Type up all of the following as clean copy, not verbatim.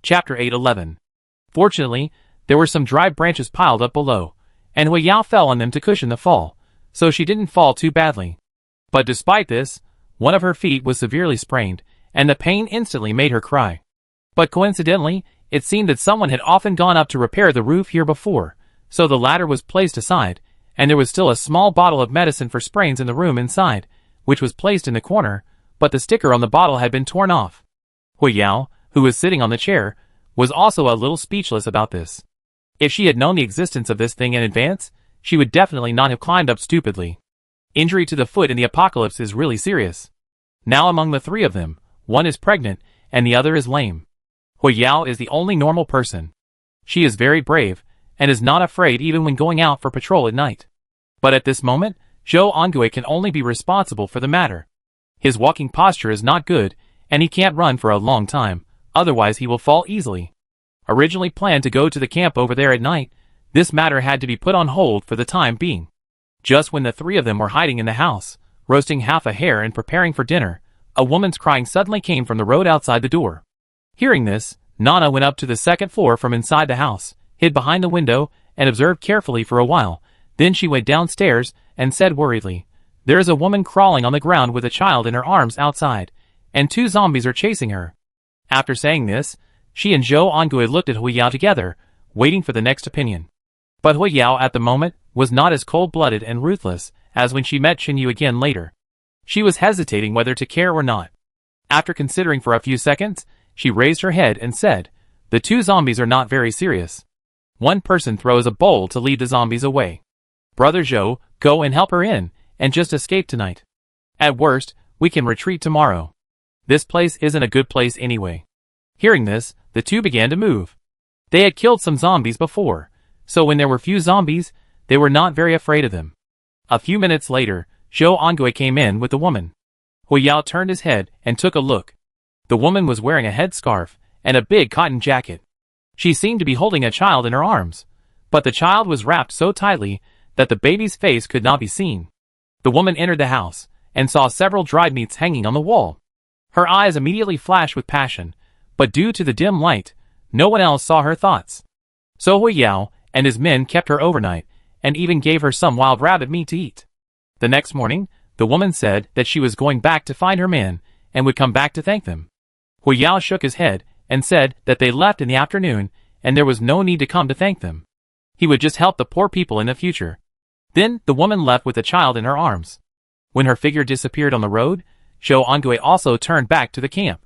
Chapter 811. Fortunately, there were some dry branches piled up below, and Hui Yao fell on them to cushion the fall, so she didn't fall too badly. But despite this, one of her feet was severely sprained, and the pain instantly made her cry. But coincidentally, it seemed that someone had often gone up to repair the roof here before, so the ladder was placed aside, and there was still a small bottle of medicine for sprains in the room inside, which was placed in the corner, but the sticker on the bottle had been torn off. Hui Yao, who was sitting on the chair, was also a little speechless about this. If she had known the existence of this thing in advance, she would definitely not have climbed up stupidly. Injury to the foot in the apocalypse is really serious. Now among the three of them, one is pregnant, and the other is lame. Hui Yao is the only normal person. She is very brave, and is not afraid even when going out for patrol at night. But at this moment, Zhou Angui can only be responsible for the matter. His walking posture is not good, and he can't run for a long time, otherwise he will fall easily. Originally planned to go to the camp over there at night, this matter had to be put on hold for the time being. Just when the three of them were hiding in the house, roasting half a hare and preparing for dinner, a woman's crying suddenly came from the road outside the door. Hearing this, Nana went up to the second floor from inside the house, hid behind the window, and observed carefully for a while. Then she went downstairs and said worriedly, "There is a woman crawling on the ground with a child in her arms outside, and 2 zombies are chasing her." After saying this, she and Zhou Angui looked at Hui Yao together, waiting for the next opinion. But Hui Yao at the moment was not as cold-blooded and ruthless as when she met Qin Yu again later. She was hesitating whether to care or not. After considering for a few seconds, she raised her head and said, "The 2 zombies are not very serious. One person throws a bowl to lead the zombies away. Brother Zhou, go and help her in, and just escape tonight. At worst, we can retreat tomorrow. This place isn't a good place anyway." Hearing this, the two began to move. They had killed some zombies before, so when there were few zombies, they were not very afraid of them. A few minutes later, Zhou Angui came in with the woman. Hui Yao turned his head and took a look. The woman was wearing a headscarf and a big cotton jacket. She seemed to be holding a child in her arms, but the child was wrapped so tightly that the baby's face could not be seen. The woman entered the house and saw several dried meats hanging on the wall. Her eyes immediately flashed with passion, but due to the dim light, no one else saw her thoughts. So Hui Yao and his men kept her overnight, and even gave her some wild rabbit meat to eat. The next morning, the woman said that she was going back to find her man, and would come back to thank them. Hui Yao shook his head, and said that they left in the afternoon, and there was no need to come to thank them. He would just help the poor people in the future. Then, the woman left with the child in her arms. When her figure disappeared on the road, Zhou Angui also turned back to the camp.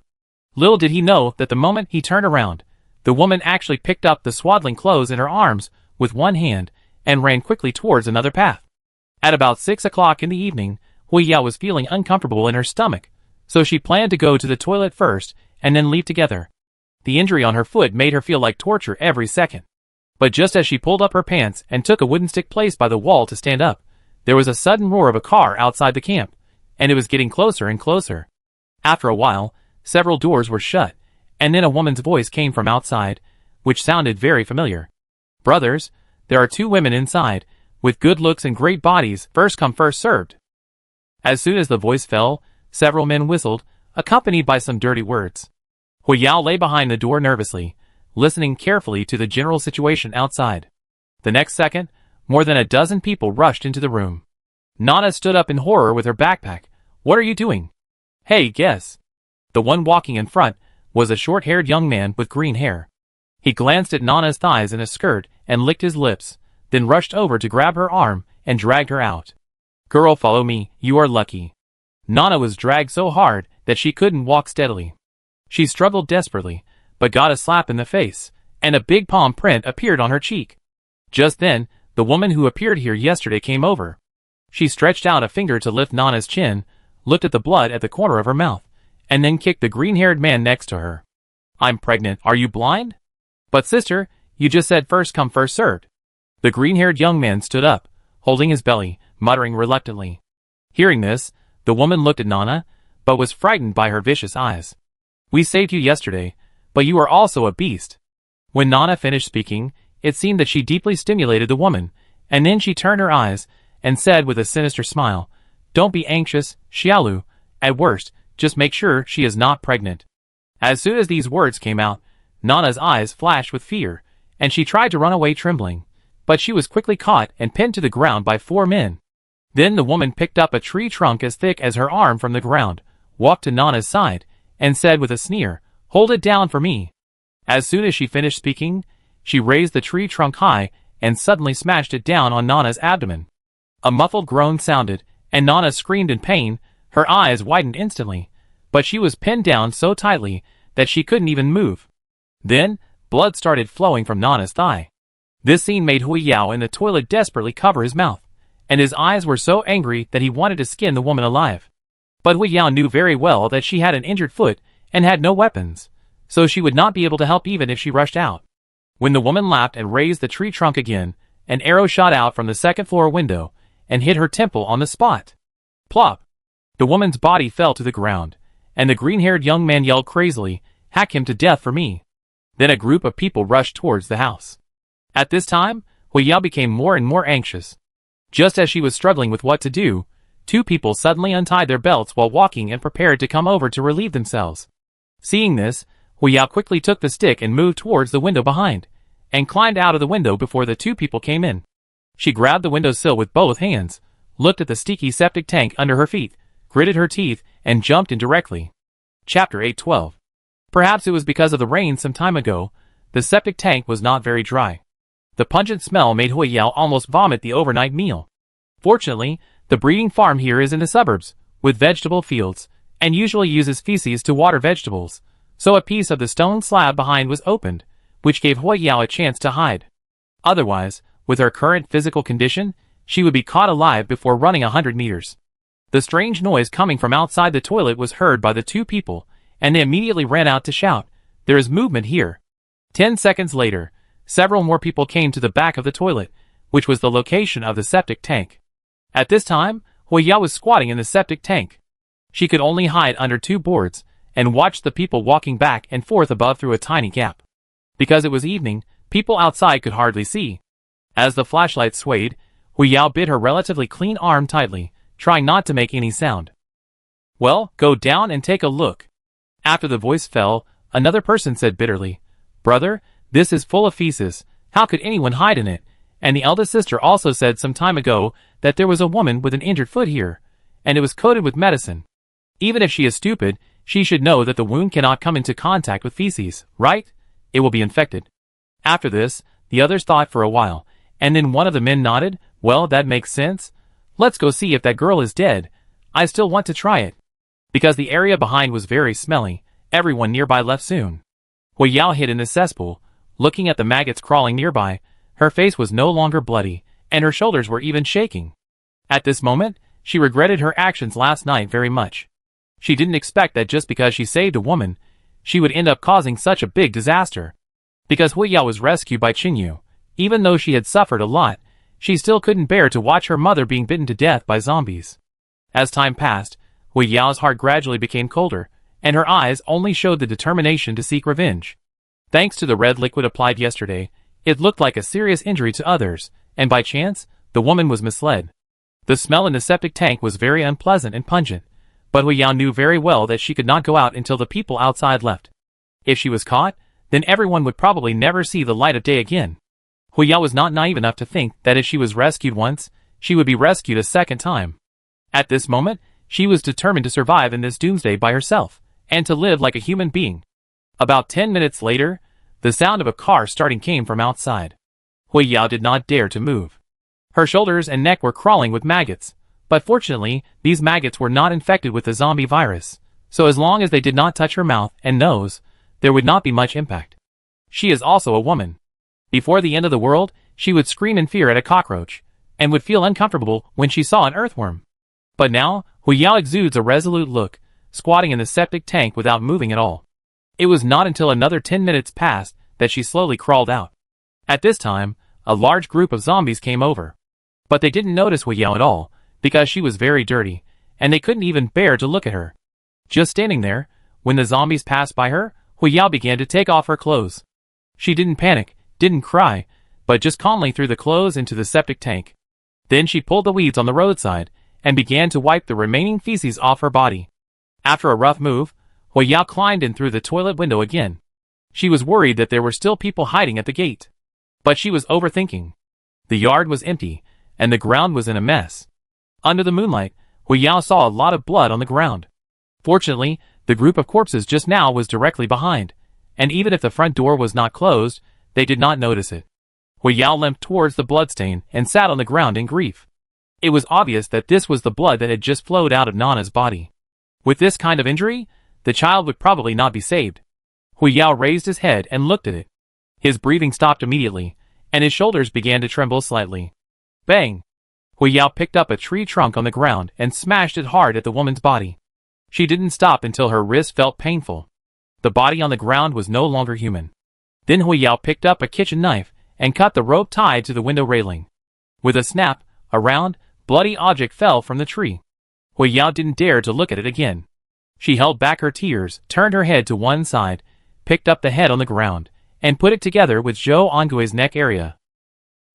Little did he know that the moment he turned around, the woman actually picked up the swaddling clothes in her arms with one hand, and ran quickly towards another path. At about 6 o'clock in the evening, Hui Yao was feeling uncomfortable in her stomach, so she planned to go to the toilet first, and then leave together. The injury on her foot made her feel like torture every second. But just as she pulled up her pants and took a wooden stick placed by the wall to stand up, there was a sudden roar of a car outside the camp, and it was getting closer and closer. After a while, several doors were shut, and then a woman's voice came from outside, which sounded very familiar. "Brothers, there are 2 women inside, with good looks and great bodies, first come first served." As soon as the voice fell, several men whistled, accompanied by some dirty words. Hui Yao lay behind the door nervously, listening carefully to the general situation outside. The next second, more than a dozen people rushed into the room. Nana stood up in horror with her backpack. "What are you doing?" "Hey, guess." The one walking in front was a short-haired young man with green hair. He glanced at Nana's thighs in a skirt and licked his lips, then rushed over to grab her arm and dragged her out. "Girl, follow me, you are lucky." Nana was dragged so hard that she couldn't walk steadily. She struggled desperately, but got a slap in the face, and a big palm print appeared on her cheek. Just then, the woman who appeared here yesterday came over. She stretched out a finger to lift Nana's chin, looked at the blood at the corner of her mouth, and then kicked the green-haired man next to her. "I'm pregnant, are you blind?" "But sister, you just said first come first served." The green-haired young man stood up, holding his belly, muttering reluctantly. Hearing this, the woman looked at Nana, but was frightened by her vicious eyes. "We saved you yesterday, but you are also a beast." When Nana finished speaking, it seemed that she deeply stimulated the woman, and then she turned her eyes, and said with a sinister smile, "Don't be anxious, Xiaolu. At worst, just make sure she is not pregnant." As soon as these words came out, Nana's eyes flashed with fear, and she tried to run away trembling, but she was quickly caught and pinned to the ground by 4 men. Then the woman picked up a tree trunk as thick as her arm from the ground, walked to Nana's side, and said with a sneer, "Hold it down for me." As soon as she finished speaking, she raised the tree trunk high and suddenly smashed it down on Nana's abdomen. A muffled groan sounded, and Nana screamed in pain. Her eyes widened instantly, but she was pinned down so tightly that she couldn't even move. Then, blood started flowing from Nana's thigh. This scene made Hui Yao in the toilet desperately cover his mouth, and his eyes were so angry that he wanted to skin the woman alive. But Hui Yao knew very well that she had an injured foot and had no weapons, so she would not be able to help even if she rushed out. When the woman laughed and raised the tree trunk again, an arrow shot out from the second-floor window and hit her temple on the spot. Plop! The woman's body fell to the ground, and the green-haired young man yelled crazily, "Hack him to death for me." Then a group of people rushed towards the house. At this time, Hui Yao became more and more anxious. Just as she was struggling with what to do, 2 people suddenly untied their belts while walking and prepared to come over to relieve themselves. Seeing this, Hui Yao quickly took the stick and moved towards the window behind, and climbed out of the window before the 2 people came in. She grabbed the windowsill with both hands, looked at the sticky septic tank under her feet, gritted her teeth, and jumped in directly. Chapter 8:12. Perhaps it was because of the rain some time ago, the septic tank was not very dry. The pungent smell made Hui Yao almost vomit the overnight meal. Fortunately, the breeding farm here is in the suburbs, with vegetable fields, and usually uses feces to water vegetables, so a piece of the stone slab behind was opened, which gave Hui Yao a chance to hide. Otherwise, with her current physical condition, she would be caught alive before running 100 meters. The strange noise coming from outside the toilet was heard by the 2 people, and they immediately ran out to shout, "There is movement here." 10 seconds later, several more people came to the back of the toilet, which was the location of the septic tank. At this time, Hui Yao was squatting in the septic tank. She could only hide under 2 boards, and watch the people walking back and forth above through a tiny gap. Because it was evening, people outside could hardly see. As the flashlight swayed, Hui Yao bit her relatively clean arm tightly, trying not to make any sound. "Well, go down and take a look." After the voice fell, another person said bitterly, "Brother, this is full of feces. How could anyone hide in it?" And the eldest sister also said some time ago that there was a woman with an injured foot here, and it was coated with medicine. Even if she is stupid, she should know that the wound cannot come into contact with feces, right? It will be infected. After this, the others thought for a while, and then one of the men nodded, "Well, that makes sense. Let's go see if that girl is dead. I still want to try it." Because the area behind was very smelly, everyone nearby left soon. Hui Yao hid in the cesspool, looking at the maggots crawling nearby. Her face was no longer bloody, and her shoulders were even shaking. At this moment, she regretted her actions last night very much. She didn't expect that just because she saved a woman, she would end up causing such a big disaster. Because Hui Yao was rescued by Qingyu, even though she had suffered a lot, she still couldn't bear to watch her mother being bitten to death by zombies. As time passed, Hui Yao's heart gradually became colder, and her eyes only showed the determination to seek revenge. Thanks to the red liquid applied yesterday, it looked like a serious injury to others, and by chance, the woman was misled. The smell in the septic tank was very unpleasant and pungent, but Hui Yao knew very well that she could not go out until the people outside left. If she was caught, then everyone would probably never see the light of day again. Hui Yao was not naive enough to think that if she was rescued once, she would be rescued a second time. At this moment, she was determined to survive in this doomsday by herself, and to live like a human being. About 10 minutes later, the sound of a car starting came from outside. Hui Yao did not dare to move. Her shoulders and neck were crawling with maggots, but fortunately, these maggots were not infected with the zombie virus, so as long as they did not touch her mouth and nose, there would not be much impact. She is also a woman. Before the end of the world, she would scream in fear at a cockroach, and would feel uncomfortable when she saw an earthworm. But now, Hui Yao exudes a resolute look, squatting in the septic tank without moving at all. It was not until another 10 minutes passed that she slowly crawled out. At this time, a large group of zombies came over. But they didn't notice Hui Yao at all, because she was very dirty, and they couldn't even bear to look at her. Just standing there, when the zombies passed by her, Hui Yao began to take off her clothes. She didn't panic, didn't cry, but just calmly threw the clothes into the septic tank. Then she pulled the weeds on the roadside, and began to wipe the remaining feces off her body. After a rough move, Hui Yao climbed in through the toilet window again. She was worried that there were still people hiding at the gate. But she was overthinking. The yard was empty, and the ground was in a mess. Under the moonlight, Hui Yao saw a lot of blood on the ground. Fortunately, the group of corpses just now was directly behind, and even if the front door was not closed, they did not notice it. Hui Yao limped towards the bloodstain and sat on the ground in grief. It was obvious that this was the blood that had just flowed out of Nana's body. With this kind of injury, the child would probably not be saved. Hui Yao raised his head and looked at it. His breathing stopped immediately, and his shoulders began to tremble slightly. Bang! Hui Yao picked up a tree trunk on the ground and smashed it hard at the woman's body. She didn't stop until her wrist felt painful. The body on the ground was no longer human. Then Hui Yao picked up a kitchen knife and cut the rope tied to the window railing. With a snap, a round, bloody object fell from the tree. Hui Yao didn't dare to look at it again. She held back her tears, turned her head to one side, picked up the head on the ground, and put it together with Zhou Ongui's neck area.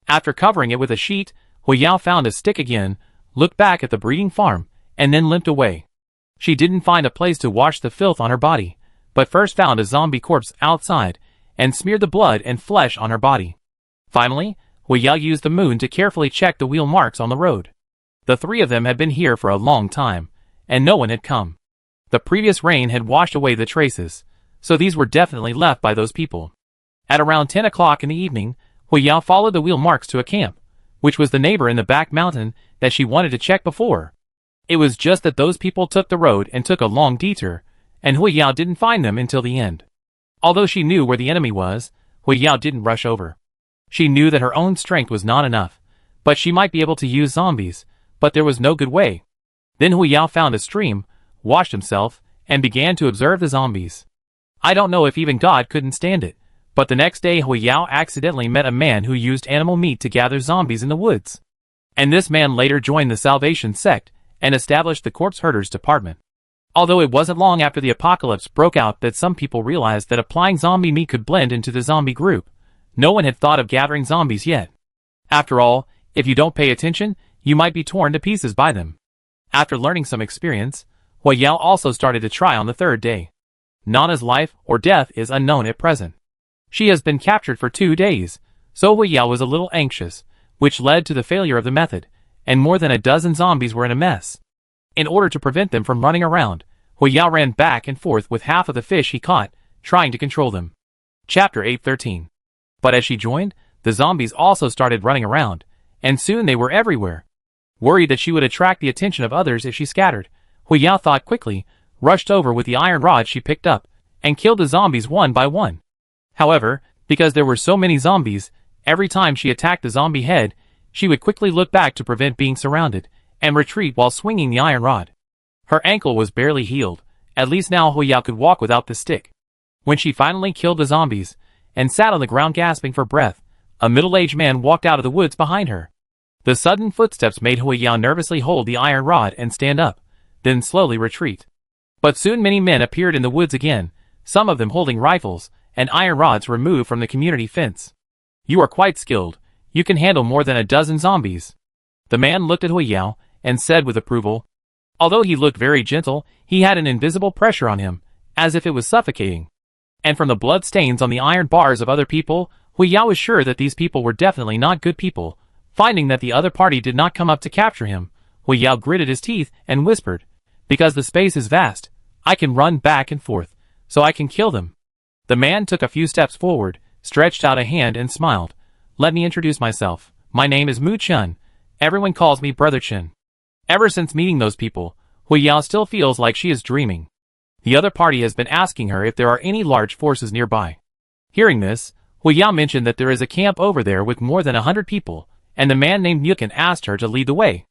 After covering it with a sheet, Hui Yao found a stick again, looked back at the breeding farm, and then limped away. She didn't find a place to wash the filth on her body, but first found a zombie corpse outside, and smeared the blood and flesh on her body. Finally, Hui Yao used the moon to carefully check the wheel marks on the road. The three of them had been here for a long time, and no one had come. The previous rain had washed away the traces, so these were definitely left by those people. At around 10 o'clock in the evening, Hui Yao followed the wheel marks to a camp, which was the neighbor in the back mountain that she wanted to check before. It was just that those people took the road and took a long detour, and Hui Yao didn't find them until the end. Although she knew where the enemy was, Hui Yao didn't rush over. She knew that her own strength was not enough, but she might be able to use zombies, but there was no good way. Then Hui Yao found a stream, washed himself, and began to observe the zombies. I don't know if even God couldn't stand it, but the next day Hui Yao accidentally met a man who used animal meat to gather zombies in the woods. And this man later joined the Salvation sect and established the Corpse Herders Department. Although it wasn't long after the apocalypse broke out that some people realized that applying zombie meat could blend into the zombie group, no one had thought of gathering zombies yet. After all, if you don't pay attention, you might be torn to pieces by them. After learning some experience, Hui Yao also started to try on the third day. Nana's life or death is unknown at present. She has been captured for 2 days, so Hui Yao was a little anxious, which led to the failure of the method, and more than a dozen zombies were in a mess. In order to prevent them from running around, Hui Yao ran back and forth with half of the fish he caught, trying to control them. Chapter 8:13. But as she joined, the zombies also started running around, and soon they were everywhere. Worried that she would attract the attention of others if she scattered, Hui Yao thought quickly, rushed over with the iron rod she picked up, and killed the zombies one by one. However, because there were so many zombies, every time she attacked the zombie head, she would quickly look back to prevent being surrounded, and retreat while swinging the iron rod. Her ankle was barely healed, at least now Hui Yao could walk without the stick. When she finally killed the zombies, and sat on the ground gasping for breath, a middle-aged man walked out of the woods behind her. The sudden footsteps made Hui Yao nervously hold the iron rod and stand up, then slowly retreat. But soon many men appeared in the woods again, some of them holding rifles, and iron rods removed from the community fence. You are quite skilled. You can handle more than a dozen zombies. The man looked at Hui Yao, and said with approval. Although he looked very gentle, he had an invisible pressure on him, as if it was suffocating. And from the blood stains on the iron bars of other people, Hui Yao was sure that these people were definitely not good people. Finding that the other party did not come up to capture him, Hui Yao gritted his teeth and whispered, "Because the space is vast, I can run back and forth, so I can kill them." The man took a few steps forward, stretched out a hand and smiled. "Let me introduce myself. My name is Mu Chun. Everyone calls me Brother Chun." Ever since meeting those people, Hui Yao still feels like she is dreaming. The other party has been asking her if there are any large forces nearby. Hearing this, Hui Yao mentioned that there is a camp over there with more than 100 people, and the man named Mukin asked her to lead the way.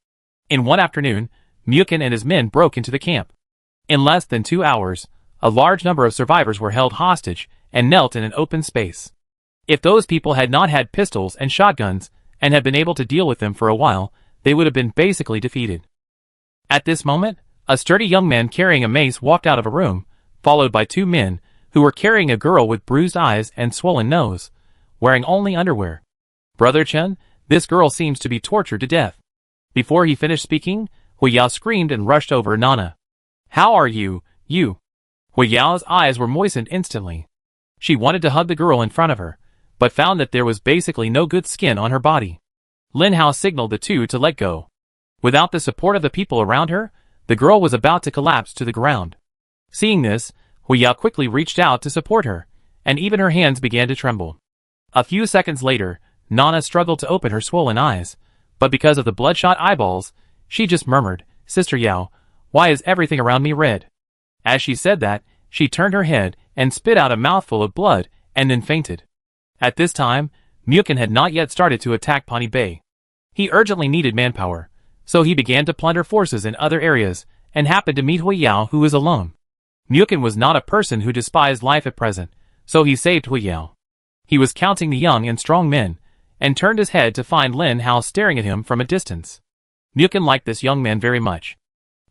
In one afternoon, Mukin and his men broke into the camp. In less than 2 hours, a large number of survivors were held hostage and knelt in an open space. If those people had not had pistols and shotguns, and had been able to deal with them for a while, they would have been basically defeated. At this moment, a sturdy young man carrying a mace walked out of a room, followed by 2 men, who were carrying a girl with bruised eyes and swollen nose, wearing only underwear. "Brother Chun, this girl seems to be tortured to death." Before he finished speaking, Hui Yao screamed and rushed over Nana. "How are you, you?" Hui Yao's eyes were moistened instantly. She wanted to hug the girl in front of her, but found that there was basically no good skin on her body. Lin Hao signaled the two to let go. Without the support of the people around her, the girl was about to collapse to the ground. Seeing this, Hui Yao quickly reached out to support her, and even her hands began to tremble. A few seconds later, Nana struggled to open her swollen eyes, but because of the bloodshot eyeballs, she just murmured, "Sister Yao, why is everything around me red?" As she said that, she turned her head and spit out a mouthful of blood and then fainted. At this time, Mukin had not yet started to attack Pani Bay. He urgently needed manpower, so he began to plunder forces in other areas and happened to meet Hui Yao, who was alone. Mukin was not a person who despised life at present, so he saved Hui Yao. He was counting the young and strong men, and turned his head to find Lin Hao staring at him from a distance. Mukin liked this young man very much.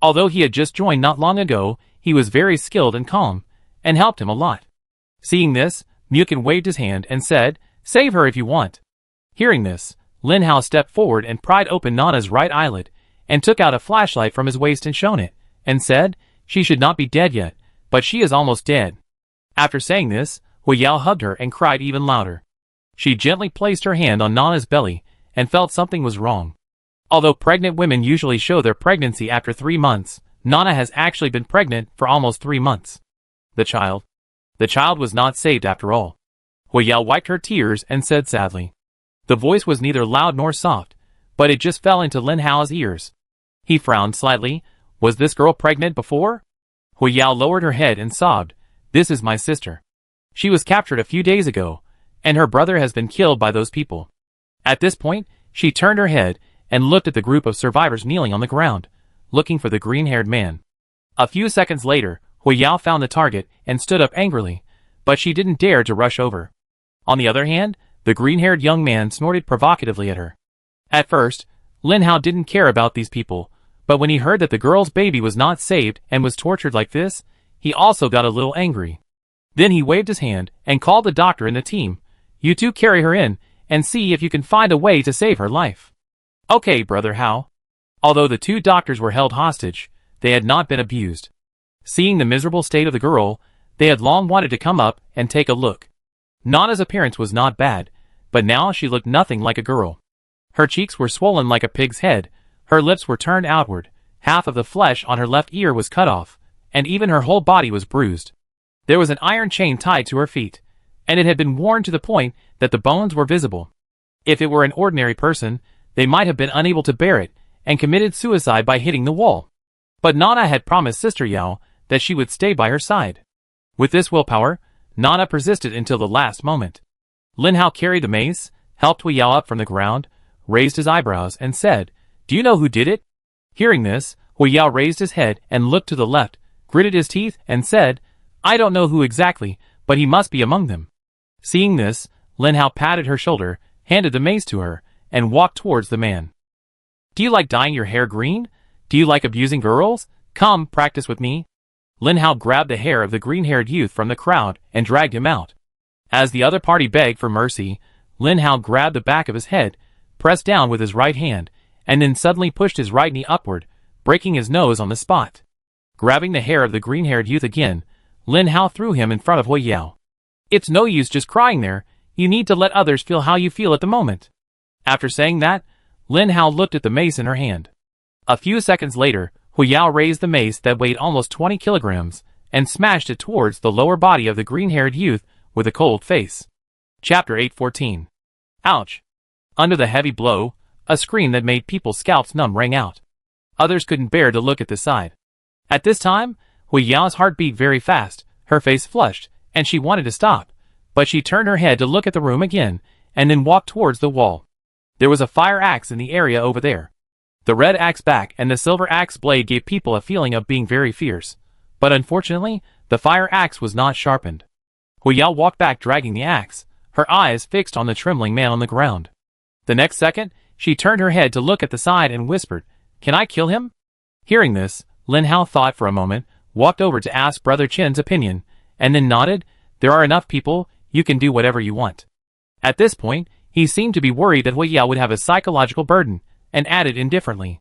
Although he had just joined not long ago, he was very skilled and calm, and helped him a lot. Seeing this, Mukin waved his hand and said, "Save her if you want." Hearing this, Lin Hao stepped forward and pried open Nana's right eyelid, and took out a flashlight from his waist and shone it, and said, "She should not be dead yet, but she is almost dead." After saying this, Hui Yao hugged her and cried even louder. She gently placed her hand on Nana's belly, and felt something was wrong. Although pregnant women usually show their pregnancy after 3 months, Nana has actually been pregnant for almost 3 months. The child was not saved after all. Hui Yao wiped her tears and said sadly. The voice was neither loud nor soft, but it just fell into Lin Hao's ears. He frowned slightly. Was this girl pregnant before? Hui Yao lowered her head and sobbed, "This is my sister. She was captured a few days ago, and her brother has been killed by those people." At this point, she turned her head and looked at the group of survivors kneeling on the ground, looking for the green-haired man. A few seconds later, Hui Yao found the target and stood up angrily, but she didn't dare to rush over. On the other hand, the green-haired young man snorted provocatively at her. At first, Lin Hao didn't care about these people, but when he heard that the girl's baby was not saved and was tortured like this, he also got a little angry. Then he waved his hand and called the doctor and the team. "You two carry her in, and see if you can find a way to save her life." "Okay, Brother Hao." Although the 2 doctors were held hostage, they had not been abused. Seeing the miserable state of the girl, they had long wanted to come up and take a look. Nana's appearance was not bad, but now she looked nothing like a girl. Her cheeks were swollen like a pig's head, her lips were turned outward, half of the flesh on her left ear was cut off, and even her whole body was bruised. There was an iron chain tied to her feet, and it had been worn to the point that the bones were visible. If it were an ordinary person, they might have been unable to bear it, and committed suicide by hitting the wall. But Nana had promised Sister Yao that she would stay by her side. With this willpower, Nana persisted until the last moment. Lin Hao carried the mace, helped Hui Yao up from the ground, raised his eyebrows, and said, "Do you know who did it?" Hearing this, Hui Yao raised his head and looked to the left, gritted his teeth, and said, "I don't know who exactly, but he must be among them." Seeing this, Lin Hao patted her shoulder, handed the mace to her, and walked towards the man. "Do you like dyeing your hair green? Do you like abusing girls? Come, practice with me." Lin Hao grabbed the hair of the green-haired youth from the crowd and dragged him out. As the other party begged for mercy, Lin Hao grabbed the back of his head, pressed down with his right hand, and then suddenly pushed his right knee upward, breaking his nose on the spot. Grabbing the hair of the green-haired youth again, Lin Hao threw him in front of Hui Yao. "It's no use just crying there, you need to let others feel how you feel at the moment." After saying that, Lin Hao looked at the mace in her hand. A few seconds later, Hui Yao raised the mace that weighed almost 20 kilograms, and smashed it towards the lower body of the green-haired youth with a cold face. Chapter 814. Ouch! Under the heavy blow, a scream that made people's scalps numb rang out. Others couldn't bear to look at the side. At this time, Hui Yao's heart beat very fast, her face flushed, and she wanted to stop, but she turned her head to look at the room again, and then walked towards the wall. There was a fire axe in the area over there. The red axe back and the silver axe blade gave people a feeling of being very fierce, but unfortunately, the fire axe was not sharpened. Hui Yao walked back dragging the axe, her eyes fixed on the trembling man on the ground. The next second, she turned her head to look at the side and whispered, "Can I kill him?" Hearing this, Lin Hao thought for a moment, walked over to ask Brother Chen's opinion, and then nodded, "There are enough people, you can do whatever you want." At this point, he seemed to be worried that Hui Yao would have a psychological burden, and added indifferently,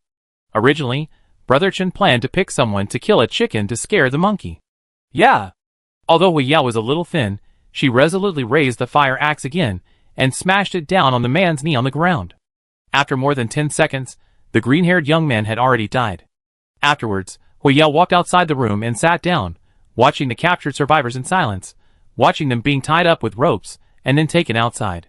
"Originally, Brother Chen planned to pick someone to kill a chicken to scare the monkey." "Yeah." Although Hui Yao was a little thin, She resolutely raised the fire axe again and smashed it down on the man's knee on the ground. After more than 10 seconds, the green-haired young man had already died. Afterwards, Huiyao walked outside the room and sat down, watching the captured survivors in silence, watching them being tied up with ropes and then taken outside.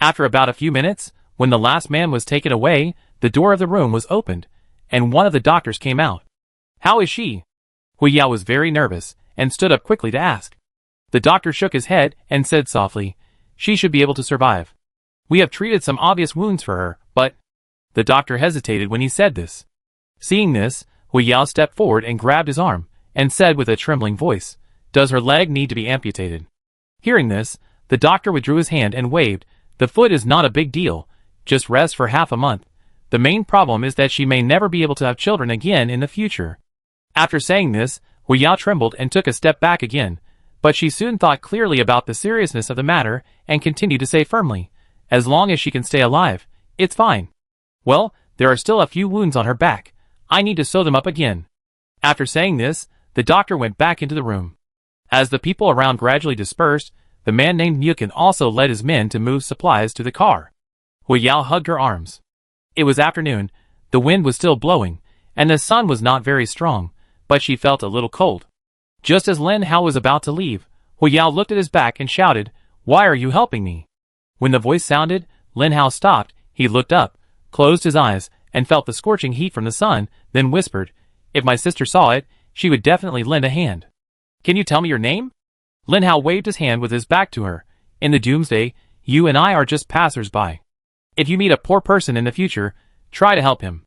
After about a few minutes, when the last man was taken away, the door of the room was opened, and one of the doctors came out. "How is she?" Huiyao was very nervous and stood up quickly to ask. The doctor shook his head and said softly, "She should be able to survive. We have treated some obvious wounds for her, but—" The doctor hesitated when he said this. Seeing this, Huiyao stepped forward and grabbed his arm, and said with a trembling voice, "Does her leg need to be amputated?" Hearing this, the doctor withdrew his hand and waved, "The foot is not a big deal, just rest for half a month. The main problem is that she may never be able to have children again in the future." After saying this, Huiyao trembled and took a step back again, but she soon thought clearly about the seriousness of the matter and continued to say firmly, "As long as she can stay alive, it's fine. Well, there are still a few wounds on her back. I need to sew them up again." After saying this, the doctor went back into the room. As the people around gradually dispersed, the man named Mukin also led his men to move supplies to the car. Huiyao hugged her arms. It was afternoon, the wind was still blowing, and the sun was not very strong, but she felt a little cold. Just as Lin Hao was about to leave, Huiyao looked at his back and shouted, "Why are you helping me?" When the voice sounded, Lin Hao stopped, he looked up, closed his eyes, and felt the scorching heat from the sun, then whispered, "If my sister saw it, she would definitely lend a hand. Can you tell me your name?" Lin Hao waved his hand with his back to her. "In the doomsday, you and I are just passers-by. If you meet a poor person in the future, try to help him."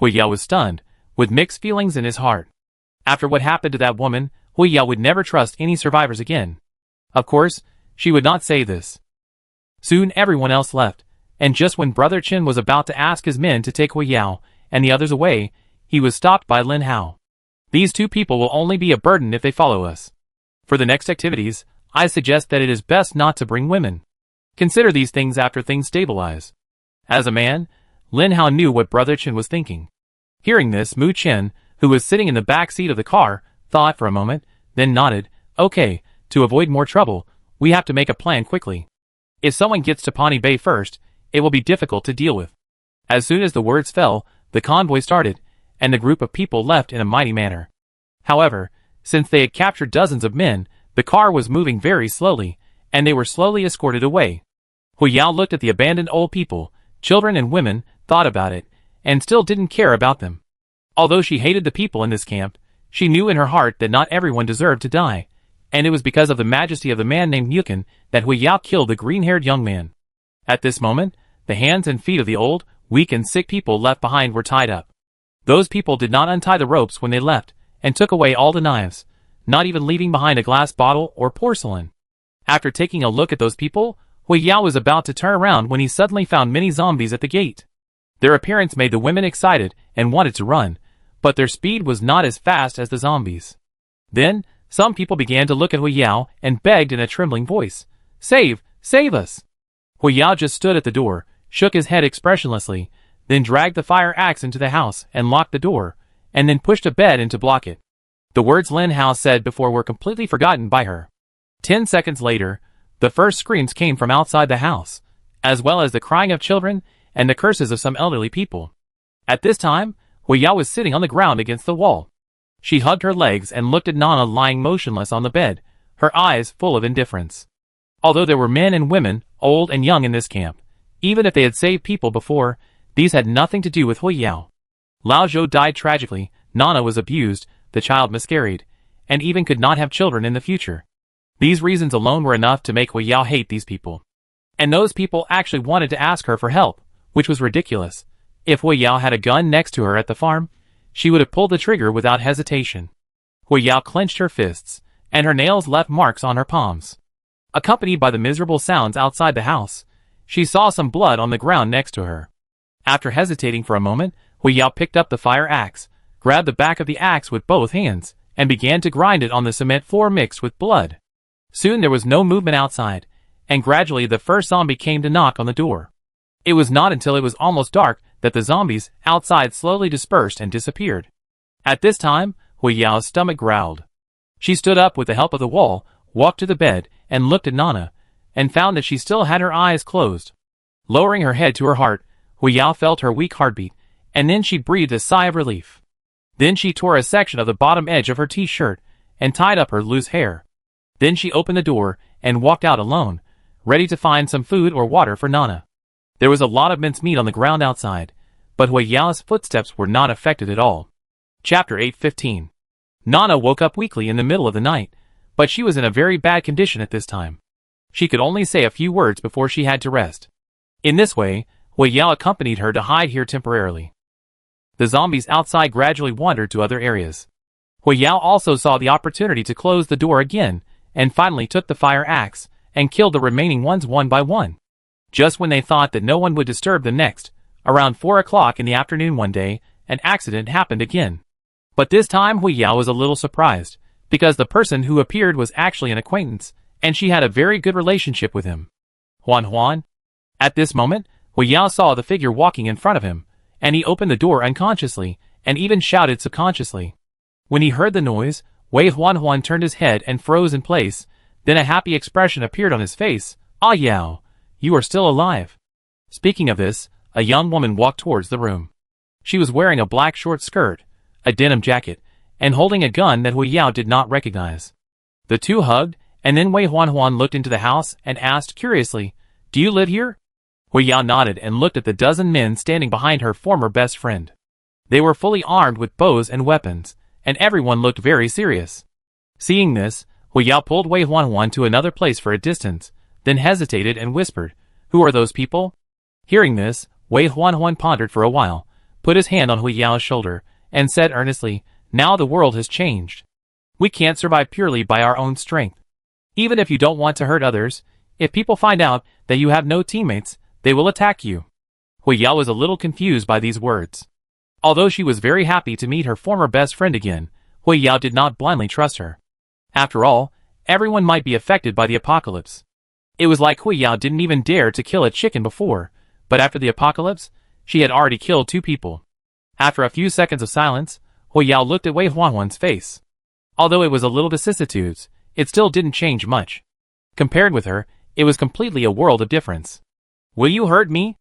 Huiyao was stunned, with mixed feelings in his heart. After what happened to that woman, Huiyao would never trust any survivors again. Of course, she would not say this. Soon everyone else left, and just when Brother Chen was about to ask his men to take Huiyao and the others away, he was stopped by Lin Hao. "These two people will only be a burden if they follow us. For the next activities, I suggest that it is best not to bring women. Consider these things after things stabilize." As a man, Lin Hao knew what Brother Chen was thinking. Hearing this, Mu Chen, who was sitting in the back seat of the car, thought for a moment, then nodded, "Okay, to avoid more trouble, we have to make a plan quickly. If someone gets to Pawnee Bay first, it will be difficult to deal with." As soon as the words fell, the convoy started, and the group of people left in a mighty manner. However, since they had captured dozens of men, the car was moving very slowly, and they were slowly escorted away. Huiyao looked at the abandoned old people, children and women, thought about it, and still didn't care about them. Although she hated the people in this camp, she knew in her heart that not everyone deserved to die, and it was because of the majesty of the man named Mukin that Huiyao killed the green-haired young man. At this moment, the hands and feet of the old, weak and sick people left behind were tied up. Those people did not untie the ropes when they left, and took away all the knives, not even leaving behind a glass bottle or porcelain. After taking a look at those people, Huiyao was about to turn around when he suddenly found many zombies at the gate. Their appearance made the women excited and wanted to run, but their speed was not as fast as the zombies. Then, some people began to look at Huiyao and begged in a trembling voice, "Save! Save us!" Huiyao just stood at the door, shook his head expressionlessly, then dragged the fire axe into the house and locked the door, and then pushed a bed in to block it. The words Lin Hao said before were completely forgotten by her. 10 seconds later, the first screams came from outside the house, as well as the crying of children and the curses of some elderly people. At this time, Huiyao was sitting on the ground against the wall. She hugged her legs and looked at Nana lying motionless on the bed, her eyes full of indifference. Although there were men and women, old and young in this camp, even if they had saved people before, these had nothing to do with Huiyao. Lao Zhou died tragically, Nana was abused, the child miscarried, and even could not have children in the future. These reasons alone were enough to make Huiyao hate these people. And those people actually wanted to ask her for help, which was ridiculous. If Huiyao had a gun next to her at the farm, she would have pulled the trigger without hesitation. Huiyao clenched her fists, and her nails left marks on her palms. Accompanied by the miserable sounds outside the house, she saw some blood on the ground next to her. After hesitating for a moment, Huiyao picked up the fire axe, grabbed the back of the axe with both hands, and began to grind it on the cement floor mixed with blood. Soon there was no movement outside, and gradually the first zombie came to knock on the door. It was not until it was almost dark that the zombies outside slowly dispersed and disappeared. At this time, Huiyao's stomach growled. She stood up with the help of the wall, walked to the bed, and looked at Nana, and found that she still had her eyes closed. Lowering her head to her heart, Hui Yao felt her weak heartbeat, and then she breathed a sigh of relief. Then she tore a section of the bottom edge of her t-shirt, and tied up her loose hair. Then she opened the door, and walked out alone, ready to find some food or water for Nana. There was a lot of mincemeat on the ground outside, but Hui Yao's footsteps were not affected at all. Chapter 8:15. Nana woke up weakly in the middle of the night, but she was in a very bad condition at this time. She could only say a few words before she had to rest. In this way, Hui Yao accompanied her to hide here temporarily. The zombies outside gradually wandered to other areas. Hui Yao also saw the opportunity to close the door again, and finally took the fire axe, and killed the remaining ones one by one. Just when they thought that no one would disturb them next, around 4 o'clock in the afternoon one day, an accident happened again. But this time Hui Yao was a little surprised, because the person who appeared was actually an acquaintance, and she had a very good relationship with him. Huan. At this moment, Hui Yao saw the figure walking in front of him, and he opened the door unconsciously, and even shouted subconsciously. When he heard the noise, Wei Huan turned his head and froze in place, then a happy expression appeared on his face. "Ah Yao, you are still alive." Speaking of this, a young woman walked towards the room. She was wearing a black short skirt, a denim jacket, and holding a gun that Hui Yao did not recognize. The two hugged, and then Wei Huan looked into the house and asked curiously, "Do you live here?" Hui Yao nodded and looked at the dozen men standing behind her former best friend. They were fully armed with bows and weapons, and everyone looked very serious. Seeing this, Hui Yao pulled Wei Huan to another place for a distance, then hesitated and whispered, "Who are those people?" Hearing this, Wei Huan pondered for a while, put his hand on Hui Yao's shoulder, and said earnestly, "Now the world has changed. We can't survive purely by our own strength. Even if you don't want to hurt others, if people find out that you have no teammates, they will attack you." Hui Yao was a little confused by these words. Although she was very happy to meet her former best friend again, Hui Yao did not blindly trust her. After all, everyone might be affected by the apocalypse. It was like Hui Yao didn't even dare to kill a chicken before, but after the apocalypse, she had already killed 2 people. After a few seconds of silence, Hui Yao looked at Wei Huan's face. Although it was a little vicissitudes, it still didn't change much. Compared with her, it was completely a world of difference. "Will you hurt me?"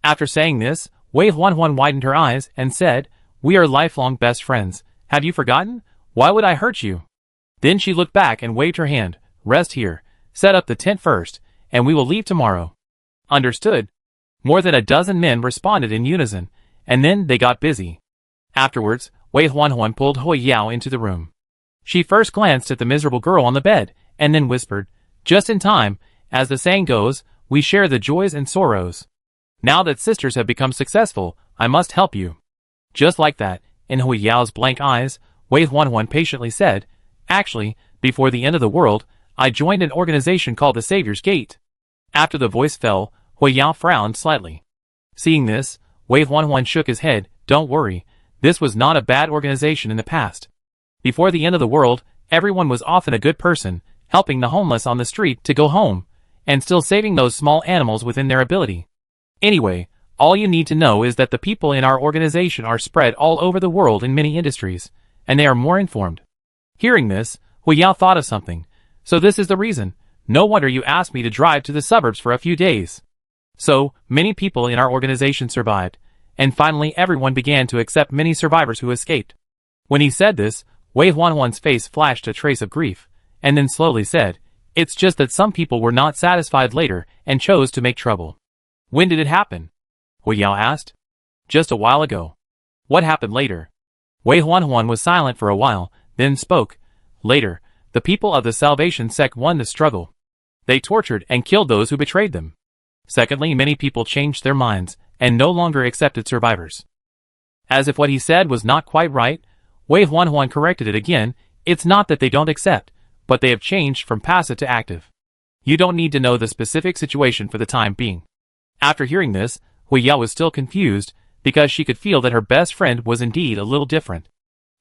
After saying this, Wei Huan widened her eyes and said, "We are lifelong best friends. Have you forgotten? Why would I hurt you?" Then she looked back and waved her hand. "Rest here, set up the tent first, and we will leave tomorrow." "Understood." More than a dozen men responded in unison, and then they got busy. Afterwards, Wei Huan pulled Hui Yao into the room. She first glanced at the miserable girl on the bed, and then whispered, "Just in time, as the saying goes, we share the joys and sorrows. Now that sisters have become successful, I must help you." Just like that, in Hui Yao's blank eyes, Wei Huan patiently said, "Actually, before the end of the world, I joined an organization called the Savior's Gate." After the voice fell, Hui Yao frowned slightly. Seeing this, Wei Huan shook his head. "Don't worry, this was not a bad organization in the past. Before the end of the world, everyone was often a good person, helping the homeless on the street to go home, and still saving those small animals within their ability. Anyway, all you need to know is that the people in our organization are spread all over the world in many industries, and they are more informed." Hearing this, Hui Yao thought of something. "So this is the reason. No wonder you asked me to drive to the suburbs for a few days." So, many people in our organization survived, and finally everyone began to accept many survivors who escaped. When he said this, Wei Huan's face flashed a trace of grief, and then slowly said, "It's just that some people were not satisfied later and chose to make trouble." "When did it happen?" Hui Yao asked. "Just a while ago." "What happened later?" Wei Huan was silent for a while, then spoke. "Later, the people of the Salvation sect won the struggle. They tortured and killed those who betrayed them. Secondly, many people changed their minds and no longer accepted survivors." As if what he said was not quite right, Wei Huan corrected it again. "It's not that they don't accept, but they have changed from passive to active. You don't need to know the specific situation for the time being." After hearing this, Hui Yao was still confused, because she could feel that her best friend was indeed a little different.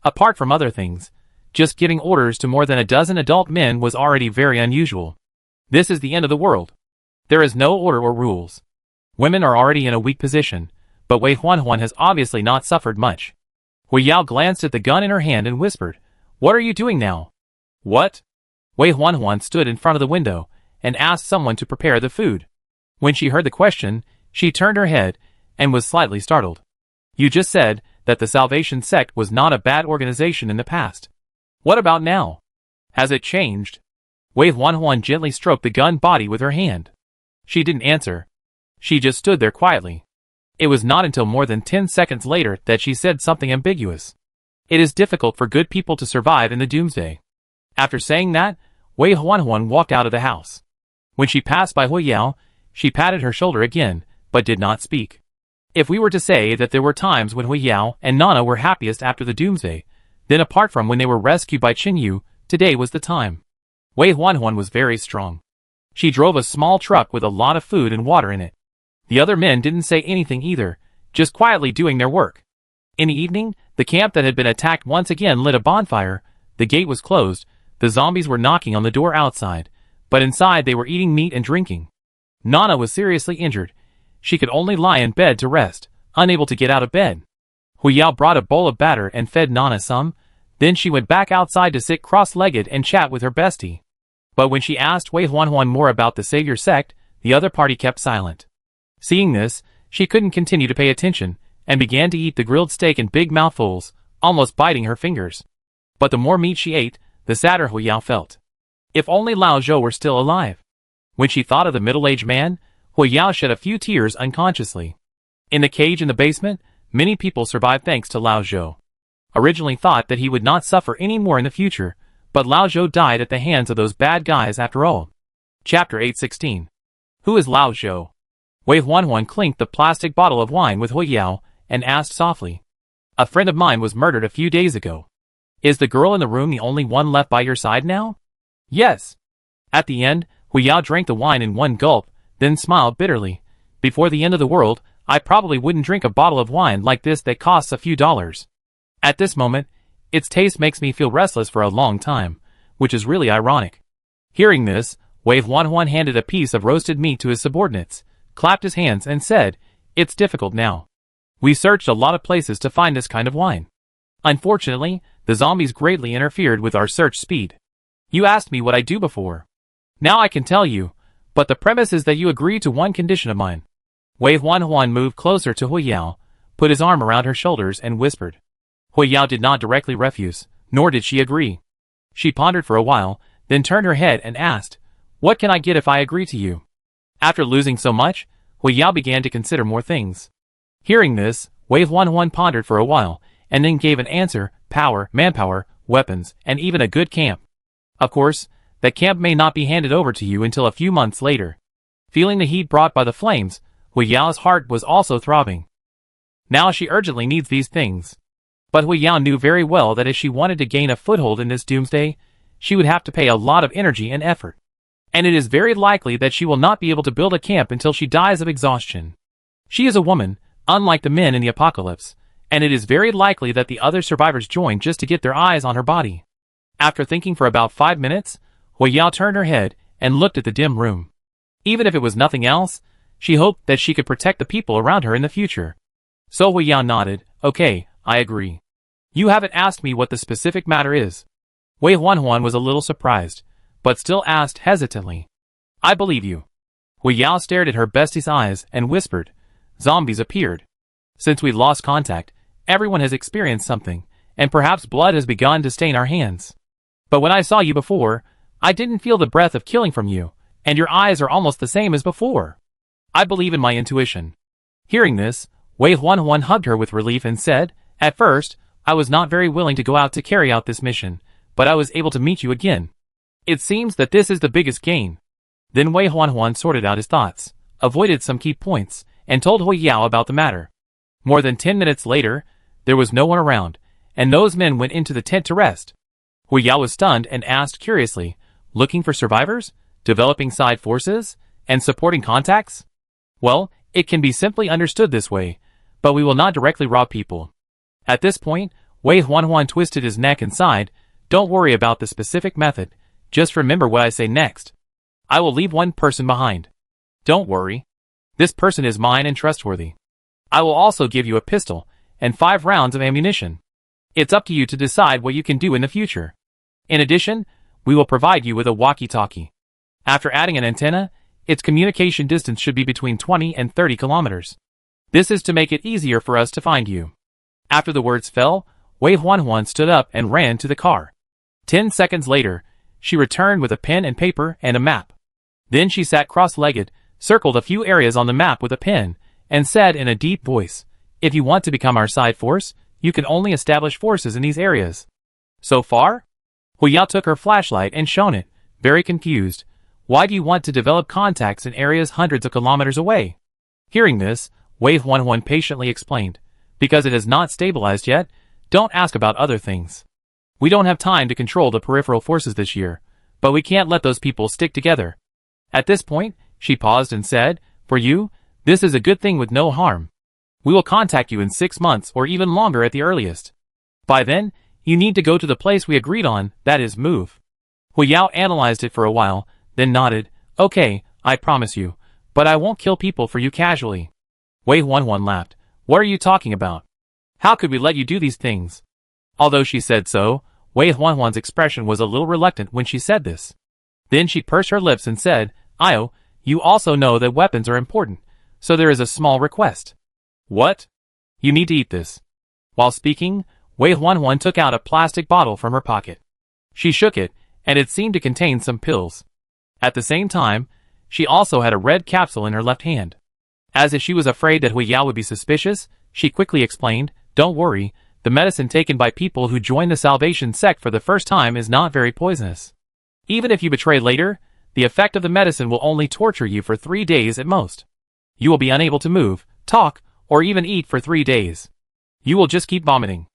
Apart from other things, just giving orders to more than a dozen adult men was already very unusual. This is the end of the world. There is no order or rules. Women are already in a weak position, but Wei Huan has obviously not suffered much. Hui Yao glanced at the gun in her hand and whispered, "What are you doing now?" "What?" Wei Huanhuan stood in front of the window and asked someone to prepare the food. When she heard the question, she turned her head and was slightly startled. You just said that the Salvation Sect was not a bad organization in the past. What about now? Has it changed? Wei Huanhuan gently stroked the gun body with her hand. She didn't answer. She just stood there quietly. It was not until more than 10 seconds later that she said something ambiguous. It is difficult for good people to survive in the doomsday. After saying that, Wei Huanhuan walked out of the house. When she passed by Huiyao, she patted her shoulder again, but did not speak. If we were to say that there were times when Huiyao and Nana were happiest after the doomsday, then apart from when they were rescued by Qinyu, today was the time. Wei Huanhuan was very strong. She drove a small truck with a lot of food and water in it. The other men didn't say anything either, just quietly doing their work. In the evening, the camp that had been attacked once again lit a bonfire. The gate was closed, the zombies were knocking on the door outside, but inside they were eating meat and drinking. Nana was seriously injured. She could only lie in bed to rest, unable to get out of bed. Huiyao brought a bowl of batter and fed Nana some, then she went back outside to sit cross-legged and chat with her bestie. But when she asked Wei Huanhuan more about the Savior Sect, the other party kept silent. Seeing this, she couldn't continue to pay attention, and began to eat the grilled steak in big mouthfuls, almost biting her fingers. But the more meat she ate, the sadder Huiyao felt. If only Lao Zhou were still alive. When she thought of the middle-aged man, Huiyao shed a few tears unconsciously. In the cage in the basement, many people survived thanks to Lao Zhou. Originally thought that he would not suffer any more in the future, but Lao Zhou died at the hands of those bad guys after all. Chapter 816. Who is Lao Zhou? Wei Huanhuan clinked the plastic bottle of wine with Huiyao and asked softly. A friend of mine was murdered a few days ago. Is the girl in the room the only one left by your side now? Yes. At the end, Huiyao drank the wine in one gulp, then smiled bitterly. Before the end of the world, I probably wouldn't drink a bottle of wine like this that costs a few dollars. At this moment, its taste makes me feel restless for a long time, which is really ironic. Hearing this, Wei Huanhuan handed a piece of roasted meat to his subordinates, clapped his hands and said, It's difficult now. We searched a lot of places to find this kind of wine. Unfortunately, the zombies greatly interfered with our search speed. You asked me what I do before. Now I can tell you, but the premise is that you agree to one condition of mine. Wei Huanhuan moved closer to Huiyao, put his arm around her shoulders and whispered. Huiyao did not directly refuse, nor did she agree. She pondered for a while, then turned her head and asked, What can I get if I agree to you? After losing so much, Huiyao began to consider more things. Hearing this, Wei Huanhuan pondered for a while, and then gave an answer: power, manpower, weapons, and even a good camp. Of course, that camp may not be handed over to you until a few months later. Feeling the heat brought by the flames, Huiyao's heart was also throbbing. Now she urgently needs these things. But Huiyao knew very well that if she wanted to gain a foothold in this doomsday, she would have to pay a lot of energy and effort. And it is very likely that she will not be able to build a camp until she dies of exhaustion. She is a woman, unlike the men in the apocalypse, and it is very likely that the other survivors joined just to get their eyes on her body. After thinking for about 5 minutes, Huiyao turned her head and looked at the dim room. Even if it was nothing else, she hoped that she could protect the people around her in the future. So Huiyao nodded. Okay, I agree. You haven't asked me what the specific matter is. Wei Huanhuan was a little surprised, but still asked hesitantly. I believe you. Huiyao stared at her bestie's eyes and whispered. Zombies appeared. Since we lost contact, everyone has experienced something, and perhaps blood has begun to stain our hands. But when I saw you before, I didn't feel the breath of killing from you, and your eyes are almost the same as before. I believe in my intuition. Hearing this, Wei Huanhuan hugged her with relief and said, At first, I was not very willing to go out to carry out this mission, but I was able to meet you again. It seems that this is the biggest gain. Then Wei Huanhuan sorted out his thoughts, avoided some key points, and told Huiyao about the matter. More than 10 minutes later, there was no one around, and those men went into the tent to rest. Huiyao was stunned and asked curiously, Looking for survivors? Developing side forces? And supporting contacts? Well, it can be simply understood this way, but we will not directly rob people. At this point, Wei Huanhuan twisted his neck and sighed. Don't worry about the specific method, just remember what I say next. I will leave one person behind. Don't worry. This person is mine and trustworthy. I will also give you a pistol and 5 rounds of ammunition. It's up to you to decide what you can do in the future. In addition, we will provide you with a walkie-talkie. After adding an antenna, its communication distance should be between 20 and 30 kilometers. This is to make it easier for us to find you." After the words fell, Wave 11 stood up and ran to the car. 10 seconds later, she returned with a pen and paper and a map. Then she sat cross-legged, circled a few areas on the map with a pen, and said in a deep voice, "If you want to become our side force, you can only establish forces in these areas." "So far?" Huiyao took her flashlight and shone it, very confused. "Why do you want to develop contacts in areas hundreds of kilometers away?" Hearing this, Wave 11 patiently explained, "Because it has not stabilized yet, don't ask about other things. We don't have time to control the peripheral forces this year, but we can't let those people stick together." At this point, she paused and said, "For you, this is a good thing with no harm. We will contact you in 6 months or even longer at the earliest. By then, you need to go to the place we agreed on, that is move." Huiyao analyzed it for a while, then nodded, "Okay, I promise you, but I won't kill people for you casually." Wei 11 laughed. "What are you talking about? How could we let you do these things?" Although she said so, Wei 11's expression was a little reluctant when she said this. Then she pursed her lips and said, "Io, you also know that weapons are important, so there is a small request." "What?" "You need to eat this." While speaking, Wei 11 took out a plastic bottle from her pocket. She shook it, and it seemed to contain some pills. At the same time, she also had a red capsule in her left hand. As if she was afraid that Huiyao would be suspicious, she quickly explained, "Don't worry, the medicine taken by people who join the Salvation sect for the first time is not very poisonous. Even if you betray later, the effect of the medicine will only torture you for 3 days at most. You will be unable to move, talk, or even eat for 3 days. You will just keep vomiting.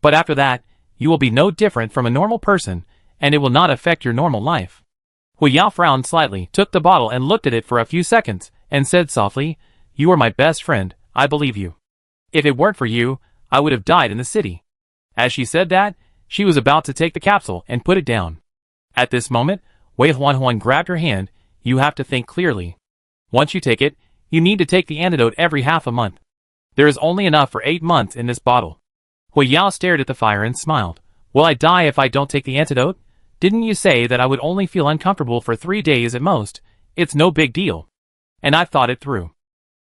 But after that, you will be no different from a normal person, and it will not affect your normal life." Huiyao frowned slightly, took the bottle and looked at it for a few seconds, and said softly, "You are my best friend, I believe you. If it weren't for you, I would have died in the city." As she said that, she was about to take the capsule and put it down. At this moment, Wei 11 grabbed her hand. "You have to think clearly. Once you take it, you need to take the antidote every half a month. There is only enough for 8 months in this bottle." Huiyao stared at the fire and smiled. "Will I die if I don't take the antidote? Didn't you say that I would only feel uncomfortable for 3 days at most? It's no big deal. And I've thought it through.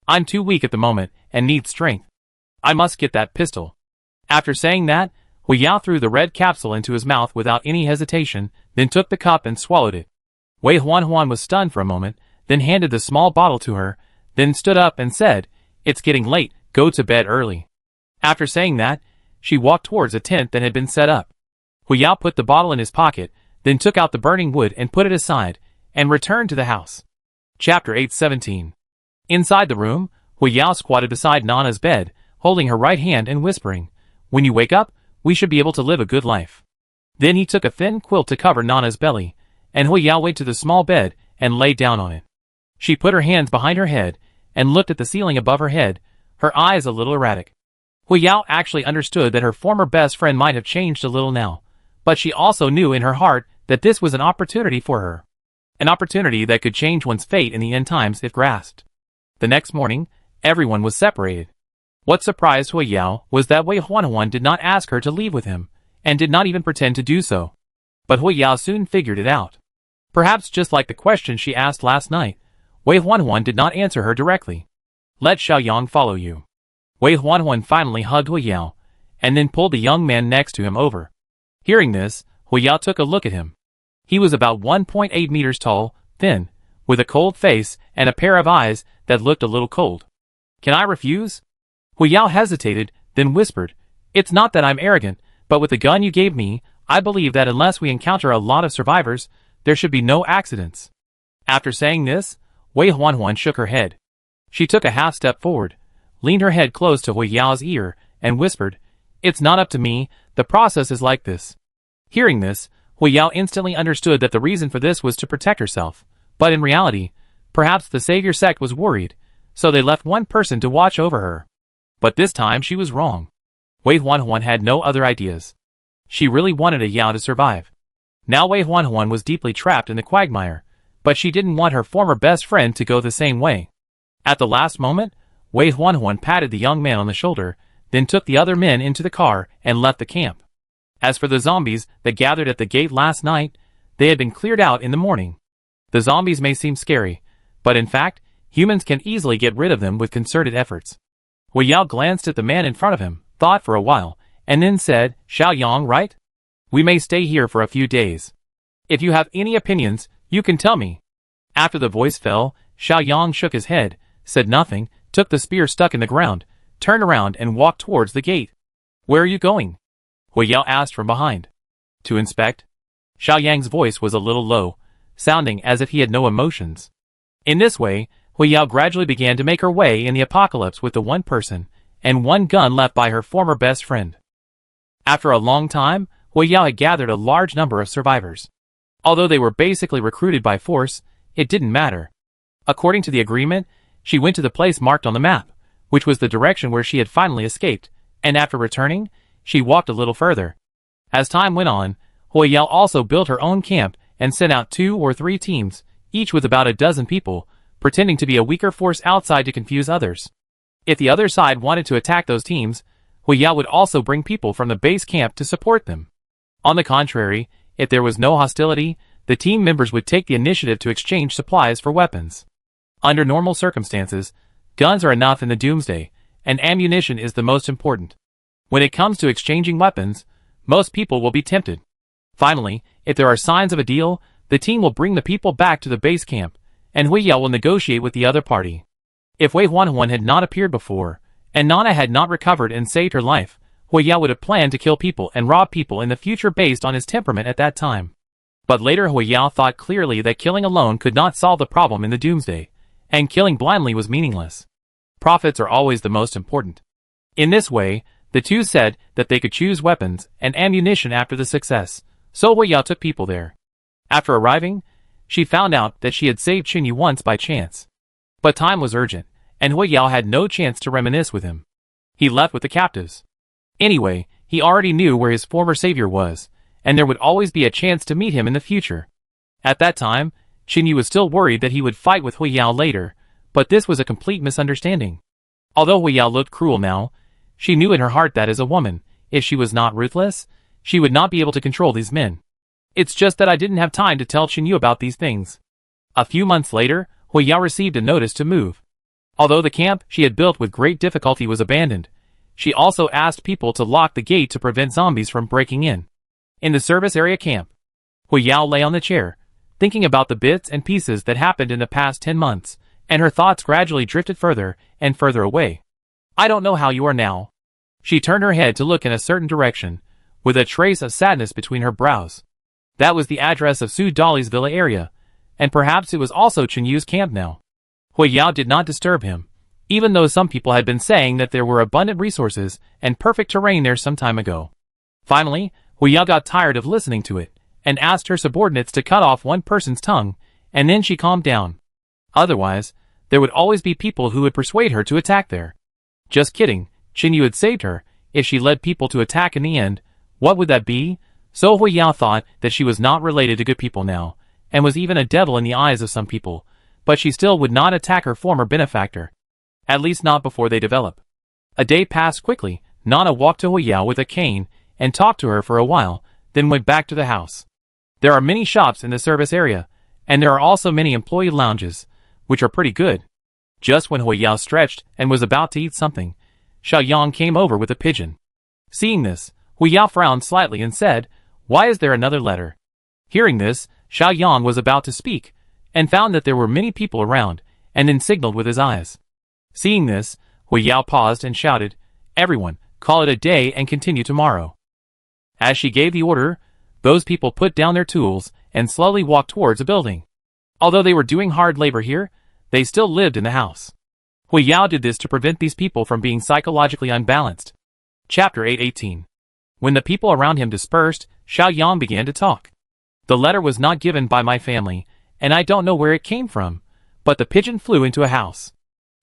I'm too weak at the moment and need strength. I must get that pistol." After saying that, Huiyao threw the red capsule into his mouth without any hesitation, then took the cup and swallowed it. Wei 11 was stunned for a moment, then handed the small bottle to her, then stood up and said, "It's getting late, go to bed early." After saying that, she walked towards a tent that had been set up. Huiyao put the bottle in his pocket, then took out the burning wood and put it aside, and returned to the house. Chapter 817. Inside the room, Huiyao squatted beside Nana's bed, holding her right hand and whispering, "When you wake up, we should be able to live a good life." Then he took a thin quilt to cover Nana's belly, and Huiyao went to the small bed and lay down on it. She put her hands behind her head and looked at the ceiling above her head, her eyes a little erratic. Huiyao actually understood that her former best friend might have changed a little now, but she also knew in her heart that this was an opportunity for her. An opportunity that could change one's fate in the end times if grasped. The next morning, everyone was separated. What surprised Huiyao was that Wei 11 did not ask her to leave with him, and did not even pretend to do so. But Huiyao soon figured it out. Perhaps just like the question she asked last night, Wei 11 did not answer her directly. "Let Xiaoyang follow you." Wei 11 finally hugged Huiyao, and then pulled the young man next to him over. Hearing this, Huiyao took a look at him. He was about 1.8 meters tall, thin, with a cold face and a pair of eyes that looked a little cold. "Can I refuse?" Huiyao hesitated, then whispered, "It's not that I'm arrogant, but with the gun you gave me, I believe that unless we encounter a lot of survivors, there should be no accidents." After saying this, Wei 11 shook her head. She took a half step forward, leaned her head close to Huiyao's ear, and whispered, "It's not up to me, the process is like this." Hearing this, Huiyao instantly understood that the reason for this was to protect herself, but in reality, perhaps the Savior sect was worried, so they left one person to watch over her. But this time she was wrong. Wei 11 had no other ideas. She really wanted a Yao to survive. Now Wei 11 was deeply trapped in the quagmire, but she didn't want her former best friend to go the same way. At the last moment, Wei 11 patted the young man on the shoulder, then took the other men into the car and left the camp. As for the zombies that gathered at the gate last night, they had been cleared out in the morning. The zombies may seem scary, but in fact, humans can easily get rid of them with concerted efforts. Hui Yao glanced at the man in front of him, thought for a while, and then said, Xiaoyang, right? We may stay here for a few days. If you have any opinions, you can tell me. After the voice fell, Xiaoyang shook his head, said nothing, took the spear stuck in the ground, turned around and walked towards the gate. Where are you going? Hui Yao asked from behind. To inspect. Xiaoyang's voice was a little low, sounding as if he had no emotions. In this way, Hui Yao gradually began to make her way in the apocalypse with the one person and one gun left by her former best friend. After a long time, Hui Yao had gathered a large number of survivors. Although they were basically recruited by force, it didn't matter. According to the agreement, she went to the place marked on the map, which was the direction where she had finally escaped, and after returning, she walked a little further. As time went on, Hui Yao also built her own camp and sent out 2 or 3 teams, each with about a dozen people, pretending to be a weaker force outside to confuse others. If the other side wanted to attack those teams, Hui Yao would also bring people from the base camp to support them. On the contrary, if there was no hostility, the team members would take the initiative to exchange supplies for weapons. Under normal circumstances, guns are enough in the doomsday, and ammunition is the most important. When it comes to exchanging weapons, most people will be tempted. Finally, if there are signs of a deal, the team will bring the people back to the base camp, and Hui Yao will negotiate with the other party. If Wei Huanhuan had not appeared before, and Nana had not recovered and saved her life, Hui Yao would have planned to kill people and rob people in the future based on his temperament at that time. But later Hui Yao thought clearly that killing alone could not solve the problem in the doomsday, and killing blindly was meaningless. Profits are always the most important. In this way, the two said that they could choose weapons and ammunition after the success, so Hui Yao took people there. After arriving, she found out that she had saved Qinyu once by chance. But time was urgent, and Hui Yao had no chance to reminisce with him. He left with the captives. Anyway, he already knew where his former savior was, and there would always be a chance to meet him in the future. At that time, Qinyu was still worried that he would fight with Hui Yao later, but this was a complete misunderstanding. Although Hui Yao looked cruel now, she knew in her heart that as a woman, if she was not ruthless, she would not be able to control these men. It's just that I didn't have time to tell Qinyu about these things. A few months later, Hui Yao received a notice to move. Although the camp she had built with great difficulty was abandoned, she also asked people to lock the gate to prevent zombies from breaking in. In the service area camp, Hui Yao lay on the chair, thinking about the bits and pieces that happened in the past 10 months, and her thoughts gradually drifted further and further away. I don't know how you are now. She turned her head to look in a certain direction, with a trace of sadness between her brows. That was the address of Su Dali's villa area, and perhaps it was also Qinyu's camp now. Hui Yao did not disturb him, even though some people had been saying that there were abundant resources and perfect terrain there some time ago. Finally, Hui Yao got tired of listening to it, and asked her subordinates to cut off one person's tongue, and then she calmed down. Otherwise, there would always be people who would persuade her to attack there. Just kidding, Qinyu had saved her. If she led people to attack in the end, what would that be? So Hui Yao thought that she was not related to good people now, and was even a devil in the eyes of some people, but she still would not attack her former benefactor. At least not before they develop. A day passed quickly. Nana walked to Hui Yao with a cane, and talked to her for a while, then went back to the house. There are many shops in the service area, and there are also many employee lounges, which are pretty good. Just when Hui Yao stretched and was about to eat something, Xiaoyang came over with a pigeon. Seeing this, Hui Yao frowned slightly and said, "Why is there another letter?" Hearing this, Xiaoyang was about to speak, and found that there were many people around, and then signaled with his eyes. Seeing this, Hui Yao paused and shouted, "Everyone, call it a day and continue tomorrow." As she gave the order, those people put down their tools and slowly walked towards a building. Although they were doing hard labor here, they still lived in the house. Hui Yao did this to prevent these people from being psychologically unbalanced. Chapter 818. When the people around him dispersed, Xiaoyang began to talk. The letter was not given by my family, and I don't know where it came from, but the pigeon flew into a house.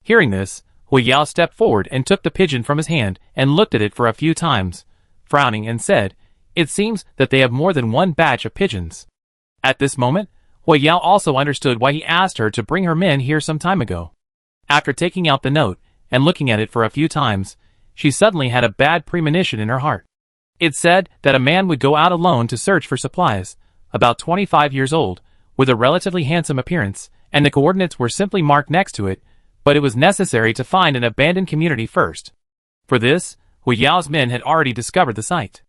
Hearing this, Hui Yao stepped forward and took the pigeon from his hand and looked at it for a few times, frowning and said, "It seems that they have more than one batch of pigeons." At this moment, Hui Yao also understood why he asked her to bring her men here some time ago. After taking out the note and looking at it for a few times, she suddenly had a bad premonition in her heart. It said that a man would go out alone to search for supplies, about 25 years old, with a relatively handsome appearance, and the coordinates were simply marked next to it, but it was necessary to find an abandoned community first. For this, Hu Yao's men had already discovered the site.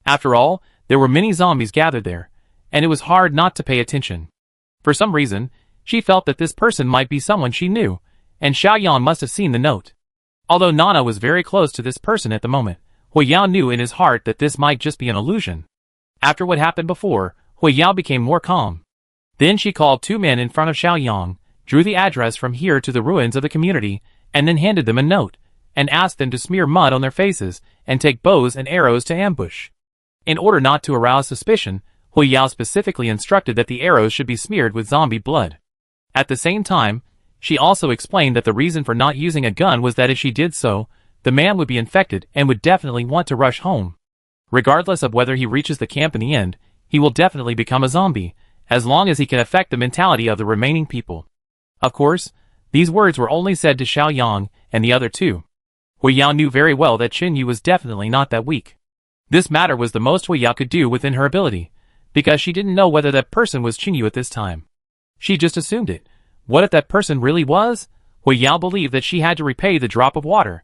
After all, there were many zombies gathered there, and it was hard not to pay attention. For some reason, she felt that this person might be someone she knew, and Xiaoyan must have seen the note. Although Nana was very close to this person at the moment, Hu Yao knew in his heart that this might just be an illusion. After what happened before, Hu Yao became more calm. Then she called two men in front of Xiaoyan, drew the address from here to the ruins of the community, and then handed them a note, and asked them to smear mud on their faces and take bows and arrows to ambush. In order not to arouse suspicion, Hu Yao specifically instructed that the arrows should be smeared with zombie blood. At the same time, she also explained that the reason for not using a gun was that if she did so, the man would be infected and would definitely want to rush home. Regardless of whether he reaches the camp in the end, he will definitely become a zombie, as long as he can affect the mentality of the remaining people. Of course, these words were only said to Xiaoyan and the other two. Hu Yao knew very well that Qin Yu was definitely not that weak. This matter was the most Hu Yao could do within her ability, because she didn't know whether that person was Qin Yu at this time. She just assumed it. What if that person really was? Hu Yao believed that she had to repay the drop of water.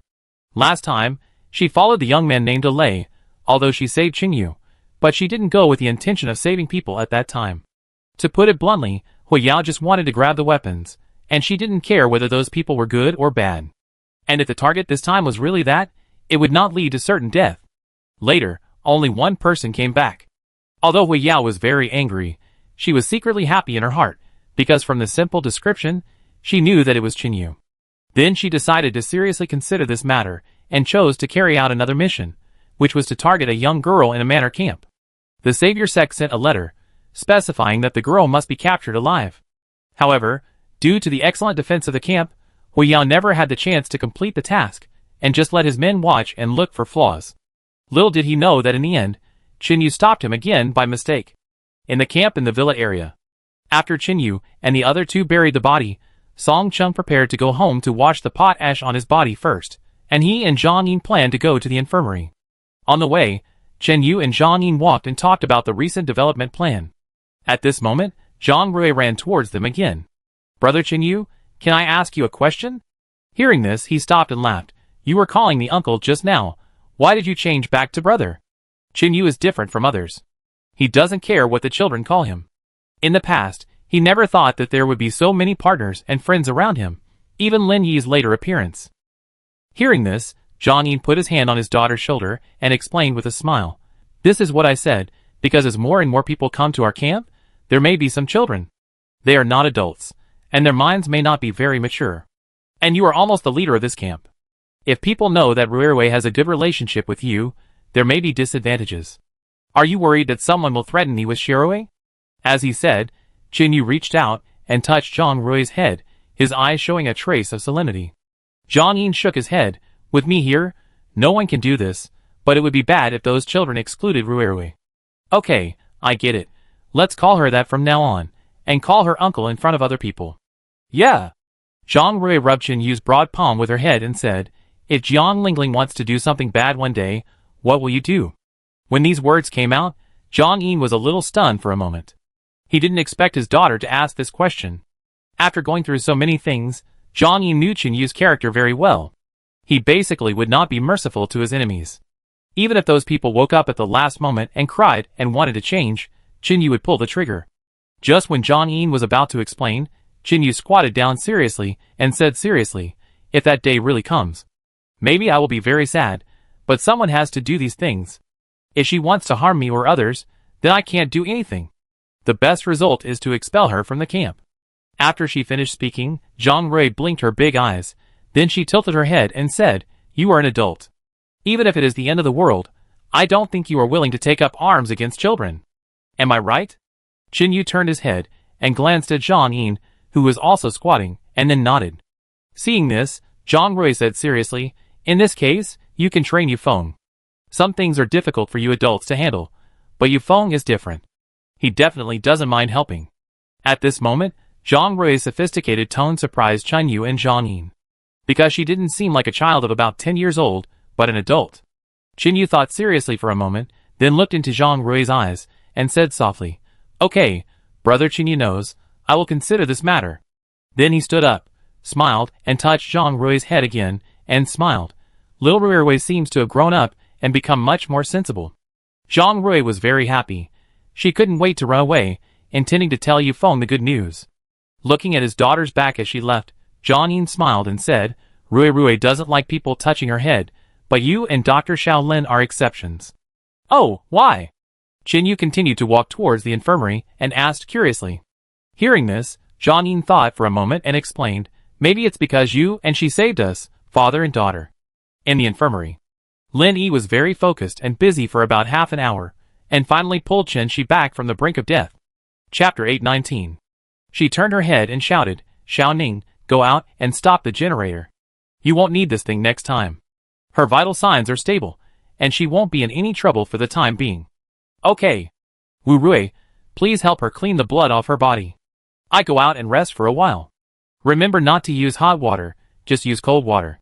Last time, she followed the young man named Lei, although she saved Qin Yu, but she didn't go with the intention of saving people at that time. To put it bluntly, Hu Yao just wanted to grab the weapons, and she didn't care whether those people were good or bad. And if the target this time was really that, it would not lead to certain death. Later, only one person came back. Although Hu Yao was very angry, she was secretly happy in her heart, because from the simple description, she knew that it was Qin Yu. Then she decided to seriously consider this matter, and chose to carry out another mission, which was to target a young girl in a manor camp. The savior sect sent a letter, specifying that the girl must be captured alive. However, due to the excellent defense of the camp, Hu Yao never had the chance to complete the task, and just let his men watch and look for flaws. Little did he know that in the end, Qin Yu stopped him again by mistake. In the camp in the villa area. After Qin Yu and the other two buried the body, Song Chung prepared to go home to wash the pot ash on his body first, and he and Zhang Yin planned to go to the infirmary. On the way, Chen Yu and Zhang Yin walked and talked about the recent development plan. At this moment, Zhang Rui ran towards them again. "Brother Chen Yu, can I ask you a question?" Hearing this, he stopped and laughed. "You were calling me uncle just now. Why did you change back to brother?" Chen Yu is different from others. He doesn't care what the children call him. In the past, he never thought that there would be so many partners and friends around him, even Lin Yi's later appearance. Hearing this, Zhang Yin put his hand on his daughter's shoulder and explained with a smile. "This is what I said, because as more and more people come to our camp, there may be some children. They are not adults, and their minds may not be very mature. And you are almost the leader of this camp. If people know that Ruirui has a good relationship with you, there may be disadvantages. Are you worried that someone will threaten me with Shirui?" As he said, Qin Yu reached out and touched Zhang Rui's head, his eyes showing a trace of salinity. Zhang Yin shook his head. "With me here, no one can do this, but it would be bad if those children excluded Ruirui." "Okay, I get it. Let's call her that from now on, and call her uncle in front of other people." "Yeah." Zhang Rui rubbed Qin Yu's broad palm with her head and said, "If Jiang Lingling wants to do something bad one day, what will you do?" When these words came out, Zhang Yin was a little stunned for a moment. He didn't expect his daughter to ask this question. After going through so many things, Zhang Yin knew Qin Yu's character very well. He basically would not be merciful to his enemies. Even if those people woke up at the last moment and cried and wanted to change, Qin Yu would pull the trigger. Just when Zhang Yin was about to explain, Qin Yu squatted down seriously and said seriously, "If that day really comes, maybe I will be very sad, but someone has to do these things. If she wants to harm me or others, then I can't do anything. The best result is to expel her from the camp." After she finished speaking, Zhang Rui blinked her big eyes. Then she tilted her head and said, "You are an adult. Even if it is the end of the world, I don't think you are willing to take up arms against children. Am I right?" Qin Yu turned his head and glanced at Zhang Yin, who was also squatting, and then nodded. Seeing this, Zhang Rui said seriously, "In this case, you can train Yufeng. Some things are difficult for you adults to handle, but Yufeng is different. He definitely doesn't mind helping." At this moment, Zhang Rui's sophisticated tone surprised Chen Yu and Zhang Yin, because she didn't seem like a child of about 10 years old, but an adult. Qin Yu thought seriously for a moment, then looked into Zhang Rui's eyes, and said softly, Okay, brother Chinyu knows, I will consider this matter. Then he stood up, smiled, and touched Zhang Rui's head again, and smiled. Little Rui seems to have grown up and become much more sensible. Zhang Rui was very happy. She couldn't wait to run away, intending to tell Yufeng the good news. Looking at his daughter's back as she left, Zhang Yin smiled and said, Rui doesn't like people touching her head, but you and Dr. Shaolin are exceptions. Oh, why? Chinyu continued to walk towards the infirmary and asked curiously. Hearing this, Zhang Yin thought for a moment and explained, maybe it's because you and she saved us, father and daughter. In the infirmary, Lin Yi was very focused and busy for about half an hour, and finally pulled Chen Shi back from the brink of death. Chapter 819. She turned her head and shouted, Xiao Ning, go out and stop the generator. You won't need this thing next time. Her vital signs are stable, and she won't be in any trouble for the time being. Okay. Wu Rui, please help her clean the blood off her body. I go out and rest for a while. Remember not to use hot water, just use cold water.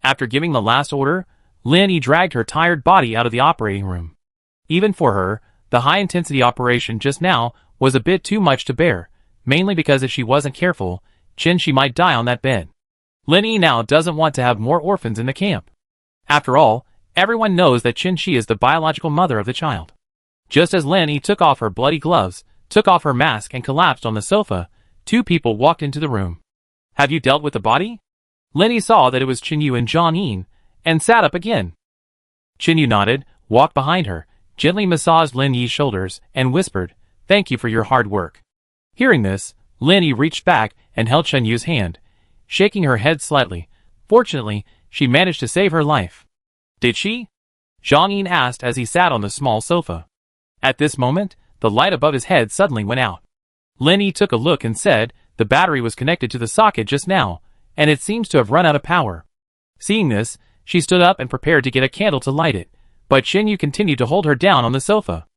After giving the last order, Lin Yi dragged her tired body out of the operating room. Even for her, the high-intensity operation just now was a bit too much to bear, mainly because if she wasn't careful, she might die on that bed. Lin Yi now doesn't want to have more orphans in the camp. After all, everyone knows that Shi is the biological mother of the child. Just as Lin Yi took off her bloody gloves, took off her mask and collapsed on the sofa, two people walked into the room. Have you dealt with the body? Lin Yi saw that it was Chinyu and Zhang Yin, and sat up again. Chinyu nodded, walked behind her, gently massaged Lin Yi's shoulders, and whispered, Thank you for your hard work. Hearing this, Lin Yi reached back and held Chinyu's hand, shaking her head slightly. Fortunately, she managed to save her life. Did she? Zhang Yin asked as he sat on the small sofa. At this moment, the light above his head suddenly went out. Lin Yi took a look and said, the battery was connected to the socket just now, and it seems to have run out of power. Seeing this, she stood up and prepared to get a candle to light it, but Chinyu continued to hold her down on the sofa.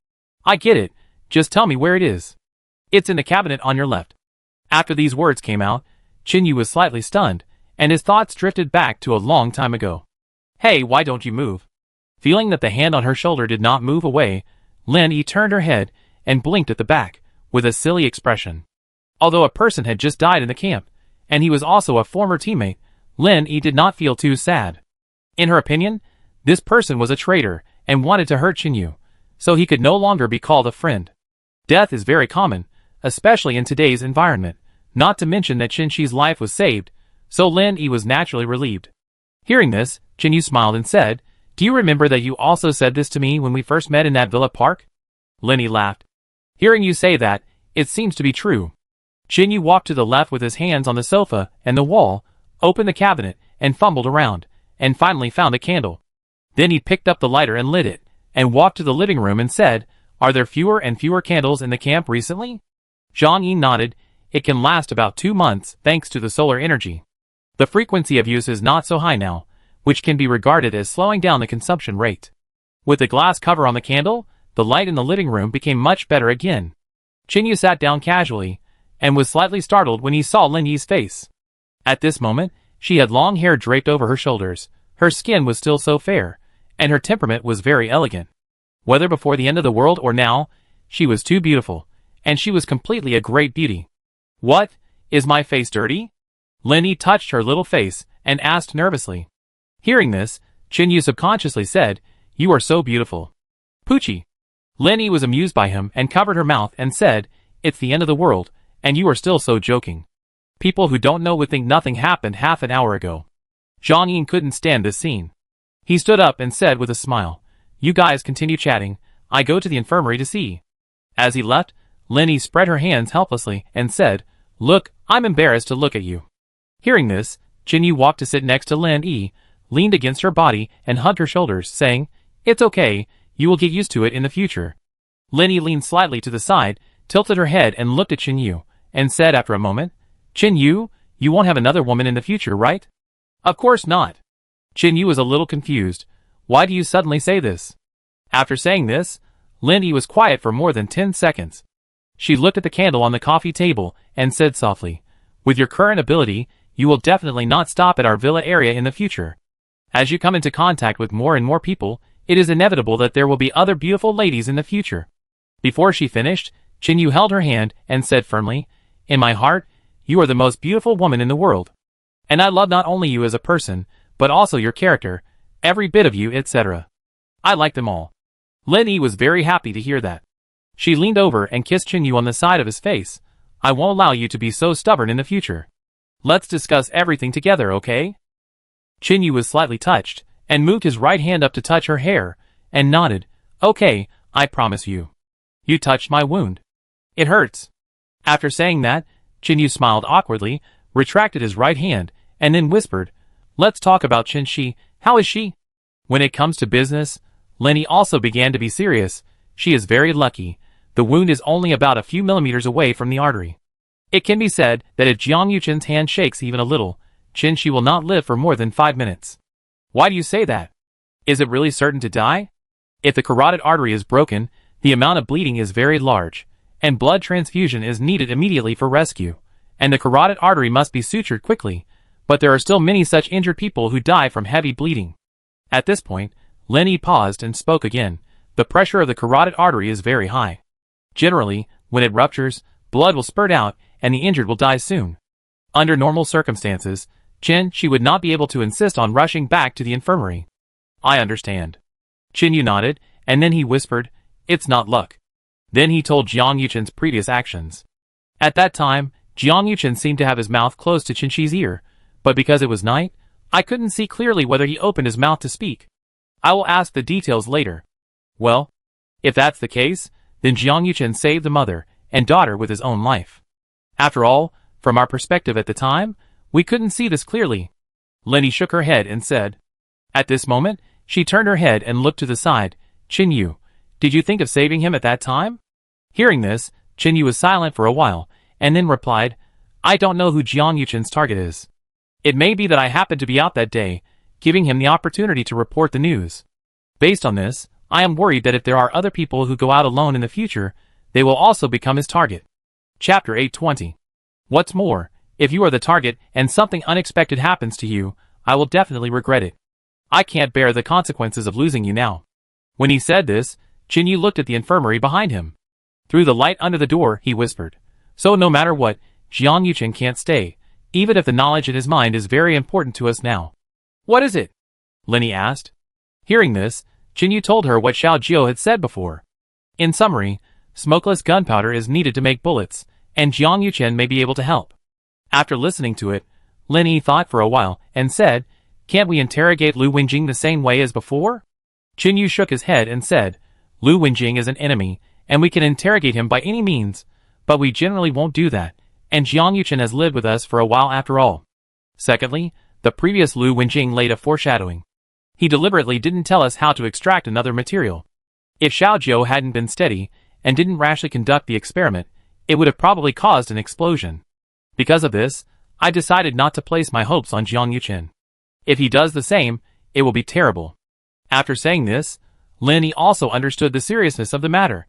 I get it, just tell me where it is. It's in the cabinet on your left. After these words came out, Chinyu was slightly stunned, and his thoughts drifted back to a long time ago. Hey, why don't you move? Feeling that the hand on her shoulder did not move away, Lin Yi turned her head and blinked at the back, with a silly expression. Although a person had just died in the camp, and he was also a former teammate, Lin Yi did not feel too sad. In her opinion, this person was a traitor and wanted to hurt Chinyu, so he could no longer be called a friend. Death is very common, especially in today's environment, not to mention that Shi's life was saved, so Lin Yi was naturally relieved. Hearing this, Chinyu smiled and said, Do you remember that you also said this to me when we first met in that villa park? Lin Yi laughed. Hearing you say that, it seems to be true. Chinyu walked to the left with his hands on the sofa and the wall, opened the cabinet, and fumbled around, and finally found a candle. Then he picked up the lighter and lit it, and walked to the living room and said, Are there fewer and fewer candles in the camp recently? Zhang Yin nodded. It can last about 2 months thanks to the solar energy. The frequency of use is not so high now, which can be regarded as slowing down the consumption rate. With the glass cover on the candle, the light in the living room became much better again. Chinyu sat down casually, and was slightly startled when he saw Lin Yi's face. At this moment, she had long hair draped over her shoulders, her skin was still so fair, and her temperament was very elegant. Whether before the end of the world or now, she was too beautiful, and she was completely a great beauty. What? Is my face dirty? Lin Yi touched her little face, and asked nervously. Hearing this, Chinyu subconsciously said, You are so beautiful. Poochie. Lin Yi was amused by him and covered her mouth and said, It's the end of the world, and you are still so joking. People who don't know would think nothing happened half an hour ago. Zhang Yin couldn't stand this scene. He stood up and said with a smile, You guys continue chatting, I go to the infirmary to see. As he left, Lin Yi spread her hands helplessly and said, Look, I'm embarrassed to look at you. Hearing this, Chinyu walked to sit next to Lin Yi, leaned against her body and hugged her shoulders, saying, It's okay, you will get used to it in the future. Lin Yi leaned slightly to the side, tilted her head and looked at Chinyu, and said after a moment, Chinyu, you won't have another woman in the future, right? Of course not. Chinyu was a little confused. Why do you suddenly say this? After saying this, Lin Yi was quiet for more than 10 seconds. She looked at the candle on the coffee table and said softly, With your current ability, you will definitely not stop at our villa area in the future. As you come into contact with more and more people, it is inevitable that there will be other beautiful ladies in the future. Before she finished, Qin Yu held her hand and said firmly, "In my heart, you are the most beautiful woman in the world. And I love not only you as a person, but also your character, every bit of you, etc. I like them all." Lin Yi was very happy to hear that. She leaned over and kissed Qin Yu on the side of his face. "I won't allow you to be so stubborn in the future. Let's discuss everything together, okay?" Qin Yu was slightly touched, and moved his right hand up to touch her hair, and nodded. "Okay, I promise you. You touched my wound. It hurts." After saying that, Qin Yu smiled awkwardly, retracted his right hand, and then whispered, "Let's talk about Qin Shi. How is she?" When it comes to business, Lin Yi also began to be serious. She is very lucky. The wound is only about a few millimeters away from the artery. It can be said that if Jiang Yuchen's hand shakes even a little, Qin Shi will not live for more than 5 minutes. Why do you say that? Is it really certain to die? If the carotid artery is broken, the amount of bleeding is very large, and blood transfusion is needed immediately for rescue, and the carotid artery must be sutured quickly, but there are still many such injured people who die from heavy bleeding. At this point, Lin Yi paused and spoke again. The pressure of the carotid artery is very high. Generally, when it ruptures, blood will spurt out, and the injured will die soon. Under normal circumstances, Qin Shi would not be able to insist on rushing back to the infirmary. I understand. Qin Yu nodded, and then he whispered, "It's not luck." Then he told Jiang Yuchen's previous actions. At that time, Jiang Yuchen seemed to have his mouth close to Qin Shi's ear, but because it was night, I couldn't see clearly whether he opened his mouth to speak. I will ask the details later. Well, if that's the case, then Jiang Yuchen saved the mother and daughter with his own life. After all, from our perspective at the time, we couldn't see this clearly. Lin Yi shook her head and said. At this moment, she turned her head and looked to the side. "Qin Yu, did you think of saving him at that time?" Hearing this, Qin Yu was silent for a while, and then replied, "I don't know who Jiang Yuchen's target is. It may be that I happened to be out that day, giving him the opportunity to report the news. Based on this, I am worried that if there are other people who go out alone in the future, they will also become his target." Chapter 820. What's more, if you are the target and something unexpected happens to you, I will definitely regret it. I can't bear the consequences of losing you now. When he said this, Qin Yu looked at the infirmary behind him. Through the light under the door, he whispered, "So no matter what, Jiang Yuchen can't stay, even if the knowledge in his mind is very important to us now." "What is it?" Lin Yi asked. Hearing this, Qin Yu told her what Xiao Jiao had said before. In summary, smokeless gunpowder is needed to make bullets, and Jiang Yuchen may be able to help. After listening to it, Lin Yi thought for a while, and said, "Can't we interrogate Lu Wenjing the same way as before?" Qin Yu shook his head and said, "Lu Wenjing is an enemy, and we can interrogate him by any means, but we generally won't do that, and Jiang Yuchen has lived with us for a while after all. Secondly, the previous Lu Wenjing laid a foreshadowing. He deliberately didn't tell us how to extract another material. If Xiao Jiao hadn't been steady, and didn't rashly conduct the experiment, it would have probably caused an explosion. Because of this, I decided not to place my hopes on Jiang Yuchen. If he does the same, it will be terrible." After saying this, Lin Yi also understood the seriousness of the matter.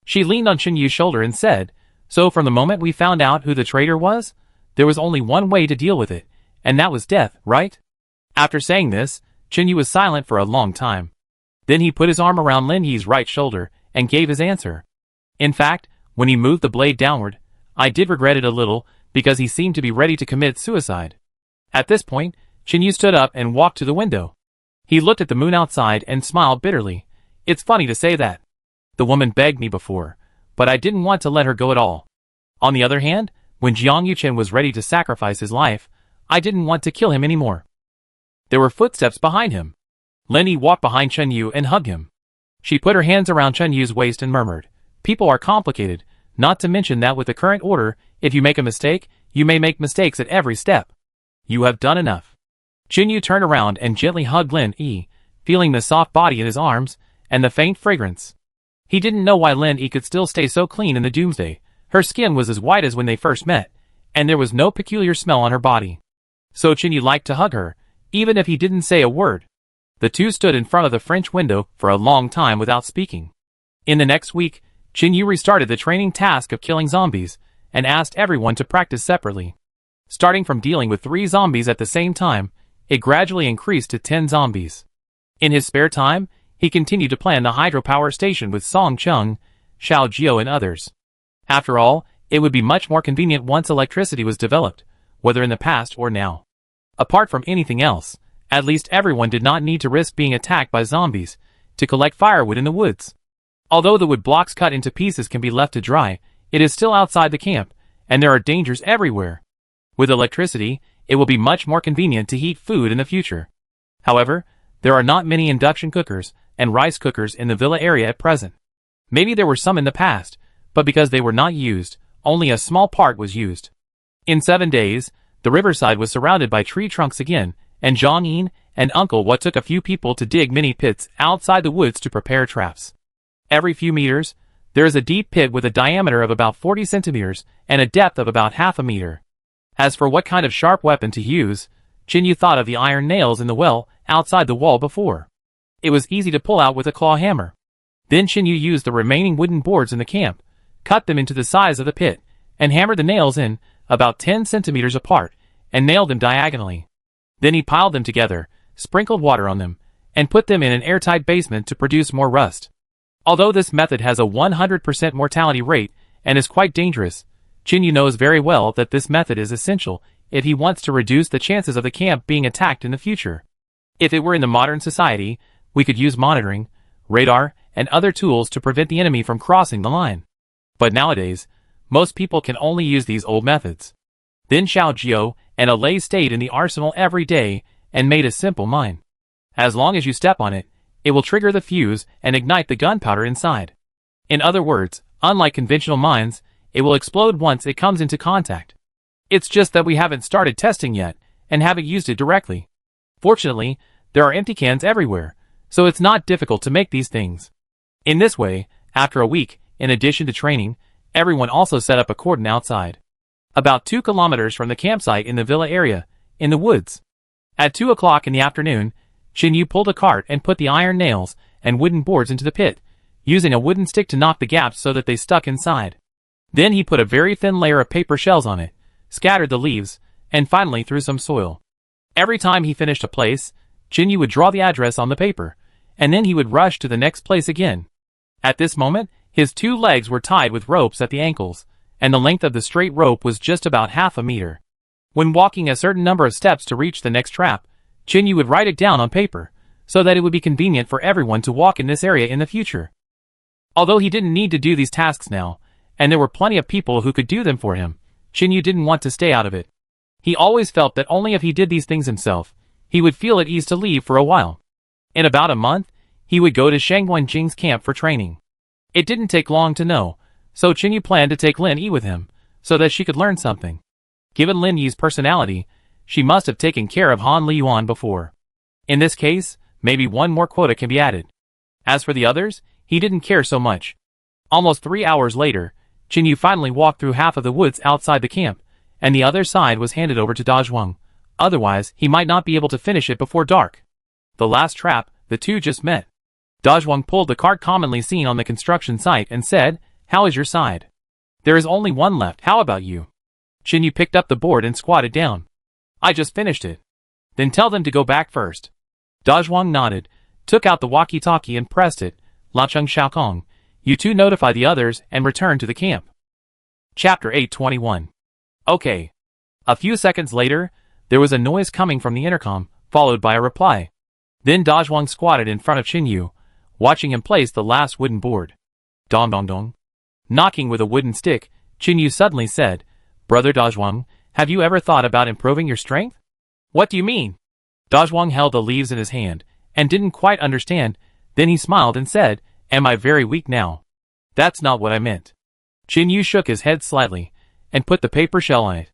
She leaned on Qin Yu's shoulder and said, "So from the moment we found out who the traitor was, there was only one way to deal with it, and that was death, right?" After saying this, Qin Yu was silent for a long time. Then he put his arm around Lin Yi's right shoulder and gave his answer. In fact, when he moved the blade downward, I did regret it a little, because he seemed to be ready to commit suicide. At this point, Qin Yu stood up and walked to the window. He looked at the moon outside and smiled bitterly. "It's funny to say that. The woman begged me before, but I didn't want to let her go at all. On the other hand, when Jiang Yuchen was ready to sacrifice his life, I didn't want to kill him anymore." There were footsteps behind him. Lin Yi walked behind Qin Yu and hugged him. She put her hands around Qin Yu's waist and murmured, "People are complicated, not to mention that with the current order, if you make a mistake, you may make mistakes at every step. You have done enough." Qin Yu turned around and gently hugged Lin Yi, feeling the soft body in his arms, and the faint fragrance. He didn't know why Lin Yi could still stay so clean in the doomsday. Her skin was as white as when they first met, and there was no peculiar smell on her body. So Qin Yu liked to hug her, even if he didn't say a word. The two stood in front of the French window for a long time without speaking. In the next week, Qin Yu restarted the training task of killing zombies, and asked everyone to practice separately. Starting from dealing with 3 zombies at the same time, it gradually increased to 10 zombies. In his spare time, he continued to plan the hydropower station with Song Chung, Xiao Jiao and others. After all, it would be much more convenient once electricity was developed, whether in the past or now. Apart from anything else, at least everyone did not need to risk being attacked by zombies to collect firewood in the woods. Although the wood blocks cut into pieces can be left to dry, it is still outside the camp, and there are dangers everywhere. With electricity, it will be much more convenient to heat food in the future. However, there are not many induction cookers and rice cookers in the villa area at present. Maybe there were some in the past, but because they were not used, only a small part was used. In 7 days, the riverside was surrounded by tree trunks again, and Zhang-Yin and Uncle What took a few people to dig mini pits outside the woods to prepare traps. Every few meters, there is a deep pit with a diameter of about 40 centimeters and a depth of about half a meter. As for what kind of sharp weapon to use, Chinyu thought of the iron nails in the well outside the wall before. It was easy to pull out with a claw hammer. Then Chinyu used the remaining wooden boards in the camp, cut them into the size of the pit, and hammered the nails in, about 10 centimeters apart, and nailed them diagonally. Then he piled them together, sprinkled water on them, and put them in an airtight basement to produce more rust. Although this method has a 100% mortality rate and is quite dangerous, Chinyu knows very well that this method is essential if he wants to reduce the chances of the camp being attacked in the future. If it were in the modern society, we could use monitoring, radar, and other tools to prevent the enemy from crossing the line. But nowadays, most people can only use these old methods. Then Xiao Jiao and Alei stayed in the arsenal every day and made a simple mine. As long as you step on it, it will trigger the fuse and ignite the gunpowder inside. In other words, unlike conventional mines, it will explode once it comes into contact. It's just that we haven't started testing yet, and haven't used it directly. Fortunately, there are empty cans everywhere, so it's not difficult to make these things. In this way, after a week, in addition to training, everyone also set up a cordon outside. About 2 kilometers from the campsite in the villa area, in the woods. At 2 o'clock in the afternoon, Chinyu pulled a cart and put the iron nails and wooden boards into the pit, using a wooden stick to knock the gaps so that they stuck inside. Then he put a very thin layer of paper shells on it, scattered the leaves, and finally threw some soil. Every time he finished a place, Chinyu would draw the address on the paper, and then he would rush to the next place again. At this moment, his 2 legs were tied with ropes at the ankles, and the length of the straight rope was just about half a meter. When walking a certain number of steps to reach the next trap, Chinyu would write it down on paper, so that it would be convenient for everyone to walk in this area in the future. Although he didn't need to do these tasks now, and there were plenty of people who could do them for him, Chinyu didn't want to stay out of it. He always felt that only if he did these things himself, he would feel at ease to leave for a while. In about a month, he would go to Shang Wenjing's camp for training. It didn't take long to know, so Chinyu planned to take Lin Yi with him, so that she could learn something. Given Lin Yi's personality, she must have taken care of Han Liyuan before. In this case, maybe one more quota can be added. As for the others, he didn't care so much. Almost 3 hours later, Chinyu finally walked through half of the woods outside the camp, and the other side was handed over to Dazhuang. Otherwise, he might not be able to finish it before dark. The last trap, the two just met. Dazhuang pulled the cart commonly seen on the construction site and said, "How is your side? There is only one left, how about you?" Chinyu picked up the board and squatted down. "I just finished it." "Then tell them to go back first." Dazhuang nodded, took out the walkie-talkie and pressed it. "Lacheng Xiaokong, you two notify the others and return to the camp." Chapter 821. Okay. A few seconds later, there was a noise coming from the intercom, followed by a reply. Then Dazhuang squatted in front of Chinyu, watching him place the last wooden board. Dong dong dong. Knocking with a wooden stick, Chinyu suddenly said, "Brother Dazhuang, have you ever thought about improving your strength?" "What do you mean?" Dazhuang held the leaves in his hand, and didn't quite understand. Then he smiled and said, "Am I very weak now?" "That's not what I meant." Chinyu shook his head slightly, and put the paper shell on it.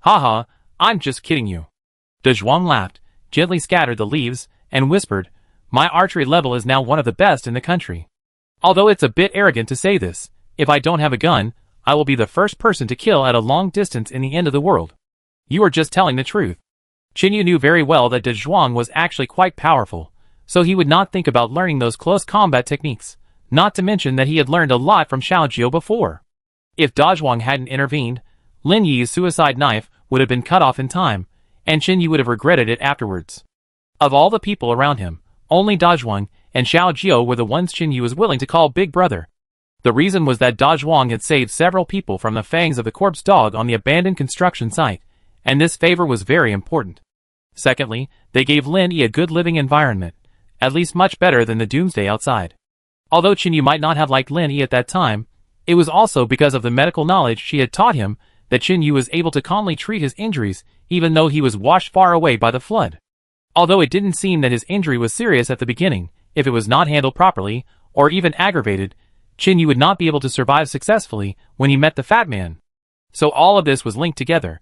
"Haha, I'm just kidding you." Dazhuang laughed, gently scattered the leaves, and whispered, "My archery level is now one of the best in the country. Although it's a bit arrogant to say this, if I don't have a gun, I will be the first person to kill at a long distance in the end of the world." "You are just telling the truth." Chinyu knew very well that Dazhuang was actually quite powerful, so he would not think about learning those close combat techniques, not to mention that he had learned a lot from Xiao Jiao before. If Dazhuang hadn't intervened, Lin Yi's suicide knife would have been cut off in time, and Chinyu would have regretted it afterwards. Of all the people around him, only Dazhuang and Xiao Jiao were the ones Chinyu was willing to call Big Brother. The reason was that Da Zhuang had saved several people from the fangs of the corpse dog on the abandoned construction site, and this favor was very important. Secondly, they gave Lin Yi a good living environment, at least much better than the doomsday outside. Although Qin Yu might not have liked Lin Yi at that time, it was also because of the medical knowledge she had taught him that Qin Yu was able to calmly treat his injuries even though he was washed far away by the flood. Although it didn't seem that his injury was serious at the beginning, if it was not handled properly, or even aggravated, Qin Yu would not be able to survive successfully when he met the fat man. So all of this was linked together.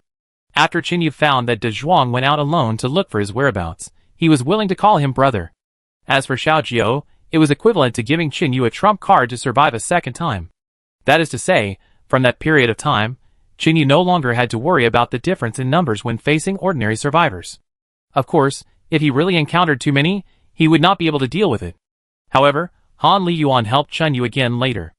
After Qin Yu found that Da Zhuang went out alone to look for his whereabouts, he was willing to call him brother. As for Xiao Jiao, it was equivalent to giving Qin Yu a trump card to survive a second time. That is to say, from that period of time, Qin Yu no longer had to worry about the difference in numbers when facing ordinary survivors. Of course, if he really encountered too many, he would not be able to deal with it. However, Han Liyuan helped Chen Yu again later.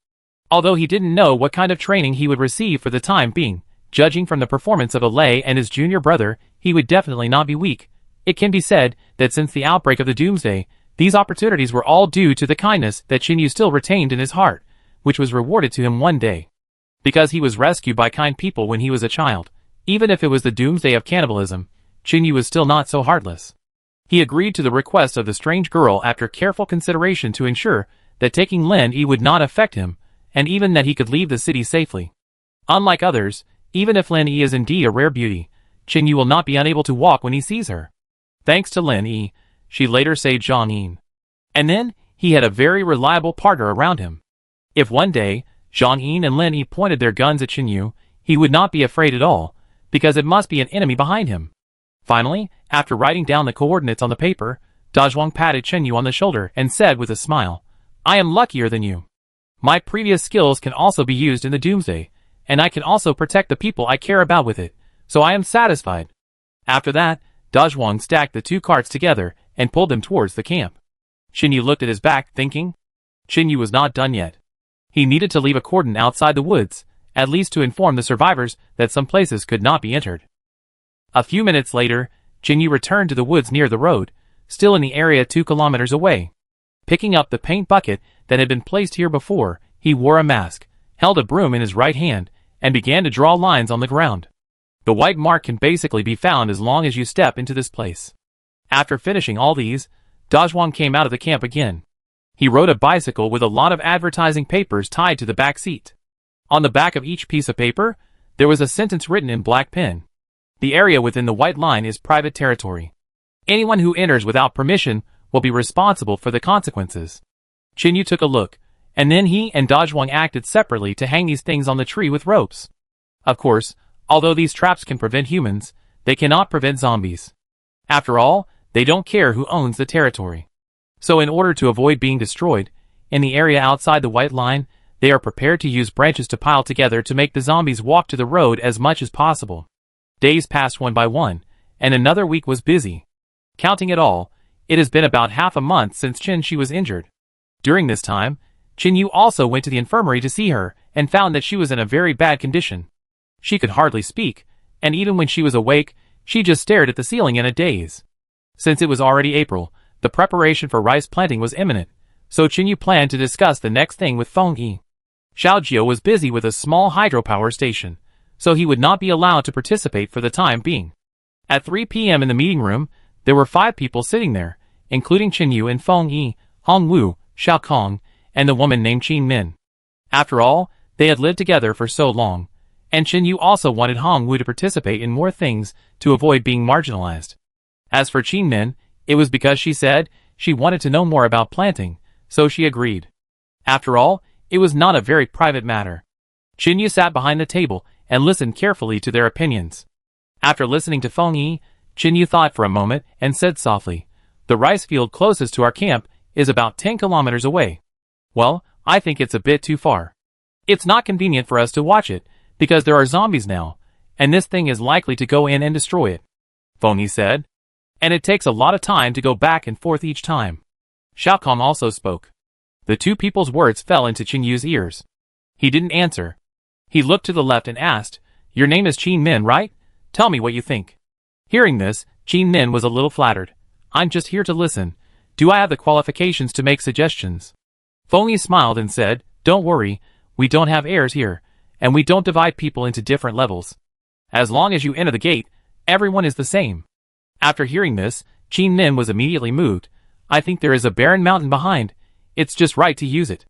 Although he didn't know what kind of training he would receive for the time being, judging from the performance of Lei and his junior brother, he would definitely not be weak. It can be said that since the outbreak of the Doomsday, these opportunities were all due to the kindness that Qin Yu still retained in his heart, which was rewarded to him one day. Because he was rescued by kind people when he was a child, even if it was the Doomsday of cannibalism, Qin Yu was still not so heartless. He agreed to the request of the strange girl after careful consideration to ensure that taking Lin Yi would not affect him, and even that he could leave the city safely. Unlike others, even if Lin Yi is indeed a rare beauty, Qin Yu will not be unable to walk when he sees her. Thanks to Lin Yi, she later saved Zhang Yin. And then, he had a very reliable partner around him. If one day, Zhang Yin and Lin Yi pointed their guns at Qin Yu, he would not be afraid at all, because it must be an enemy behind him. Finally, after writing down the coordinates on the paper, Da Zhuang patted Qin Yu on the shoulder and said with a smile, "I am luckier than you. My previous skills can also be used in the Doomsday, and I can also protect the people I care about with it, so I am satisfied." After that, Da Zhuang stacked the two carts together and pulled them towards the camp. Qin Yu looked at his back, thinking. Qin Yu was not done yet. He needed to leave a cordon outside the woods, at least to inform the survivors that some places could not be entered. A few minutes later, Qin Yu returned to the woods near the road, still in the area 2 kilometers away. Picking up the paint bucket that had been placed here before, he wore a mask, held a broom in his right hand, and began to draw lines on the ground. The white mark can basically be found as long as you step into this place. After finishing all these, Da Zhuang came out of the camp again. He rode a bicycle with a lot of advertising papers tied to the back seat. On the back of each piece of paper, there was a sentence written in black pen. The area within the white line is private territory. Anyone who enters without permission will be responsible for the consequences. Qin Yu took a look, and then he and Da Zhuang acted separately to hang these things on the tree with ropes. Of course, although these traps can prevent humans, they cannot prevent zombies. After all, they don't care who owns the territory. So in order to avoid being destroyed, in the area outside the white line, they are prepared to use branches to pile together to make the zombies walk to the road as much as possible. Days passed one by one, and another week was busy. Counting it all, it has been about half a month since Qin Shi was injured. During this time, Qin Yu also went to the infirmary to see her, and found that she was in a very bad condition. She could hardly speak, and even when she was awake, she just stared at the ceiling in a daze. Since it was already April, the preparation for rice planting was imminent, so Qin Yu planned to discuss the next thing with Feng Yi. Xiao Jiao was busy with a small hydropower station, so he would not be allowed to participate for the time being. At 3 p.m. in the meeting room, there were 5 people sitting there, including Qin Yu and Feng Yi, Hong Wu, Xiao Kong, and the woman named Qin Min. After all, they had lived together for so long, and Qin Yu also wanted Hong Wu to participate in more things to avoid being marginalized. As for Qin Min, it was because she said she wanted to know more about planting, so she agreed. After all, it was not a very private matter. Qin Yu sat behind the table and listened carefully to their opinions. After listening to Feng Yi, Qin Yu thought for a moment and said softly, "The rice field closest to our camp is about 10 kilometers away. Well, I think it's a bit too far. It's not convenient for us to watch it, because there are zombies now, and this thing is likely to go in and destroy it," Feng Yi said. "And it takes a lot of time to go back and forth each time." Xiao Kong also spoke. The two people's words fell into Qin Yu's ears. He didn't answer. He looked to the left and asked, "Your name is Qin Min, right? Tell me what you think." Hearing this, Qin Min was a little flattered. "I'm just here to listen. Do I have the qualifications to make suggestions?" Feng Yi smiled and said, "Don't worry, We don't have heirs here, and we don't divide people into different levels. As long as you enter the gate, everyone is the same. After hearing this, Qin Nin was immediately moved. I think there is a barren mountain behind. It's just right to use it.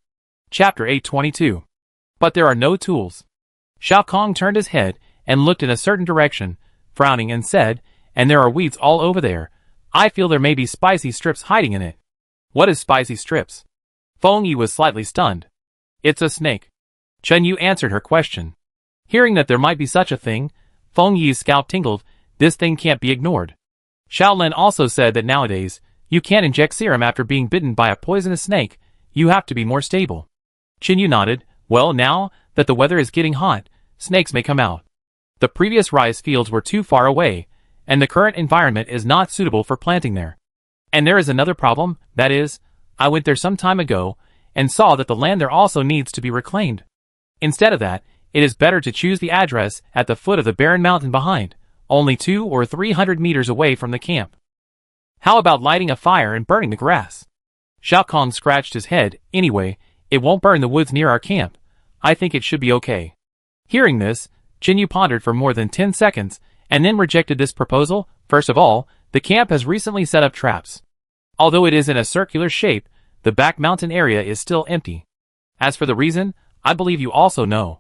Chapter 822. But there are no tools. Xiao Kong turned his head and looked in a certain direction, frowning and said, and there are weeds all over there. I feel there may be spicy strips hiding in it. What is spicy strips? Feng Yi was slightly stunned. It's a snake. Chen Yu answered her question. Hearing that there might be such a thing, Feng Yi's scalp tingled. This thing can't be ignored. Xiao Lin also said that nowadays, you can't inject serum after being bitten by a poisonous snake. You have to be more stable. Qin Yu nodded. Well, now that the weather is getting hot, snakes may come out. The previous rice fields were too far away, and the current environment is not suitable for planting there. And there is another problem, that is, I went there some time ago, and saw that the land there also needs to be reclaimed. Instead of that, it is better to choose the address at the foot of the barren mountain behind, only 200 or 300 meters away from the camp. How about lighting a fire and burning the grass? Xiao Kong scratched his head. Anyway, it won't burn the woods near our camp. I think it should be okay. Hearing this, Qin Yu pondered for more than 10 seconds, and then rejected this proposal. First of all, the camp has recently set up traps. Although it is in a circular shape, the back mountain area is still empty. As for the reason, I believe you also know.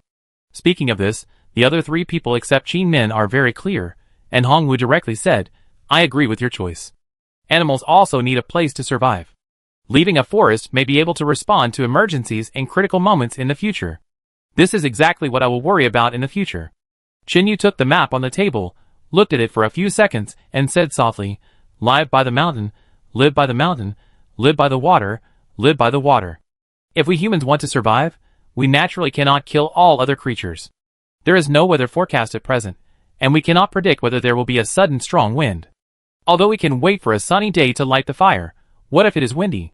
Speaking of this, the other 3 people except Qin Min are very clear, and Hong Wu directly said, I agree with your choice. Animals also need a place to survive. Leaving a forest may be able to respond to emergencies and critical moments in the future. This is exactly what I will worry about in the future. Qin Yu took the map on the table, looked at it for a few seconds, and said softly, live by the mountain, live by the mountain, live by the water, live by the water. If we humans want to survive, we naturally cannot kill all other creatures. There is no weather forecast at present, and we cannot predict whether there will be a sudden strong wind. Although we can wait for a sunny day to light the fire, what if it is windy?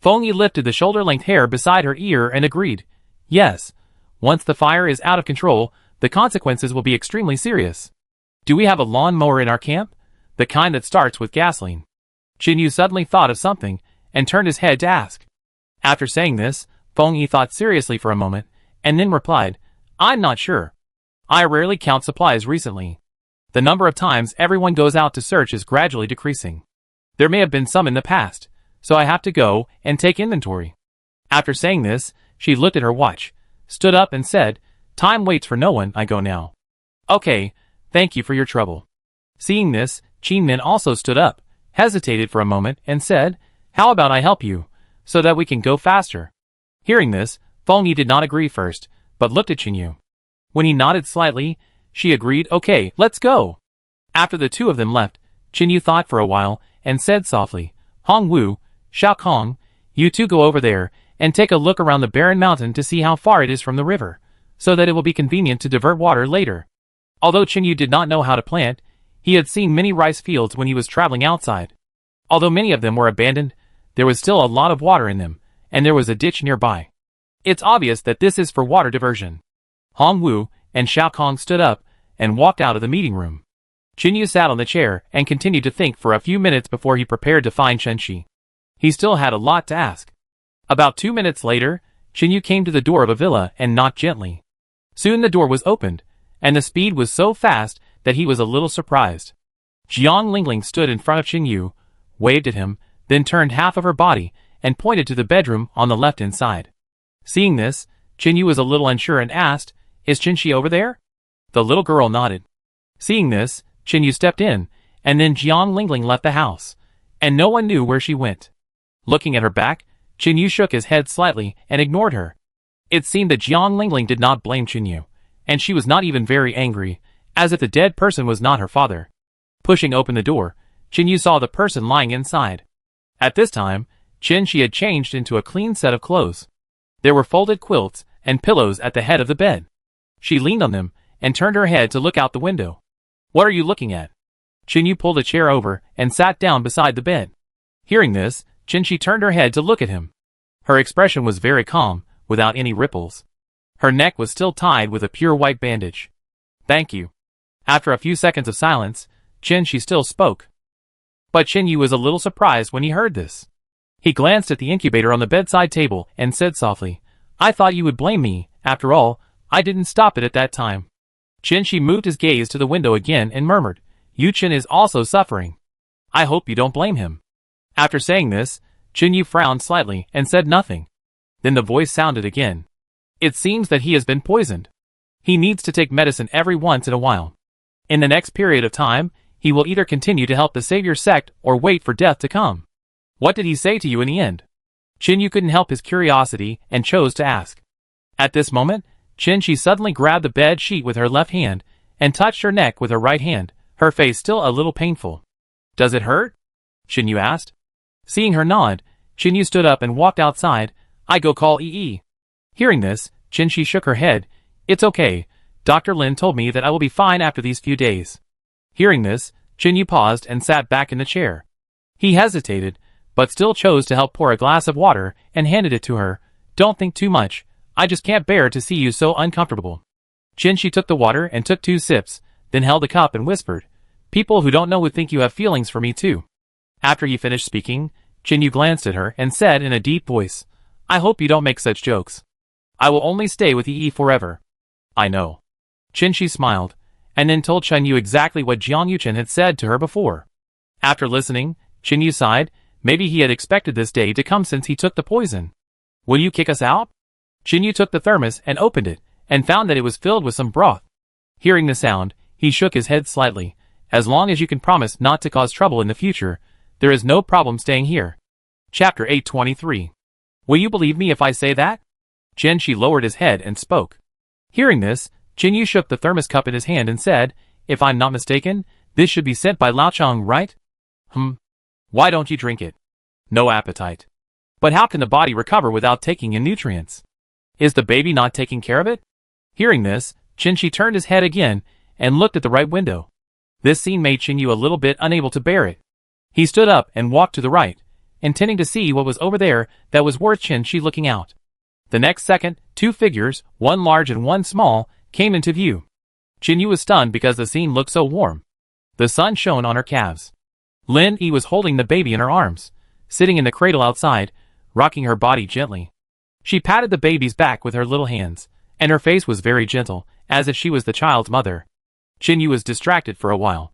Feng Yi lifted the shoulder-length hair beside her ear and agreed. Yes. Once the fire is out of control, the consequences will be extremely serious. Do we have a lawn-mower in our camp? The kind that starts with gasoline. Qin Yu suddenly thought of something, and turned his head to ask. After saying this, Feng Yi thought seriously for a moment, and then replied, I'm not sure. I rarely count supplies recently. The number of times everyone goes out to search is gradually decreasing. There may have been some in the past, so I have to go and take inventory. After saying this, she looked at her watch, stood up and said, Time waits for no one, I go now. Okay, thank you for your trouble. Seeing this, Qin Min also stood up, hesitated for a moment, and said, How about I help you, so that we can go faster? Hearing this, Feng Yi did not agree first, but looked at Qin Yu. When he nodded slightly, she agreed, Okay, let's go. After the 2 of them left, Qin Yu thought for a while, and said softly, Hong Wu, Xiao Kong, you 2 go over there, and take a look around the barren mountain to see how far it is from the river, so that it will be convenient to divert water later. Although Qin Yu did not know how to plant, he had seen many rice fields when he was traveling outside. Although many of them were abandoned, there was still a lot of water in them, and there was a ditch nearby. It's obvious that this is for water diversion. Hong Wu and Xiao Kong stood up and walked out of the meeting room. Qin Yu sat on the chair and continued to think for a few minutes before he prepared to find Chen Shi. He still had a lot to ask. About 2 minutes later, Qin Yu came to the door of a villa and knocked gently. Soon the door was opened, and the speed was so fast that he was a little surprised. Jiang Lingling stood in front of Qin Yu, waved at him, then turned half of her body and pointed to the bedroom on the left-hand side. Seeing this, Qin Yu was a little unsure and asked, Is Chen Shi over there? The little girl nodded. Seeing this, Qin Yu stepped in, and then Jiang Lingling left the house, and no one knew where she went. Looking at her back, Qin Yu shook his head slightly and ignored her. It seemed that Jiang Lingling did not blame Qin Yu, and she was not even very angry, as if the dead person was not her father. Pushing open the door, Qin Yu saw the person lying inside. At this time, Chen Shi had changed into a clean set of clothes. There were folded quilts and pillows at the head of the bed. She leaned on them and turned her head to look out the window. What are you looking at? Qin Yu pulled a chair over and sat down beside the bed. Hearing this, Chen Shi turned her head to look at him. Her expression was very calm, without any ripples. Her neck was still tied with a pure white bandage. Thank you. After a few seconds of silence, Chen Shi still spoke. But Qin Yu was a little surprised when he heard this. He glanced at the incubator on the bedside table and said softly, I thought you would blame me, After all, I didn't stop it at that time. Qin moved his gaze to the window again and murmured, Yu Chen is also suffering. I hope you don't blame him. After saying this, Qin frowned slightly and said nothing. Then the voice sounded again. It seems that he has been poisoned. He needs to take medicine every once in a while. In the next period of time, he will either continue to help the savior sect or wait for death to come. What did he say to you in the end? Qin couldn't help his curiosity and chose to ask. At this moment, Qin suddenly grabbed the bed sheet with her left hand and touched her neck with her right hand, her face still a little painful. Does it hurt? Qin asked. Seeing her nod, Qin stood up and walked outside. I go call Yi. Hearing this, Qin shook her head. It's okay. Dr. Lin told me that I will be fine after these few days. Hearing this, Qin paused and sat back in the chair. He hesitated, but still chose to help pour a glass of water and handed it to her. Don't think too much. I just can't bear to see you so uncomfortable. Qin took the water and took 2 sips, then held the cup and whispered, People who don't know would think you have feelings for me too. After he finished speaking, Qin glanced at her and said in a deep voice, I hope you don't make such jokes. I will only stay with Yi forever. I know. Qin smiled, and then told Chen Yu exactly what Jiang Yuchen had said to her before. After listening, Qin sighed. Maybe he had expected this day to come since he took the poison. Will you kick us out? Qin took the thermos and opened it, and found that it was filled with some broth. Hearing the sound, he shook his head slightly. As long as you can promise not to cause trouble in the future, there is no problem staying here. Chapter 823. Will you believe me if I say that? Qin lowered his head and spoke. Hearing this, Qin shook the thermos cup in his hand and said, If I'm not mistaken, this should be sent by Lao Cheng, right? Why don't you drink it? No appetite. But how can the body recover without taking in nutrients? Is the baby not taking care of it? Hearing this, Qin turned his head again and looked at the right window. This scene made Qin a little bit unable to bear it. He stood up and walked to the right, intending to see what was over there that was worth Qin looking out. The next second, 2 figures, one large and one small, came into view. Qin was stunned because the scene looked so warm. The sun shone on her calves. Lin Yi was holding the baby in her arms, sitting in the cradle outside, rocking her body gently. She patted the baby's back with her little hands, and her face was very gentle, as if she was the child's mother. Qin was distracted for a while.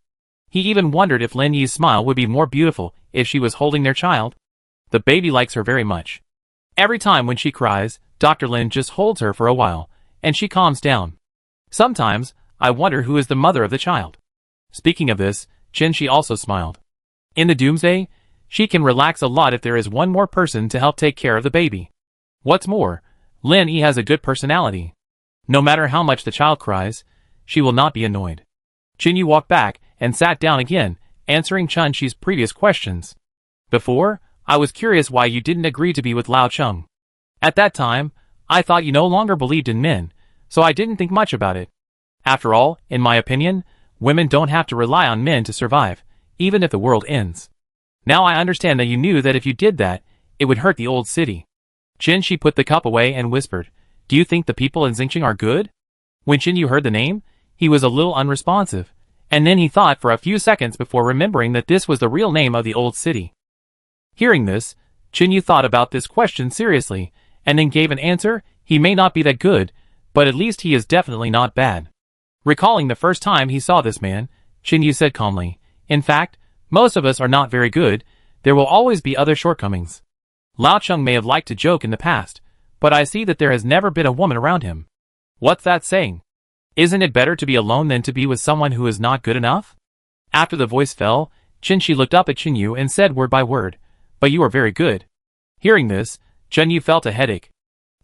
He even wondered if Lin Yi's smile would be more beautiful if she was holding their child. The baby likes her very much. Every time when she cries, Dr. Lin just holds her for a while, and she calms down. Sometimes, I wonder who is the mother of the child. Speaking of this, Qin also smiled. In the doomsday, she can relax a lot if there is one more person to help take care of the baby. What's more, Lin Yi has a good personality. No matter how much the child cries, she will not be annoyed. Qin walked back and sat down again, answering Chen-Chi's previous questions. Before, I was curious why you didn't agree to be with Lao Cheng. At that time, I thought you no longer believed in men, so I didn't think much about it. After all, in my opinion, women don't have to rely on men to survive, even if the world ends. Now I understand that you knew that if you did that, it would hurt the old city. Qin put the cup away and whispered, Do you think the people in Xingqing are good? When Qin heard the name, he was a little unresponsive, and then he thought for a few seconds before remembering that this was the real name of the old city. Hearing this, Qin thought about this question seriously, and then gave an answer. He may not be that good, but at least he is definitely not bad. Recalling the first time he saw this man, Qin said calmly, In fact, most of us are not very good. There will always be other shortcomings. Lao Cheng may have liked to joke in the past, but I see that there has never been a woman around him. What's that saying? Isn't it better to be alone than to be with someone who is not good enough? After the voice fell, Qin looked up at Qin and said word by word, But you are very good. Hearing this, Qin felt a headache.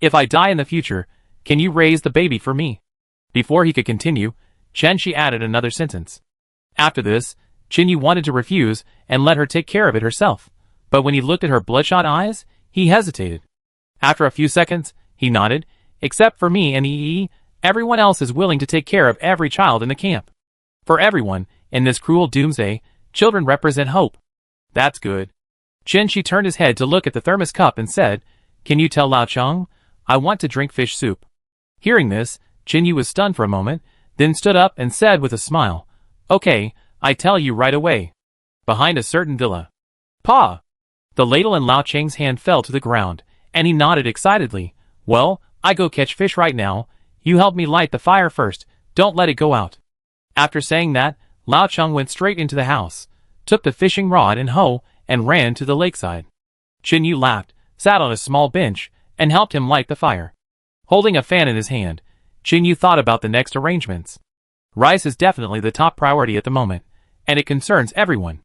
If I die in the future, can you raise the baby for me? Before he could continue, Qin added another sentence. After this, Qin wanted to refuse and let her take care of it herself, but when he looked at her bloodshot eyes, he hesitated. After a few seconds, he nodded, Except for me and Yi, everyone else is willing to take care of every child in the camp. For everyone, in this cruel doomsday, children represent hope. That's good. Qin turned his head to look at the thermos cup and said, Can you tell Lao Cheng? I want to drink fish soup. Hearing this, Qin was stunned for a moment, then stood up and said with a smile, Okay, I tell you right away. Behind a certain villa. Pa! The ladle in Lao Cheng's hand fell to the ground, and he nodded excitedly. Well, I go catch fish right now. You help me light the fire first. Don't let it go out. After saying that, Lao Cheng went straight into the house, took the fishing rod and hoe, and ran to the lakeside. Chin Yu laughed, sat on a small bench, and helped him light the fire. Holding a fan in his hand, Chin Yu thought about the next arrangements. Rice is definitely the top priority at the moment, and it concerns everyone.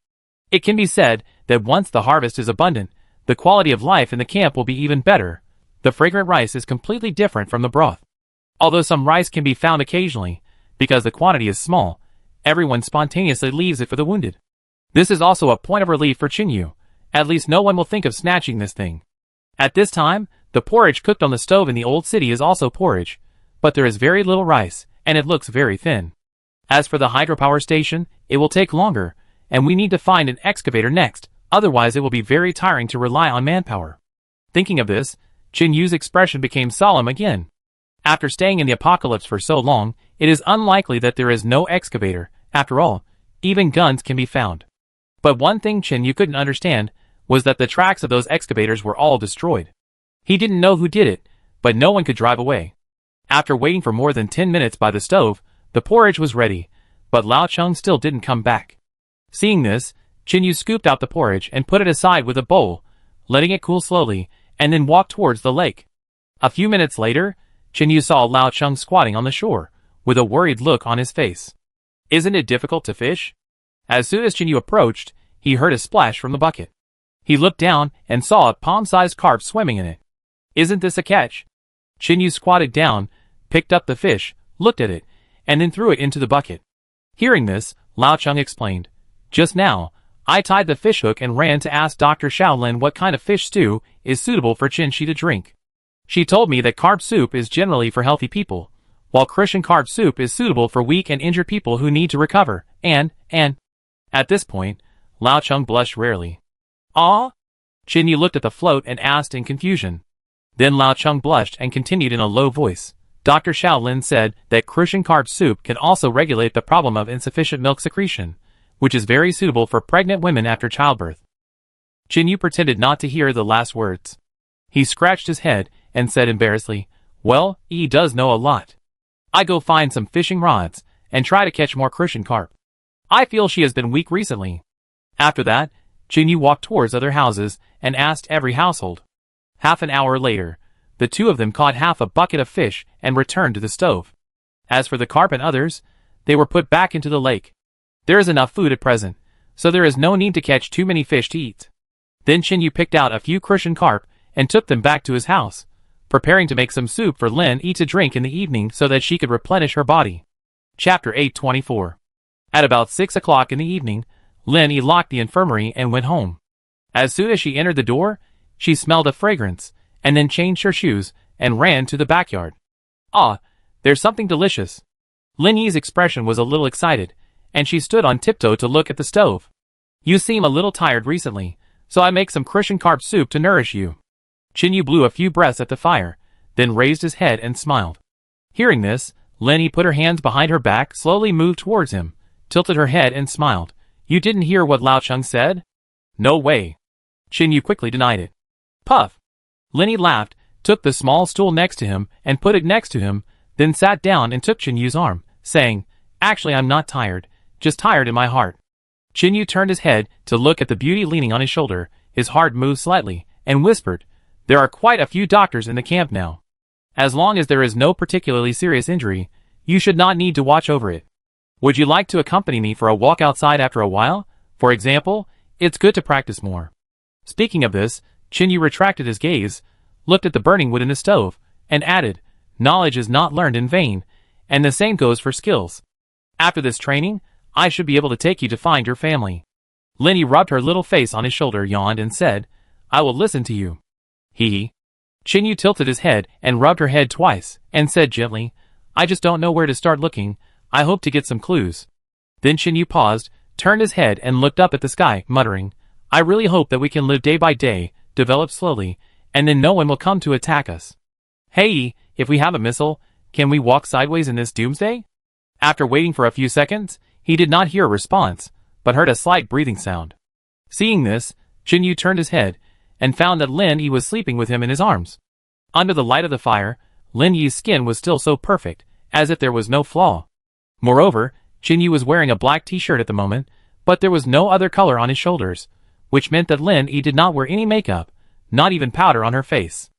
It can be said that once the harvest is abundant, the quality of life in the camp will be even better. The fragrant rice is completely different from the broth. Although some rice can be found occasionally, because the quantity is small, everyone spontaneously leaves it for the wounded. This is also a point of relief for Chin Yu. At least no one will think of snatching this thing. At this time, the porridge cooked on the stove in the old city is also porridge, but there is very little rice, and it looks very thin. As for the hydropower station, it will take longer, and we need to find an excavator next, otherwise it will be very tiring to rely on manpower. Thinking of this, Chin Yu's expression became solemn again. After staying in the apocalypse for so long, it is unlikely that there is no excavator. After all, even guns can be found. But one thing Chin Yu couldn't understand was that the tracks of those excavators were all destroyed. He didn't know who did it, but no one could drive away. After waiting for more than 10 minutes by the stove, the porridge was ready, but Lao Cheng still didn't come back. Seeing this, Chin Yu scooped out the porridge and put it aside with a bowl, letting it cool slowly, and then walked towards the lake. A few minutes later, Chin Yu saw Lao Cheng squatting on the shore, with a worried look on his face. Isn't it difficult to fish? As soon as Chin Yu approached, he heard a splash from the bucket. He looked down and saw a palm-sized carp swimming in it. Isn't this a catch? Chin Yu squatted down, picked up the fish, looked at it, and then threw it into the bucket. Hearing this, Lao Cheng explained, "Just now, I tied the fish hook and ran to ask Dr. Shaolin what kind of fish stew is suitable for Chin Shi to drink. She told me that carp soup is generally for healthy people, while Christian carp soup is suitable for weak and injured people who need to recover, and... At this point, Lao Cheng blushed rarely. "Ah?" Chin Yu looked at the float and asked in confusion. Then Lao Cheng blushed and continued in a low voice. Dr. Shaolin said that Christian carp soup can also regulate the problem of insufficient milk secretion, which is very suitable for pregnant women after childbirth. Chin Yu pretended not to hear the last words. He scratched his head and said embarrassedly, "Well, he does know a lot. I go find some fishing rods and try to catch more Christian carp. I feel she has been weak recently." After that, Chin Yu walked towards other houses and asked every household. Half an hour later, the two of them caught half a bucket of fish and returned to the stove. As for the carp and others, they were put back into the lake. There is enough food at present, so there is no need to catch too many fish to eat. Then Chin Yu picked out a few Christian carp and took them back to his house, preparing to make some soup for Lin Yi to drink in the evening so that she could replenish her body. Chapter 824. At about 6 o'clock in the evening, Lin Yi locked the infirmary and went home. As soon as she entered the door, she smelled a fragrance, and then changed her shoes and ran to the backyard. "Ah, there's something delicious." Lin Yi's expression was a little excited, and she stood on tiptoe to look at the stove. "You seem a little tired recently, so I make some Christian carp soup to nourish you." Chin Yu blew a few breaths at the fire, then raised his head and smiled. Hearing this, Lin Yi put her hands behind her back, slowly moved towards him, tilted her head and smiled. "You didn't hear what Lao Cheng said?" "No way." Chin Yu quickly denied it. "Puff." Lin Yi laughed, took the small stool next to him and put it next to him, then sat down and took Chin Yu's arm, saying, "Actually, I'm not tired, just tired in my heart." Chin Yu turned his head to look at the beauty leaning on his shoulder. His heart moved slightly, and whispered, "There are quite a few doctors in the camp now. As long as there is no particularly serious injury, you should not need to watch over it. Would you like to accompany me for a walk outside after a while? For example, it's good to practice more." Speaking of this, Chin Yu retracted his gaze, looked at the burning wood in the stove, and added, "Knowledge is not learned in vain, and the same goes for skills. After this training, I should be able to take you to find your family." Lin Yi rubbed her little face on his shoulder, yawned, and said, "I will listen to you." He. Chin Yu tilted his head and rubbed her head twice, and said gently, "I just don't know where to start looking. I hope to get some clues." Then Chin Yu paused, turned his head and looked up at the sky, muttering, "I really hope that we can live day by day, develop slowly, and then no one will come to attack us. Hey, if we have a missile, can we walk sideways in this doomsday?" After waiting for a few seconds, he did not hear a response, but heard a slight breathing sound. Seeing this, Chin Yu turned his head, and found that Lin Yi was sleeping with him in his arms. Under the light of the fire, Lin Yi's skin was still so perfect, as if there was no flaw. Moreover, Qin Yu was wearing a black t-shirt at the moment, but there was no other color on his shoulders, which meant that Lin Yi did not wear any makeup, not even powder on her face.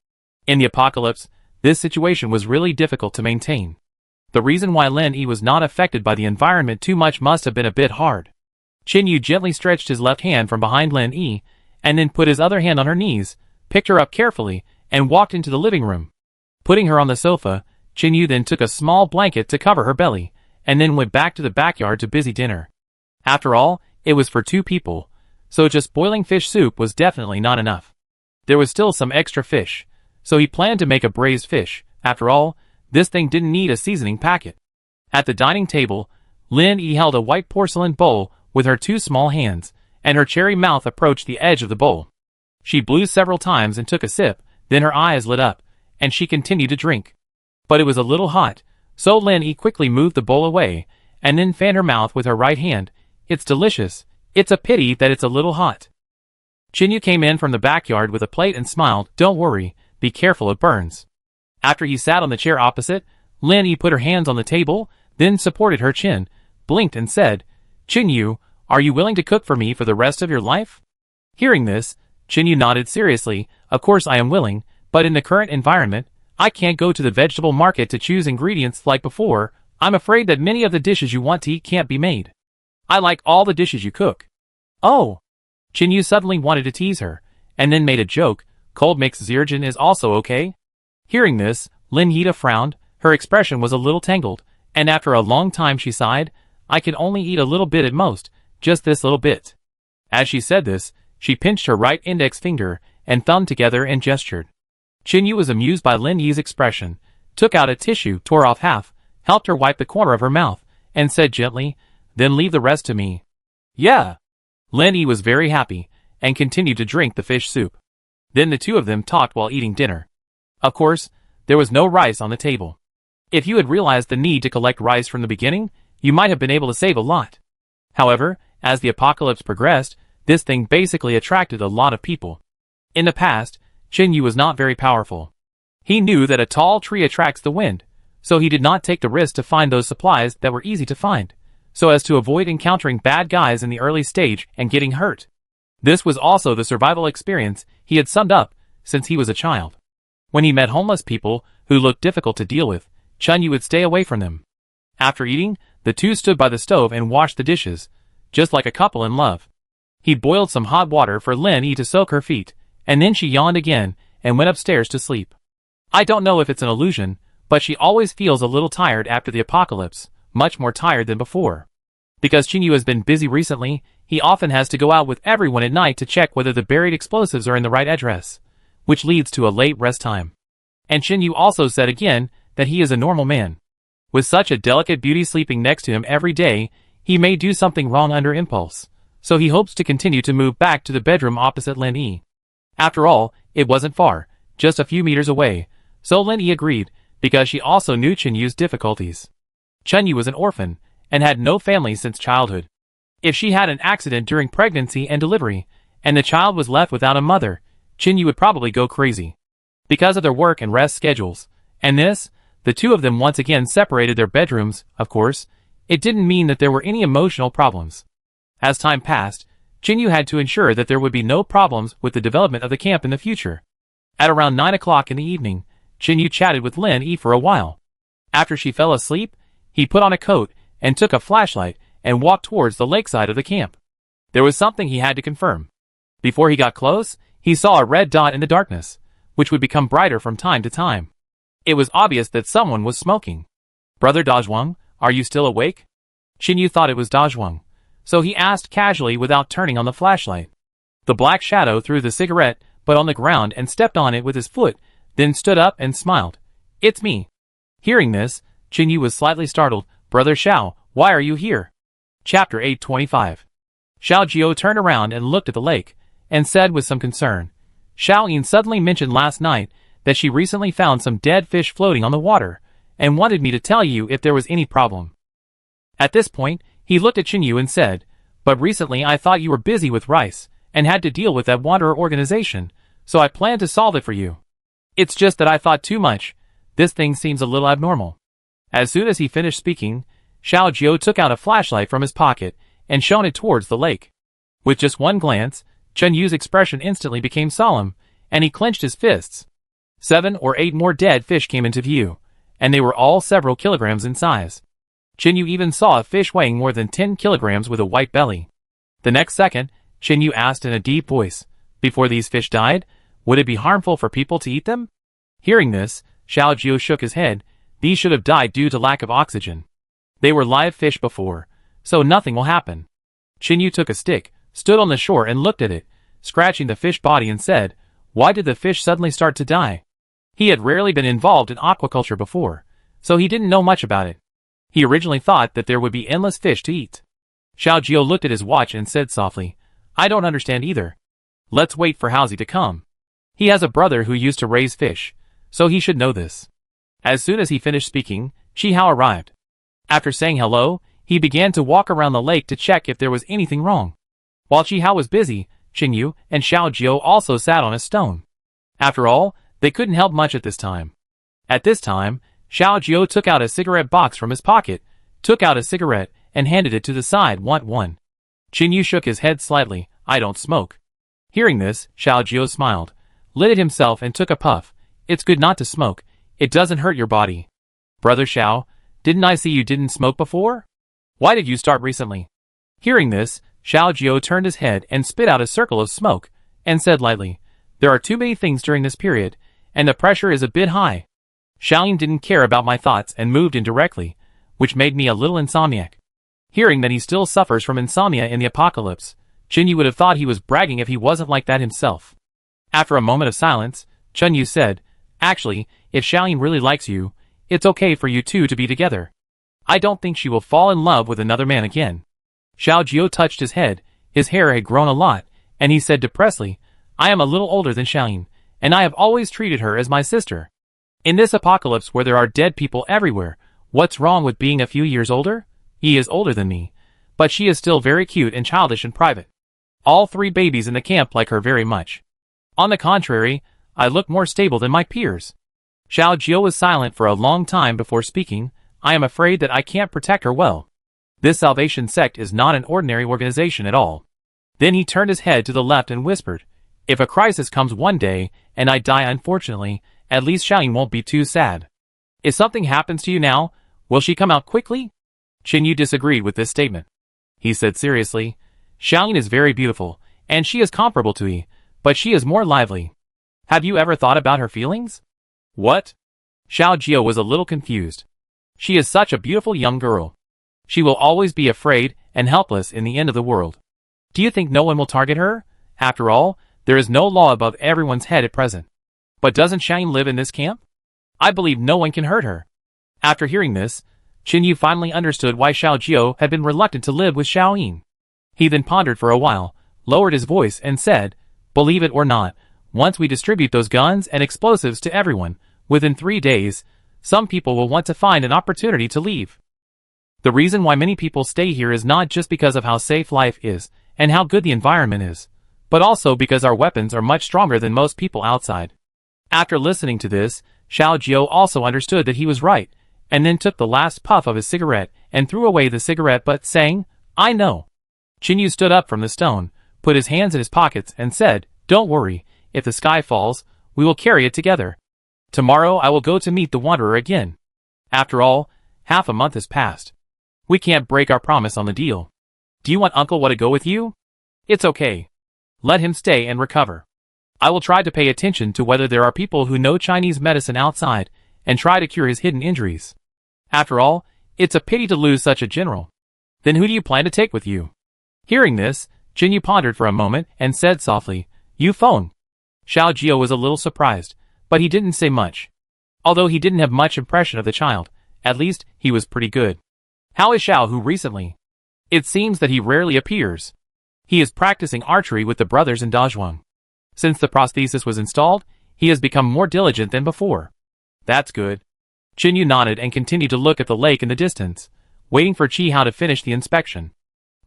In the apocalypse, this situation was really difficult to maintain. The reason why Lin Yi was not affected by the environment too much must have been a bit hard. Qin Yu gently stretched his left hand from behind Lin Yi, and then put his other hand on her knees, picked her up carefully, and walked into the living room. Putting her on the sofa, Qin Yu then took a small blanket to cover her belly, and then went back to the backyard to busy dinner. After all, it was for 2 people, so just boiling fish soup was definitely not enough. There was still some extra fish, so he planned to make a braised fish. After all, this thing didn't need a seasoning packet. At the dining table, Lin Yi held a white porcelain bowl with her 2 small hands, and her cherry mouth approached the edge of the bowl. She blew several times and took a sip, then her eyes lit up, and she continued to drink. But it was a little hot, so Lin Yi quickly moved the bowl away, and then fanned her mouth with her right hand. It's delicious. It's a pity that it's a little hot. Qin Yu came in from the backyard with a plate and smiled. Don't worry, be careful, it burns. After he sat on the chair opposite, Lin Yi put her hands on the table, then supported her chin, blinked and said, Qin Yu, are you willing to cook for me for the rest of your life? Hearing this, Qin Yu nodded seriously. Of course I am willing, but in the current environment, I can't go to the vegetable market to choose ingredients like before. I'm afraid that many of the dishes you want to eat can't be made. I like all the dishes you cook. Oh! Qin Yu suddenly wanted to tease her, and then made a joke. Cold mixed zircon is also okay? Hearing this, Lin Yi frowned. Her expression was a little tangled, and after a long time she sighed. I can only eat a little bit at most, just this little bit. As she said this, she pinched her right index finger and thumb together and gestured. Qin Yu was amused by Lin Yi's expression, took out a tissue, tore off half, helped her wipe the corner of her mouth, and said gently, then leave the rest to me. Yeah. Lin Yi was very happy, and continued to drink the fish soup. Then the 2 of them talked while eating dinner. Of course, there was no rice on the table. If you had realized the need to collect rice from the beginning, you might have been able to save a lot. However, as the apocalypse progressed, this thing basically attracted a lot of people. In the past, Qin Yu was not very powerful. He knew that a tall tree attracts the wind, so he did not take the risk to find those supplies that were easy to find, so as to avoid encountering bad guys in the early stage and getting hurt. This was also the survival experience he had summed up since he was a child. When he met homeless people who looked difficult to deal with, Qin Yu would stay away from them. After eating, the 2 stood by the stove and washed the dishes, just like a couple in love. He boiled some hot water for Lin Yi to soak her feet, and then she yawned again and went upstairs to sleep. I don't know if it's an illusion, but she always feels a little tired after the apocalypse, much more tired than before. Because Qin Yu has been busy recently, he often has to go out with everyone at night to check whether the buried explosives are in the right address, which leads to a late rest time. And Qin Yu also said again that he is a normal man. With such a delicate beauty sleeping next to him every day, he may do something wrong under impulse, so he hopes to continue to move back to the bedroom opposite Lin Yi. After all, it wasn't far, just a few meters away, so Lin Yi agreed, because she also knew Qin Yu's difficulties. Qin Yu was an orphan, and had no family since childhood. If she had an accident during pregnancy and delivery, and the child was left without a mother, Qin Yu would probably go crazy. Because of their work and rest schedules, and this, the 2 of them once again separated their bedrooms. Of course, it didn't mean that there were any emotional problems. As time passed, Qin Yu had to ensure that there would be no problems with the development of the camp in the future. At around 9 o'clock in the evening, Qin Yu chatted with Lin Yi for a while. After she fell asleep, he put on a coat and took a flashlight and walked towards the lakeside of the camp. There was something he had to confirm. Before he got close, he saw a red dot in the darkness, which would become brighter from time to time. It was obvious that someone was smoking. Brother Dazhuang, are you still awake? Qin Yu thought it was Dazhuang, so he asked casually without turning on the flashlight. The black shadow threw the cigarette but on the ground and stepped on it with his foot, then stood up and smiled. It's me. Hearing this, Qin Yu was slightly startled. Brother Xiao, why are you here? Chapter 825. Xiao Jiao turned around and looked at the lake, and said with some concern, Xiao Yin suddenly mentioned last night that she recently found some dead fish floating on the water, and wanted me to tell you if there was any problem. At this point, he looked at Qin Yu and said, but recently I thought you were busy with rice, and had to deal with that wanderer organization, so I planned to solve it for you. It's just that I thought too much, This thing seems a little abnormal. As soon as he finished speaking, Xiao Jiao took out a flashlight from his pocket and shone it towards the lake. With just one glance, Chen Yu's expression instantly became solemn, and he clenched his fists. 7 or 8 more dead fish came into view, and they were all several kilograms in size. Chen Yu even saw a fish weighing more than 10 kilograms with a white belly. The next second, Chen Yu asked in a deep voice, "Before these fish died, would it be harmful for people to eat them?" Hearing this, Xiao Jiao shook his head. These should have died due to lack of oxygen. They were live fish before, so nothing will happen. Chen Yu took a stick, stood on the shore and looked at it, scratching the fish body and said, "Why did the fish suddenly start to die?" He had rarely been involved in aquaculture before, so he didn't know much about it. He originally thought that there would be endless fish to eat. Xiao Jiao looked at his watch and said softly, "I don't understand either. Let's wait for Haozi to come. He has a brother who used to raise fish, so he should know this." As soon as he finished speaking, Chi Hao arrived. After saying hello, he began to walk around the lake to check if there was anything wrong. While Chi Hao was busy, Chen Yu and Xiao Jiao also sat on a stone. After all, they couldn't help much at this time. At this time, Xiao Jiao took out a cigarette box from his pocket, took out a cigarette, and handed it to the side. "Want one?" Chen Yu shook his head slightly. "I don't smoke." Hearing this, Xiao Jiao smiled, lit it himself and took a puff. "It's good not to smoke. It doesn't hurt your body." "Brother Xiao, didn't I see you didn't smoke before? Why did you start recently?" Hearing this, Xiao Jiao turned his head and spit out a circle of smoke, and said lightly, "There are too many things during this period, and the pressure is a bit high." Xiaoyin didn't care about my thoughts and moved in directly, which made me a little insomniac. Hearing that he still suffers from insomnia in the apocalypse, Chen Yu would have thought he was bragging if he wasn't like that himself. After a moment of silence, Chen Yu said, "Actually, if Xiaoyin really likes you, it's okay for you two to be together. I don't think she will fall in love with another man again." Xiao Jiao touched his head. His hair had grown a lot, and he said depressedly, "I am a little older than Xiaoyin, and I have always treated her as my sister. In this apocalypse where there are dead people everywhere, what's wrong with being a few years older? He is older than me, but she is still very cute and childish and private. All 3 babies in the camp like her very much. On the contrary, I look more stable than my peers." Xiao Jiao was silent for a long time before speaking. "I am afraid that I can't protect her well. This Salvation Sect is not an ordinary organization at all." Then he turned his head to the left and whispered, "If a crisis comes one day, and I die unfortunately, at least Xiaoyin won't be too sad. If something happens to you now, will she come out quickly?" Chen Yu disagreed with this statement. He said seriously, "Xiaoyin is very beautiful, and she is comparable to Yi, but she is more lively. Have you ever thought about her feelings?" "What?" Xiao Jiao was a little confused. "She is such a beautiful young girl. She will always be afraid and helpless in the end of the world. Do you think no one will target her? After all, there is no law above everyone's head at present. But doesn't Xiaoyin live in this camp? I believe no one can hurt her." After hearing this, Chen Yu finally understood why Xiao Jiao had been reluctant to live with Xiaoyin. He then pondered for a while, lowered his voice and said, "Believe it or not, once we distribute those guns and explosives to everyone, within 3 days, some people will want to find an opportunity to leave. The reason why many people stay here is not just because of how safe life is and how good the environment is, but also because our weapons are much stronger than most people outside." After listening to this, Xiao Jiao also understood that he was right, and then took the last puff of his cigarette and threw away the cigarette butt, saying, "I know." Chen Yu stood up from the stone, put his hands in his pockets and said, "Don't worry, if the sky falls, we will carry it together. Tomorrow I will go to meet the Wanderer again. After all, half a month has passed. We can't break our promise on the deal. Do you want Uncle Wa to go with you? It's okay. Let him stay and recover. I will try to pay attention to whether there are people who know Chinese medicine outside and try to cure his hidden injuries. After all, it's a pity to lose such a general. Then who do you plan to take with you?" Hearing this, Chen Yu pondered for a moment and said softly, "You phone." Xiao Jiao was a little surprised, but he didn't say much. Although he didn't have much impression of the child, at least he was pretty good. "How is Xiao Hu recently? It seems that he rarely appears." "He is practicing archery with the brothers in Dazhuang. Since the prosthesis was installed, he has become more diligent than before." "That's good." Chen Yu nodded and continued to look at the lake in the distance, waiting for Chi Hao to finish the inspection.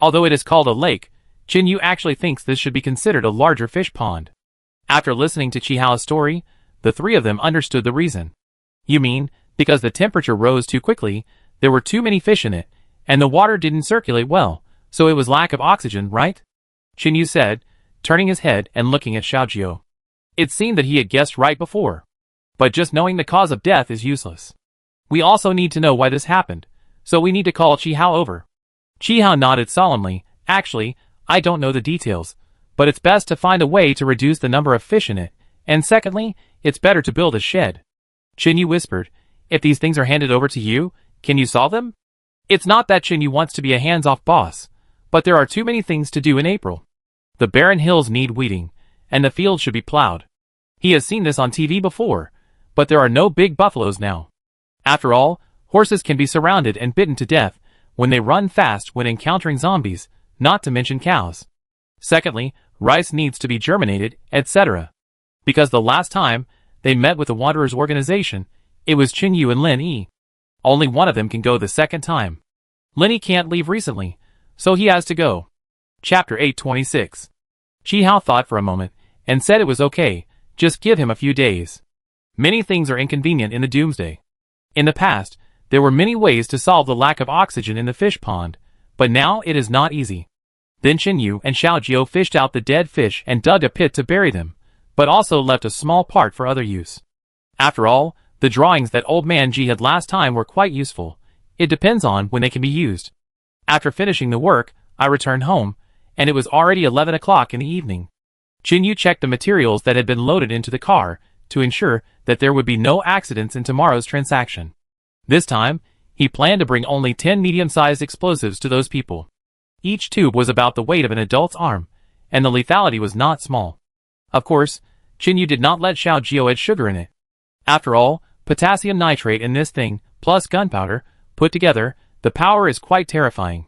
Although it is called a lake, Chen Yu actually thinks this should be considered a larger fish pond. After listening to Chi Hao's story, the 3 of them understood the reason. You mean, because the temperature rose too quickly, there were too many fish in it, and the water didn't circulate well, so it was lack of oxygen, right? Chinyu said, turning his head and looking at Xiaojiu. It seemed that he had guessed right before. But just knowing the cause of death is useless. We also need to know why this happened, so we need to call Qihao over. Qihao nodded solemnly. Actually, I don't know the details, but it's best to find a way to reduce the number of fish in it, and secondly, it's better to build a shed. Chinyu whispered, if these things are handed over to you, can you solve them? It's not that Chinyu wants to be a hands-off boss, but there are too many things to do in April. The barren hills need weeding, and the fields should be plowed. He has seen this on TV before, but there are no big buffaloes now. After all, horses can be surrounded and bitten to death when they run fast when encountering zombies, not to mention cows. Secondly, rice needs to be germinated, etc. Because the last time they met with the Wanderers organization, it was Chinyu and Lin Yi. Only one of them can go the second time. Lin Yi can't leave recently, so he has to go. Chapter 826. Qihao thought for a moment, and said it was okay, just give him a few days. Many things are inconvenient in the doomsday. In the past, there were many ways to solve the lack of oxygen in the fish pond, but now it is not easy. Then Chinyu and Xiaojiu fished out the dead fish and dug a pit to bury them, but also left a small part for other use. After all, the drawings that old man Ji had last time were quite useful. It depends on when they can be used. After finishing the work, I returned home, and it was already 11 o'clock in the evening. Chinyu checked the materials that had been loaded into the car to ensure that there would be no accidents in tomorrow's transaction. This time, he planned to bring only 10 medium-sized explosives to those people. Each tube was about the weight of an adult's arm, and the lethality was not small. Of course, Chinyu did not let Xiaojiu add sugar in it. After all, potassium nitrate in this thing, plus gunpowder, put together, the power is quite terrifying.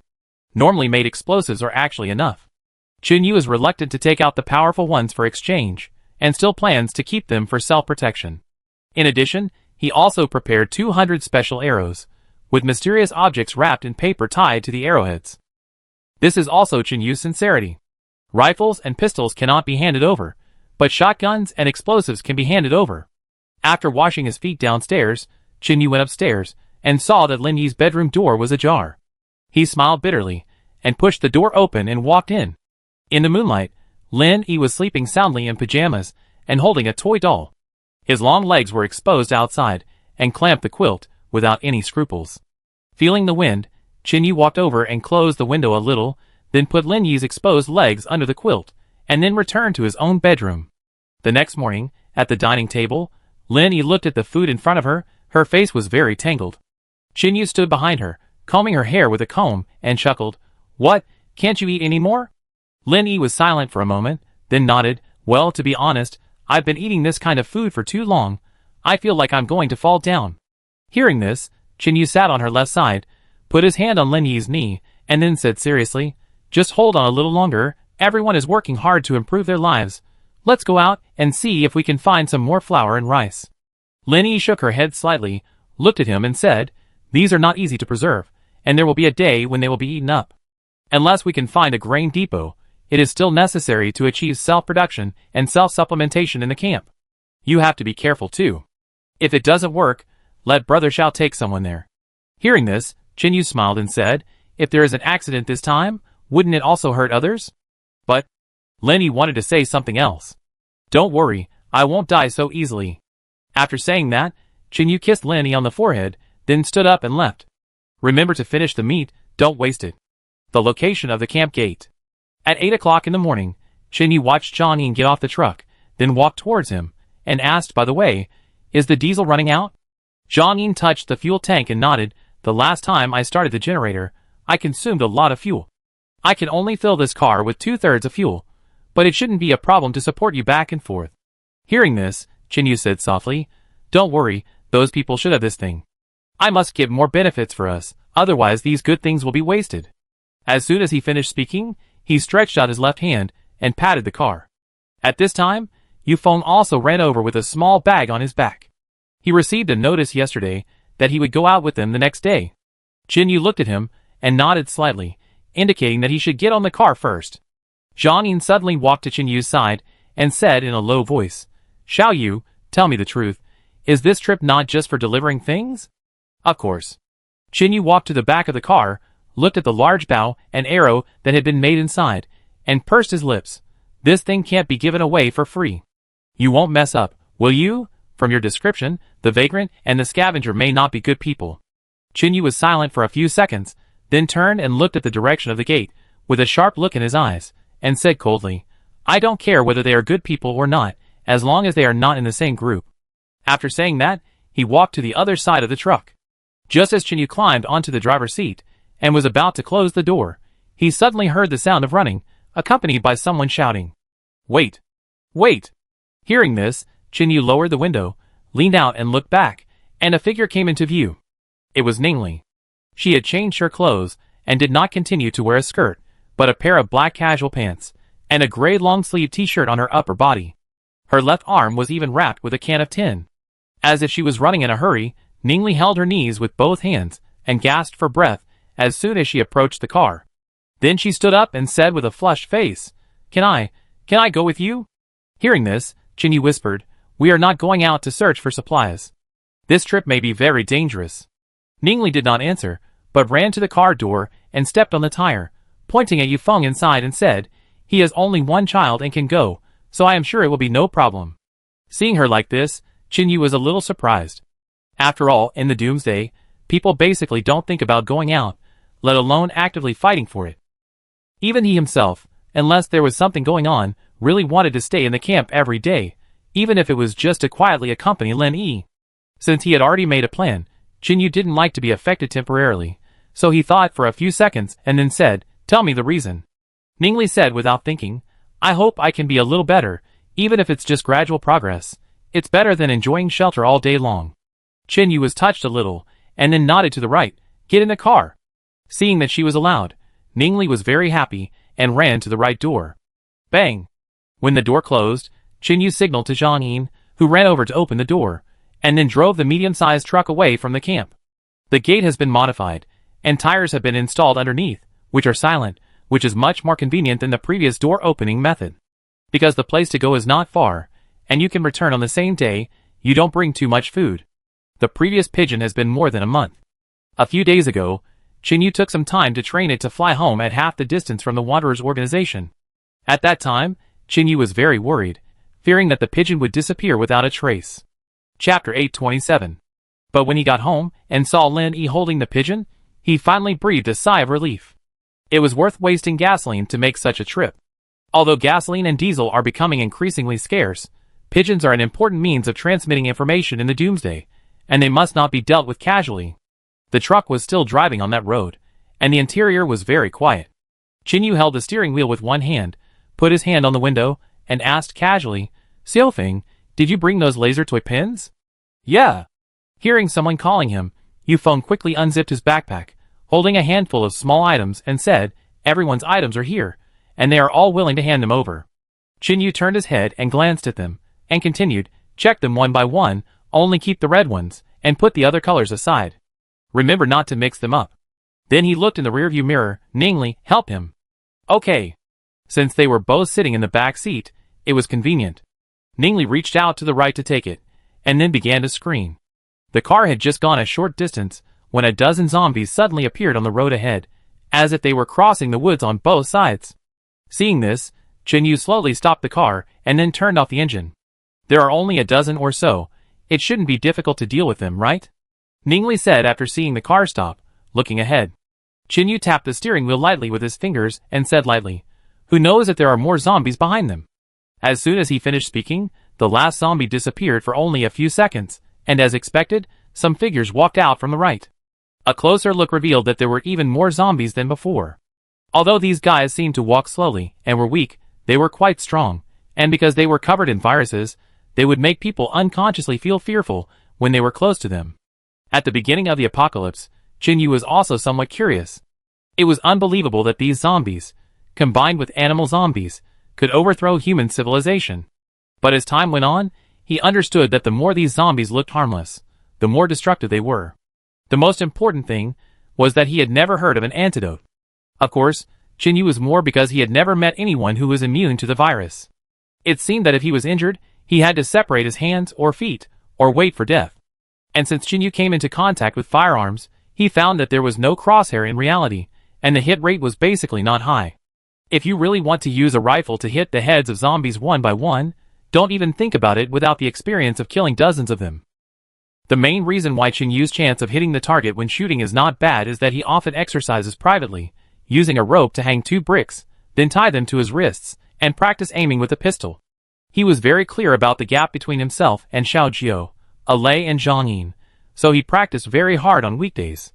Normally made explosives are actually enough. Chinyu is reluctant to take out the powerful ones for exchange, and still plans to keep them for self-protection. In addition, he also prepared 200 special arrows, with mysterious objects wrapped in paper tied to the arrowheads. This is also Chinyu's sincerity. Rifles and pistols cannot be handed over, but shotguns and explosives can be handed over. After washing his feet downstairs, Chinyu went upstairs, and saw that Lin Yi's bedroom door was ajar. He smiled bitterly, and pushed the door open and walked in. In the moonlight, Lin Yi was sleeping soundly in pajamas, and holding a toy doll. His long legs were exposed outside, and clamped the quilt, without any scruples. Feeling the wind, Chinyu walked over and closed the window a little, then put Lin Yi's exposed legs under the quilt, and then returned to his own bedroom. The next morning, at the dining table, Lin Yi looked at the food in front of her. Her face was very tangled. Chinyu stood behind her, combing her hair with a comb, and chuckled. What, can't you eat any more? Lin Yi was silent for a moment, then nodded. Well, to be honest, I've been eating this kind of food for too long. I feel like I'm going to fall down. Hearing this, Chinyu sat on her left side, put his hand on Lin Yi's knee, and then said seriously, just hold on a little longer, everyone is working hard to improve their lives. Let's go out and see if we can find some more flour and rice. Lin Yi shook her head slightly, looked at him and said, these are not easy to preserve, and there will be a day when they will be eaten up. Unless we can find a grain depot, it is still necessary to achieve self-production and self-supplementation in the camp. You have to be careful too. If it doesn't work, let Brother Xiao take someone there. Hearing this, Chinyu smiled and said, if there is an accident this time, wouldn't it also hurt others? But Lin Yi wanted to say something else. Don't worry, I won't die so easily. After saying that, Chinyu kissed Lin Yi on the forehead, then stood up and left. Remember to finish the meat, don't waste it. The location of the camp gate. At 8 o'clock in the morning, Chinyu watched Zhang Yin get off the truck, then walked towards him, and asked, by the way, is the diesel running out? Zhang Yin touched the fuel tank and nodded. The last time I started the generator, I consumed a lot of fuel. I can only fill this car with 2/3 of fuel, but it shouldn't be a problem to support you back and forth. Hearing this, Chinyu said softly, don't worry, those people should have this thing. I must give more benefits for us, otherwise these good things will be wasted. As soon as he finished speaking, he stretched out his left hand and patted the car. At this time, Yufeng also ran over with a small bag on his back. He received a notice yesterday that he would go out with them the next day. Chinyu looked at him and nodded slightly, indicating that he should get on the car first. Zhang Yin suddenly walked to Chinyu's side and said in a low voice, Xiao Yu, tell me the truth, Is this trip not just for delivering things? Of course. Chinyu walked to the back of the car, looked at the large bow and arrow that had been made inside, and pursed his lips. This thing can't be given away for free. You won't mess up, will you? From your description, the vagrant and the scavenger may not be good people. Chinyu was silent for a few seconds, then turned and looked at the direction of the gate, with a sharp look in his eyes, and said coldly, I don't care whether they are good people or not, as long as they are not in the same group. After saying that, he walked to the other side of the truck. Just as Chinyu climbed onto the driver's seat, and was about to close the door, he suddenly heard the sound of running, accompanied by someone shouting, Wait! Wait! Hearing this, Chinyu lowered the window, leaned out and looked back, and a figure came into view. It was Ningli. She had changed her clothes, and did not continue to wear a skirt, but a pair of black casual pants, and a gray long-sleeved t-shirt on her upper body. Her left arm was even wrapped with a can of tin. As if she was running in a hurry, Ningli held her knees with both hands, and gasped for breath as soon as she approached the car. Then she stood up and said with a flushed face, Can I go with you? Hearing this, Chinyu whispered, We are not going out to search for supplies. This trip may be very dangerous. Ningli did not answer, but ran to the car door and stepped on the tire, pointing at Yufeng inside and said, He has only one child and can go, so I am sure it will be no problem. Seeing her like this, Chinyu was a little surprised. After all, in the Doomsday, people basically don't think about going out, let alone actively fighting for it. Even he himself, unless there was something going on, really wanted to stay in the camp every day, even if it was just to quietly accompany Lin Yi. Since he had already made a plan, Chinyu didn't like to be affected temporarily, so he thought for a few seconds and then said, Tell me the reason. Ningli said without thinking, I hope I can be a little better, even if it's just gradual progress. It's better than enjoying shelter all day long. Chinyu was touched a little, and then nodded to the right, Get in the car. Seeing that she was allowed, Ningli was very happy, and ran to the right door. Bang! When the door closed, Chinyu signaled to Zhang Yin, who ran over to open the door, and then drove the medium-sized truck away from the camp. The gate has been modified, and tires have been installed underneath, which are silent, which is much more convenient than the previous door opening method. Because the place to go is not far, and you can return on the same day, you don't bring too much food. The previous pigeon has been more than a month. A few days ago, Chinyu took some time to train it to fly home at half the distance from the Wanderers organization. At that time, Chinyu was very worried, fearing that the pigeon would disappear without a trace. Chapter 827. But when he got home and saw Lin Yi holding the pigeon, he finally breathed a sigh of relief. It was worth wasting gasoline to make such a trip. Although gasoline and diesel are becoming increasingly scarce, pigeons are an important means of transmitting information in the Doomsday, and they must not be dealt with casually. The truck was still driving on that road, and the interior was very quiet. Chinyu held the steering wheel with one hand, put his hand on the window, and asked casually, Xiaofeng, did you bring those laser toy pins? Yeah. Hearing someone calling him, Yufeng quickly unzipped his backpack, holding a handful of small items and said, Everyone's items are here, and they are all willing to hand them over. Chinyu turned his head and glanced at them, and continued, Check them one by one, only keep the red ones, and put the other colors aside. Remember not to mix them up. Then he looked in the rearview mirror, Ningli, help him. Okay. Since they were both sitting in the back seat, it was convenient. Ningli reached out to the right to take it, and then began to scream. The car had just gone a short distance, when a dozen zombies suddenly appeared on the road ahead, as if they were crossing the woods on both sides. Seeing this, Chinyu slowly stopped the car, and then turned off the engine. There are only a dozen or so, it shouldn't be difficult to deal with them, right? Ningli said after seeing the car stop, looking ahead. Chinyu tapped the steering wheel lightly with his fingers and said lightly, Who knows if there are more zombies behind them? As soon as he finished speaking, the last zombie disappeared for only a few seconds, and as expected, some figures walked out from the right. A closer look revealed that there were even more zombies than before. Although these guys seemed to walk slowly and were weak, they were quite strong, and because they were covered in viruses, they would make people unconsciously feel fearful when they were close to them. At the beginning of the apocalypse, Chinyu was also somewhat curious. It was unbelievable that these zombies, combined with animal zombies, could overthrow human civilization. But as time went on, he understood that the more these zombies looked harmless, the more destructive they were. The most important thing was that he had never heard of an antidote. Of course, Chinyu was more because he had never met anyone who was immune to the virus. It seemed that if he was injured, he had to separate his hands or feet, or wait for death. And since Chinyu came into contact with firearms, he found that there was no crosshair in reality, and the hit rate was basically not high. If you really want to use a rifle to hit the heads of zombies one by one, don't even think about it without the experience of killing dozens of them. The main reason why Chinyu's chance of hitting the target when shooting is not bad is that he often exercises privately, using a rope to hang 2 bricks, then tie them to his wrists, and practice aiming with a pistol. He was very clear about the gap between himself and Xiao Jiao, Alei and Zhang Yin, so he practiced very hard on weekdays.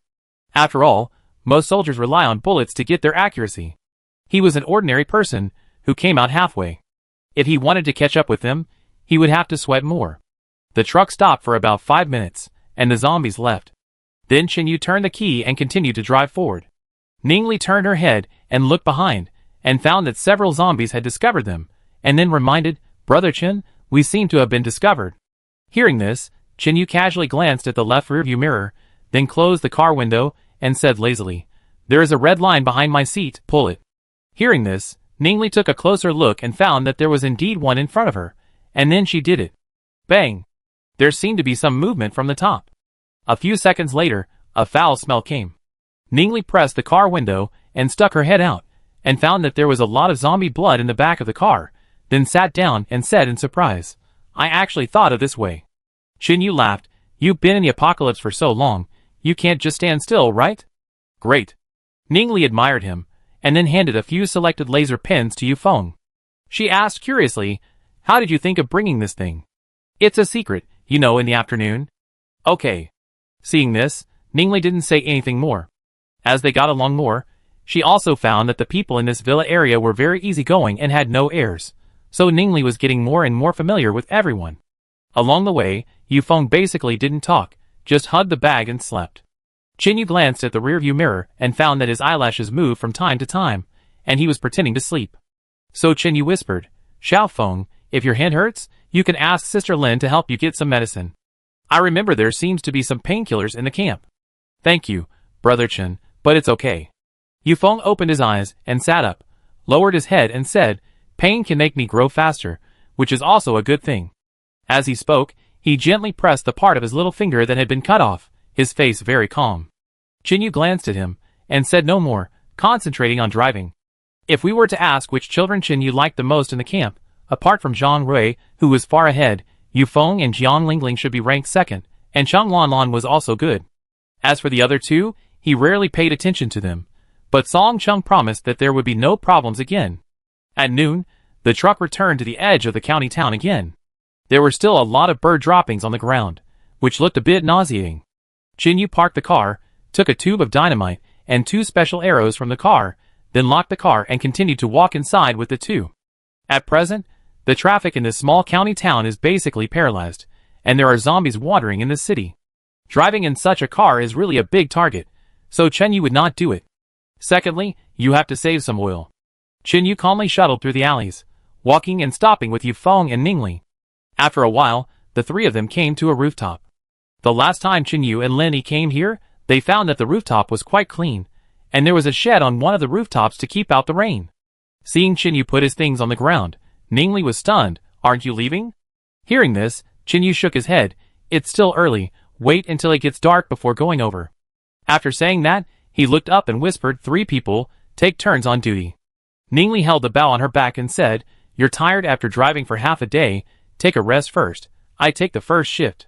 After all, most soldiers rely on bullets to get their accuracy. He was an ordinary person, who came out halfway. If he wanted to catch up with them, he would have to sweat more. The truck stopped for about 5 minutes, and the zombies left. Then Chinyu turned the key and continued to drive forward. Ningli turned her head and looked behind, and found that several zombies had discovered them, and then reminded, "Brother Chen, we seem to have been discovered." Hearing this, Chinyu casually glanced at the left rearview mirror, then closed the car window, and said lazily, "There is a red line behind my seat, pull it." Hearing this, Ningli took a closer look and found that there was indeed one in front of her, and then she did it. Bang! There seemed to be some movement from the top. A few seconds later, a foul smell came. Ningli pressed the car window and stuck her head out, and found that there was a lot of zombie blood in the back of the car, then sat down and said in surprise, "I actually thought of this way." Chinyu laughed, "You've been in the apocalypse for so long, you can't just stand still, right?" "Great." Ningli admired him, and then handed a few selected laser pens to Yufeng. She asked curiously, "How did you think of bringing this thing?" "It's a secret, in the afternoon." "Okay." Seeing this, Ningli didn't say anything more. As they got along more, she also found that the people in this villa area were very easygoing and had no airs, so Ningli was getting more and more familiar with everyone. Along the way, Yufeng basically didn't talk, just hugged the bag and slept. Chinyu glanced at the rearview mirror and found that his eyelashes moved from time to time, and he was pretending to sleep. So Chinyu whispered, "Xiaofeng, if your head hurts, you can ask Sister Lin to help you get some medicine. I remember there seems to be some painkillers in the camp." "Thank you, Brother Chen, but it's okay." Yufeng opened his eyes and sat up, lowered his head and said, "Pain can make me grow faster, which is also a good thing." As he spoke, he gently pressed the part of his little finger that had been cut off, his face very calm. Chinyu glanced at him, and said no more, concentrating on driving. If we were to ask which children Chinyu liked the most in the camp, apart from Zhang Rui, who was far ahead, Yufeng and Jiang Lingling should be ranked second, and Chang Lanlan was also good. As for the other two, he rarely paid attention to them, but Song Chung promised that there would be no problems again. At noon, the truck returned to the edge of the county town again. There were still a lot of bird droppings on the ground, which looked a bit nauseating. Chinyu parked the car, took a tube of dynamite, and 2 special arrows from the car, then locked the car and continued to walk inside with the 2. At present, the traffic in this small county town is basically paralyzed, and there are zombies wandering in the city. Driving in such a car is really a big target, so Chinyu would not do it. Secondly, you have to save some oil. Chinyu calmly shuttled through the alleys, walking and stopping with Yufeng and Ningli. After a while, the 3 of them came to a rooftop. The last time Chinyu and Lenny came here, they found that the rooftop was quite clean, and there was a shed on one of the rooftops to keep out the rain. Seeing Chinyu put his things on the ground, Ningli was stunned. "Aren't you leaving?" Hearing this, Chinyu shook his head. "It's still early, wait until it gets dark before going over." After saying that, he looked up and whispered, 3 people, take turns on duty." Ningli held the bow on her back and said, "You're tired after driving for half a day, take a rest first. I take the first shift."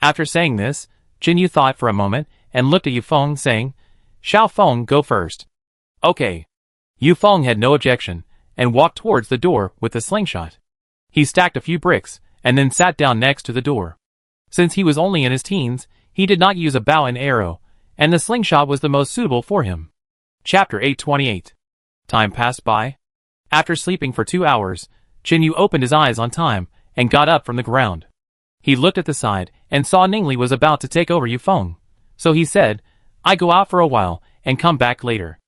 After saying this, Chinyu thought for a moment, and looked at Yufeng saying, "Xiaofeng, go first." "Okay." Yufeng had no objection, and walked towards the door with the slingshot. He stacked a few bricks, and then sat down next to the door. Since he was only in his teens, he did not use a bow and arrow, and the slingshot was the most suitable for him. Chapter 828. Time passed by. After sleeping for 2 hours, Chinyu opened his eyes on time, and got up from the ground. He looked at the side, and saw Ningli was about to take over Yufeng, so he said, "I go out for a while, and come back later."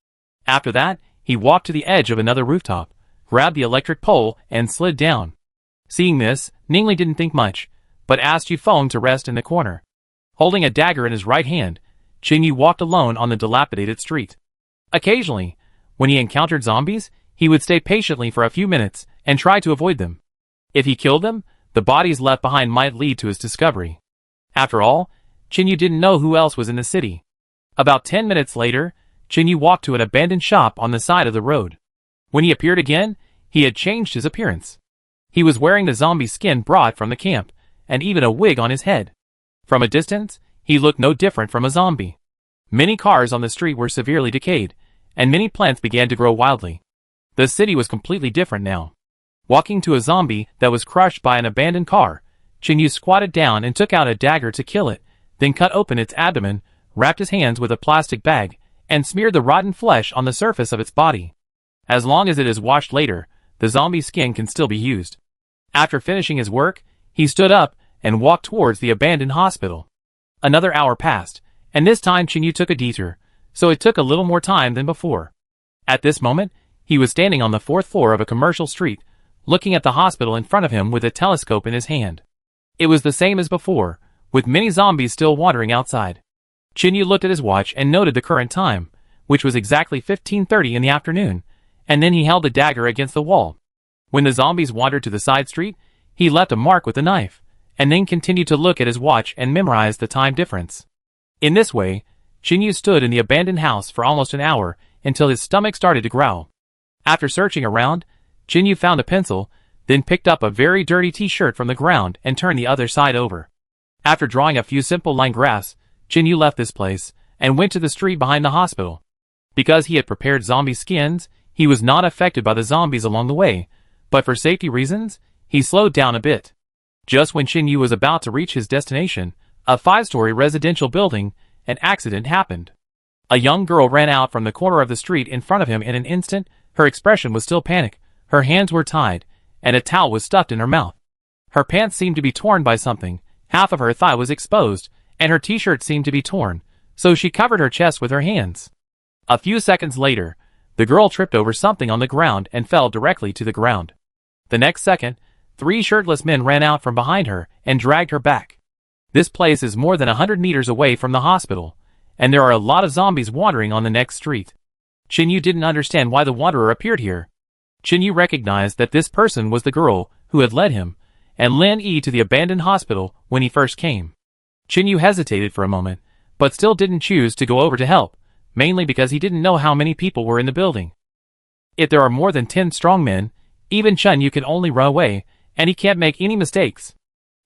After that, he walked to the edge of another rooftop, grabbed the electric pole, and slid down. Seeing this, Ningli didn't think much, but asked Yufeng to rest in the corner. Holding a dagger in his right hand, Chinyu walked alone on the dilapidated street. Occasionally, when he encountered zombies, he would stay patiently for a few minutes, and try to avoid them. If he killed them, the bodies left behind might lead to his discovery. After all, Chinyu didn't know who else was in the city. About 10 minutes later, Chinyu walked to an abandoned shop on the side of the road. When he appeared again, he had changed his appearance. He was wearing the zombie skin brought from the camp, and even a wig on his head. From a distance, he looked no different from a zombie. Many cars on the street were severely decayed, and many plants began to grow wildly. The city was completely different now. Walking to a zombie that was crushed by an abandoned car, Chinyu squatted down and took out a dagger to kill it, then cut open its abdomen, wrapped his hands with a plastic bag, and smeared the rotten flesh on the surface of its body. As long as it is washed later, the zombie skin can still be used. After finishing his work, he stood up and walked towards the abandoned hospital. Another hour passed, and this time Chinyu took a detour, so it took a little more time than before. At this moment, he was standing on the 4th floor of a commercial street, looking at the hospital in front of him with a telescope in his hand. It was the same as before, with many zombies still wandering outside. Chinyu looked at his watch and noted the current time, which was exactly 15:30 in the afternoon, and then he held the dagger against the wall. When the zombies wandered to the side street, he left a mark with the knife, and then continued to look at his watch and memorize the time difference. In this way, Chinyu stood in the abandoned house for almost an hour until his stomach started to growl. After searching around, Chinyu found a pencil, then picked up a very dirty t-shirt from the ground and turned the other side over. After drawing a few simple line graphs, Chinyu left this place and went to the street behind the hospital. Because he had prepared zombie skins, he was not affected by the zombies along the way, but for safety reasons, he slowed down a bit. Just when Chinyu was about to reach his destination, a 5-story residential building, an accident happened. A young girl ran out from the corner of the street in front of him in an instant. Her expression was still panic, her hands were tied, and a towel was stuffed in her mouth. Her pants seemed to be torn by something, half of her thigh was exposed, and her t-shirt seemed to be torn, so she covered her chest with her hands. A few seconds later, the girl tripped over something on the ground and fell directly to the ground. The next second, 3 shirtless men ran out from behind her and dragged her back. This place is more than 100 meters away from the hospital, and there are a lot of zombies wandering on the next street. Chinyu didn't understand why the wanderer appeared here. Chinyu recognized that this person was the girl who had led him and Lin Yi to the abandoned hospital when he first came. Chinyu hesitated for a moment, but still didn't choose to go over to help, mainly because he didn't know how many people were in the building. If there are more than 10 strong men, even Chinyu can only run away, and he can't make any mistakes.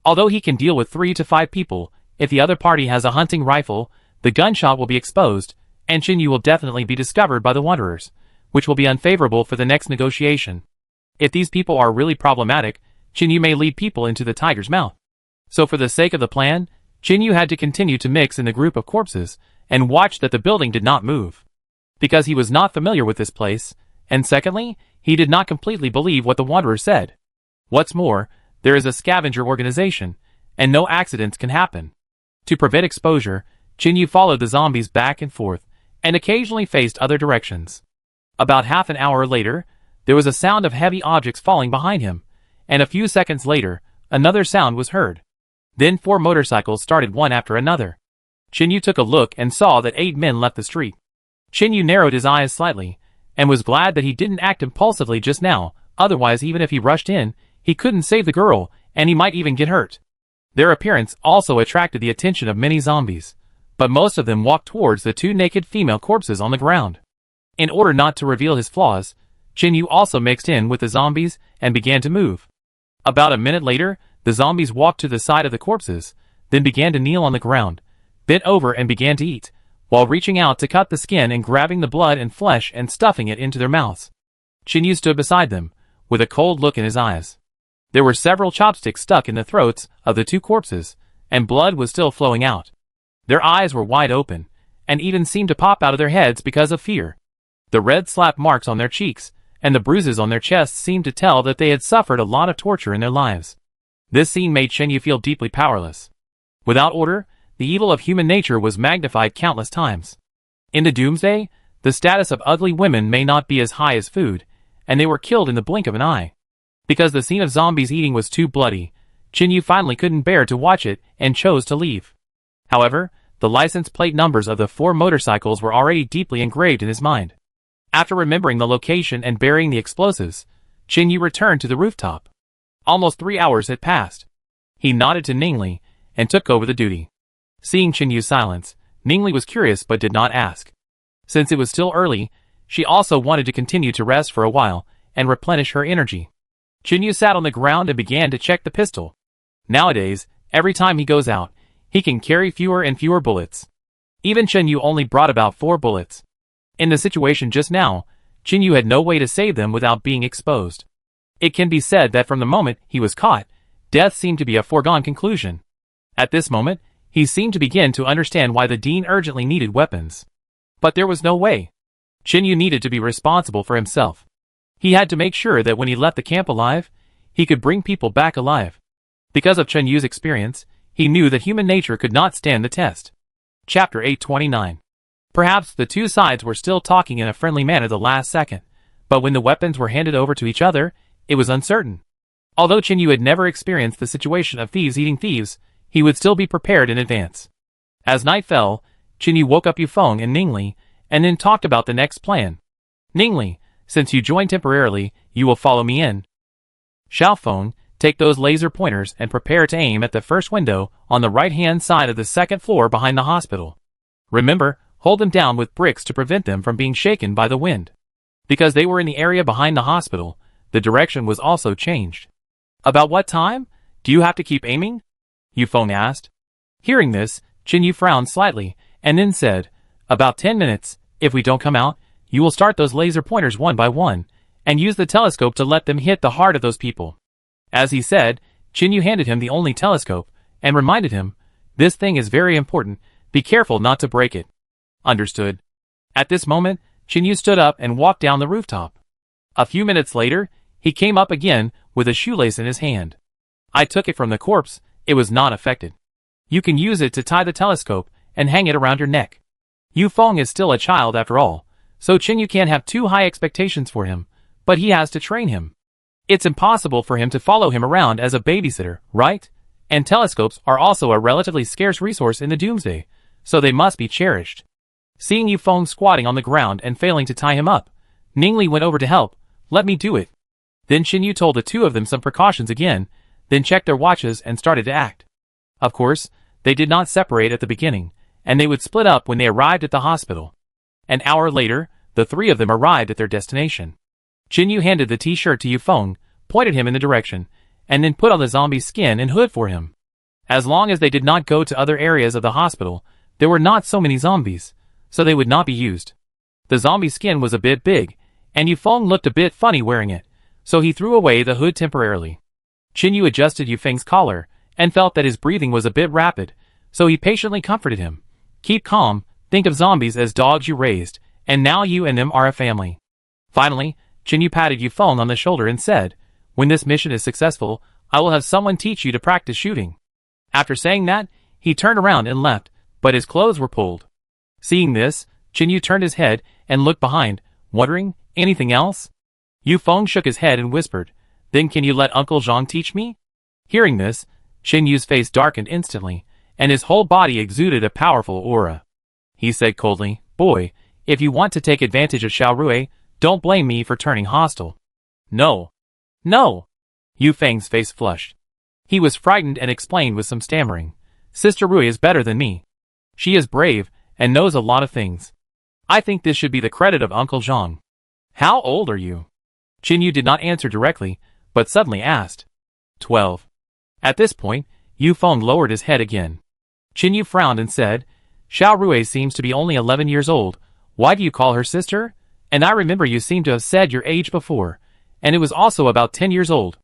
Although he can deal with 3 to 5 people, if the other party has a hunting rifle, the gunshot will be exposed, and Chinyu will definitely be discovered by the wanderers, which will be unfavorable for the next negotiation. If these people are really problematic, Chinyu may lead people into the tiger's mouth. So for the sake of the plan, Chinyu had to continue to mix in the group of corpses, and watch that the building did not move. Because he was not familiar with this place, and secondly, he did not completely believe what the wanderer said. What's more, there is a scavenger organization, and no accidents can happen. To prevent exposure, Chinyu followed the zombies back and forth, and occasionally faced other directions. About half an hour later, there was a sound of heavy objects falling behind him, and a few seconds later, another sound was heard. Then 4 motorcycles started one after another. Chinyu took a look and saw that 8 men left the street. Chinyu narrowed his eyes slightly, and was glad that he didn't act impulsively just now, otherwise even if he rushed in, he couldn't save the girl, and he might even get hurt. Their appearance also attracted the attention of many zombies, but most of them walked towards the 2 naked female corpses on the ground. In order not to reveal his flaws, Chinyu also mixed in with the zombies and began to move. About a minute later, the zombies walked to the side of the corpses, then began to kneel on the ground, bent over and began to eat, while reaching out to cut the skin and grabbing the blood and flesh and stuffing it into their mouths. Chinyu stood beside them, with a cold look in his eyes. There were several chopsticks stuck in the throats of the 2 corpses, and blood was still flowing out. Their eyes were wide open, and even seemed to pop out of their heads because of fear. The red slap marks on their cheeks and the bruises on their chests seemed to tell that they had suffered a lot of torture in their lives. This scene made Chinyu feel deeply powerless. Without order, the evil of human nature was magnified countless times. In the doomsday, the status of ugly women may not be as high as food, and they were killed in the blink of an eye. Because the scene of zombies eating was too bloody, Chinyu finally couldn't bear to watch it and chose to leave. However, the license plate numbers of the 4 motorcycles were already deeply engraved in his mind. After remembering the location and burying the explosives, Chinyu returned to the rooftop. Almost 3 hours had passed. He nodded to Ningli, and took over the duty. Seeing Qinyu's silence, Ningli was curious but did not ask. Since it was still early, she also wanted to continue to rest for a while, and replenish her energy. Qinyu sat on the ground and began to check the pistol. Nowadays, every time he goes out, he can carry fewer and fewer bullets. Even Qinyu only brought about 4 bullets. In the situation just now, Qinyu had no way to save them without being exposed. It can be said that from the moment he was caught, death seemed to be a foregone conclusion. At this moment, he seemed to begin to understand why the Dean urgently needed weapons. But there was no way. Qinyu needed to be responsible for himself. He had to make sure that when he left the camp alive, he could bring people back alive. Because of Qinyu's experience, he knew that human nature could not stand the test. Chapter 829. Perhaps the two sides were still talking in a friendly manner the last second, but when the weapons were handed over to each other, it was uncertain. Although Qinyu had never experienced the situation of thieves eating thieves, he would still be prepared in advance. As night fell, Qinyu woke up Yufeng and Ningli, and then talked about the next plan. Ningli, since you joined temporarily, you will follow me in. Xiaofeng, take those laser pointers and prepare to aim at the first window on the right-hand side of the second floor behind the hospital. Remember, hold them down with bricks to prevent them from being shaken by the wind. Because they were in the area behind the hospital, the direction was also changed. About what time? Do you have to keep aiming? Yufeng asked. Hearing this, Qinyu frowned slightly, and then said, about 10 minutes, if we don't come out, you will start those laser pointers one by one, and use the telescope to let them hit the heart of those people. As he said, Qinyu handed him the only telescope, and reminded him, this thing is very important, be careful not to break it. Understood. At this moment, Qinyu stood up and walked down the rooftop. A few minutes later, he came up again with a shoelace in his hand. I took it from the corpse, it was not affected. You can use it to tie the telescope and hang it around your neck. Yufeng is still a child after all, so Qinyu can't have too high expectations for him, but he has to train him. It's impossible for him to follow him around as a babysitter, right? And telescopes are also a relatively scarce resource in the Doomsday, so they must be cherished. Seeing Yufeng squatting on the ground and failing to tie him up, Ningli went over to help. Let me do it. Then Qinyu told the two of them some precautions again, then checked their watches and started to act. Of course, they did not separate at the beginning, and they would split up when they arrived at the hospital. An hour later, the three of them arrived at their destination. Qinyu handed the t-shirt to Yufeng, pointed him in the direction, and then put on the zombie's skin and hood for him. As long as they did not go to other areas of the hospital, there were not so many zombies, so they would not be used. The zombie skin was a bit big, and Yufeng looked a bit funny wearing it, so he threw away the hood temporarily. Qinyu adjusted Yufeng's collar, and felt that his breathing was a bit rapid, so he patiently comforted him. Keep calm, think of zombies as dogs you raised, and now you and them are a family. Finally, Qinyu patted Yufeng on the shoulder and said, when this mission is successful, I will have someone teach you to practice shooting. After saying that, he turned around and left, but his clothes were pulled. Seeing this, Qinyu turned his head and looked behind, wondering, anything else? Yufeng shook his head and whispered, then can you let Uncle Zhang teach me? Hearing this, Qinyu's face darkened instantly, and his whole body exuded a powerful aura. He said coldly, boy, if you want to take advantage of Xiao Rui, don't blame me for turning hostile. No. No. Yufeng's face flushed. He was frightened and explained with some stammering. Sister Rui is better than me. She is brave, and knows a lot of things. I think this should be the credit of Uncle Zhang. How old are you? Qinyu did not answer directly, but suddenly asked. 12. At this point, Yufeng lowered his head again. Qinyu frowned and said, Xiao Rui seems to be only 11 years old. Why do you call her sister? And I remember you seem to have said your age before, and it was also about 10 years old.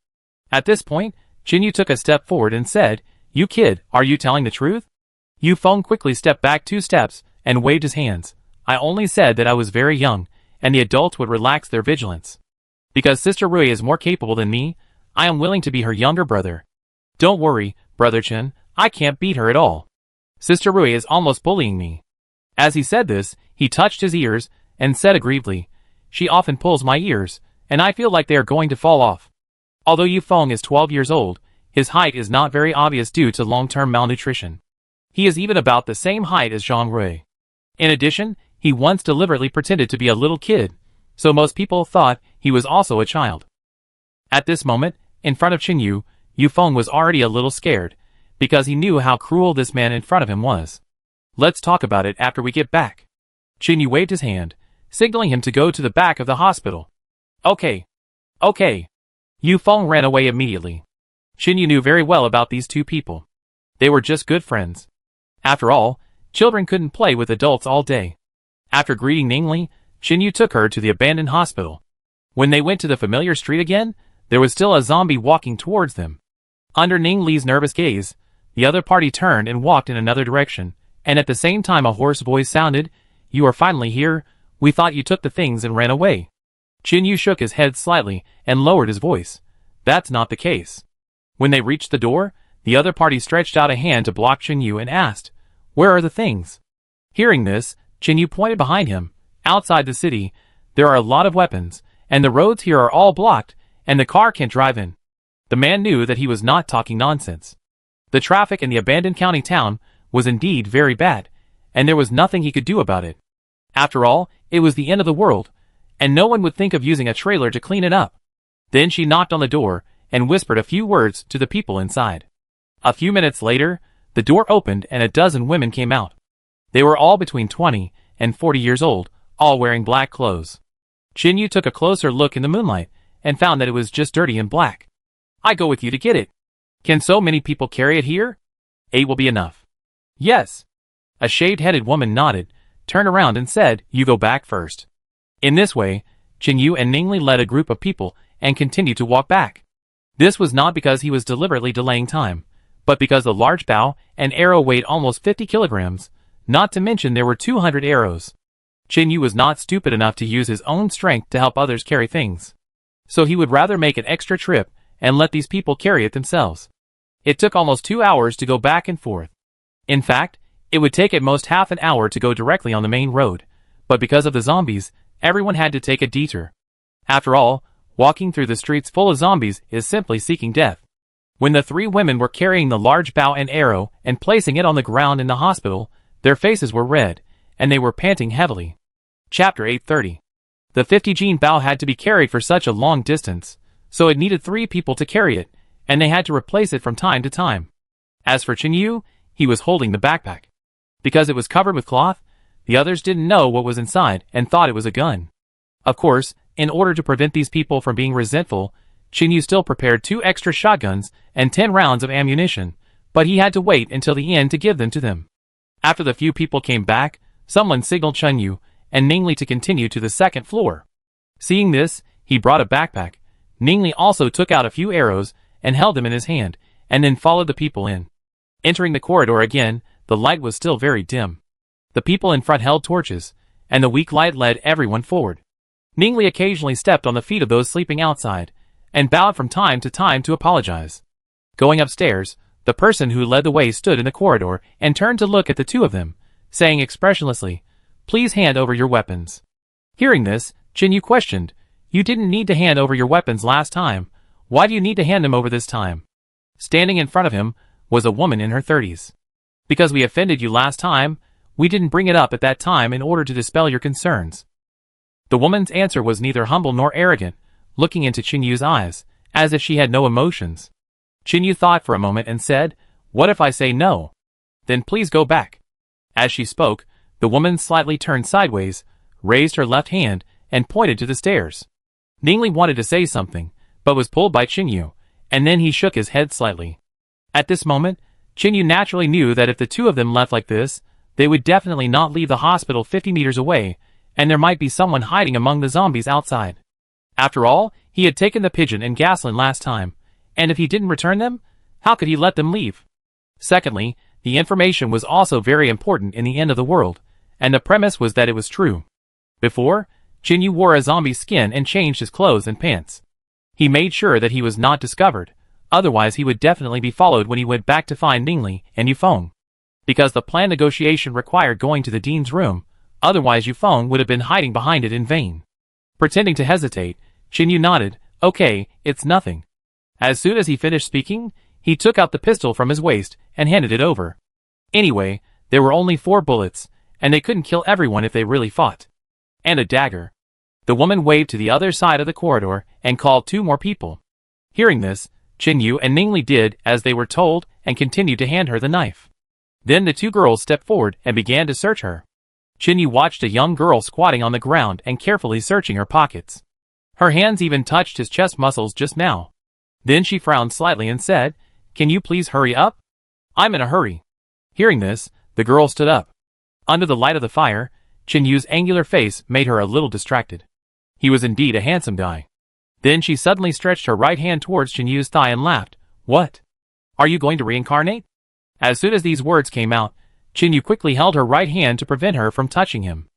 At this point, Qinyu took a step forward and said, you kid, are you telling the truth? Yufeng quickly stepped back 2 steps and waved his hands. I only said that I was very young, and the adults would relax their vigilance. Because Sister Rui is more capable than me, I am willing to be her younger brother. Don't worry, Brother Chen, I can't beat her at all. Sister Rui is almost bullying me. As he said this, he touched his ears, and said aggrievedly, she often pulls my ears, and I feel like they are going to fall off. Although Yufeng is 12 years old, his height is not very obvious due to long-term malnutrition. He is even about the same height as Zhang Rui. In addition, he once deliberately pretended to be a little kid, so most people thought he was also a child. At this moment, in front of Qinyu, Yufeng was already a little scared, because he knew how cruel this man in front of him was. Let's talk about it after we get back. Qinyu waved his hand, signaling him to go to the back of the hospital. Okay. Okay. Yufeng ran away immediately. Qinyu knew very well about these two people. They were just good friends. After all, children couldn't play with adults all day. After greeting Ningli, Qinyu took her to the abandoned hospital. When they went to the familiar street again, there was still a zombie walking towards them. Under Ningli's nervous gaze, the other party turned and walked in another direction, and at the same time a hoarse voice sounded, "You are finally here. We thought you took the things and ran away." Qinyu shook his head slightly and lowered his voice. That's not the case. When they reached the door, the other party stretched out a hand to block Qinyu and asked, "Where are the things?" Hearing this, Qinyu pointed behind him. Outside the city, there are a lot of weapons, and the roads here are all blocked, and the car can't drive in. The man knew that he was not talking nonsense. The traffic in the abandoned county town was indeed very bad, and there was nothing he could do about it. After all, it was the end of the world, and no one would think of using a trailer to clean it up. Then she knocked on the door and whispered a few words to the people inside. A few minutes later, the door opened and a dozen women came out. They were all between 20 and 40 years old, all wearing black clothes. Qinyu took a closer look in the moonlight and found that it was just dirty and black. "I go with you to get it. Can so many people carry it here? 8 will be enough." "Yes." A shaved-headed woman nodded, turned around and said, "You go back first." In this way, Qinyu and Ningli led a group of people and continued to walk back. This was not because he was deliberately delaying time, but because the large bow and arrow weighed almost 50 kilograms, not to mention there were 200 arrows. Qinyu was not stupid enough to use his own strength to help others carry things. So he would rather make an extra trip and let these people carry it themselves. It took almost 2 hours to go back and forth. In fact, it would take at most half an hour to go directly on the main road, but because of the zombies, everyone had to take a detour. After all, walking through the streets full of zombies is simply seeking death. When the three women were carrying the large bow and arrow and placing it on the ground in the hospital, their faces were red, and they were panting heavily. Chapter 830. The 50-gene bow had to be carried for such a long distance, so it needed 3 people to carry it, and they had to replace it from time to time. As for Qinyu, he was holding the backpack. Because it was covered with cloth, the others didn't know what was inside and thought it was a gun. Of course, in order to prevent these people from being resentful, Qinyu still prepared 2 extra shotguns and 10 rounds of ammunition, but he had to wait until the end to give them to them. After the few people came back, someone signaled Qinyu and Ningli to continue to the second floor. Seeing this, he brought a backpack. Ningli also took out a few arrows and held them in his hand, and then followed the people in. Entering the corridor again, the light was still very dim. The people in front held torches, and the weak light led everyone forward. Ningli occasionally stepped on the feet of those sleeping outside, and bowed from time to time to apologize. Going upstairs, the person who led the way stood in the corridor and turned to look at the two of them, saying expressionlessly, "Please hand over your weapons." Hearing this, Qinyu questioned, "You didn't need to hand over your weapons last time. Why do you need to hand them over this time?" Standing in front of him was a woman in her 30s. "Because we offended you last time, we didn't bring it up at that time in order to dispel your concerns." The woman's answer was neither humble nor arrogant, looking into Qinyu's eyes, as if she had no emotions. Qinyu thought for a moment and said, "What if I say no? Then please go back." As she spoke, the woman slightly turned sideways, raised her left hand, and pointed to the stairs. Ningli wanted to say something, but was pulled by Qinyu, and then he shook his head slightly. At this moment, Qinyu naturally knew that if the two of them left like this, they would definitely not leave the hospital 50 meters away, and there might be someone hiding among the zombies outside. After all, he had taken the pigeon and gasoline last time, and if he didn't return them, how could he let them leave? Secondly, the information was also very important in the end of the world, and the premise was that it was true. Before, Qinyu wore a zombie skin and changed his clothes and pants. He made sure that he was not discovered, otherwise he would definitely be followed when he went back to find Ningli and Yufeng. Because the planned negotiation required going to the dean's room, otherwise Yufeng would have been hiding behind it in vain. Pretending to hesitate, Qinyu nodded, "Okay, it's nothing." As soon as he finished speaking, he took out the pistol from his waist and handed it over. Anyway, there were only 4 bullets, and they couldn't kill everyone if they really fought. And a dagger. The woman waved to the other side of the corridor and called 2 more people. Hearing this, Chinyu and Ningli did as they were told and continued to hand her the knife. Then the two girls stepped forward and began to search her. Chinyu watched a young girl squatting on the ground and carefully searching her pockets. Her hands even touched his chest muscles just now. Then she frowned slightly and said, "Can you please hurry up? I'm in a hurry." Hearing this, the girl stood up. Under the light of the fire, Chinyu's angular face made her a little distracted. He was indeed a handsome guy. Then she suddenly stretched her right hand towards Chinyu's thigh and laughed. "What? Are you going to reincarnate?" As soon as these words came out, Chinyu quickly held her right hand to prevent her from touching him.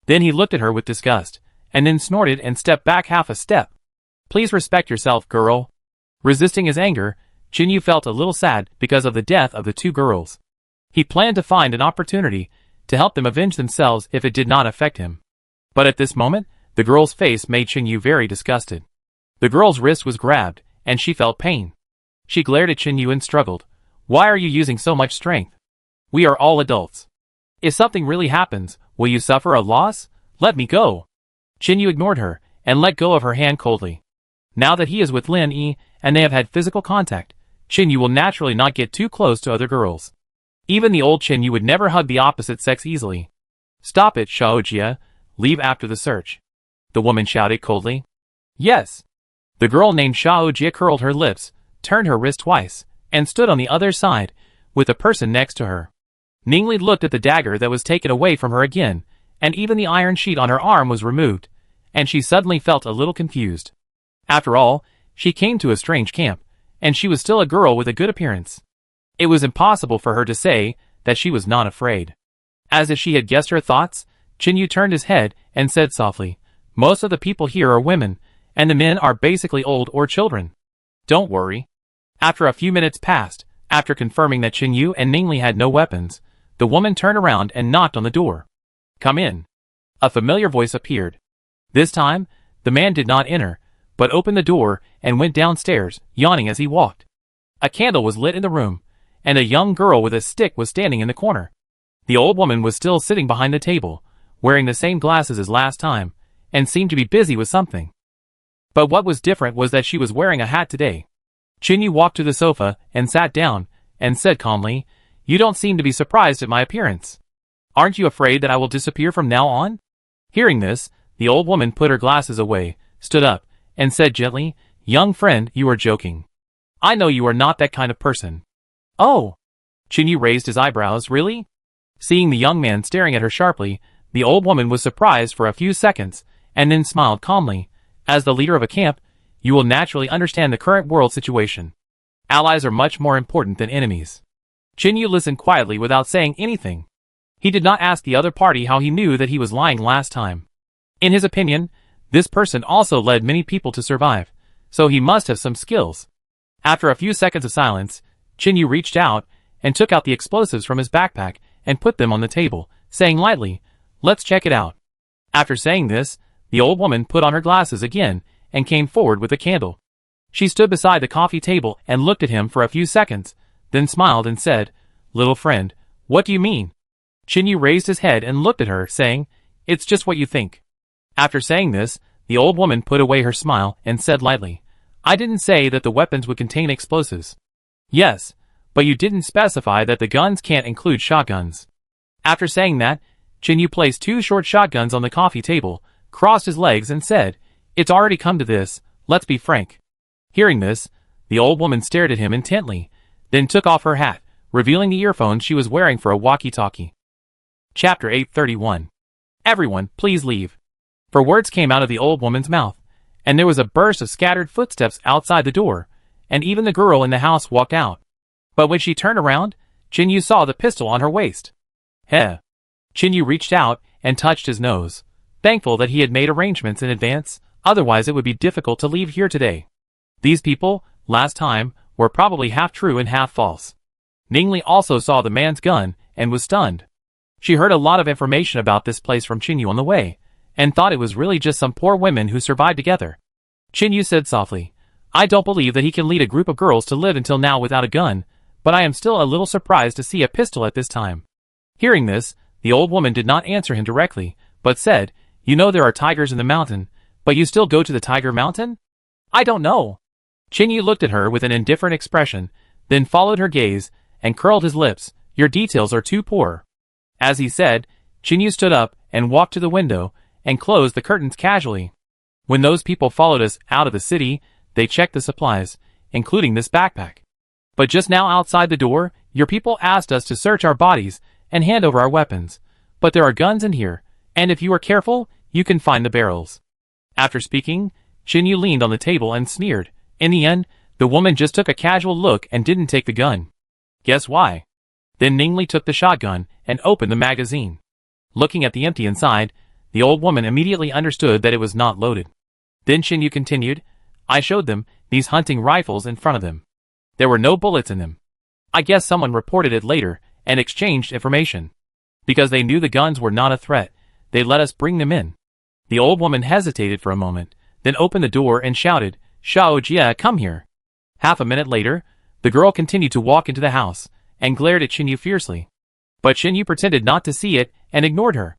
Then he looked at her with disgust, and then snorted and stepped back half a step. "Please respect yourself, girl." Resisting his anger, Chinyu felt a little sad because of the death of the two girls. He planned to find an opportunity to help them avenge themselves if it did not affect him. But at this moment, the girl's face made Chinyu very disgusted. The girl's wrist was grabbed, and she felt pain. She glared at Chinyu and struggled. "Why are you using so much strength? We are all adults. If something really happens, will you suffer a loss? Let me go." Chinyu ignored her and let go of her hand coldly. Now that he is with Lin Yi and they have had physical contact, Chinyu will naturally not get too close to other girls. Even the old Chinyu would never hug the opposite sex easily. "Stop it, Shaojia. Leave after the search," the woman shouted coldly. "Yes." The girl named Shaojia curled her lips, turned her wrist twice, and stood on the other side, with a person next to her. Ningli looked at the dagger that was taken away from her again, and even the iron sheet on her arm was removed, and she suddenly felt a little confused. After all, she came to a strange camp, and she was still a girl with a good appearance. It was impossible for her to say that she was not afraid. As if she had guessed her thoughts, Chinyu turned his head and said softly, "Most of the people here are women, and the men are basically old or children. Don't worry." After a few minutes passed, after confirming that Chinyu and Ningli had no weapons, the woman turned around and knocked on the door. "Come in." A familiar voice appeared. This time, the man did not enter, but opened the door and went downstairs, yawning as he walked. A candle was lit in the room, and a young girl with a stick was standing in the corner. The old woman was still sitting behind the table, wearing the same glasses as last time, and seemed to be busy with something. But what was different was that she was wearing a hat today. Chinyu walked to the sofa and sat down, and said calmly, "You don't seem to be surprised at my appearance. Aren't you afraid that I will disappear from now on?" Hearing this, the old woman put her glasses away, stood up, and said gently, "Young friend, you are joking. I know you are not that kind of person." "Oh." Chinyu raised his eyebrows. "Really?" Seeing the young man staring at her sharply, the old woman was surprised for a few seconds, and then smiled calmly. "As the leader of a camp, you will naturally understand the current world situation. Allies are much more important than enemies." Chinyu listened quietly without saying anything. He did not ask the other party how he knew that he was lying last time. In his opinion, this person also led many people to survive, so he must have some skills. After a few seconds of silence, Chinyu reached out and took out the explosives from his backpack and put them on the table, saying lightly, "Let's check it out." After saying this, the old woman put on her glasses again and came forward with a candle. She stood beside the coffee table and looked at him for a few seconds, then smiled and said, "Little friend, what do you mean?" Chinyu raised his head and looked at her, saying, "It's just what you think." After saying this, the old woman put away her smile and said lightly, "I didn't say that the weapons would contain explosives." "Yes, but you didn't specify that the guns can't include shotguns." After saying that, Chinyu placed two short shotguns on the coffee table, crossed his legs and said, "It's already come to this, let's be frank." Hearing this, the old woman stared at him intently, then took off her hat, revealing the earphones she was wearing for a walkie-talkie. Chapter 831. "Everyone, please leave." For words came out of the old woman's mouth, and there was a burst of scattered footsteps outside the door, and even the girl in the house walked out. But when she turned around, Chinyu saw the pistol on her waist. Heh. Chinyu reached out and touched his nose, thankful that he had made arrangements in advance, otherwise it would be difficult to leave here today. These people, last time, were probably half true and half false. Ningli also saw the man's gun and was stunned. She heard a lot of information about this place from Chinyu on the way, and thought it was really just some poor women who survived together. Chinyu said softly, "I don't believe that he can lead a group of girls to live until now without a gun, but I am still a little surprised to see a pistol at this time." Hearing this, the old woman did not answer him directly, but said, "You know there are tigers in the mountain, but you still go to the tiger mountain?" "I don't know." Qin Yu looked at her with an indifferent expression, then followed her gaze, and curled his lips. Your details are too poor. As he said, Qin Yu stood up and walked to the window, and closed the curtains casually. When those people followed us out of the city, they checked the supplies, including this backpack. But just now outside the door, your people asked us to search our bodies and hand over our weapons. But there are guns in here, and if you are careful, you can find the barrels. After speaking, Qin Yu leaned on the table and sneered. In the end, the woman just took a casual look and didn't take the gun. Guess why? Then Ningli took the shotgun and opened the magazine. Looking at the empty inside, the old woman immediately understood that it was not loaded. Then Qin Yu continued, I showed them these hunting rifles in front of them. There were no bullets in them. I guess someone reported it later and exchanged information. Because they knew the guns were not a threat, they let us bring them in. The old woman hesitated for a moment, then opened the door and shouted, Xiao Jia, come here. Half a minute later, the girl continued to walk into the house, and glared at Qin Yu fiercely. But Qin Yu pretended not to see it, and ignored her.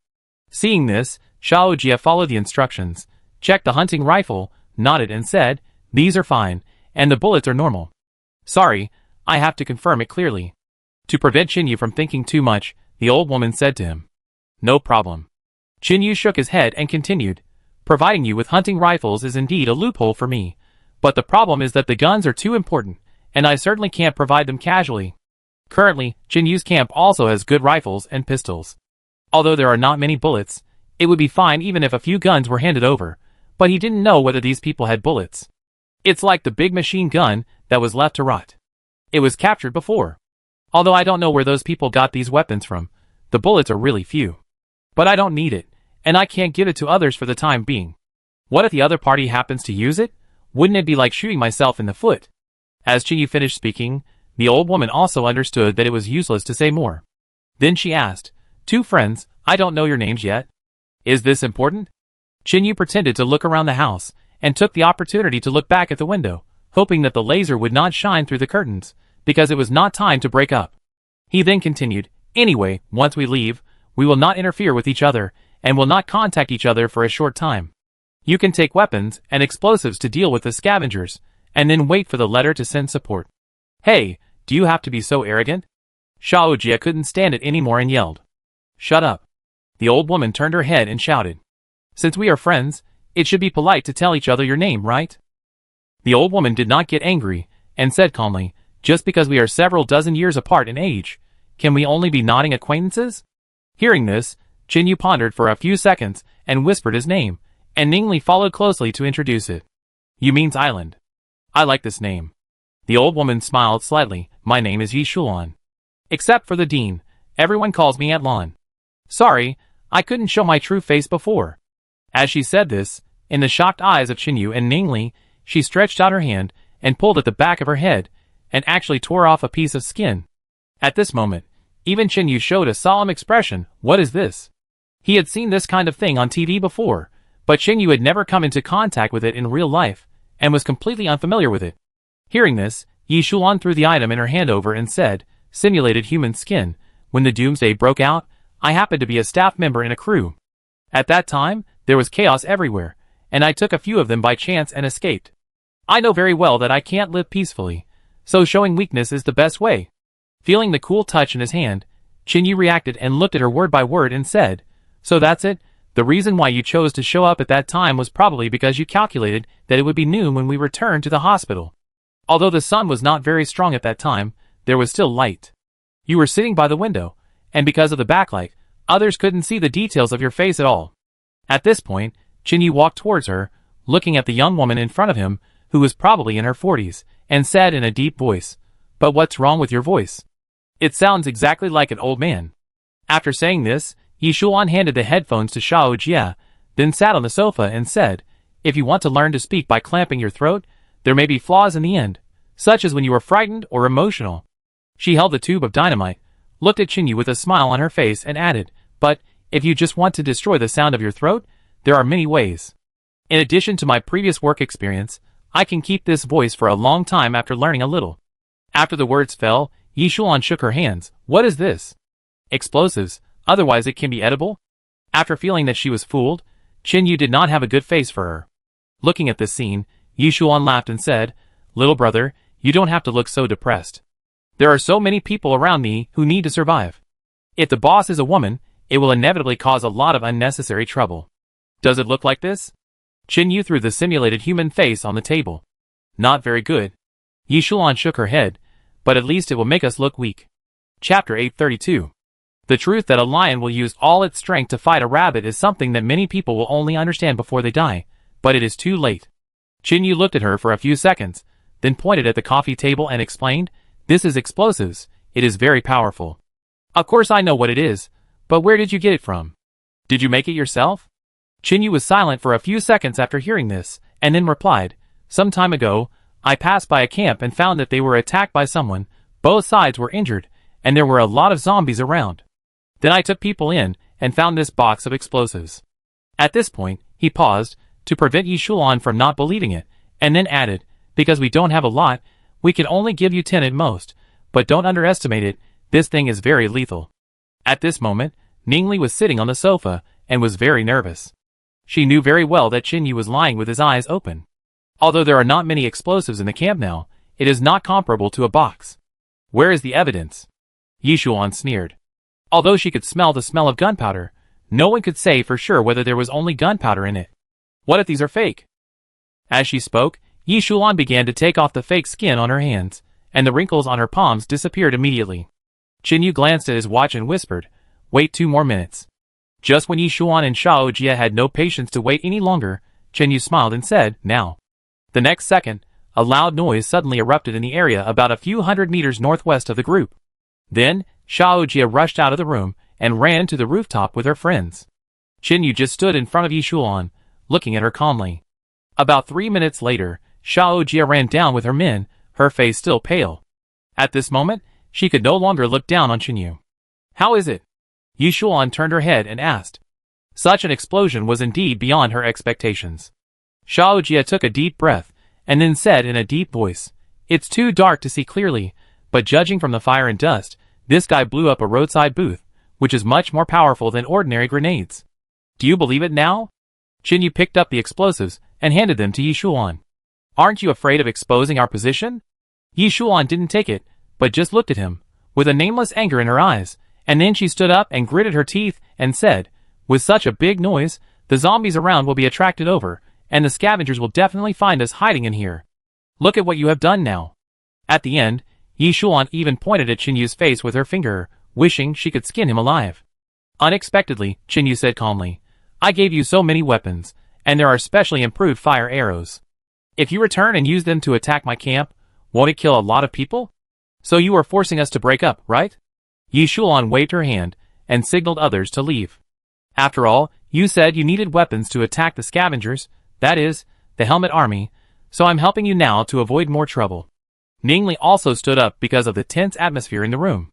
Seeing this, Xiao Jia followed the instructions, checked the hunting rifle, nodded and said, These are fine, and the bullets are normal. Sorry, I have to confirm it clearly. To prevent Qin Yu from thinking too much, the old woman said to him, No problem. Qin Yu shook his head and continued, Providing you with hunting rifles is indeed a loophole for me, but the problem is that the guns are too important, and I certainly can't provide them casually. Currently, Qin Yu's camp also has good rifles and pistols. Although there are not many bullets, it would be fine even if a few guns were handed over, but he didn't know whether these people had bullets. It's like the big machine gun that was left to rot. It was captured before. Although I don't know where those people got these weapons from, the bullets are really few. But I don't need it, and I can't give it to others for the time being. What if the other party happens to use it? Wouldn't it be like shooting myself in the foot? As Qin Yu finished speaking, the old woman also understood that it was useless to say more. Then she asked, Two friends, I don't know your names yet. Is this important? Qin Yu pretended to look around the house, and took the opportunity to look back at the window, hoping that the laser would not shine through the curtains, because it was not time to break up. He then continued, Anyway, once we leave, we will not interfere with each other, and will not contact each other for a short time. You can take weapons and explosives to deal with the scavengers, and then wait for the letter to send support. Hey, do you have to be so arrogant? Xiao Jia couldn't stand it anymore and yelled. Shut up. The old woman turned her head and shouted. Since we are friends, it should be polite to tell each other your name, right? The old woman did not get angry, and said calmly, Just because we are several dozen years apart in age, can we only be nodding acquaintances? Hearing this, Qin Yu pondered for a few seconds, and whispered his name, and Ningli followed closely to introduce it. You means island. I like this name. The old woman smiled slightly. My name is Yi Shulan. Except for the dean, everyone calls me Atlan. Sorry, I couldn't show my true face before. As she said this, in the shocked eyes of Qin Yu and Ningli, she stretched out her hand, and pulled at the back of her head, and actually tore off a piece of skin. At this moment, even Qin Yu showed a solemn expression. What is this? He had seen this kind of thing on TV before, but Qin Yu had never come into contact with it in real life, and was completely unfamiliar with it. Hearing this, Yi Shulan threw the item in her hand over and said, Simulated human skin. When the doomsday broke out, I happened to be a staff member in a crew. At that time, there was chaos everywhere, and I took a few of them by chance and escaped. I know very well that I can't live peacefully, so showing weakness is the best way. Feeling the cool touch in his hand, Qin Yu reacted and looked at her word by word and said, So that's it? The reason why you chose to show up at that time was probably because you calculated that it would be noon when we returned to the hospital. Although the sun was not very strong at that time, there was still light. You were sitting by the window, and because of the backlight, others couldn't see the details of your face at all. At this point, Qin Yu walked towards her, looking at the young woman in front of him, who was probably in her 40s, and said in a deep voice, But what's wrong with your voice? It sounds exactly like an old man. After saying this, Yi Shulan handed the headphones to Xiao Jia, then sat on the sofa and said, If you want to learn to speak by clamping your throat, there may be flaws in the end, such as when you are frightened or emotional. She held the tube of dynamite, looked at Qin Yu with a smile on her face and added, But, if you just want to destroy the sound of your throat, there are many ways. In addition to my previous work experience, I can keep this voice for a long time after learning a little. After the words fell, Yi Shulan shook her hands. What is this? Explosives, otherwise it can be edible? After feeling that she was fooled, Qin Yu did not have a good face for her. Looking at this scene, Yi Shulan laughed and said, Little brother, you don't have to look so depressed. There are so many people around me who need to survive. If the boss is a woman, it will inevitably cause a lot of unnecessary trouble. Does it look like this? Chinyu threw the simulated human face on the table. Not very good. Yishuan shook her head, but at least it will make us look weak. Chapter 832. The truth that a lion will use all its strength to fight a rabbit is something that many people will only understand before they die, but it is too late. Chinyu looked at her for a few seconds, then pointed at the coffee table and explained, "This is explosives. It is very powerful." "Of course I know what it is, but where did you get it from? Did you make it yourself?" Chinyu was silent for a few seconds after hearing this, and then replied, "Some time ago, I passed by a camp and found that they were attacked by someone, both sides were injured, and there were a lot of zombies around. Then I took people in, and found this box of explosives." At this point, he paused, to prevent Yishuan from not believing it, and then added, "Because we don't have a lot, we can only give you 10 at most, but don't underestimate it, this thing is very lethal." At this moment, Ningli was sitting on the sofa, and was very nervous. She knew very well that Chinyu was lying with his eyes open. Although there are not many explosives in the camp now, it is not comparable to a box. "Where is the evidence?" Yishuan sneered. Although she could smell the smell of gunpowder, no one could say for sure whether there was only gunpowder in it. "What if these are fake?" As she spoke, Yishuan began to take off the fake skin on her hands, and the wrinkles on her palms disappeared immediately. Chinyu glanced at his watch and whispered, "Wait 2 more minutes." Just when Yishuan and Shaojia had no patience to wait any longer, Chinyu smiled and said, "Now." The next second, a loud noise suddenly erupted in the area about a few hundred meters northwest of the group. Then, Shaojia rushed out of the room and ran to the rooftop with her friends. Chinyu just stood in front of Yishuan, looking at her calmly. About 3 minutes later, Shaojia ran down with her men, her face still pale. At this moment, she could no longer look down on Chinyu. "How is it?" Yishuan turned her head and asked. Such an explosion was indeed beyond her expectations. Shaojia took a deep breath, and then said in a deep voice, "It's too dark to see clearly, but judging from the fire and dust, this guy blew up a roadside booth, which is much more powerful than ordinary grenades. Do you believe it now?" Chinyu picked up the explosives and handed them to Yishuan. "Aren't you afraid of exposing our position?" Yishuan didn't take it, but just looked at him, with a nameless anger in her eyes, and then she stood up and gritted her teeth and said, "With such a big noise, the zombies around will be attracted over, and the scavengers will definitely find us hiding in here. Look at what you have done now." At the end, Yishuan even pointed at Chinyu's face with her finger, wishing she could skin him alive. Unexpectedly, Chinyu said calmly, "I gave you so many weapons, and there are specially improved fire arrows. If you return and use them to attack my camp, won't it kill a lot of people? So you are forcing us to break up, right?" Yishuan waved her hand, and signaled others to leave. "After all, you said you needed weapons to attack the scavengers, that is, the Helmet Army, so I'm helping you now to avoid more trouble." Ningli also stood up because of the tense atmosphere in the room.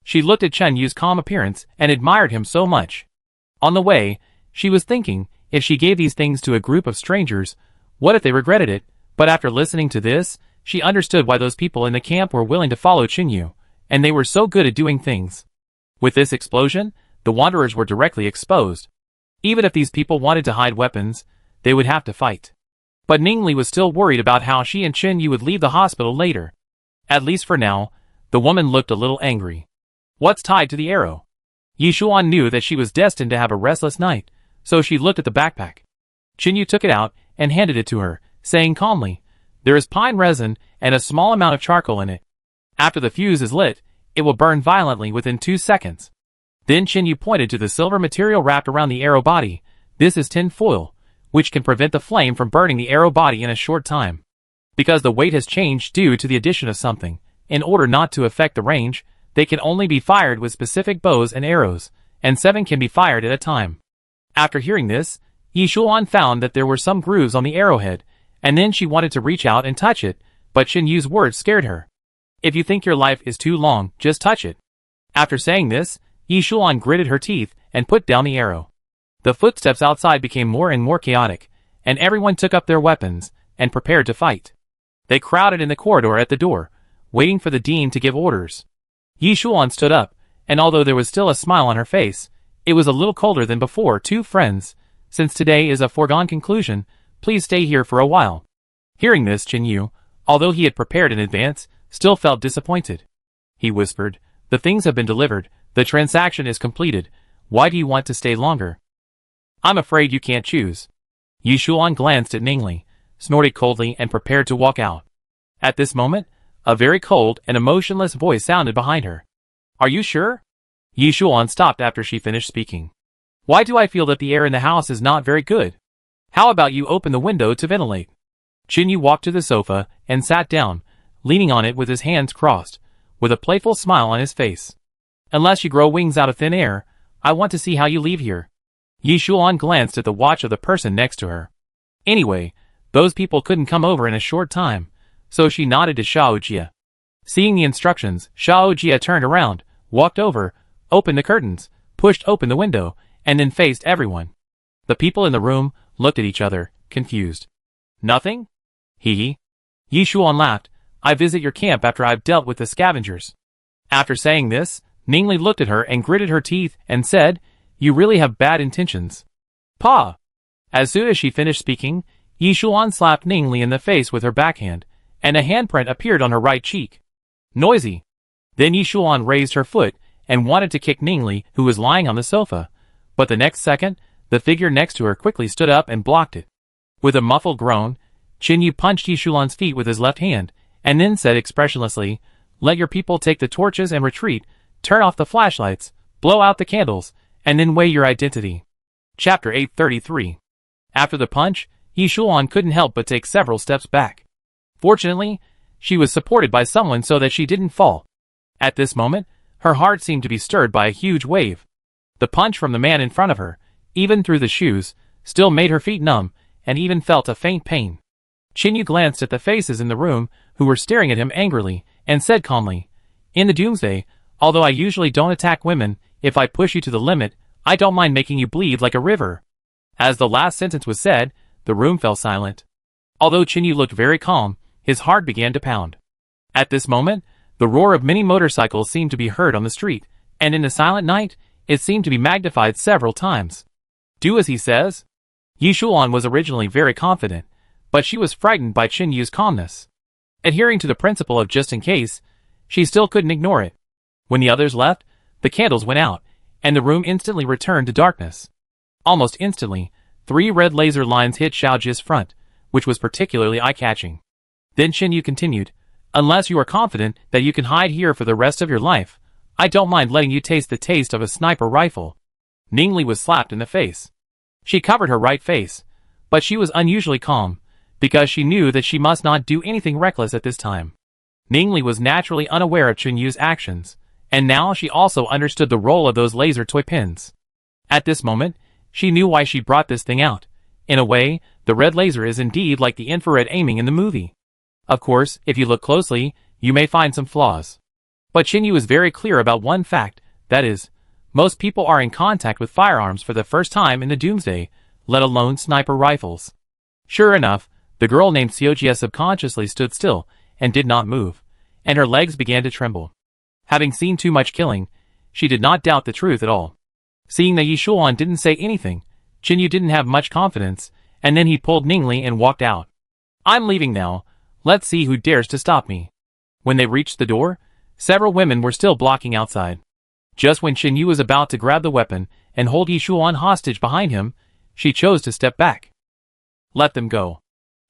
She looked at Chenyu's calm appearance and admired him so much. On the way, she was thinking, if she gave these things to a group of strangers, what if they regretted it? But after listening to this, she understood why those people in the camp were willing to follow Chinyu, and they were so good at doing things. With this explosion, the wanderers were directly exposed. Even if these people wanted to hide weapons, they would have to fight. But Ningli was still worried about how she and Chinyu would leave the hospital later. At least for now, the woman looked a little angry. "What's tied to the arrow?" Yishuan knew that she was destined to have a restless night, so she looked at the backpack. Chinyu took it out and handed it to her, saying calmly, "There is pine resin and a small amount of charcoal in it. After the fuse is lit, it will burn violently within 2 seconds. Then Chinyu pointed to the silver material wrapped around the arrow body. "This is tin foil, which can prevent the flame from burning the arrow body in a short time. Because the weight has changed due to the addition of something, in order not to affect the range, they can only be fired with specific bows and arrows, and 7 can be fired at a time." After hearing this, Yishuan found that there were some grooves on the arrowhead, and then she wanted to reach out and touch it, but Chinyu's words scared her. "If you think your life is too long, just touch it." After saying this, Yishuan gritted her teeth and put down the arrow. The footsteps outside became more and more chaotic, and everyone took up their weapons and prepared to fight. They crowded in the corridor at the door, waiting for the dean to give orders. Yishuan stood up, and although there was still a smile on her face, it was a little colder than before. "Two friends, since today is a foregone conclusion, please stay here for a while." Hearing this, Chinyu, although he had prepared in advance, still felt disappointed. He whispered, "The things have been delivered, the transaction is completed, why do you want to stay longer?" "I'm afraid you can't choose." Yi Shuan glanced at Ningli, snorted coldly and prepared to walk out. At this moment, a very cold and emotionless voice sounded behind her. "Are you sure?" Yi Shuan stopped after she finished speaking. "Why do I feel that the air in the house is not very good? How about you open the window to ventilate?" Qin Yu walked to the sofa and sat down, leaning on it with his hands crossed, with a playful smile on his face. "Unless you grow wings out of thin air, I want to see how you leave here." Yi Shuan glanced at the watch of the person next to her. Anyway, those people couldn't come over in a short time, so she nodded to Xiao Jia. Seeing the instructions, Xiao Jia turned around, walked over, opened the curtains, pushed open the window, and then faced everyone. The people in the room looked at each other, confused. "Nothing? Hee. Yi Shuan laughed. "I visit your camp after I've dealt with the scavengers." After saying this, Ningli looked at her and gritted her teeth and said, "You really have bad intentions." "Pa!" As soon as she finished speaking, Yi Shuan slapped Ningli in the face with her backhand, and a handprint appeared on her right cheek. "Noisy!" Then Yi Shuan raised her foot and wanted to kick Ningli, who was lying on the sofa, but the next second, the figure next to her quickly stood up and blocked it. With a muffled groan, Qin Yu punched Yi Shuan's feet with his left hand, and then said expressionlessly, "Let your people take the torches and retreat, turn off the flashlights, blow out the candles, and then weigh your identity." Chapter 833. After the punch, Yi Shuan couldn't help but take several steps back. Fortunately, she was supported by someone so that she didn't fall. At this moment, her heart seemed to be stirred by a huge wave. The punch from the man in front of her, even through the shoes, still made her feet numb, and even felt a faint pain. Qin Yu glanced at the faces in the room, who were staring at him angrily, and said calmly, "In the Doomsday, although I usually don't attack women, if I push you to the limit, I don't mind making you bleed like a river." As the last sentence was said, the room fell silent. Although Qin Yu looked very calm, his heart began to pound. At this moment, the roar of many motorcycles seemed to be heard on the street, and in the silent night, it seemed to be magnified several times. "Do as he says?" Yi Shuan was originally very confident, but she was frightened by Qin Yu's calmness. Adhering to the principle of just in case, she still couldn't ignore it. When the others left, the candles went out, and the room instantly returned to darkness. Almost instantly, 3 red laser lines hit Xiaojia's front, which was particularly eye-catching. Then Qin Yu continued, "Unless you are confident that you can hide here for the rest of your life, I don't mind letting you taste the taste of a sniper rifle." Ningli was slapped in the face. She covered her right face, but she was unusually calm, because she knew that she must not do anything reckless at this time. Ningli was naturally unaware of Qin Yu's actions, and now she also understood the role of those laser toy pins. At this moment, she knew why she brought this thing out. In a way, the red laser is indeed like the infrared aiming in the movie. Of course, if you look closely, you may find some flaws. But Qin Yu is very clear about one fact, that is, most people are in contact with firearms for the first time in the Doomsday, let alone sniper rifles. Sure enough, the girl named Xiaojia subconsciously stood still and did not move, and her legs began to tremble. Having seen too much killing, she did not doubt the truth at all. Seeing that Yi Shuan didn't say anything, Qin Yu didn't have much confidence, and then he pulled Ningli and walked out. "I'm leaving now. Let's see who dares to stop me." When they reached the door, several women were still blocking outside. Just when Qin Yu was about to grab the weapon and hold Yi Shuan hostage behind him, she chose to step back. "Let them go."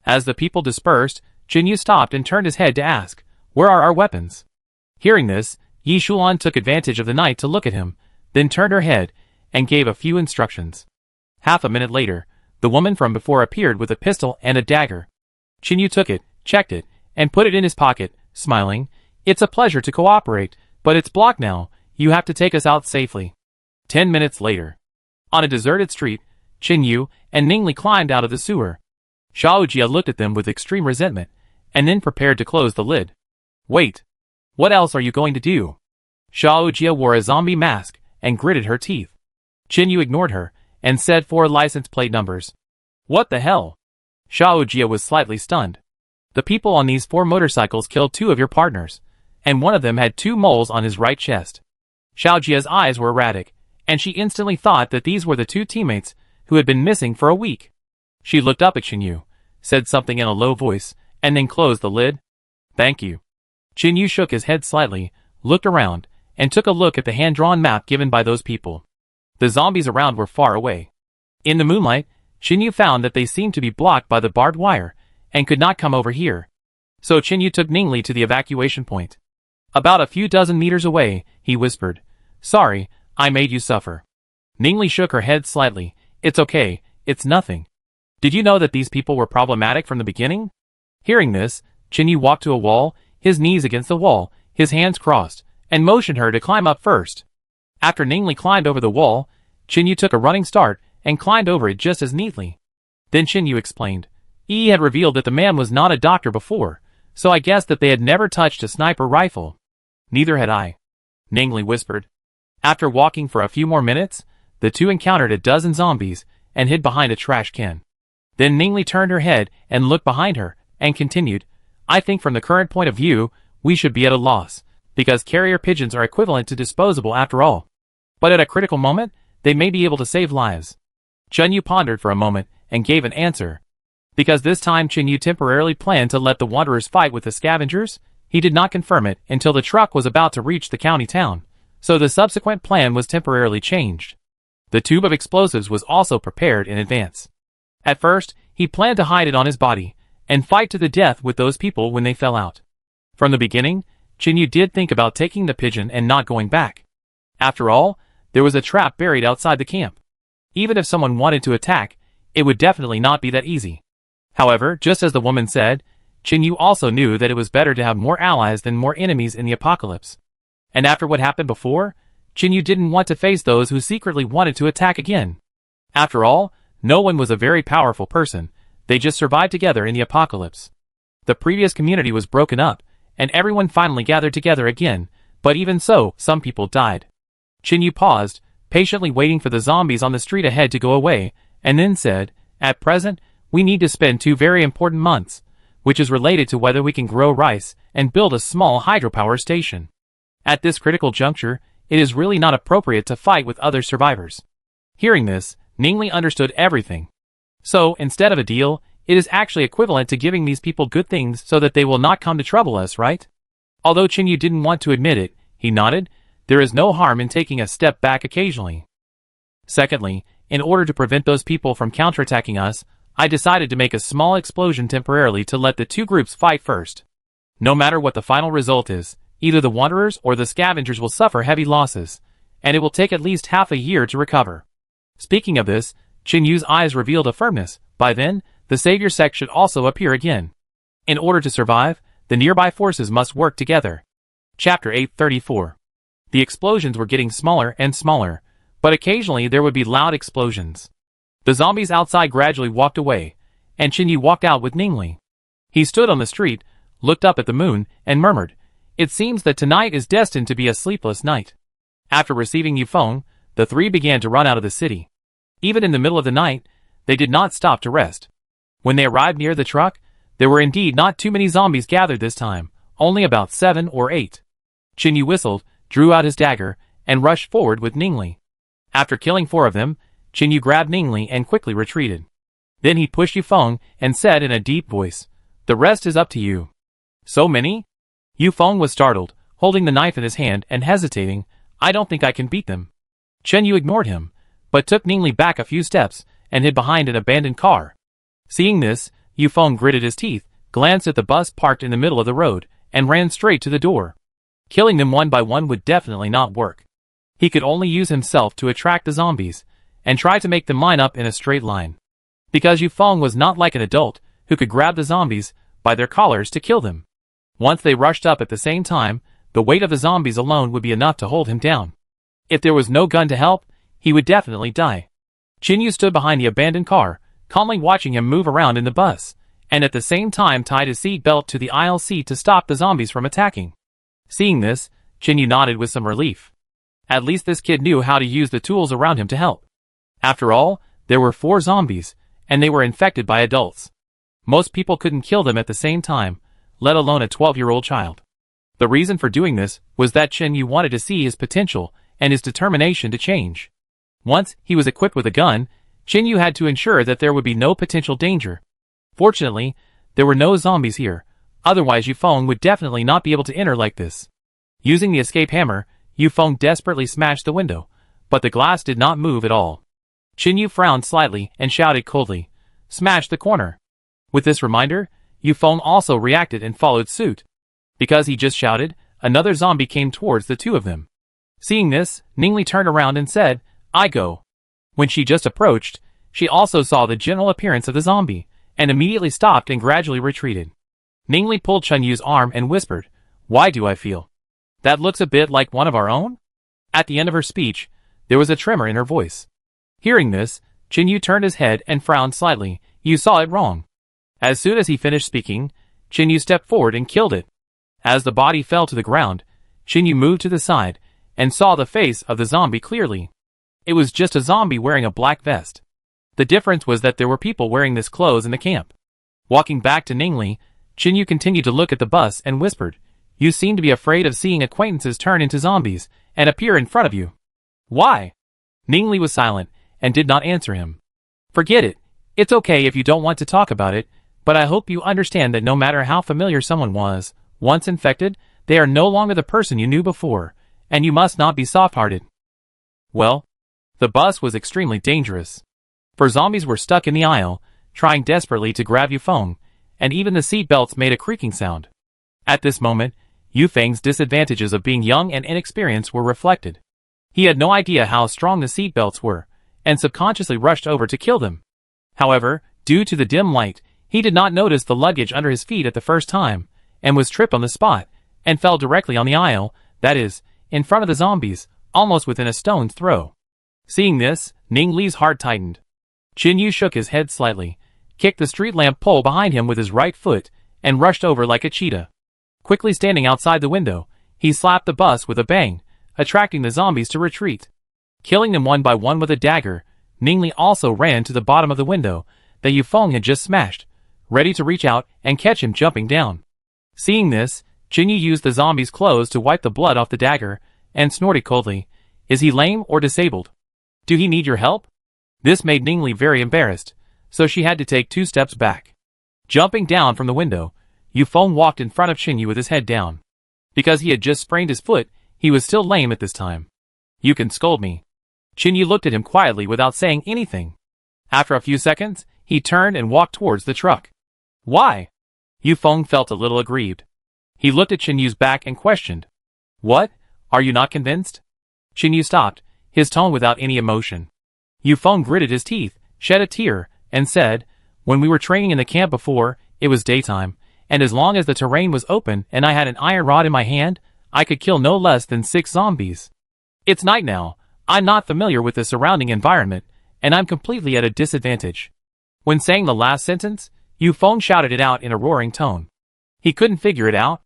As the people dispersed, Qin Yu stopped and turned his head to ask, "Where are our weapons?" Hearing this, Yi Shuan took advantage of the night to look at him, then turned her head and gave a few instructions. Half a minute later, the woman from before appeared with a pistol and a dagger. Qin Yu took it, checked it, and put it in his pocket, smiling, "It's a pleasure to cooperate, but it's blocked now, you have to take us out safely." 10 minutes later. On a deserted street, Qin Yu and Ningli climbed out of the sewer. Xiaojia looked at them with extreme resentment, and then prepared to close the lid. "Wait. What else are you going to do?" Xiaojia wore a zombie mask and gritted her teeth. Qin Yu ignored her and said 4 license plate numbers. "What the hell?" Xiaojia was slightly stunned. "The people on these 4 motorcycles killed 2 of your partners, and one of them had 2 moles on his right chest." Xiaojia's eyes were erratic, and she instantly thought that these were the 2 teammates who had been missing for a week. She looked up at Qin Yu, said something in a low voice, and then closed the lid. Thank you. Chin Yu shook his head slightly, looked around, and took a look at the hand-drawn map given by those people. The zombies around were far away. In the moonlight, Chin Yu found that they seemed to be blocked by the barbed wire, and could not come over here. So Chin Yu took Ningli to the evacuation point. About a few dozen meters away, he whispered, "Sorry, I made you suffer." Ningli shook her head slightly. "It's okay, it's nothing. Did you know that these people were problematic from the beginning?" Hearing this, Chin Yu walked to a wall, his knees against the wall, his hands crossed, and motioned her to climb up first. After Ningli climbed over the wall, Chin Yu took a running start and climbed over it just as neatly. Then Chin Yu explained. He had revealed that the man was not a doctor before, so I guessed that they had never touched a sniper rifle. "Neither had I," Ningli whispered. After walking for a few more minutes, the two encountered a dozen zombies and hid behind a trash can. Then Ningli turned her head and looked behind her, and continued, "I think from the current point of view, we should be at a loss, because carrier pigeons are equivalent to disposable after all. But at a critical moment, they may be able to save lives." Chin Yu pondered for a moment and gave an answer. Because this time Chin Yu temporarily planned to let the wanderers fight with the scavengers, he did not confirm it until the truck was about to reach the county town, so the subsequent plan was temporarily changed. The tube of explosives was also prepared in advance. At first, he planned to hide it on his body, and fight to the death with those people when they fell out. From the beginning, Chin Yu did think about taking the pigeon and not going back. After all, there was a trap buried outside the camp. Even if someone wanted to attack, it would definitely not be that easy. However, just as the woman said, Chin Yu also knew that it was better to have more allies than more enemies in the apocalypse. And after what happened before, Chin Yu didn't want to face those who secretly wanted to attack again. After all, no one was a very powerful person, they just survived together in the apocalypse. The previous community was broken up, and everyone finally gathered together again, but even so, some people died. Chin Yu paused, patiently waiting for the zombies on the street ahead to go away, and then said, "At present, we need to spend 2 very important months, which is related to whether we can grow rice and build a small hydropower station. At this critical juncture, it is really not appropriate to fight with other survivors." Hearing this, Ningli understood everything. So, instead of a deal, it is actually equivalent to giving these people good things so that they will not come to trouble us, right? Although Chin Yu didn't want to admit it, he nodded. There is no harm in taking a step back occasionally. Secondly, in order to prevent those people from counterattacking us, I decided to make a small explosion temporarily to let the two groups fight first. No matter what the final result is, either the Wanderers or the Scavengers will suffer heavy losses, and it will take at least half a year to recover. Speaking of this, Chin Yu's eyes revealed a firmness. By then, the Savior sect should also appear again. In order to survive, the nearby forces must work together. Chapter 834. The explosions were getting smaller and smaller, but occasionally there would be loud explosions. The zombies outside gradually walked away, and Chin Yu walked out with Ningli. He stood on the street, looked up at the moon, and murmured, "It seems that tonight is destined to be a sleepless night." After receiving Yufeng, the three began to run out of the city. Even in the middle of the night, they did not stop to rest. When they arrived near the truck, there were indeed not too many zombies gathered this time, only about 7 or 8. Chin Yu whistled, drew out his dagger, and rushed forward with Ningli. After killing 4 of them, Chin Yu grabbed Ningli and quickly retreated. Then he pushed Yufeng and said in a deep voice, "The rest is up to you." "So many?" Yufeng was startled, holding the knife in his hand and hesitating. "I don't think I can beat them." Chin Yu ignored him, but took Ningli back a few steps and hid behind an abandoned car. Seeing this, Yufeng gritted his teeth, glanced at the bus parked in the middle of the road, and ran straight to the door. Killing them one by one would definitely not work. He could only use himself to attract the zombies, and try to make them line up in a straight line. Because Yufeng was not like an adult, who could grab the zombies by their collars to kill them. Once they rushed up at the same time, the weight of the zombies alone would be enough to hold him down. If there was no gun to help, he would definitely die. Chin Yu stood behind the abandoned car, calmly watching him move around in the bus, and at the same time tied his seat belt to the aisle seat to stop the zombies from attacking. Seeing this, Chin Yu nodded with some relief. At least this kid knew how to use the tools around him to help. After all, there were 4 zombies, and they were infected by adults. Most people couldn't kill them at the same time, let alone a 12-year-old child. The reason for doing this was that Chin Yu wanted to see his potential and his determination to change. Once he was equipped with a gun, Chin Yu had to ensure that there would be no potential danger. Fortunately, there were no zombies here, Otherwise Yufeng would definitely not be able to enter like this. Using the escape hammer, Yufeng desperately smashed the window, but the glass did not move at all. Qinyu frowned slightly and shouted coldly, "Smash the corner." With this reminder, Yufeng also reacted and followed suit. Because he just shouted, another zombie came towards the two of them. Seeing this, Ningli turned around and said, "I go." When she just approached, she also saw the general appearance of the zombie, and immediately stopped and gradually retreated. Ningli pulled Chunyu's arm and whispered, "Why do I feel that looks a bit like one of our own?" At the end of her speech, there was a tremor in her voice. Hearing this, Qinyu turned his head and frowned slightly. "You saw it wrong." As soon as he finished speaking, Qinyu stepped forward and killed it. As the body fell to the ground, Qinyu moved to the side and saw the face of the zombie clearly. It was just a zombie wearing a black vest. The difference was that there were people wearing this clothes in the camp. Walking back to Ningli, Qinyu continued to look at the bus and whispered, "You seem to be afraid of seeing acquaintances turn into zombies and appear in front of you. Why?" Ningli was silent and did not answer him. "Forget it. It's okay if you don't want to talk about it, but I hope you understand that no matter how familiar someone was, once infected, they are no longer the person you knew before, and you must not be soft-hearted." Well, the bus was extremely dangerous. For zombies were stuck in the aisle, trying desperately to grab Yufeng, and even the seat belts made a creaking sound. At this moment, Yufeng's disadvantages of being young and inexperienced were reflected. He had no idea how strong the seat belts were, and subconsciously rushed over to kill them. However, due to the dim light, he did not notice the luggage under his feet at the first time, and was tripped on the spot, and fell directly on the aisle, that is, in front of the zombies, almost within a stone's throw. Seeing this, Ning Li's heart tightened. Qinyu shook his head slightly, kicked the street lamp pole behind him with his right foot, and rushed over like a cheetah. Quickly standing outside the window, he slapped the bus with a bang, attracting the zombies to retreat. Killing them one by one with a dagger, Ning Li also ran to the bottom of the window that Yufeng had just smashed, ready to reach out and catch him jumping down. Seeing this, Qinyu used the zombie's clothes to wipe the blood off the dagger, and snorted coldly, "Is he lame or disabled? Do he need your help?" This made Ning Li very embarrassed, so she had to take 2 steps back. Jumping down from the window, Yufeng walked in front of Qinyu with his head down. Because he had just sprained his foot, he was still lame at this time. "You can scold me." Qinyu looked at him quietly without saying anything. After a few seconds, he turned and walked towards the truck. "Why?" Yufeng felt a little aggrieved. He looked at Qinyu's back and questioned, "What? Are you not convinced?" Qinyu stopped, his tone without any emotion. Yufeng gritted his teeth, shed a tear, and said, "When we were training in the camp before, it was daytime, and as long as the terrain was open and I had an iron rod in my hand, I could kill no less than 6 zombies. It's night now, I'm not familiar with the surrounding environment, and I'm completely at a disadvantage." When saying the last sentence, Yufeng shouted it out in a roaring tone. He couldn't figure it out.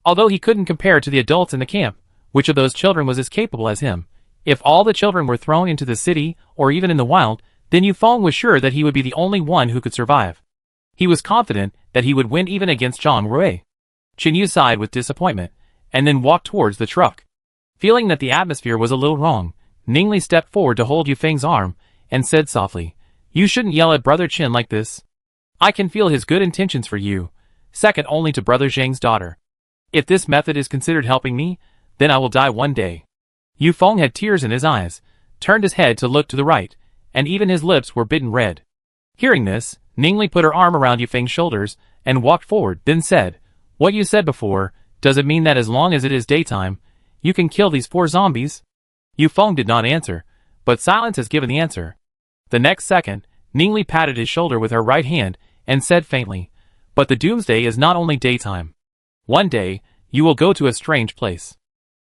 Although he couldn't compare to the adults in the camp, which of those children was as capable as him. If all the children were thrown into the city, or even in the wild, then Yufeng was sure that he would be the only one who could survive. He was confident that he would win even against Zhang Rui. Qinyu sighed with disappointment, and then walked towards the truck. Feeling that the atmosphere was a little wrong, Ning Li stepped forward to hold Yufeng's arm, and said softly, "You shouldn't yell at Brother Qin like this. I can feel his good intentions for you, second only to Brother Zhang's daughter. If this method is considered helping me, then I will die one day." Yufeng had tears in his eyes, turned his head to look to the right, and even his lips were bitten red. Hearing this, Ning Li put her arm around Yufeng's shoulders and walked forward, then said, "What you said before, does it mean that as long as it is daytime, you can kill these 4 zombies?" Yufeng did not answer, but silence has given the answer. The next second, Ning Li patted his shoulder with her right hand and said faintly, "But the doomsday is not only daytime. One day, you will go to a strange place.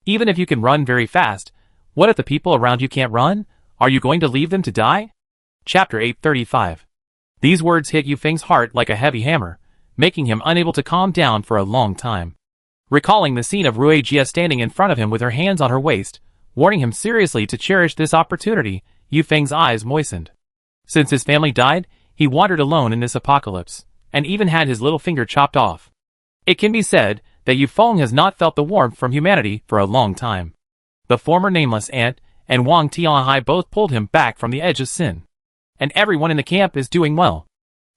Even if you can run very fast, what if the people around you can't run? Are you going to leave them to die?" Chapter 835. These words hit Yufeng's heart like a heavy hammer, making him unable to calm down for a long time. Recalling the scene of Rui Jia standing in front of him with her hands on her waist, warning him seriously to cherish this opportunity, Yufeng's eyes moistened. Since his family died, he wandered alone in this apocalypse, and even had his little finger chopped off. It can be said that Yufeng has not felt the warmth from humanity for a long time. The former nameless aunt and Wang Tianhai both pulled him back from the edge of sin. And everyone in the camp is doing well.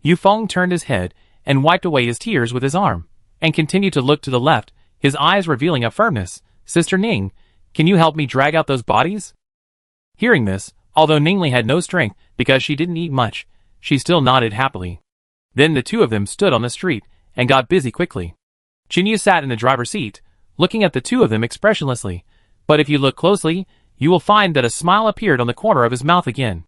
Yufeng turned his head and wiped away his tears with his arm, and continued to look to the left, his eyes revealing a firmness. "Sister Ning, can you help me drag out those bodies?" Hearing this, although Ningli had no strength because she didn't eat much, she still nodded happily. Then the two of them stood on the street and got busy quickly. Chinyu sat in the driver's seat, looking at the two of them expressionlessly, but if you look closely, you will find that a smile appeared on the corner of his mouth again.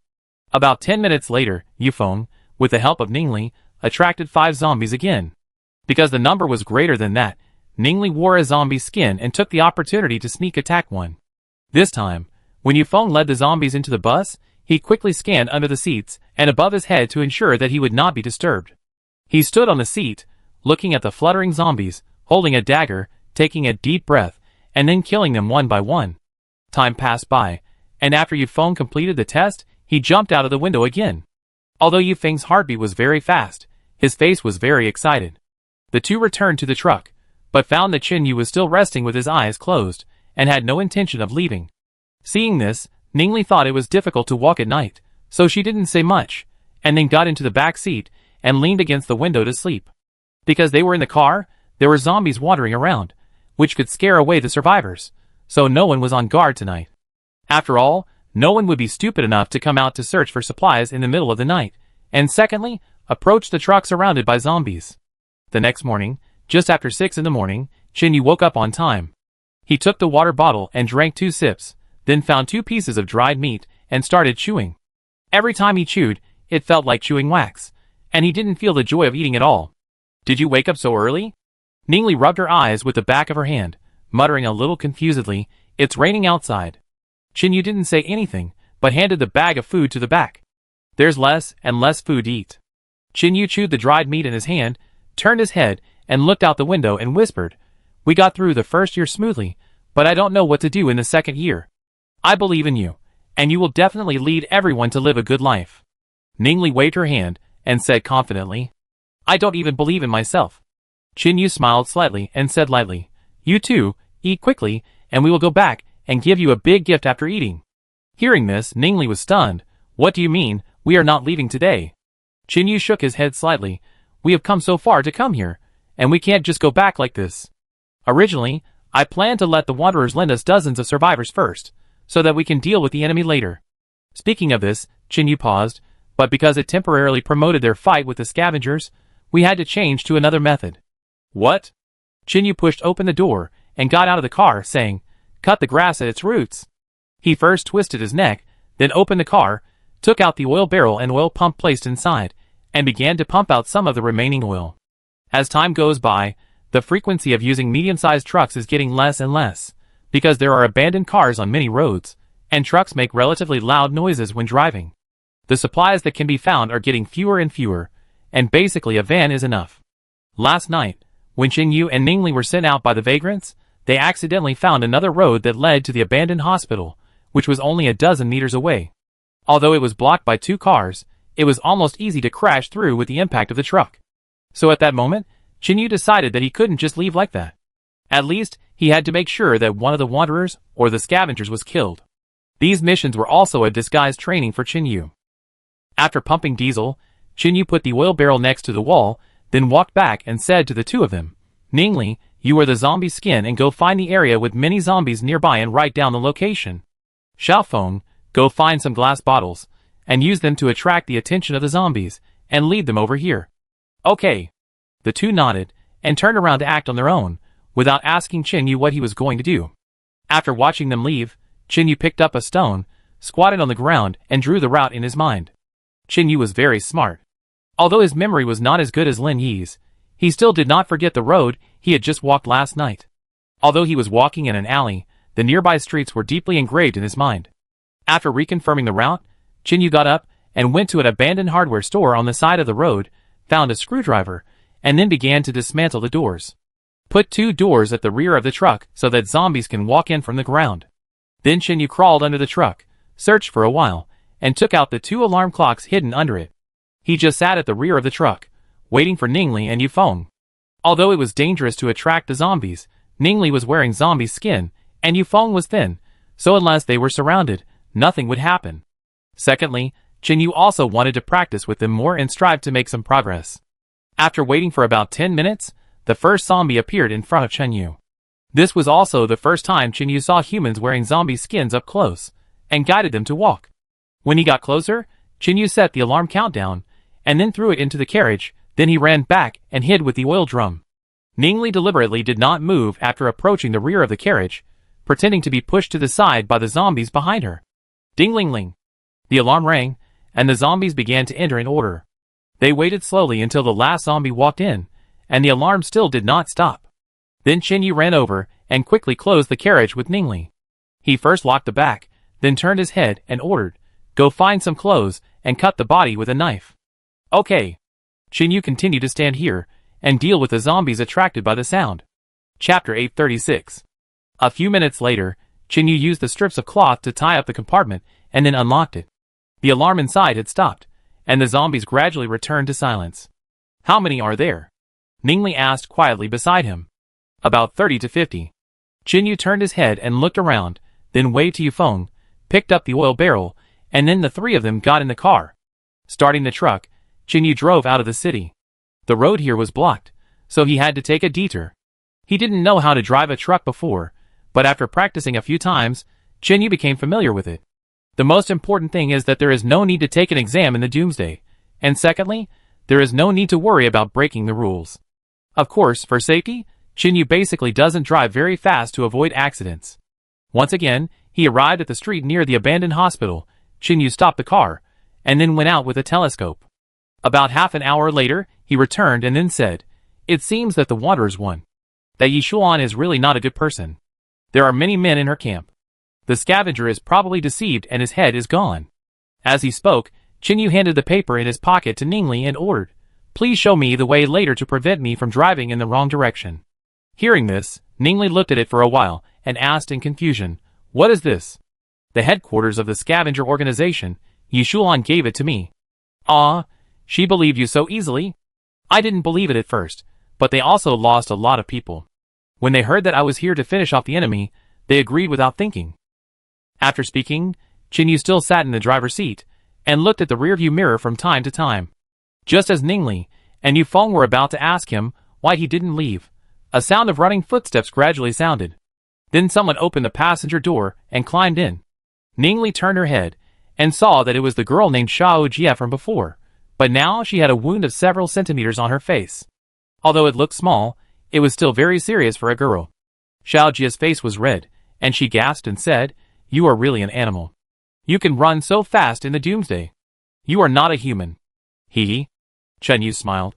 About 10 minutes later, Yufeng, with the help of Ningli, attracted 5 zombies again. Because the number was greater than that, Ningli wore a zombie skin and took the opportunity to sneak attack one. This time, when Yufeng led the zombies into the bus, he quickly scanned under the seats and above his head to ensure that he would not be disturbed. He stood on the seat, looking at the fluttering zombies, holding a dagger, taking a deep breath, and then killing them one by one. Time passed by, and after Yufeng completed the test, he jumped out of the window again. Although Yufeng's heartbeat was very fast, his face was very excited. The two returned to the truck, but found that Chinyu was still resting with his eyes closed, and had no intention of leaving. Seeing this, Ningli thought it was difficult to walk at night, so she didn't say much, and then got into the back seat and leaned against the window to sleep. Because they were in the car, there were zombies wandering around, which could scare away the survivors, so no one was on guard tonight. After all, no one would be stupid enough to come out to search for supplies in the middle of the night, and secondly, approach the truck surrounded by zombies. The next morning, just after 6 in the morning, Chinyu woke up on time. He took the water bottle and drank 2 sips, then found 2 pieces of dried meat and started chewing. Every time he chewed, it felt like chewing wax, and he didn't feel the joy of eating at all. "Did you wake up so early?" Ningli rubbed her eyes with the back of her hand, muttering a little confusedly, "It's raining outside." Chinyu didn't say anything, but handed the bag of food to the back. "There's less and less food to eat." Chinyu chewed the dried meat in his hand, turned his head, and looked out the window and whispered, "We got through the first year smoothly, but I don't know what to do in the second year. I believe in you, and you will definitely lead everyone to live a good life." Ningli waved her hand and said confidently, "I don't even believe in myself." Chinyu smiled slightly and said lightly, "You too, eat quickly, and we will go back and give you a big gift after eating." Hearing this, Ningli was stunned. "What do you mean, we are not leaving today?" Chinyu shook his head slightly. "We have come so far to come here, and we can't just go back like this. Originally, I planned to let the Wanderers lend us dozens of survivors first, so that we can deal with the enemy later." Speaking of this, Chinyu paused, "But because it temporarily promoted their fight with the scavengers, we had to change to another method." "What?" Chinyu pushed open the door and got out of the car, saying, "Cut the grass at its roots." He first twisted his neck, then opened the car, took out the oil barrel and oil pump placed inside, and began to pump out some of the remaining oil. As time goes by, the frequency of using medium-sized trucks is getting less and less, because there are abandoned cars on many roads, and trucks make relatively loud noises when driving. The supplies that can be found are getting fewer and fewer, and basically a van is enough. Last night, when Chinyu and Ningli were sent out by the vagrants, they accidentally found another road that led to the abandoned hospital, which was only a dozen meters away. Although it was blocked by 2 cars, it was almost easy to crash through with the impact of the truck. So at that moment, Chinyu decided that he couldn't just leave like that. At least, he had to make sure that one of the Wanderers or the scavengers was killed. These missions were also a disguised training for Chinyu. After pumping diesel, Chinyu put the oil barrel next to the wall, then walked back and said to the two of them, "Ningli, you are the zombie skin and go find the area with many zombies nearby and write down the location. Xiaofeng, go find some glass bottles, and use them to attract the attention of the zombies, and lead them over here." "Okay." The two nodded, and turned around to act on their own, without asking Chinyu what he was going to do. After watching them leave, Chinyu picked up a stone, squatted on the ground, and drew the route in his mind. Chinyu was very smart. Although his memory was not as good as Lin Yi's, he still did not forget the road he had just walked last night. Although he was walking in an alley, the nearby streets were deeply engraved in his mind. After reconfirming the route, Chinyu got up and went to an abandoned hardware store on the side of the road, found a screwdriver, and then began to dismantle the doors. Put 2 doors at the rear of the truck so that zombies can walk in from the ground. Then Chinyu crawled under the truck, searched for a while, and took out the 2 alarm clocks hidden under it. He just sat at the rear of the truck, waiting for Ningli and Yufeng. Although it was dangerous to attract the zombies, Ningli was wearing zombie skin, and Yufeng was thin, so unless they were surrounded, nothing would happen. Secondly, Chinyu also wanted to practice with them more and strive to make some progress. After waiting for about 10 minutes, the first zombie appeared in front of Chenyu. This was also the first time Chenyu saw humans wearing zombie skins up close, and guided them to walk. When he got closer, Chenyu set the alarm countdown, and then threw it into the carriage. Then he ran back and hid with the oil drum. Ningli deliberately did not move after approaching the rear of the carriage, pretending to be pushed to the side by the zombies behind her. Ding-ling-ling. The alarm rang, and the zombies began to enter in order. They waited slowly until the last zombie walked in, and the alarm still did not stop. Then Chenyu ran over and quickly closed the carriage with Ningli. He first locked the back, then turned his head and ordered, "Go find some clothes and cut the body with a knife." "Okay." Chenyu continued to stand here and deal with the zombies attracted by the sound. Chapter 836. A few minutes later, Chenyu used the strips of cloth to tie up the compartment and then unlocked it. The alarm inside had stopped, and the zombies gradually returned to silence. "How many are there?" Ningli asked quietly beside him. "About 30 to 50. Chenyu turned his head and looked around, then waved to Yufeng, picked up the oil barrel, and then the three of them got in the car. Starting the truck, Chenyu drove out of the city. The road here was blocked, so he had to take a detour. He didn't know how to drive a truck before, but after practicing a few times, Chenyu became familiar with it. The most important thing is that there is no need to take an exam in the Doomsday, and secondly, there is no need to worry about breaking the rules. Of course, for safety, Chenyu basically doesn't drive very fast to avoid accidents. Once again, he arrived at the street near the abandoned hospital. Chenyu stopped the car, and then went out with a telescope. About half an hour later, he returned and then said, "It seems that the Wanderers won. That Yi Shuan is really not a good person. There are many men in her camp. The scavenger is probably deceived and his head is gone." As he spoke, Chenyu handed the paper in his pocket to Ningli and ordered, "Please show me the way later to prevent me from driving in the wrong direction." Hearing this, Ningli looked at it for a while and asked in confusion, "What is this?" "The headquarters of the scavenger organization. Yi Shuan gave it to me." "Ah, she believed you so easily?" "I didn't believe it at first, but they also lost a lot of people. When they heard that I was here to finish off the enemy, they agreed without thinking." After speaking, Chenyu still sat in the driver's seat, and looked at the rearview mirror from time to time. Just as Ningli and Yufeng were about to ask him why he didn't leave, a sound of running footsteps gradually sounded. Then someone opened the passenger door and climbed in. Ningli turned her head, and saw that it was the girl named Xiao Jie from before, but now she had a wound of several centimeters on her face. Although it looked small, it was still very serious for a girl. Xiao Jie's face was red, and she gasped and said, "You are really an animal. You can run so fast in the Doomsday. You are not a human." "He?" Chenyu smiled.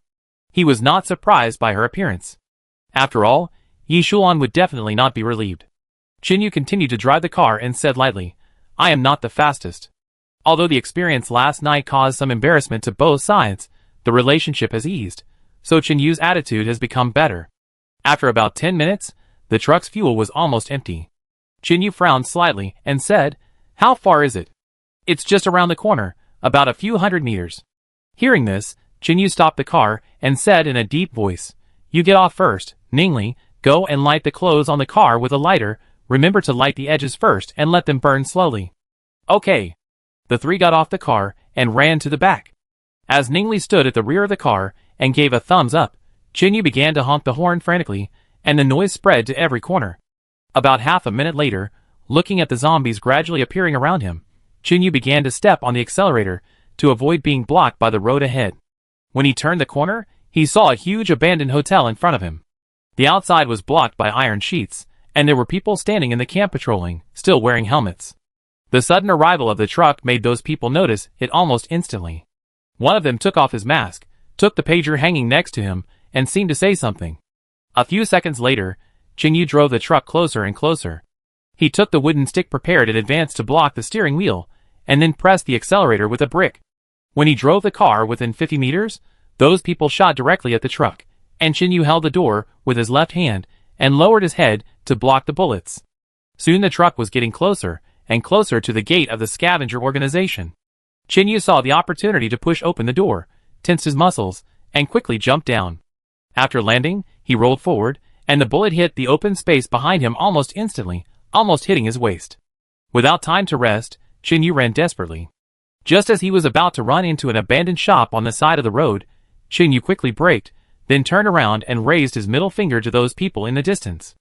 He was not surprised by her appearance. After all, Yi Shuan would definitely not be relieved. Chenyu continued to drive the car and said lightly, "I am not the fastest." Although the experience last night caused some embarrassment to both sides, the relationship has eased, so Chenyu's attitude has become better. After about 10 minutes, the truck's fuel was almost empty. Chenyu frowned slightly and said, "How far is it?" "It's just around the corner, about a few hundred meters." Hearing this, Chenyu stopped the car and said in a deep voice, "You get off first, Ningli, go and light the clothes on the car with a lighter. Remember to light the edges first and let them burn slowly." "Okay." The three got off the car and ran to the back. As Ningli stood at the rear of the car and gave a thumbs up, Chenyu began to honk the horn frantically, and the noise spread to every corner. About half a minute later, looking at the zombies gradually appearing around him, Chenyu began to step on the accelerator to avoid being blocked by the road ahead. When he turned the corner, he saw a huge abandoned hotel in front of him. The outside was blocked by iron sheets, and there were people standing in the camp patrolling, still wearing helmets. The sudden arrival of the truck made those people notice it almost instantly. One of them took off his mask, took the pager hanging next to him, and seemed to say something. A few seconds later, Chenyu drove the truck closer and closer. He took the wooden stick prepared in advance to block the steering wheel, and then pressed the accelerator with a brick. When he drove the car within 50 meters, those people shot directly at the truck, and Chenyu held the door with his left hand and lowered his head to block the bullets. Soon the truck was getting closer and closer to the gate of the scavenger organization. Chenyu saw the opportunity to push open the door, tensed his muscles, and quickly jumped down. After landing, he rolled forward, and the bullet hit the open space behind him almost instantly, almost hitting his waist. Without time to rest, Chenyu ran desperately. Just as he was about to run into an abandoned shop on the side of the road, Chenyu quickly braked, then turned around and raised his middle finger to those people in the distance.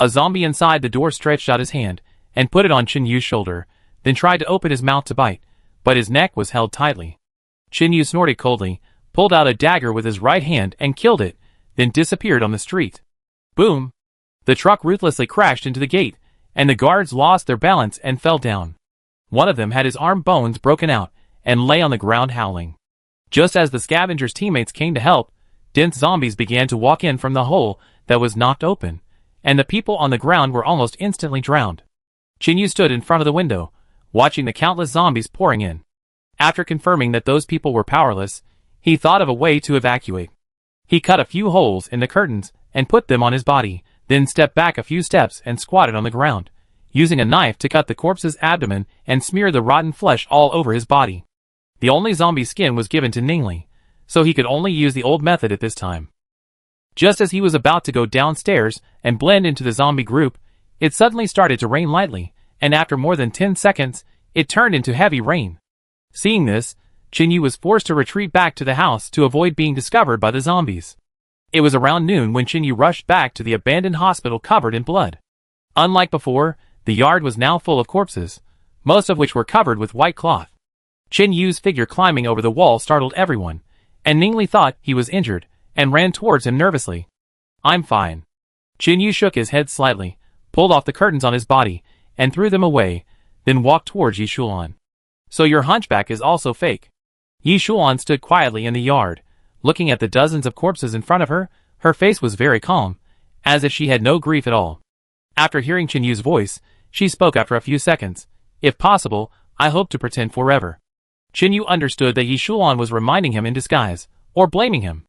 A zombie inside the door stretched out his hand and put it on Qin Yu's shoulder, then tried to open his mouth to bite, but his neck was held tightly. Qin Yu snorted coldly, pulled out a dagger with his right hand and killed it, then disappeared on the street. Boom! The truck ruthlessly crashed into the gate, and the guards lost their balance and fell down. One of them had his arm bones broken out and lay on the ground howling. Just as the scavenger's teammates came to help, dense zombies began to walk in from the hole that was knocked open, and the people on the ground were almost instantly drowned. Qin Yu stood in front of the window, watching the countless zombies pouring in. After confirming that those people were powerless, he thought of a way to evacuate. He cut a few holes in the curtains and put them on his body, then stepped back a few steps and squatted on the ground, using a knife to cut the corpse's abdomen and smear the rotten flesh all over his body. The only zombie skin was given to Ningli, so he could only use the old method at this time. Just as he was about to go downstairs and blend into the zombie group, it suddenly started to rain lightly, and after more than 10 seconds, it turned into heavy rain. Seeing this, Qin Yu was forced to retreat back to the house to avoid being discovered by the zombies. It was around noon when Qin Yu rushed back to the abandoned hospital covered in blood. Unlike before, the yard was now full of corpses, most of which were covered with white cloth. Qin Yu's figure climbing over the wall startled everyone, and Ningli thought he was injured and ran towards him nervously. "I'm fine." Qin Yu shook his head slightly, pulled off the curtains on his body, and threw them away, then walked towards Yi Shulan. "So your hunchback is also fake." Yi Shulan stood quietly in the yard, looking at the dozens of corpses in front of her. Her face was very calm, as if she had no grief at all. After hearing Qin Yu's voice, she spoke after a few seconds. "If possible, I hope to pretend forever." Qin Yu understood that Yi Shulan was reminding him in disguise, or blaming him.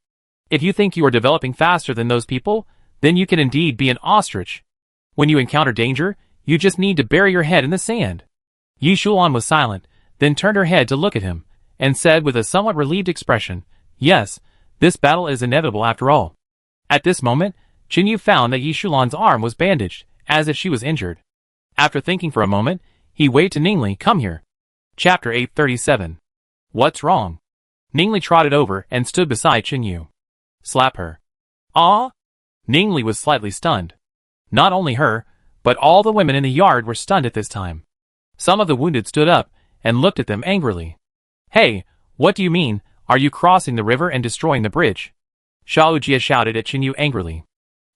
"If you think you are developing faster than those people, then you can indeed be an ostrich. When you encounter danger, you just need to bury your head in the sand." Yi Shulan was silent, then turned her head to look at him, and said with a somewhat relieved expression, "Yes, this battle is inevitable after all." At this moment, Qin Yu found that Yi Shulan's arm was bandaged, as if she was injured. After thinking for a moment, he waved to Ningli, "Come here." Chapter 837. What's wrong? Ningli trotted over and stood beside Qin Yu. "Slap her." "Ah?" Ningli was slightly stunned. Not only her, but all the women in the yard were stunned at this time. Some of the wounded stood up and looked at them angrily. "Hey, what do you mean? Are you crossing the river and destroying the bridge?" Xiao Jia shouted at Qin Yu angrily.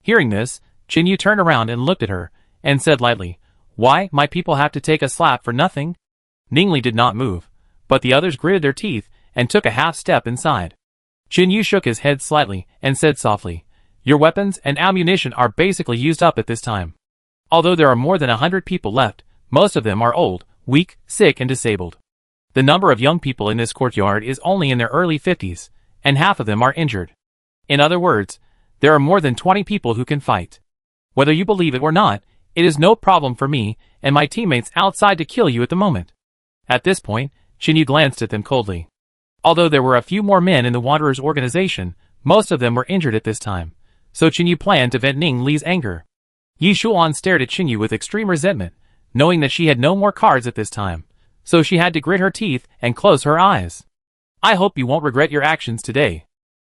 Hearing this, Qin Yu turned around and looked at her, and said lightly, "Why, my people have to take a slap for nothing?" Ningli did not move, but the others gritted their teeth and took a half step inside. Qin Yu shook his head slightly and said softly, "Your weapons and ammunition are basically used up at this time. Although there are more than 100 people left, most of them are old, weak, sick and disabled. The number of young people in this courtyard is only in their early 50s, and half of them are injured. In other words, there are more than 20 people who can fight. Whether you believe it or not, it is no problem for me and my teammates outside to kill you at the moment." At this point, Qin Yu glanced at them coldly. Although there were a few more men in the Wanderers organization, most of them were injured at this time, so Qin Yu planned to vent Ning Li's anger. Yi Shulan stared at Qin Yu with extreme resentment, knowing that she had no more cards at this time, so she had to grit her teeth and close her eyes. "I hope you won't regret your actions today."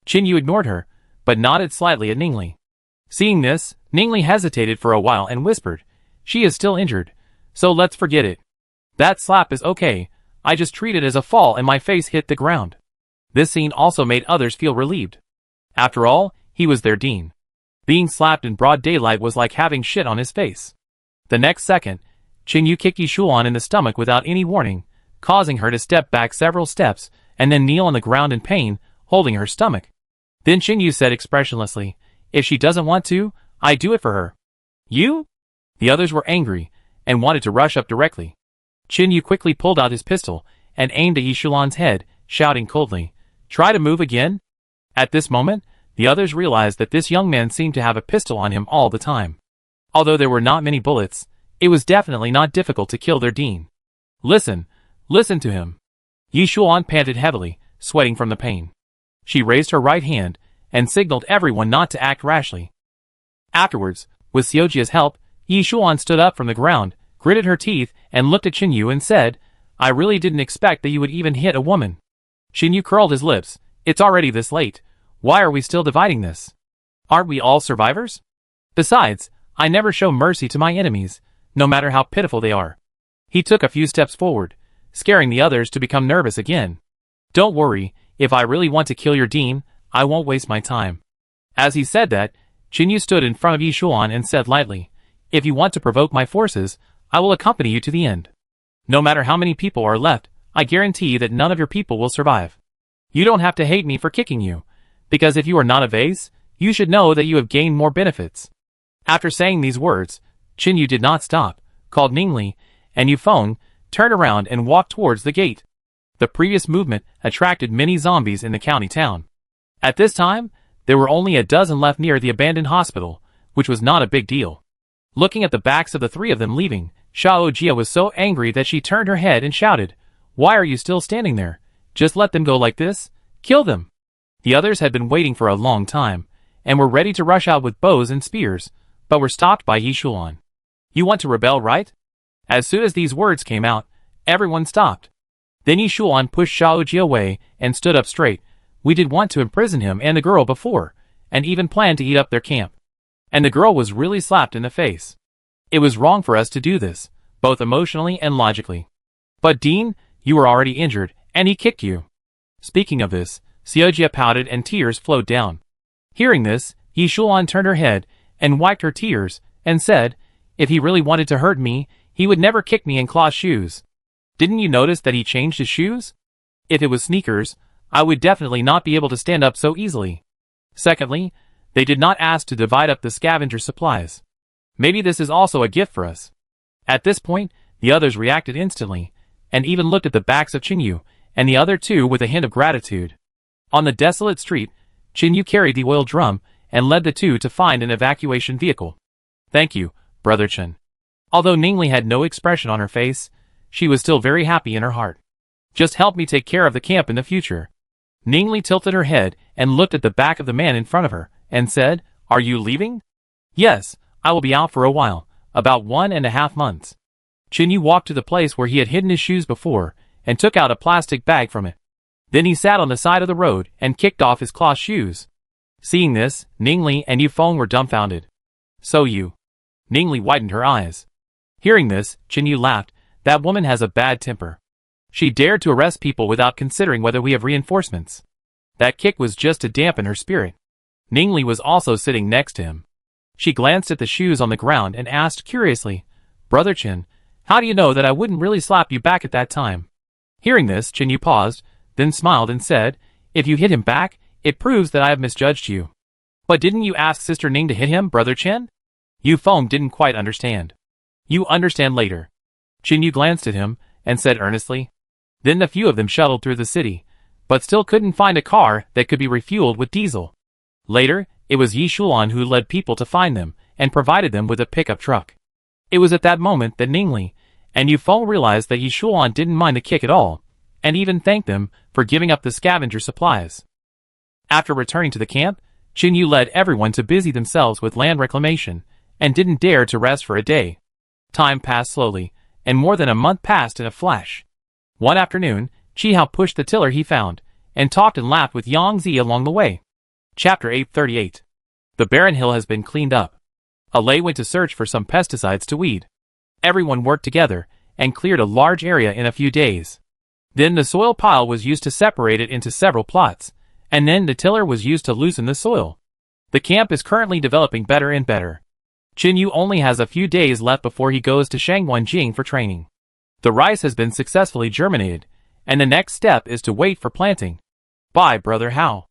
Qin Yu ignored her, but nodded slightly at Ningli. Seeing this, Ningli hesitated for a while and whispered, "She is still injured, so let's forget it. That slap is okay, I just treat it as a fall and my face hit the ground." This scene also made others feel relieved. After all, he was their dean. Being slapped in broad daylight was like having shit on his face. The next second, Qin Yu kicked Yi Shulan in the stomach without any warning, causing her to step back several steps and then kneel on the ground in pain, holding her stomach. Then Qin Yu said expressionlessly, "If she doesn't want to, I do it for her." "You?" The others were angry and wanted to rush up directly. Qin Yu quickly pulled out his pistol and aimed at Yi Shulan's head, shouting coldly, "Try to move again?" At this moment, the others realized that this young man seemed to have a pistol on him all the time. Although there were not many bullets, it was definitely not difficult to kill their dean. Listen to him." Yi Shulan panted heavily, sweating from the pain. She raised her right hand and signaled everyone not to act rashly. Afterwards, with Xiaojia's help, Yi Shulan stood up from the ground, gritted her teeth, and looked at Qin Yu and said, "I really didn't expect that you would even hit a woman." Qin Yu curled his lips. "It's already this late. Why are we still dividing this? Aren't we all survivors? Besides, I never show mercy to my enemies, no matter how pitiful they are. He took a few steps forward, scaring the others to become nervous again. Don't worry, if I really want to kill your dean, I won't waste my time. As he said that, Qin Yu stood in front of Yi Shuan and said lightly, if you want to provoke my forces, I will accompany you to the end. No matter how many people are left, I guarantee that none of your people will survive. You don't have to hate me for kicking you, because if you are not a vase, you should know that you have gained more benefits. After saying these words, Qin Yu did not stop, called Ningli, and Yu Feng, turned around and walked towards the gate. The previous movement attracted many zombies in the county town. At this time, there were only a dozen left near the abandoned hospital, which was not a big deal. Looking at the backs of the three of them leaving, Xiao Jia was so angry that she turned her head and shouted, why are you still standing there? Just let them go like this? Kill them! The others had been waiting for a long time, and were ready to rush out with bows and spears, but were stopped by Yi Shuan. You want to rebel, right? As soon as these words came out, everyone stopped. Then Yi Shuan pushed Xiao Jia away and stood up straight. We did want to imprison him and the girl before, and even planned to eat up their camp. And the girl was really slapped in the face. It was wrong for us to do this, both emotionally and logically. But Dean, you were already injured, and he kicked you. Speaking of this, Xiaojia pouted and tears flowed down. Hearing this, Yi Shuan turned her head and wiped her tears, and said, if he really wanted to hurt me, he would never kick me in cloth shoes. Didn't you notice that he changed his shoes? If it was sneakers, I would definitely not be able to stand up so easily. Secondly, they did not ask to divide up the scavenger supplies. Maybe this is also a gift for us. At this point, the others reacted instantly, and even looked at the backs of Qin Yu and the other two with a hint of gratitude. On the desolate street, Qin Yu carried the oil drum and led the two to find an evacuation vehicle. Thank you, Brother Chen. Although Ningli had no expression on her face, she was still very happy in her heart. Just help me take care of the camp in the future. Ningli tilted her head and looked at the back of the man in front of her, and said, are you leaving? Yes, I will be out for a while, about 1.5 months. Qin Yu walked to the place where he had hidden his shoes before, and took out a plastic bag from it. Then he sat on the side of the road and kicked off his cloth shoes. Seeing this, Ningli and Yu Feng were dumbfounded. So you. Ningli widened her eyes. Hearing this, Qin Yu laughed. That woman has a bad temper. She dared to arrest people without considering whether we have reinforcements. That kick was just to dampen her spirit. Ningli was also sitting next to him. She glanced at the shoes on the ground and asked curiously, Brother Chen, how do you know that I wouldn't really slap you back at that time? Hearing this, Qin Yu paused, then smiled and said, if you hit him back, it proves that I have misjudged you. But didn't you ask Sister Ning to hit him, Brother Chen? Yu Feng didn't quite understand. You understand later. Qin Yu glanced at him and said earnestly. Then a few of them shuttled through the city, but still couldn't find a car that could be refueled with diesel. Later, it was Yi Shuan who led people to find them and provided them with a pickup truck. It was at that moment that Ningli and Yu Feng realized that Yi Shuan didn't mind the kick at all, and even thanked them for giving up the scavenger supplies. After returning to the camp, Qin Yu led everyone to busy themselves with land reclamation, and didn't dare to rest for a day. Time passed slowly, and more than a month passed in a flash. One afternoon, Chi Hao pushed the tiller he found, and talked and laughed with Yang Zi along the way. Chapter 838. The barren hill has been cleaned up. Alei went to search for some pesticides to weed. Everyone worked together, and cleared a large area in a few days. Then the soil pile was used to separate it into several plots, and then the tiller was used to loosen the soil. The camp is currently developing better and better. Qin Yu only has a few days left before he goes to Shangguanjing for training. The rice has been successfully germinated, and the next step is to wait for planting. Bye, Brother Hao.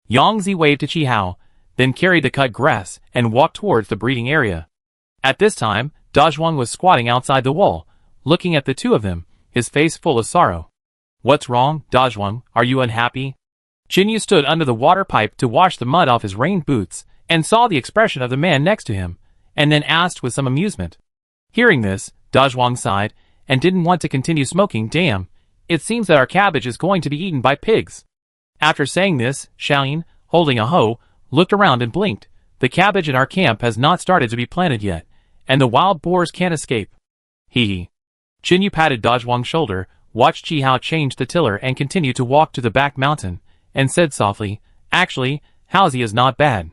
Yang Zi waved to Chi Hao, then carried the cut grass and walked towards the breeding area. At this time, Dazhuang was squatting outside the wall, looking at the two of them, his face full of sorrow. What's wrong, Dazhuang? Are you unhappy? Qin Yu stood under the water pipe to wash the mud off his rain boots, and saw the expression of the man next to him, and then asked with some amusement. Hearing this, Dazhuang sighed, and didn't want to continue smoking. Damn, it seems that our cabbage is going to be eaten by pigs. After saying this, Xiaoyin, holding a hoe, looked around and blinked. The cabbage in our camp has not started to be planted yet, and the wild boars can't escape. Hee hee. Qin Yu patted Dazhuang's shoulder, watched Chi Hao change the tiller and continue to walk to the back mountain, and said softly, actually, Halsey is not bad.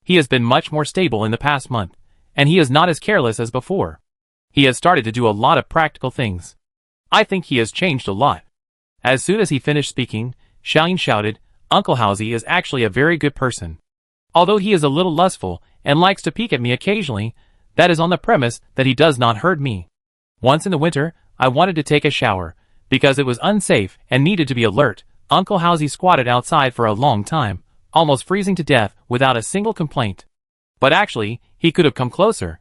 He has been much more stable in the past month, and he is not as careless as before. He has started to do a lot of practical things. I think he has changed a lot. As soon as he finished speaking, Xiaoyin shouted, Uncle Halsey is actually a very good person. Although he is a little lustful and likes to peek at me occasionally, that is on the premise that he does not hurt me. Once in the winter, I wanted to take a shower, because it was unsafe and needed to be alert. Uncle Halsey squatted outside for a long time, almost freezing to death without a single complaint. But actually, he could have come closer.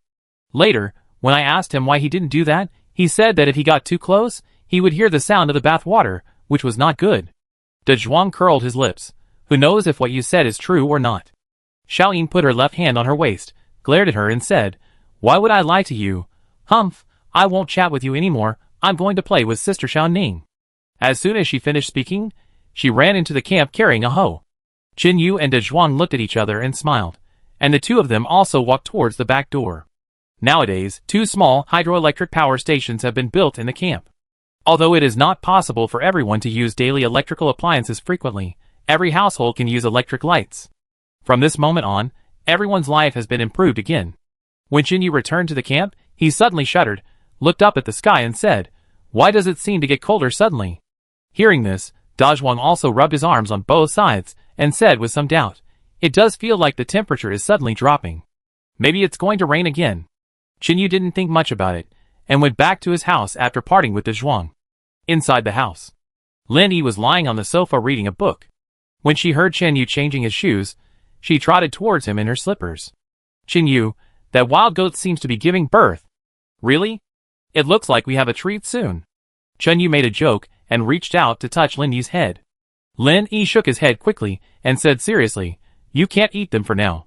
Later, when I asked him why he didn't do that, he said that if he got too close, he would hear the sound of the bath water, which was not good. De Zhuang curled his lips. Who knows if what you said is true or not? Xiaoyin put her left hand on her waist, glared at her and said, Why would I lie to you? Humph, I won't chat with you anymore, I'm going to play with Sister Xiaoning. As soon as she finished speaking, she ran into the camp carrying a hoe. Qin Yu and De Zhuang looked at each other and smiled, and the two of them also walked towards the back door. Nowadays, 2 small hydroelectric power stations have been built in the camp. Although it is not possible for everyone to use daily electrical appliances frequently, every household can use electric lights. From this moment on, everyone's life has been improved again. When Qin Yu returned to the camp, he suddenly shuddered, looked up at the sky and said, Why does it seem to get colder suddenly? Hearing this, Da Zhuang also rubbed his arms on both sides and said with some doubt, It does feel like the temperature is suddenly dropping. Maybe it's going to rain again. Qin Yu didn't think much about it, and went back to his house after parting with De Zhuang. Inside the house, Lin Yi was lying on the sofa reading a book. When she heard Qin Yu changing his shoes, she trotted towards him in her slippers. Qin Yu, that wild goat seems to be giving birth. Really? It looks like we have a treat soon. Qin Yu made a joke and reached out to touch Lin Yi's head. Lin Yi shook his head quickly and said seriously, You can't eat them for now.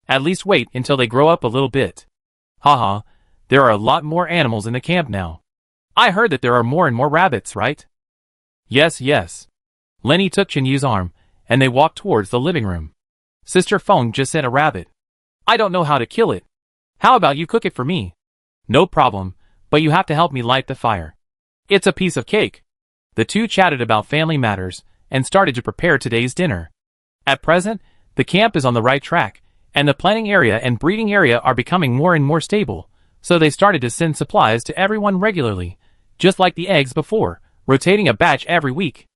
At least wait until they grow up a little bit. Haha, there are a lot more animals in the camp now. I heard that there are more and more rabbits, right? Yes, yes. Lin Yi took Qin Yu's arm, and they walked towards the living room. Sister Feng just sent a rabbit. I don't know how to kill it. How about you cook it for me? No problem, but you have to help me light the fire. It's a piece of cake. The two chatted about family matters, and started to prepare today's dinner. At present, the camp is on the right track, and the planting area and breeding area are becoming more and more stable, so they started to send supplies to everyone regularly, just like the eggs before, rotating a batch every week.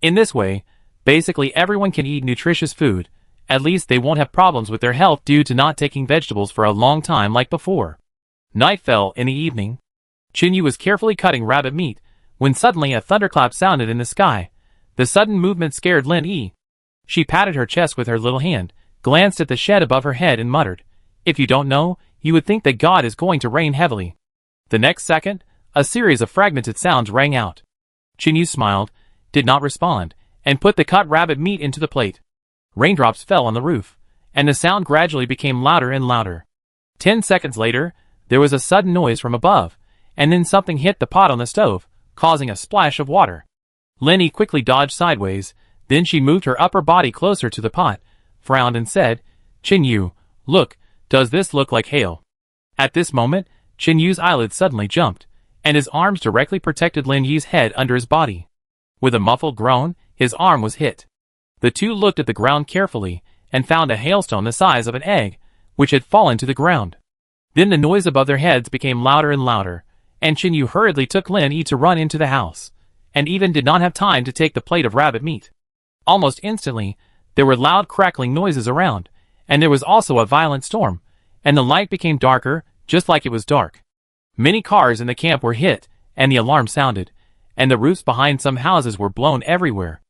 In this way, basically everyone can eat nutritious food, at least they won't have problems with their health due to not taking vegetables for a long time like before. Night fell in the evening. Qin Yu was carefully cutting rabbit meat, when suddenly a thunderclap sounded in the sky. The sudden movement scared Lin Yi. She patted her chest with her little hand, glanced at the shed above her head and muttered, If you don't know, you would think that God is going to rain heavily. The next second, a series of fragmented sounds rang out. Qin Yu smiled, did not respond, and put the cut rabbit meat into the plate. Raindrops fell on the roof, and the sound gradually became louder and louder. 10 seconds later, there was a sudden noise from above, and then something hit the pot on the stove, causing a splash of water. Lin Yi quickly dodged sideways, then she moved her upper body closer to the pot, frowned and said, Qin Yu, look, does this look like hail? At this moment, Qin Yu's eyelids suddenly jumped, and his arms directly protected Lin Yi's head under his body. With a muffled groan, his arm was hit. The two looked at the ground carefully, and found a hailstone the size of an egg, which had fallen to the ground. Then the noise above their heads became louder and louder, and Qin Yu hurriedly took Lin Yi to run into the house, and even did not have time to take the plate of rabbit meat. Almost instantly, there were loud crackling noises around, and there was also a violent storm, and the light became darker, just like it was dark. Many cars in the camp were hit, and the alarm sounded, and the roofs behind some houses were blown everywhere.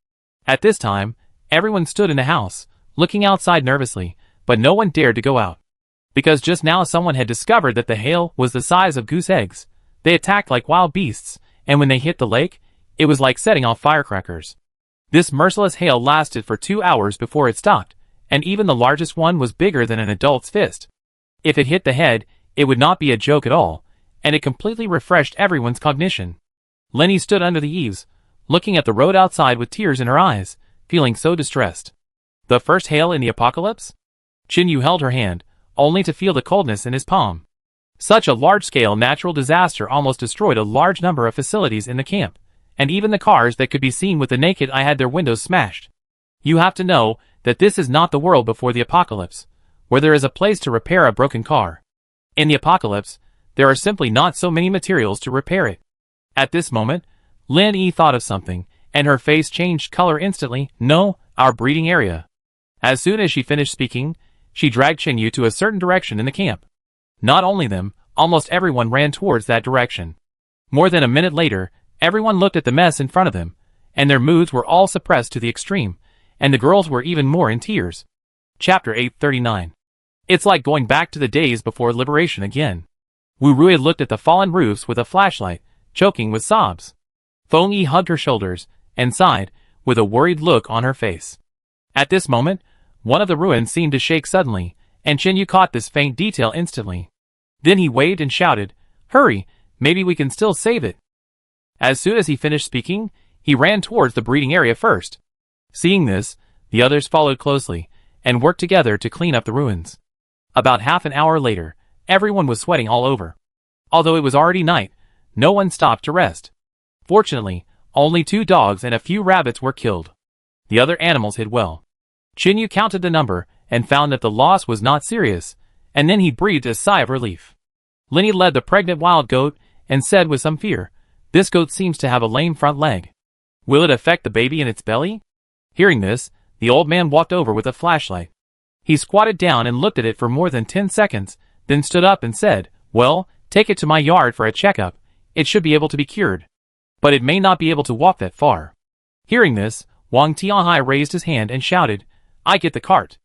At this time, everyone stood in the house, looking outside nervously, but no one dared to go out. Because just now someone had discovered that the hail was the size of goose eggs. They attacked like wild beasts, and when they hit the lake, it was like setting off firecrackers. This merciless hail lasted for 2 hours before it stopped, and even the largest one was bigger than an adult's fist. If it hit the head, it would not be a joke at all, and it completely refreshed everyone's cognition. Lin Yi stood under the eaves, looking at the road outside with tears in her eyes, feeling so distressed. The first hail in the apocalypse? Qin Yu held her hand, only to feel the coldness in his palm. Such a large-scale natural disaster almost destroyed a large number of facilities in the camp, and even the cars that could be seen with the naked eye had their windows smashed. You have to know that this is not the world before the apocalypse, where there is a place to repair a broken car. In the apocalypse, there are simply not so many materials to repair it. At this moment, Lin Yi thought of something, and her face changed color instantly. No, our breeding area. As soon as she finished speaking, she dragged Qinyu to a certain direction in the camp. Not only them, almost everyone ran towards that direction. More than a minute later, everyone looked at the mess in front of them, and their moods were all suppressed to the extreme, and the girls were even more in tears. Chapter 839. It's like going back to the days before liberation again. Wu Rui looked at the fallen roofs with a flashlight, choking with sobs. Feng Yi hugged her shoulders, and sighed, with a worried look on her face. At this moment, one of the ruins seemed to shake suddenly, and Qinyu caught this faint detail instantly. Then he waved and shouted, "Hurry, maybe we can still save it." As soon as he finished speaking, he ran towards the breeding area first. Seeing this, the others followed closely, and worked together to clean up the ruins. About half an hour later, everyone was sweating all over. Although it was already night, no one stopped to rest. Fortunately, only 2 dogs and a few rabbits were killed. The other animals hid well. Qinyu counted the number, and found that the loss was not serious, and then he breathed a sigh of relief. Linny led the pregnant wild goat, and said with some fear, "This goat seems to have a lame front leg. Will it affect the baby in its belly?" Hearing this, the old man walked over with a flashlight. He squatted down and looked at it for more than 10 seconds, then stood up and said, "Well, take it to my yard for a checkup. It should be able to be cured. But it may not be able to walk that far." Hearing this, Wang Tianhai raised his hand and shouted, "I get the cart."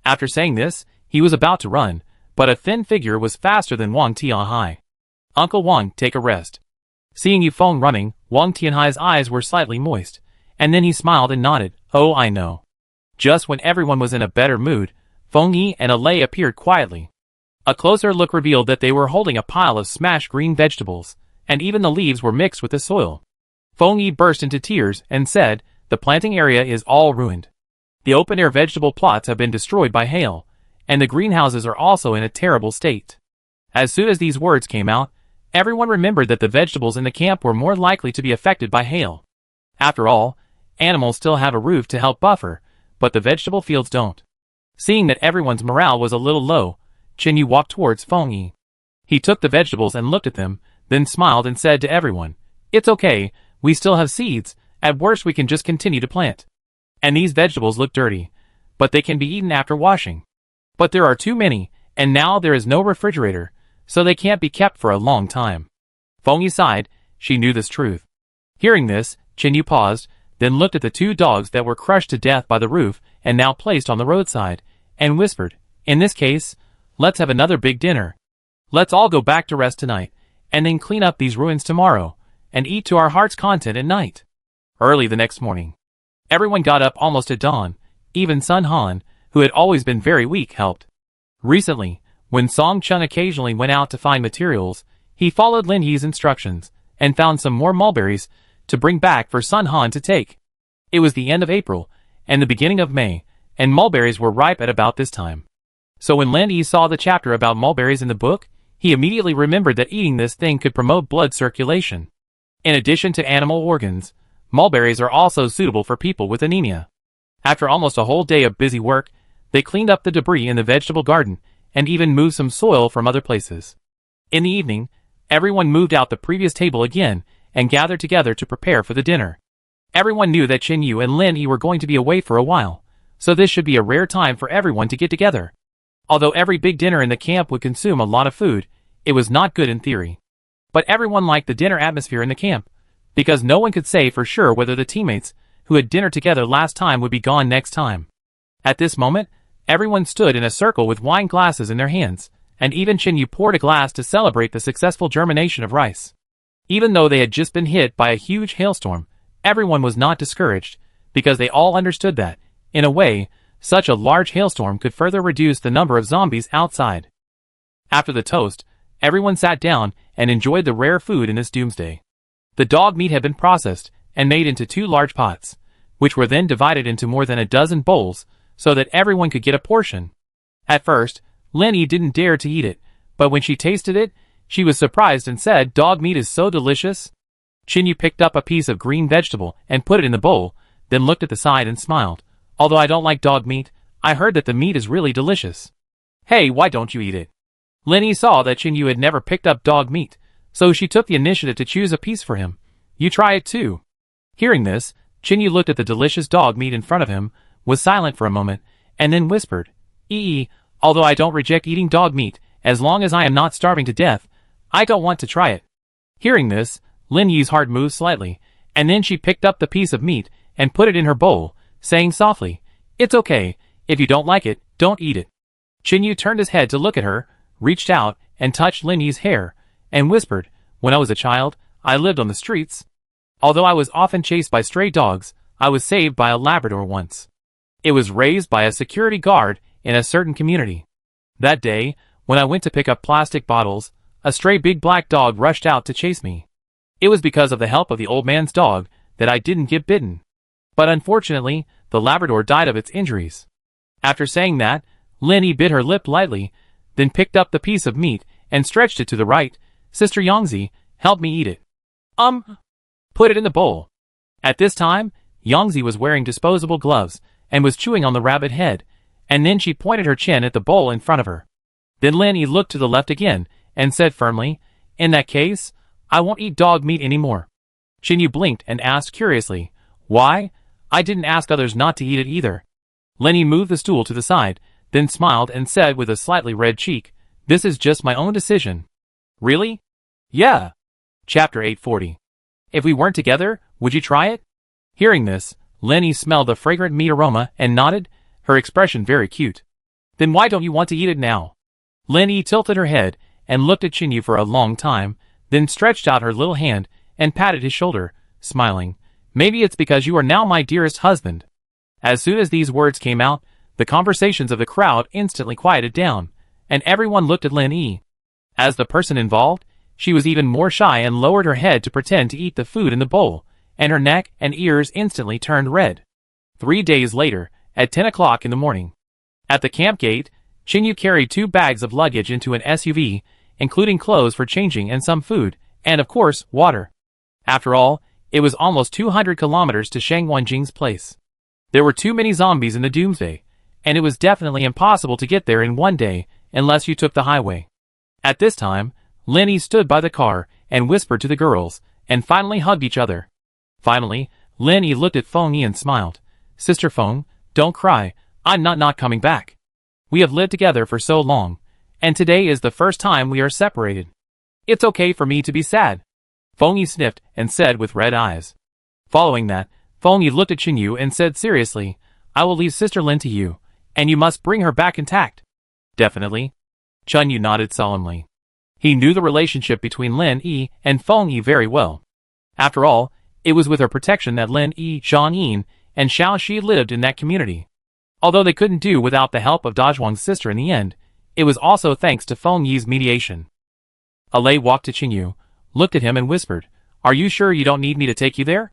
After saying this, he was about to run, but a thin figure was faster than Wang Tianhai. "Uncle Wang, take a rest." Seeing Yufeng running, Wang Tianhai's eyes were slightly moist, and then he smiled and nodded, "Oh, I know." Just when everyone was in a better mood, Feng Yi and Alei appeared quietly. A closer look revealed that they were holding a pile of smashed green vegetables, and even the leaves were mixed with the soil. Feng Yi burst into tears and said, "The planting area is all ruined. The open-air vegetable plots have been destroyed by hail, and the greenhouses are also in a terrible state." As soon as these words came out, everyone remembered that the vegetables in the camp were more likely to be affected by hail. After all, animals still have a roof to help buffer, but the vegetable fields don't. Seeing that everyone's morale was a little low, Qinyu walked towards Feng Yi. He took the vegetables and looked at them, then smiled and said to everyone, "It's okay, we still have seeds, at worst we can just continue to plant. And these vegetables look dirty, but they can be eaten after washing. But there are too many, and now there is no refrigerator, so they can't be kept for a long time." Feng Yi sighed, she knew this truth. Hearing this, Qinyu paused, then looked at the 2 dogs that were crushed to death by the roof and now placed on the roadside, and whispered, "In this case, let's have another big dinner. Let's all go back to rest tonight, and then clean up these ruins tomorrow, and eat to our heart's content at night." Early the next morning, everyone got up almost at dawn. Even Sun Han, who had always been very weak, helped. Recently, when Song Chun occasionally went out to find materials, he followed Lin Yi's instructions, and found some more mulberries to bring back for Sun Han to take. It was the end of April, and the beginning of May, and mulberries were ripe at about this time. So when Lin Yi saw the chapter about mulberries in the book, he immediately remembered that eating this thing could promote blood circulation. In addition to animal organs, mulberries are also suitable for people with anemia. After almost a whole day of busy work, they cleaned up the debris in the vegetable garden, and even moved some soil from other places. In the evening, everyone moved out the previous table again, and gathered together to prepare for the dinner. Everyone knew that Qinyu and Lin Yi were going to be away for a while, so this should be a rare time for everyone to get together. Although every big dinner in the camp would consume a lot of food, it was not good in theory. But everyone liked the dinner atmosphere in the camp, because no one could say for sure whether the teammates who had dinner together last time would be gone next time. At this moment, everyone stood in a circle with wine glasses in their hands, and even Qinyu poured a glass to celebrate the successful germination of rice. Even though they had just been hit by a huge hailstorm, everyone was not discouraged, because they all understood that, in a way, such a large hailstorm could further reduce the number of zombies outside. After the toast, everyone sat down and enjoyed the rare food in this doomsday. The dog meat had been processed and made into 2 large pots, which were then divided into more than a dozen bowls, so that everyone could get a portion. At first, Lin Yi didn't dare to eat it, but when she tasted it, she was surprised and said, "Dog meat is so delicious." Qinyu picked up a piece of green vegetable and put it in the bowl, then looked at the side and smiled. Although I don't like dog meat, I heard that the meat is really delicious. Hey, why don't you eat it? Lenny saw that Chinyu had never picked up dog meat, so she took the initiative to choose a piece for him. You try it too. Hearing this, Chinyu looked at the delicious dog meat in front of him, was silent for a moment, and then whispered, although I don't reject eating dog meat, as long as I am not starving to death, I don't want to try it. Hearing this, Lin Yi's heart moved slightly, and then she picked up the piece of meat and put it in her bowl, saying softly, It's okay, if you don't like it, don't eat it. Chinyu turned his head to look at her, reached out, and touched Lin Yi's hair, and whispered, When I was a child, I lived on the streets. Although I was often chased by stray dogs, I was saved by a Labrador once. It was raised by a security guard in a certain community. That day, when I went to pick up plastic bottles, a stray big black dog rushed out to chase me. It was because of the help of the old man's dog that I didn't get bitten. But unfortunately, the Labrador died of its injuries. After saying that, Lin Yi bit her lip lightly, then picked up the piece of meat and stretched it to the right. Sister Yangzi, help me eat it. Put it in the bowl. At this time, Yangzi was wearing disposable gloves and was chewing on the rabbit head, and then she pointed her chin at the bowl in front of her. Then Lin Yi looked to the left again and said firmly, In that case, I won't eat dog meat anymore. Chinyu blinked and asked curiously, Why? I didn't ask others not to eat it either. Lin Yi moved the stool to the side, then smiled and said with a slightly red cheek, This is just my own decision. Really? Yeah. Chapter 840. If we weren't together, would you try it? Hearing this, Lin Yi smelled the fragrant meat aroma and nodded, her expression very cute. Then why don't you want to eat it now? Lin Yi tilted her head and looked at Chinyu for a long time, then stretched out her little hand and patted his shoulder, smiling. Maybe it's because you are now my dearest husband. As soon as these words came out, the conversations of the crowd instantly quieted down, and everyone looked at Lin Yi. As the person involved, she was even more shy and lowered her head to pretend to eat the food in the bowl, and her neck and ears instantly turned red. 3 days later, at 10 o'clock in the morning. At the camp gate, Chinyu carried 2 bags of luggage into an SUV, including clothes for changing and some food, and of course, water. After all, it was almost 200 kilometers to Shang Wenjing's place. There were too many zombies in the Doomsday, and it was definitely impossible to get there in one day unless you took the highway. At this time, Lin Yi stood by the car and whispered to the girls, and finally hugged each other. Finally, Lin Yi looked at Feng Yi and smiled. Sister Feng, don't cry, I'm not coming back. We have lived together for so long, and today is the first time we are separated. It's okay for me to be sad. Feng Yi sniffed and said with red eyes. Following that, Feng Yi looked at Chinyu and said seriously, I will leave Sister Lin to you, and you must bring her back intact. Definitely. Chinyu nodded solemnly. He knew the relationship between Lin Yi and Feng Yi very well. After all, it was with her protection that Lin Yi, Zhang Yin, and Xiao Shi lived in that community. Although they couldn't do without the help of Dazhuang's sister in the end, it was also thanks to Feng Yi's mediation. Alei walked to Chinyu, looked at him and whispered, Are you sure you don't need me to take you there?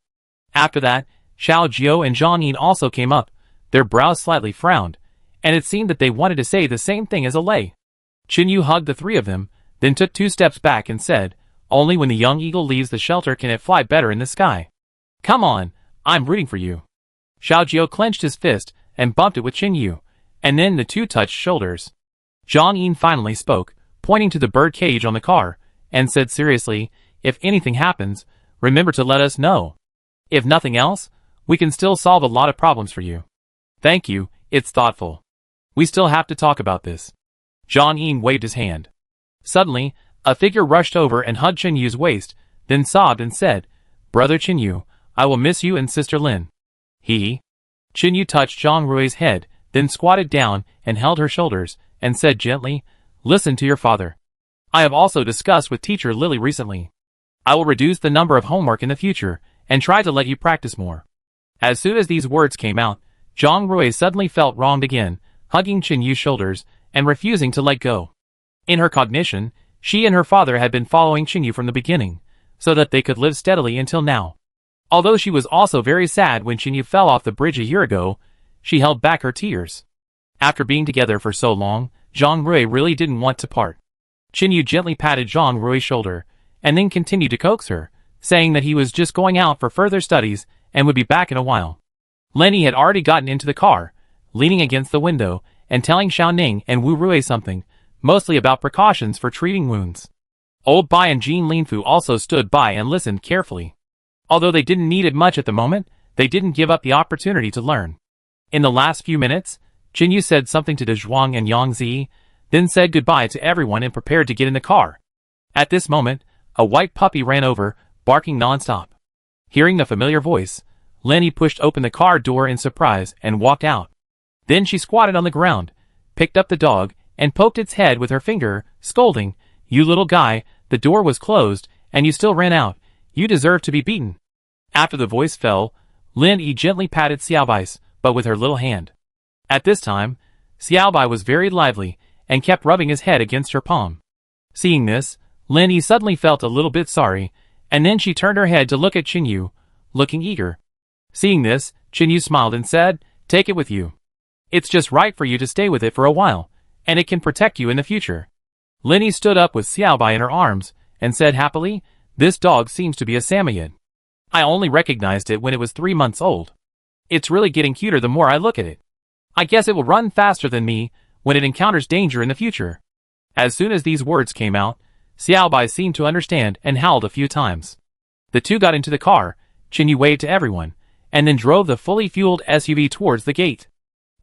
After that, Xiao Jiao and Zhang Yin also came up, their brows slightly frowned, and it seemed that they wanted to say the same thing as Alei. Chinyu hugged the 3 of them, then took 2 steps back and said, Only when the young eagle leaves the shelter can it fly better in the sky. Come on, I'm rooting for you. Xiao Jiao clenched his fist and bumped it with Chinyu, and then the 2 touched shoulders. Zhang Yin finally spoke, pointing to the bird cage on the car, and said seriously, If anything happens, remember to let us know. If nothing else, we can still solve a lot of problems for you. Thank you, it's thoughtful. We still have to talk about this. Zhang Yin waved his hand. Suddenly, a figure rushed over and hugged Chinyu's waist, then sobbed and said, Brother Chinyu, I will miss you and Sister Lin. Chinyu touched Zhang Rui's head, then squatted down and held her shoulders, and said gently, Listen to your father. I have also discussed with Teacher Lily recently. I will reduce the number of homework in the future, and try to let you practice more. As soon as these words came out, Zhang Rui suddenly felt wronged again, hugging Chinyu's shoulders, and refusing to let go. In her cognition, she and her father had been following Chinyu from the beginning, so that they could live steadily until now. Although she was also very sad when Chinyu fell off the bridge a year ago, she held back her tears. After being together for so long, Zhang Rui really didn't want to part. Chinyu gently patted Zhang Rui's shoulder, and then continued to coax her, saying that he was just going out for further studies and would be back in a while. Lenny had already gotten into the car, leaning against the window, and telling Xiao Ning and Wu Rui something, mostly about precautions for treating wounds. Old Bai and Jean Linfu also stood by and listened carefully. Although they didn't need it much at the moment, they didn't give up the opportunity to learn. In the last few minutes, Jin Yu said something to De Zhuang and Yang Zi, then said goodbye to everyone and prepared to get in the car. At this moment, a white puppy ran over, barking non-stop. Hearing the familiar voice, Lenny pushed open the car door in surprise and walked out. Then she squatted on the ground, picked up the dog, and poked its head with her finger, scolding, "You little guy, the door was closed, and you still ran out. You deserve to be beaten." After the voice fell, Lin Yi gently patted Xiaobai's, but with her little hand. At this time, Xiaobai was very lively, and kept rubbing his head against her palm. Seeing this, Lin Yi suddenly felt a little bit sorry, and then she turned her head to look at Qin Yu, looking eager. Seeing this, Qin Yu smiled and said, "Take it with you. It's just right for you to stay with it for a while, and it can protect you in the future." Lin Yi stood up with Xiaobai in her arms, and said happily, "This dog seems to be a Samoyed. I only recognized it when it was 3 months old. It's really getting cuter the more I look at it. I guess it will run faster than me when it encounters danger in the future." As soon as these words came out, Xiaobai seemed to understand and howled a few times. The two got into the car, Qin Yu waved to everyone, and then drove the fully fueled SUV towards the gate.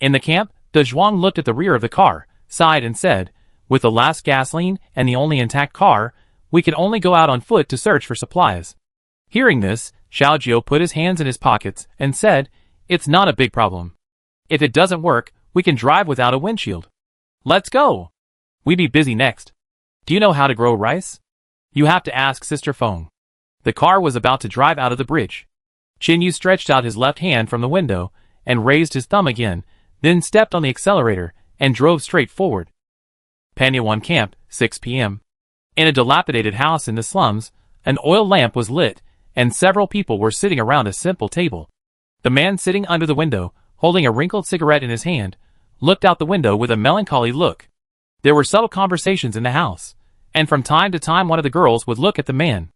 In the camp, De Zhuang looked at the rear of the car, sighed and said, "With the last gasoline and the only intact car, we can only go out on foot to search for supplies." Hearing this, Xiao Jiu put his hands in his pockets and said, "It's not a big problem. If it doesn't work, we can drive without a windshield. Let's go. We be busy next. Do you know how to grow rice? You have to ask Sister Feng." The car was about to drive out of the bridge. Qin Yu stretched out his left hand from the window and raised his thumb again, then stepped on the accelerator and drove straight forward. Panyawan Camp, 6 p.m. In a dilapidated house in the slums, an oil lamp was lit, and several people were sitting around a simple table. The man sitting under the window, holding a wrinkled cigarette in his hand, looked out the window with a melancholy look. There were subtle conversations in the house, and from time to time one of the girls would look at the man.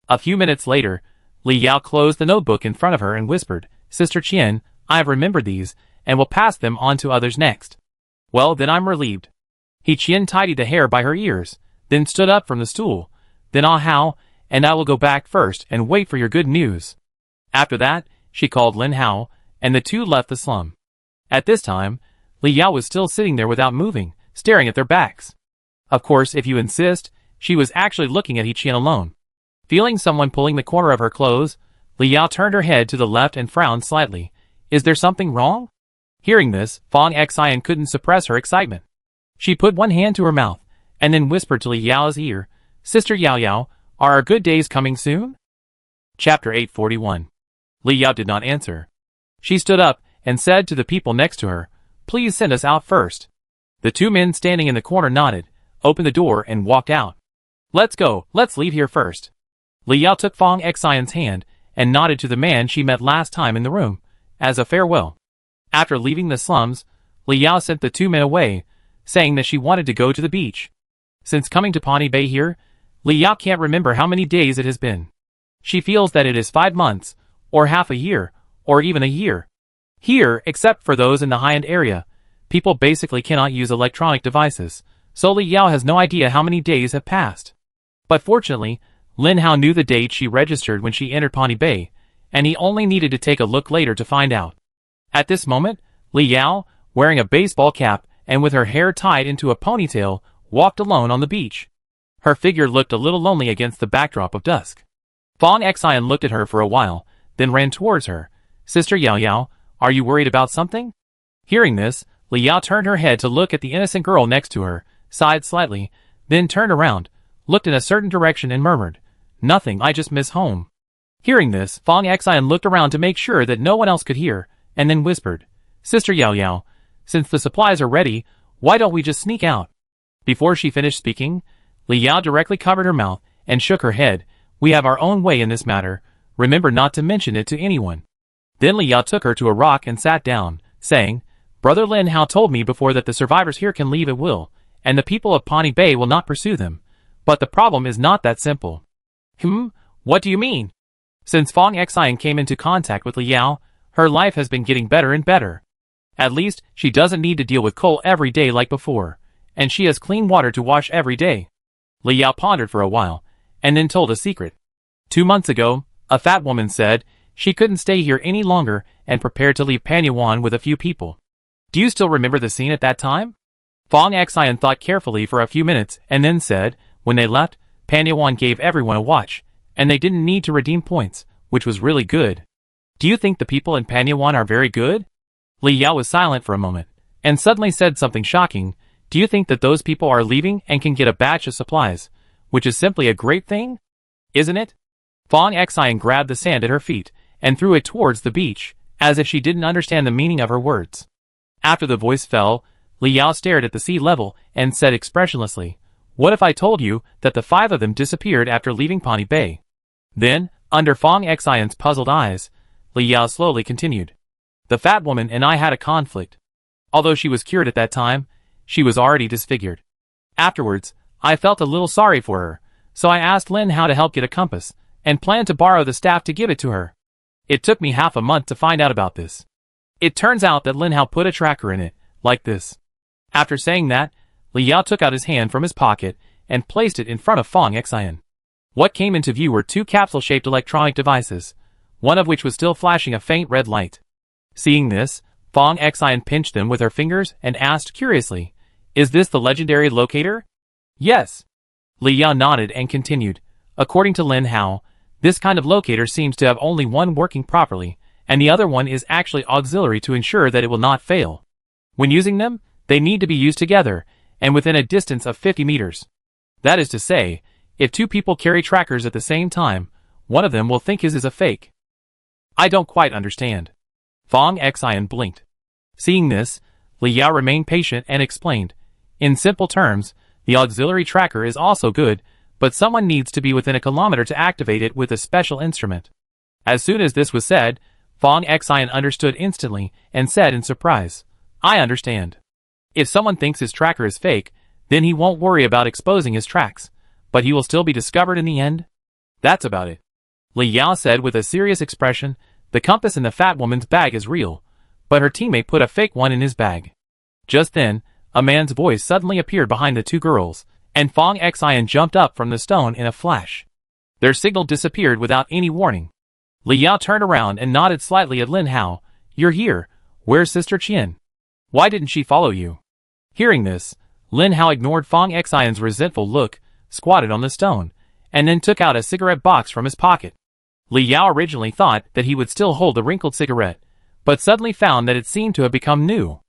A few minutes later, Li Yao closed the notebook in front of her and whispered, "Sister Qian, I have remembered these, and will pass them on to others next." "Well, then I'm relieved." He Qian tidied the hair by her ears, then stood up from the stool. "Then Ah Hao, and I will go back first and wait for your good news." After that, she called Lin Hao, and the two left the slum. At this time, Li Yao was still sitting there without moving, staring at their backs. Of course, if you insist, she was actually looking at He Qian alone. Feeling someone pulling the corner of her clothes, Li Yao turned her head to the left and frowned slightly. "Is there something wrong?" Hearing this, Fang Xian couldn't suppress her excitement. She put one hand to her mouth, and then whispered to Li Yao's ear, "Sister Yao Yao, are our good days coming soon?" Chapter 841. Li Yao did not answer. She stood up and said to the people next to her, "Please send us out first." The two men standing in the corner nodded, opened the door and walked out. "Let's go, let's leave here first." Li Yao took Fang Xian's hand and nodded to the man she met last time in the room, as a farewell. After leaving the slums, Li Yao sent the two men away, saying that she wanted to go to the beach. Since coming to Pawnee Bay here, Li Yao can't remember how many days it has been. She feels that it is 5 months, or half a year, or even a year. Here, except for those in the high-end area, people basically cannot use electronic devices, so Li Yao has no idea how many days have passed. But fortunately, Lin Hao knew the date she registered when she entered Pawnee Bay, and he only needed to take a look later to find out. At this moment, Li Yao, wearing a baseball cap and with her hair tied into a ponytail, walked alone on the beach. Her figure looked a little lonely against the backdrop of dusk. Fang Xian looked at her for a while, then ran towards her. "Sister Yao Yao, are you worried about something?" Hearing this, Li Yao turned her head to look at the innocent girl next to her, sighed slightly, then turned around, looked in a certain direction and murmured, "Nothing, I just miss home." Hearing this, Fang Xian looked around to make sure that no one else could hear, and then whispered, "Sister Yao Yao, since the supplies are ready, why don't we just sneak out?" Before she finished speaking, Li Yao directly covered her mouth and shook her head. "We have our own way in this matter, remember not to mention it to anyone." Then Li Yao took her to a rock and sat down, saying, "Brother Lin Hao told me before that the survivors here can leave at will, and the people of Pawnee Bay will not pursue them. But the problem is not that simple." What do you mean?" Since Fang Xian came into contact with Li Yao, Her life has been getting better and better. At least, she doesn't need to deal with coal every day like before, and she has clean water to wash every day. Li Yao pondered for a while, and then told a secret. 2 months ago, a fat woman said she couldn't stay here any longer and prepared to leave Panyawan with a few people. Do you still remember the scene at that time? Fong Xian thought carefully for a few minutes and then said, when they left, Panyawan gave everyone a watch, and they didn't need to redeem points, which was really good. Do you think the people in Panyawan are very good? Li Yao was silent for a moment, and suddenly said something shocking. Do you think that those people are leaving and can get a batch of supplies, which is simply a great thing? Isn't it? Fong Xian grabbed the sand at her feet and threw it towards the beach, as if she didn't understand the meaning of her words. After the voice fell, Li Yao stared at the sea level and said expressionlessly, "What if I told you that the 5 of them disappeared after leaving Pawnee Bay?" Then, under Fong Xian's puzzled eyes, Li Yao slowly continued. "The fat woman and I had a conflict. Although she was cured at that time, she was already disfigured. Afterwards, I felt a little sorry for her, so I asked Lin Hao to help get a compass, and planned to borrow the staff to give it to her. It took me half a month to find out about this. It turns out that Lin Hao put a tracker in it, like this." After saying that, Li Yao took out his hand from his pocket and placed it in front of Fong Xian. What came into view were 2 capsule-shaped electronic devices, one of which was still flashing a faint red light. Seeing this, Fong Xian pinched them with her fingers and asked curiously, "Is this the legendary locator?" "Yes." Li Yao nodded and continued, "According to Lin Hao, this kind of locator seems to have only one working properly, and the other one is actually auxiliary to ensure that it will not fail. When using them, they need to be used together, and within a distance of 50 meters. That is to say, if 2 people carry trackers at the same time, one of them will think his is a fake." "I don't quite understand." Fong Xian blinked. Seeing this, Li Yao remained patient and explained, "In simple terms, the auxiliary tracker is also good, but someone needs to be within a kilometer to activate it with a special instrument." As soon as this was said, Fong Xian understood instantly and said in surprise, "I understand. If someone thinks his tracker is fake, then he won't worry about exposing his tracks, but he will still be discovered in the end? That's about it." Li Yao said with a serious expression, "The compass in the fat woman's bag is real, but her teammate put a fake one in his bag." Just then, a man's voice suddenly appeared behind the 2 girls, and Fong Xian jumped up from the stone in a flash. Their signal disappeared without any warning. Li Yao turned around and nodded slightly at Lin Hao. "You're here. Where's Sister Qian? Why didn't she follow you?" Hearing this, Lin Hao ignored Fong Xian's resentful look, squatted on the stone, and then took out a cigarette box from his pocket. Li Yao originally thought that he would still hold the wrinkled cigarette, but suddenly found that it seemed to have become new.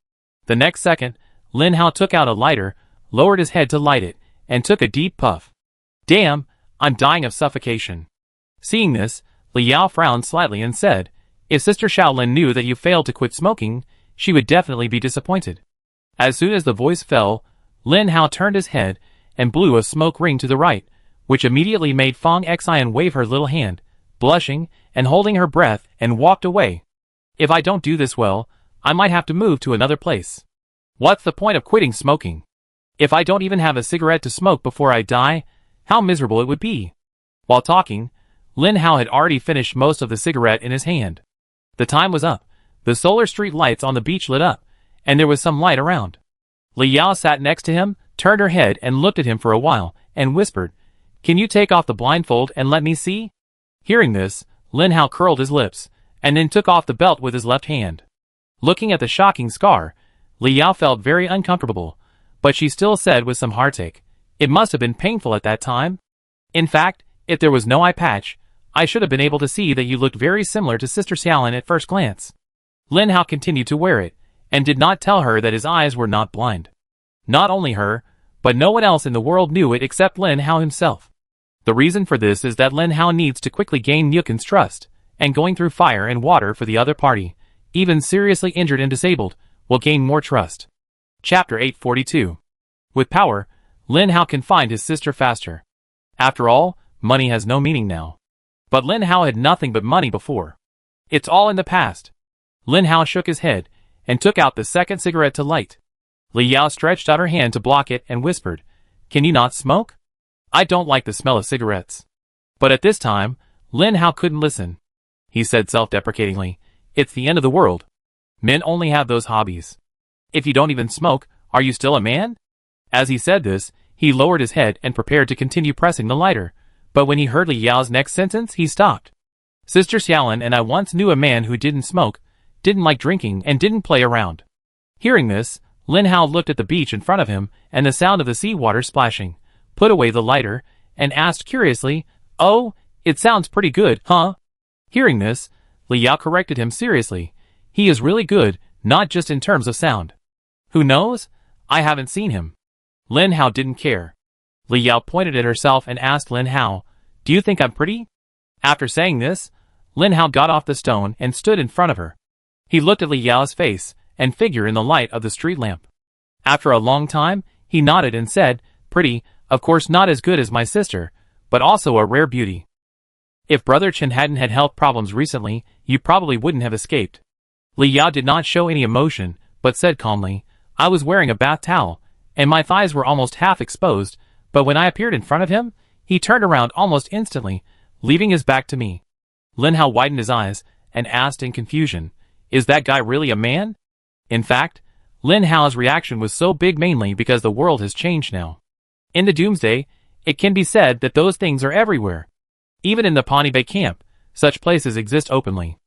The next second, Lin Hao took out a lighter, lowered his head to light it, and took a deep puff. "Damn, I'm dying of suffocation." Seeing this, Li Yao frowned slightly and said, "If Sister Shaolin knew that you failed to quit smoking, she would definitely be disappointed." As soon as the voice fell, Lin Hao turned his head and blew a smoke ring to the right, which immediately made Fong Xian wave her little hand, blushing and holding her breath, and walked away. "If I don't do this well, I might have to move to another place. What's the point of quitting smoking? If I don't even have a cigarette to smoke before I die, how miserable it would be." While talking, Lin Hao had already finished most of the cigarette in his hand. The time was up. The solar street lights on the beach lit up, and there was some light around. Li Yao sat next to him, turned her head and looked at him for a while, and whispered, "Can you take off the blindfold and let me see?" Hearing this, Lin Hao curled his lips, and then took off the belt with his left hand. Looking at the shocking scar, Li Yao felt very uncomfortable, but she still said with some heartache, "It must have been painful at that time. In fact, if there was no eye patch, I should have been able to see that you looked very similar to Sister Xiaolin at first glance." Lin Hao continued to wear it, and did not tell her that his eyes were not blind. Not only her, but no one else in the world knew it except Lin Hao himself. The reason for this is that Lin Hao needs to quickly gain Nyukin's trust, and going through fire and water for the other party, even seriously injured and disabled, will gain more trust. Chapter 842. With power, Lin Hao can find his sister faster. After all, money has no meaning now. But Lin Hao had nothing but money before. It's all in the past. Lin Hao shook his head, and took out the second cigarette to light. Li Yao stretched out her hand to block it and whispered, "Can you not smoke? I don't like the smell of cigarettes." But at this time, Lin Hao couldn't listen. He said self-deprecatingly, It's the end of the world. Men only have those hobbies. If you don't even smoke, are you still a man? As he said this, he lowered his head and prepared to continue pressing the lighter, but when he heard Li Yao's next sentence, he stopped. Sister Xiaolin and I once knew a man who didn't smoke, didn't like drinking, and didn't play around. Hearing this, Lin Hao looked at the beach in front of him and the sound of the seawater splashing, put away the lighter, and asked curiously, "Oh, it sounds pretty good, huh?" Hearing this, Li Yao corrected him seriously. He is really good, not just in terms of sound. Who knows? I haven't seen him. Lin Hao didn't care. Li Yao pointed at herself and asked Lin Hao, "Do you think I'm pretty?" After saying this, Lin Hao got off the stone and stood in front of her. He looked at Li Yao's face and figure in the light of the street lamp. After a long time, he nodded and said, "Pretty, of course not as good as my sister, but also a rare beauty. If Brother Chen hadn't had health problems recently, you probably wouldn't have escaped." Li Yao did not show any emotion, but said calmly, "I was wearing a bath towel, and my thighs were almost half exposed, but when I appeared in front of him, he turned around almost instantly, leaving his back to me." Lin Hao widened his eyes and asked in confusion, "Is that guy really a man?" In fact, Lin Hao's reaction was so big mainly because the world has changed now. In the Doomsday, it can be said that those things are everywhere. Even in the Pawnee Bay camp, such places exist openly.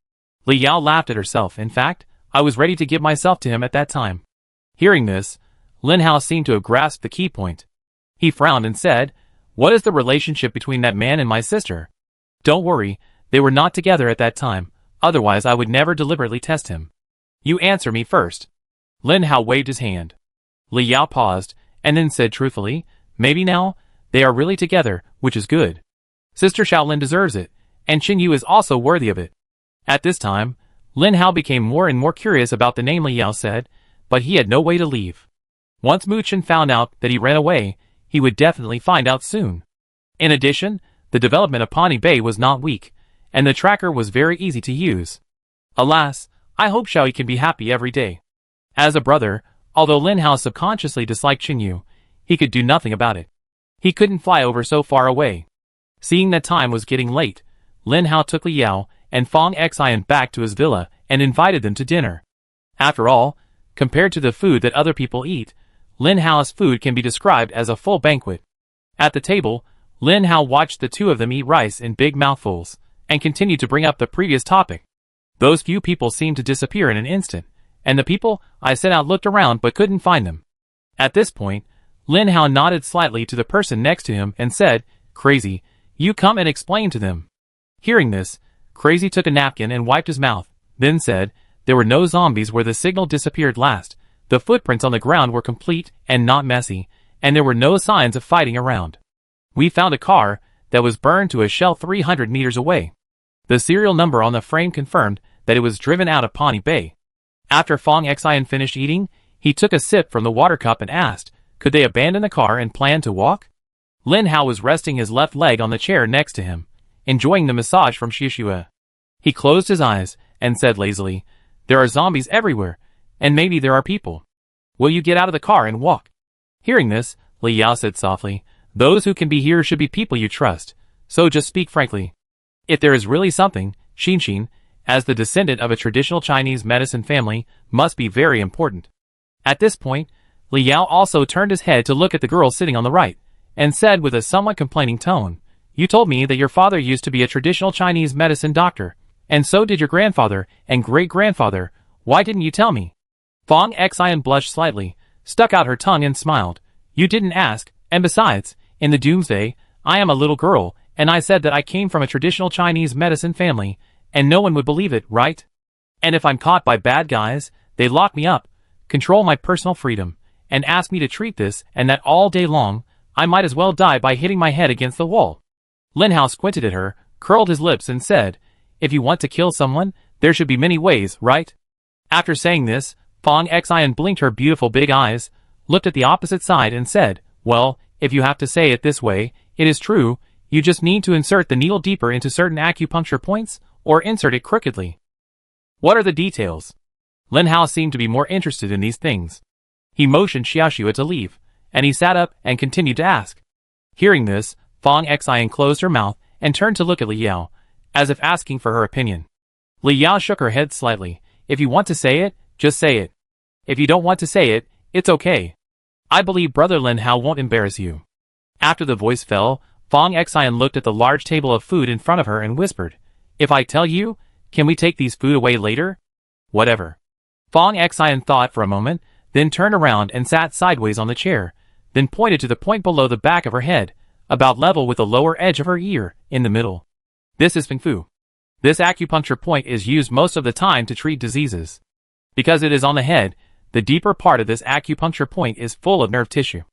Li Yao laughed at herself. In fact, I was ready to give myself to him at that time. Hearing this, Lin Hao seemed to have grasped the key point. He frowned and said, "What is the relationship between that man and my sister?" "Don't worry, they were not together at that time, otherwise I would never deliberately test him. You answer me first." Lin Hao waved his hand. Li Yao paused, and then said truthfully, "Maybe now, they are really together, which is good. Sister Xiaolin deserves it, and Qin Yu is also worthy of it." At this time, Lin Hao became more and more curious about the name Li Yao said, but he had no way to leave. Once Mu Chen found out that he ran away, he would definitely find out soon. In addition, the development of Pawnee Bay was not weak, and the tracker was very easy to use. Alas, I hope Xiaoyi can be happy every day. As a brother, although Lin Hao subconsciously disliked Qin Yu, he could do nothing about it. He couldn't fly over so far away. Seeing that time was getting late, Lin Hao took Li Yao and Fong Xian back to his villa and invited them to dinner. After all, compared to the food that other people eat, Lin Hao's food can be described as a full banquet. At the table, Lin Hao watched the two of them eat rice in big mouthfuls, and continued to bring up the previous topic. Those few people seemed to disappear in an instant, and the people I sent out looked around but couldn't find them. At this point, Lin Hao nodded slightly to the person next to him and said, "Crazy, you come and explain to them." Hearing this, Crazy took a napkin and wiped his mouth, then said, "There were no zombies where the signal disappeared last, the footprints on the ground were complete and not messy, and there were no signs of fighting around. We found a car that was burned to a shell 300 meters away. The serial number on the frame confirmed that it was driven out of Pawnee Bay." After Fong Xian finished eating, he took a sip from the water cup and asked, could they abandon the car and plan to walk? Lin Hao was resting his left leg on the chair next to him, enjoying the massage from Shishua. He closed his eyes and said lazily, "There are zombies everywhere, and maybe there are people. Will you get out of the car and walk?" Hearing this, Li Yao said softly, "Those who can be here should be people you trust, so just speak frankly. If there is really something, Xin, as the descendant of a traditional Chinese medicine family, must be very important." At this point, Li Yao also turned his head to look at the girl sitting on the right, and said with a somewhat complaining tone, "You told me that your father used to be a traditional Chinese medicine doctor, and so did your grandfather and great-grandfather. Why didn't you tell me?" Fong Xian blushed slightly, stuck out her tongue and smiled. "You didn't ask, and besides, in the Doomsday, I am a little girl, and I said that I came from a traditional Chinese medicine family, and no one would believe it, right? And if I'm caught by bad guys, they lock me up, control my personal freedom, and ask me to treat this and that all day long. I might as well die by hitting my head against the wall." Lin Hao squinted at her, curled his lips and said, "If you want to kill someone, there should be many ways, right?" After saying this, Fong Xian blinked her beautiful big eyes, looked at the opposite side and said, "Well, if you have to say it this way, it is true. You just need to insert the needle deeper into certain acupuncture points, or insert it crookedly." "What are the details?" Lin Hao seemed to be more interested in these things. He motioned Xiaoxua to leave, and he sat up and continued to ask. Hearing this, Fong Xian closed her mouth and turned to look at Li Yao, as if asking for her opinion. Li Yao shook her head slightly. If you want to say it, just say it. If you don't want to say it, it's okay. I believe Brother Lin Hao won't embarrass you. After the voice fell, Fong Xian looked at the large table of food in front of her and whispered, "If I tell you, can we take these food away later?" "Whatever." Fong Xian thought for a moment, then turned around and sat sideways on the chair, then pointed to the point below the back of her head, about level with the lower edge of her ear, in the middle. "This is Feng Fu. This acupuncture point is used most of the time to treat diseases. Because it is on the head, the deeper part of this acupuncture point is full of nerve tissue.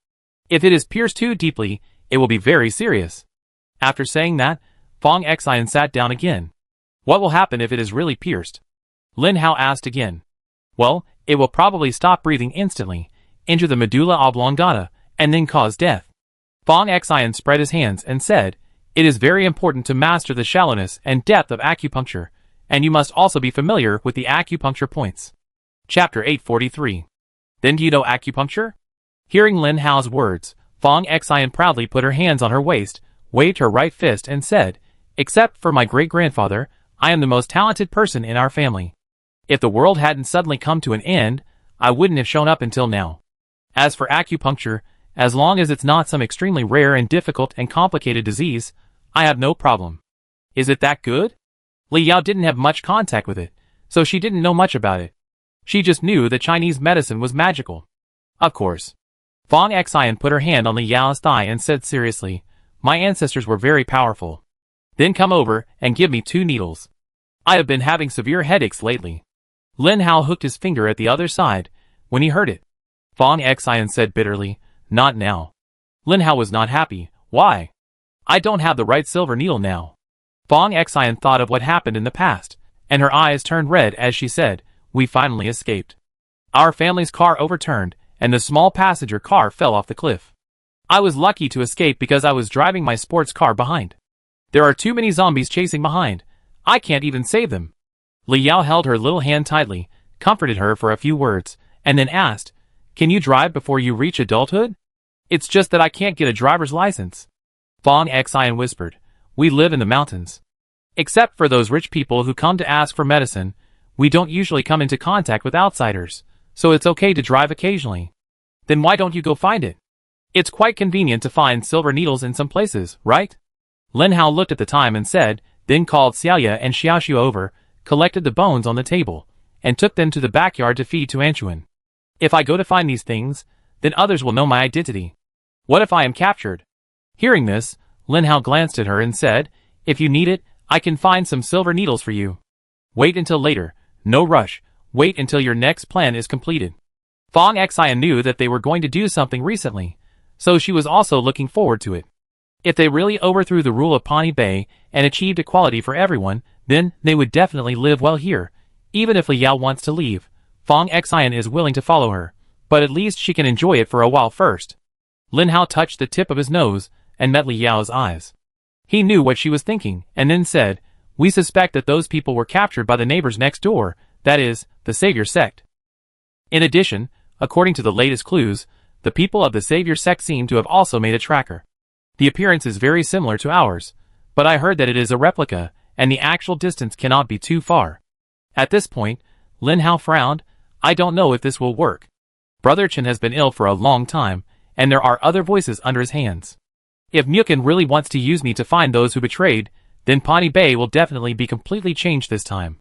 If it is pierced too deeply, it will be very serious." After saying that, Fong Xian sat down again. "What will happen if it is really pierced?" Lin Hao asked again. "Well, it will probably stop breathing instantly, injure the medulla oblongata, and then cause death." Fong Xian spread his hands and said, "It is very important to master the shallowness and depth of acupuncture, and you must also be familiar with the acupuncture points." Chapter 843. "Then do you know acupuncture?" Hearing Lin Hao's words, Fong Xian proudly put her hands on her waist, waved her right fist and said, "Except for my great-grandfather, I am the most talented person in our family. If the world hadn't suddenly come to an end, I wouldn't have shown up until now. As for acupuncture, as long as it's not some extremely rare and difficult and complicated disease, I have no problem." "Is it that good?" Li Yao didn't have much contact with it, so she didn't know much about it. She just knew that Chinese medicine was magical. Of course. Fong Xian put her hand on Li Yao's thigh and said seriously, "My ancestors were very powerful. Then come over and give me 2 needles. I have been having severe headaches lately." Lin Hao hooked his finger at the other side when he heard it. Fong Xian said bitterly, "Not now." Lin Hao was not happy. "Why?" "I don't have the right silver needle now." Fong Xian thought of what happened in the past, and her eyes turned red as she said, "We finally escaped. Our family's car overturned, and the small passenger car fell off the cliff. I was lucky to escape because I was driving my sports car behind. There are too many zombies chasing behind. I can't even save them." Li Yao held her little hand tightly, comforted her for a few words, and then asked, "Can you drive before you reach adulthood?" "It's just that I can't get a driver's license." Fong Xian whispered, "We live in the mountains. Except for those rich people who come to ask for medicine, we don't usually come into contact with outsiders, so it's okay to drive occasionally." "Then why don't you go find it? It's quite convenient to find silver needles in some places, right?" Lin Hao looked at the time and said, then called Xiaoya and Xiaoxiu over, collected the bones on the table, and took them to the backyard to feed to Anchuan. "If I go to find these things, then others will know my identity. What if I am captured?" Hearing this, Lin Hao glanced at her and said, "If you need it, I can find some silver needles for you. Wait until later, no rush, wait until your next plan is completed." Fong Xian knew that they were going to do something recently, so she was also looking forward to it. If they really overthrew the rule of Pani Bei and achieved equality for everyone, then they would definitely live well here. Even if Li Yao wants to leave, Fong Xian is willing to follow her, but at least she can enjoy it for a while first. Lin Hao touched the tip of his nose and met Li Yao's eyes. He knew what she was thinking, and then said, "We suspect that those people were captured by the neighbors next door, that is, the Savior sect. In addition, according to the latest clues, the people of the Savior sect seem to have also made a tracker. The appearance is very similar to ours, but I heard that it is a replica, and the actual distance cannot be too far." At this point, Lin Hao frowned. "I don't know if this will work. Brother Chen has been ill for a long time, and there are other voices under his hands. If Mukin really wants to use me to find those who betrayed, then Pani Bei will definitely be completely changed this time."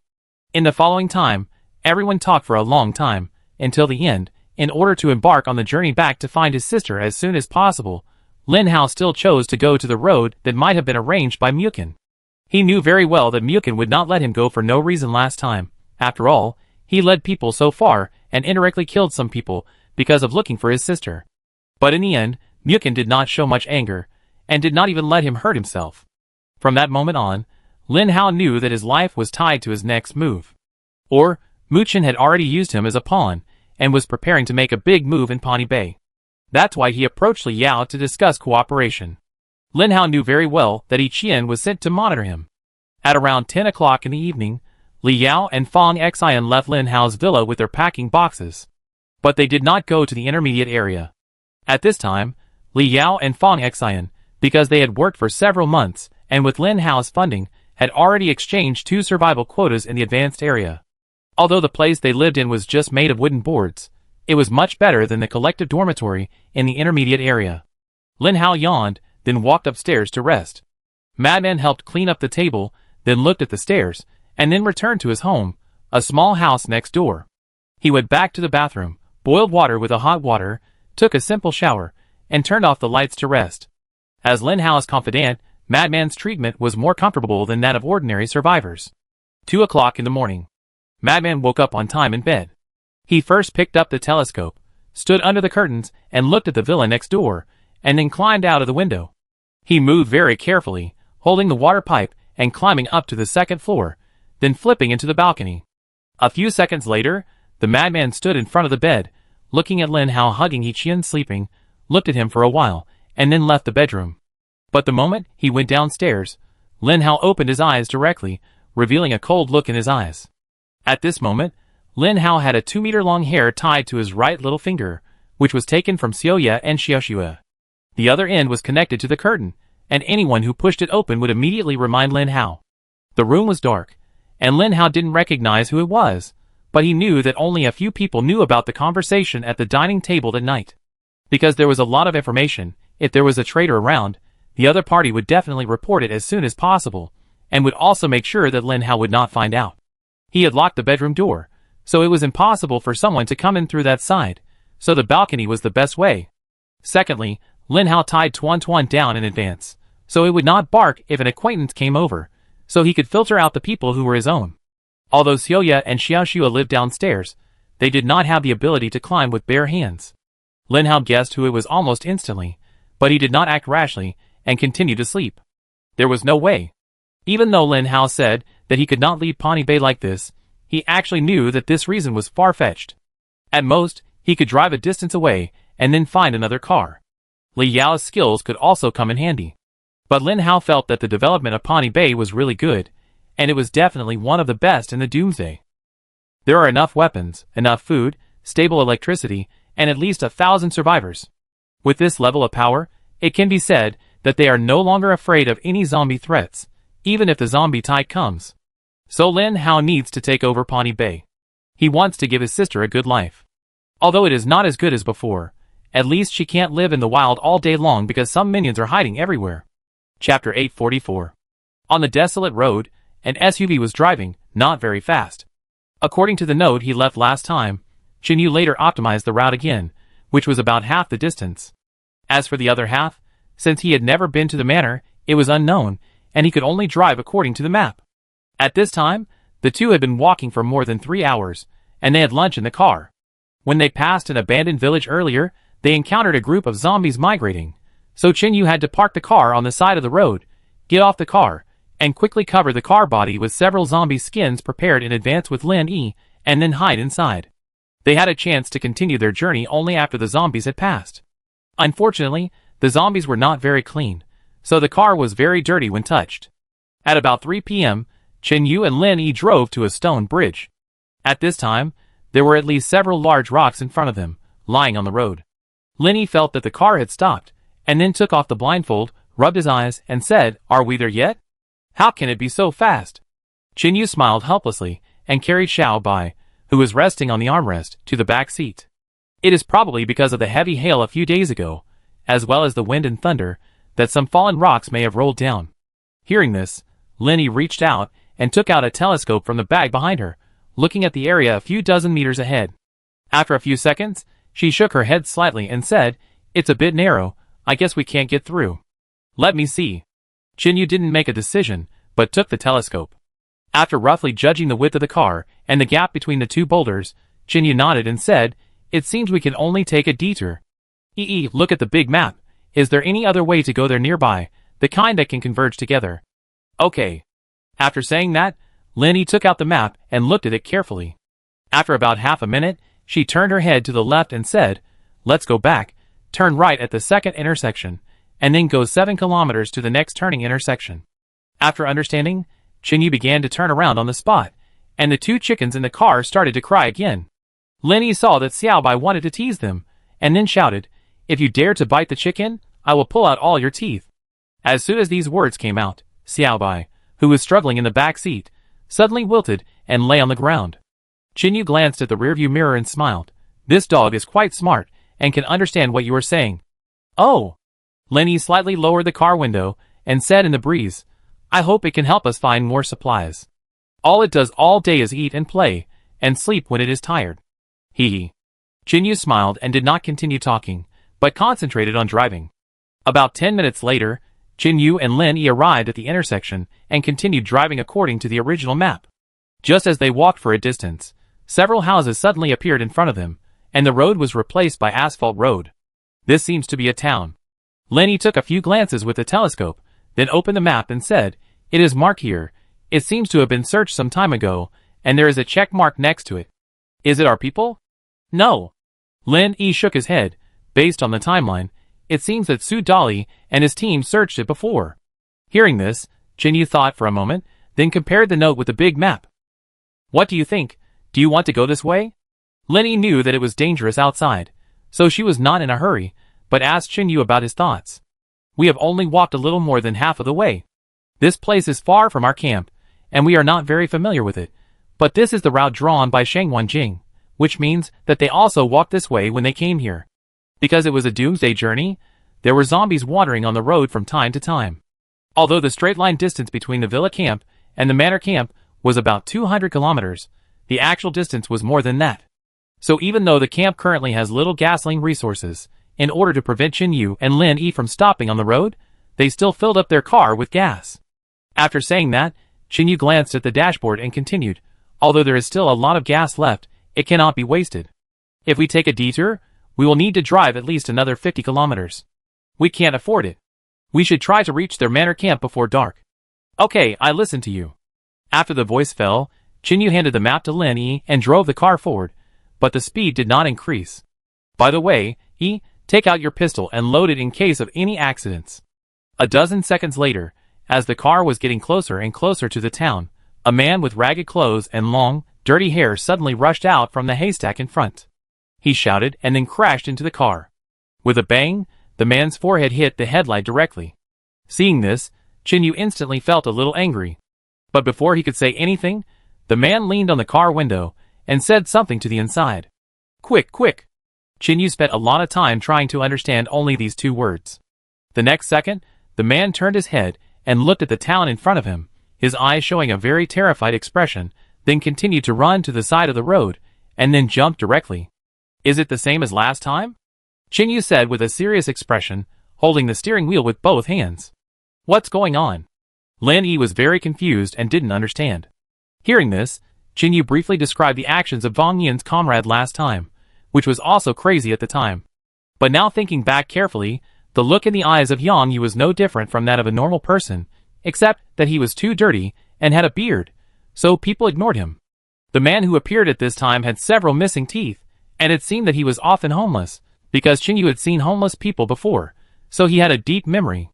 In the following time, everyone talked for a long time, until the end, in order to embark on the journey back to find his sister as soon as possible. Lin Hao still chose to go to the road that might have been arranged by Mukin. He knew very well that Mukin would not let him go for no reason last time. After all, he led people so far and indirectly killed some people because of looking for his sister. But in the end, Mukin did not show much anger, and did not even let him hurt himself. From that moment on, Lin Hao knew that his life was tied to his next move. Or, Muchen had already used him as a pawn, and was preparing to make a big move in Pani Bei. That's why he approached Li Yao to discuss cooperation. Lin Hao knew very well that Yi Qian was sent to monitor him. At around 10 o'clock in the evening, Li Yao and Fong Xian left Lin Hao's villa with their packing boxes. But they did not go to the intermediate area. At this time, Li Yao and Fong Xian, because they had worked for several months, and with Lin Hao's funding, had already exchanged 2 survival quotas in the advanced area. Although the place they lived in was just made of wooden boards, it was much better than the collective dormitory in the intermediate area. Lin Hao yawned, then walked upstairs to rest. Madman helped clean up the table, then looked at the stairs, and then returned to his home, a small house next door. He went back to the bathroom, boiled water with a hot water, took a simple shower, and turned off the lights to rest. As Lin Hao's confidant, Madman's treatment was more comfortable than that of ordinary survivors. 2 o'clock in the morning. Madman woke up on time in bed. He first picked up the telescope, stood under the curtains, and looked at the villa next door, and then climbed out of the window. He moved very carefully, holding the water pipe and climbing up to the 2nd floor, then flipping into the balcony. A few seconds later, the madman stood in front of the bed, looking at Lin Hao hugging Yiqian sleeping, looked at him for a while, and then left the bedroom. But the moment he went downstairs, Lin Hao opened his eyes directly, revealing a cold look in his eyes. At this moment, Lin Hao had a 2-meter-long hair tied to his right little finger, which was taken from Xiaoya and Xiaoxue. The other end was connected to the curtain, and anyone who pushed it open would immediately remind Lin Hao. The room was dark, and Lin Hao didn't recognize who it was, but he knew that only a few people knew about the conversation at the dining table that night. Because there was a lot of information, if there was a traitor around, the other party would definitely report it as soon as possible, and would also make sure that Lin Hao would not find out. He had locked the bedroom door, so it was impossible for someone to come in through that side, so the balcony was the best way. Secondly, Lin Hao tied Tuan Tuan down in advance, so it would not bark if an acquaintance came over, so he could filter out the people who were his own. Although Xiaoya and Xiaoxue lived downstairs, they did not have the ability to climb with bare hands. Lin Hao guessed who it was almost instantly, but he did not act rashly, and continued to sleep. There was no way. Even though Lin Hao said that he could not leave Pawnee Bay like this, he actually knew that this reason was far-fetched. At most, he could drive a distance away, and then find another car. Li Yao's skills could also come in handy. But Lin Hao felt that the development of Pawnee Bay was really good, and it was definitely one of the best in the Doomsday. There are enough weapons, enough food, stable electricity, and at least 1,000 survivors. With this level of power, it can be said that they are no longer afraid of any zombie threats, even if the zombie tide comes. So Lin Hao needs to take over Pawnee Bay. He wants to give his sister a good life. Although it is not as good as before, at least she can't live in the wild all day long because some minions are hiding everywhere. Chapter 844. On the desolate road, an SUV was driving, not very fast. According to the note he left last time, Chinyu later optimized the route again, which was about half the distance. As for the other half, since he had never been to the manor, it was unknown, and he could only drive according to the map. At this time, the two had been walking for more than 3 hours, and they had lunch in the car. When they passed an abandoned village earlier, they encountered a group of zombies migrating, so Chinyu had to park the car on the side of the road, get off the car, and quickly cover the car body with several zombie skins prepared in advance with Lin Yi, and then hide inside. They had a chance to continue their journey only after the zombies had passed. Unfortunately, the zombies were not very clean, so the car was very dirty when touched. At about 3 p.m., Chinyu and Lin Yi drove to a stone bridge. At this time, there were at least several large rocks in front of them, lying on the road. Lin Yi felt that the car had stopped, and then took off the blindfold, rubbed his eyes, and said, "Are we there yet? How can it be so fast?" Chinyu smiled helplessly, and carried Xiao Bai, who was resting on the armrest, to the back seat. It is probably because of the heavy hail a few days ago, as well as the wind and thunder, that some fallen rocks may have rolled down. Hearing this, Lin Yi reached out, and took out a telescope from the bag behind her, looking at the area a few dozen meters ahead. After a few seconds, she shook her head slightly and said, "It's a bit narrow, I guess we can't get through." "Let me see." Chinyu didn't make a decision, but took the telescope. After roughly judging the width of the car, and the gap between the two boulders, Chinyu nodded and said, "It seems we can only take a detour." Look at the big map. Is there any other way to go there nearby, the kind that can converge together?" "Okay." After saying that, Lin Yi took out the map and looked at it carefully. After about half a minute, she turned her head to the left and said, "Let's go back, turn right at the second intersection, and then go 7 kilometers to the next turning intersection." After understanding, Chinyu began to turn around on the spot, and the two chickens in the car started to cry again. Lin Yi saw that Xiao Bai wanted to tease them, and then shouted, "If you dare to bite the chicken, I will pull out all your teeth." As soon as these words came out, Xiao Bai, who was struggling in the back seat, suddenly wilted and lay on the ground. Chinyu glanced at the rearview mirror and smiled. This dog is quite smart and can understand what you are saying. Oh! Lenny slightly lowered the car window and said in the breeze, I hope it can help us find more supplies. All it does all day is eat and play, and sleep when it is tired. Hee hee. Chinyu smiled and did not continue talking, but concentrated on driving. About 10 minutes later, Chinyu and Lin Yi arrived at the intersection and continued driving according to the original map. Just as they walked for a distance, several houses suddenly appeared in front of them, and the road was replaced by asphalt road. This seems to be a town. Lin Yi took a few glances with the telescope, then opened the map and said, It is marked here. It seems to have been searched some time ago, and there is a check mark next to it. Is it our people? No. Lin Yi shook his head. Based on the timeline, it seems that Su Dali and his team searched it before. Hearing this, Chinyu thought for a moment, then compared the note with the big map. What do you think? Do you want to go this way? Lin Yi knew that it was dangerous outside, so she was not in a hurry, but asked Chinyu about his thoughts. We have only walked a little more than half of the way. This place is far from our camp, and we are not very familiar with it, but this is the route drawn by Shangwan Jing, which means that they also walked this way when they came here. Because it was a doomsday journey, there were zombies wandering on the road from time to time. Although the straight-line distance between the villa camp and the manor camp was about 200 kilometers, the actual distance was more than that. So even though the camp currently has little gasoline resources, in order to prevent Chinyu and Lin Yi from stopping on the road, they still filled up their car with gas. After saying that, Chinyu glanced at the dashboard and continued, although there is still a lot of gas left, it cannot be wasted. If we take a detour, we will need to drive at least another 50 kilometers. We can't afford it. We should try to reach their manor camp before dark. Okay, I listen to you. After the voice fell, Chinyu handed the map to Lin Yi and drove the car forward, but the speed did not increase. By the way, Yi, take out your pistol and load it in case of any accidents. A dozen seconds later, as the car was getting closer and closer to the town, a man with ragged clothes and long, dirty hair suddenly rushed out from the haystack in front. He shouted and then crashed into the car. With a bang, the man's forehead hit the headlight directly. Seeing this, Chinyu instantly felt a little angry. But before he could say anything, the man leaned on the car window and said something to the inside. Quick, quick! Chinyu spent a lot of time trying to understand only these two words. The next second, the man turned his head and looked at the town in front of him, his eyes showing a very terrified expression, then continued to run to the side of the road, and then jumped directly. Is it the same as last time? Chinyu said with a serious expression, holding the steering wheel with both hands. What's going on? Lin Yi was very confused and didn't understand. Hearing this, Chinyu briefly described the actions of Wang Yin's comrade last time, which was also crazy at the time. But now thinking back carefully, the look in the eyes of Yang Yu was no different from that of a normal person, except that he was too dirty and had a beard, so people ignored him. The man who appeared at this time had several missing teeth, and it seemed that he was often homeless, because Chinyu had seen homeless people before, so he had a deep memory.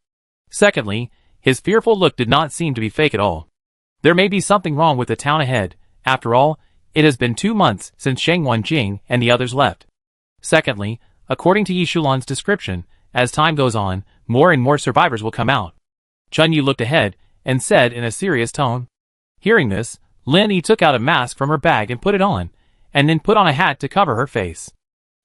Secondly, his fearful look did not seem to be fake at all. There may be something wrong with the town ahead. After all, it has been 2 months since Shangwan Jing and the others left. Secondly, according to Yi Shulan's description, as time goes on, more and more survivors will come out. Chinyu looked ahead and said in a serious tone. Hearing this, Lin Yi took out a mask from her bag and put it on, and then put on a hat to cover her face.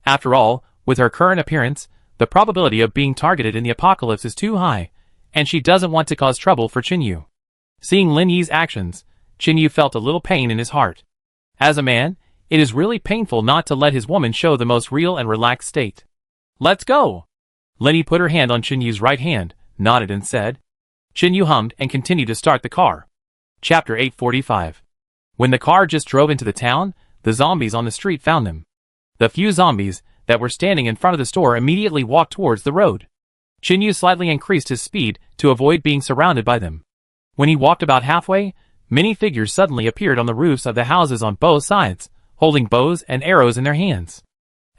After all, with her current appearance, the probability of being targeted in the apocalypse is too high, and she doesn't want to cause trouble for Chinyu. Seeing Lin Yi's actions, Chinyu felt a little pain in his heart. As a man, it is really painful not to let his woman show the most real and relaxed state. Let's go! Lin Yi put her hand on Chinyu's right hand, nodded and said. Chinyu hummed and continued to start the car. Chapter 845. When the car just drove into the town, the zombies on the street found them. The few zombies that were standing in front of the store immediately walked towards the road. Chinyu slightly increased his speed to avoid being surrounded by them. When he walked about halfway, many figures suddenly appeared on the roofs of the houses on both sides, holding bows and arrows in their hands.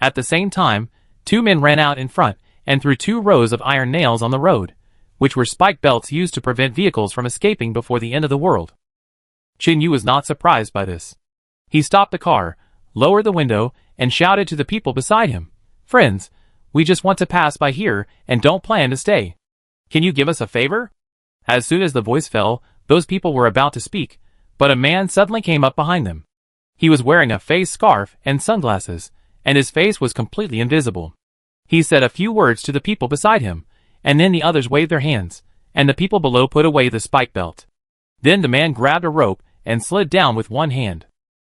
At the same time, 2 men ran out in front and threw 2 rows of iron nails on the road, which were spike belts used to prevent vehicles from escaping before the end of the world. Chinyu was not surprised by this. He stopped the car, lowered the window, and shouted to the people beside him, Friends, we just want to pass by here and don't plan to stay. Can you give us a favor? As soon as the voice fell, Those people were about to speak, but a man suddenly came up behind them. He was wearing a face scarf and sunglasses, and his face was completely invisible. He said a few words to the people beside him, and then the others waved their hands, and the people below put away the spike belt. Then the man grabbed a rope and slid down with one hand.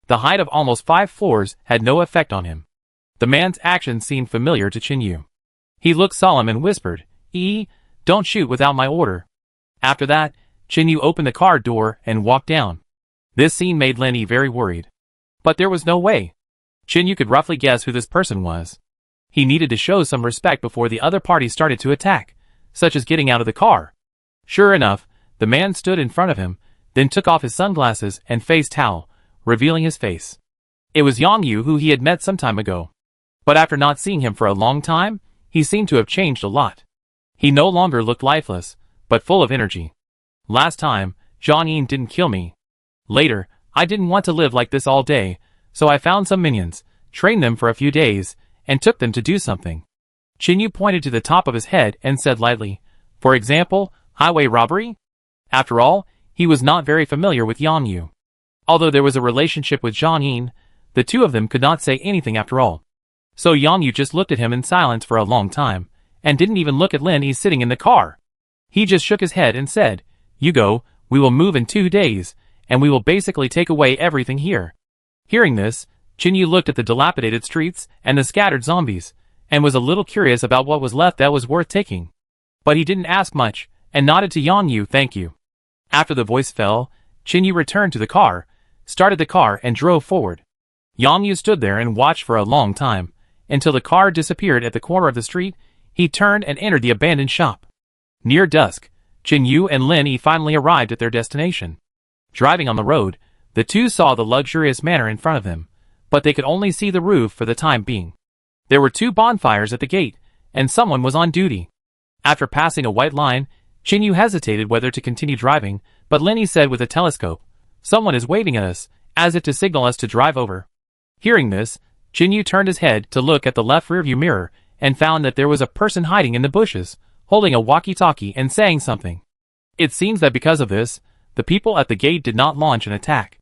The height of almost 5 floors had no effect on him. The man's actions seemed familiar to Chinyu. He looked solemn and whispered, Don't shoot without my order." After that, Chinyu opened the car door and walked down. This scene made Lenny very worried. But there was no way. Chinyu could roughly guess who this person was. He needed to show some respect before the other party started to attack, such as getting out of the car. Sure enough, the man stood in front of him, then took off his sunglasses and face towel, revealing his face. It was Yongyu, who he had met some time ago. But after not seeing him for a long time, he seemed to have changed a lot. He no longer looked lifeless, but full of energy. "Last time, Zhang didn't kill me. Later, I didn't want to live like this all day, so I found some minions, trained them for a few days, and took them to do something." Chinyu pointed to the top of his head and said lightly, "For example, highway robbery?" After all, he was not very familiar with Yongyu. Although there was a relationship with Zhang, the two of them could not say anything after all. So Yongyu just looked at him in silence for a long time, and didn't even look at Lin Yi sitting in the car. He just shook his head and said, "You go, we will move in 2 days, and we will basically take away everything here." Hearing this, Chinyu looked at the dilapidated streets and the scattered zombies, and was a little curious about what was left that was worth taking. But he didn't ask much, and nodded to Yongyu, "Thank you." After the voice fell, Chinyu returned to the car, started the car and drove forward. Yongyu stood there and watched for a long time, until the car disappeared at the corner of the street. He turned and entered the abandoned shop. Near dusk, Chinyu and Lin Yi finally arrived at their destination. Driving on the road, the two saw the luxurious manor in front of them, but they could only see the roof for the time being. There were 2 bonfires at the gate, and someone was on duty. After passing a white line, Chinyu hesitated whether to continue driving, but Lin Yi said with a telescope, "Someone is waving at us, as if to signal us to drive over." Hearing this, Chinyu turned his head to look at the left rearview mirror, and found that there was a person hiding in the bushes, holding a walkie-talkie and saying something. It seems that because of this, the people at the gate did not launch an attack.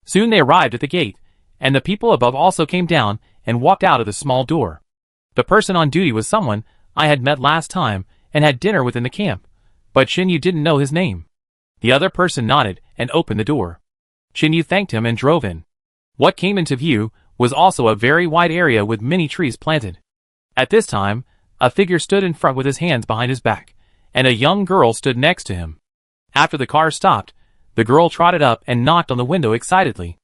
Soon they arrived at the gate, and the people above also came down and walked out of the small door. The person on duty was someone I had met last time and had dinner with in the camp, but Chinyu didn't know his name. The other person nodded and opened the door. Chinyu thanked him and drove in. What came into view was also a very wide area with many trees planted. At this time, a figure stood in front with his hands behind his back, and a young girl stood next to him. After the car stopped, the girl trotted up and knocked on the window excitedly.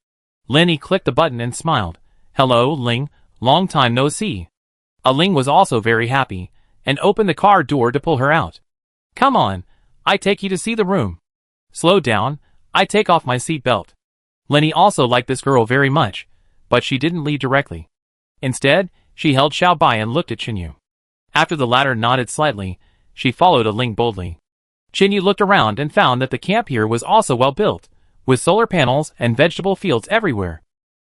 Lin Yi clicked the button and smiled. "Hello, Ling, long time no see." Ling was also very happy, and opened the car door to pull her out. "Come on, I take you to see the room." "Slow down, I take off my seat belt." Lin Yi also liked this girl very much, but she didn't lead directly. Instead, she held Xiaobai and looked at Chinyu. After the latter nodded slightly, she followed Ling boldly. Chinyu looked around and found that the camp here was also well built, with solar panels and vegetable fields everywhere.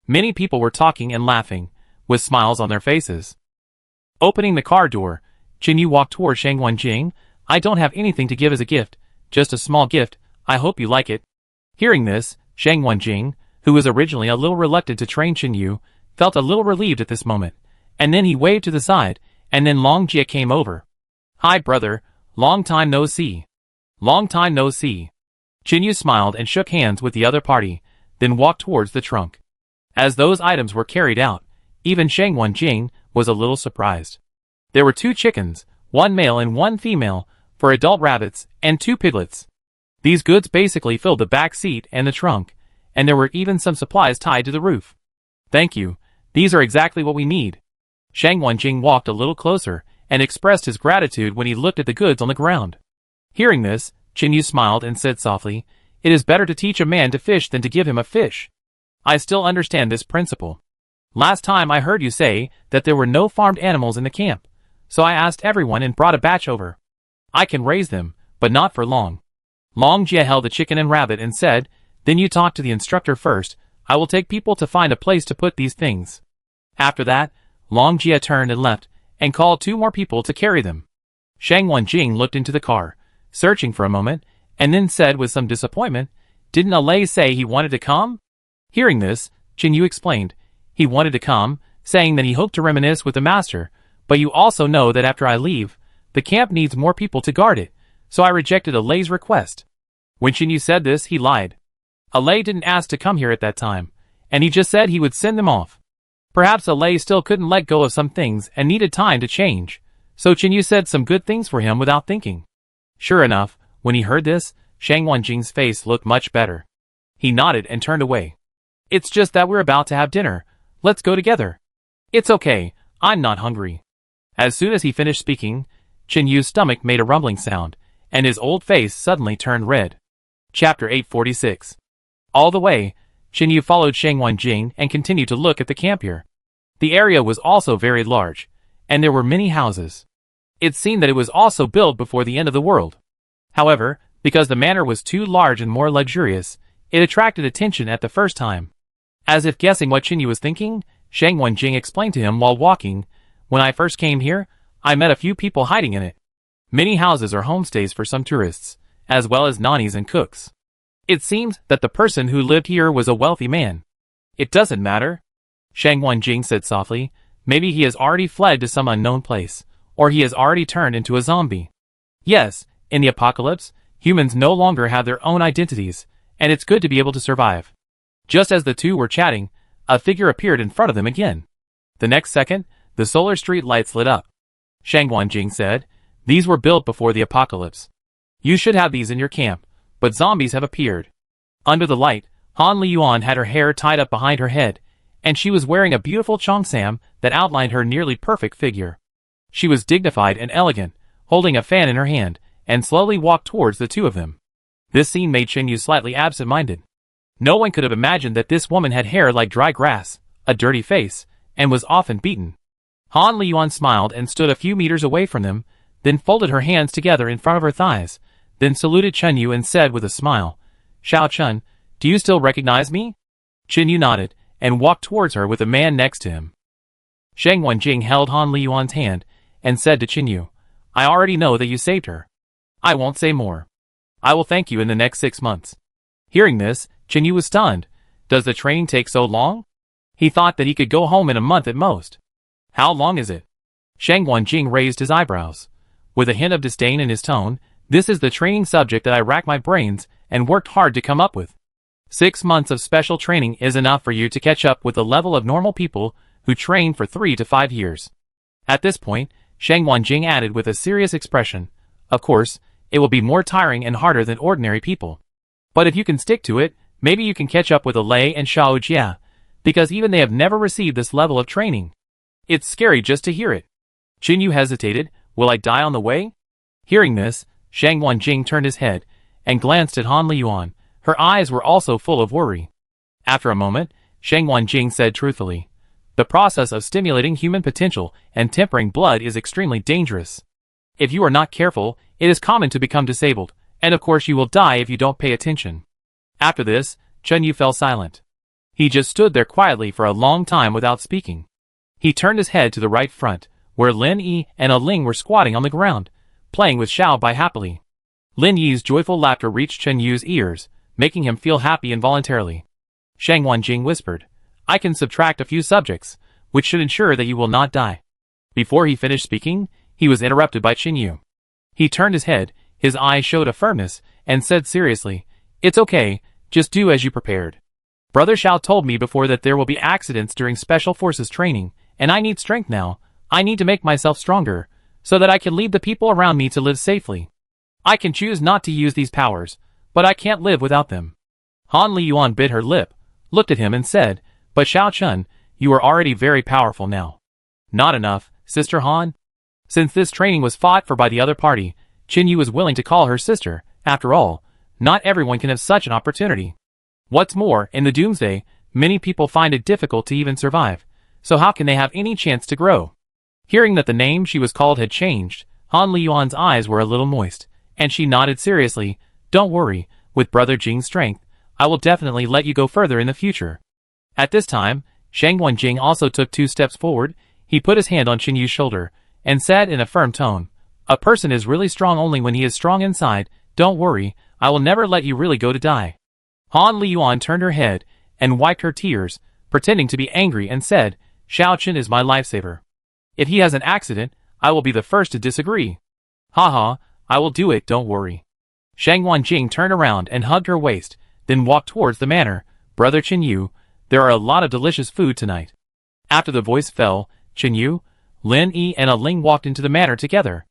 Many people were talking and laughing, with smiles on their faces. Opening the car door, Chinyu walked toward Shang Wenjing. "I don't have anything to give as a gift, just a small gift, I hope you like it." Hearing this, Shang Wenjing, who was originally a little reluctant to train Chinyu, felt a little relieved at this moment, and then he waved to the side, and then Long Jie came over. "Hi brother, long time no see." "Long time no see." Chinyu smiled and shook hands with the other party, then walked towards the trunk. As those items were carried out, even Shang Wenjing was a little surprised. There were 2 chickens, 1 male and 1 female, for adult rabbits, and 2 piglets. These goods basically filled the back seat and the trunk, and there were even some supplies tied to the roof. "Thank you, these are exactly what we need." Shang Wenjing walked a little closer, and expressed his gratitude when he looked at the goods on the ground. Hearing this, Chinyu smiled and said softly, "It is better to teach a man to fish than to give him a fish. I still understand this principle. Last time I heard you say that there were no farmed animals in the camp, so I asked everyone and brought a batch over. I can raise them, but not for long." Long Jie held the chicken and rabbit and said, "Then you talk to the instructor first, I will take people to find a place to put these things." After that, Long Jie turned and left, and called 2 more people to carry them. Shang Wenjing looked into the car, searching for a moment, and then said with some disappointment, "Didn't Alay say he wanted to come?" Hearing this, Qin Yu explained, "He wanted to come, saying that he hoped to reminisce with the master, but you also know that after I leave, the camp needs more people to guard it, so I rejected Alay's request." When Qin Yu said this, he lied. Alay didn't ask to come here at that time, and he just said he would send them off. Perhaps Alay still couldn't let go of some things and needed time to change, so Qin Yu said some good things for him without thinking. Sure enough, when he heard this, Shang Wanjing's face looked much better. He nodded and turned away. "It's just that we're about to have dinner. Let's go together." "It's okay, I'm not hungry." As soon as he finished speaking, Qin Yu's stomach made a rumbling sound, and his old face suddenly turned red. Chapter 846. All the way, Qin Yu followed Shang Wanjing and continued to look at the camp here. The area was also very large, and there were many houses. It seemed that it was also built before the end of the world. However, because the manor was too large and more luxurious, it attracted attention at the first time. As if guessing what Qin Yu was thinking, Shang Wanjing explained to him while walking, "When I first came here, I met a few people hiding in it. Many houses are homestays for some tourists, as well as nannies and cooks. It seems that the person who lived here was a wealthy man." "It doesn't matter," Shang Wanjing said softly. "Maybe he has already fled to some unknown place, or he has already turned into a zombie. Yes, in the apocalypse, humans no longer have their own identities, and it's good to be able to survive." Just as the two were chatting, a figure appeared in front of them again. The next second, the solar street lights lit up. Shang Wanjing said, "These were built before the apocalypse. You should have these in your camp, but zombies have appeared." Under the light, Han Liyuan had her hair tied up behind her head, and she was wearing a beautiful cheongsam that outlined her nearly perfect figure. She was dignified and elegant, holding a fan in her hand, and slowly walked towards the two of them. This scene made Qin Yu slightly absent-minded. No one could have imagined that this woman had hair like dry grass, a dirty face, and was often beaten. Han Liyuan smiled and stood a few meters away from them, then folded her hands together in front of her thighs, then saluted Qin Yu and said with a smile, "Xiao Chun, do you still recognize me?" Qin Yu nodded, and walked towards her with the man next to him. Shang Wanjing held Han Liyuan's hand, and said to Qin Yu, "I already know that you saved her. I won't say more. I will thank you in the next 6 months." Hearing this, Qin Yu was stunned. Does the training take so long? He thought that he could go home in a month at most. "How long is it?" Shang Wanjing raised his eyebrows. With a hint of disdain in his tone, "This is the training subject that I racked my brains and worked hard to come up with. 6 months of special training is enough for you to catch up with the level of normal people who train for 3 to 5 years. At this point, Shang Wanjing added with a serious expression, "Of course, it will be more tiring and harder than ordinary people. But if you can stick to it, maybe you can catch up with Alay and Xiao Jia, because even they have never received this level of training. It's scary just to hear it." Qin Yu hesitated. "Will I die on the way?" Hearing this, Shang Wanjing turned his head and glanced at Han Liyuan. Her eyes were also full of worry. After a moment, Shang Wanjing said truthfully, "The process of stimulating human potential and tempering blood is extremely dangerous. If you are not careful, it is common to become disabled, and of course you will die if you don't pay attention." After this, Qin Yu fell silent. He just stood there quietly for a long time without speaking. He turned his head to the right front, where Lin Yi and Ling were squatting on the ground, playing with Xiao Bai happily. Lin Yi's joyful laughter reached Qin Yu's ears, making him feel happy involuntarily. Shang Wanjing whispered, "I can subtract a few subjects, which should ensure that you will not die." Before he finished speaking, he was interrupted by Qin Yu. He turned his head, his eyes showed a firmness, and said seriously, "It's okay, just do as you prepared. Brother Xiao told me before that there will be accidents during Special Forces training, and I need strength now. I need to make myself stronger, so that I can lead the people around me to live safely. I can choose not to use these powers, but I can't live without them." Han Liyuan bit her lip, looked at him and said, "But Xiao Chun, you are already very powerful now." "Not enough, Sister Han." Since this training was fought for by the other party, Qin Yu was willing to call her sister. After all, not everyone can have such an opportunity. What's more, in the Doomsday, many people find it difficult to even survive, so how can they have any chance to grow? Hearing that the name she was called had changed, Han Liyuan's eyes were a little moist, and she nodded seriously, "Don't worry, with Brother Jing's strength, I will definitely let you go further in the future." At this time, Shang Wanjing also took 2 steps forward. He put his hand on Qin Yu's shoulder, and said in a firm tone, "A person is really strong only when he is strong inside. Don't worry, I will never let you really go to die. Han Liyuan turned her head and wiped her tears, pretending to be angry, and said, Xiao Chen is my lifesaver. If he has an accident, I will be the first to disagree. Haha, I will do it, don't worry. Shang Wanjing turned around and hugged her waist, then walked towards the manor. Brother Chen Yu, there are a lot of delicious food tonight. After the voice fell, Chen Yu, Lin Yi and a Ling walked into the manor together.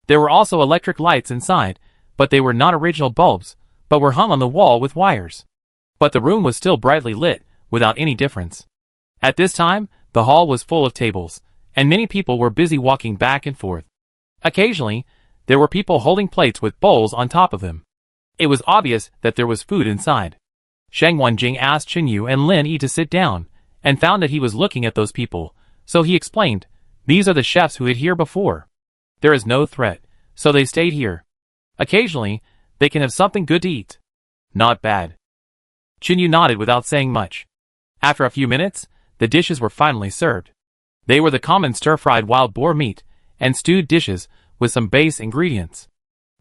There were also electric lights inside, but they were not original bulbs, but were hung on the wall with wires. But the room was still brightly lit, without any difference. At this time, the hall was full of tables, and many people were busy walking back and forth. Occasionally, there were people holding plates with bowls on top of them. It was obvious that there was food inside. Shang Wanjing asked Chen Yu and Lin Yi to sit down, and found that he was looking at those people, so he explained, these are the chefs who ate here before. There is no threat, so they stayed here. Occasionally, they can have something good to eat. Not bad. Chen Yu nodded without saying much. After a few minutes, the dishes were finally served. They were the common stir-fried wild boar meat, and stewed dishes, with some base ingredients.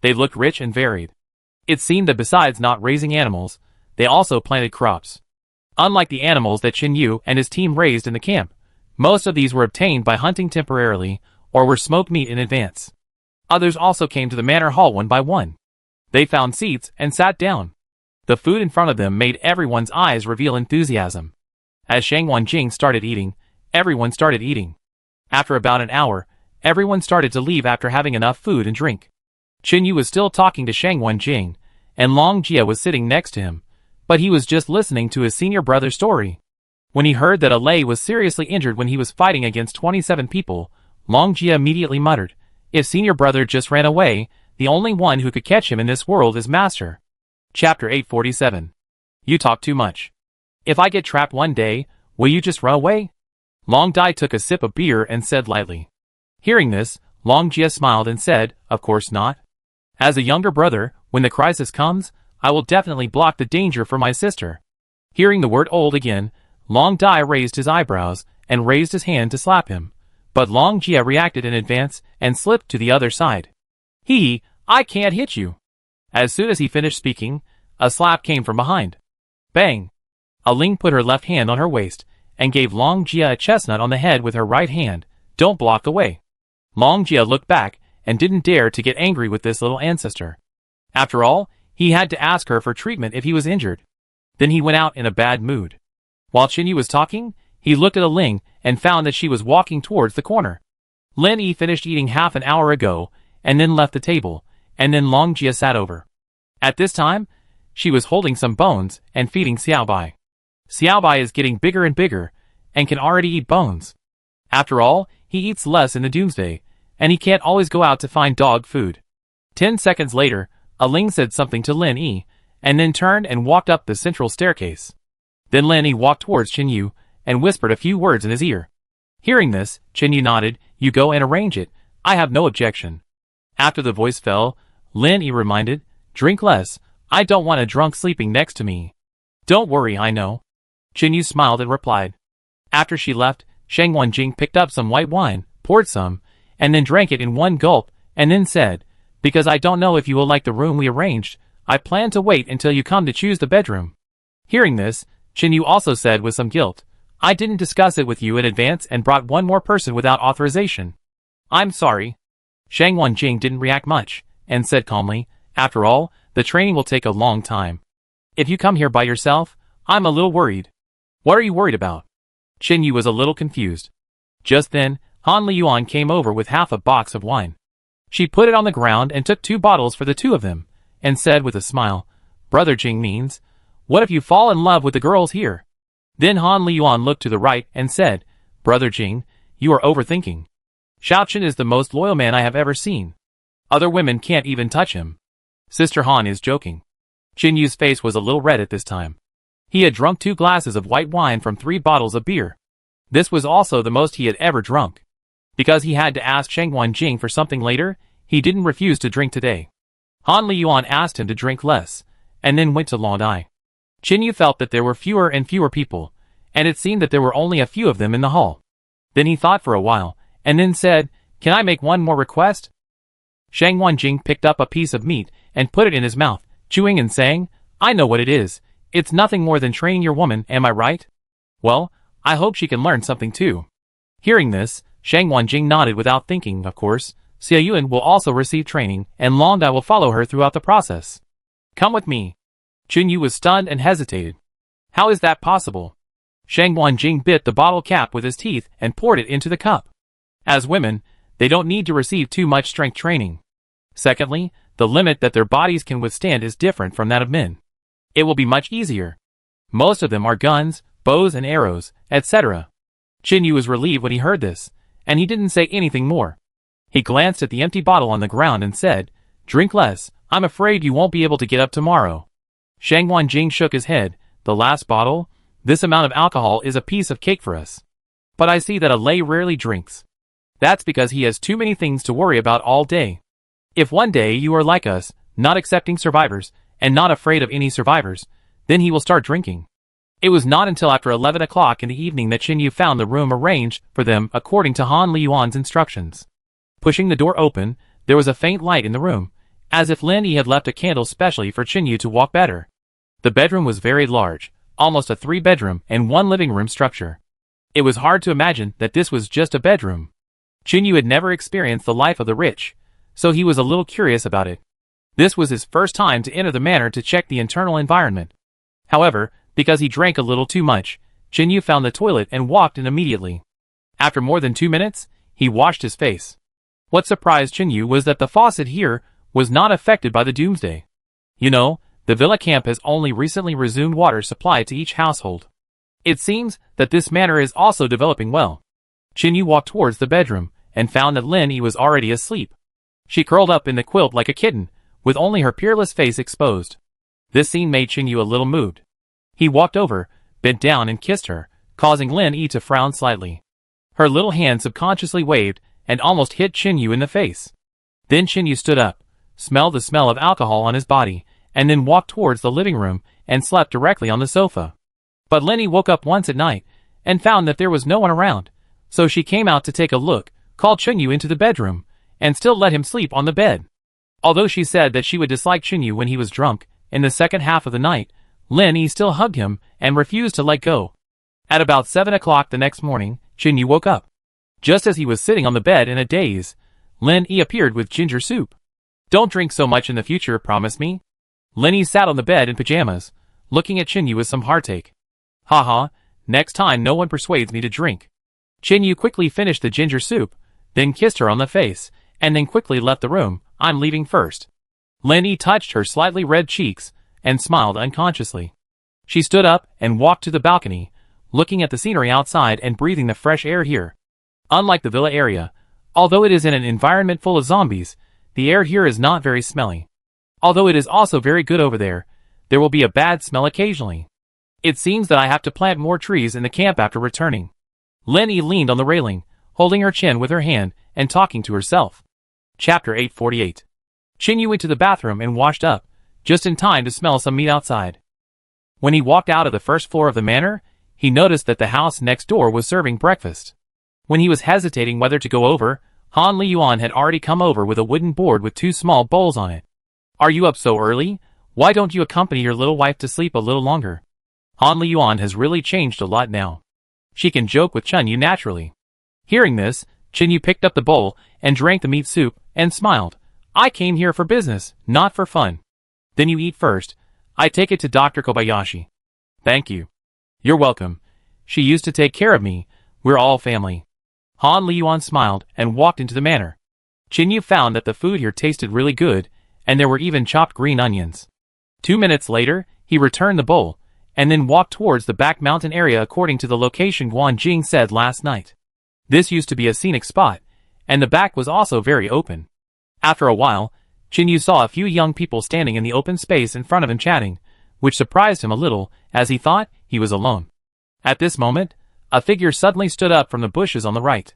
They looked rich and varied. It seemed that besides not raising animals, they also planted crops. Unlike the animals that Chen Yu and his team raised in the camp, most of these were obtained by hunting temporarily, or were smoked meat in advance. Others also came to the manor hall one by one. They found seats and sat down. The food in front of them made everyone's eyes reveal enthusiasm. As Shang Wanjing started eating, everyone started eating. After about an hour, everyone started to leave after having enough food and drink. Chen Yu was still talking to Shang Wanjing, and Long Jia was sitting next to him, but he was just listening to his senior brother's story. When he heard that Alei was seriously injured when he was fighting against 27 people, Long Jia immediately muttered, if senior brother just ran away, the only one who could catch him in this world is master. Chapter 847. You talk too much. If I get trapped one day, will you just run away? Long Dai took a sip of beer and said lightly. Hearing this, Long Jia smiled and said, of course not. As a younger brother, when the crisis comes, I will definitely block the danger for my sister. Hearing the word old again, Long Dai raised his eyebrows and raised his hand to slap him. But Long Jia reacted in advance and slipped to the other side. I can't hit you. As soon as he finished speaking, a slap came from behind. Bang! A Ling put her left hand on her waist and gave Long Jia a chestnut on the head with her right hand. Don't block the way. Long Jia looked back and didn't dare to get angry with this little ancestor. After all, he had to ask her for treatment if he was injured. Then he went out in a bad mood. While Chen Yu was talking, he looked at a Ling and found that she was walking towards the corner. Lin Yi finished eating half an hour ago and then left the table, and then Long Jia sat over. At this time, she was holding some bones and feeding Xiaobai. Xiaobai is getting bigger and bigger, and can already eat bones. After all, he eats less in the doomsday, and he can't always go out to find dog food. 10 seconds later, a Ling said something to Lin Yi, and then turned and walked up the central staircase. Then Lin Yi walked towards Chen Yu, and whispered a few words in his ear. Hearing this, Chen Yu nodded, you go and arrange it, I have no objection. After the voice fell, Lin Yi reminded, drink less, I don't want a drunk sleeping next to me. Don't worry, I know. Chen Yu smiled and replied. After she left, Shang Wanjing picked up some white wine, poured some, and then drank it in one gulp, and then said, because I don't know if you will like the room we arranged, I plan to wait until you come to choose the bedroom. Hearing this, Chen Yu also said with some guilt, I didn't discuss it with you in advance and brought one more person without authorization. I'm sorry. Shang Wanjing didn't react much, and said calmly, after all, the training will take a long time. If you come here by yourself, I'm a little worried. What are you worried about? Chen Yu was a little confused. Just then, Han Liyuan came over with half a box of wine. She put it on the ground and took 2 bottles for the 2 of them, and said with a smile, Brother Jing means, what if you fall in love with the girls here? Then Han Liyuan looked to the right and said, Brother Jing, you are overthinking. Xiao Chen is the most loyal man I have ever seen. Other women can't even touch him. Sister Han is joking. Chen Yu's face was a little red at this time. He had drunk 2 glasses of white wine from 3 bottles of beer. This was also the most he had ever drunk. Because he had to ask Shang Wanjing for something later, he didn't refuse to drink today. Han Liyuan asked him to drink less, and then went to Long Dai. Chen Yu felt that there were fewer and fewer people, and it seemed that there were only a few of them in the hall. Then he thought for a while, and then said, can I make one more request? Shang Wanjing picked up a piece of meat and put it in his mouth, chewing and saying, "I know what it is. It's nothing more than training your woman, am I right? Well, I hope she can learn something too." Hearing this, Shang Wanjing nodded without thinking, of course. Xia Yuan will also receive training, and Long Dai will follow her throughout the process. Come with me. Chun Yu was stunned and hesitated. How is that possible? Shang Wanjing bit the bottle cap with his teeth and poured it into the cup. As women, they don't need to receive too much strength training. Secondly, the limit that their bodies can withstand is different from that of men. It will be much easier. Most of them are guns, bows and arrows, etc. Qin Yu was relieved when he heard this, and he didn't say anything more. He glanced at the empty bottle on the ground and said, "Drink less, I'm afraid you won't be able to get up tomorrow." Shang Wanjing shook his head. "The last bottle? This amount of alcohol is a piece of cake for us. But I see that a lay rarely drinks. That's because he has too many things to worry about all day. If one day you are like us, not accepting survivors, and not afraid of any survivors, then he will start drinking." It was not until after 11 o'clock in the evening that Qin Yu found the room arranged for them according to Han Liyuan's instructions. Pushing the door open, there was a faint light in the room, as if Lin Yi had left a candle specially for Qin Yu to walk better. The bedroom was very large, almost a 3-bedroom and 1 living room structure. It was hard to imagine that this was just a bedroom. Qin Yu had never experienced the life of the rich, so he was a little curious about it. This was his first time to enter the manor to check the internal environment. However, because he drank a little too much, Qin Yu found the toilet and walked in immediately. After more than 2 minutes, he washed his face. What surprised Qin Yu was that the faucet here was not affected by the doomsday. You know, the villa camp has only recently resumed water supply to each household. It seems that this manor is also developing well. Qin Yu walked towards the bedroom and found that Lin Yi was already asleep. She curled up in the quilt like a kitten, with only her peerless face exposed. This scene made Qin Yu a little moved. He walked over, bent down and kissed her, causing Lin Yi to frown slightly. Her little hand subconsciously waved and almost hit Qin Yu in the face. Then Qin Yu stood up, smelled the smell of alcohol on his body, and then walked towards the living room and slept directly on the sofa. But Lin Yi woke up once at night and found that there was no one around, so she came out to take a look, called Qin Yu into the bedroom, and still let him sleep on the bed. Although she said that she would dislike Qin Yu when he was drunk, in the second half of the night, Lin Yi still hugged him and refused to let go. At about 7 o'clock the next morning, Qin Yu woke up. Just as he was sitting on the bed in a daze, Lin Yi appeared with ginger soup. "Don't drink so much in the future, promise me." Lin Yi sat on the bed in pajamas, looking at Qin Yu with some heartache. "Haha, next time no one persuades me to drink." Qin Yu quickly finished the ginger soup, then kissed her on the face, and then quickly left the room. "I'm leaving first." Lin Yi touched her slightly red cheeks and smiled unconsciously. She stood up and walked to the balcony, looking at the scenery outside and breathing the fresh air here. Unlike the villa area, although it is in an environment full of zombies, the air here is not very smelly. Although it is also very good over there, there will be a bad smell occasionally. It seems that I have to plant more trees in the camp after returning. Lin Yi leaned on the railing, holding her chin with her hand and talking to herself. Chapter 848. Qin Yu went to the bathroom and washed up, just in time to smell some meat outside. When he walked out of the first floor of the manor, he noticed that the house next door was serving breakfast. When he was hesitating whether to go over, Han Liyuan had already come over with a wooden board with 2 small bowls on it. "Are you up so early? Why don't you accompany your little wife to sleep a little longer?" Han Liyuan has really changed a lot now. She can joke with Qin Yu naturally. Hearing this, Qin Yu picked up the bowl and drank the meat soup and smiled. "I came here for business, not for fun." "Then you eat first. I take it to Dr. Kobayashi." "Thank you." "You're welcome. She used to take care of me. We're all family." Han Liyuan smiled and walked into the manor. Qin Yu found that the food here tasted really good, and there were even chopped green onions. 2 minutes later, he returned the bowl, and then walked towards the back mountain area according to the location Guan Jing said last night. This used to be a scenic spot, and the back was also very open. After a while, Qin Yu saw a few young people standing in the open space in front of him chatting, which surprised him a little, as he thought he was alone. At this moment, a figure suddenly stood up from the bushes on the right.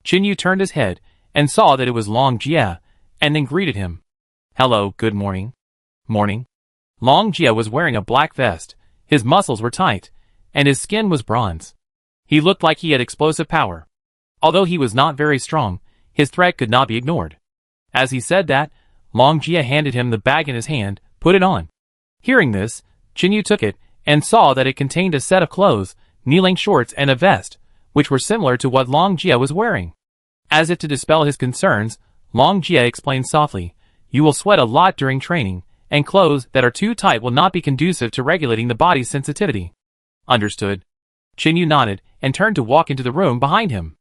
Qin Yu turned his head, and saw that it was Long Jie, and then greeted him. "Hello, good morning." "Morning." Long Jie was wearing a black vest, his muscles were tight, and his skin was bronze. He looked like he had explosive power. Although he was not very strong, his threat could not be ignored. As he said that, Long Jie handed him the bag in his hand, Put it on. Hearing this, Chinyu took it and saw that it contained a set of clothes, knee-length shorts and a vest, which were similar to what Long Jia was wearing. As if to dispel his concerns, Long Jia explained softly, "You will sweat a lot during training, and clothes that are too tight will not be conducive to regulating the body's sensitivity." Understood. Chinyu nodded and turned to walk into the room behind him.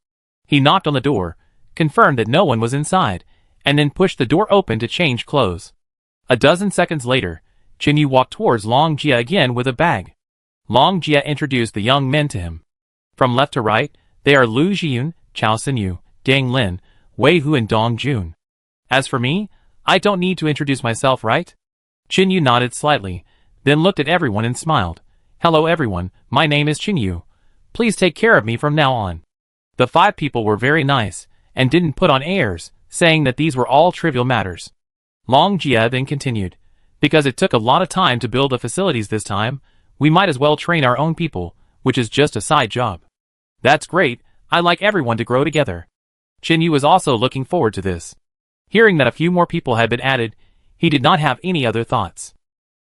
He knocked on the door, confirmed that no one was inside, and then pushed the door open to change clothes. A dozen seconds later, Chinyu walked towards Long Jia again with a bag. Long Jia introduced the young men to him. From left to right, they are Lu Jiyun, Chao Xinyu, Dang Lin, Wei Hu and Dong Jun. As for me, I don't need to introduce myself, right? Chinyu nodded slightly, then looked at everyone and smiled. "Hello everyone, my name is Chinyu. Please take care of me from now on." The 5 people were very nice, and didn't put on airs, saying that these were all trivial matters. Long Jia then continued, "Because it took a lot of time to build the facilities this time, we might as well train our own people, which is just a side job." "That's great, I like everyone to grow together." Chinyu was also looking forward to this. Hearing that a few more people had been added, he did not have any other thoughts.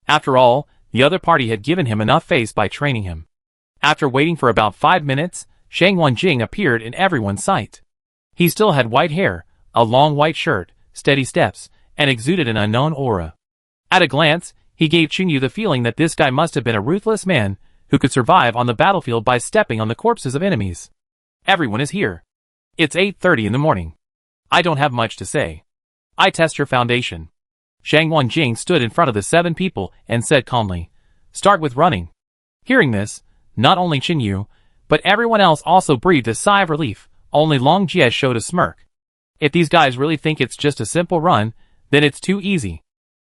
After all, the other party had given him enough face by training him. After waiting for about 5 minutes, Shang Wanjing appeared in everyone's sight. He still had white hair, a long white shirt, steady steps, and exuded an unknown aura. At a glance, he gave Chinyu the feeling that this guy must have been a ruthless man who could survive on the battlefield by stepping on the corpses of enemies. "Everyone is here. It's 8:30 in the morning. I don't have much to say. I test your foundation." Shang Wanjing stood in front of the 7 people and said calmly, "Start with running." Hearing this, not only Chinyu, but everyone else also breathed a sigh of relief. Only Long Jia showed a smirk. If these guys really think it's just a simple run, then it's too easy.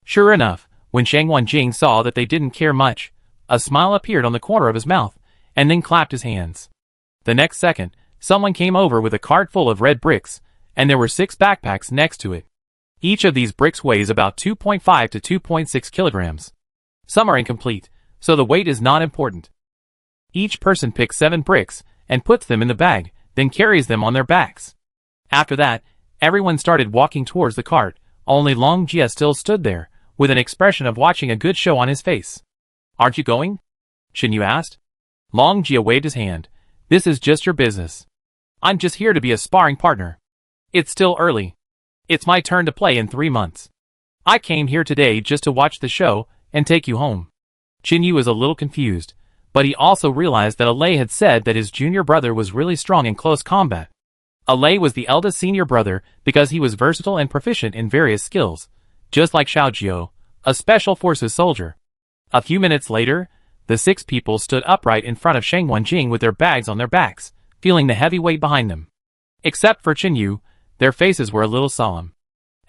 Sure enough, when Shang Wanjing saw that they didn't care much, a smile appeared on the corner of his mouth, and then clapped his hands. The next second, someone came over with a cart full of red bricks, and there were 6 backpacks next to it. Each of these bricks weighs about 2.5 to 2.6 kilograms. Some are incomplete, so the weight is not important. Each person picks 7 bricks and puts them in the bag, then carries them on their backs. After that, everyone started walking towards the cart. Only Long Jia still stood there, with an expression of watching a good show on his face. "Aren't you going?" Chinyu asked. Long Jia waved his hand. "This is just your business. I'm just here to be a sparring partner. It's still early. It's my turn to play in 3 months. I came here today just to watch the show and take you home." Chinyu was a little confused, but he also realized that Alay had said that his junior brother was really strong in close combat. Alay was the eldest senior brother because he was versatile and proficient in various skills, just like Xiaojiu, a special forces soldier. A few minutes later, the 6 people stood upright in front of Shang Wanjing with their bags on their backs, feeling the heavy weight behind them. Except for Chinyu, their faces were a little solemn.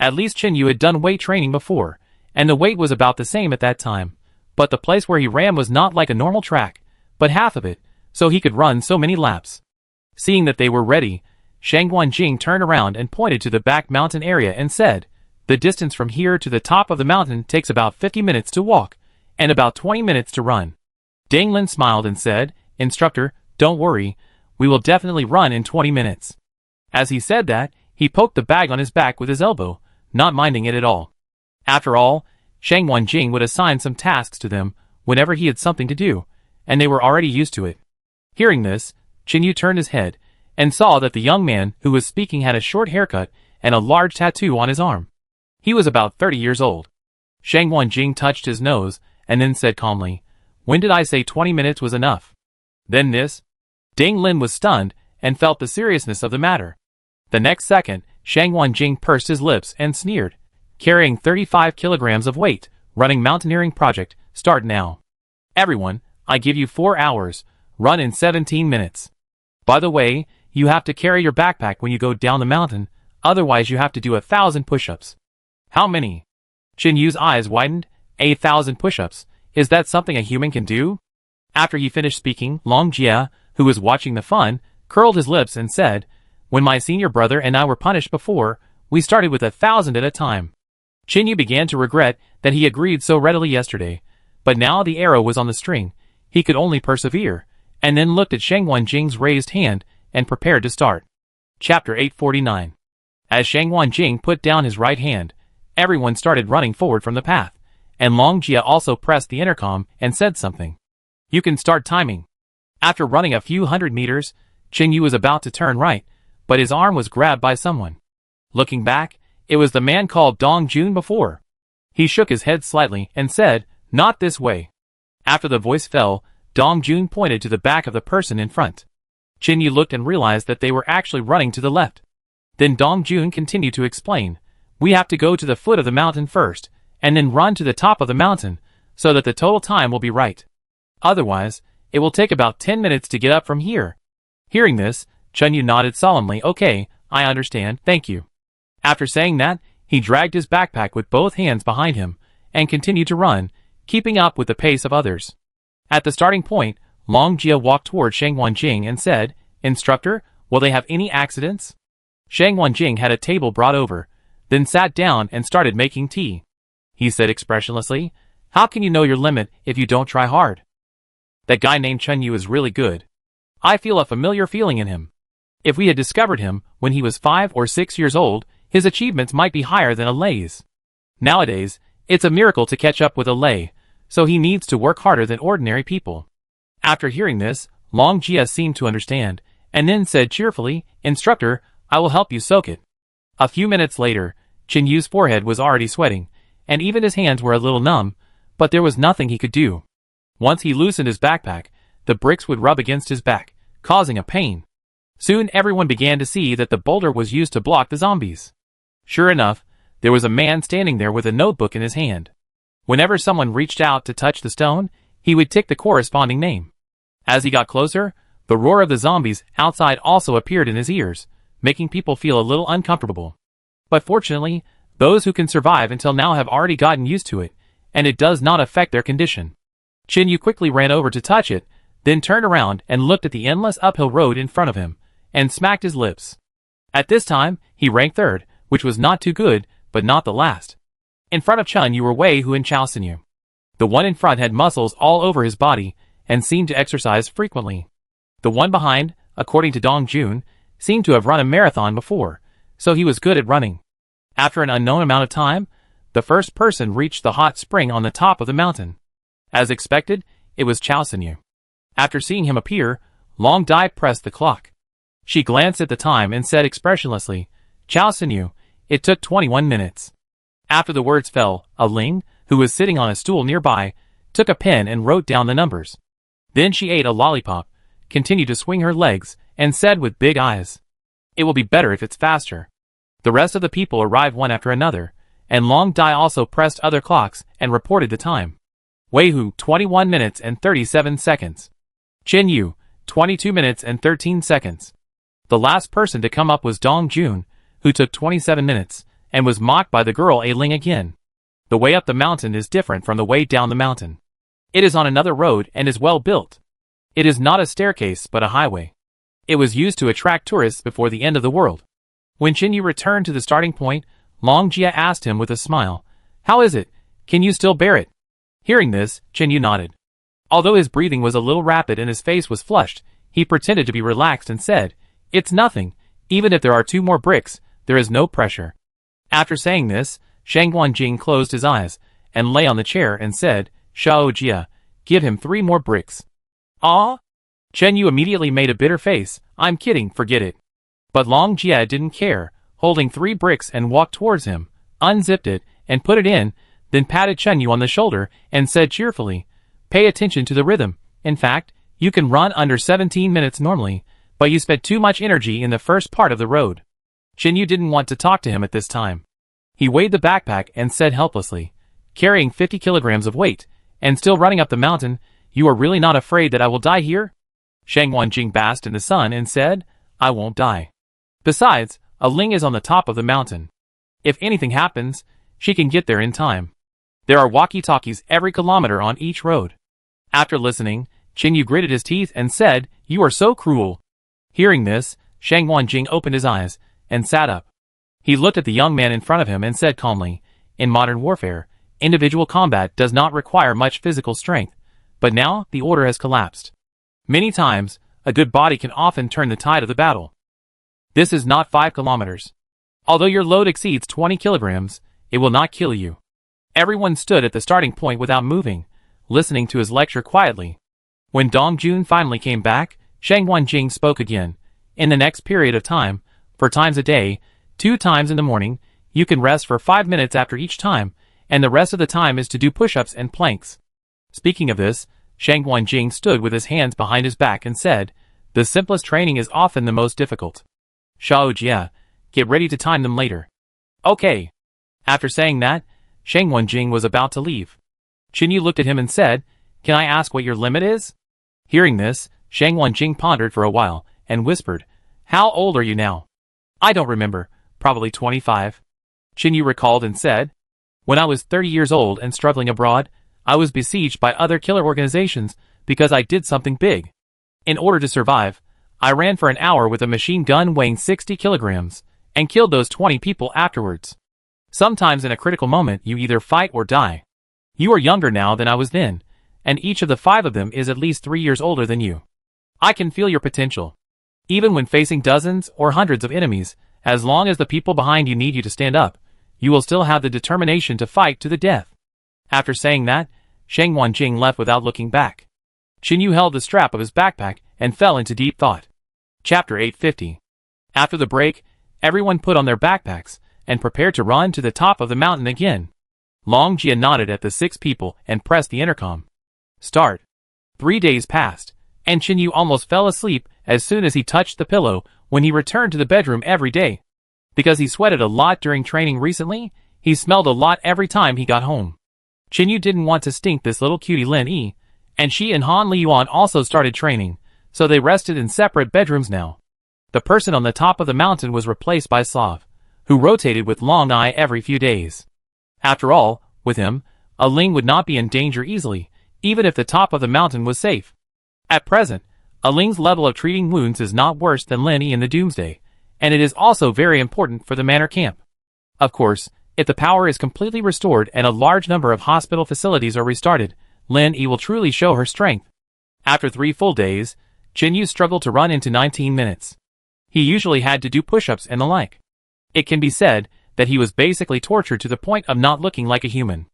At least Chinyu had done weight training before, and the weight was about the same at that time, but the place where he ran was not like a normal track, but half of it, so he could run so many laps. Seeing that they were ready, Shang Wanjing turned around and pointed to the back mountain area and said, "The distance from here to the top of the mountain takes about 50 minutes to walk, and about 20 minutes to run." Dang Lin smiled and said, "Instructor, don't worry, we will definitely run in 20 minutes. As he said that, he poked the bag on his back with his elbow, not minding it at all. After all, Shang Wanjing would assign some tasks to them whenever he had something to do, and they were already used to it. Hearing this, Chinyu turned his head and saw that the young man who was speaking had a short haircut and a large tattoo on his arm. He was about 30 years old. Shang Wanjing touched his nose and then said calmly, "When did I say 20 minutes was enough? Then this?" Dang Lin was stunned and felt the seriousness of the matter. The next second, Shang Wanjing pursed his lips and sneered, "Carrying 35 kilograms of weight, running mountaineering project, start now. Everyone, I give you 4 hours, run in 17 minutes. By the way, you have to carry your backpack when you go down the mountain, otherwise you have to do 1,000 push-ups." "How many?" Chinyu's eyes widened. 1,000 push-ups, is that something a human can do? After he finished speaking, Long Jia, who was watching the fun, curled his lips and said, "When my senior brother and I were punished before, we started with 1,000 at a time." Chinyu began to regret that he agreed so readily yesterday, but now the arrow was on the string, he could only persevere, and then looked at Shang Wanjing's raised hand and prepared to start. Chapter 849. As Shang Wanjing put down his right hand, everyone started running forward from the path, and Long Jia also pressed the intercom and said something. You can start timing. After running a few hundred meters, Chen Yu was about to turn right, but his arm was grabbed by someone. Looking back, it was the man called Dong Jun before. He shook his head slightly and said, "Not this way." After the voice fell, Dong Jun pointed to the back of the person in front. Chen Yu looked and realized that they were actually running to the left. Then Dong Jun continued to explain, "We have to go to the foot of the mountain first, and then run to the top of the mountain, so that the total time will be right. Otherwise, it will take about 10 minutes to get up from here." Hearing this, Chen Yu nodded solemnly. "Okay, I understand, thank you." After saying that, he dragged his backpack with both hands behind him, and continued to run, keeping up with the pace of others. At the starting point, Long Jia walked toward Shang Wanjing and said, "Instructor, will they have any accidents?" Shang Wanjing had a table brought over, then sat down and started making tea. He said expressionlessly, "How can you know your limit if you don't try hard? That guy named Chen Yu is really good. I feel a familiar feeling in him. If we had discovered him when he was 5 or 6 years old, his achievements might be higher than a Lei's. Nowadays, it's a miracle to catch up with a Lei, so he needs to work harder than ordinary people." After hearing this, Long Jia seemed to understand, and then said cheerfully, "Instructor, I will help you soak it." A few minutes later, Chen Yu's forehead was already sweating, and even his hands were a little numb, but there was nothing he could do. Once he loosened his backpack, the bricks would rub against his back, causing a pain. Soon everyone began to see that the boulder was used to block the zombies. Sure enough, there was a man standing there with a notebook in his hand. Whenever someone reached out to touch the stone, he would tick the corresponding name. As he got closer, the roar of the zombies outside also appeared in his ears, making people feel a little uncomfortable. But fortunately, those who can survive until now have already gotten used to it, and it does not affect their condition. Chen Yu quickly ran over to touch it, then turned around and looked at the endless uphill road in front of him, and smacked his lips. At this time, he ranked third, which was not too good, but not the last. In front of Chen Yu were Wei Hu and Chao Sinyu. The one in front had muscles all over his body, and seemed to exercise frequently. The one behind, according to Dong Jun, seemed to have run a marathon before, so he was good at running. After an unknown amount of time, the first person reached the hot spring on the top of the mountain. As expected, it was Chao Sinyu. After seeing him appear, Long Dai pressed the clock. She glanced at the time and said expressionlessly, "Chao Sinyu, it took 21 minutes. After the words fell, a Ling, who was sitting on a stool nearby, took a pen and wrote down the numbers. Then she ate a lollipop, continued to swing her legs, and said with big eyes, "It will be better if it's faster." The rest of the people arrived one after another, and Long Dai also pressed other clocks and reported the time. Wei Hu, 21 minutes and 37 seconds. Chen Yu, 22 minutes and 13 seconds. The last person to come up was Dong Jun, who took 27 minutes, and was mocked by the girl A Ling again. The way up the mountain is different from the way down the mountain. It is on another road and is well built. It is not a staircase but a highway. It was used to attract tourists before the end of the world. When Chen Yu returned to the starting point, Long Jia asked him with a smile, "How is it? Can you still bear it?" Hearing this, Chen Yu nodded. Although his breathing was a little rapid and his face was flushed, he pretended to be relaxed and said, "It's nothing. Even if there are 2 more bricks, there is no pressure." After saying this, Shang Guanjing closed his eyes, and lay on the chair and said, "Shao Jia, give him 3 more bricks." "Ah?" Chen Yu immediately made a bitter face, "I'm kidding, forget it." But Long Jia didn't care, holding 3 bricks and walked towards him, unzipped it, and put it in, then patted Chen Yu on the shoulder and said cheerfully, "Pay attention to the rhythm. In fact, you can run under 17 minutes normally, but you spent too much energy in the first part of the road." Chen Yu didn't want to talk to him at this time. He weighed the backpack and said helplessly, "Carrying 50 kilograms of weight, and still running up the mountain, you are really not afraid that I will die here?" Shang Wanjing basked in the sun and said, "I won't die. Besides, a Ling is on the top of the mountain. If anything happens, she can get there in time. There are walkie-talkies every kilometer on each road." After listening, Chen Yu gritted his teeth and said, "You are so cruel." Hearing this, Shang Wanjing opened his eyes and sat up. He looked at the young man in front of him and said calmly, "In modern warfare, individual combat does not require much physical strength, but now the order has collapsed. Many times, a good body can often turn the tide of the battle. This is not 5 kilometers. Although your load exceeds 20 kilograms, it will not kill you. Everyone stood at the starting point without moving, listening to his lecture quietly. When Dong Jun finally came back, Shang Wanjing spoke again. In the next period of time, 4 times a day, 2 times in the morning, you can rest for 5 minutes after each time, and the rest of the time is to do push-ups and planks. Speaking of this, Shang Wanjing stood with his hands behind his back and said, the simplest training is often the most difficult. Xiao Jia, get ready to time them later. Okay. After saying that, Shang Wanjing was about to leave. Qinyu looked at him and said, can I ask what your limit is? Hearing this, Shang Wanjing pondered for a while, and whispered, how old are you now? I don't remember, probably 25. Qinyu recalled and said, when I was 30 years old and struggling abroad, I was besieged by other killer organizations because I did something big. In order to survive, I ran for an hour with a machine gun weighing 60 kilograms, and killed those 20 people afterwards. Sometimes in a critical moment you either fight or die. You are younger now than I was then, and each of the 5 of them is at least 3 years older than you. I can feel your potential. Even when facing dozens or hundreds of enemies, as long as the people behind you need you to stand up, you will still have the determination to fight to the death. After saying that, Shang Wanjing left without looking back. Qinyu held the strap of his backpack and fell into deep thought. Chapter 850. After the break, everyone put on their backpacks and prepared to run to the top of the mountain again. Long Jia nodded at the 6 people and pressed the intercom. Start. 3 days passed, and Qinyu almost fell asleep as soon as he touched the pillow when he returned to the bedroom every day. Because he sweated a lot during training recently, he smelled a lot every time he got home. Qinyu didn't want to stink this little cutie Lin Yi, and she and Han Liyuan also started training, so they rested in separate bedrooms now. The person on the top of the mountain was replaced by Slav, who rotated with Long Eye every few days. After all, with him, a Ling would not be in danger easily, even if the top of the mountain was safe. At present, a Ling's level of treating wounds is not worse than Lin Yi in the Doomsday, and it is also very important for the manor camp. Of course, if the power is completely restored and a large number of hospital facilities are restarted, Lin Yi will truly show her strength. After 3 full days, Qinyu struggled to run into 19 minutes. He usually had to do push-ups and the like. It can be said that he was basically tortured to the point of not looking like a human.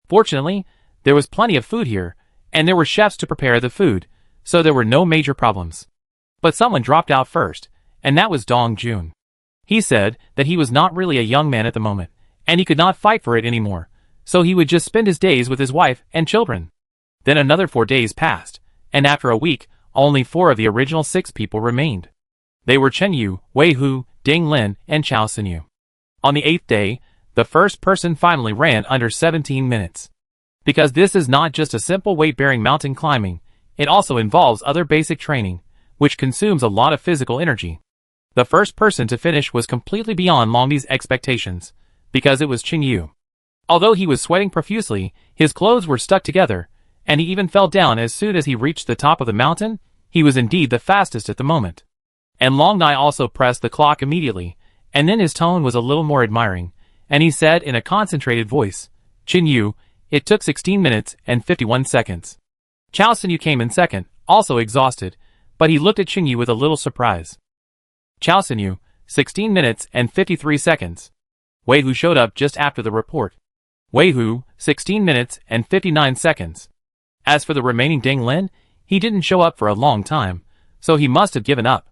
Fortunately, there was plenty of food here, and there were chefs to prepare the food, so there were no major problems. But someone dropped out first, and that was Dong Jun. He said that he was not really a young man at the moment, and he could not fight for it anymore, so he would just spend his days with his wife and children. Then another 4 days passed, and after a week, only 4 of the original 6 people remained. They were Chen Yu, Wei Hu, Ding Lin, and Chao Sinyu. On the 8th day, the first person finally ran under 17 minutes. Because this is not just a simple weight-bearing mountain climbing, it also involves other basic training, which consumes a lot of physical energy. The first person to finish was completely beyond Longdi's expectations, because it was Chen Yu. Although he was sweating profusely, his clothes were stuck together, and he even fell down as soon as he reached the top of the mountain. He was indeed the fastest at the moment. And Long Nai also pressed the clock immediately, and then his tone was a little more admiring, and he said in a concentrated voice, Chen Yu, it took 16 minutes and 51 seconds. Chao Sinyu came in second, also exhausted, but he looked at Chen Yu with a little surprise. Chao Sinyu, 16 minutes and 53 seconds. Wei Hu showed up just after the report. Wei Hu, 16 minutes and 59 seconds. As for the remaining Ding Lin, he didn't show up for a long time, so he must have given up.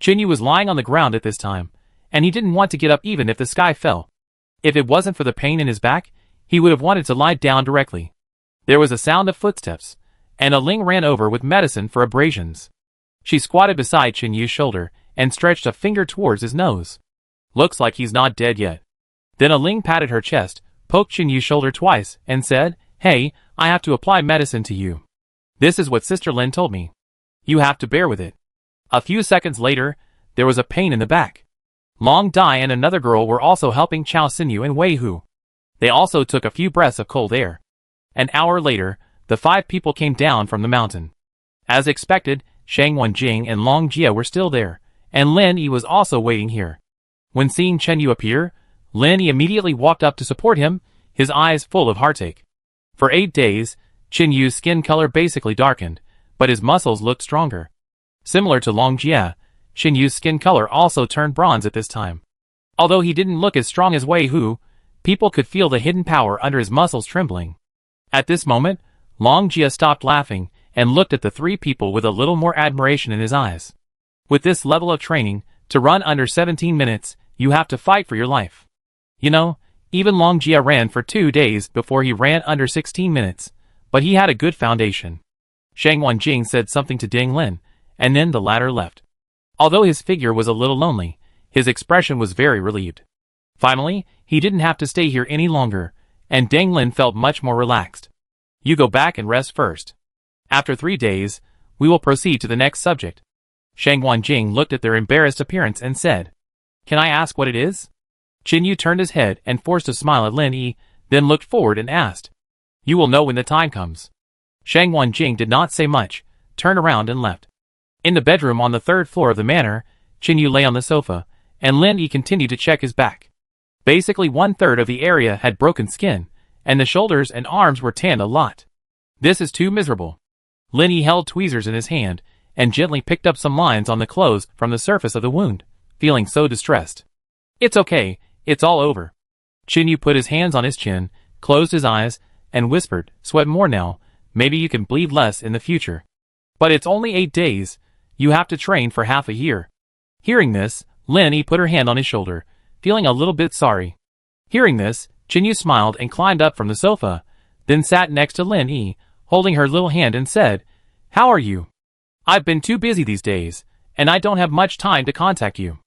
Chen Yu was lying on the ground at this time, and he didn't want to get up even if the sky fell. If it wasn't for the pain in his back, he would have wanted to lie down directly. There was a sound of footsteps, and a Ling ran over with medicine for abrasions. She squatted beside Chen Yu's shoulder and stretched a finger towards his nose. Looks like he's not dead yet. Then a Ling patted her chest, poked Chen Yu's shoulder twice, and said, Hey, I have to apply medicine to you. This is what Sister Lin told me. You have to bear with it. A few seconds later, there was a pain in the back. Long Dai and another girl were also helping Chao Sinyu and Wei Hu. They also took a few breaths of cold air. An hour later, the 5 people came down from the mountain. As expected, Shang Wanjing and Long Jia were still there, and Lin Yi was also waiting here. When seeing Chen Yu appear, Lin Yi immediately walked up to support him, his eyes full of heartache. For 8 days, Chen Yu's skin color basically darkened, but his muscles looked stronger. Similar to Long Jia, Chen Yu's skin color also turned bronze at this time. Although he didn't look as strong as Wei Hu, People could feel the hidden power under his muscles trembling. At this moment, Long Jia stopped laughing and looked at the three people with a little more admiration in his eyes. With this level of training, to run under 17 minutes, you have to fight for your life. You know, even Long Jia ran for 2 days before he ran under 16 minutes, but he had a good foundation. Shang Wanjing said something to Ding Lin, and then the latter left. Although his figure was a little lonely, his expression was very relieved. Finally, he didn't have to stay here any longer, and Ding Lin felt much more relaxed. You go back and rest first. After 3 days, we will proceed to the next subject. Shang Wanjing looked at their embarrassed appearance and said, "Can I ask what it is?" Qin Yu turned his head and forced a smile at Lin Yi, then looked forward and asked, "You will know when the time comes." Shang Wanjing did not say much, turned around and left. In the bedroom on the 3rd floor of the manor, Qin Yu lay on the sofa, and Lin Yi continued to check his back. Basically 1/3 of the area had broken skin, and the shoulders and arms were tanned a lot. This is too miserable. Lin Yi held tweezers in his hand, and gently picked up some lines on the clothes from the surface of the wound, feeling so distressed. "It's okay, it's all over." Qin Yu put his hands on his chin, closed his eyes, and whispered, "Sweat more now, maybe you can bleed less in the future. But it's only 8 days, you have to train for half a year." Hearing this, Lin Yi put her hand on his shoulder, feeling a little bit sorry. Hearing this, Qin Yu smiled and climbed up from the sofa, then sat next to Lin Yi, holding her little hand and said, "How are you? I've been too busy these days, and I don't have much time to contact you."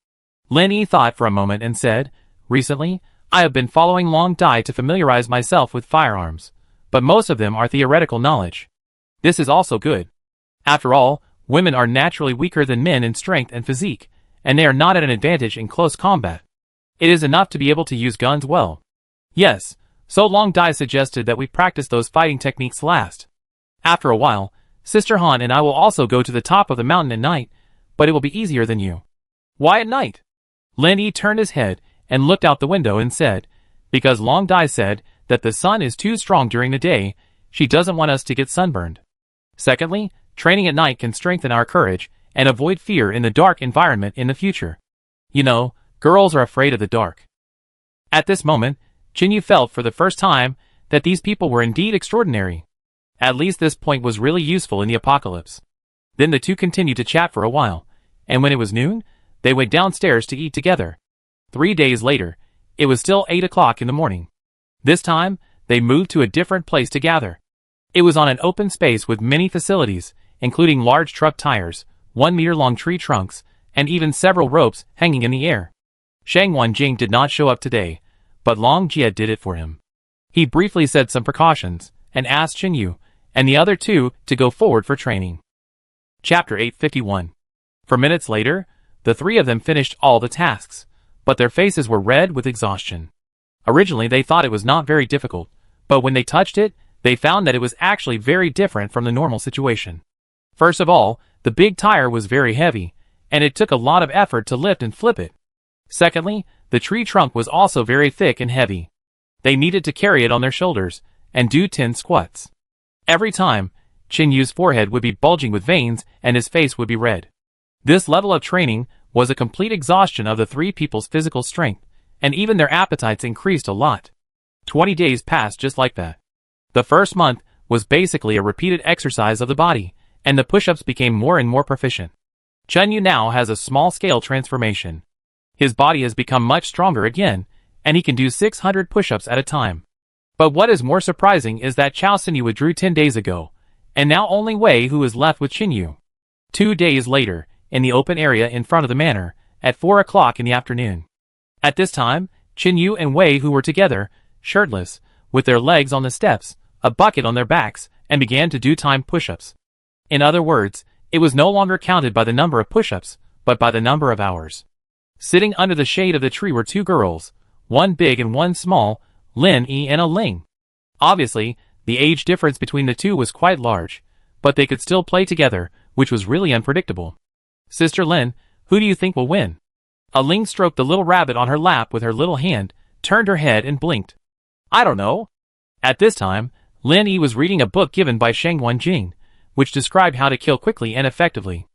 Lin Yi thought for a moment and said, "Recently, I have been following Long Dai to familiarize myself with firearms, but most of them are theoretical knowledge. This is also good. After all, women are naturally weaker than men in strength and physique, and they are not at an advantage in close combat. It is enough to be able to use guns well. Yes, so Long Dai suggested that we practice those fighting techniques last. After a while, Sister Han and I will also go to the top of the mountain at night, but it will be easier than you." "Why at night?" Lin Yi turned his head and looked out the window and said, "Because Long Dai said that the sun is too strong during the day, she doesn't want us to get sunburned. Secondly, training at night can strengthen our courage and avoid fear in the dark environment in the future. You know, girls are afraid of the dark." At this moment, Qin Yu felt for the first time that these people were indeed extraordinary. At least this point was really useful in the apocalypse. Then the two continued to chat for a while, and when it was noon, they went downstairs to eat together. 3 days later, it was still 8 o'clock in the morning. This time, they moved to a different place to gather. It was on an open space with many facilities, including large truck tires, 1-meter-long tree trunks, and even several ropes hanging in the air. Shang Wanjing did not show up today, but Long Jia did it for him. He briefly said some precautions, and asked Qin Yu and the other two to go forward for training. Chapter 851. For minutes later, the three of them finished all the tasks, but their faces were red with exhaustion. Originally they thought it was not very difficult, but when they touched it, they found that it was actually very different from the normal situation. First of all, the big tire was very heavy, and it took a lot of effort to lift and flip it. Secondly, the tree trunk was also very thick and heavy. They needed to carry it on their shoulders, and do 10 squats. Every time, Qin Yu's forehead would be bulging with veins and his face would be red. This level of training was a complete exhaustion of the three people's physical strength, and even their appetites increased a lot. 20 days passed just like that. The first month was basically a repeated exercise of the body, and the push-ups became more and more proficient. Qin Yu now has a small-scale transformation. His body has become much stronger again, and he can do 600 push-ups at a time. But what is more surprising is that Chao Xinyu withdrew 10 days ago, and now only Wei Hu is left with Qin Yu. 2 days later, in the open area in front of the manor, at 4 o'clock in the afternoon. At this time, Qin Yu and Wei Hu were together, shirtless, with their legs on the steps, a bucket on their backs, and began to do timed push-ups. In other words, it was no longer counted by the number of push-ups, but by the number of hours. Sitting under the shade of the tree were 2 girls, one big and one small, Lin Yi and a Ling. Obviously, the age difference between the two was quite large, but they could still play together, which was really unpredictable. "Sister Lin, who do you think will win?" A Ling stroked the little rabbit on her lap with her little hand, turned her head and blinked. "I don't know." At this time, Lin Yi was reading a book given by Shang Wanjing, which described how to kill quickly and effectively.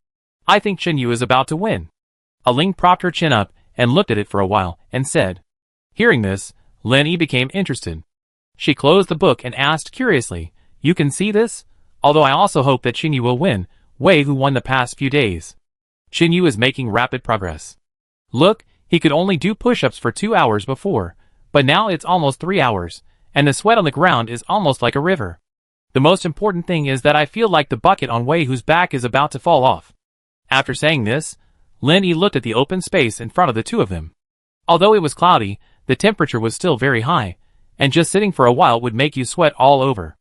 "I think Qin Yu is about to win." A Ling propped her chin up and looked at it for a while, and said. Hearing this, Lin Yi became interested. She closed the book and asked curiously, "You can see this? Although I also hope that Qin Yu will win, Wei who won the past few days. Qin Yu is making rapid progress. Look, he could only do push-ups for 2 hours before, but now it's almost 3 hours, and the sweat on the ground is almost like a river. The most important thing is that I feel like the bucket on Wei whose back is about to fall off." After saying this, Lin Yi looked at the open space in front of the two of them. Although it was cloudy, the temperature was still very high, and just sitting for a while would make you sweat all over.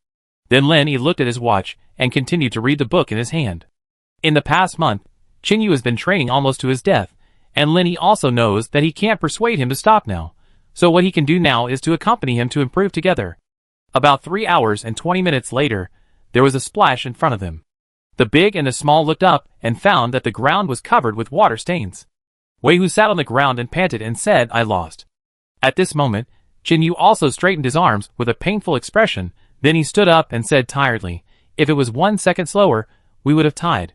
Then Lin Yi looked at his watch and continued to read the book in his hand. In the past month, Qin Yu has been training almost to his death, and Lin Yi also knows that he can't persuade him to stop now, so what he can do now is to accompany him to improve together. About 3 hours and 20 minutes later, there was a splash in front of them. The big and the small looked up and found that the ground was covered with water stains. Wei Hu sat on the ground and panted and said, "I lost." At this moment, Qin Yu also straightened his arms with a painful expression, then he stood up and said tiredly, "If it was 1 second slower, we would have tied."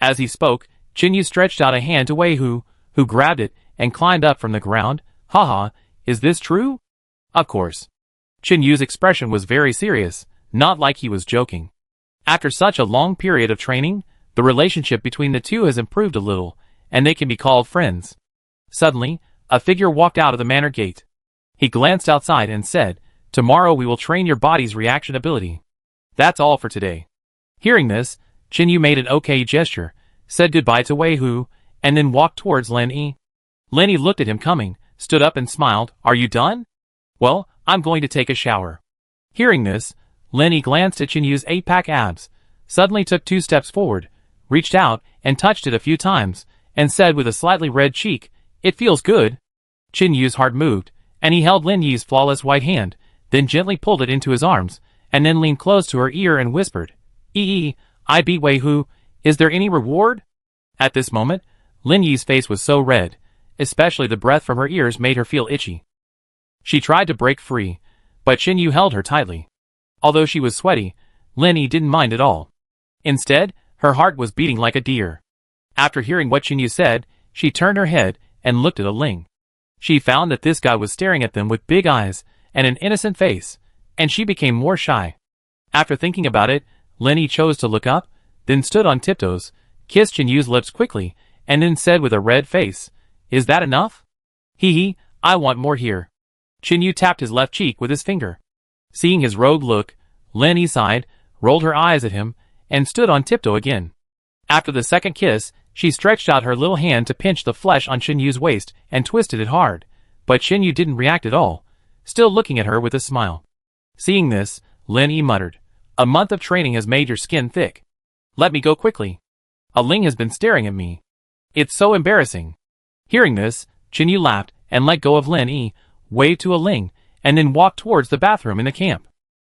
As he spoke, Qin Yu stretched out a hand to Wei Hu, who grabbed it and climbed up from the ground. "Haha, is this true?" Of course. Qin Yu's expression was very serious, not like he was joking. After such a long period of training, the relationship between the two has improved a little, and they can be called friends. Suddenly, a figure walked out of the manor gate. He glanced outside and said, "Tomorrow we will train your body's reaction ability. That's all for today." Hearing this, Qin Yu made an okay gesture, said goodbye to Wei Hu, and then walked towards Lin Yi. Lin Yi looked at him coming, stood up and smiled, "Are you done?" "Well, I'm going to take a shower." Hearing this, Lin Yi glanced at Qin Yu's 8-pack abs, suddenly took 2 steps forward, reached out and touched it a few times, and said with a slightly red cheek, "It feels good." Qin Yu's heart moved, and he held Lin Yi's flawless white hand, then gently pulled it into his arms, and then leaned close to her ear and whispered, I beat Wei Hu, is there any reward?" At this moment, Lin Yi's face was so red, especially the breath from her ears made her feel itchy. She tried to break free, but Qin Yu held her tightly. Although she was sweaty, Lin Yi didn't mind at all. Instead, her heart was beating like a deer. After hearing what Qin Yu said, she turned her head and looked at a Ling. She found that this guy was staring at them with big eyes and an innocent face, and she became more shy. After thinking about it, Lin Yi chose to look up, then stood on tiptoes, kissed Qin Yu's lips quickly, and then said with a red face, "Is that enough?" "Hee, I want more here." Qin Yu tapped his left cheek with his finger. Seeing his rogue look, Lin Yi sighed, rolled her eyes at him, and stood on tiptoe again. After the second kiss, she stretched out her little hand to pinch the flesh on Qin Yu's waist and twisted it hard, but Qin Yu didn't react at all, still looking at her with a smile. Seeing this, Lin Yi muttered, "A month of training has made your skin thick. Let me go quickly. A Ling has been staring at me. It's so embarrassing." Hearing this, Qin Yu laughed and let go of Lin Yi, waved to a Ling, and then walked towards the bathroom in the camp.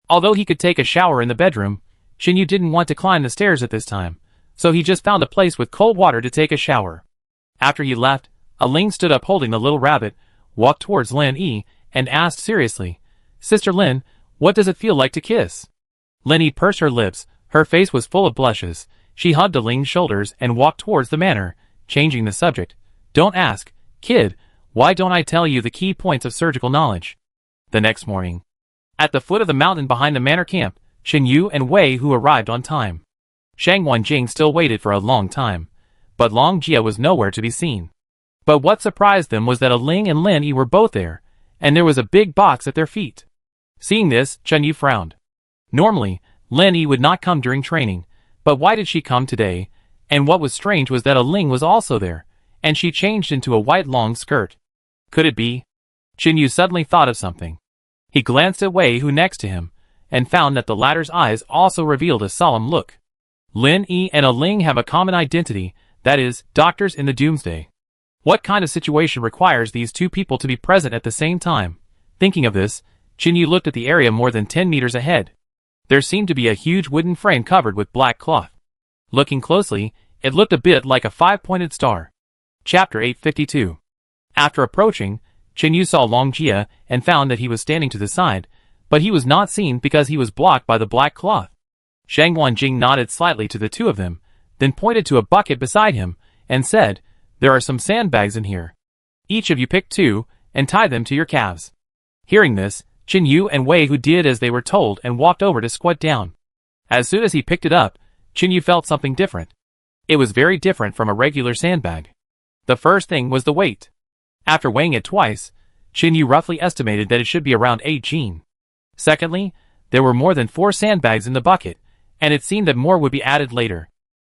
Although he could take a shower in the bedroom, Qin Yu didn't want to climb the stairs at this time, so he just found a place with cold water to take a shower. After he left, a Ling stood up holding the little rabbit, walked towards Lin Yi, and asked seriously, "Sister Lin, what does it feel like to kiss?" Lin Yi pursed her lips, her face was full of blushes. She hugged the Ling's shoulders and walked towards the manor, changing the subject. "Don't ask, kid, why don't I tell you the key points of surgical knowledge?" The next morning, at the foot of the mountain behind the manor camp, Qin Yu and Wei Hu arrived on time. Shang Wanjing still waited for a long time, but Long Jia was nowhere to be seen. But what surprised them was that a Ling and Lin Yi were both there, and there was a big box at their feet. Seeing this, Qin Yu frowned. Normally, Lin Yi would not come during training, but why did she come today? And what was strange was that a Ling was also there, and she changed into a white long skirt. Could it be? Qin Yu suddenly thought of something. He glanced at Wei Hu next to him, and found that the latter's eyes also revealed a solemn look. Lin Yi and a Ling have a common identity, that is, doctors in the doomsday. What kind of situation requires these two people to be present at the same time? Thinking of this, Qin Yu looked at the area more than 10 meters ahead. There seemed to be a huge wooden frame covered with black cloth. Looking closely, it looked a bit like a 5-pointed star. Chapter 852. After approaching, Qin Yu saw Long Jia and found that he was standing to the side, but he was not seen because he was blocked by the black cloth. Shang Wanjing nodded slightly to the two of them, then pointed to a bucket beside him, and said, "There are some sandbags in here. Each of you pick 2, and tie them to your calves." Hearing this, Qin Yu and Wei Hu did as they were told and walked over to squat down. As soon as he picked it up, Qin Yu felt something different. It was very different from a regular sandbag. The first thing was the weight. After weighing it twice, Qin Yu roughly estimated that it should be around 8 Jin. Secondly, there were more than 4 sandbags in the bucket, and it seemed that more would be added later.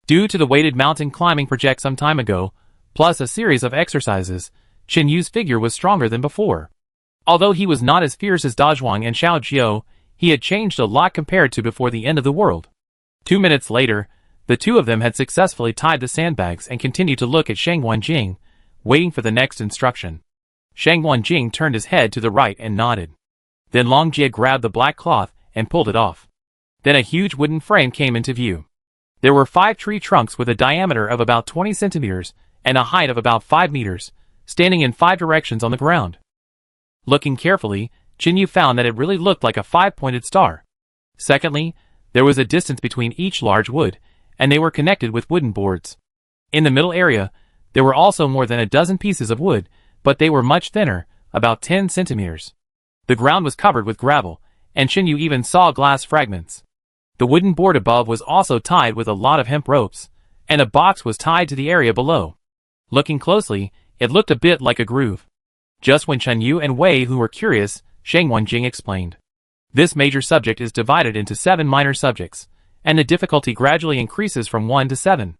Due to the weighted mountain climbing project some time ago, plus a series of exercises, Qin Yu's figure was stronger than before. Although he was not as fierce as Dazhuang and Xiao Jiao, he had changed a lot compared to before the end of the world. 2 minutes later, the two of them had successfully tied the sandbags and continued to look at Shang Wanjing, waiting for the next instruction. Shang Wanjing turned his head to the right and nodded. Then Long Jie grabbed the black cloth and pulled it off. Then a huge wooden frame came into view. There were 5 tree trunks with a diameter of about 20 centimeters and a height of about 5 meters, standing in 5 directions on the ground. Looking carefully, Qin Yu found that it really looked like a 5-pointed star. Secondly, there was a distance between each large wood, and they were connected with wooden boards. In the middle area, there were also more than a dozen pieces of wood, but they were much thinner, about 10 centimeters. The ground was covered with gravel, and Qin Yu even saw glass fragments. The wooden board above was also tied with a lot of hemp ropes, and a box was tied to the area below. Looking closely, it looked a bit like a groove. Just when Qin Yu and Wei Hu were curious, Shang Wanjing explained. This major subject is divided into 7 minor subjects, and the difficulty gradually increases from 1 to 7.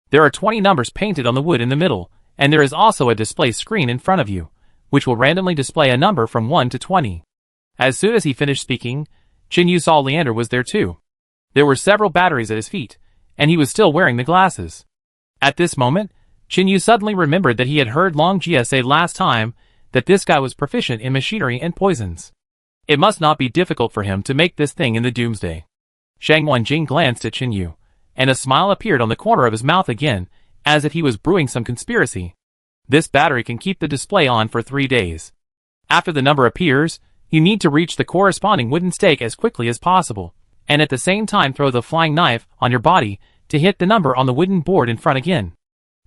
There are 20 numbers painted on the wood in the middle, and there is also a display screen in front of you, which will randomly display a number from 1 to 20. As soon as he finished speaking, Qin Yu saw Leander was there too. There were several batteries at his feet, and he was still wearing the glasses. At this moment, Qin Yu suddenly remembered that he had heard Long Jie say last time that this guy was proficient in machinery and poisons. It must not be difficult for him to make this thing in the doomsday. Shang Wanjing glanced at Qin Yu, and a smile appeared on the corner of his mouth again, as if he was brewing some conspiracy. This battery can keep the display on for 3 days. After the number appears, you need to reach the corresponding wooden stake as quickly as possible, and at the same time throw the flying knife on your body to hit the number on the wooden board in front again.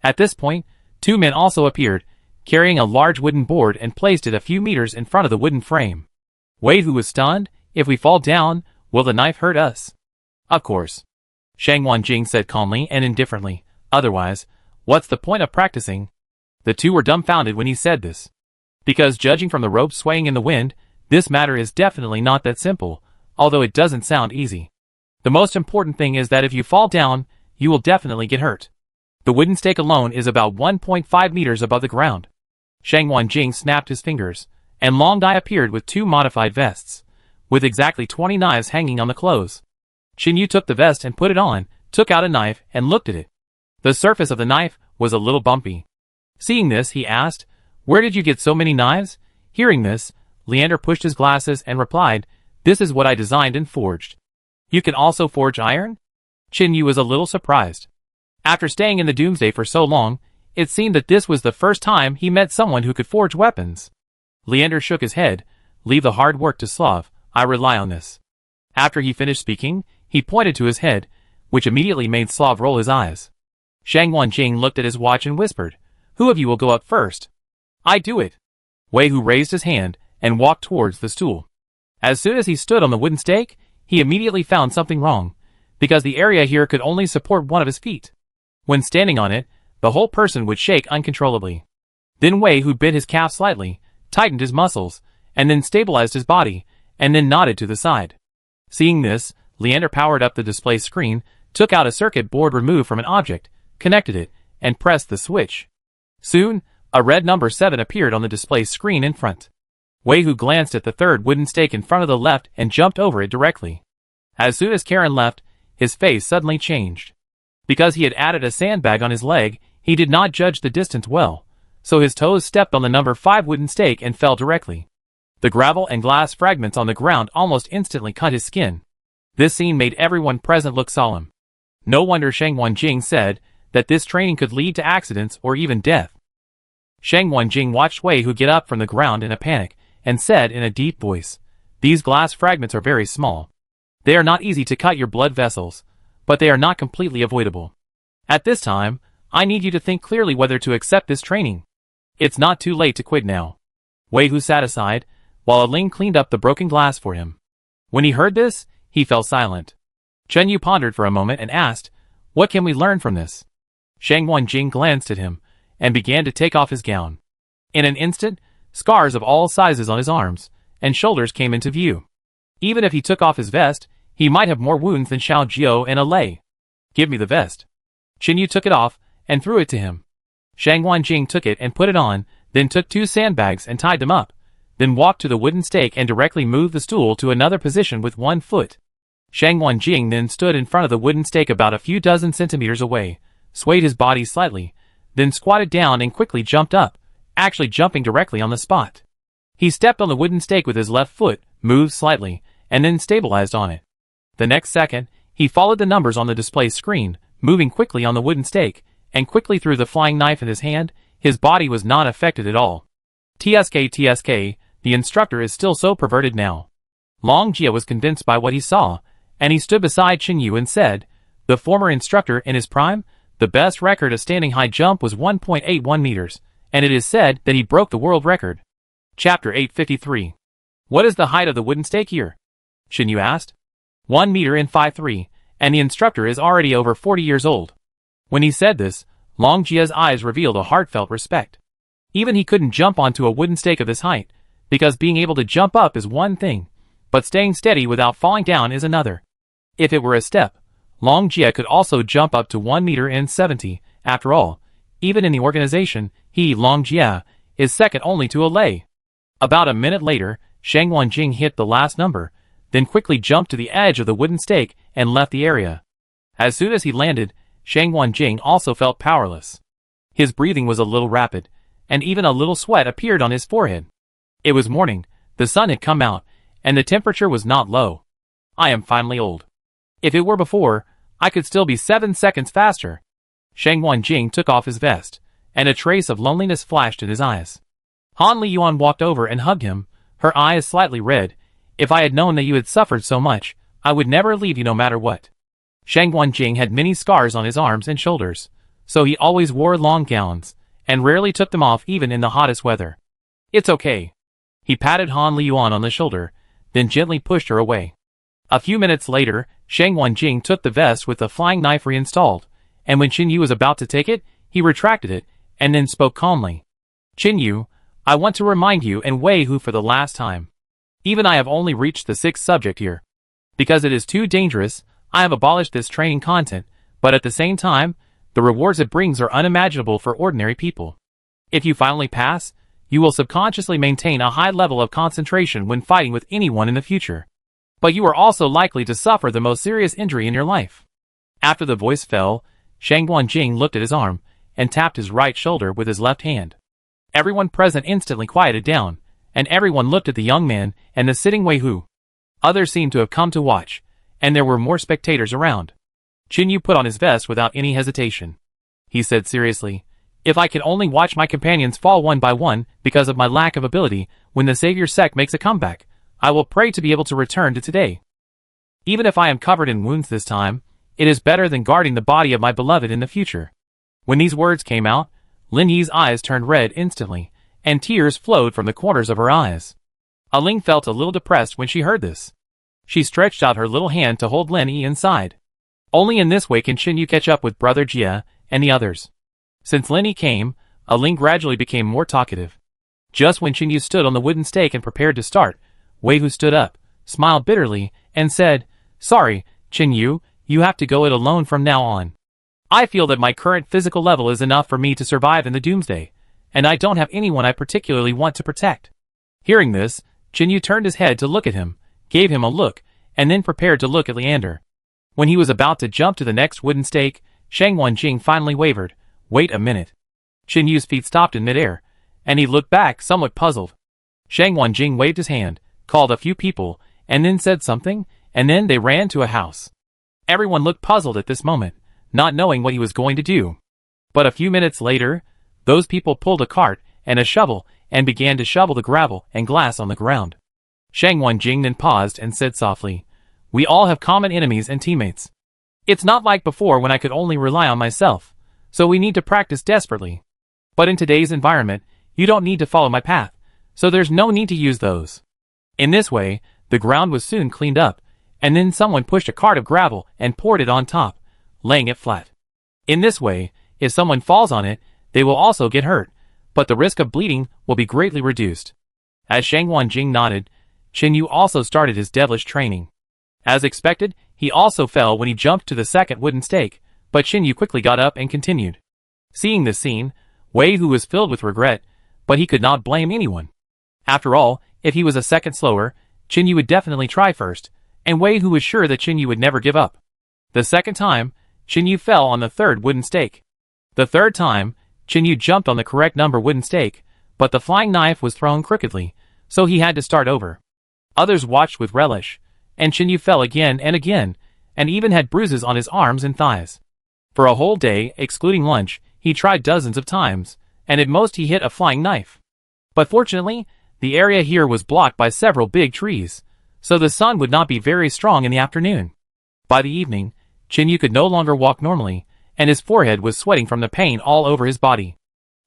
At this point, 2 men also appeared, carrying a large wooden board and placed it a few meters in front of the wooden frame. Wei Hu was stunned. If we fall down, will the knife hurt us? Of course. Shang Wanjing said calmly and indifferently. Otherwise, what's the point of practicing? The two were dumbfounded when he said this. Because judging from the rope swaying in the wind, this matter is definitely not that simple, although it doesn't sound easy. The most important thing is that if you fall down, you will definitely get hurt. The wooden stake alone is about 1.5 meters above the ground. Shang Wanjing snapped his fingers, and Long Dai appeared with 2 modified vests, with exactly 20 knives hanging on the clothes. Qin Yu took the vest and put it on, took out a knife, and looked at it. The surface of the knife was a little bumpy. Seeing this, he asked, "Where did you get so many knives?" Hearing this, Leander pushed his glasses and replied, "This is what I designed and forged." "You can also forge iron?" Qin Yu was a little surprised. After staying in the Doomsday for so long, it seemed that this was the first time he met someone who could forge weapons. Leander shook his head. "Leave the hard work to Slav, I rely on this." After he finished speaking, he pointed to his head, which immediately made Slav roll his eyes. Shang Wanjing looked at his watch and whispered, "Who of you will go up first?" "I do it." Wei Hu raised his hand and walked towards the stool. As soon as he stood on the wooden stake, he immediately found something wrong, because the area here could only support one of his feet. When standing on it, the whole person would shake uncontrollably. Then Wei Hu bit his calf slightly, tightened his muscles, and then stabilized his body, and then nodded to the side. Seeing this, Leander powered up the display screen, took out a circuit board removed from an object, connected it, and pressed the switch. Soon, a red number 7 appeared on the display screen in front. Wei Hu glanced at the third wooden stake in front of the left and jumped over it directly. As soon as Karen left, his face suddenly changed. Because he had added a sandbag on his leg, he did not judge the distance well, so his toes stepped on the number 5 wooden stake and fell directly. The gravel and glass fragments on the ground almost instantly cut his skin. This scene made everyone present look solemn. No wonder Shang Wanjing said that this training could lead to accidents or even death. Shang Wanjing watched Wei Hu get up from the ground in a panic, and said in a deep voice, "These glass fragments are very small. They are not easy to cut your blood vessels, but they are not completely avoidable. At this time, I need you to think clearly whether to accept this training. It's not too late to quit now." Wei Hu sat aside, while Aling cleaned up the broken glass for him. When he heard this, he fell silent. Chen Yu pondered for a moment and asked, "What can we learn from this?" Shang Wanjing glanced at him, and began to take off his gown. In an instant, scars of all sizes on his arms and shoulders came into view. Even if he took off his vest, he might have more wounds than Xiao Jiao and Alei. "Give me the vest." Chen Yu took it off and threw it to him. Shang Wanjing took it and put it on, then took 2 sandbags and tied them up, then walked to the wooden stake and directly moved the stool to another position with 1 foot. Shang Wanjing then stood in front of the wooden stake about a few dozen centimeters away, swayed his body slightly, then squatted down and quickly jumped up, actually jumping directly on the spot. He stepped on the wooden stake with his left foot, moved slightly, and then stabilized on it. The next second, he followed the numbers on the display screen, moving quickly on the wooden stake, and quickly threw the flying knife in his hand. His body was not affected at all. TSK, the instructor is still so perverted now. Long Jia was convinced by what he saw, and he stood beside Chen Yu and said, "The former instructor in his prime, the best record of standing high jump was 1.81 meters, and it is said that he broke the world record." Chapter 853. What is the height of the wooden stake here? Chen Yu asked. 1 meter and 5'3", and the instructor is already over 40 years old. When he said this, Long Jia's eyes revealed a heartfelt respect. Even he couldn't jump onto a wooden stake of this height, because being able to jump up is one thing, but staying steady without falling down is another. If it were a step, Long Jia could also jump up to 1 meter and 70. After all, even in the organization, he, Long Jia, is second only to Alei. About a minute later, Shang Wanjing hit the last number, then quickly jumped to the edge of the wooden stake and left the area. As soon as he landed, Shang Wanjing also felt powerless. His breathing was a little rapid, and even a little sweat appeared on his forehead. It was morning, the sun had come out, and the temperature was not low. I am finally old. If it were before, I could still be 7 seconds faster. Shang Wanjing took off his vest, and a trace of loneliness flashed in his eyes. Han Liyuan walked over and hugged him, her eyes slightly red. "If I had known that you had suffered so much, I would never leave you no matter what." Shang Wanjing had many scars on his arms and shoulders, so he always wore long gowns, and rarely took them off even in the hottest weather. "It's okay." He patted Han Liyuan on the shoulder, then gently pushed her away. A few minutes later, Shang Wanjing took the vest with the flying knife reinstalled, and when Chen Yu was about to take it, he retracted it, and then spoke calmly. "Chen Yu, I want to remind you and Wei Hu for the last time. Even I have only reached the 6th subject here. Because it is too dangerous, I have abolished this training content, but at the same time, the rewards it brings are unimaginable for ordinary people. If you finally pass, you will subconsciously maintain a high level of concentration when fighting with anyone in the future. But you are also likely to suffer the most serious injury in your life." After the voice fell, Shang Wanjing looked at his arm, and tapped his right shoulder with his left hand. Everyone present instantly quieted down, and everyone looked at the young man and the sitting Wei Hu. Others seemed to have come to watch, and there were more spectators around. Chen Yu put on his vest without any hesitation. He said seriously, "If I could only watch my companions fall one by one because of my lack of ability when the Savior sect makes a comeback, I will pray to be able to return to today. Even if I am covered in wounds this time, it is better than guarding the body of my beloved in the future." When these words came out, Lin Yi's eyes turned red instantly, and tears flowed from the corners of her eyes. Aling felt a little depressed when she heard this. She stretched out her little hand to hold Lin Yi inside. Only in this way can Chen Yu catch up with Brother Jia and the others. Since Lin Yi came, Aling gradually became more talkative. Just when Chen Yu stood on the wooden stake and prepared to start, Wei Hu stood up, smiled bitterly, and said, "Sorry, Chen Yu, you have to go it alone from now on. I feel that my current physical level is enough for me to survive in the doomsday, and I don't have anyone I particularly want to protect." Hearing this, Chen Yu turned his head to look at him, gave him a look, and then prepared to look at Leander. When he was about to jump to the next wooden stake, Shang Wanjing finally wavered. "Wait a minute." Chen Yu's feet stopped in midair, and he looked back somewhat puzzled. Shang Wanjing waved his hand, called a few people, and then said something, and then they ran to a house. Everyone looked puzzled at this moment, not knowing what he was going to do. But a few minutes later, those people pulled a cart and a shovel and began to shovel the gravel and glass on the ground. Shang Wanjing then paused and said softly, "We all have common enemies and teammates. It's not like before when I could only rely on myself, so we need to practice desperately. But in today's environment, you don't need to follow my path, so there's no need to use those. In this way, the ground was soon cleaned up, and then someone pushed a cart of gravel and poured it on top, laying it flat. In this way, if someone falls on it, they will also get hurt, but the risk of bleeding will be greatly reduced. As Shang Wanjing nodded, Qin Yu also started his devilish training. As expected, he also fell when he jumped to the second wooden stake, but Qin Yu quickly got up and continued. Seeing this scene, Wei Hu was filled with regret, but he could not blame anyone. After all, if he was a second slower, Qin Yu would definitely try first, and Wei Hu was sure that Qin Yu would never give up. The second time, Qin Yu fell on the third wooden stake. The third time, Qin Yu jumped on the correct number wooden stake, but the flying knife was thrown crookedly, so he had to start over. Others watched with relish, and Qin Yu fell again, and even had bruises on his arms and thighs. For a whole day, excluding lunch, he tried dozens of times, and at most he hit a flying knife. But fortunately, the area here was blocked by several big trees, so the sun would not be very strong in the afternoon. By the evening, Qin Yu could no longer walk normally, and his forehead was sweating from the pain all over his body.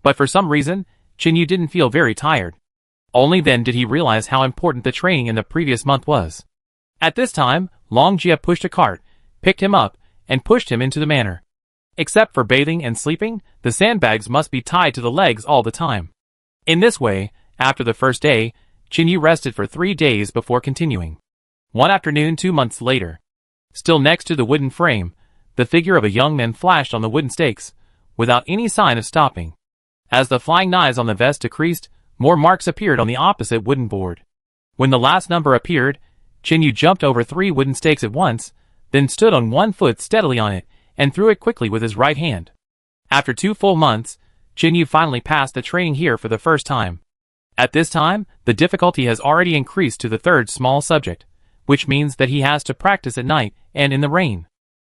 But for some reason, Qin Yu didn't feel very tired. Only then did he realize how important the training in the previous month was. At this time, Long Jia pushed a cart, picked him up, and pushed him into the manor. Except for bathing and sleeping, the sandbags must be tied to the legs all the time. In this way, after the first day, Qin Yu rested for 3 days before continuing. One afternoon 2 months later, still next to the wooden frame, the figure of a young man flashed on the wooden stakes, without any sign of stopping. As the flying knives on the vest decreased, more marks appeared on the opposite wooden board. When the last number appeared, Qin Yu jumped over 3 wooden stakes at once, then stood on one foot steadily on it, and threw it quickly with his right hand. After 2 full months, Qin Yu finally passed the training here for the first time. At this time, the difficulty has already increased to the third small subject, which means that he has to practice at night and in the rain.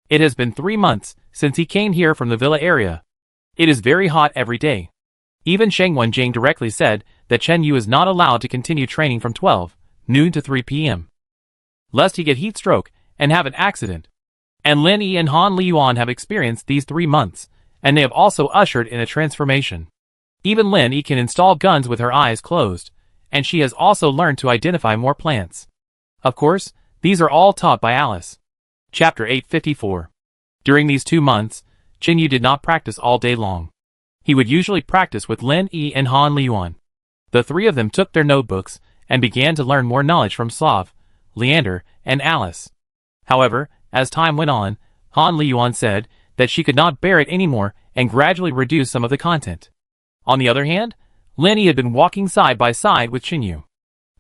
It has been 3 months since he came here from the villa area. It is very hot every day. Even Shang Wenjing directly said that Qin Yu is not allowed to continue training from 12 noon to 3 p.m. lest he get heat stroke and have an accident. And Lin Yi and Han Liyuan have experienced these 3 months, and they have also ushered in a transformation. Even Lin Yi can install guns with her eyes closed, and she has also learned to identify more plants. Of course, these are all taught by Alice. Chapter 854. During these 2 months, Qin Yu did not practice all day long. He would usually practice with Lin Yi and Han Liyuan. The 3 of them took their notebooks and began to learn more knowledge from Slav, Leander, and Alice. However, as time went on, Han Liyuan said that she could not bear it anymore and gradually reduced some of the content. On the other hand, Lin Yi had been walking side by side with Qin Yu.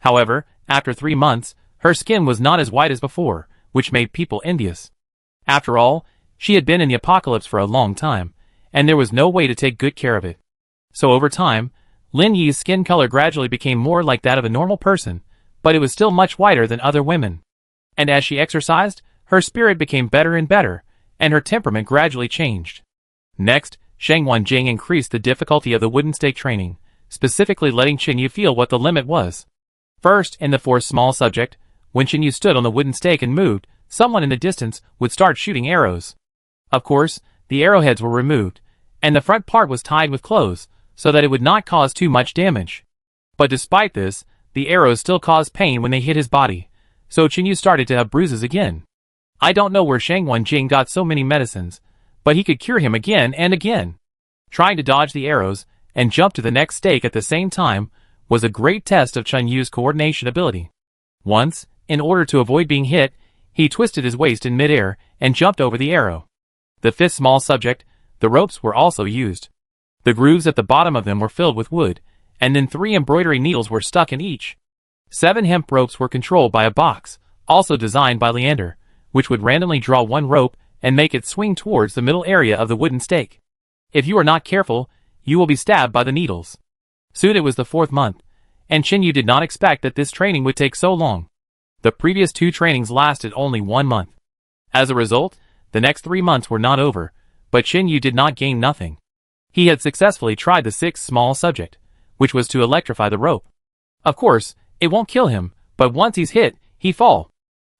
However, after 3 months, her skin was not as white as before, which made people envious. After all, she had been in the apocalypse for a long time, and there was no way to take good care of it. So over time, Lin Yi's skin color gradually became more like that of a normal person, but it was still much whiter than other women. And as she exercised, her spirit became better and better, and her temperament gradually changed. Next, Shang Wanjing increased the difficulty of the wooden stake training, specifically letting Qin Yu feel what the limit was. First, in the 4th small subject, when Qin Yu stood on the wooden stake and moved, someone in the distance would start shooting arrows. Of course, the arrowheads were removed, and the front part was tied with clothes, so that it would not cause too much damage. But despite this, the arrows still caused pain when they hit his body, so Qin Yu started to have bruises again. I don't know where Shang Wanjing got so many medicines, but he could cure him again and again. Trying to dodge the arrows and jump to the next stake at the same time was a great test of Qin Yu's coordination ability. Once, in order to avoid being hit, he twisted his waist in midair and jumped over the arrow. The 5th small subject, the ropes were also used. The grooves at the bottom of them were filled with wood, and then 3 embroidery needles were stuck in each. 7 hemp ropes were controlled by a box, also designed by Leander, which would randomly draw one rope and make it swing towards the middle area of the wooden stake. If you are not careful, you will be stabbed by the needles. Soon it was the 4th month, and Qin Yu did not expect that this training would take so long. The previous 2 trainings lasted only 1 month. As a result, the next 3 months were not over, but Qin Yu did not gain nothing. He had successfully tried the 6th small subject, which was to electrify the rope. Of course, it won't kill him, but once he's hit, he fall.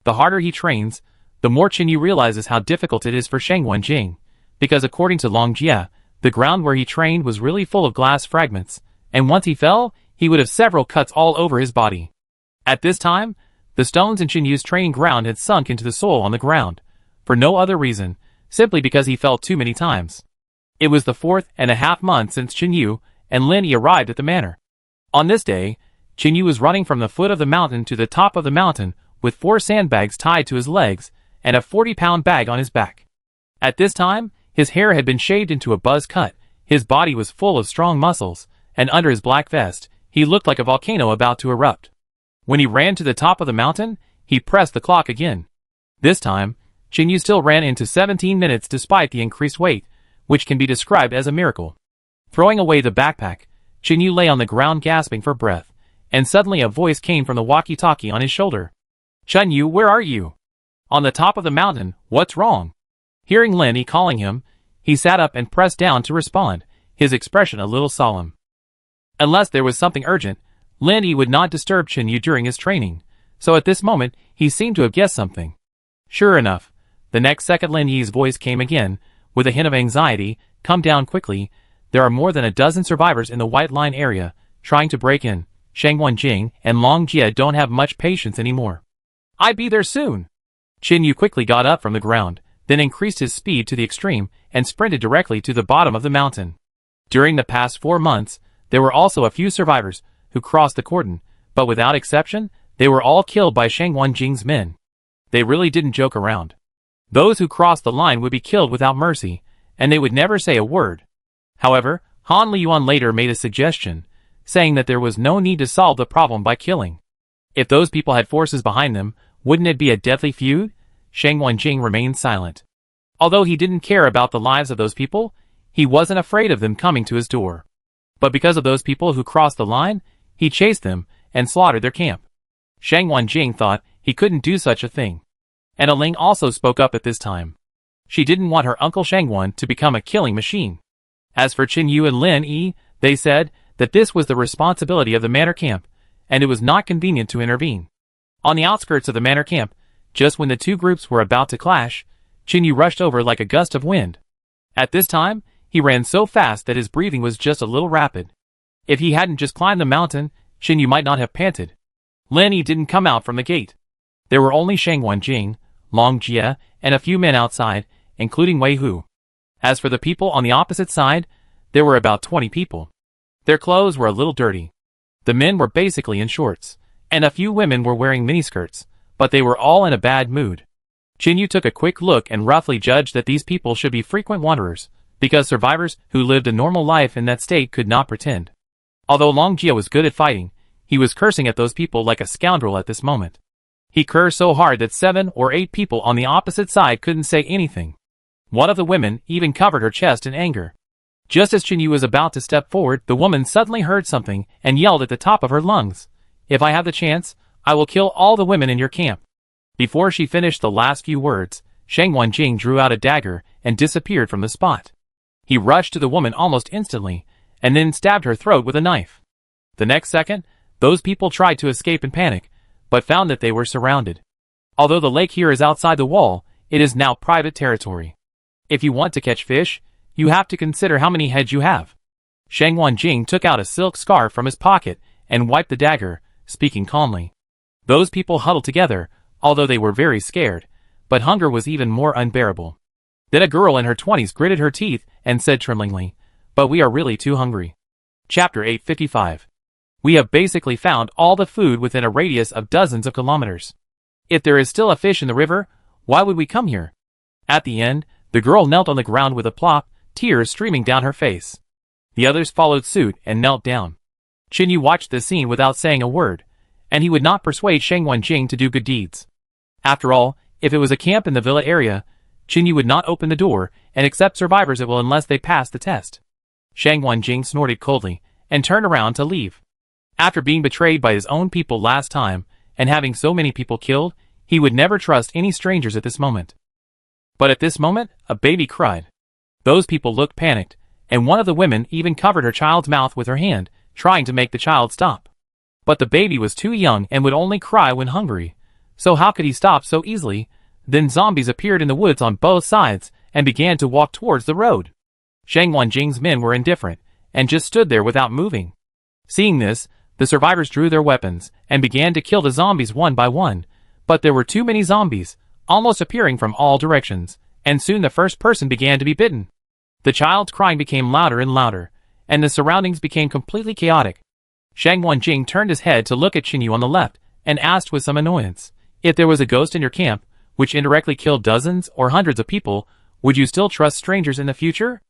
The harder he trains, the more Qin Yu realizes how difficult it is for Shang Wanjing, because according to Long Jia, the ground where he trained was really full of glass fragments, and once he fell, he would have several cuts all over his body. At this time, the stones in Qinyu's training ground had sunk into the soil on the ground, for no other reason, simply because he fell too many times. It was the 4.5 months since Qinyu and Lin Yi arrived at the manor. On this day, Qinyu was running from the foot of the mountain to the top of the mountain with 4 sandbags tied to his legs and a 40-pound bag on his back. At this time, his hair had been shaved into a buzz cut, his body was full of strong muscles, and under his black vest, he looked like a volcano about to erupt. When he ran to the top of the mountain, he pressed the clock again. This time, Qinyu still ran into 17 minutes despite the increased weight, which can be described as a miracle. Throwing away the backpack, Qinyu lay on the ground gasping for breath, and suddenly a voice came from the walkie-talkie on his shoulder. "Qinyu, where are you?" "On the top of the mountain, what's wrong?" Hearing Lin Yi calling him, he sat up and pressed down to respond, his expression a little solemn. Unless there was something urgent, Lin Yi would not disturb Qinyu during his training, so at this moment he seemed to have guessed something. Sure enough, the next second Lin Yi's voice came again, with a hint of anxiety. "Come down quickly, there are more than a dozen survivors in the White Line area, trying to break in. Shang Wenjing and Long Jie don't have much patience anymore." "I'll be there soon." Qinyu quickly got up from the ground, then increased his speed to the extreme and sprinted directly to the bottom of the mountain. During the past 4 months, there were also a few survivors who crossed the cordon, but without exception, they were all killed by Shang Wenjing's men. They really didn't joke around. Those who crossed the line would be killed without mercy, and they would never say a word. However, Han Liyuan later made a suggestion, saying that there was no need to solve the problem by killing. If those people had forces behind them, wouldn't it be a deadly feud? Shang Wenjing remained silent. Although he didn't care about the lives of those people, he wasn't afraid of them coming to his door. But because of those people who crossed the line, he chased them and slaughtered their camp. Shang Wenjing thought he couldn't do such a thing. And Ling also spoke up at this time. She didn't want her uncle Shangwan to become a killing machine. As for Qinyu and Lin Yi, they said that this was the responsibility of the manor camp, and it was not convenient to intervene. On the outskirts of the manor camp, just when the two groups were about to clash, Qinyu rushed over like a gust of wind. At this time, he ran so fast that his breathing was just a little rapid. If he hadn't just climbed the mountain, Qinyu might not have panted. Lin Yi didn't come out from the gate. There were only Shang Wenjing, Long Jie, and a few men outside, including Wei Hu. As for the people on the opposite side, there were about 20 people. Their clothes were a little dirty. The men were basically in shorts, and a few women were wearing miniskirts, but they were all in a bad mood. Qinyu took a quick look and roughly judged that these people should be frequent wanderers, because survivors who lived a normal life in that state could not pretend. Although Long Jie was good at fighting, he was cursing at those people like a scoundrel at this moment. He cursed so hard that 7 or 8 people on the opposite side couldn't say anything. One of the women even covered her chest in anger. Just as Qinyu was about to step forward, the woman suddenly heard something and yelled at the top of her lungs, "If I have the chance, I will kill all the women in your camp." Before she finished the last few words, Shang Wenjing drew out a dagger and disappeared from the spot. He rushed to the woman almost instantly, and then stabbed her throat with a knife. The next second, those people tried to escape in panic, but found that they were surrounded. Although the lake here is outside the wall, it is now private territory. If you want to catch fish, you have to consider how many heads you have. Shang Wenjing took out a silk scarf from his pocket and wiped the dagger, speaking calmly. Those people huddled together, although they were very scared, but hunger was even more unbearable. Then a girl in her 20s gritted her teeth and said tremblingly, "But we are really too hungry." Chapter 855. We have basically found all the food within a radius of dozens of kilometers. If there is still a fish in the river, why would we come here? At the end, the girl knelt on the ground with a plop, tears streaming down her face. The others followed suit and knelt down. Qinyu watched the scene without saying a word, and he would not persuade Shang Wenjing to do good deeds. After all, if it was a camp in the villa area, Qinyu would not open the door and accept survivors unless they passed the test. Shang Wenjing snorted coldly and turned around to leave. After being betrayed by his own people last time, and having so many people killed, he would never trust any strangers at this moment. But at this moment, a baby cried. Those people looked panicked, and one of the women even covered her child's mouth with her hand, trying to make the child stop. But the baby was too young and would only cry when hungry, so how could he stop so easily? Then zombies appeared in the woods on both sides, and began to walk towards the road. Shang Wenjing's men were indifferent, and just stood there without moving. Seeing this, The survivors drew their weapons and began to kill the zombies one by one, but there were too many zombies, almost appearing from all directions, and soon the first person began to be bitten. The child's crying became louder and louder, and the surroundings became completely chaotic. Shang Wanjing turned his head to look at Qinyu on the left, and asked with some annoyance, "If there was a ghost in your camp, which indirectly killed dozens or hundreds of people, would you still trust strangers in the future?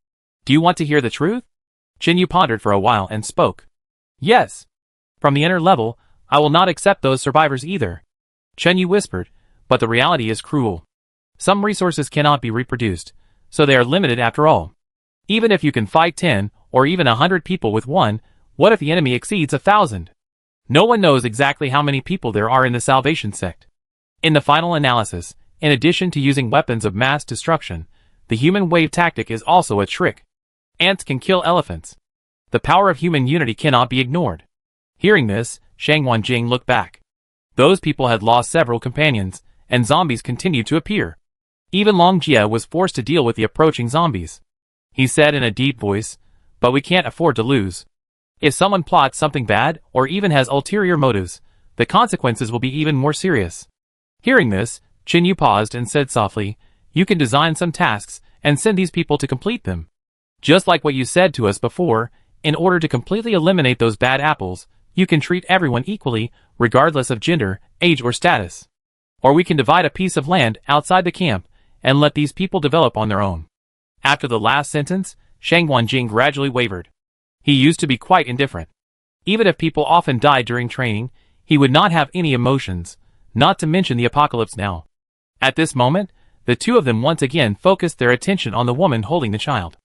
Do you want to hear the truth?" Qinyu pondered for a while and spoke. "Yes. From the inner level, I will not accept those survivors either." Qinyu whispered, "But the reality is cruel. Some resources cannot be reproduced, so they are limited after all. Even if you can fight 10 or even 100 people with one, what if the enemy exceeds 1,000? No one knows exactly how many people there are in the Salvation sect. In the final analysis, in addition to using weapons of mass destruction, the human wave tactic is also a trick. Ants can kill elephants. The power of human unity cannot be ignored." Hearing this, Shang Wanjing looked back. Those people had lost several companions, and zombies continued to appear. Even Long Jia was forced to deal with the approaching zombies. He said in a deep voice, "But we can't afford to lose. If someone plots something bad or even has ulterior motives, the consequences will be even more serious." Hearing this, Qinyu paused and said softly, "You can design some tasks and send these people to complete them. Just like what you said to us before, in order to completely eliminate those bad apples, you can treat everyone equally, regardless of gender, age or status. Or we can divide a piece of land outside the camp and let these people develop on their own." After the last sentence, Shang Wanjing gradually wavered. He used to be quite indifferent. Even if people often died during training, he would not have any emotions, not to mention the apocalypse now. At this moment, the two of them once again focused their attention on the woman holding the child.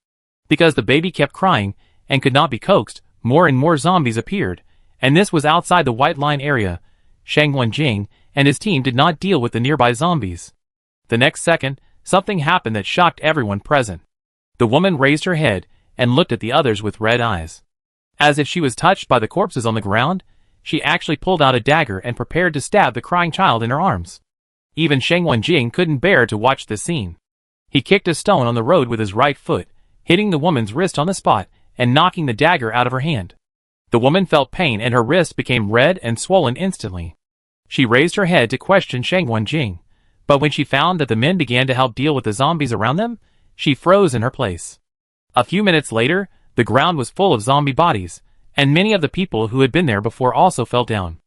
Because the baby kept crying and could not be coaxed, more and more zombies appeared, and this was outside the white line area. Shang Wanjing and his team did not deal with the nearby zombies. The next second, something happened that shocked everyone present. The woman raised her head and looked at the others with red eyes. As if she was touched by the corpses on the ground, she actually pulled out a dagger and prepared to stab the crying child in her arms. Even Shang Wanjing couldn't bear to watch this scene. He kicked a stone on the road with his right foot, hitting the woman's wrist on the spot and knocking the dagger out of her hand. The woman felt pain and her wrist became red and swollen instantly. She raised her head to question Shang Wanjing, but when she found that the men began to help deal with the zombies around them, she froze in her place. A few minutes later, the ground was full of zombie bodies, and many of the people who had been there before also fell down.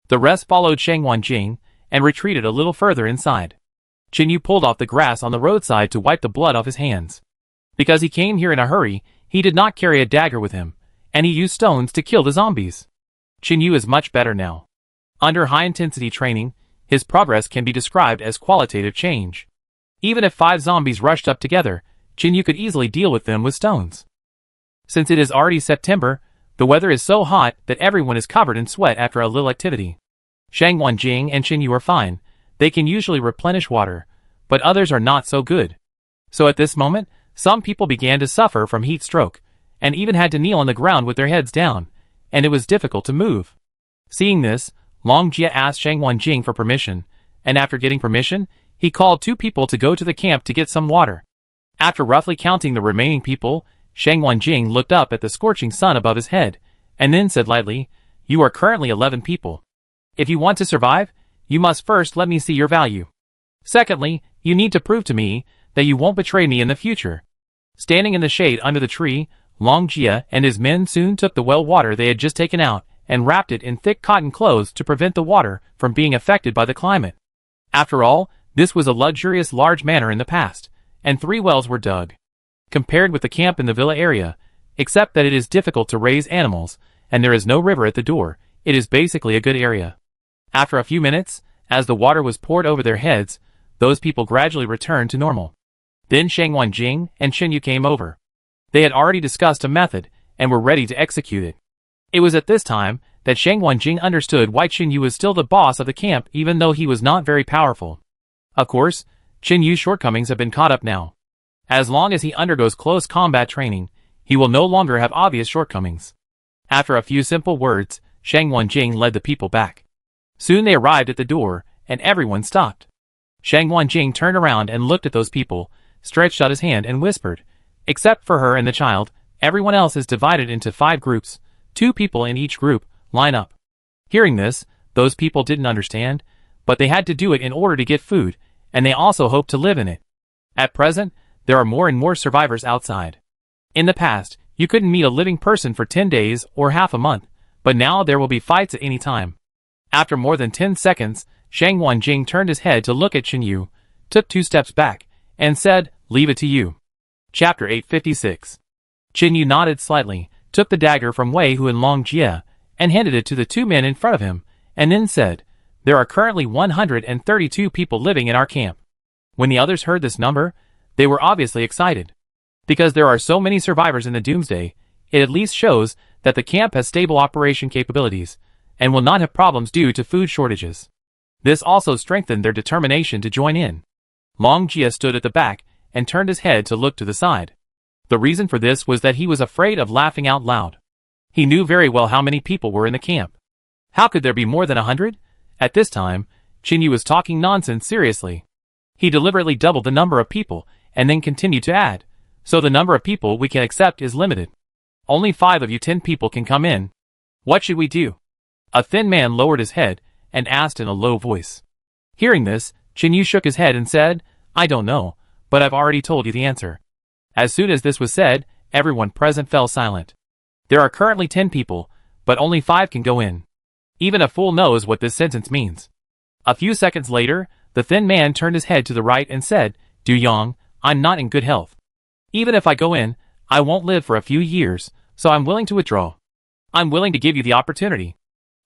The rest followed Shang Wanjing and retreated a little further inside. Qinyu pulled off the grass on the roadside to wipe the blood off his hands. Because he came here in a hurry, he did not carry a dagger with him, and he used stones to kill the zombies. Qinyu is much better now. Under high-intensity training, his progress can be described as qualitative change. Even if 5 zombies rushed up together, Qinyu could easily deal with them with stones. Since it is already September, the weather is so hot that everyone is covered in sweat after a little activity. Shang Wanjing and Qinyu are fine. They can usually replenish water, but others are not so good. So at this moment, some people began to suffer from heat stroke, and even had to kneel on the ground with their heads down, and it was difficult to move. Seeing this, Long Jia asked Shang Wanjing for permission, and after getting permission, he called 2 people to go to the camp to get some water. After roughly counting the remaining people, Shang Wanjing looked up at the scorching sun above his head, and then said lightly, "You are currently 11 people. If you want to survive, you must first let me see your value. Secondly, you need to prove to me that you won't betray me in the future." Standing in the shade under the tree, Long Jia and his men soon took the well water they had just taken out and wrapped it in thick cotton clothes to prevent the water from being affected by the climate. After all, this was a luxurious large manor in the past, and 3 wells were dug. Compared with the camp in the villa area, except that it is difficult to raise animals, and there is no river at the door, it is basically a good area. After a few minutes, as the water was poured over their heads, those people gradually returned to normal. Then Shang Wanjing and Qinyu came over. They had already discussed a method, and were ready to execute it. It was at this time that Shang Wanjing understood why Qinyu was still the boss of the camp even though he was not very powerful. Of course, Qinyu's shortcomings have been caught up now. As long as he undergoes close combat training, he will no longer have obvious shortcomings. After a few simple words, Shang Wanjing led the people back. Soon they arrived at the door, and everyone stopped. Shang Wanjing turned around and looked at those people, stretched out his hand and whispered, "Except for her and the child, everyone else is divided into 5 groups, 2 people in each group, line up. Hearing this, those people didn't understand, but they had to do it in order to get food, and they also hoped to live in it. At present, there are more and more survivors outside. In the past, you couldn't meet a living person for 10 days or half a month, but now there will be fights at any time. After more than 10 seconds, Shang Wanjing turned his head to look at Qinyu, took 2 steps back, and said, "Leave it to you." Chapter 856. Qinyu nodded slightly, took the dagger from Wei Hu and Long Jie, and handed it to the 2 men in front of him, and then said, "There are currently 132 people living in our camp." When the others heard this number, they were obviously excited. Because there are so many survivors in the Doomsday, it at least shows that the camp has stable operation capabilities, and will not have problems due to food shortages. This also strengthened their determination to join in. Long Jie stood at the back, and turned his head to look to the side. The reason for this was that he was afraid of laughing out loud. He knew very well how many people were in the camp. How could there be more than 100? At this time, Qinyu was talking nonsense seriously. He deliberately doubled the number of people, and then continued to add, "So the number of people we can accept is limited. Only 5 of you 10 people can come in. What should we do?" A thin man lowered his head, and asked in a low voice. Hearing this, Qinyu shook his head and said, "I don't know, but I've already told you the answer." As soon as this was said, everyone present fell silent. There are currently 10 people, but only 5 can go in. Even a fool knows what this sentence means. A few seconds later, the thin man turned his head to the right and said, "Du Yang, I'm not in good health. Even if I go in, I won't live for a few years, so I'm willing to withdraw. I'm willing to give you the opportunity."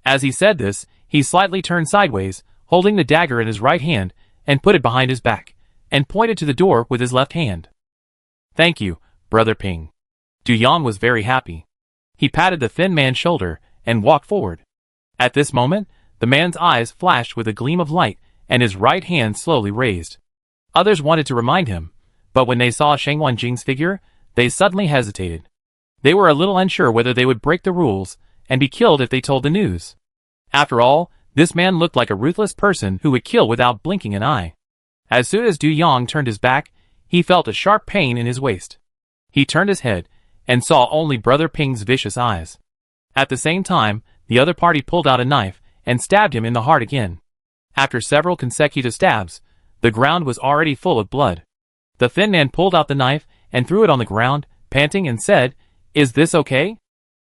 As he said this, he slightly turned sideways, holding the dagger in his right hand, and put it behind his back, and pointed to the door with his left hand. "Thank you, Brother Ping." Du Yang was very happy. He patted the thin man's shoulder, and walked forward. At this moment, the man's eyes flashed with a gleam of light, and his right hand slowly raised. Others wanted to remind him, but when they saw Shang Wanjing's figure, they suddenly hesitated. They were a little unsure whether they would break the rules, and be killed if they told the news. After all, this man looked like a ruthless person who would kill without blinking an eye. As soon as Du Yang turned his back, he felt a sharp pain in his waist. He turned his head, and saw only Brother Ping's vicious eyes. At the same time, the other party pulled out a knife, and stabbed him in the heart again. After several consecutive stabs, the ground was already full of blood. The thin man pulled out the knife, and threw it on the ground, panting, and said, "Is this okay?"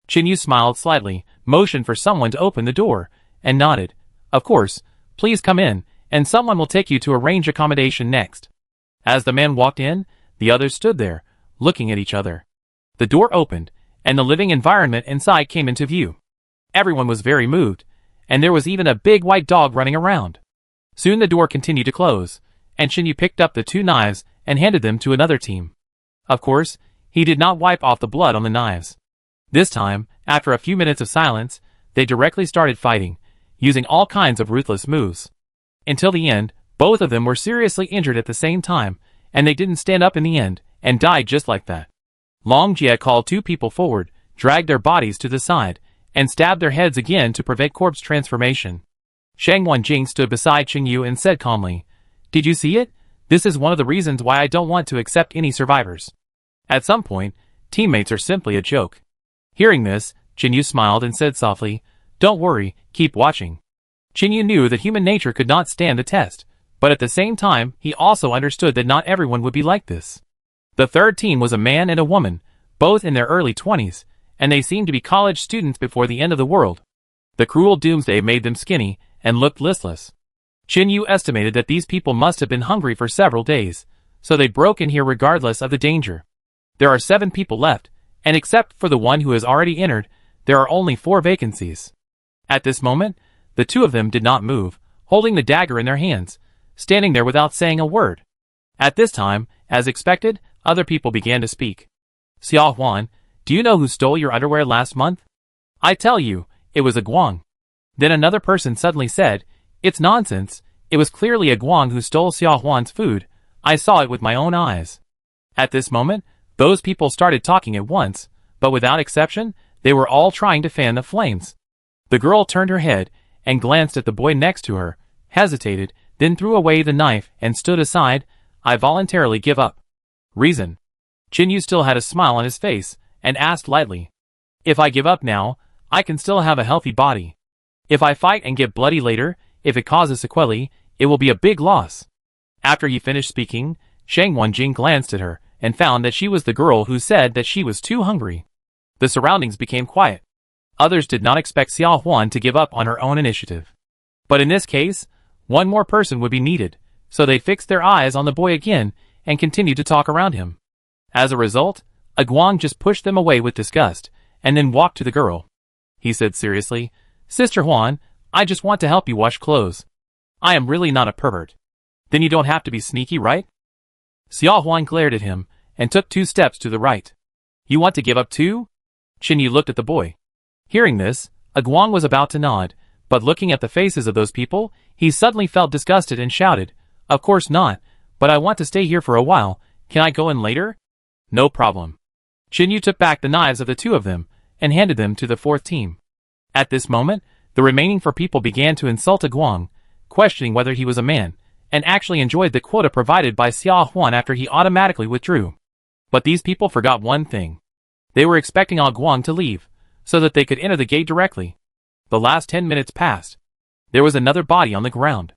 Qinyu smiled slightly, motioned for someone to open the door, and nodded, "Of course, please come in, and someone will take you to arrange accommodation next." As the man walked in, the others stood there, looking at each other. The door opened, and the living environment inside came into view. Everyone was very moved, and there was even a big white dog running around. Soon the door continued to close, and Qinyu picked up the 2 knives and handed them to another team. Of course, he did not wipe off the blood on the knives. This time, after a few minutes of silence, they directly started fighting, using all kinds of ruthless moves. Until the end, both of them were seriously injured at the same time, and they didn't stand up in the end, and died just like that. Long Jie called 2 people forward, dragged their bodies to the side, and stabbed their heads again to prevent corpse transformation. Shang Wanjing stood beside Qinyu and said calmly, "Did you see it? This is one of the reasons why I don't want to accept any survivors. At some point, teammates are simply a joke." Hearing this, Qinyu smiled and said softly, "Don't worry, keep watching." Qinyu knew that human nature could not stand the test, but at the same time, he also understood that not everyone would be like this. The third team was a man and a woman, both in their early 20s, and they seemed to be college students before the end of the world. The cruel doomsday made them skinny, and looked listless. Qinyu estimated that these people must have been hungry for several days, so they broke in here regardless of the danger. There are 7 people left, and except for the one who has already entered, there are only 4 vacancies. At this moment, the 2 of them did not move, holding the dagger in their hands, standing there without saying a word. At this time, as expected, other people began to speak. "Xiao Huan, do you know who stole your underwear last month?" "I tell you, it was a Guang." Then another person suddenly said, "It's nonsense, it was clearly a Guang who stole Xiao Huan's food, I saw it with my own eyes." At this moment, those people started talking at once, but without exception, they were all trying to fan the flames. The girl turned her head, and glanced at the boy next to her, hesitated, then threw away the knife and stood aside. "I voluntarily give up." "Reason?" Qinyu still had a smile on his face, and asked lightly. "If I give up now, I can still have a healthy body. If I fight and get bloody later, if it causes sequelae, it will be a big loss. After he finished speaking, Shang Wanjing glanced at her and found that she was the girl who said that she was too hungry. The surroundings became quiet. Others did not expect Xiao Huan to give up on her own initiative. But in this case, one more person would be needed, so they fixed their eyes on the boy again and continued to talk around him. As a result, Guang just pushed them away with disgust, and then walked to the girl. He said seriously, "Sister Huan, I just want to help you wash clothes. I am really not a pervert." "Then you don't have to be sneaky, right?" Xiao Huan glared at him, and took 2 steps to the right. "You want to give up too?" Qinyu looked at the boy. Hearing this, Guang was about to nod, but looking at the faces of those people, he suddenly felt disgusted and shouted, "Of course not, but I want to stay here for a while. Can I go in later?" "No problem." Qinyu took back the knives of the 2 of them, and handed them to the 4th team. At this moment, the remaining 4 people began to insult Guang, questioning whether he was a man, and actually enjoyed the quota provided by Xiao Huan after he automatically withdrew. But these people forgot one thing. They were expecting Guang to leave, so that they could enter the gate directly. The last 10 minutes passed. There was another body on the ground.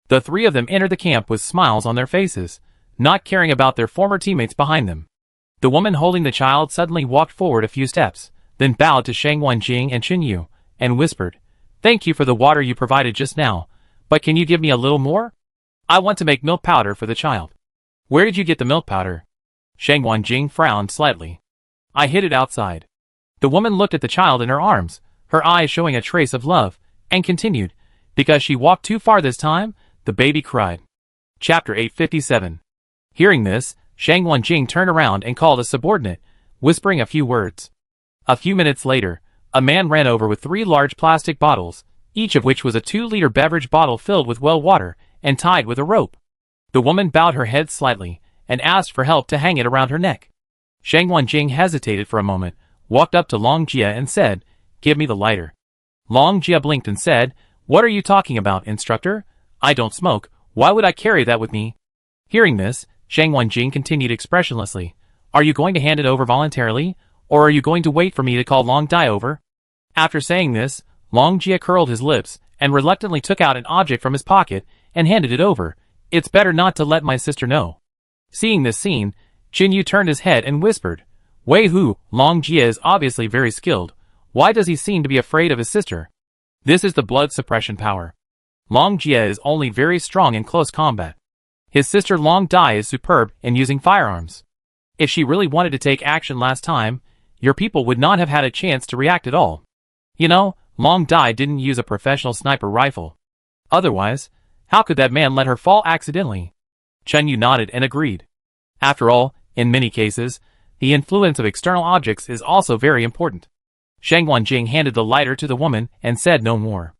The 3 of them entered the camp with smiles on their faces, not caring about their former teammates behind them. The woman holding the child suddenly walked forward a few steps, then bowed to Shang Wanjing and Qinyu, and whispered, "Thank you for the water you provided just now, but can you give me a little more? I want to make milk powder for the child." "Where did you get the milk powder?" Shang Wanjing frowned slightly. "I hid it outside." The woman looked at the child in her arms, her eyes showing a trace of love, and continued, "Because she walked too far this time, the baby cried." Chapter 857. Hearing this, Shang Wanjing turned around and called a subordinate, whispering a few words. A few minutes later, a man ran over with 3 large plastic bottles, each of which was a 2-liter beverage bottle filled with well water and tied with a rope. The woman bowed her head slightly and asked for help to hang it around her neck. Shang Wanjing hesitated for a moment, walked up to Long Jia and said, "Give me the lighter." Long Jia blinked and said, "What are you talking about, instructor? I don't smoke, why would I carry that with me?" Hearing this, Shang Wanjing continued expressionlessly, "Are you going to hand it over voluntarily, or are you going to wait for me to call Long Dai over?" After saying this, Long Jia curled his lips and reluctantly took out an object from his pocket and handed it over. "It's better not to let my sister know." Seeing this scene, Qinyu turned his head and whispered, "Wei Hu, Long Jia is obviously very skilled. Why does he seem to be afraid of his sister?" "This is the blood suppression power. Long Jia is only very strong in close combat. His sister Long Dai is superb in using firearms. If she really wanted to take action last time, your people would not have had a chance to react at all. You know, Long Dai didn't use a professional sniper rifle. Otherwise, how could that man let her fall accidentally?" Chen Yu nodded and agreed. After all, in many cases, the influence of external objects is also very important. Shang Wanjing handed the lighter to the woman and said no more.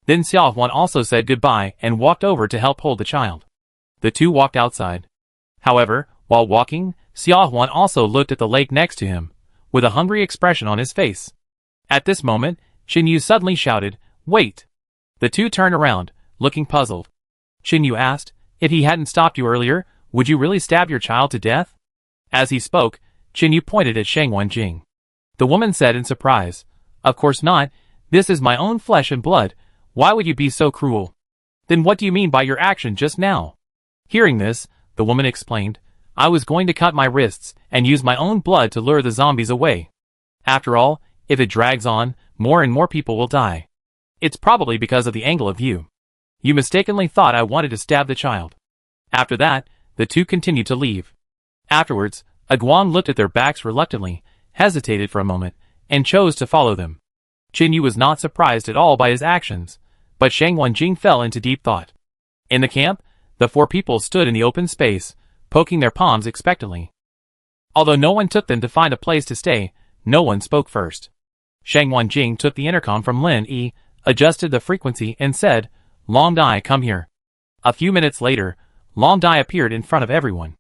Then Xiao Huan also said goodbye and walked over to help hold the child. The 2 walked outside. However, while walking, Xiao Huan also looked at the lake next to him, with a hungry expression on his face. At this moment, Qinyu suddenly shouted, "Wait!" The 2 turned around, looking puzzled. Qinyu asked, "If he hadn't stopped you earlier, would you really stab your child to death?" As he spoke, Qinyu pointed at Shang Wanjing. The woman said in surprise, "Of course not, this is my own flesh and blood, why would you be so cruel?" "Then what do you mean by your action just now?" Hearing this, the woman explained, "I was going to cut my wrists and use my own blood to lure the zombies away. After all, if it drags on, more and more people will die. It's probably because of the angle of view. You mistakenly thought I wanted to stab the child." After that, the 2 continued to leave. Afterwards, Guang looked at their backs reluctantly, hesitated for a moment, and chose to follow them. Qinyu was not surprised at all by his actions, but Shang Wanjing fell into deep thought. In the camp, the 4 people stood in the open space, poking their palms expectantly. Although no one took them to find a place to stay, no one spoke first. Shang Wanjing took the intercom from Lin Yi, adjusted the frequency and said, "Long Dai, come here." A few minutes later, Long Dai appeared in front of everyone.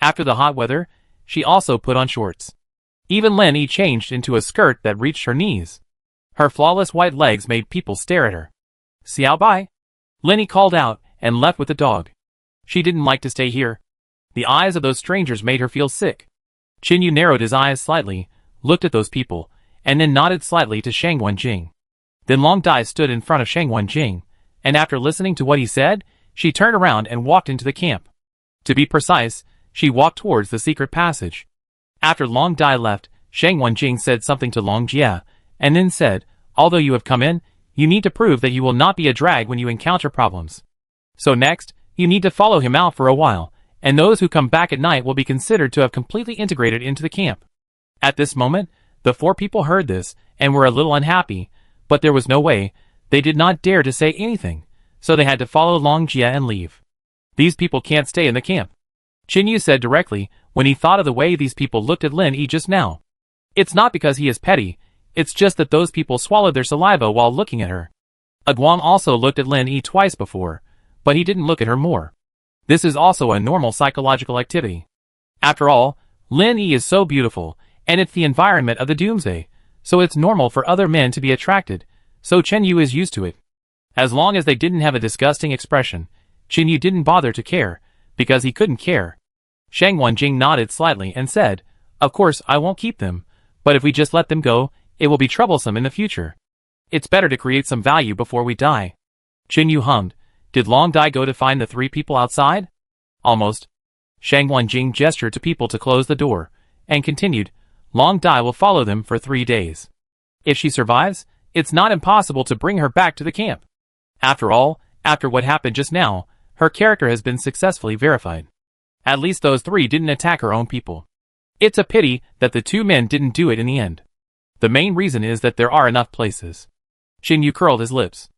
After the hot weather, she also put on shorts. Even Lin Yi changed into a skirt that reached her knees. Her flawless white legs made people stare at her. "Xiao Bai!" Lin Yi called out and left with the dog. She didn't like to stay here. The eyes of those strangers made her feel sick. Qinyu narrowed his eyes slightly, looked at those people, and then nodded slightly to Shang Wenjing. Then Long Dai stood in front of Shang Wenjing, and after listening to what he said, she turned around and walked into the camp. To be precise, she walked towards the secret passage. After Long Dai left, Shang Wenjing said something to Long Jie, and then said, although you have come in, you need to prove that you will not be a drag when you encounter problems. So next, you need to follow him out for a while, and those who come back at night will be considered to have completely integrated into the camp. At this moment, the 4 people heard this, and were a little unhappy, but there was no way. They did not dare to say anything, so they had to follow Long Jie and leave. These people can't stay in the camp, Qin Yu said directly when he thought of the way these people looked at Lin Yi just now. It's not because he is petty, it's just that those people swallowed their saliva while looking at her. Guang also looked at Lin Yi twice before, but he didn't look at her more. This is also a normal psychological activity. After all, Lin Yi is so beautiful, and it's the environment of the Doomsday, so it's normal for other men to be attracted, so Chen Yu is used to it. As long as they didn't have a disgusting expression, Chen Yu didn't bother to care, because he couldn't care. Shang Wenjing nodded slightly and said, of course I won't keep them, but if we just let them go, it will be troublesome in the future. It's better to create some value before we die. Chen Yu hummed, did Long Dai go to find the 3 people outside? Almost. Shang Wenjing gestured to people to close the door, and continued, Long Dai will follow them for 3 days. If she survives, it's not impossible to bring her back to the camp. After all, after what happened just now, her character has been successfully verified. At least those 3 didn't attack her own people. It's a pity that the 2 men didn't do it in the end. The main reason is that there are enough places. Qin Yu curled his lips.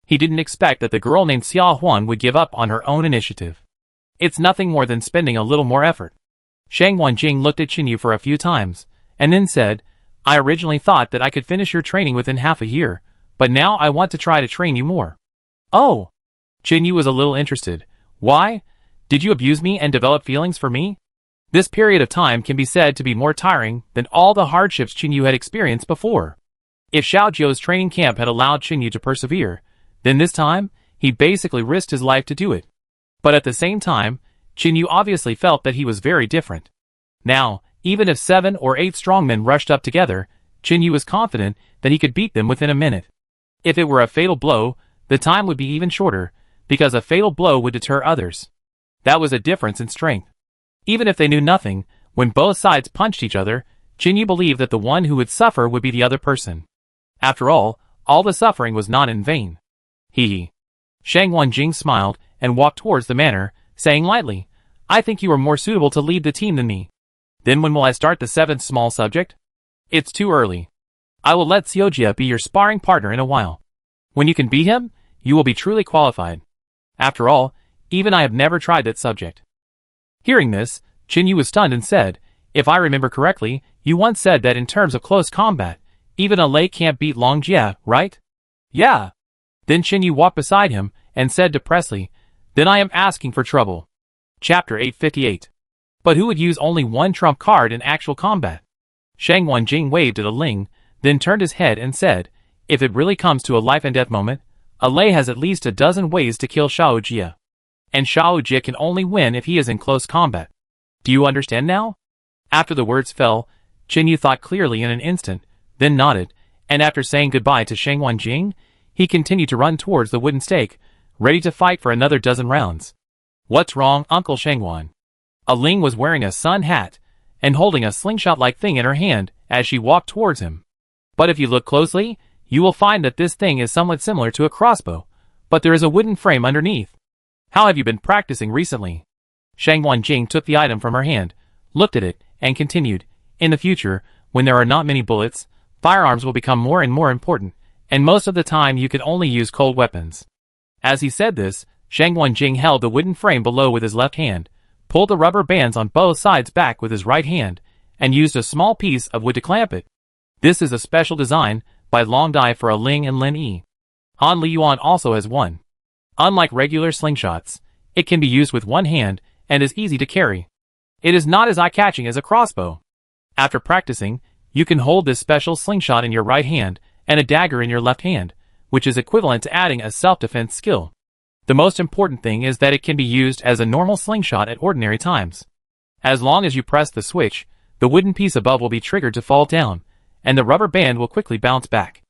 He didn't expect that the girl named Xiao Huan would give up on her own initiative. It's nothing more than spending a little more effort. Shang Wenjing looked at Qin Yu for a few times, and then said, I originally thought that I could finish your training within half a year, but now I want to try to train you more. Oh! Qin Yu was a little interested. Why? Did you abuse me and develop feelings for me? This period of time can be said to be more tiring than all the hardships Qin Yu had experienced before. If Xiao Jiu's training camp had allowed Qin Yu to persevere, then this time, he basically risked his life to do it. But at the same time, Qin Yu obviously felt that he was very different. Now, even if 7 or 8 strongmen rushed up together, Qin Yu was confident that he could beat them within a minute. If it were a fatal blow, the time would be even shorter, because a fatal blow would deter others. That was a difference in strength. Even if they knew nothing, when both sides punched each other, Qin Yu believed that the one who would suffer would be the other person. After all the suffering was not in vain. Hee. Shang Wenjing smiled and walked towards the manor, saying lightly, I think you are more suitable to lead the team than me. Then when will I start the 7th small subject? It's too early. I will let Xiojia be your sparring partner in a while. When you can beat him, you will be truly qualified. After all, even I have never tried that subject. Hearing this, Qin Yu was stunned and said, if I remember correctly, you once said that in terms of close combat, even a lay can't beat Long Jie, right? Yeah. Then Qin Yu walked beside him and said depressedly, then I am asking for trouble. Chapter 858. But who would use only one trump card in actual combat? Shang Wenjing waved at a Ling, then turned his head and said, if it really comes to a life and death moment, a lay has at least a dozen ways to kill Xiao Jie. And Xiao Jie can only win if he is in close combat. Do you understand now? After the words fell, Qin Yu thought clearly in an instant, then nodded, and after saying goodbye to Shang Wenjing, he continued to run towards the wooden stake, ready to fight for another dozen rounds. What's wrong, Uncle Shangwan? A Ling was wearing a sun hat, and holding a slingshot-like thing in her hand as she walked towards him. But if you look closely, you will find that this thing is somewhat similar to a crossbow, but there is a wooden frame underneath. How have you been practicing recently? Shang Wenjing took the item from her hand, looked at it, and continued, in the future, when there are not many bullets, firearms will become more and more important, and most of the time you can only use cold weapons. As he said this, Shang Wenjing held the wooden frame below with his left hand, pulled the rubber bands on both sides back with his right hand, and used a small piece of wood to clamp it. This is a special design by Long Dai for a Ling and Lin Yi. Han Liyuan also has one. Unlike regular slingshots, it can be used with one hand and is easy to carry. It is not as eye-catching as a crossbow. After practicing, you can hold this special slingshot in your right hand and a dagger in your left hand, which is equivalent to adding a self-defense skill. The most important thing is that it can be used as a normal slingshot at ordinary times. As long as you press the switch, the wooden piece above will be triggered to fall down, and the rubber band will quickly bounce back.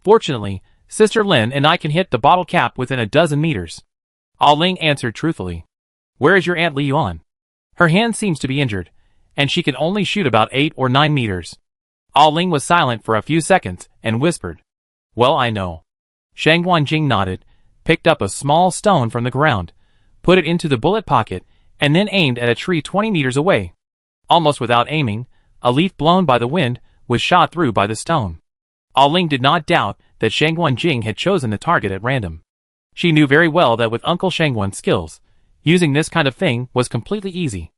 Fortunately, Sister Lin and I can hit the bottle cap within a dozen meters. Ah Ling answered truthfully. Where is your Aunt Li Yuan? Her hand seems to be injured, and she can only shoot about 8 or 9 meters. Ah Ling was silent for a few seconds and whispered. Well, I know. Shang Wanjing nodded, picked up a small stone from the ground, put it into the bullet pocket, and then aimed at a tree 20 meters away. Almost without aiming, a leaf blown by the wind was shot through by the stone. Ah Ling did not doubt that Shang Wanjing had chosen the target at random. She knew very well that with Uncle Shangwan's skills, using this kind of thing was completely easy.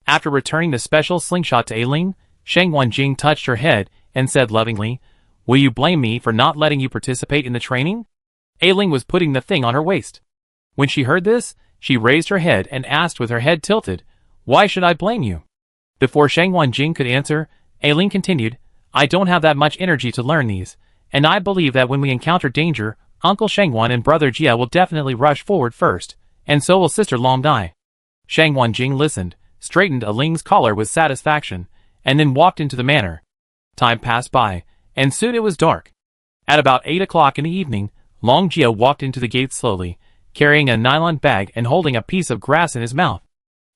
After returning the special slingshot to Ailing, Shang Wanjing touched her head and said lovingly, Will you blame me for not letting you participate in the training? Ailing was putting the thing on her waist. When she heard this, she raised her head and asked with her head tilted, Why should I blame you? Before Shang Wanjing could answer, Ailing continued, I don't have that much energy to learn these, and I believe that when we encounter danger, Uncle Shangwan and Brother Jia will definitely rush forward first, and so will Sister Long Dai. Shang Wanjing listened, straightened Ailing's collar with satisfaction, and then walked into the manor. Time passed by, and soon it was dark. At about 8 o'clock in the evening, Long Jia walked into the gate slowly, carrying a nylon bag and holding a piece of grass in his mouth.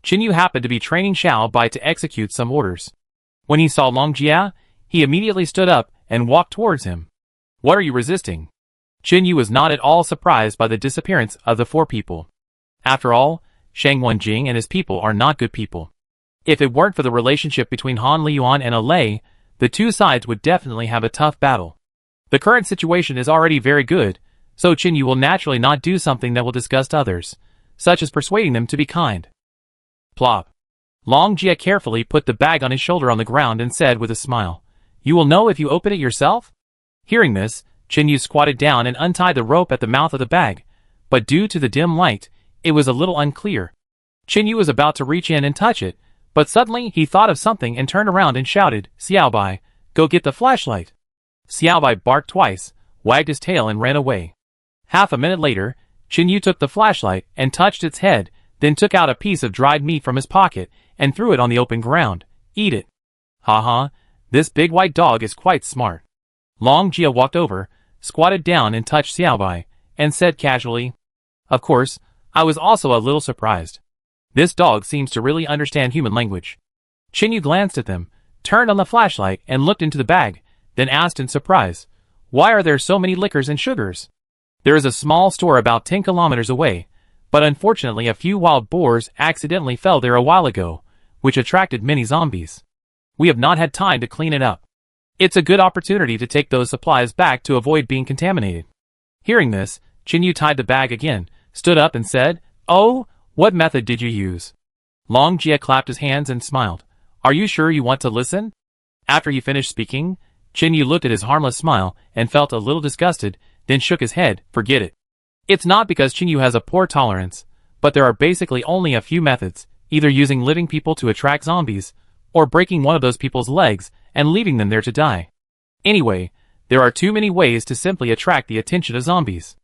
Qin Yu happened to be training Xiao Bai to execute some orders. When he saw Long Jia, he immediately stood up and walked towards him. What are you resisting? Qin Yu was not at all surprised by the disappearance of the 4 people. After all, Shang Wanjing and his people are not good people. If it weren't for the relationship between Han Liyuan and Alei, the two sides would definitely have a tough battle. The current situation is already very good, so Qin Yu will naturally not do something that will disgust others, such as persuading them to be kind. Plop. Long Jia carefully put the bag on his shoulder on the ground and said with a smile, You will know if you open it yourself? Hearing this, Qin Yu squatted down and untied the rope at the mouth of the bag, but due to the dim light, it was a little unclear. Qin Yu was about to reach in and touch it, but suddenly he thought of something and turned around and shouted, Xiao Bai, go get the flashlight. Xiao Bai barked twice, wagged his tail and ran away. Half a minute later, Qin Yu took the flashlight and touched its head, then took out a piece of dried meat from his pocket and threw it on the open ground. Eat it. Ha, this big white dog is quite smart. Long Jia walked over, squatted down and touched Xiao Bai, and said casually, Of course, I was also a little surprised. This dog seems to really understand human language. Qin Yu glanced at them, turned on the flashlight and looked into the bag, then asked in surprise, Why are there so many liquors and sugars? There is a small store about 10 kilometers away, but unfortunately a few wild boars accidentally fell there a while ago, which attracted many zombies. We have not had time to clean it up. It's a good opportunity to take those supplies back to avoid being contaminated. Hearing this, Qin Yu tied the bag again, stood up and said, Oh, what method did you use? Long Jia clapped his hands and smiled. Are you sure you want to listen? After he finished speaking, Qin Yu looked at his harmless smile and felt a little disgusted, then shook his head, Forget it. It's not because Qin Yu has a poor tolerance, but there are basically only a few methods, either using living people to attract zombies, or breaking one of those people's legs and leaving them there to die. Anyway, there are too many ways to simply attract the attention of zombies.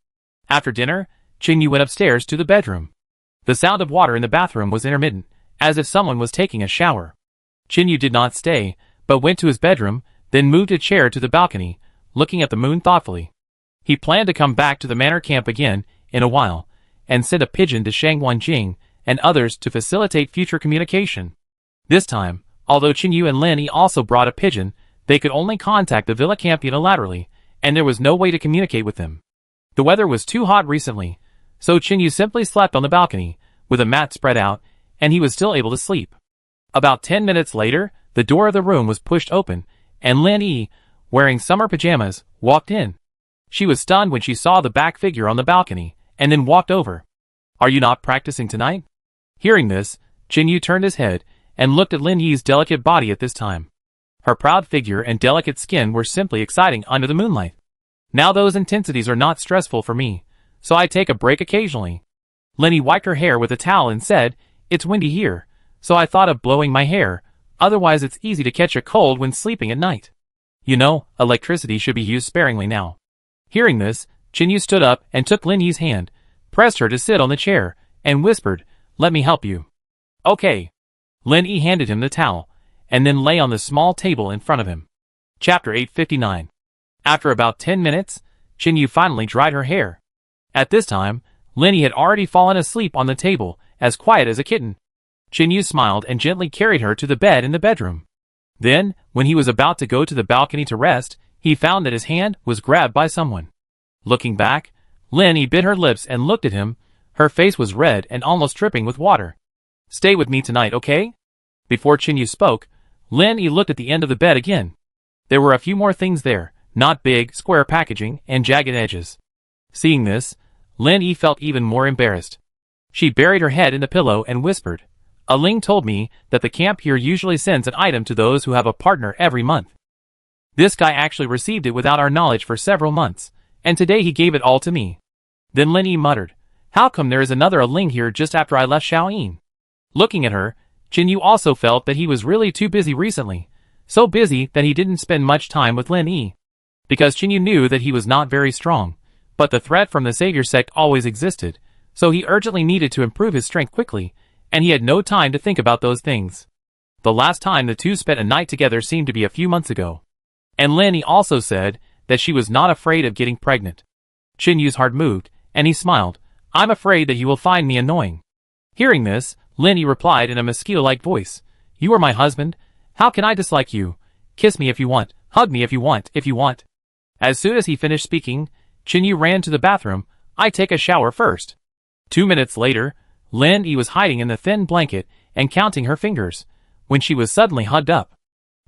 After dinner, Qin Yu went upstairs to the bedroom. The sound of water in the bathroom was intermittent, as if someone was taking a shower. Qin Yu did not stay, but went to his bedroom, then moved a chair to the balcony, looking at the moon thoughtfully. He planned to come back to the manor camp again, in a while, and send a pigeon to Shang Wanjing and others to facilitate future communication. This time, although Qin Yu and Lin Yi also brought a pigeon, they could only contact the villa camp unilaterally, and there was no way to communicate with them. The weather was too hot recently, so Qin Yu simply slept on the balcony, with a mat spread out, and he was still able to sleep. About 10 minutes later, the door of the room was pushed open, and Lin Yi, wearing summer pajamas, walked in. She was stunned when she saw the back figure on the balcony, and then walked over. Are you not practicing tonight? Hearing this, Qin Yu turned his head, and looked at Lin Yi's delicate body at this time. Her proud figure and delicate skin were simply exciting under the moonlight. Now those intensities are not stressful for me, so I take a break occasionally. Lin Yi wiped her hair with a towel and said, It's windy here, so I thought of blowing my hair, otherwise it's easy to catch a cold when sleeping at night. You know, electricity should be used sparingly now. Hearing this, Qin Yu stood up and took Lin Yi's hand, pressed her to sit on the chair, and whispered, Let me help you. Okay. Lin Yi handed him the towel, and then lay on the small table in front of him. Chapter 859. After about 10 minutes, Chinyu finally dried her hair. At this time, Lenny had already fallen asleep on the table, as quiet as a kitten. Chinyu smiled and gently carried her to the bed in the bedroom. Then, when he was about to go to the balcony to rest, he found that his hand was grabbed by someone. Looking back, Lenny bit her lips and looked at him. Her face was red and almost dripping with water. "Stay with me tonight, okay?" Before Chinyu spoke, Lenny looked at the end of the bed again. There were a few more things there, not big, square packaging and jagged edges. Seeing this, Lenny felt even more embarrassed. She buried her head in the pillow and whispered, "A Ling told me that the camp here usually sends an item to those who have a partner every month. This guy actually received it without our knowledge for several months, and today he gave it all to me." Then Lenny muttered, "How come there is another A Ling here just after I left Shaoyin?" Looking at her, Chinyu also felt that he was really too busy recently, so busy that he didn't spend much time with Lin Yi. Because Chinyu knew that he was not very strong, but the threat from the Savior sect always existed, so he urgently needed to improve his strength quickly, and he had no time to think about those things. The last time the two spent a night together seemed to be a few months ago. And Lin Yi also said that she was not afraid of getting pregnant. Chinyu's heart moved, and he smiled. "I'm afraid that you will find me annoying." Hearing this, Lin Yi replied in a mosquito-like voice, "You are my husband. How can I dislike you? Kiss me if you want, hug me if you want. As soon as he finished speaking, Chinyu ran to the bathroom. "I take a shower first." 2 minutes later, Lin Yi was hiding in the thin blanket and counting her fingers, when she was suddenly hugged up.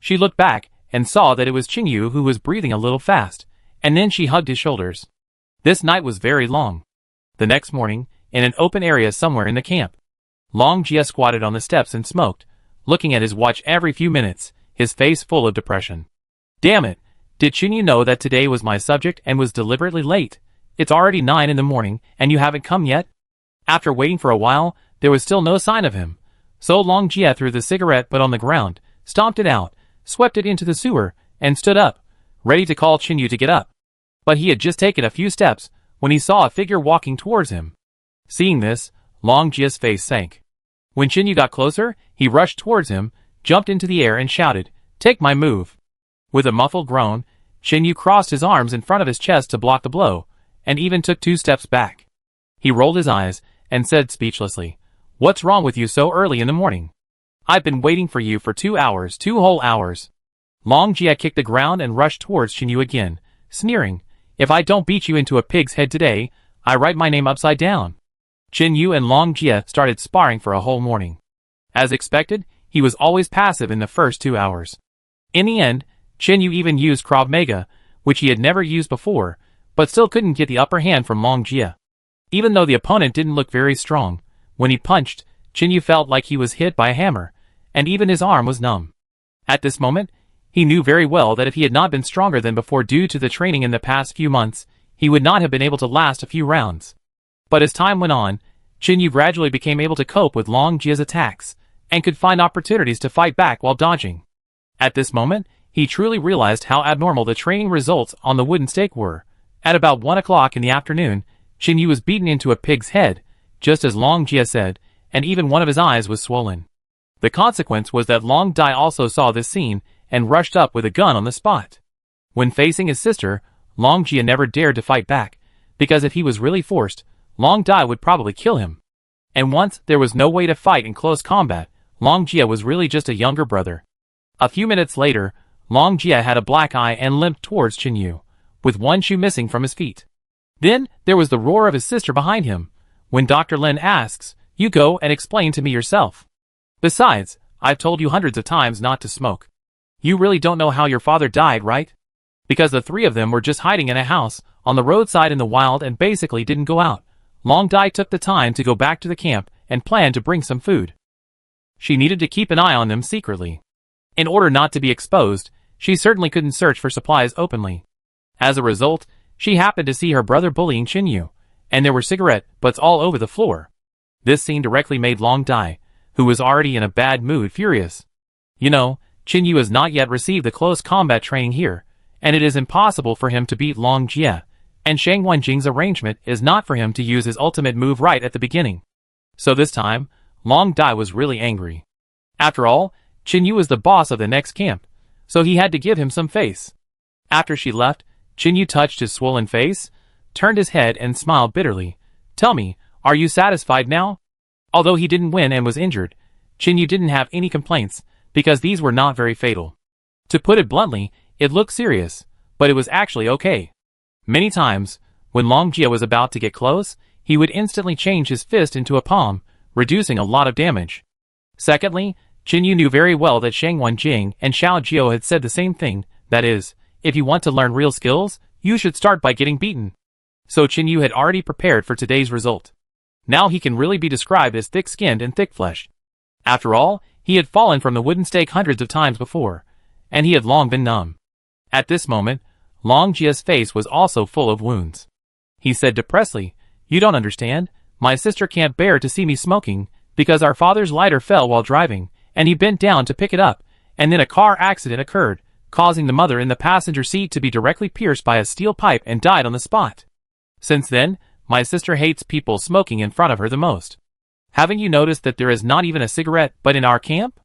She looked back and saw that it was Chinyu who was breathing a little fast, and then she hugged his shoulders. This night was very long. The next morning, in an open area somewhere in the camp, Long Jie squatted on the steps and smoked, looking at his watch every few minutes, his face full of depression. "Damn it, did Chinyu know that today was my subject and was deliberately late? It's already 9 in the morning, and you haven't come yet?" After waiting for a while, there was still no sign of him. So Long Jie threw the cigarette butt on the ground, stomped it out, swept it into the sewer, and stood up, ready to call Chinyu to get up. But he had just taken a few steps when he saw a figure walking towards him. Seeing this, Long Jie's face sank. When Chinyu got closer, he rushed towards him, jumped into the air and shouted, "Take my move." With a muffled groan, Chinyu crossed his arms in front of his chest to block the blow, and even took 2 steps back. He rolled his eyes and said speechlessly, "What's wrong with you so early in the morning? I've been waiting for you for 2 hours, 2 whole hours." Long Jie kicked the ground and rushed towards Chinyu again, sneering, "If I don't beat you into a pig's head today, I write my name upside down." Chinyu and Long Jie started sparring for a whole morning. As expected, he was always passive in the first 2 hours. In the end, Chinyu even used Krav Maga, which he had never used before, but still couldn't get the upper hand from Long Jie. Even though the opponent didn't look very strong, when he punched, Chinyu felt like he was hit by a hammer, and even his arm was numb. At this moment, he knew very well that if he had not been stronger than before due to the training in the past few months, he would not have been able to last a few rounds. But as time went on, Chinyu gradually became able to cope with Long Jie's attacks, and could find opportunities to fight back while dodging. At this moment, he truly realized how abnormal the training results on the wooden stake were. At about 1 o'clock in the afternoon, Chinyu was beaten into a pig's head, just as Long Jie said, and even one of his eyes was swollen. The consequence was that Long Dai also saw this scene, and rushed up with a gun on the spot. When facing his sister, Long Jie never dared to fight back, because if he was really forced, Long Dai would probably kill him. And once there was no way to fight in close combat, Long Jie was really just a younger brother. A few minutes later, Long Jie had a black eye and limped towards Chinyu, with one shoe missing from his feet. Then there was the roar of his sister behind him, when Dr. Lin asks, "You go and explain to me yourself. Besides, I've told you hundreds of times not to smoke. You really don't know how your father died, right?" Because the 3 of them were just hiding in a house, on the roadside in the wild and basically didn't go out, Long Dai took the time to go back to the camp and planned to bring some food. She needed to keep an eye on them secretly. In order not to be exposed, she certainly couldn't search for supplies openly. As a result, she happened to see her brother bullying Chinyu, and there were cigarette butts all over the floor. This scene directly made Long Dai, who was already in a bad mood, furious. You know, Chinyu has not yet received the close combat training here, and it is impossible for him to beat Long Jie, and Shang Wenjing's arrangement is not for him to use his ultimate move right at the beginning. So this time, Long Dai was really angry. After all, Chinyu was the boss of the next camp. so he had to give him some face. After she left, Chinyu touched his swollen face, turned his head and smiled bitterly. Tell me, are you satisfied now? Although he didn't win and was injured, Chinyu didn't have any complaints, because these were not very fatal. To put it bluntly, it looked serious, but it was actually okay. Many times, when Long Jia was about to get close, he would instantly change his fist into a palm, reducing a lot of damage. Secondly, Chinyu knew very well that Shang Wenjing and Xiao Jiao had said the same thing, that is, if you want to learn real skills, you should start by getting beaten. So Chinyu had already prepared for today's result. Now he can really be described as thick-skinned and thick-fleshed. After all, he had fallen from the wooden stake hundreds of times before, and he had long been numb. At this moment, Long Jia's face was also full of wounds. He said depressedly, "You don't understand, my sister can't bear to see me smoking, because our father's lighter fell while driving, and he bent down to pick it up, and then a car accident occurred, causing the mother in the passenger seat to be directly pierced by a steel pipe and died on the spot. Since then, my sister hates people smoking in front of her the most. Haven't you noticed that there is not even a cigarette but in our camp?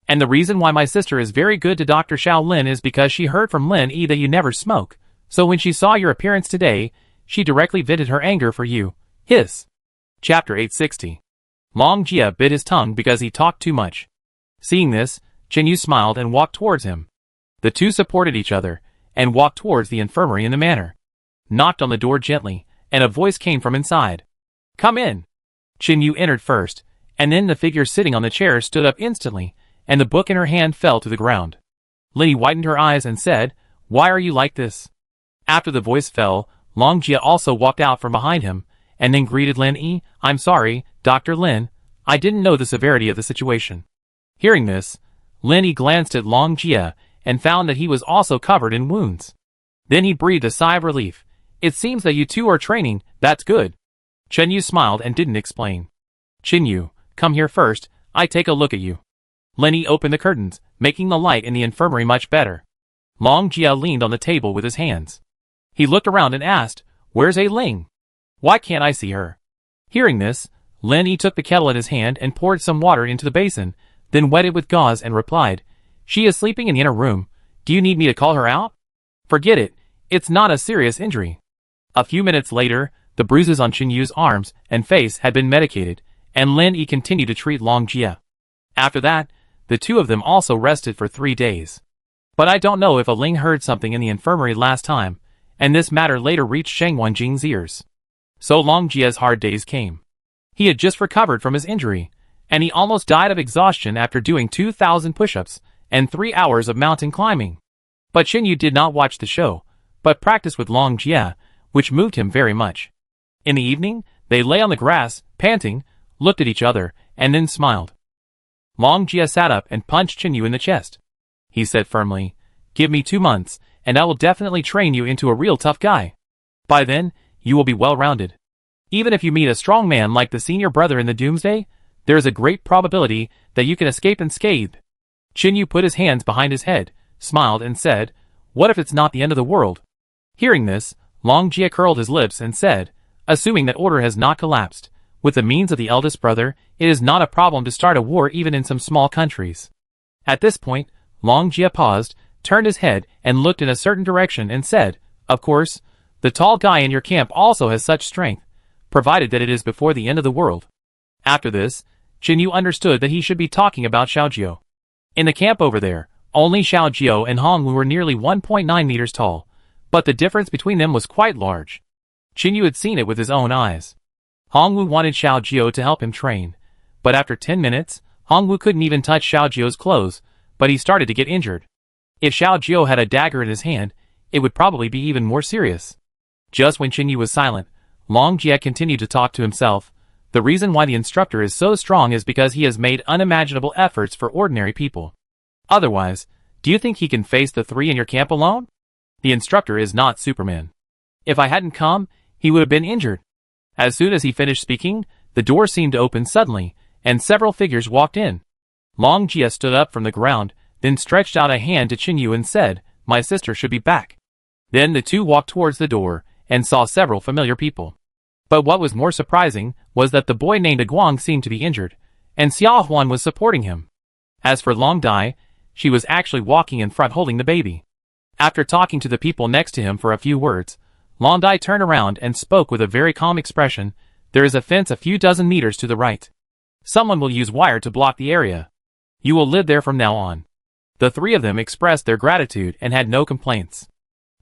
And the reason why my sister is very good to Dr. Xiao Lin is because she heard from Lin Yi that you never smoke, so when she saw your appearance today, she directly vented her anger for you." Hiss. Chapter 860. Long Jia bit his tongue because he talked too much. Seeing this, Chinyu smiled and walked towards him. The two supported each other, and walked towards the infirmary in the manor. Knocked on the door gently, and a voice came from inside. "Come in." Chinyu entered first, and then the figure sitting on the chair stood up instantly, and the book in her hand fell to the ground. Lin Yi widened her eyes and said, "Why are you like this?" After the voice fell, Long Jia also walked out from behind him, and then greeted Lin Yi. "I'm sorry, Dr. Lin, I didn't know the severity of the situation." Hearing this, Lin Yi glanced at Long Jia, and found that he was also covered in wounds. Then he breathed a sigh of relief. "It seems that you two are training, that's good." Chinyu smiled and didn't explain. "Chinyu, come here first, I take a look at you." Lin Yi opened the curtains, making the light in the infirmary much better. Long Jia leaned on the table with his hands. He looked around and asked, "Where's A Ling? Why can't I see her?" Hearing this, Lin Yi took the kettle in his hand and poured some water into the basin, then wet it with gauze and replied, "She is sleeping in the inner room. Do you need me to call her out?" "Forget it, it's not a serious injury." A few minutes later, the bruises on Chinyu's arms and face had been medicated, and Lin Yi continued to treat Long Jia. After that, the two of them also rested for 3 days. But I don't know if A Ling heard something in the infirmary last time, and this matter later reached Shang Wenjing's ears. So Long Jia's hard days came. He had just recovered from his injury, and he almost died of exhaustion after doing 2,000 push-ups and 3 hours of mountain climbing. But Chinyu did not watch the show, but practiced with Long Jia, which moved him very much. In the evening, they lay on the grass, panting, looked at each other, and then smiled. Long Jia sat up and punched Chinyu in the chest. He said firmly, "Give me 2 months, and I will definitely train you into a real tough guy. By then, you will be well-rounded. Even if you meet a strong man like the senior brother in the Doomsday, there is a great probability that you can escape unscathed." Chinyu put his hands behind his head, smiled and said, "What if it's not the end of the world?" Hearing this, Long Jia curled his lips and said, "Assuming that order has not collapsed, with the means of the eldest brother, it is not a problem to start a war even in some small countries." At this point, Long Jia paused, turned his head and looked in a certain direction and said, "Of course, the tall guy in your camp also has such strength, provided that it is before the end of the world." After this, Chinyu understood that he should be talking about Xiaojiao. In the camp over there, only Xiaojiao and Hongwu were nearly 1.9 meters tall, but the difference between them was quite large. Chinyu had seen it with his own eyes. Hongwu wanted Xiaojiao to help him train, but after 10 minutes, Hongwu couldn't even touch Xiaojiao's clothes, but he started to get injured. If Xiaojiao had a dagger in his hand, it would probably be even more serious. Just when Chinyu was silent, Long Jia continued to talk to himself. The reason why the instructor is so strong is because he has made unimaginable efforts for ordinary people. Otherwise, do you think he can face the 3 in your camp alone? The instructor is not Superman. If I hadn't come, he would have been injured. As soon as he finished speaking, the door seemed to open suddenly, and several figures walked in. Long Jia stood up from the ground, then stretched out a hand to Chinyu and said, "My sister should be back." Then the two walked towards the door, and saw several familiar people. But what was more surprising was that the boy named Guang seemed to be injured, and Xiao Huan was supporting him. As for Long Dai, she was actually walking in front holding the baby. After talking to the people next to him for a few words, Long Dai turned around and spoke with a very calm expression. There is a fence a few dozen meters to the right. Someone will use wire to block the area. You will live there from now on. The three of them expressed their gratitude and had no complaints.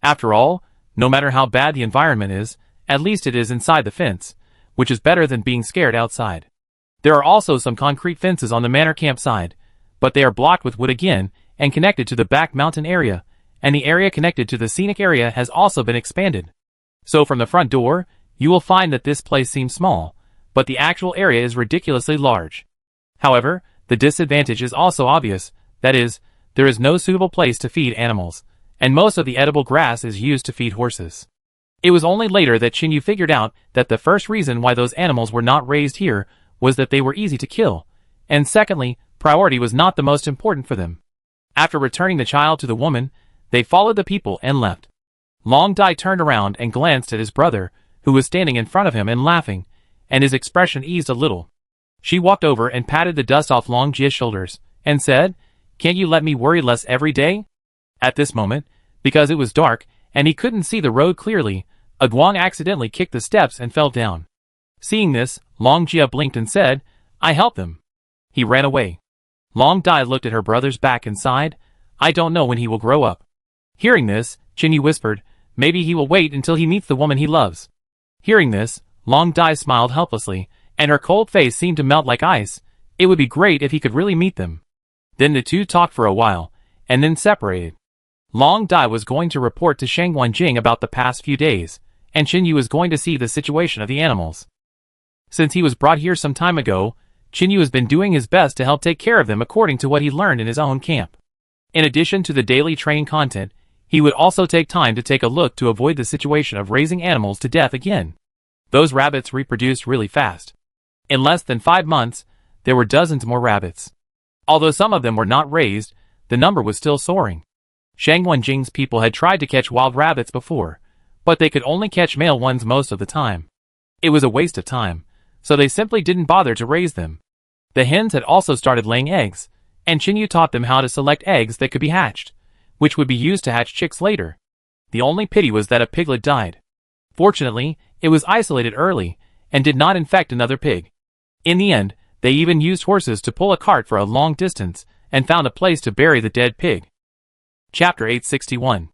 After all, no matter how bad the environment is, at least it is inside the fence, which is better than being scared outside. There are also some concrete fences on the manor camp side, but they are blocked with wood again and connected to the back mountain area, and the area connected to the scenic area has also been expanded. So from the front door, you will find that this place seems small, but the actual area is ridiculously large. However, the disadvantage is also obvious, that is, there is no suitable place to feed animals, and most of the edible grass is used to feed horses. It was only later that Chinyu figured out that the first reason why those animals were not raised here was that they were easy to kill, and secondly, priority was not the most important for them. After returning the child to the woman, they followed the people and left. Long Dai turned around and glanced at his brother, who was standing in front of him and laughing, and his expression eased a little. She walked over and patted the dust off Long Jia's shoulders, and said, "Can't you let me worry less every day?" At this moment, because it was dark, and he couldn't see the road clearly, a Guang accidentally kicked the steps and fell down. Seeing this, Long Jia blinked and said, "I helped them." He ran away. Long Dai looked at her brother's back and sighed, "I don't know when he will grow up." Hearing this, Chinyu whispered, "Maybe he will wait until he meets the woman he loves." Hearing this, Long Dai smiled helplessly, and her cold face seemed to melt like ice. It would be great if he could really meet them. Then the two talked for a while, and then separated. Long Dai was going to report to Shang Wenjing about the past few days, and Chinyu was going to see the situation of the animals. Since he was brought here some time ago, Chinyu has been doing his best to help take care of them according to what he learned in his own camp. In addition to the daily training content, he would also take time to take a look to avoid the situation of raising animals to death again. Those rabbits reproduced really fast. In less than 5 months, there were dozens more rabbits. Although some of them were not raised, the number was still soaring. Shang Wenjing's people had tried to catch wild rabbits before, but they could only catch male ones most of the time. It was a waste of time, so they simply didn't bother to raise them. The hens had also started laying eggs, and Chinyu taught them how to select eggs that could be hatched, which would be used to hatch chicks later. The only pity was that a piglet died. Fortunately, it was isolated early, and did not infect another pig. In the end, they even used horses to pull a cart for a long distance, and found a place to bury the dead pig. Chapter 861.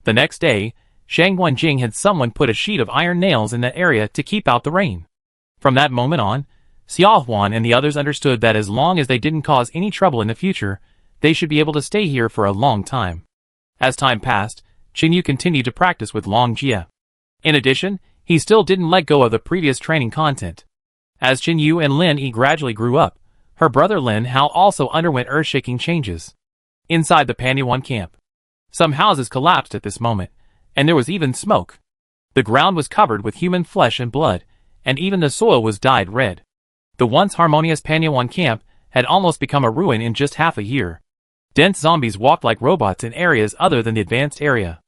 The next day, Shang Wenjing had someone put a sheet of iron nails in that area to keep out the rain. From that moment on, Xiao Huan and the others understood that as long as they didn't cause any trouble in the future, they should be able to stay here for a long time. As time passed, Chinyu continued to practice with Long Jia. In addition, he still didn't let go of the previous training content. As Chinyu and Lin Yi gradually grew up, her brother Lin Hao also underwent earth-shaking changes. Inside the Panyuan camp, some houses collapsed at this moment, and there was even smoke. The ground was covered with human flesh and blood, and even the soil was dyed red. The once harmonious Panyuan camp had almost become a ruin in just half a year. Dense zombies walked like robots in areas other than the advanced area.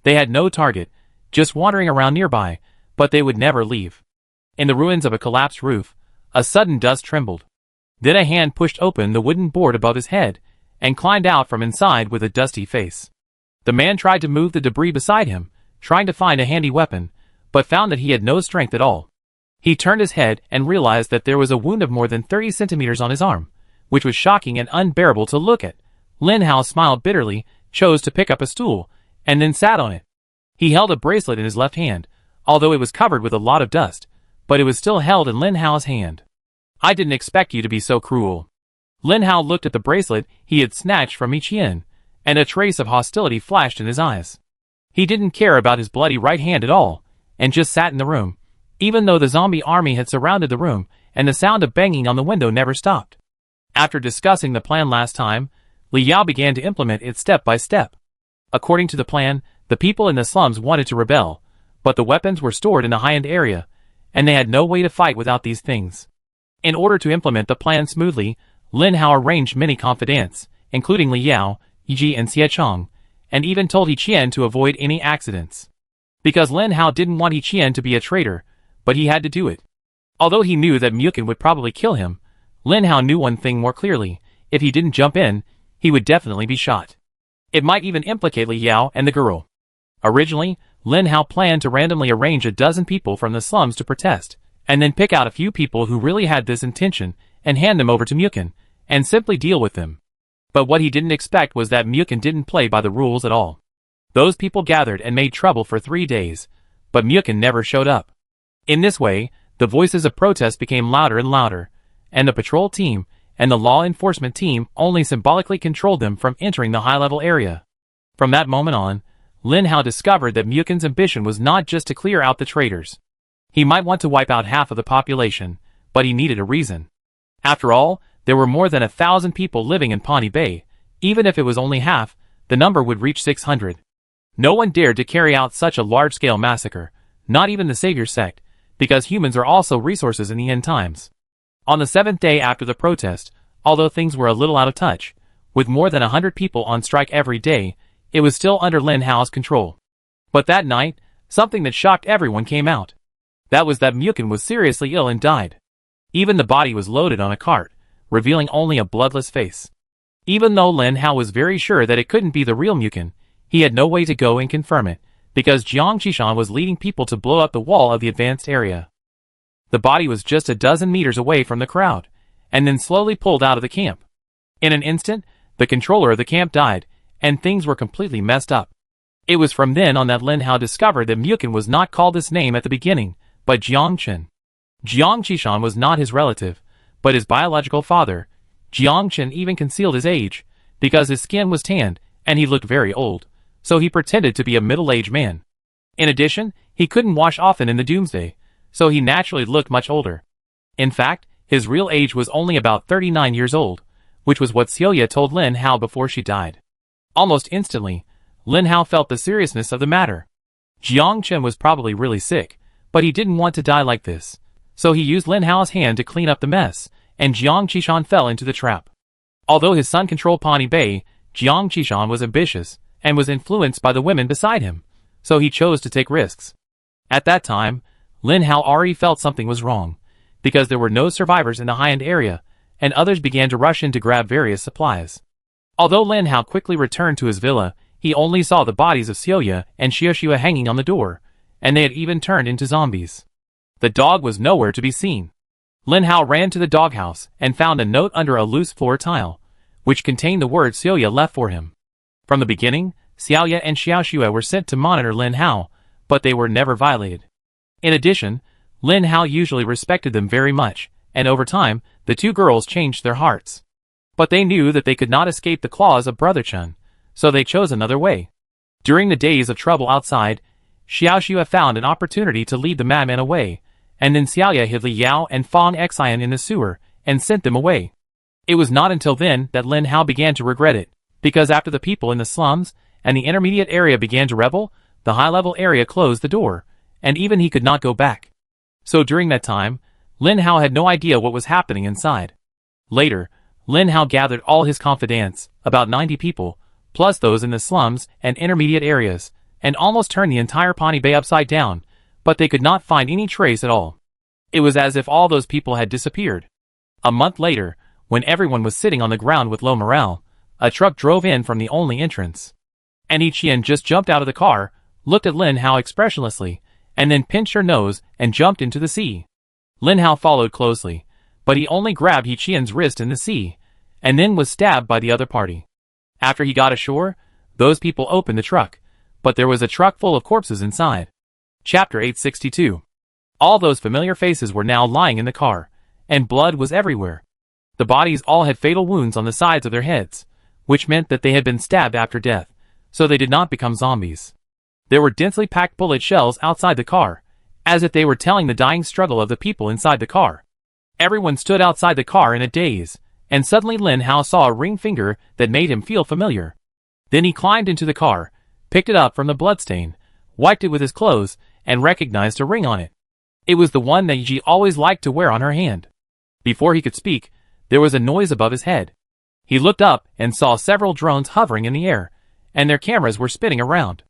They had no target, just wandering around nearby, but they would never leave. In the ruins of a collapsed roof, a sudden dust trembled. Then a hand pushed open the wooden board above his head, and climbed out from inside with a dusty face. The man tried to move the debris beside him, trying to find a handy weapon, but found that he had no strength at all. He turned his head and realized that there was a wound of more than 30 centimeters on his arm, which was shocking and unbearable to look at. Lin Hao smiled bitterly, chose to pick up a stool, and then sat on it. He held a bracelet in his left hand, although it was covered with a lot of dust, but it was still held in Lin Hao's hand. "I didn't expect you to be so cruel." Lin Hao looked at the bracelet he had snatched from Ichien, and a trace of hostility flashed in his eyes. He didn't care about his bloody right hand at all, and just sat in the room, even though the zombie army had surrounded the room, and the sound of banging on the window never stopped. After discussing the plan last time, Li Yao began to implement it step by step. According to the plan, the people in the slums wanted to rebel, but the weapons were stored in a high-end area, and they had no way to fight without these things. In order to implement the plan smoothly, Lin Hao arranged many confidants, including Li Yao, Yi and Xie Chong, and even told Ichien to avoid any accidents. Because Lin Hao didn't want Ichien to be a traitor, but he had to do it. Although he knew that Mukin would probably kill him, Lin Hao knew one thing more clearly: if he didn't jump in, he would definitely be shot. It might even implicate Li Yao and the girl. Originally, Lin Hao planned to randomly arrange a dozen people from the slums to protest, and then pick out a few people who really had this intention and hand them over to Mukin, and simply deal with them. But what he didn't expect was that Mukin didn't play by the rules at all. Those people gathered and made trouble for 3 days, but Mukin never showed up. In this way, the voices of protest became louder and louder, and the patrol team and the law enforcement team only symbolically controlled them from entering the high-level area. From that moment on, Lin Hao discovered that Mukin's ambition was not just to clear out the traitors. He might want to wipe out half of the population, but he needed a reason. After all, there were more than 1,000 people living in Pawnee Bay. Even if it was only half, the number would reach 600. No one dared to carry out such a large-scale massacre, not even the Savior sect, because humans are also resources in the end times. On the 7th day after the protest, although things were a little out of touch, with more than 100 people on strike every day, it was still under Lin Hao's control. But that night, something that shocked everyone came out. That was that Mukin was seriously ill and died. Even the body was loaded on a cart, revealing only a bloodless face. Even though Lin Hao was very sure that it couldn't be the real Mukin, he had no way to go and confirm it, because Jiang Qishan was leading people to blow up the wall of the advanced area. The body was just a dozen meters away from the crowd, and then slowly pulled out of the camp. In an instant, the controller of the camp died, and things were completely messed up. It was from then on that Lin Hao discovered that Mukin was not called this name at the beginning, but Jiang Chen. Jiang Qishan was not his relative, but his biological father. Jiang Chen even concealed his age, because his skin was tanned, and he looked very old, so he pretended to be a middle-aged man. In addition, he couldn't wash often in the doomsday, so he naturally looked much older. In fact, his real age was only about 39 years old, which was what Celia told Lin Hao before she died. Almost instantly, Lin Hao felt the seriousness of the matter. Jiang Chen was probably really sick, but he didn't want to die like this, so he used Lin Hao's hand to clean up the mess, and Jiang Qishan fell into the trap. Although his son controlled Pawnee Bay, Jiang Qishan was ambitious, and was influenced by the women beside him, so he chose to take risks. At that time, Lin Hao already felt something was wrong, because there were no survivors in the high-end area, and others began to rush in to grab various supplies. Although Lin Hao quickly returned to his villa, he only saw the bodies of Celia and Xiaoxua hanging on the door, and they had even turned into zombies. The dog was nowhere to be seen. Lin Hao ran to the doghouse and found a note under a loose floor tile, which contained the words Celia left for him. From the beginning, Xiaoya and Xiaoxua were sent to monitor Lin Hao, but they were never violated. In addition, Lin Hao usually respected them very much, and over time, the two girls changed their hearts. But they knew that they could not escape the claws of Brother Chen, so they chose another way. During the days of trouble outside, Xiaoxua found an opportunity to lead the madman away, and then Xiaoya hid Li Yao and Fang Xian in the sewer, and sent them away. It was not until then that Lin Hao began to regret it, because after the people in the slums and the intermediate area began to rebel, the high-level area closed the door, and even he could not go back. So during that time, Lin Hao had no idea what was happening inside. Later, Lin Hao gathered all his confidants, about 90 people, plus those in the slums and intermediate areas, and almost turned the entire Pawnee Bay upside down, but they could not find any trace at all. It was as if all those people had disappeared. A month later, when everyone was sitting on the ground with low morale, a truck drove in from the only entrance. And Qian just jumped out of the car, looked at Lin Hao expressionlessly, and then pinched her nose and jumped into the sea. Lin Hao followed closely, but he only grabbed Qian's wrist in the sea, and then was stabbed by the other party. After he got ashore, those people opened the truck, but there was a truck full of corpses inside. Chapter 862. All those familiar faces were now lying in the car, and blood was everywhere. The bodies all had fatal wounds on the sides of their heads, which meant that they had been stabbed after death, so they did not become zombies. There were densely packed bullet shells outside the car, as if they were telling the dying struggle of the people inside the car. Everyone stood outside the car in a daze, and suddenly Lin Hao saw a ring finger that made him feel familiar. Then he climbed into the car, picked it up from the bloodstain, wiped it with his clothes, and recognized a ring on it. It was the one that Yi always liked to wear on her hand. Before he could speak, there was a noise above his head. He looked up and saw several drones hovering in the air, and their cameras were spinning around.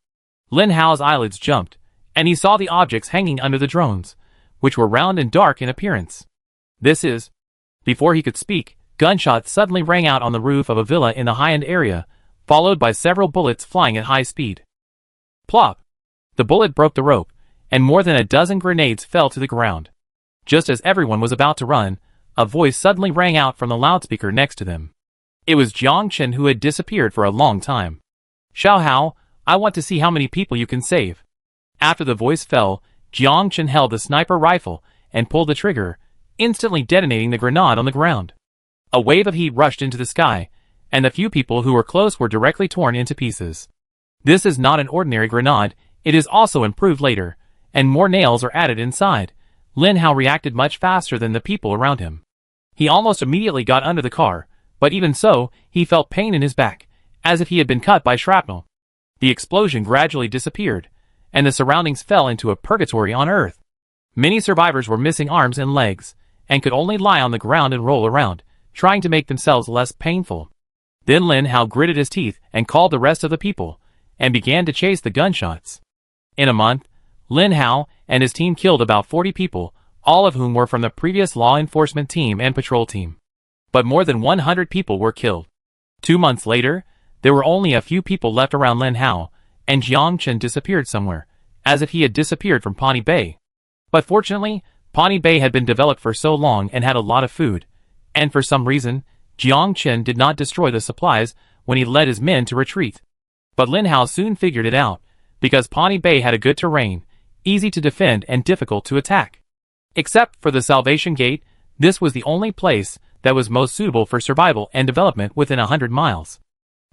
Lin Hao's eyelids jumped, and he saw the objects hanging under the drones, which were round and dark in appearance. This is... Before he could speak, gunshots suddenly rang out on the roof of a villa in the high-end area, followed by several bullets flying at high speed. Plop! The bullet broke the rope, and more than a dozen grenades fell to the ground. Just as everyone was about to run, a voice suddenly rang out from the loudspeaker next to them. It was Jiang Chen, who had disappeared for a long time. "Xiao Hao, I want to see how many people you can save." After the voice fell, Jiang Chen held the sniper rifle and pulled the trigger, instantly detonating the grenade on the ground. A wave of heat rushed into the sky, and the few people who were close were directly torn into pieces. This is not an ordinary grenade, it is also improved later, and more nails are added inside. Lin Hao reacted much faster than the people around him. He almost immediately got under the car, but even so, he felt pain in his back, as if he had been cut by shrapnel. The explosion gradually disappeared, and the surroundings fell into a purgatory on Earth. Many survivors were missing arms and legs, and could only lie on the ground and roll around, trying to make themselves less painful. Then Lin Hao gritted his teeth and called the rest of the people, and began to chase the gunshots. In a month, Lin Hao and his team killed about 40 people, all of whom were from the previous law enforcement team and patrol team. But more than 100 people were killed. 2 months later, there were only a few people left around Lin Hao, and Jiang Chen disappeared somewhere, as if he had disappeared from Pawnee Bay. But fortunately, Pawnee Bay had been developed for so long and had a lot of food, and for some reason, Jiang Chen did not destroy the supplies when he led his men to retreat. But Lin Hao soon figured it out, because Pawnee Bay had a good terrain, easy to defend and difficult to attack. Except for the Salvation Gate, this was the only place that was most suitable for survival and development within 100 miles.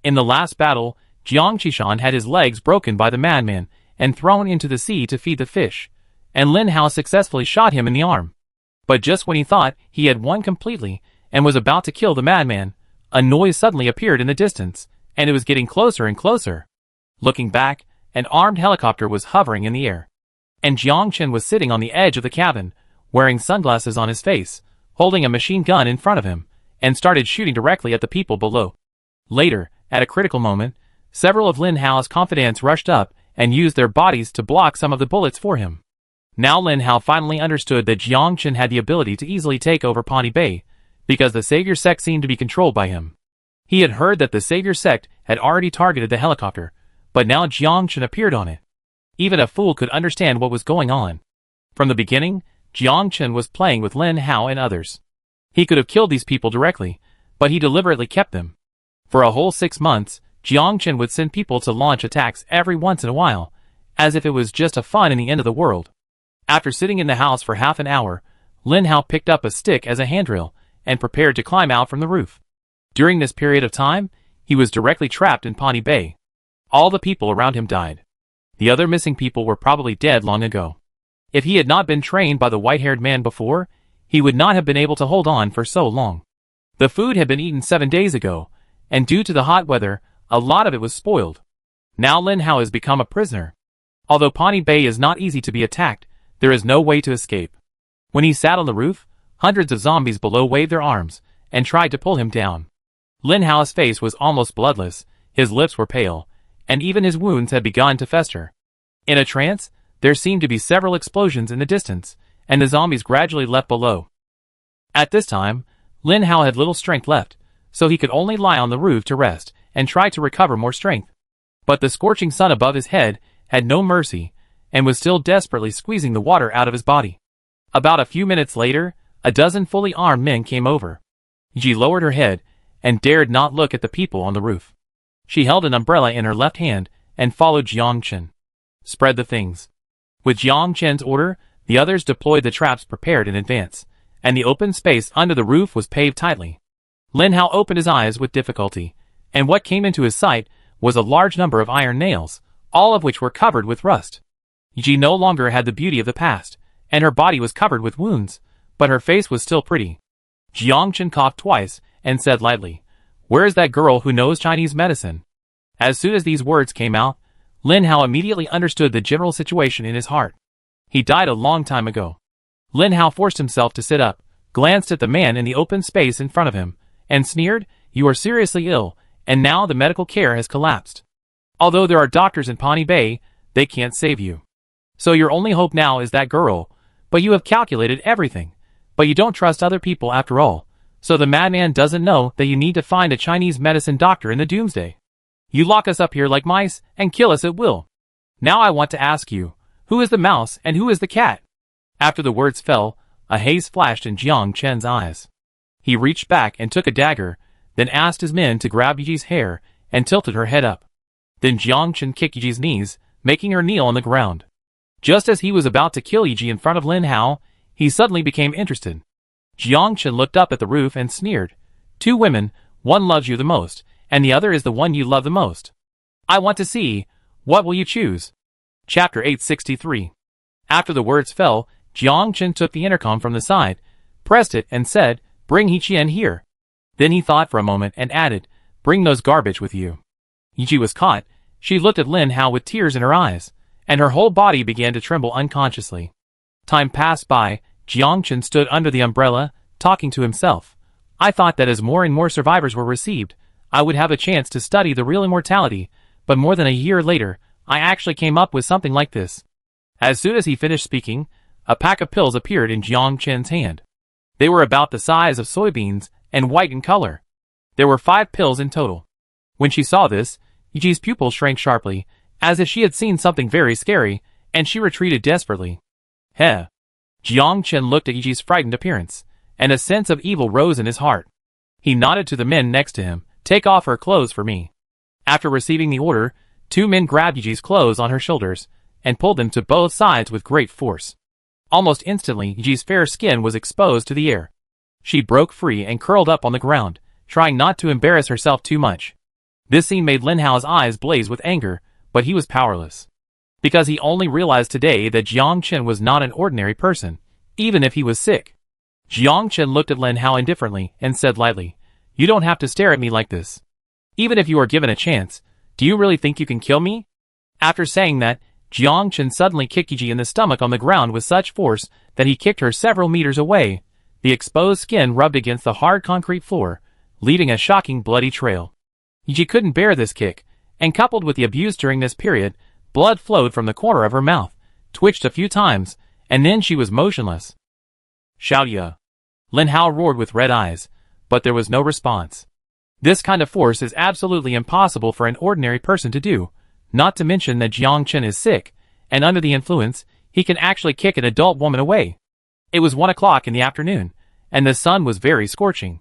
In the last battle, Jiang Qishan had his legs broken by the madman and thrown into the sea to feed the fish, and Lin Hao successfully shot him in the arm. But just when he thought he had won completely and was about to kill the madman, a noise suddenly appeared in the distance, and it was getting closer and closer. Looking back, an armed helicopter was hovering in the air, and Jiang Chen was sitting on the edge of the cabin, wearing sunglasses on his face, holding a machine gun in front of him, and started shooting directly at the people below. Later, at a critical moment, several of Lin Hao's confidants rushed up and used their bodies to block some of the bullets for him. Now Lin Hao finally understood that Jiang Chen had the ability to easily take over Pawnee Bay, because the Savior Sect seemed to be controlled by him. He had heard that the Savior Sect had already targeted the helicopter, but now Jiang Chen appeared on it. Even a fool could understand what was going on. From the beginning, Jiang Chen was playing with Lin Hao and others. He could have killed these people directly, but he deliberately kept them. For a whole 6 months, Jiang Chen would send people to launch attacks every once in a while, as if it was just a fun in the end of the world. After sitting in the house for half an hour, Lin Hao picked up a stick as a handrail and prepared to climb out from the roof. During this period of time, he was directly trapped in Pawnee Bay. All the people around him died. The other missing people were probably dead long ago. If he had not been trained by the white-haired man before, he would not have been able to hold on for so long. The food had been eaten 7 days ago, and due to the hot weather, a lot of it was spoiled. Now Lin Hao has become a prisoner. Although Pawnee Bay is not easy to be attacked, there is no way to escape. When he sat on the roof, hundreds of zombies below waved their arms and tried to pull him down. Lin Hao's face was almost bloodless, his lips were pale, and even his wounds had begun to fester. In a trance, there seemed to be several explosions in the distance, and the zombies gradually leapt below. At this time, Lin Hao had little strength left, so he could only lie on the roof to rest and try to recover more strength. But the scorching sun above his head had no mercy, and was still desperately squeezing the water out of his body. About a few minutes later, a dozen fully armed men came over. Ji lowered her head and dared not look at the people on the roof. She held an umbrella in her left hand and followed Jiang Chen. Spread the things. With Jiang Chen's order, the others deployed the traps prepared in advance, and the open space under the roof was paved tightly. Lin Hao opened his eyes with difficulty, and what came into his sight was a large number of iron nails, all of which were covered with rust. Ji no longer had the beauty of the past, and her body was covered with wounds, but her face was still pretty. Jiang Chen coughed twice and said lightly, "Where is that girl who knows Chinese medicine?" As soon as these words came out, Lin Hao immediately understood the general situation in his heart. He died a long time ago. Lin Hao forced himself to sit up, glanced at the man in the open space in front of him, and sneered, "You are seriously ill, and now the medical care has collapsed. Although there are doctors in Pawnee Bay, they can't save you. So your only hope now is that girl, but you have calculated everything. But you don't trust other people after all. So the madman doesn't know that you need to find a Chinese medicine doctor in the doomsday. You lock us up here like mice and kill us at will. Now I want to ask you, who is the mouse and who is the cat? After the words fell, a haze flashed in Jiang Chen's eyes. He reached back and took a dagger, then asked his men to grab Yiji's hair and tilted her head up. Then Jiang Chen kicked Yiji's knees, making her kneel on the ground. Just as he was about to kill Yiji in front of Lin Hao, he suddenly became interested. Jiang Chen looked up at the roof and sneered. Two women, one loves you the most, and the other is the one you love the most. I want to see, what will you choose? Chapter 863. After the words fell, Jiang Chen took the intercom from the side, pressed it and said, bring Yiqian here. Then he thought for a moment and added, bring those garbage with you. Yiji was caught. She looked at Lin Hao with tears in her eyes, and her whole body began to tremble unconsciously. Time passed by. Jiang Chen stood under the umbrella, talking to himself. I thought that as more and more survivors were received, I would have a chance to study the real immortality, but more than a year later, I actually came up with something like this. As soon as he finished speaking, a pack of pills appeared in Jiang Chen's hand. They were about the size of soybeans and white in color. There were 5 pills in total. When she saw this, Yiji's pupils shrank sharply, as if she had seen something very scary, and she retreated desperately. Heh. Jiang Chen looked at Yiji's frightened appearance, and a sense of evil rose in his heart. He nodded to the men next to him, take off her clothes for me. After receiving the order, 2 men grabbed Yiji's clothes on her shoulders, and pulled them to both sides with great force. Almost instantly, Yiji's fair skin was exposed to the air. She broke free and curled up on the ground, trying not to embarrass herself too much. This scene made Lin Hao's eyes blaze with anger, but he was powerless. Because he only realized today that Jiang Chen was not an ordinary person, even if he was sick. Jiang Chen looked at Lin Hao indifferently and said lightly, you don't have to stare at me like this. Even if you are given a chance, do you really think you can kill me? After saying that, Jiang Chen suddenly kicked Yiji in the stomach on the ground with such force that he kicked her several meters away. The exposed skin rubbed against the hard concrete floor, leaving a shocking bloody trail. Yiji couldn't bear this kick, and coupled with the abuse during this period, blood flowed from the corner of her mouth, twitched a few times, and then she was motionless. Xiaoya. Lin Hao roared with red eyes, but there was no response. This kind of force is absolutely impossible for an ordinary person to do, not to mention that Jiang Chen is sick, and under the influence, he can actually kick an adult woman away. It was 1 o'clock in the afternoon, and the sun was very scorching.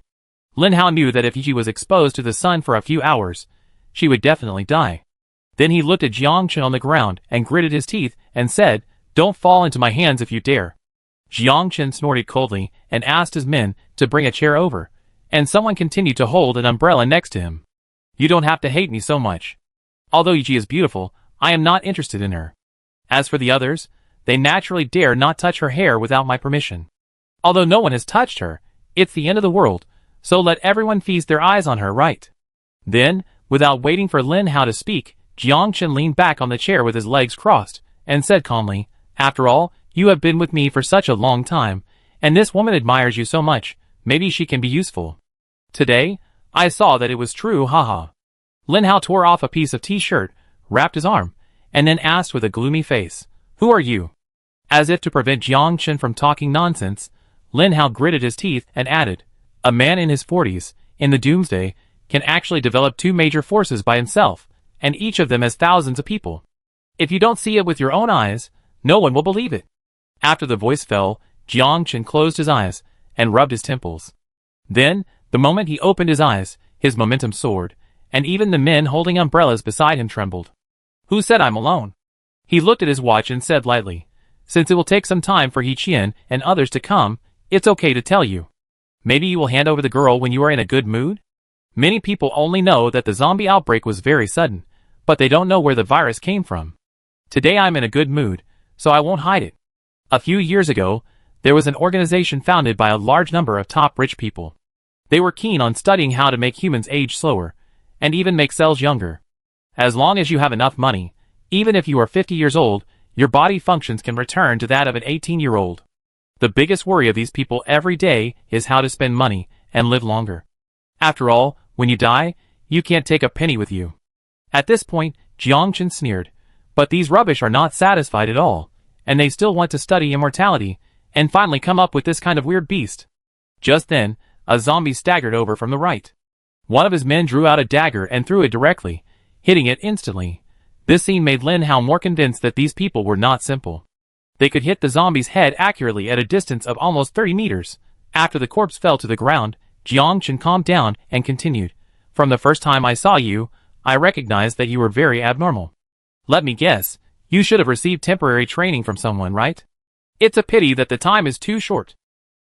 Lin Hao knew that if Yiji was exposed to the sun for a few hours, she would definitely die. Then he looked at Jiang Chen on the ground and gritted his teeth and said, don't fall into my hands if you dare. Jiang Chen snorted coldly and asked his men to bring a chair over, and someone continued to hold an umbrella next to him. You don't have to hate me so much. Although Yiji is beautiful, I am not interested in her. As for the others, they naturally dare not touch her hair without my permission. Although no one has touched her, it's the end of the world, so let everyone feast their eyes on her, right? Then, without waiting for Lin Hao to speak, Jiang Chen leaned back on the chair with his legs crossed, and said calmly, after all, you have been with me for such a long time, and this woman admires you so much, maybe she can be useful. Today, I saw that it was true, haha. Lin Hao tore off a piece of t-shirt, wrapped his arm, and then asked with a gloomy face, who are you? As if to prevent Jiang Chen from talking nonsense, Lin Hao gritted his teeth and added, a man in his 40s, in the doomsday, can actually develop 2 major forces by himself, and each of them has thousands of people. If you don't see it with your own eyes, no one will believe it. After the voice fell, Jiang Chen closed his eyes and rubbed his temples. Then, the moment he opened his eyes, his momentum soared, and even the men holding umbrellas beside him trembled. Who said I'm alone? He looked at his watch and said lightly, since it will take some time for Yiqian and others to come, it's okay to tell you. Maybe you will hand over the girl when you are in a good mood? Many people only know that the zombie outbreak was very sudden, but they don't know where the virus came from. Today I'm in a good mood, so I won't hide it. A few years ago, there was an organization founded by a large number of top rich people. They were keen on studying how to make humans age slower, and even make cells younger. As long as you have enough money, even if you are 50 years old, your body functions can return to that of an 18-year-old. The biggest worry of these people every day is how to spend money and live longer. After all, when you die, you can't take a penny with you. At this point, Jiang Chen sneered, but these rubbish are not satisfied at all, and they still want to study immortality, and finally come up with this kind of weird beast. Just then, a zombie staggered over from the right. One of his men drew out a dagger and threw it directly, hitting it instantly. This scene made Lin Hao more convinced that these people were not simple. They could hit the zombie's head accurately at a distance of almost 30 meters. After the corpse fell to the ground, Jiang Chen calmed down and continued. From the first time I saw you, I recognized that you were very abnormal. Let me guess, you should have received temporary training from someone, right? It's a pity that the time is too short.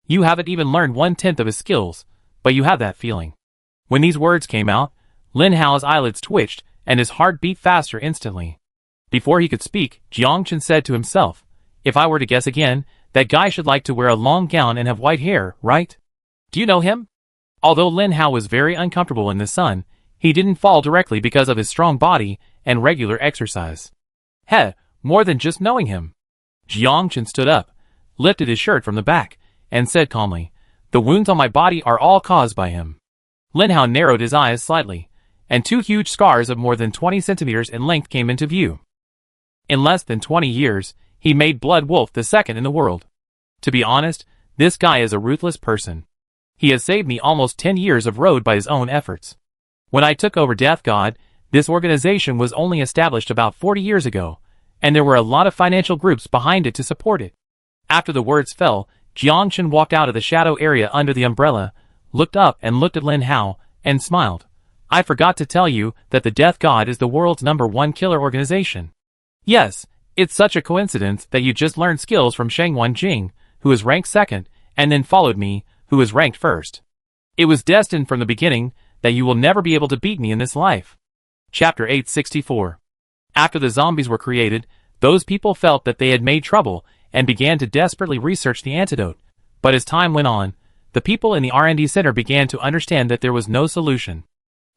You haven't even learned 1/10 of his skills, but you have that feeling. When these words came out, Lin Hao's eyelids twitched and his heart beat faster instantly. Before he could speak, Jiang Chen said to himself, if I were to guess again, that guy should like to wear a long gown and have white hair, right? Do you know him? Although Lin Hao was very uncomfortable in the sun, he didn't fall directly because of his strong body and regular exercise. More than just knowing him. Jiang Chen stood up, lifted his shirt from the back, and said calmly, the wounds on my body are all caused by him. Lin Hao narrowed his eyes slightly, and 2 huge scars of more than 20 centimeters in length came into view. In less than 20 years, he made Blood Wolf the second in the world. To be honest, this guy is a ruthless person. He has saved me almost 10 years of road by his own efforts. When I took over Death God, this organization was only established about 40 years ago, and there were a lot of financial groups behind it to support it. After the words fell, Jiang Chen walked out of the shadow area under the umbrella, looked up and looked at Lin Hao, and smiled. I forgot to tell you that the Death God is the world's #1 killer organization. Yes, it's such a coincidence that you just learned skills from Sheng Wanjing, who is ranked 2nd, and then followed me, who is ranked 1st. It was destined from the beginning that you will never be able to beat me in this life. Chapter 864. After the zombies were created, those people felt that they had made trouble and began to desperately research the antidote. But as time went on, the people in the R&D center began to understand that there was no solution.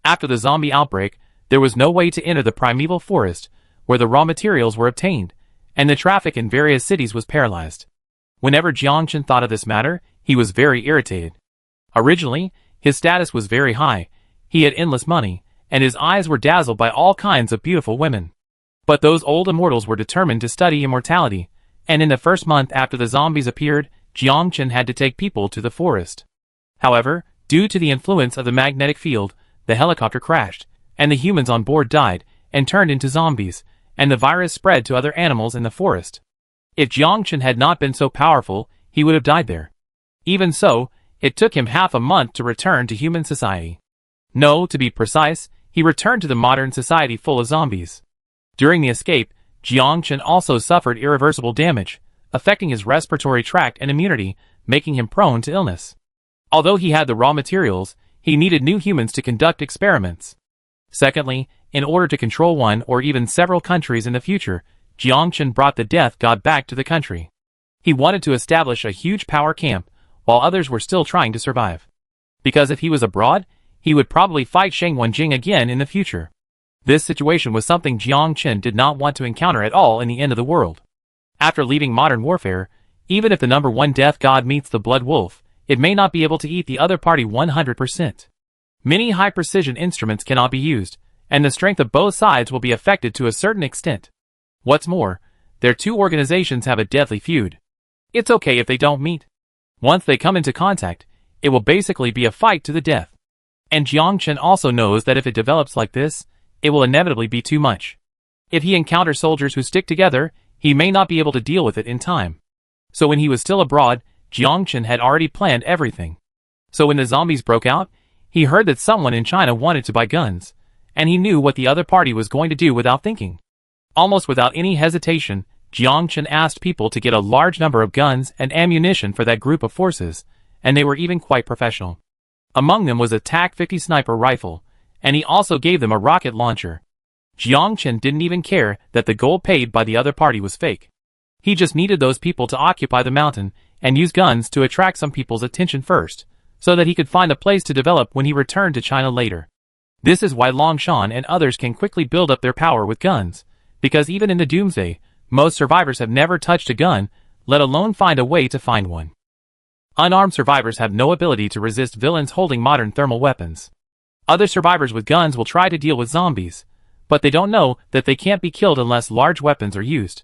After the zombie outbreak, there was no way to enter the primeval forest, where the raw materials were obtained, and the traffic in various cities was paralyzed. Whenever Jiang Chen thought of this matter, he was very irritated. Originally, his status was very high, he had endless money, and his eyes were dazzled by all kinds of beautiful women. But those old immortals were determined to study immortality, and in the first month after the zombies appeared, Jiang Chen had to take people to the forest. However, due to the influence of the magnetic field, the helicopter crashed, and the humans on board died and turned into zombies, and the virus spread to other animals in the forest. If Jiang Chen had not been so powerful, he would have died there. Even so, it took him half a month to return to human society. No, to be precise, he returned to the modern society full of zombies. During the escape, Jiang Chen also suffered irreversible damage, affecting his respiratory tract and immunity, making him prone to illness. Although he had the raw materials, he needed new humans to conduct experiments. Secondly, in order to control one or even several countries in the future, Jiang Chen brought the Death God back to the country. He wanted to establish a huge power camp, while others were still trying to survive. Because if he was abroad, he would probably fight Sheng Wanjing again in the future. This situation was something Jiang Chen did not want to encounter at all in the end of the world. After leaving modern warfare, even if the #1 Death God meets the Blood Wolf, it may not be able to eat the other party 100%. Many high-precision instruments cannot be used, and the strength of both sides will be affected to a certain extent. What's more, their two organizations have a deadly feud. It's okay if they don't meet. Once they come into contact, it will basically be a fight to the death. And Jiang Chen also knows that if it develops like this, it will inevitably be too much. If he encounters soldiers who stick together, he may not be able to deal with it in time. So when he was still abroad, Jiang Chen had already planned everything. So when the zombies broke out, he heard that someone in China wanted to buy guns, and he knew what the other party was going to do without thinking. Almost without any hesitation, Jiang Chen asked people to get a large number of guns and ammunition for that group of forces, and they were even quite professional. Among them was a TAC-50 sniper rifle, and he also gave them a rocket launcher. Jiang Chen didn't even care that the gold paid by the other party was fake. He just needed those people to occupy the mountain and use guns to attract some people's attention first, so that he could find a place to develop when he returned to China later. This is why Longshan and others can quickly build up their power with guns, because even in the Doomsday, most survivors have never touched a gun, let alone find a way to find one. Unarmed survivors have no ability to resist villains holding modern thermal weapons. Other survivors with guns will try to deal with zombies, but they don't know that they can't be killed unless large weapons are used.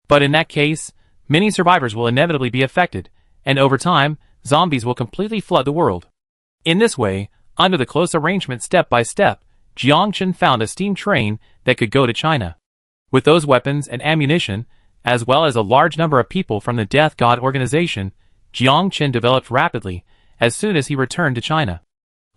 But in that case, many survivors will inevitably be affected, and over time, zombies will completely flood the world. In this way, under the close arrangement step by step, Jiang Chen found a steam train that could go to China. With those weapons and ammunition, as well as a large number of people from the Death God organization, Jiang Chen developed rapidly as soon as he returned to China.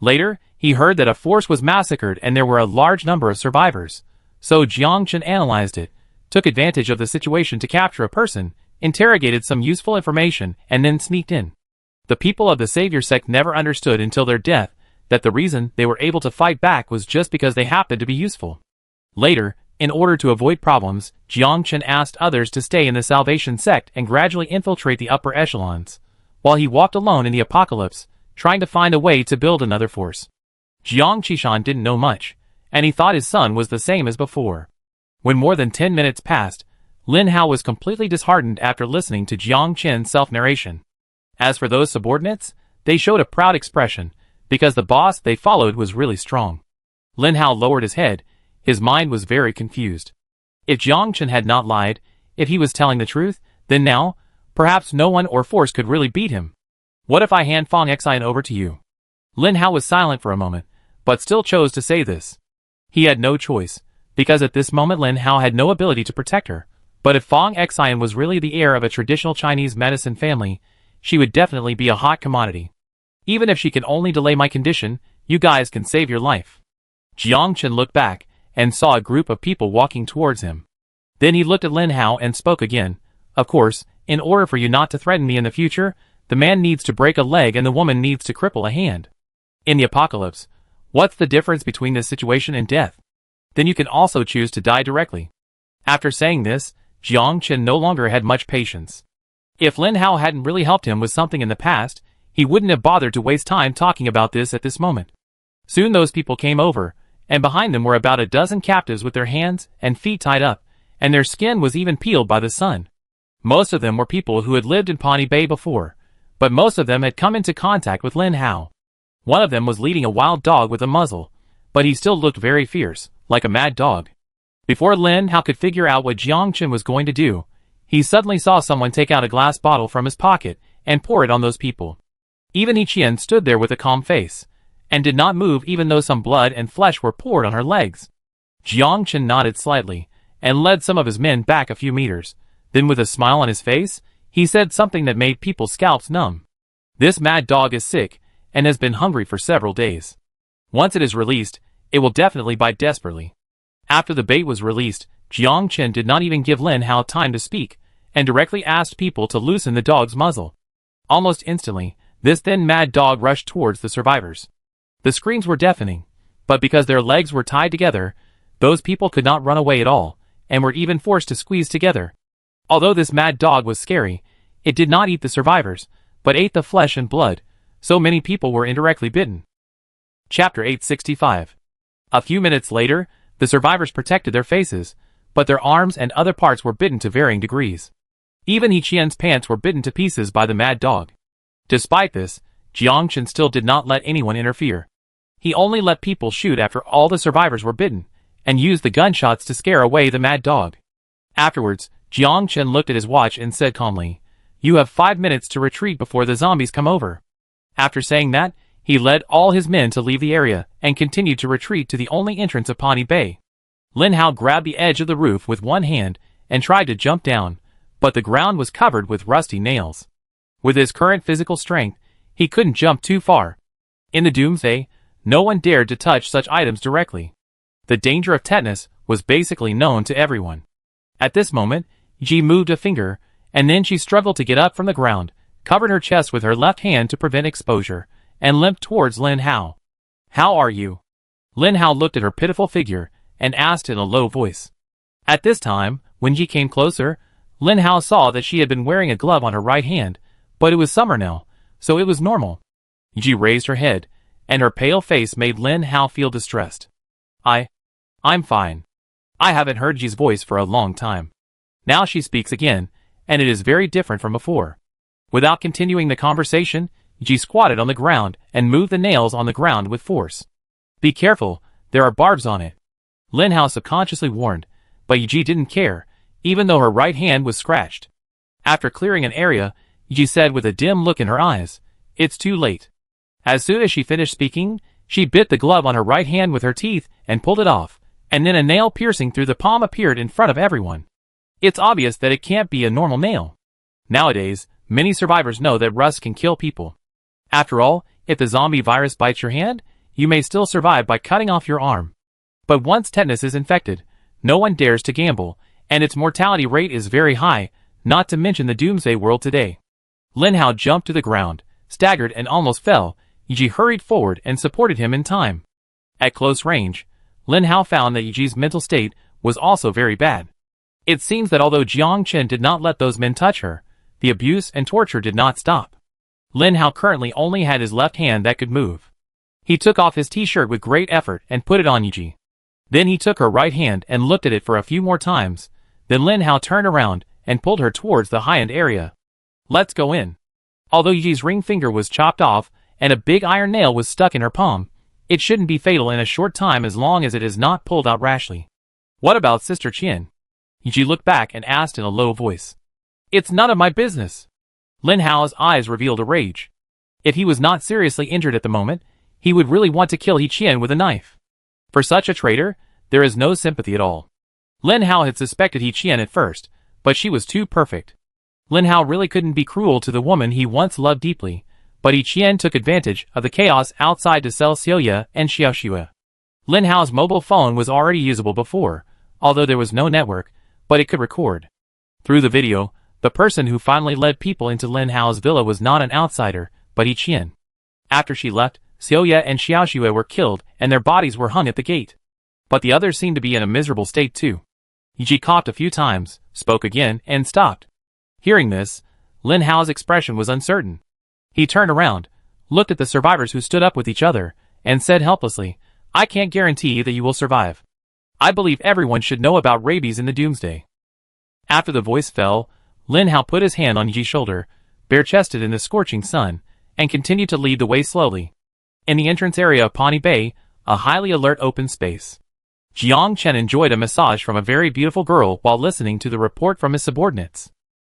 Later, he heard that a force was massacred and there were a large number of survivors. So Jiang Chen analyzed it, took advantage of the situation to capture a person, interrogated some useful information, and then sneaked in. The people of the Savior sect never understood until their death that the reason they were able to fight back was just because they happened to be useful. Later, in order to avoid problems, Jiang Chen asked others to stay in the Salvation sect and gradually infiltrate the upper echelons, while he walked alone in the apocalypse, trying to find a way to build another force. Jiang Qishan didn't know much, and he thought his son was the same as before. When more than 10 minutes passed, Lin Hao was completely disheartened after listening to Jiang Chen's self-narration. As for those subordinates, they showed a proud expression, because the boss they followed was really strong. Lin Hao lowered his head. His mind was very confused. If Jiang Chen had not lied, if he was telling the truth, then now, perhaps no one or force could really beat him. What if I hand Fong Xian over to you? Lin Hao was silent for a moment, but still chose to say this. He had no choice, because at this moment Lin Hao had no ability to protect her. But if Fong Xian was really the heir of a traditional Chinese medicine family, she would definitely be a hot commodity. Even if she can only delay my condition, you guys can save your life. Jiang Chen looked back and saw a group of people walking towards him. Then he looked at Lin Hao and spoke again. Of course, in order for you not to threaten me in the future, the man needs to break a leg and the woman needs to cripple a hand. In the apocalypse, what's the difference between this situation and death? Then you can also choose to die directly. After saying this, Jiang Chen no longer had much patience. If Lin Hao hadn't really helped him with something in the past, he wouldn't have bothered to waste time talking about this at this moment. Soon those people came over, and behind them were about a dozen captives with their hands and feet tied up, and their skin was even peeled by the sun. Most of them were people who had lived in Pawnee Bay before, but most of them had come into contact with Lin Hao. One of them was leading a wild dog with a muzzle, but he still looked very fierce, like a mad dog. Before Lin Hao could figure out what Jiang Chen was going to do, he suddenly saw someone take out a glass bottle from his pocket and pour it on those people. Even Yi Qian stood there with a calm face, and did not move even though some blood and flesh were poured on her legs. Jiang Chen nodded slightly, and led some of his men back a few meters. Then with a smile on his face, he said something that made people's scalps numb. This mad dog is sick, and has been hungry for several days. Once it is released, it will definitely bite desperately. After the bait was released, Jiang Chen did not even give Lin Hao time to speak, and directly asked people to loosen the dog's muzzle. Almost instantly, this thin mad dog rushed towards the survivors. The screams were deafening, but because their legs were tied together, those people could not run away at all, and were even forced to squeeze together. Although this mad dog was scary, it did not eat the survivors, but ate the flesh and blood, so many people were indirectly bitten. Chapter 865. A few minutes later, the survivors protected their faces, but their arms and other parts were bitten to varying degrees. Even Yi Qian's pants were bitten to pieces by the mad dog. Despite this, Jiang Chen still did not let anyone interfere. He only let people shoot after all the survivors were bitten, and used the gunshots to scare away the mad dog. Afterwards, Jiang Chen looked at his watch and said calmly, "You have 5 minutes to retreat before the zombies come over." After saying that, he led all his men to leave the area, and continued to retreat to the only entrance of Pawnee Bay. Lin Hao grabbed the edge of the roof with one hand, and tried to jump down, but the ground was covered with rusty nails. With his current physical strength, he couldn't jump too far. In the Doomsday, no one dared to touch such items directly. The danger of tetanus was basically known to everyone. At this moment, Ji moved a finger, and then she struggled to get up from the ground, covered her chest with her left hand to prevent exposure, and limped towards Lin Hao. "How are you?" Lin Hao looked at her pitiful figure, and asked in a low voice. At this time, when Ji came closer, Lin Hao saw that she had been wearing a glove on her right hand, but it was summer now, so it was normal. Ji raised her head, and her pale face made Lin Hao feel distressed. I'm fine. I haven't heard Ji's voice for a long time. Now she speaks again, and it is very different from before. Without continuing the conversation, Ji squatted on the ground and moved the nails on the ground with force. "Be careful, there are barbs on it," Lin Hao subconsciously warned, but Ji didn't care, even though her right hand was scratched. After clearing an area, Ji said with a dim look in her eyes, "It's too late." As soon as she finished speaking, she bit the glove on her right hand with her teeth and pulled it off, and then a nail piercing through the palm appeared in front of everyone. It's obvious that it can't be a normal nail. Nowadays, many survivors know that rust can kill people. After all, if the zombie virus bites your hand, you may still survive by cutting off your arm. But once tetanus is infected, no one dares to gamble, and its mortality rate is very high, not to mention the doomsday world today. Lin Hao jumped to the ground, staggered and almost fell. Yi hurried forward and supported him in time. At close range, Lin Hao found that Yi's mental state was also very bad. It seems that although Jiang Chen did not let those men touch her, the abuse and torture did not stop. Lin Hao currently only had his left hand that could move. He took off his t-shirt with great effort and put it on Yi. Then he took her right hand and looked at it for a few more times. Then Lin Hao turned around and pulled her towards the high-end area. Let's go in. Although Yi's ring finger was chopped off and a big iron nail was stuck in her palm, it shouldn't be fatal in a short time as long as it is not pulled out rashly. What about Sister Qian? Yi looked back and asked in a low voice. It's none of my business. Lin Hao's eyes revealed a rage. If he was not seriously injured at the moment, he would really want to kill He Qian with a knife. For such a traitor, there is no sympathy at all. Lin Hao had suspected He Qian at first, but she was too perfect. Lin Hao really couldn't be cruel to the woman he once loved deeply, but He Qian took advantage of the chaos outside to sell Xiaoya and Xiaoxue. Lin Hao's mobile phone was already usable before, although there was no network, but it could record. Through the video, the person who finally led people into Lin Hao's villa was not an outsider, but He Qian. After she left, Xiaoya and Xiaoxue were killed and their bodies were hung at the gate. But the others seemed to be in a miserable state too. Yi coughed a few times, spoke again, and stopped. Hearing this, Lin Hao's expression was uncertain. He turned around, looked at the survivors who stood up with each other, and said helplessly, I can't guarantee that you will survive. I believe everyone should know about rabies in the doomsday. After the voice fell, Lin Hao put his hand on Yi's shoulder, bare-chested in the scorching sun, and continued to lead the way slowly. In the entrance area of Pawnee Bay, a highly alert open space. Jiang Chen enjoyed a massage from a very beautiful girl while listening to the report from his subordinates.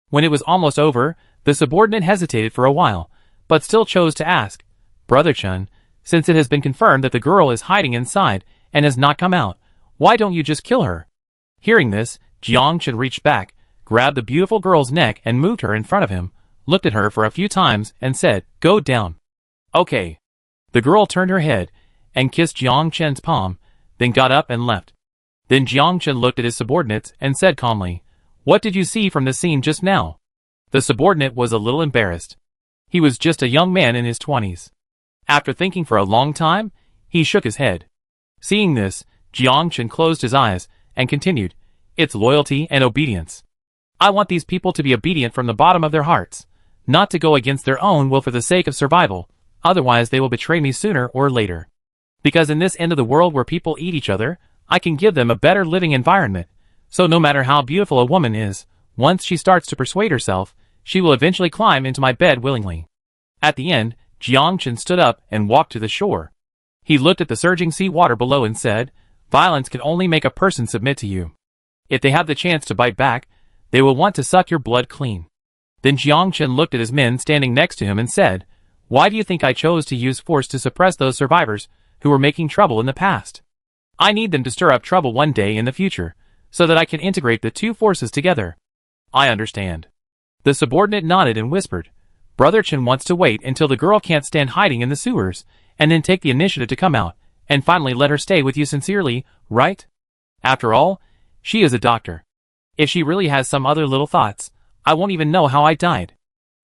When it was almost over, the subordinate hesitated for a while, but still chose to ask, Brother Chen, since it has been confirmed that the girl is hiding inside and has not come out, why don't you just kill her? Hearing this, Jiang Chen reached back, grabbed the beautiful girl's neck and moved her in front of him, looked at her for a few times and said, Go down. Okay. The girl turned her head and kissed Jiang Chen's palm, then got up and left. Then Jiang Chen looked at his subordinates and said calmly, What did you see from the scene just now? The subordinate was a little embarrassed. He was just a young man in his 20s. After thinking for a long time, he shook his head. Seeing this, Jiang Chen closed his eyes and continued, It's loyalty and obedience. I want these people to be obedient from the bottom of their hearts, not to go against their own will for the sake of survival, otherwise they will betray me sooner or later. Because in this end of the world where people eat each other, I can give them a better living environment, so no matter how beautiful a woman is, once she starts to persuade herself, she will eventually climb into my bed willingly. At the end, Jiang Chen stood up and walked to the shore. He looked at the surging sea water below and said, Violence can only make a person submit to you. If they have the chance to bite back, they will want to suck your blood clean. Then Jiang Chen looked at his men standing next to him and said, Why do you think I chose to use force to suppress those survivors who were making trouble in the past? I need them to stir up trouble one day in the future, so that I can integrate the two forces together. I understand. The subordinate nodded and whispered, Brother Chen wants to wait until the girl can't stand hiding in the sewers, and then take the initiative to come out, and finally let her stay with you sincerely, right? After all, she is a doctor. If she really has some other little thoughts, I won't even know how I died.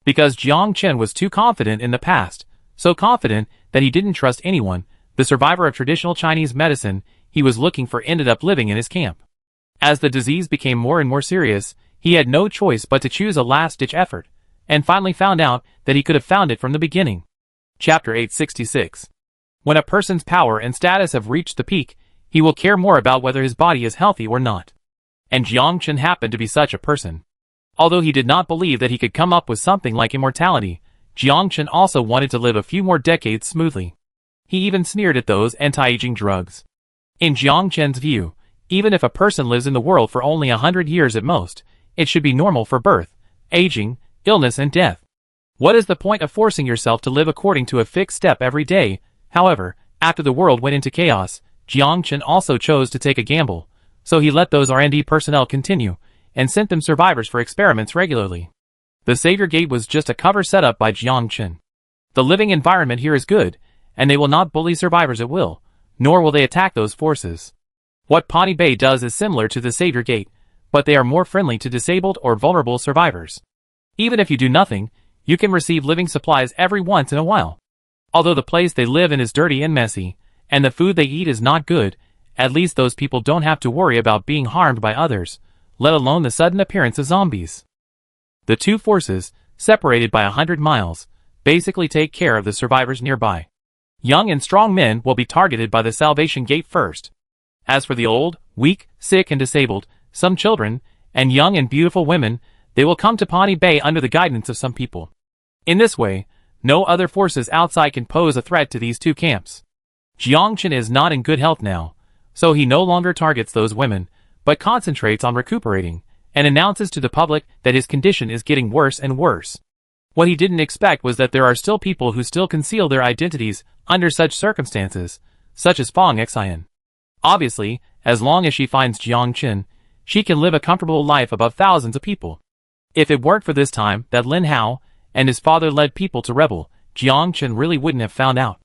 Because Jiang Chen was too confident in the past, so confident that he didn't trust anyone, the survivor of traditional Chinese medicine he was looking for ended up living in his camp. As the disease became more and more serious, he had no choice but to choose a last-ditch effort, and finally found out that he could have found it from the beginning. Chapter 866. When a person's power and status have reached the peak, he will care more about whether his body is healthy or not. And Jiang Chen happened to be such a person. Although he did not believe that he could come up with something like immortality, Jiang Chen also wanted to live a few more decades smoothly. He even sneered at those anti-aging drugs. In Jiang Chen's view, even if a person lives in the world for only 100 years at most, it should be normal for birth, aging, illness and death. What is the point of forcing yourself to live according to a fixed step every day? However, after the world went into chaos, Jiang Chen also chose to take a gamble, so he let those R&D personnel continue, and sent them survivors for experiments regularly. The Savior Gate was just a cover set up by Jiang Chen. The living environment here is good, and they will not bully survivors at will, nor will they attack those forces. What Pani Bay does is similar to the Savior Gate, but they are more friendly to disabled or vulnerable survivors. Even if you do nothing, you can receive living supplies every once in a while. Although the place they live in is dirty and messy, and the food they eat is not good, at least those people don't have to worry about being harmed by others, let alone the sudden appearance of zombies. The two forces, separated by 100 miles, basically take care of the survivors nearby. Young and strong men will be targeted by the Salvation Gate first. As for the old, weak, sick and disabled, some children, and young and beautiful women, they will come to Pani Bay under the guidance of some people. In this way, no other forces outside can pose a threat to these two camps. Jiang Chen is not in good health now, so he no longer targets those women, but concentrates on recuperating, and announces to the public that his condition is getting worse and worse. What he didn't expect was that there are still people who still conceal their identities under such circumstances, such as Fong Xian. Obviously, as long as she finds Jiang Chen, she can live a comfortable life above thousands of people. If it weren't for this time that Lin Hao and his father led people to rebel, Jiang Chen really wouldn't have found out.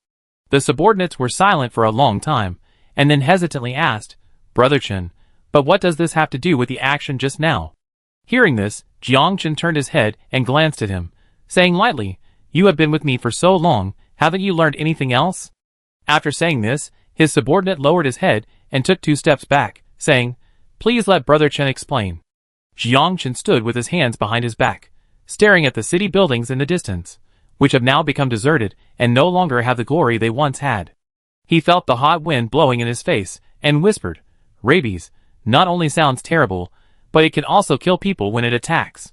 The subordinates were silent for a long time, and then hesitantly asked, "Brother Chen, but what does this have to do with the action just now?" Hearing this, Jiang Chen turned his head and glanced at him, saying lightly, "You have been with me for so long, haven't you learned anything else?" After saying this, his subordinate lowered his head and took 2 steps back, saying, "Please let Brother Chen explain." Jiang Chen stood with his hands behind his back, staring at the city buildings in the distance, which have now become deserted and no longer have the glory they once had. He felt the hot wind blowing in his face and whispered, "Rabies not only sounds terrible, but it can also kill people when it attacks.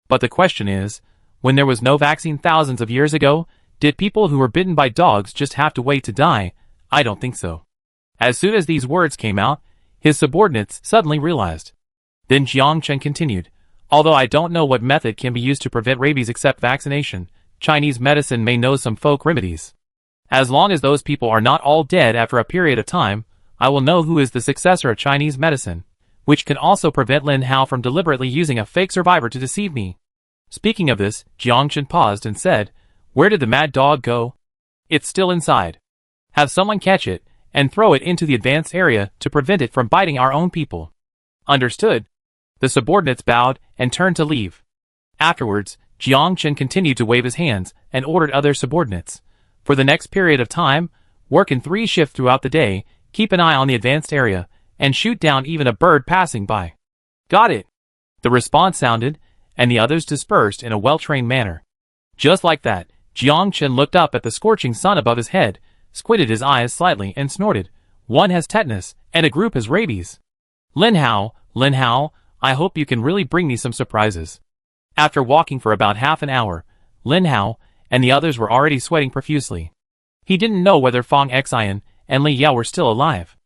But the question is, when there was no vaccine thousands of years ago, did people who were bitten by dogs just have to wait to die? I don't think so." As soon as these words came out, his subordinates suddenly realized. Then Jiang Chen continued, "Although I don't know what method can be used to prevent rabies except vaccination, Chinese medicine may know some folk remedies. As long as those people are not all dead after a period of time, I will know who is the successor of Chinese medicine, which can also prevent Lin Hao from deliberately using a fake survivor to deceive me." Speaking of this, Jiang Chen paused and said, "Where did the mad dog go?" "It's still inside. Have someone catch it and throw it into the advanced area to prevent it from biting our own people." "Understood." The subordinates bowed and turned to leave. Afterwards, Jiang Chen continued to wave his hands and ordered other subordinates, "For the next period of time, work in 3 shifts throughout the day, keep an eye on the advanced area, and shoot down even a bird passing by." "Got it." The response sounded, and the others dispersed in a well-trained manner. Just like that, Jiang Chen looked up at the scorching sun above his head, squinted his eyes slightly and snorted, "One has tetanus, and a group has rabies. Lin Hao, I hope you can really bring me some surprises." After walking for about half an hour, Lin Hao and the others were already sweating profusely. He didn't know whether Fong Xian and Li Yao were still alive.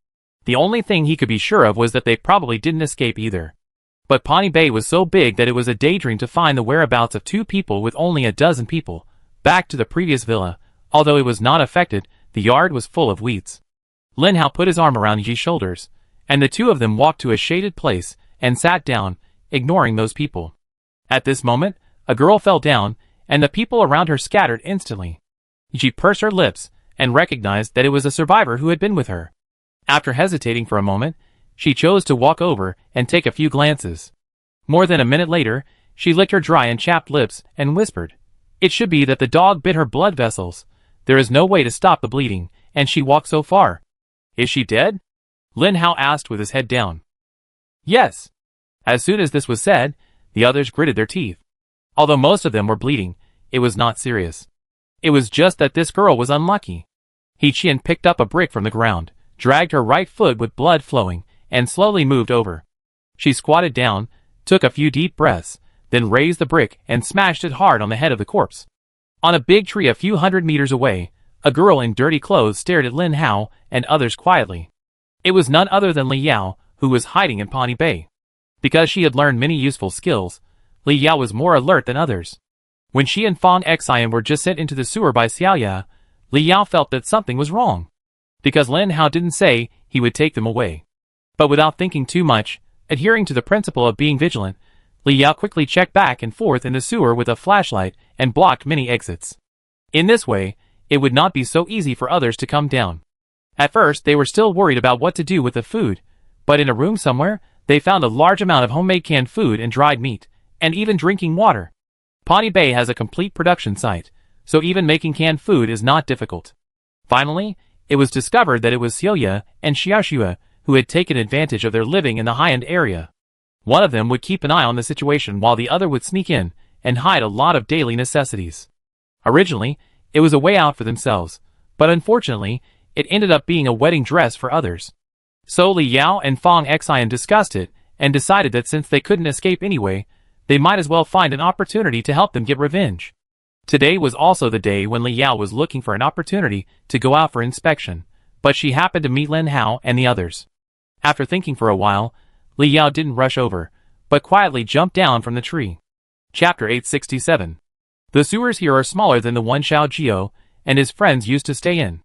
The only thing he could be sure of was that they probably didn't escape either. But Pani Bay was so big that it was a daydream to find the whereabouts of 2 people with only a dozen people. Back to the previous villa, although it was not affected, the yard was full of weeds. Lin Hao put his arm around Yi's shoulders, and the 2 of them walked to a shaded place and sat down, ignoring those people. At this moment, a girl fell down, and the people around her scattered instantly. Yi pursed her lips and recognized that it was a survivor who had been with her. After hesitating for a moment, she chose to walk over and take a few glances. More than a minute later, she licked her dry and chapped lips and whispered, "It should be that the dog bit her blood vessels. There is no way to stop the bleeding, and she walked so far." "Is she dead?" Lin Hao asked with his head down. "Yes." As soon as this was said, the others gritted their teeth. Although most of them were bleeding, it was not serious. It was just that this girl was unlucky. He Qian picked up a brick from the ground, dragged her right foot with blood flowing, and slowly moved over. She squatted down, took a few deep breaths, then raised the brick and smashed it hard on the head of the corpse. On a big tree a few hundred meters away, a girl in dirty clothes stared at Lin Hao and others quietly. It was none other than Li Yao, who was hiding in Pani Bay. Because she had learned many useful skills, Li Yao was more alert than others. When she and Fong Xian were just sent into the sewer by Xiaoya, Li Yao felt that something was wrong, because Lin Hao didn't say he would take them away. But without thinking too much, adhering to the principle of being vigilant, Li Yao quickly checked back and forth in the sewer with a flashlight and blocked many exits. In this way, it would not be so easy for others to come down. At first, they were still worried about what to do with the food, but in a room somewhere, they found a large amount of homemade canned food and dried meat, and even drinking water. Pawnee Bay has a complete production site, so even making canned food is not difficult. Finally, it was discovered that it was Xiaoya and Xiaoxue who had taken advantage of their living in the high-end area. One of them would keep an eye on the situation while the other would sneak in and hide a lot of daily necessities. Originally, it was a way out for themselves, but unfortunately, it ended up being a wedding dress for others. So Li Yao and Fong Xian discussed it and decided that since they couldn't escape anyway, they might as well find an opportunity to help them get revenge. Today was also the day when Li Yao was looking for an opportunity to go out for inspection, but she happened to meet Lin Hao and the others. After thinking for a while, Li Yao didn't rush over, but quietly jumped down from the tree. Chapter 867. The sewers here are smaller than the one Xiao Jiao and his friends used to stay in.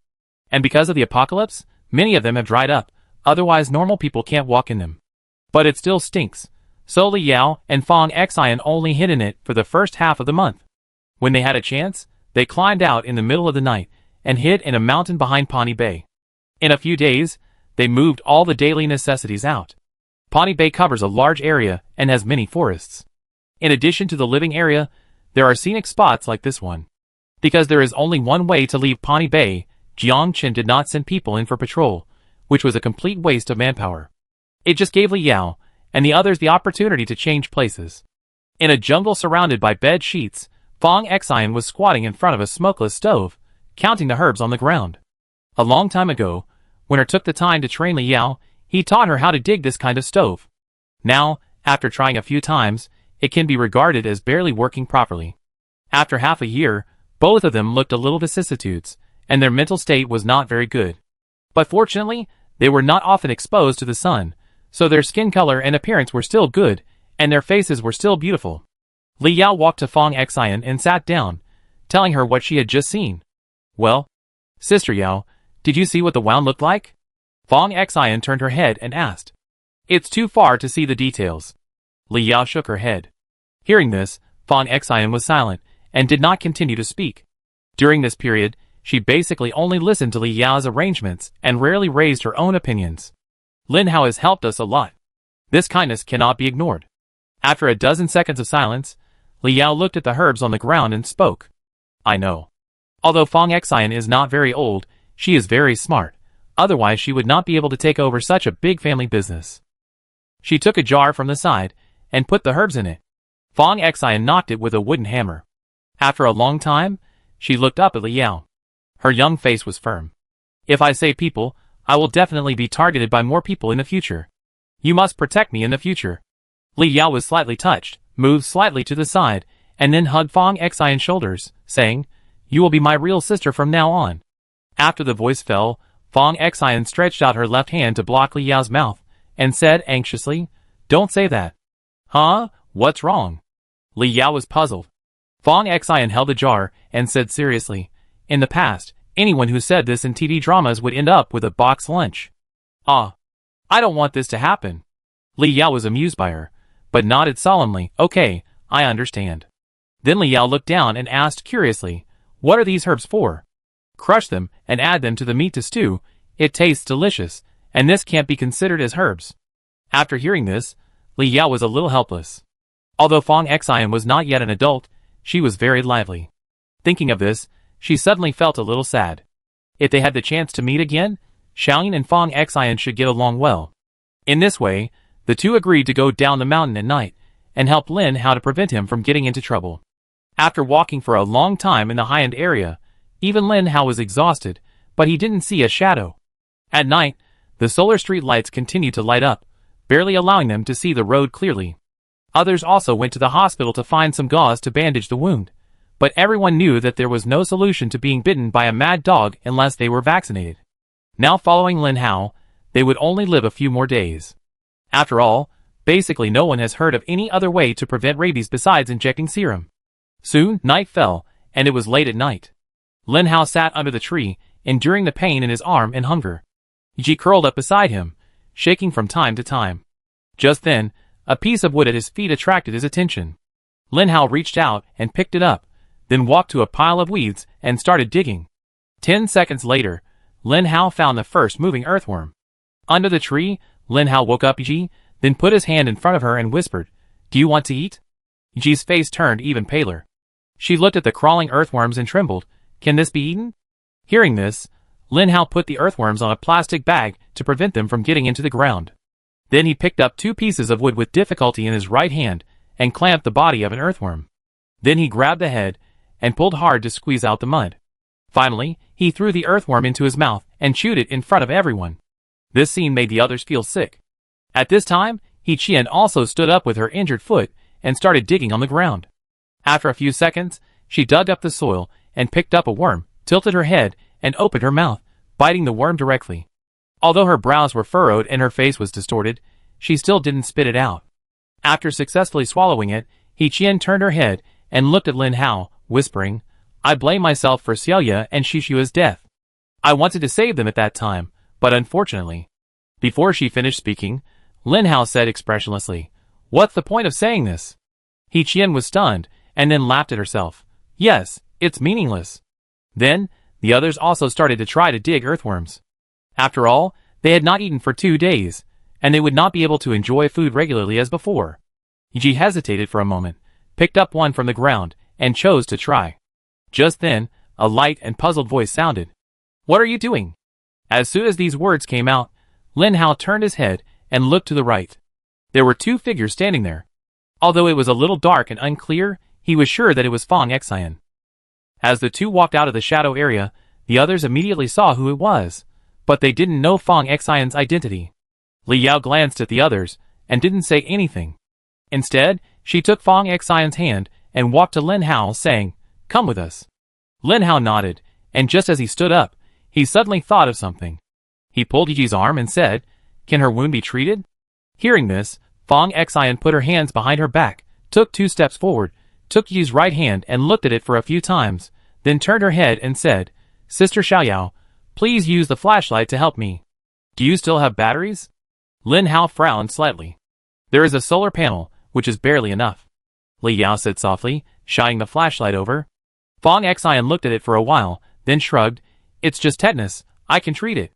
And because of the apocalypse, many of them have dried up, otherwise normal people can't walk in them. But it still stinks, so Li Yao and Fong Xian only hid in it for the first half of the month. When they had a chance, they climbed out in the middle of the night and hid in a mountain behind Pawnee Bay. In a few days, they moved all the daily necessities out. Pawnee Bay covers a large area and has many forests. In addition to the living area, there are scenic spots like this one. Because there is only one way to leave Pawnee Bay, Jiang Qin did not send people in for patrol, which was a complete waste of manpower. It just gave Li Yao and the others the opportunity to change places. In a jungle surrounded by bed sheets, Fong Xian was squatting in front of a smokeless stove, counting the herbs on the ground. A long time ago, when her took the time to train Li Yao, he taught her how to dig this kind of stove. Now, after trying a few times, it can be regarded as barely working properly. After half a year, both of them looked a little vicissitudes, and their mental state was not very good. But fortunately, they were not often exposed to the sun, so their skin color and appearance were still good, and their faces were still beautiful. Li Yao walked to Fong Xian and sat down, telling her what she had just seen. Well, Sister Yao, did you see what the wound looked like? Fong Xian turned her head and asked. It's too far to see the details. Li Yao shook her head. Hearing this, Fong Xian was silent and did not continue to speak. During this period, she basically only listened to Li Yao's arrangements and rarely raised her own opinions. Lin Hao has helped us a lot. This kindness cannot be ignored. After a dozen seconds of silence, Li Yao looked at the herbs on the ground and spoke. I know. Although Fong Xian is not very old, she is very smart. Otherwise she would not be able to take over such a big family business. She took a jar from the side and put the herbs in it. Fong Xian knocked it with a wooden hammer. After a long time, she looked up at Li Yao. Her young face was firm. If I say people, I will definitely be targeted by more people in the future. You must protect me in the future. Li Yao was slightly touched, moved slightly to the side, and then hugged Fong Xian's shoulders, saying, You will be my real sister from now on. After the voice fell, Fong Xian stretched out her left hand to block Li Yao's mouth, and said anxiously, Don't say that. Huh? What's wrong? Li Yao was puzzled. Fong Xian held the jar and said seriously, In the past, anyone who said this in TV dramas would end up with a box lunch. I don't want this to happen. Li Yao was amused by her, but nodded solemnly, Okay, I understand. Then Li Yao looked down and asked curiously, What are these herbs for? Crush them and add them to the meat to stew. It tastes delicious, and this can't be considered as herbs. After hearing this, Li Yao was a little helpless. Although Fong Xian was not yet an adult, she was very lively. Thinking of this, she suddenly felt a little sad. If they had the chance to meet again, Xiaoyin and Fong Xian should get along well. In this way, the two agreed to go down the mountain at night and help Lin Hao to prevent him from getting into trouble. After walking for a long time in the high-end area, even Lin Hao was exhausted, but he didn't see a shadow. At night, the solar street lights continued to light up, barely allowing them to see the road clearly. Others also went to the hospital to find some gauze to bandage the wound, but everyone knew that there was no solution to being bitten by a mad dog unless they were vaccinated. Now following Lin Hao, they would only live a few more days. After all, basically no one has heard of any other way to prevent rabies besides injecting serum. Soon, night fell, and it was late at night. Lin Hao sat under the tree, enduring the pain in his arm and hunger. Ji curled up beside him, shaking from time to time. Just then, a piece of wood at his feet attracted his attention. Lin Hao reached out and picked it up, then walked to a pile of weeds and started digging. 10 seconds later, Lin Hao found the first moving earthworm. Under the tree, Lin Hao woke up Ji, then put his hand in front of her and whispered, "Do you want to eat?" Ji's face turned even paler. She looked at the crawling earthworms and trembled. "Can this be eaten?" Hearing this, Lin Hao put the earthworms on a plastic bag to prevent them from getting into the ground. Then he picked up 2 pieces of wood with difficulty in his right hand and clamped the body of an earthworm. Then he grabbed the head and pulled hard to squeeze out the mud. Finally, he threw the earthworm into his mouth and chewed it in front of everyone. This scene made the others feel sick. At this time, He Qian also stood up with her injured foot and started digging on the ground. After a few seconds, she dug up the soil and picked up a worm, tilted her head, and opened her mouth, biting the worm directly. Although her brows were furrowed and her face was distorted, she still didn't spit it out. After successfully swallowing it, He Qian turned her head and looked at Lin Hao, whispering, "I blame myself for Xielia and Shishua's death. I wanted to save them at that time, but unfortunately." Before she finished speaking, Lin Hao said expressionlessly, "What's the point of saying this?" He Qian was stunned, and then laughed at herself. "Yes, it's meaningless." Then, the others also started to try to dig earthworms. After all, they had not eaten for 2 days, and they would not be able to enjoy food regularly as before. Ji hesitated for a moment, picked up one from the ground, and chose to try. Just then, a light and puzzled voice sounded. "What are you doing?" As soon as these words came out, Lin Hao turned his head and looked to the right. There were 2 figures standing there. Although it was a little dark and unclear, he was sure that it was Fang Xian. As the 2 walked out of the shadow area, the others immediately saw who it was, but they didn't know Fang Xian's identity. Li Yao glanced at the others and didn't say anything. Instead, she took Fang Xian's hand and walked to Lin Hao, saying, "Come with us." Lin Hao nodded, and just as he stood up, he suddenly thought of something. He pulled Yi's arm and said, "Can her wound be treated?" Hearing this, Fang Xian put her hands behind her back, took 2 steps forward, took Yi's right hand and looked at it for a few times, then turned her head and said, "Sister Xiaoyao, please use the flashlight to help me. Do you still have batteries?" Lin Hao frowned slightly. "There is a solar panel, which is barely enough," Li Yao said softly, shying the flashlight over. Fang Xian looked at it for a while, then shrugged. "It's just tetanus, I can treat it."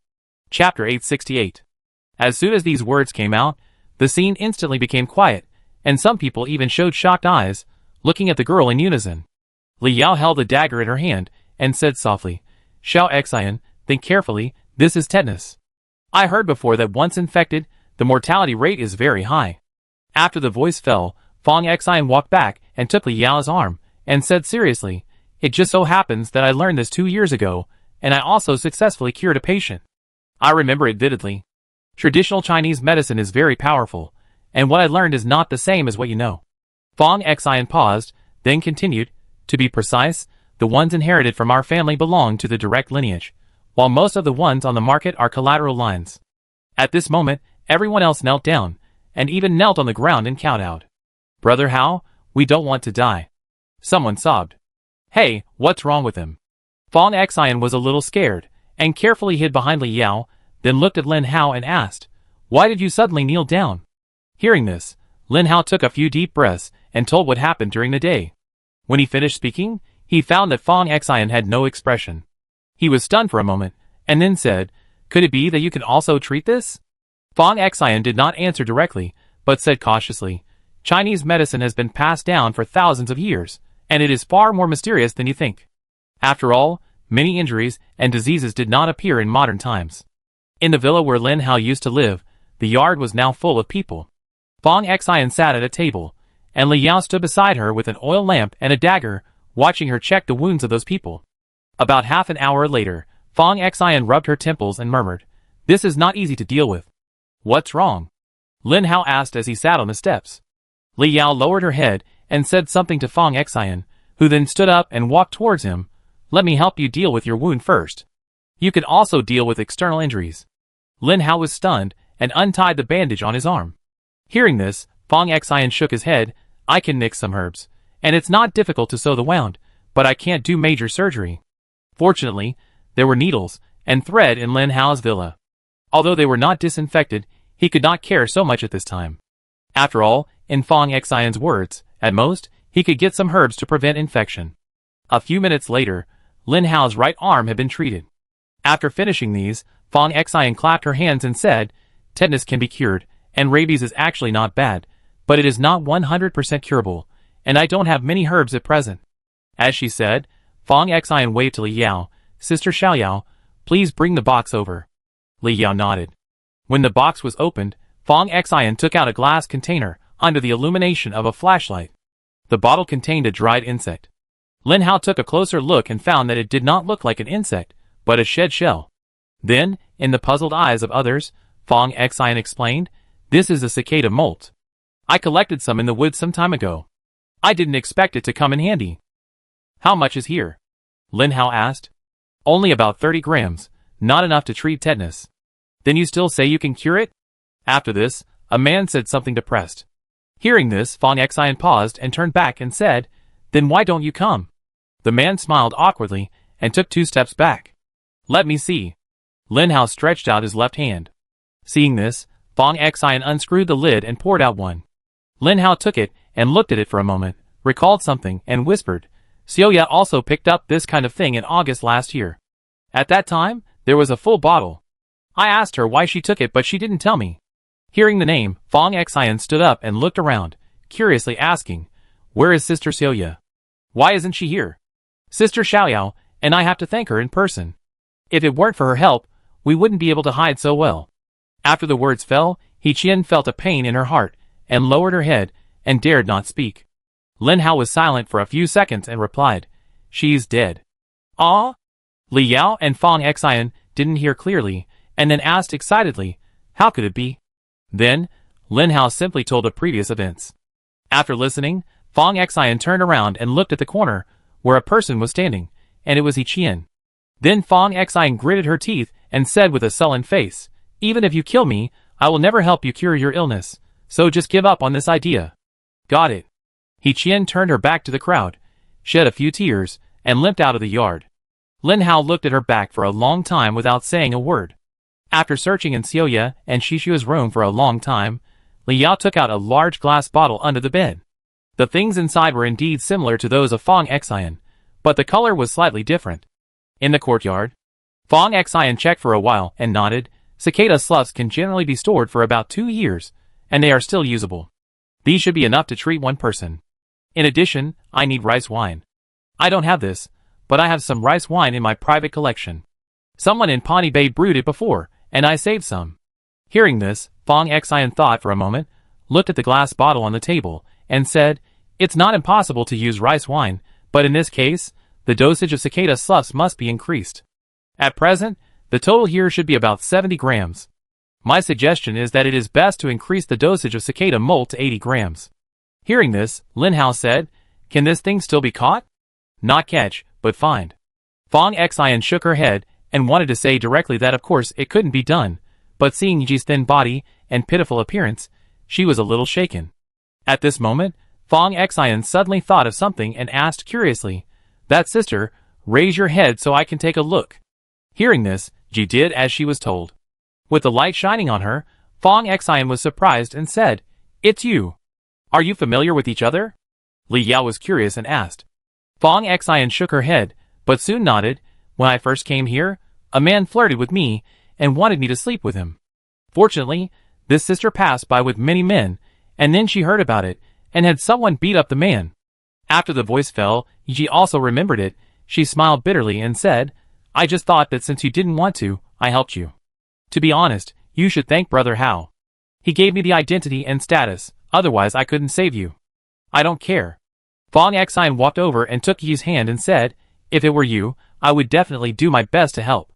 Chapter 868. As soon as these words came out, the scene instantly became quiet, and some people even showed shocked eyes, looking at the girl in unison. Li Yao held the dagger in her hand, and said softly, "Xiao Xian, think carefully, this is tetanus. I heard before that once infected, the mortality rate is very high." After the voice fell, Fang Xian walked back and took Li Yao's arm, and said seriously, "It just so happens that I learned this 2 years ago, and I also successfully cured a patient. I remember it vividly. Traditional Chinese medicine is very powerful, and what I learned is not the same as what you know." Fang Xian paused, then continued, "To be precise, the ones inherited from our family belong to the direct lineage, while most of the ones on the market are collateral lines." At this moment, everyone else knelt down, and even knelt on the ground and kowtowed. "Brother Hao, we don't want to die." Someone sobbed. "Hey, what's wrong with him?" Fang Xian was a little scared, and carefully hid behind Li Yao, then looked at Lin Hao and asked, "Why did you suddenly kneel down?" Hearing this, Lin Hao took a few deep breaths and told what happened during the day. When he finished speaking, he found that Fang Xian had no expression. He was stunned for a moment, and then said, "Could it be that you can also treat this?" Fang Xian did not answer directly, but said cautiously, "Chinese medicine has been passed down for thousands of years, and it is far more mysterious than you think. After all, many injuries and diseases did not appear in modern times." In the villa where Lin Hao used to live, the yard was now full of people. Fang Xian sat at a table, and Li Yao stood beside her with an oil lamp and a dagger, watching her check the wounds of those people. About half an hour later, Fang Xian rubbed her temples and murmured, "This is not easy to deal with." "What's wrong?" Lin Hao asked as he sat on the steps. Li Yao lowered her head and said something to Fang Xian, who then stood up and walked towards him. "Let me help you deal with your wound first. You can also deal with external injuries." Lin Hao was stunned and untied the bandage on his arm. Hearing this, Fang Xian shook his head. "I can mix some herbs, and it's not difficult to sew the wound, but I can't do major surgery. Fortunately, there were needles and thread in Lin Hao's villa. Although they were not disinfected, he could not care so much at this time. After all, in Fong Xian's words, at most, he could get some herbs to prevent infection. A few minutes later, Lin Hao's right arm had been treated. After finishing these, Fong Xian clapped her hands and said, "Tetanus can be cured, and rabies is actually not bad, but it is not 100% curable, and I don't have many herbs at present." As she said, Fong Xian waved to Li Yao, "Sister Xiaoyao, please bring the box over." Li Yao nodded. When the box was opened, Fong Xian took out a glass container under the illumination of a flashlight. The bottle contained a dried insect. Lin Hao took a closer look and found that it did not look like an insect, but a shed shell. Then, in the puzzled eyes of others, Fong Xian explained, "This is a cicada molt. I collected some in the woods some time ago. I didn't expect it to come in handy." "How much is here?" Lin Hao asked. "Only about 30 grams, not enough to treat tetanus." "Then you still say you can cure it?" After this, a man said something depressed. Hearing this, Fong Xian paused and turned back and said, "Then why don't you come?" The man smiled awkwardly and took 2 steps back. "Let me see." Lin Hao stretched out his left hand. Seeing this, Fong Xian unscrewed the lid and poured out one. Lin Hao took it and looked at it for a moment, recalled something, and whispered, "Xiaoya also picked up this kind of thing in August last year. At that time, there was a full bottle. I asked her why she took it, but she didn't tell me." Hearing the name, Fong Xian stood up and looked around, curiously asking, "Where is Sister Xiaoya? Why isn't she here? Sister Xiaoyao and I have to thank her in person. If it weren't for her help, we wouldn't be able to hide so well." After the words fell, He Qian felt a pain in her heart, and lowered her head, and dared not speak. Lin Hao was silent for a few seconds and replied, "She's dead." "Ah?" Li Yao and Fong Xian didn't hear clearly, and then asked excitedly, "How could it be?" Then, Lin Hao simply told the previous events. After listening, Fong Xian turned around and looked at the corner, where a person was standing, and it was He Qian. Then Fong Xian gritted her teeth and said with a sullen face, "Even if you kill me, I will never help you cure your illness, so just give up on this idea." "Got it." He Qian turned her back to the crowd, shed a few tears, and limped out of the yard. Lin Hao looked at her back for a long time without saying a word. After searching in Xiaoya and Shishua's room for a long time, Li Yao took out a large glass bottle under the bed. The things inside were indeed similar to those of Fong Xian, but the color was slightly different. In the courtyard, Fong Xian checked for a while and nodded. Cicada sloughs can generally be stored for about 2 years, and they are still usable. These should be enough to treat one person. In addition, I need rice wine. I don't have this, but I have some rice wine in my private collection. Someone in Pawnee Bay brewed it before, and I saved some. Hearing this, Fong Xian thought for a moment, looked at the glass bottle on the table, and said, "It's not impossible to use rice wine, but in this case, the dosage of cicada sloughs must be increased. At present, the total here should be about 70 grams. My suggestion is that it is best to increase the dosage of cicada molt to 80 grams. Hearing this, Lin Hao said, "Can this thing still be caught?" "Not catch, but find." Fong Xian shook her head and wanted to say directly that of course it couldn't be done, but seeing Yi's thin body and pitiful appearance, she was a little shaken. At this moment, Fong Xian suddenly thought of something and asked curiously, "That sister, raise your head so I can take a look." Hearing this, Ji did as she was told. With the light shining on her, Fong Xian was surprised and said, "It's you. Are you familiar with each other?" Li Yao was curious and asked. Fong Xian shook her head, but soon nodded. "When I first came here, a man flirted with me and wanted me to sleep with him. Fortunately, this sister passed by with many men, and then she heard about it and had someone beat up the man." After the voice fell, Ji also remembered it. She smiled bitterly and said, "I just thought that since you didn't want to, I helped you. To be honest, you should thank Brother Hao. He gave me the identity and status, otherwise I couldn't save you." "I don't care." Fong Xian walked over and took Yi's hand and said, "If it were you, I would definitely do my best to help.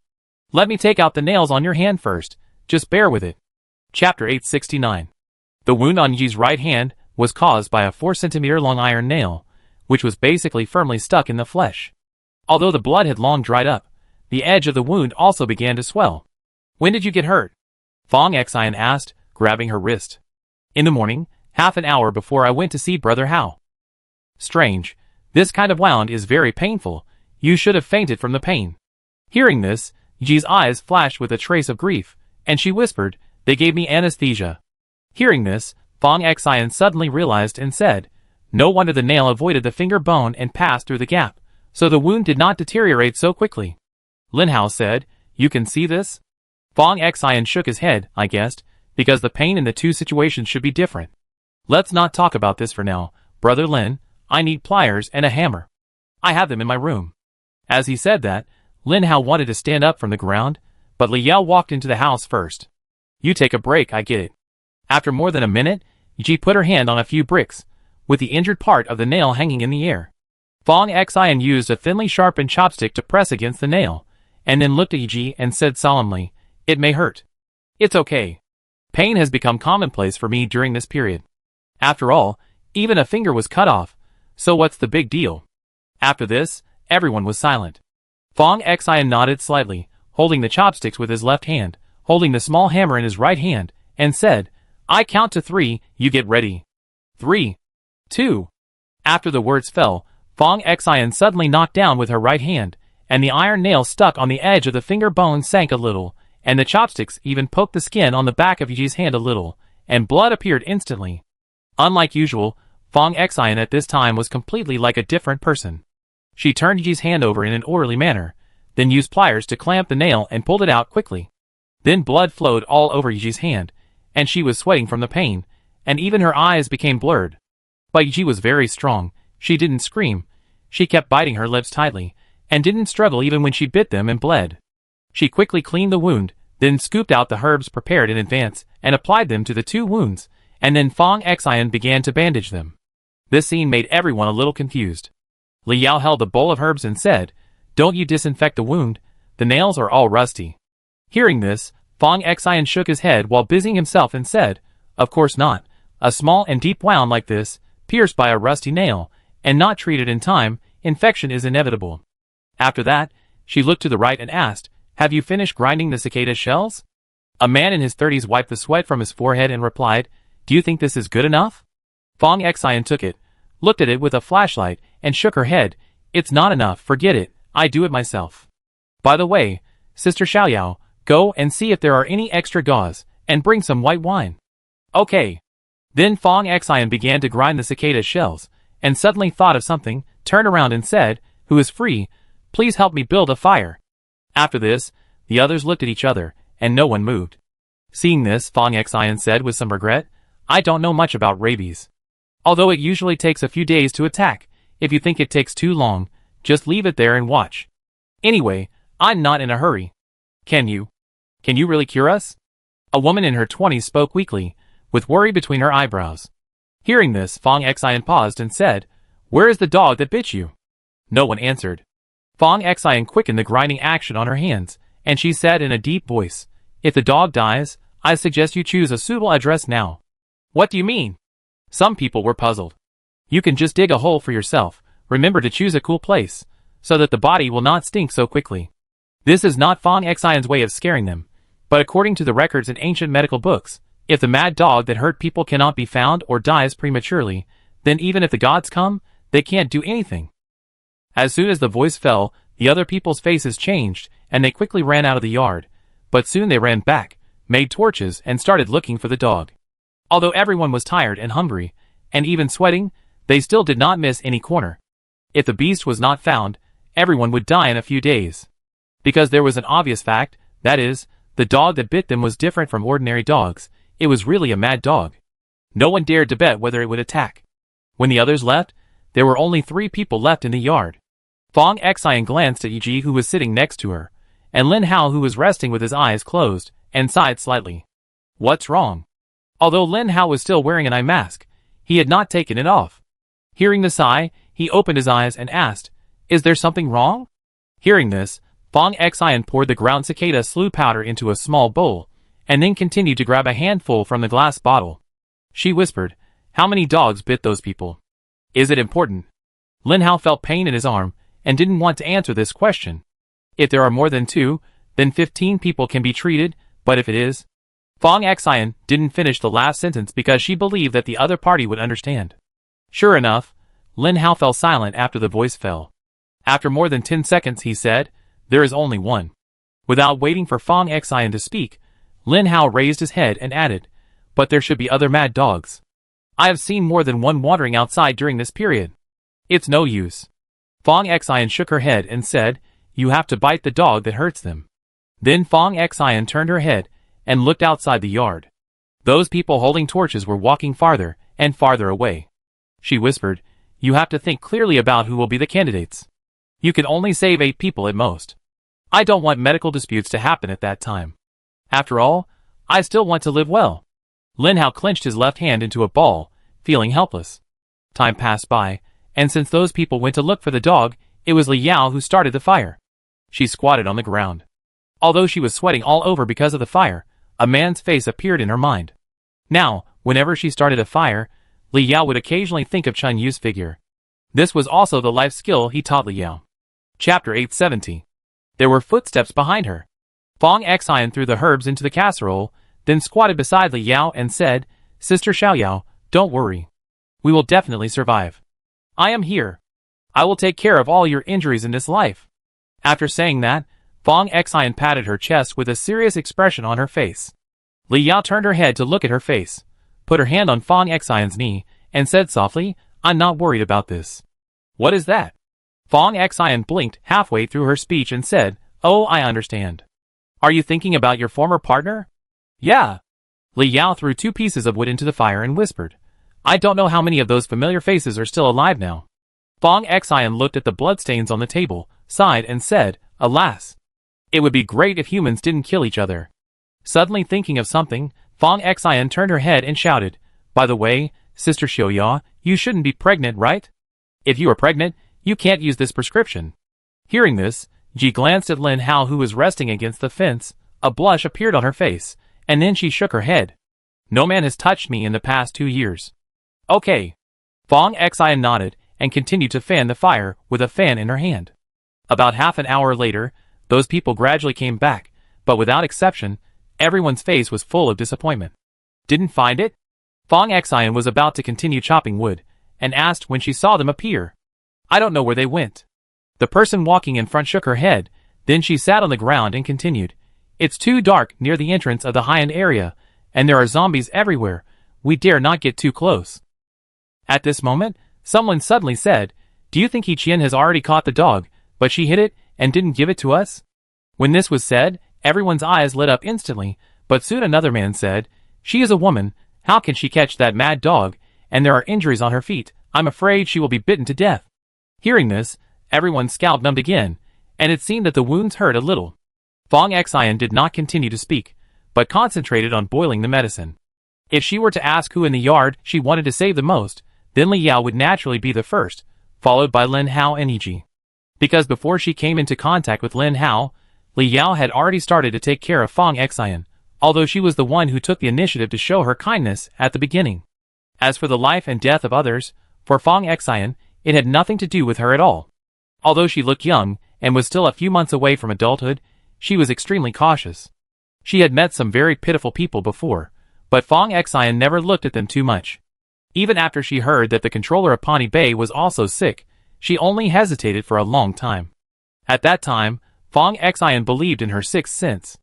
Let me take out the nails on your hand first, just bear with it." Chapter 869. The wound on Yi's right hand was caused by a 4 cm long iron nail, which was basically firmly stuck in the flesh. Although the blood had long dried up, the edge of the wound also began to swell. "When did you get hurt?" Fong Xian asked, grabbing her wrist. "In the morning, half an hour before I went to see Brother Hao." Strange. This kind of wound is very painful. You should have fainted from the pain. Hearing this, Yi's eyes flashed with a trace of grief, and she whispered, they gave me anesthesia. Hearing this, Fong Xian suddenly realized and said, no wonder the nail avoided the finger bone and passed through the gap, so the wound did not deteriorate so quickly. Lin Hao said, you can see this? Fong Xian shook his head, I guessed, because the pain in the two situations should be different. Let's not talk about this for now, Brother Lin. I need pliers and a hammer. I have them in my room. As he said that, Lin Hao wanted to stand up from the ground, but Li Yao walked into the house first. You take a break, I get it. After more than a minute, Yi put her hand on a few bricks, with the injured part of the nail hanging in the air. Fong Xian used a thinly sharpened chopstick to press against the nail, and then looked at Yi and said solemnly, it may hurt. It's okay. Pain has become commonplace for me during this period. After all, even a finger was cut off, so what's the big deal? After this, everyone was silent. Fong Xian nodded slightly, holding the chopsticks with his left hand, holding the small hammer in his right hand, and said, I count to 3, you get ready. 3. 2. After the words fell, Fong Xian suddenly knocked down with her right hand, and the iron nail stuck on the edge of the finger bone sank a little, and the chopsticks even poked the skin on the back of Yi's hand a little, and blood appeared instantly. Unlike usual, Fong Xian at this time was completely like a different person. She turned Yi's hand over in an orderly manner, then used pliers to clamp the nail and pulled it out quickly. Then blood flowed all over Yi's hand, and she was sweating from the pain, and even her eyes became blurred. But Yi was very strong. She didn't scream. She kept biting her lips tightly, and didn't struggle even when she bit them and bled. She quickly cleaned the wound, then scooped out the herbs prepared in advance, and applied them to the 2 wounds, and then Fong Xian began to bandage them. This scene made everyone a little confused. Li Yao held a bowl of herbs and said, don't you disinfect the wound? The nails are all rusty. Hearing this, Fong Xian shook his head while busying himself and said, of course not. A small and deep wound like this, pierced by a rusty nail, and not treated in time, infection is inevitable. After that, she looked to the right and asked, have you finished grinding the cicada shells? A man in his 30s wiped the sweat from his forehead and replied, do you think this is good enough? Fong Xian took it, looked at it with a flashlight, and shook her head, it's not enough, forget it, I do it myself. By the way, Sister Xiaoyao, go and see if there are any extra gauze, and bring some white wine. Okay. Then Fong Xian began to grind the cicada shells, and suddenly thought of something, turned around and said, who is free, please help me build a fire. After this, the others looked at each other, and no one moved. Seeing this, Fong Xian said with some regret, I don't know much about rabies. Although it usually takes a few days to attack, if you think it takes too long, just leave it there and watch. Anyway, I'm not in a hurry. Can you really cure us? A woman in her 20s spoke weakly, with worry between her eyebrows. Hearing this, Fong Xian paused and said, where is the dog that bit you? No one answered. Fong Xian quickened the grinding action on her hands, and she said in a deep voice, if the dog dies, I suggest you choose a suitable address now. What do you mean? Some people were puzzled. You can just dig a hole for yourself, remember to choose a cool place, so that the body will not stink so quickly. This is not Fong Xian's way of scaring them, but according to the records in ancient medical books, if the mad dog that hurt people cannot be found or dies prematurely, then even if the gods come, they can't do anything. As soon as the voice fell, the other people's faces changed, and they quickly ran out of the yard, but soon they ran back, made torches, and started looking for the dog. Although everyone was tired and hungry, and even sweating, they still did not miss any corner. If the beast was not found, everyone would die in a few days. Because there was an obvious fact, that is, the dog that bit them was different from ordinary dogs, it was really a mad dog. No one dared to bet whether it would attack. When the others left, there were only 3 people left in the yard. Fong Xian glanced at Yi who was sitting next to her, and Lin Hao who was resting with his eyes closed, and sighed slightly. What's wrong? Although Lin Hao was still wearing an eye mask, he had not taken it off. Hearing the sigh, he opened his eyes and asked, is there something wrong? Hearing this, Fong Xian poured the ground cicada slew powder into a small bowl, and then continued to grab a handful from the glass bottle. She whispered, how many dogs bit those people? Is it important? Lin Hao felt pain in his arm, and didn't want to answer this question. If there are more than 2, then 15 people can be treated, but if it is... Fong Xian didn't finish the last sentence because she believed that the other party would understand. Sure enough, Lin Hao fell silent after the voice fell. After more than 10 seconds he said, "There is only one." Without waiting for Fang Xian to speak, Lin Hao raised his head and added, "But there should be other mad dogs. I have seen more than one wandering outside during this period. It's no use." Fang Xian shook her head and said, "You have to bite the dog that hurts them." Then Fang Xian turned her head and looked outside the yard. Those people holding torches were walking farther and farther away. She whispered, "You have to think clearly about who will be the candidates. You can only save 8 people at most. I don't want medical disputes to happen at that time. After all, I still want to live well." Lin Hao clenched his left hand into a ball, feeling helpless. Time passed by, and since those people went to look for the dog, it was Li Yao who started the fire. She squatted on the ground. Although she was sweating all over because of the fire, a man's face appeared in her mind. Now, whenever she started a fire, Li Yao would occasionally think of Chun Yu's figure. This was also the life skill he taught Li Yao. Chapter 870. There were footsteps behind her. Fang Xian threw the herbs into the casserole, then squatted beside Li Yao and said, "Sister Xiaoyao, don't worry. We will definitely survive. I am here. I will take care of all your injuries in this life." After saying that, Fang Xian patted her chest with a serious expression on her face. Li Yao turned her head to look at her face, put her hand on Fang Xian's knee, and said softly, "I'm not worried about this." "What is that?" Fang Xian blinked halfway through her speech and said, "Oh, I understand. Are you thinking about your former partner?" "Yeah." Li Yao threw 2 pieces of wood into the fire and whispered, "I don't know how many of those familiar faces are still alive now." Fang Xian looked at the bloodstains on the table, sighed and said, "Alas. It would be great if humans didn't kill each other." Suddenly thinking of something, Fang Xian turned her head and shouted, "By the way, Sister Xiaoya, you shouldn't be pregnant, right? If you are pregnant, you can't use this prescription." Hearing this, Ji glanced at Lin Hao who was resting against the fence. A blush appeared on her face, and then she shook her head. "No man has touched me in the past 2 years." "Okay." Fang Xian nodded and continued to fan the fire with a fan in her hand. About half an hour later, those people gradually came back, but without exception, everyone's face was full of disappointment. "Didn't find it?" Fang Xian was about to continue chopping wood, and asked when she saw them appear. "I don't know where they went." The person walking in front shook her head, then she sat on the ground and continued, "It's too dark near the entrance of the high-end area, and there are zombies everywhere. We dare not get too close." At this moment, someone suddenly said, "Do you think He Qian has already caught the dog, but she hid it and didn't give it to us?" When this was said, everyone's eyes lit up instantly, but soon another man said, "She is a woman. How can she catch that mad dog? And there are injuries on her feet. I'm afraid she will be bitten to death." Hearing this, everyone's scalp numbed again, and it seemed that the wounds hurt a little. Fang Xian did not continue to speak, but concentrated on boiling the medicine. If she were to ask who in the yard she wanted to save the most, then Li Yao would naturally be the first, followed by Lin Hao and Yi. Because before she came into contact with Lin Hao, Li Yao had already started to take care of Fang Xian, although she was the one who took the initiative to show her kindness at the beginning. As for the life and death of others, for Fang Xian, it had nothing to do with her at all. Although she looked young and was still a few months away from adulthood, she was extremely cautious. She had met some very pitiful people before, but Fang Xian never looked at them too much. Even after she heard that the controller of Pani Bay was also sick, she only hesitated for a long time. At that time, Fang Xian believed in her sixth sense.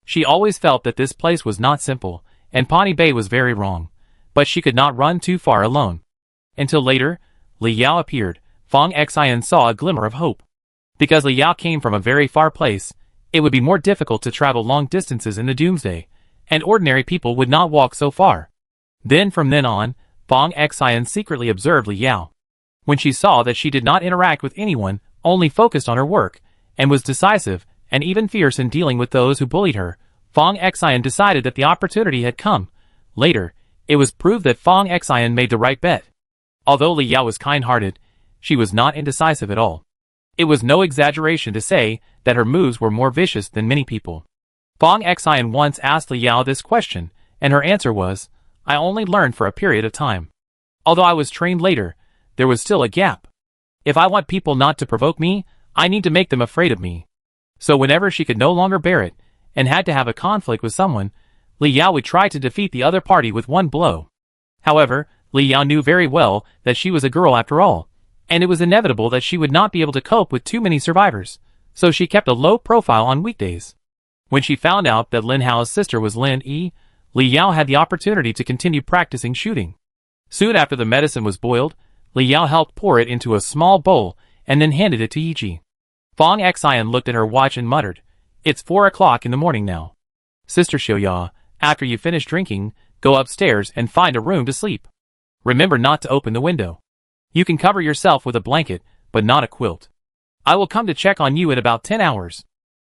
She always felt that this place was not simple, and Pani Bay was very wrong, but she could not run too far alone. Until later, Li Yao appeared. Fang Xian saw a glimmer of hope. Because Li Yao came from a very far place, it would be more difficult to travel long distances in the doomsday, and ordinary people would not walk so far. Then from then on, Fang Xian secretly observed Li Yao. When she saw that she did not interact with anyone, only focused on her work, and was decisive, and even fierce in dealing with those who bullied her, Fang Xian decided that the opportunity had come. Later, it was proved that Fang Xian made the right bet. Although Li Yao was kind-hearted, she was not indecisive at all. It was no exaggeration to say that her moves were more vicious than many people. Fang Xian once asked Li Yao this question, and her answer was, "I only learned for a period of time. Although I was trained later, there was still a gap. If I want people not to provoke me, I need to make them afraid of me." So whenever she could no longer bear it, and had to have a conflict with someone, Li Yao would try to defeat the other party with one blow. However, Li Yao knew very well that she was a girl after all, and it was inevitable that she would not be able to cope with too many survivors, so she kept a low profile on weekdays. When she found out that Lin Hao's sister was Li Yao had the opportunity to continue practicing shooting. Soon after the medicine was boiled, Li Yao helped pour it into a small bowl and then handed it to Yi. Fong Xian looked at her watch and muttered, "It's 4 o'clock in the morning now. Sister Xiaoya, after you finish drinking, go upstairs and find a room to sleep. Remember not to open the window. You can cover yourself with a blanket, but not a quilt. I will come to check on you in about 10 hours.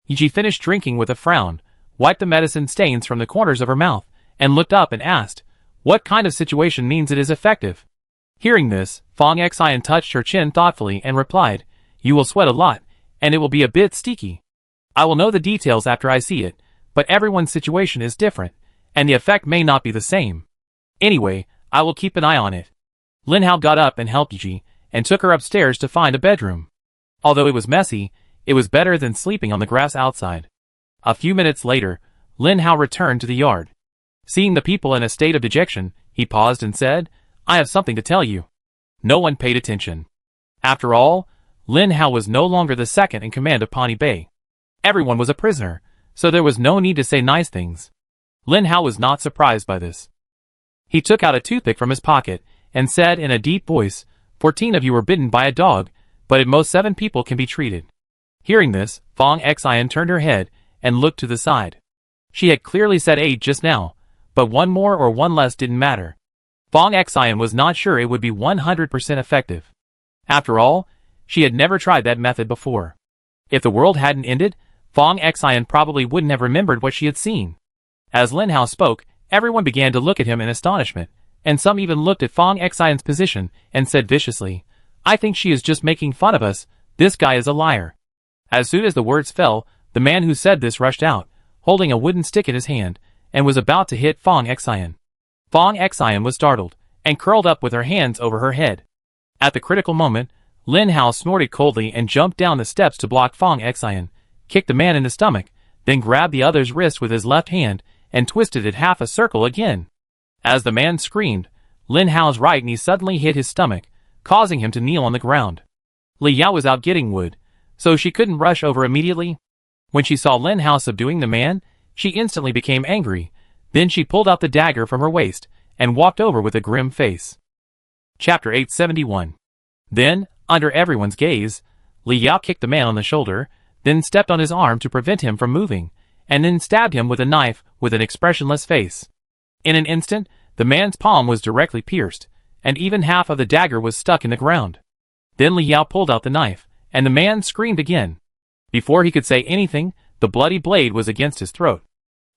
Yi finished drinking with a frown, wiped the medicine stains from the corners of her mouth, and looked up and asked, "What kind of situation means it is effective?" Hearing this, Fong Xian touched her chin thoughtfully and replied, "You will sweat a lot, and it will be a bit sticky. I will know the details after I see it, but everyone's situation is different, and the effect may not be the same. Anyway, I will keep an eye on it." Lin Hao got up and helped Yi, and took her upstairs to find a bedroom. Although it was messy, it was better than sleeping on the grass outside. A few minutes later, Lin Hao returned to the yard. Seeing the people in a state of dejection, he paused and said, "I have something to tell you." No one paid attention. After all, Lin Hao was no longer the second in command of Pawnee Bay. Everyone was a prisoner, so there was no need to say nice things. Lin Hao was not surprised by this. He took out a toothpick from his pocket and said in a deep voice, 14 of you were bitten by a dog, but at most 7 people can be treated." Hearing this, Fong Xian turned her head and looked to the side. She had clearly said 8 just now, but 1 more or 1 less didn't matter. Fong Xian was not sure it would be 100% effective. After all, she had never tried that method before. If the world hadn't ended, Fong Xian probably wouldn't have remembered what she had seen. As Lin Hao spoke, everyone began to look at him in astonishment, and some even looked at Fong Xian's position and said viciously, "I think she is just making fun of us, this guy is a liar." As soon as the words fell, the man who said this rushed out, holding a wooden stick in his hand, and was about to hit Fong Xian. Fong Xian was startled, and curled up with her hands over her head. At the critical moment, Lin Hao snorted coldly and jumped down the steps to block Fong Xian, kicked the man in the stomach, then grabbed the other's wrist with his left hand, and twisted it half a circle again. As the man screamed, Lin Hao's right knee suddenly hit his stomach, causing him to kneel on the ground. Li Yao was out getting wood, so she couldn't rush over immediately. When she saw Lin Hao subduing the man, she instantly became angry. Then she pulled out the dagger from her waist, and walked over with a grim face. Chapter 871. Then, under everyone's gaze, Li Yao kicked the man on the shoulder, then stepped on his arm to prevent him from moving, and then stabbed him with a knife with an expressionless face. In an instant, the man's palm was directly pierced, and even half of the dagger was stuck in the ground. Then Li Yao pulled out the knife, and the man screamed again. Before he could say anything, the bloody blade was against his throat.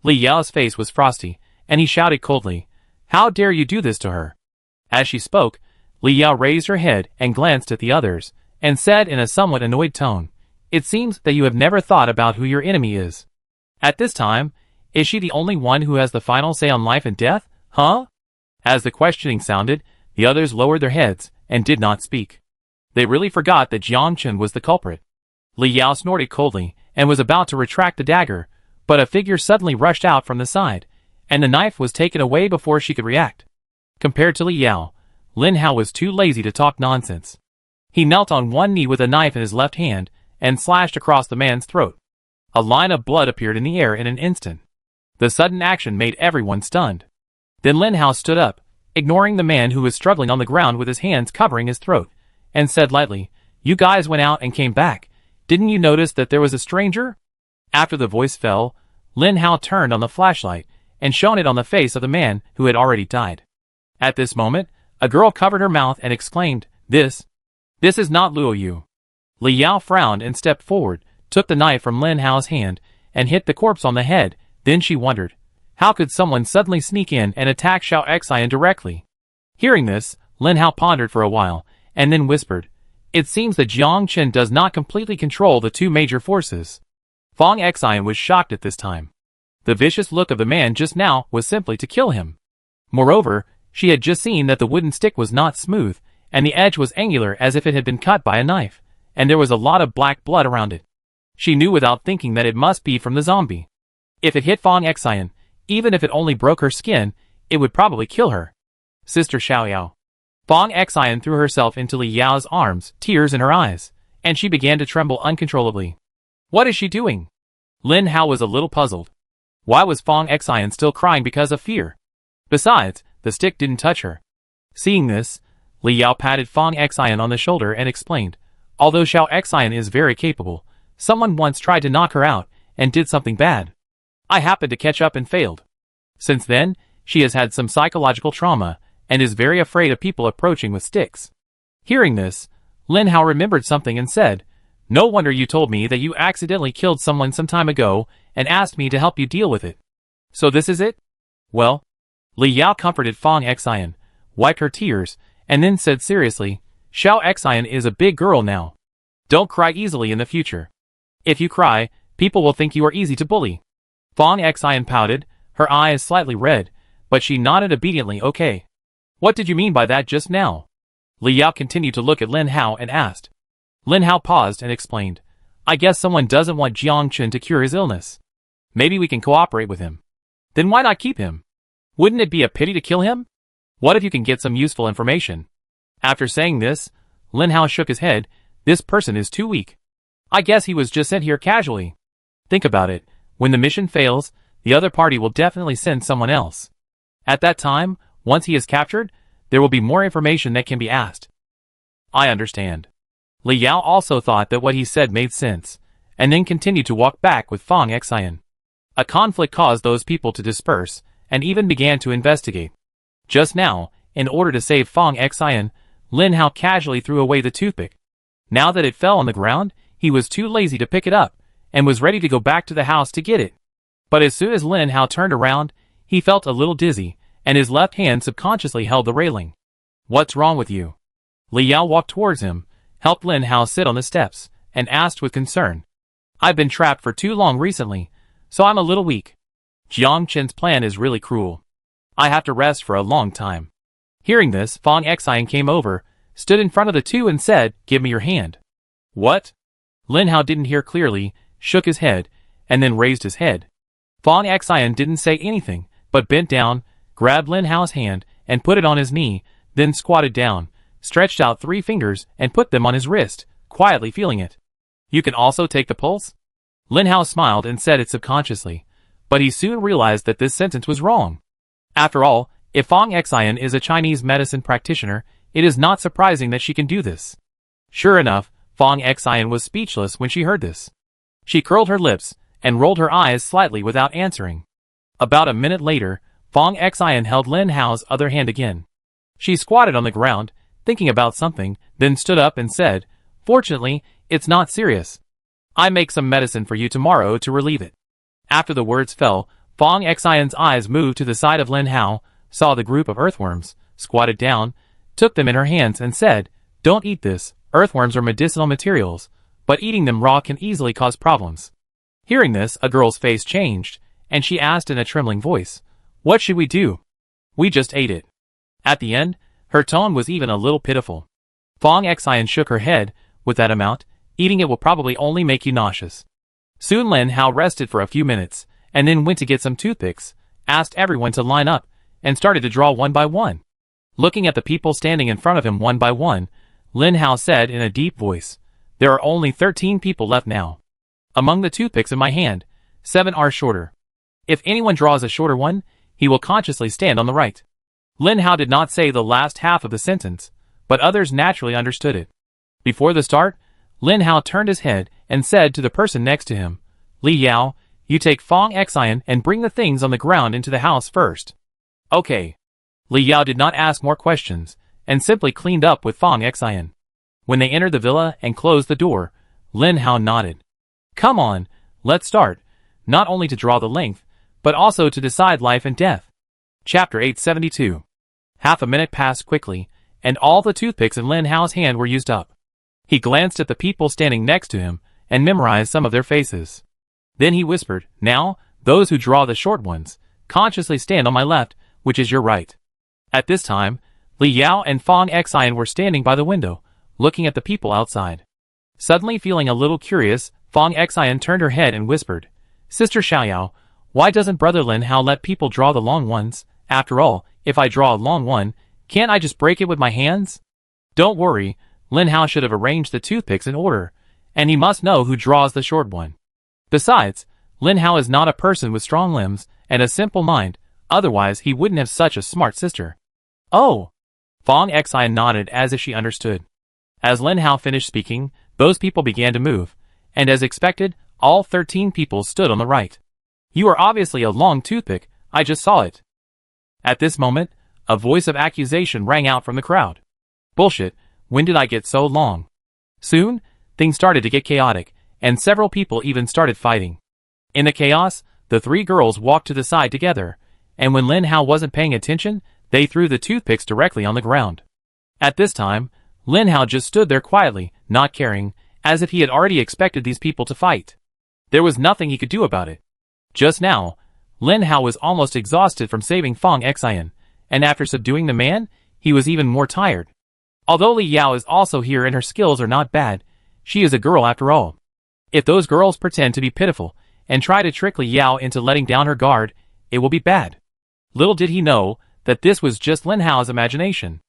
Li Yao's face was frosty, and he shouted coldly, "How dare you do this to her?" As she spoke, Li Yao raised her head and glanced at the others, and said in a somewhat annoyed tone, "It seems that you have never thought about who your enemy is. At this time, is she the only one who has the final say on life and death, huh?" As the questioning sounded, the others lowered their heads and did not speak. They really forgot that Jiang Chen was the culprit. Li Yao snorted coldly and was about to retract the dagger, but a figure suddenly rushed out from the side, and the knife was taken away before she could react. Compared to Li Yao, Lin Hao was too lazy to talk nonsense. He knelt on one knee with a knife in his left hand and slashed across the man's throat. A line of blood appeared in the air in an instant. The sudden action made everyone stunned. Then Lin Hao stood up, ignoring the man who was struggling on the ground with his hands covering his throat, and said lightly, "You guys went out and came back. Didn't you notice that there was a stranger?" After the voice fell, Lin Hao turned on the flashlight and shone it on the face of the man who had already died. At this moment, a girl covered her mouth and exclaimed, This is not Luo Yu." Li Yao frowned and stepped forward, took the knife from Lin Hao's hand, and hit the corpse on the head. Then she wondered, how could someone suddenly sneak in and attack Xiao Xian directly? Hearing this, Lin Hao pondered for a while, and then whispered, "It seems that Jiang Chen does not completely control the 2 major forces." Fong Xian was shocked at this time. The vicious look of the man just now was simply to kill him. Moreover, she had just seen that the wooden stick was not smooth, and the edge was angular as if it had been cut by a knife, and there was a lot of black blood around it. She knew without thinking that it must be from the zombie. If it hit Fong Xian, even if it only broke her skin, it would probably kill her. "Sister Xiaoyao, Fong Xian threw herself into Li Yao's arms, tears in her eyes, and she began to tremble uncontrollably. What is she doing? Lin Hao was a little puzzled. Why was Fong Xian still crying because of fear? Besides, the stick didn't touch her. Seeing this, Li Yao patted Fong Xian on the shoulder and explained, although Xiao Xian is very capable, someone once tried to knock her out and did something bad. I happened to catch up and failed. Since then, she has had some psychological trauma and is very afraid of people approaching with sticks. Hearing this, Lin Hao remembered something and said, no wonder you told me that you accidentally killed someone some time ago and asked me to help you deal with it. So this is it? Well, Li Yao comforted Fong Xian, wiped her tears, and then said seriously, Xiao Xian is a big girl now. Don't cry easily in the future. If you cry, people will think you are easy to bully. Fong Xian pouted, her eyes slightly red, but she nodded obediently. Okay. What did you mean by that just now? Li Yao continued to look at Lin Hao and asked. Lin Hao paused and explained, I guess someone doesn't want Jiang Chen to cure his illness. Maybe we can cooperate with him. Then why not keep him? Wouldn't it be a pity to kill him? What if you can get some useful information? After saying this, Lin Hao shook his head. This person is too weak. I guess he was just sent here casually. Think about it. When the mission fails, the other party will definitely send someone else. At that time, once he is captured, there will be more information that can be asked. I understand. Li Yao also thought that what he said made sense, and then continued to walk back with Fong Xian. A conflict caused those people to disperse, and even began to investigate. Just now, in order to save Fong Xian, Lin Hao casually threw away the toothpick. Now that it fell on the ground, he was too lazy to pick it up, and was ready to go back to the house to get it. But as soon as Lin Hao turned around, he felt a little dizzy, and his left hand subconsciously held the railing. What's wrong with you? Li Yao walked towards him, helped Lin Hao sit on the steps, and asked with concern. I've been trapped for too long recently, so I'm a little weak. Jiang Chen's plan is really cruel. I have to rest for a long time. Hearing this, Fong Xian came over, stood in front of the two and said, Give me your hand. What? Lin Hao didn't hear clearly, shook his head, and then raised his head. Fong Xian didn't say anything, but bent down, grabbed Lin Hao's hand, and put it on his knee, then squatted down, stretched out 3 fingers and put them on his wrist, quietly feeling it. You can also take the pulse? Lin Hao smiled and said it subconsciously, but he soon realized that this sentence was wrong. After all, if Fong Xian is a Chinese medicine practitioner, it is not surprising that she can do this. Sure enough, Fong Xian was speechless when she heard this. She curled her lips and rolled her eyes slightly without answering. About a minute later, Fong Xian held Lin Hao's other hand again. She squatted on the ground, thinking about something, then stood up and said, Fortunately, it's not serious. I make some medicine for you tomorrow to relieve it. After the words fell, Fong Xian's eyes moved to the side of Lin Hao, saw the group of earthworms, squatted down, took them in her hands and said, Don't eat this, earthworms are medicinal materials, but eating them raw can easily cause problems. Hearing this, a girl's face changed, and she asked in a trembling voice, What should we do? We just ate it. At the end, her tone was even a little pitiful. Fong Xian shook her head. With that amount, eating it will probably only make you nauseous. Soon Lin Hao rested for a few minutes, and then went to get some toothpicks, asked everyone to line up, and started to draw one by one. Looking at the people standing in front of him one by one, Lin Hao said in a deep voice, There are only 13 people left now. Among the toothpicks in my hand, 7 are shorter. If anyone draws a shorter one, he will consciously stand on the right. Lin Hao did not say the last half of the sentence, but others naturally understood it. Before the start, Lin Hao turned his head and said to the person next to him, Li Yao, you take Fong Xian and bring the things on the ground into the house first. Okay. Li Yao did not ask more questions, and simply cleaned up with Fong Xian. When they entered the villa and closed the door, Lin Hao nodded. Come on, let's start, not only to draw the length, but also to decide life and death. Chapter 872. Half a minute passed quickly, and all the toothpicks in Lin Hao's hand were used up. He glanced at the people standing next to him, and memorized some of their faces. Then he whispered, Now, those who draw the short ones, consciously stand on my left, which is your right. At this time, Li Yao and Fong Xian were standing by the window, looking at the people outside. Suddenly feeling a little curious, Fong Xian turned her head and whispered, Sister Xiaoyao, why doesn't Brother Lin Hao let people draw the long ones? After all, if I draw a long one, Can't I just break it with my hands? Don't worry, Lin Hao should have arranged the toothpicks in order, and he must know who draws the short one. Besides, Lin Hao is not a person with strong limbs and a simple mind, otherwise he wouldn't have such a smart sister. Oh! Fong Xian nodded as if she understood. As Lin Hao finished speaking, those people began to move, and as expected, all 13 people stood on the right. You are obviously a long toothpick, I just saw it. At this moment, a voice of accusation rang out from the crowd. Bullshit, when did I get so long? Soon, things started to get chaotic, and several people even started fighting. In the chaos, the three girls walked to the side together, and when Lin Hao wasn't paying attention, they threw the toothpicks directly on the ground. At this time, Lin Hao just stood there quietly, not caring, as if he had already expected these people to fight. There was nothing he could do about it. Just now, Lin Hao was almost exhausted from saving Fong Xian, and after subduing the man, he was even more tired. Although Li Yao is also here and her skills are not bad, she is a girl after all. If those girls pretend to be pitiful and try to trick Li Yao into letting down her guard, it will be bad. Little did he know that this was just Lin Hao's imagination.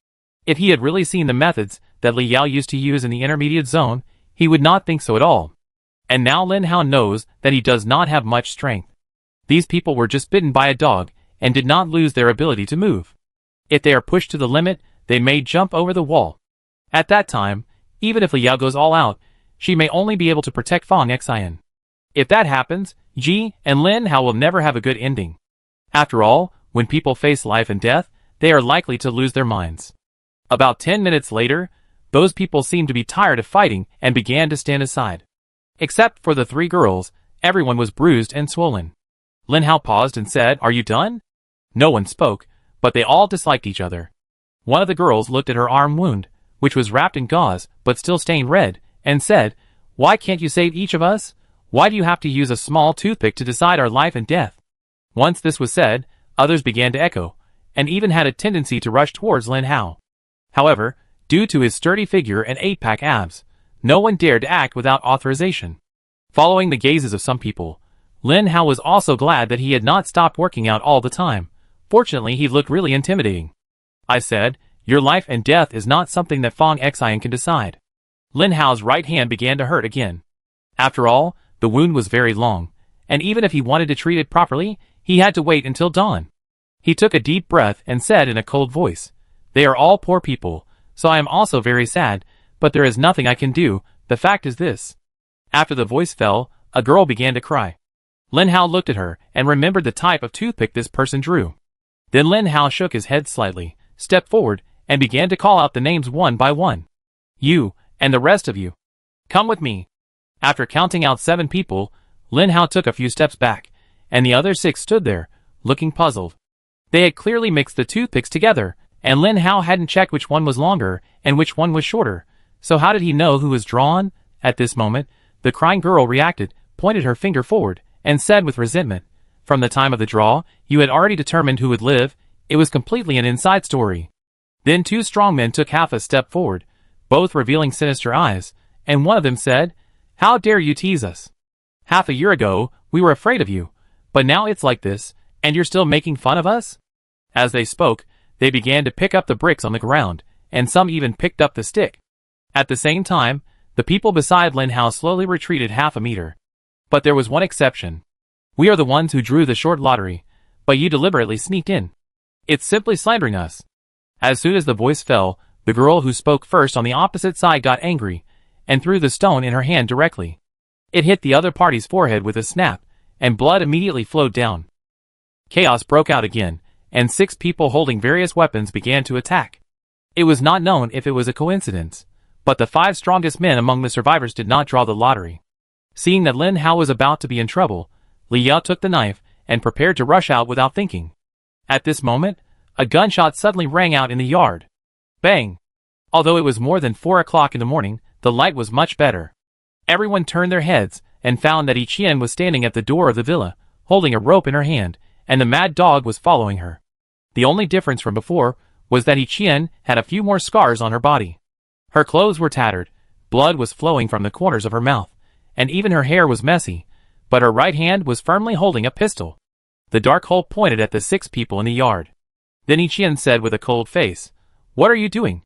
If he had really seen the methods that Li Yao used to use in the intermediate zone, he would not think so at all. And now Lin Hao knows that he does not have much strength. These people were just bitten by a dog and did not lose their ability to move. If they are pushed to the limit, they may jump over the wall. At that time, even if Li Yao goes all out, she may only be able to protect Fong Xian. If that happens, Ji and Lin Hao will never have a good ending. After all, when people face life and death, they are likely to lose their minds. About 10 minutes later, those people seemed to be tired of fighting and began to stand aside. Except for the three girls, everyone was bruised and swollen. Lin Hao paused and said, "Are you done?" No one spoke, but they all disliked each other. One of the girls looked at her arm wound, which was wrapped in gauze but still stained red, and said, "Why can't you save each of us? Why do you have to use a small toothpick to decide our life and death?" Once this was said, others began to echo, and even had a tendency to rush towards Lin Hao. However, due to his sturdy figure and 8-pack abs, no one dared to act without authorization. Following the gazes of some people, Lin Hao was also glad that he had not stopped working out all the time. Fortunately, he looked really intimidating. I said, "Your life and death is not something that Fong Xian can decide." Lin Hao's right hand began to hurt again. After all, the wound was very long, and even if he wanted to treat it properly, he had to wait until dawn. He took a deep breath and said in a cold voice, "They are all poor people, so I am also very sad, but there is nothing I can do. The fact is this." After the voice fell, a girl began to cry. Lin Hao looked at her and remembered the type of toothpick this person drew. Then Lin Hao shook his head slightly, stepped forward, and began to call out the names one by one. "You, and the rest of you. Come with me." After counting out 7 people, Lin Hao took a few steps back, and the other 6 stood there, looking puzzled. They had clearly mixed the toothpicks together, and Lin Hao hadn't checked which one was longer and which one was shorter, so how did he know who was drawn? At this moment, the crying girl reacted, pointed her finger forward, and said with resentment, "From the time of the draw, you had already determined who would live. It was completely an inside story." Then 2 strong men took half a step forward, both revealing sinister eyes, and one of them said, "How dare you tease us? Half a year ago, we were afraid of you, but now it's like this, and you're still making fun of us?" As they spoke, they began to pick up the bricks on the ground, and some even picked up the stick. At the same time, the people beside Lin Hao slowly retreated half a meter. But there was one exception. "We are the ones who drew the short lottery, but you deliberately sneaked in. It's simply slandering us." As soon as the voice fell, the girl who spoke first on the opposite side got angry, and threw the stone in her hand directly. It hit the other party's forehead with a snap, and blood immediately flowed down. Chaos broke out again, and 6 people holding various weapons began to attack. It was not known if it was a coincidence, but the 5 strongest men among the survivors did not draw the lottery. Seeing that Lin Hao was about to be in trouble, Li Yao took the knife and prepared to rush out without thinking. At this moment, a gunshot suddenly rang out in the yard. Bang! Although it was more than 4 o'clock in the morning, the light was much better. Everyone turned their heads and found that Yiqian was standing at the door of the villa, holding a rope in her hand, and the mad dog was following her. The only difference from before was that Yiqian had a few more scars on her body. Her clothes were tattered, blood was flowing from the corners of her mouth, and even her hair was messy, but her right hand was firmly holding a pistol. The dark hole pointed at the 6 people in the yard. Then Yiqian said with a cold face, What are you doing?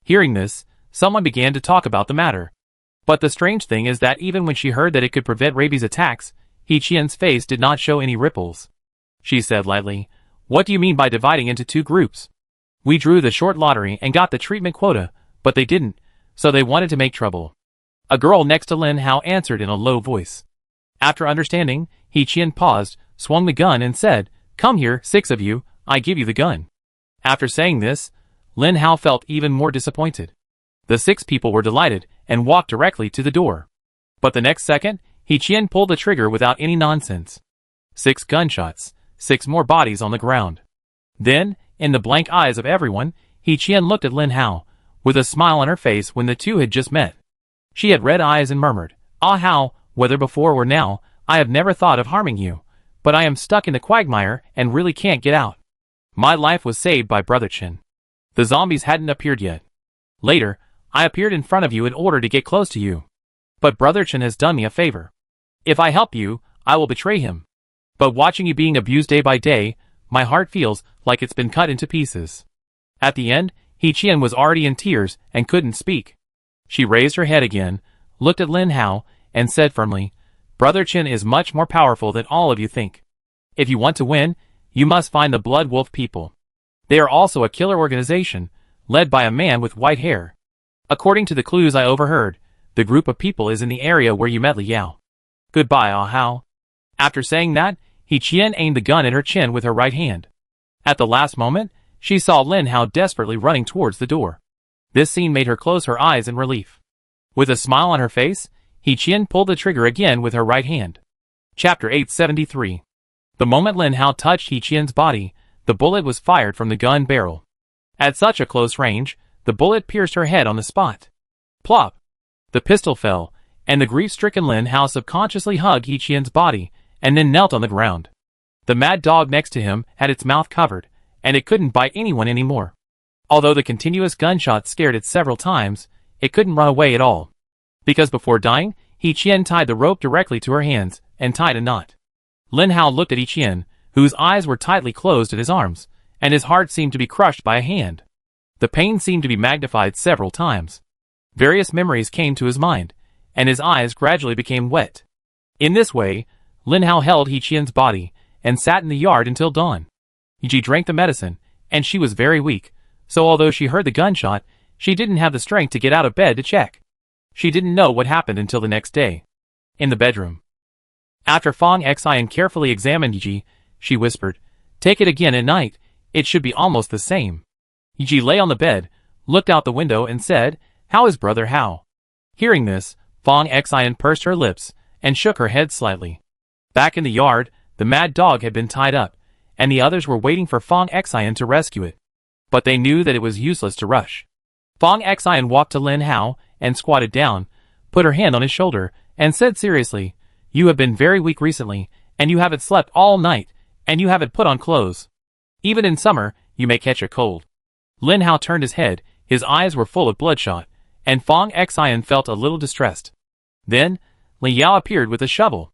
Hearing this, someone began to talk about the matter. But the strange thing is that even when she heard that it could prevent rabies attacks, He Qian's face did not show any ripples. She said lightly, "What do you mean by dividing into two groups? We drew the short lottery and got the treatment quota, but they didn't, so they wanted to make trouble." A girl next to Lin Hao answered in a low voice. After understanding, He Qian paused, swung the gun and said, "Come here, 6 of you, I give you the gun." After saying this, Lin Hao felt even more disappointed. The 6 people were delighted and walked directly to the door. But the next second, He Qian pulled the trigger without any nonsense. 6 gunshots, 6 more bodies on the ground. Then, in the blank eyes of everyone, He Qian looked at Lin Hao, with a smile on her face when the two had just met. She had red eyes and murmured, "Ah Hao, whether before or now, I have never thought of harming you, but I am stuck in the quagmire and really can't get out. My life was saved by Brother Chen. The zombies hadn't appeared yet. Later, I appeared in front of you in order to get close to you. But Brother Chen has done me a favor. If I help you, I will betray him. But watching you being abused day by day, my heart feels like it's been cut into pieces." At the end, He Qian was already in tears and couldn't speak. She raised her head again, looked at Lin Hao, and said firmly, "Brother Chen is much more powerful than all of you think. If you want to win, you must find the Blood Wolf people. They are also a killer organization, led by a man with white hair. According to the clues I overheard, the group of people is in the area where you met Li Yao. Goodbye, Ah Hao." After saying that, He Qian aimed the gun at her chin with her right hand. At the last moment, she saw Lin Hao desperately running towards the door. This scene made her close her eyes in relief. With a smile on her face, He Qian pulled the trigger again with her right hand. Chapter 873. The moment Lin Hao touched He Qian's body, the bullet was fired from the gun barrel. At such a close range, the bullet pierced her head on the spot. Plop! The pistol fell, and the grief-stricken Lin Hao subconsciously hugged He Qian's body, and then knelt on the ground. The mad dog next to him had its mouth covered, and it couldn't bite anyone anymore. Although the continuous gunshots scared it several times, it couldn't run away at all. Because before dying, He Qian tied the rope directly to her hands, and tied a knot. Lin Hao looked at He Qian, whose eyes were tightly closed at his arms, and his heart seemed to be crushed by a hand. The pain seemed to be magnified several times. Various memories came to his mind, and his eyes gradually became wet. In this way, Lin Hao held He Qian's body, and sat in the yard until dawn. She drank the medicine, and she was very weak, so although she heard the gunshot, she didn't have the strength to get out of bed to check. She didn't know what happened until the next day. In the bedroom. After Fong Xian carefully examined Yi, she whispered, "Take it again at night, it should be almost the same." Yi lay on the bed, looked out the window and said, "How is Brother Hao?" Hearing this, Fong Xian pursed her lips, and shook her head slightly. Back in the yard, the mad dog had been tied up, and the others were waiting for Fong Xian to rescue it. But they knew that it was useless to rush. Fong Xian walked to Lin Hao, and squatted down, put her hand on his shoulder, and said seriously, "You have been very weak recently, and you haven't slept all night, and you haven't put on clothes. Even in summer, you may catch a cold." Lin Hao turned his head, his eyes were full of bloodshot, and Fong Xian felt a little distressed. Then, Li Yao appeared with a shovel.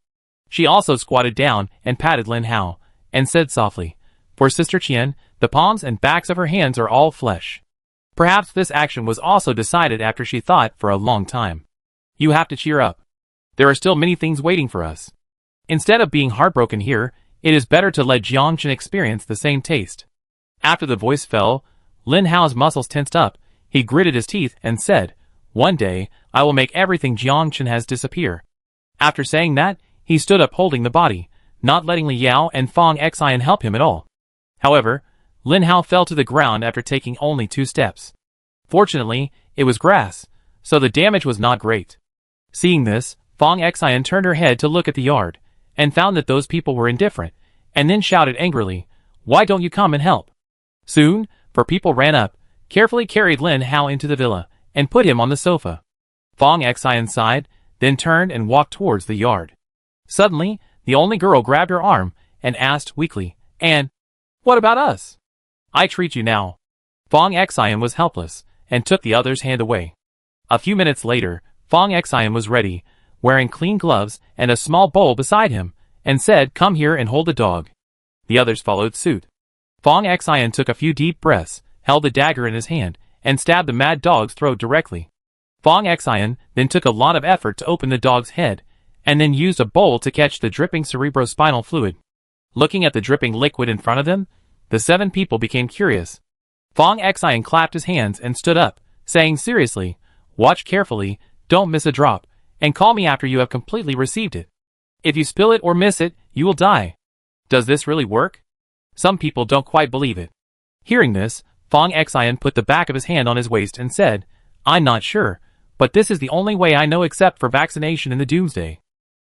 She also squatted down and patted Lin Hao, and said softly, "For Sister Qian, the palms and backs of her hands are all flesh." Perhaps this action was also decided after she thought for a long time. "You have to cheer up. There are still many things waiting for us. Instead of being heartbroken here, it is better to let Jiangchen experience the same taste." After the voice fell, Lin Hao's muscles tensed up, he gritted his teeth and said, "One day, I will make everything Jiangchen has disappear." After saying that, he stood up holding the body, not letting Li Yao and Fong Xian help him at all. However, Lin Hao fell to the ground after taking only 2 steps. Fortunately, it was grass, so the damage was not great. Seeing this, Fong Xian turned her head to look at the yard, and found that those people were indifferent, and then shouted angrily, "Why don't you come and help?" Soon, 4 people ran up, carefully carried Lin Hao into the villa, and put him on the sofa. Fong Xian sighed, then turned and walked towards the yard. Suddenly, the only girl grabbed her arm, and asked weakly, "And what about us? I treat you now." Fong Xian was helpless, and took the other's hand away. A few minutes later, Fong Xian was ready, wearing clean gloves and a small bowl beside him, and said, "Come here and hold the dog." The others followed suit. Fong Xian took a few deep breaths, held the dagger in his hand, and stabbed the mad dog's throat directly. Fong Xian then took a lot of effort to open the dog's head, and then used a bowl to catch the dripping cerebrospinal fluid. Looking at the dripping liquid in front of them, the 7 people became curious. Fong Xian clapped his hands and stood up, saying seriously, "Watch carefully, don't miss a drop, and call me after you have completely received it. If you spill it or miss it, you will die." Does this really work? Some people don't quite believe it. Hearing this, Fong Xian put the back of his hand on his waist and said, "I'm not sure, but this is the only way I know except for vaccination in the doomsday.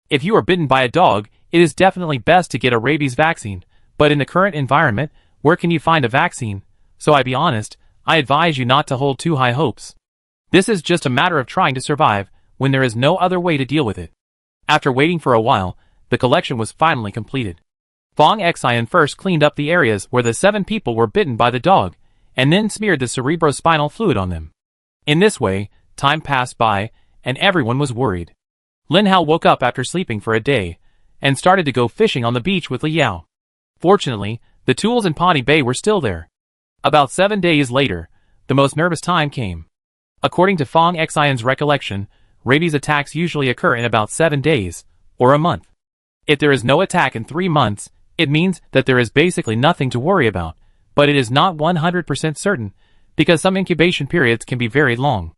If you are bitten by a dog, it is definitely best to get a rabies vaccine, but in the current environment, where can you find a vaccine? So I be honest, I advise you not to hold too high hopes. This is just a matter of trying to survive, when there is no other way to deal with it." After waiting for a while, the collection was finally completed. Fong Xian first cleaned up the areas where the 7 people were bitten by the dog, and then smeared the cerebrospinal fluid on them. In this way, time passed by, and everyone was worried. Lin Hao woke up after sleeping for a day, and started to go fishing on the beach with Li Yao. Fortunately, the tools in Pawnee Bay were still there. About 7 days later, the most nervous time came. According to Fong Xian's recollection, rabies attacks usually occur in about 7 days, or a month. If there is no attack in 3 months, it means that there is basically nothing to worry about, but it is not 100% certain, because some incubation periods can be very long.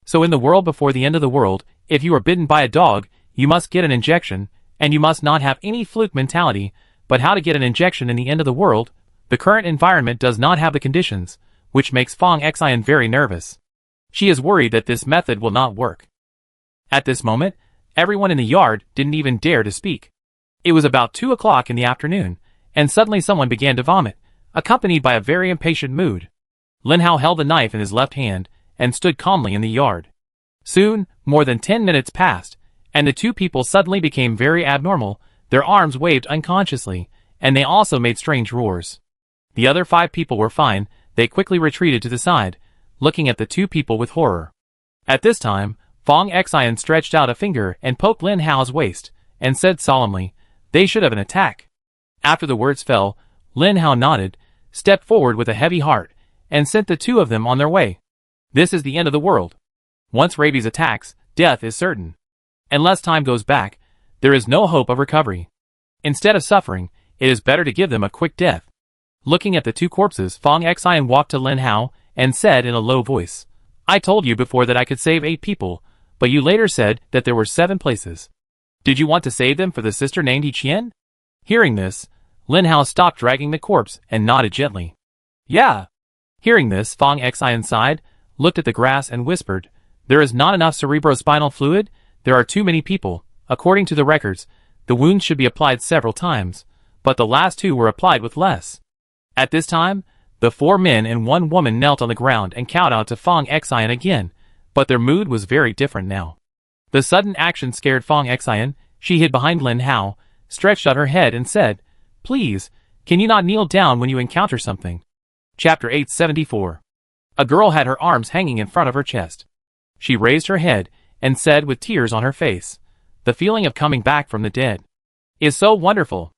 So in the world before the end of the world, if you are bitten by a dog, you must get an injection, and you must not have any fluke mentality, but how to get an injection in the end of the world, the current environment does not have the conditions, which makes Fong Xian very nervous. She is worried that this method will not work. At this moment, everyone in the yard didn't even dare to speak. It was about 2 o'clock in the afternoon, and suddenly someone began to vomit, accompanied by a very impatient mood. Lin Hao held a knife in his left hand, and stood calmly in the yard. Soon, more than 10 minutes passed, and the 2 people suddenly became very abnormal, their arms waved unconsciously, and they also made strange roars. The other 5 people were fine, they quickly retreated to the side, looking at the 2 people with horror. At this time, Fong Xian stretched out a finger and poked Lin Hao's waist, and said solemnly, "They should have an attack." After the words fell, Lin Hao nodded, stepped forward with a heavy heart, and sent the 2 of them on their way. This is the end of the world. Once rabies attacks, death is certain. Unless time goes back, there is no hope of recovery. Instead of suffering, it is better to give them a quick death. Looking at the 2 corpses, Fong Xian walked to Lin Hao, and said in a low voice, "I told you before that I could save 8 people, but you later said that there were 7 places. Did you want to save them for the sister named Yiqian?" Hearing this, Lin Hao stopped dragging the corpse and nodded gently. "Yeah." Hearing this, Fong Xian sighed, looked at the grass and whispered, "There is not enough cerebrospinal fluid, there are too many people. According to the records, the wounds should be applied several times, but the last 2 were applied with less." At this time, the 4 men and 1 woman knelt on the ground and kowed out to Fong Xian again, but their mood was very different now. The sudden action scared Fong Xian. She hid behind Lin Hao, stretched out her head and said, "Please, can you not kneel down when you encounter something?" Chapter 874. A girl had her arms hanging in front of her chest. She raised her head and said with tears on her face, "The feeling of coming back from the dead is so wonderful."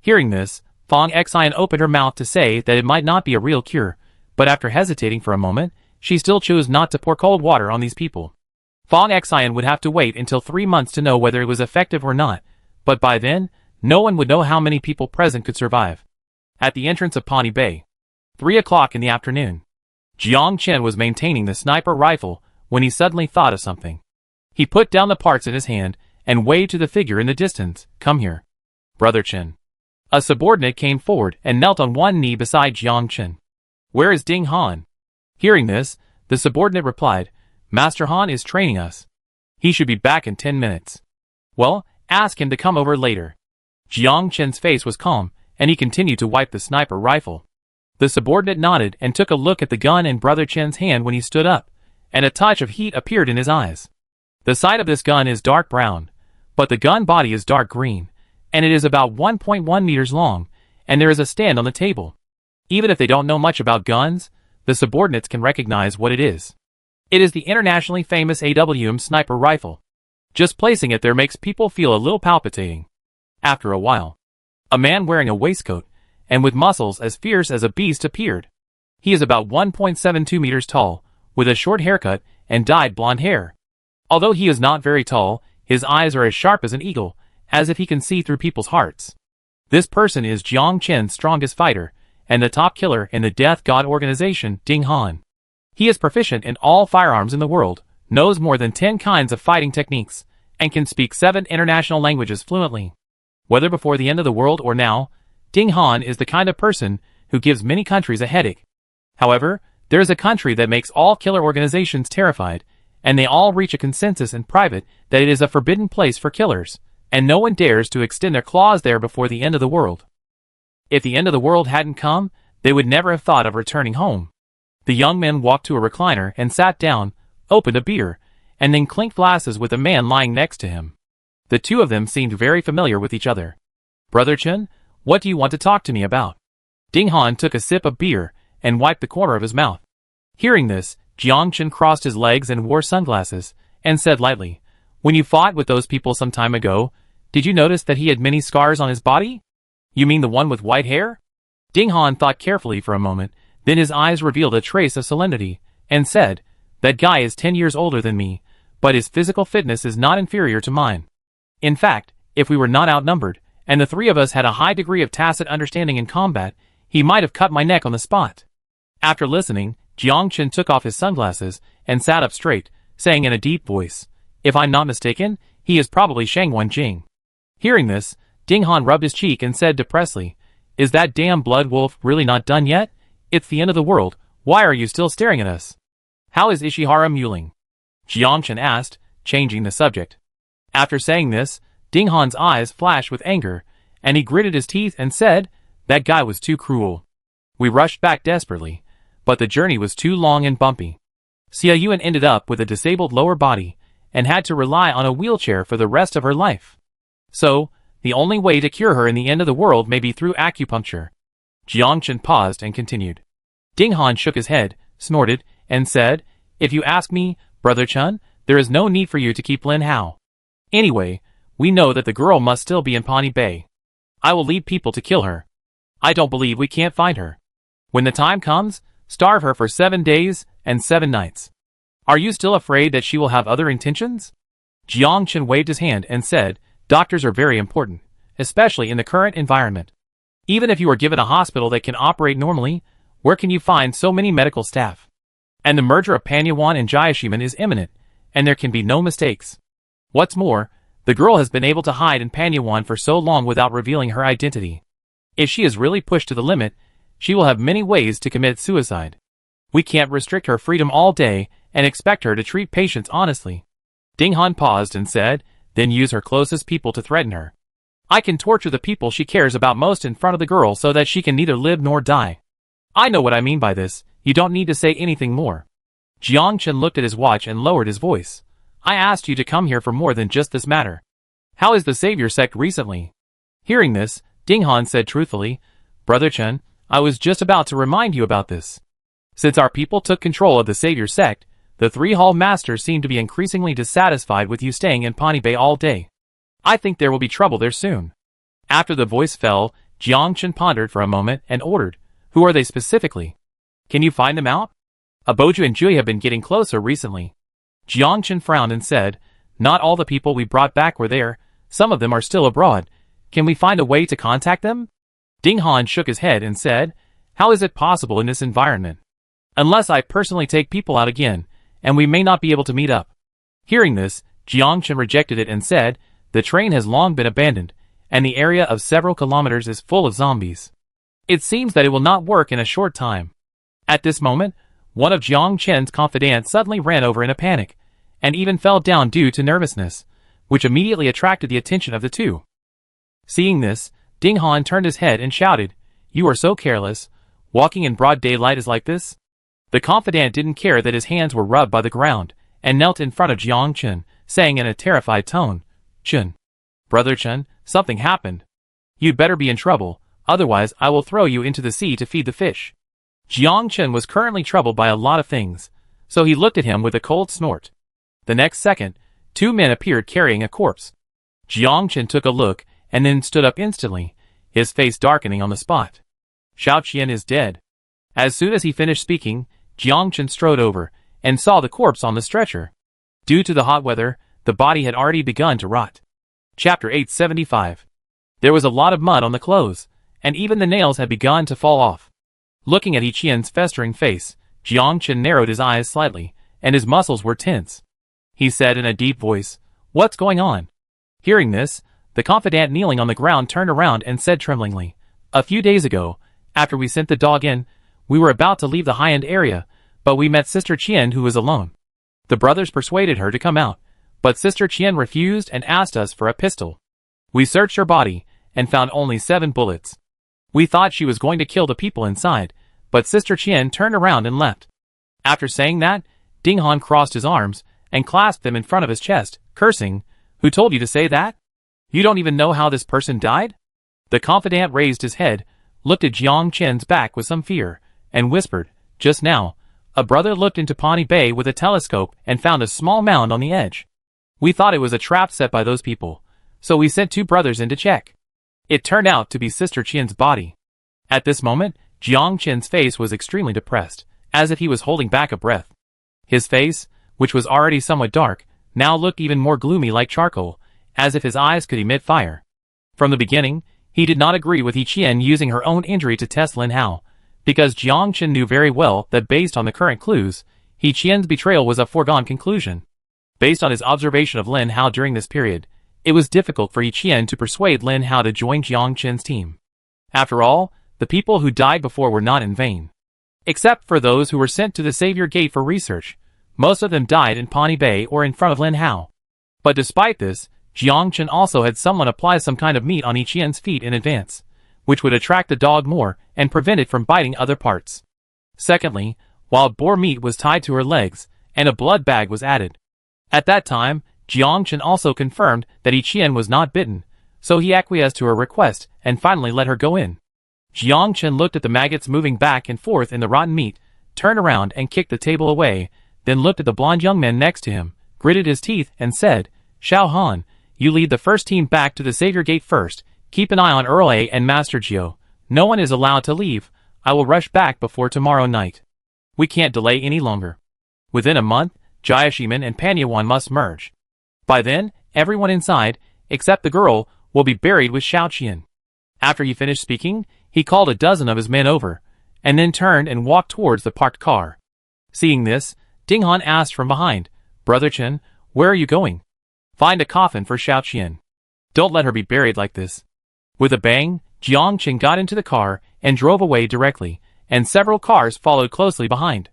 Hearing this, Fong Xian opened her mouth to say that it might not be a real cure, but after hesitating for a moment, she still chose not to pour cold water on these people. Fong Xian would have to wait until 3 months to know whether it was effective or not, but by then, no one would know how many people present could survive. At the entrance of Pawnee Bay, 3 o'clock in the afternoon, Jiang Chen was maintaining the sniper rifle when he suddenly thought of something. He put down the parts in his hand and waved to the figure in the distance, "Come here, Brother Chen." A subordinate came forward and knelt on one knee beside Jiang Chen. "Where is Ding Han?" Hearing this, the subordinate replied, "Master Han is training us. He should be back in 10 minutes. Well, ask him to come over later." Jiang Chen's face was calm, and he continued to wipe the sniper rifle. The subordinate nodded and took a look at the gun in Brother Chen's hand when he stood up, and a touch of heat appeared in his eyes. The sight of this gun is dark brown, but the gun body is dark green, and it is about 1.1 meters long, and there is a stand on the table. Even if they don't know much about guns, the subordinates can recognize what it is. It is the internationally famous AWM sniper rifle. Just placing it there makes people feel a little palpitating. After a while, a man wearing a waistcoat, and with muscles as fierce as a beast appeared. He is about 1.72 meters tall, with a short haircut and dyed blonde hair. Although he is not very tall, his eyes are as sharp as an eagle, as if he can see through people's hearts. This person is Jiang Chen's strongest fighter, and the top killer in the Death God organization, Ding Han. He is proficient in all firearms in the world, knows more than 10 kinds of fighting techniques, and can speak 7 international languages fluently. Whether before the end of the world or now, Ding Han is the kind of person who gives many countries a headache. However, there is a country that makes all killer organizations terrified, and they all reach a consensus in private that it is a forbidden place for killers, and no one dares to extend their claws there before the end of the world. If the end of the world hadn't come, they would never have thought of returning home. The young man walked to a recliner and sat down, opened a beer, and then clinked glasses with a man lying next to him. The two of them seemed very familiar with each other. "Brother Chen, what do you want to talk to me about?" Ding Han took a sip of beer and wiped the corner of his mouth. Hearing this, Jiang Chen crossed his legs and wore sunglasses, and said lightly, "When you fought with those people some time ago, did you notice that he had many scars on his body? You mean the one with white hair?" Ding Han thought carefully for a moment, then his eyes revealed a trace of solemnity, and said, "That guy is 10 years older than me, but his physical fitness is not inferior to mine. In fact, if we were not outnumbered, and the three of us had a high degree of tacit understanding in combat, he might have cut my neck on the spot." After listening, Jiang Chen took off his sunglasses and sat up straight, saying in a deep voice, "If I'm not mistaken, he is probably Shang Wenjing." Hearing this, Ding Han rubbed his cheek and said depressedly, "Is that damn blood wolf really not done yet? It's the end of the world, why are you still staring at us?" "How is Ishihara Muling?" Jiang Chen asked, changing the subject. After saying this, Ding Han's eyes flashed with anger, and he gritted his teeth and said, "That guy was too cruel. We rushed back desperately, but the journey was too long and bumpy. Xia Yuan ended up with a disabled lower body, and had to rely on a wheelchair for the rest of her life. So, the only way to cure her in the end of the world may be through acupuncture." Jiang Chen paused and continued. Ding Han shook his head, snorted, and said, "If you ask me, Brother Chen, there is no need for you to keep Lin Hao. Anyway, we know that the girl must still be in Pawnee Bay. I will lead people to kill her. I don't believe we can't find her. When the time comes, starve her for 7 days and 7 nights. Are you still afraid that she will have other intentions?" Jiang Chen waved his hand and said, "Doctors are very important, especially in the current environment. Even if you are given a hospital that can operate normally, where can you find so many medical staff? And the merger of Panyawan and Jayashiman is imminent, and there can be no mistakes. What's more, the girl has been able to hide in Panyawan for so long without revealing her identity. If she is really pushed to the limit, she will have many ways to commit suicide. We can't restrict her freedom all day and expect her to treat patients honestly." Ding Han paused and said, "Then use her closest people to threaten her. I can torture the people she cares about most in front of the girl so that she can neither live nor die. I know what I mean by this, you don't need to say anything more." Jiang Chen looked at his watch and lowered his voice. "I asked you to come here for more than just this matter. How is the Savior sect recently?" Hearing this, Ding Han said truthfully, "Brother Chen, I was just about to remind you about this. Since our people took control of the Savior sect, the 3 hall masters seem to be increasingly dissatisfied with you staying in Pawnee Bay all day. I think there will be trouble there soon." After the voice fell, Jiang Chen pondered for a moment and ordered, "Who are they specifically? Can you find them out? Aboju and Jui have been getting closer recently." Jiang Chen frowned and said, "Not all the people we brought back were there, some of them are still abroad. Can we find a way to contact them?" Ding Han shook his head and said, "How is it possible in this environment? Unless I personally take people out again, and we may not be able to meet up." Hearing this, Jiang Chen rejected it and said, "The train has long been abandoned, and the area of several kilometers is full of zombies. It seems that it will not work in a short time." At this moment, one of Jiang Chen's confidants suddenly ran over in a panic, and even fell down due to nervousness, which immediately attracted the attention of the two. Seeing this, Ding Han turned his head and shouted, "You are so careless. Walking in broad daylight is like this?" The confidant didn't care that his hands were rubbed by the ground, and knelt in front of Jiang Chen, saying in a terrified tone, "Chen, Brother Chen, something happened. You'd better be in trouble, otherwise I will throw you into the sea to feed the fish." Jiang Chen was currently troubled by a lot of things, so he looked at him with a cold snort. The next second, 2 men appeared carrying a corpse. Jiang Chen took a look, and then stood up instantly, his face darkening on the spot. "Xiao Qian is dead." As soon as he finished speaking, Jiang Chen strode over and saw the corpse on the stretcher. Due to the hot weather, the body had already begun to rot. Chapter 875. There was a lot of mud on the clothes, and even the nails had begun to fall off. Looking at Yi Qian's festering face, Jiang Chen narrowed his eyes slightly, and his muscles were tense. He said in a deep voice, "What's going on?" Hearing this, the confidant kneeling on the ground turned around and said tremblingly, "A few days ago, after we sent the dog in, we were about to leave the high-end area, but we met Sister Qian who was alone. The brothers persuaded her to come out, but Sister Qian refused and asked us for a pistol. We searched her body and found only 7 bullets. We thought she was going to kill the people inside, but Sister Qian turned around and left." After saying that, Ding Han crossed his arms and clasped them in front of his chest, cursing, "Who told you to say that? You don't even know how this person died?" The confidant raised his head, looked at Jiang Chen's back with some fear, and whispered, "Just now, a brother looked into Pawnee Bay with a telescope and found a small mound on the edge. We thought it was a trap set by those people, so we sent 2 brothers in to check. It turned out to be Sister Qian's body." At this moment, Jiang Chen's face was extremely depressed, as if he was holding back a breath. His face, which was already somewhat dark, now looked even more gloomy like charcoal, as if his eyes could emit fire. From the beginning, he did not agree with Yi Qian using her own injury to test Lin Hao, because Jiang Chen knew very well that based on the current clues, Yi Qian's betrayal was a foregone conclusion. Based on his observation of Lin Hao during this period, it was difficult for Yi Qian to persuade Lin Hao to join Jiang Chen's team. After all, the people who died before were not in vain. Except for those who were sent to the Savior Gate for research, most of them died in Pawnee Bay or in front of Lin Hao. But despite this, Jiang Chen also had someone apply some kind of meat on Yi Qian's feet in advance, which would attract the dog more and prevent it from biting other parts. Secondly, wild boar meat was tied to her legs, and a blood bag was added. At that time, Jiang Chen also confirmed that Yi Qian was not bitten, so he acquiesced to her request and finally let her go in. Jiang Chen looked at the maggots moving back and forth in the rotten meat, turned around and kicked the table away, then looked at the blonde young man next to him, gritted his teeth, and said, "Xiao Han, you lead the first team back to the Savior Gate first. Keep an eye on Earl A and Master Jiao. No one is allowed to leave. I will rush back before tomorrow night. We can't delay any longer. Within a month, Jiashiman and Panyawan must merge. By then, everyone inside, except the girl, will be buried with Xiao Qian." After he finished speaking, he called a dozen of his men over, and then turned and walked towards the parked car. Seeing this, Ding Han asked from behind, "Brother Chen, where are you going?" "Find a coffin for Xiao Qian. Don't let her be buried like this." With a bang, Jiang Chen got into the car and drove away directly, and several cars followed closely behind.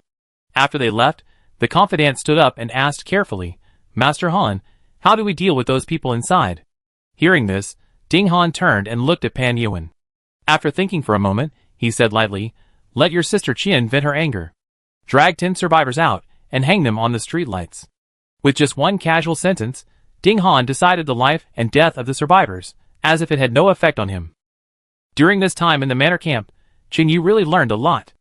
After they left, the confidant stood up and asked carefully, "Master Han, how do we deal with those people inside?" Hearing this, Ding Han turned and looked at Pan Yuan. After thinking for a moment, he said lightly, "Let your sister Qian vent her anger. Drag 10 survivors out and hang them on the streetlights." With just one casual sentence, Ding Han decided the life and death of the survivors, as if it had no effect on him. During this time in the manor camp, Qin Yu really learned a lot.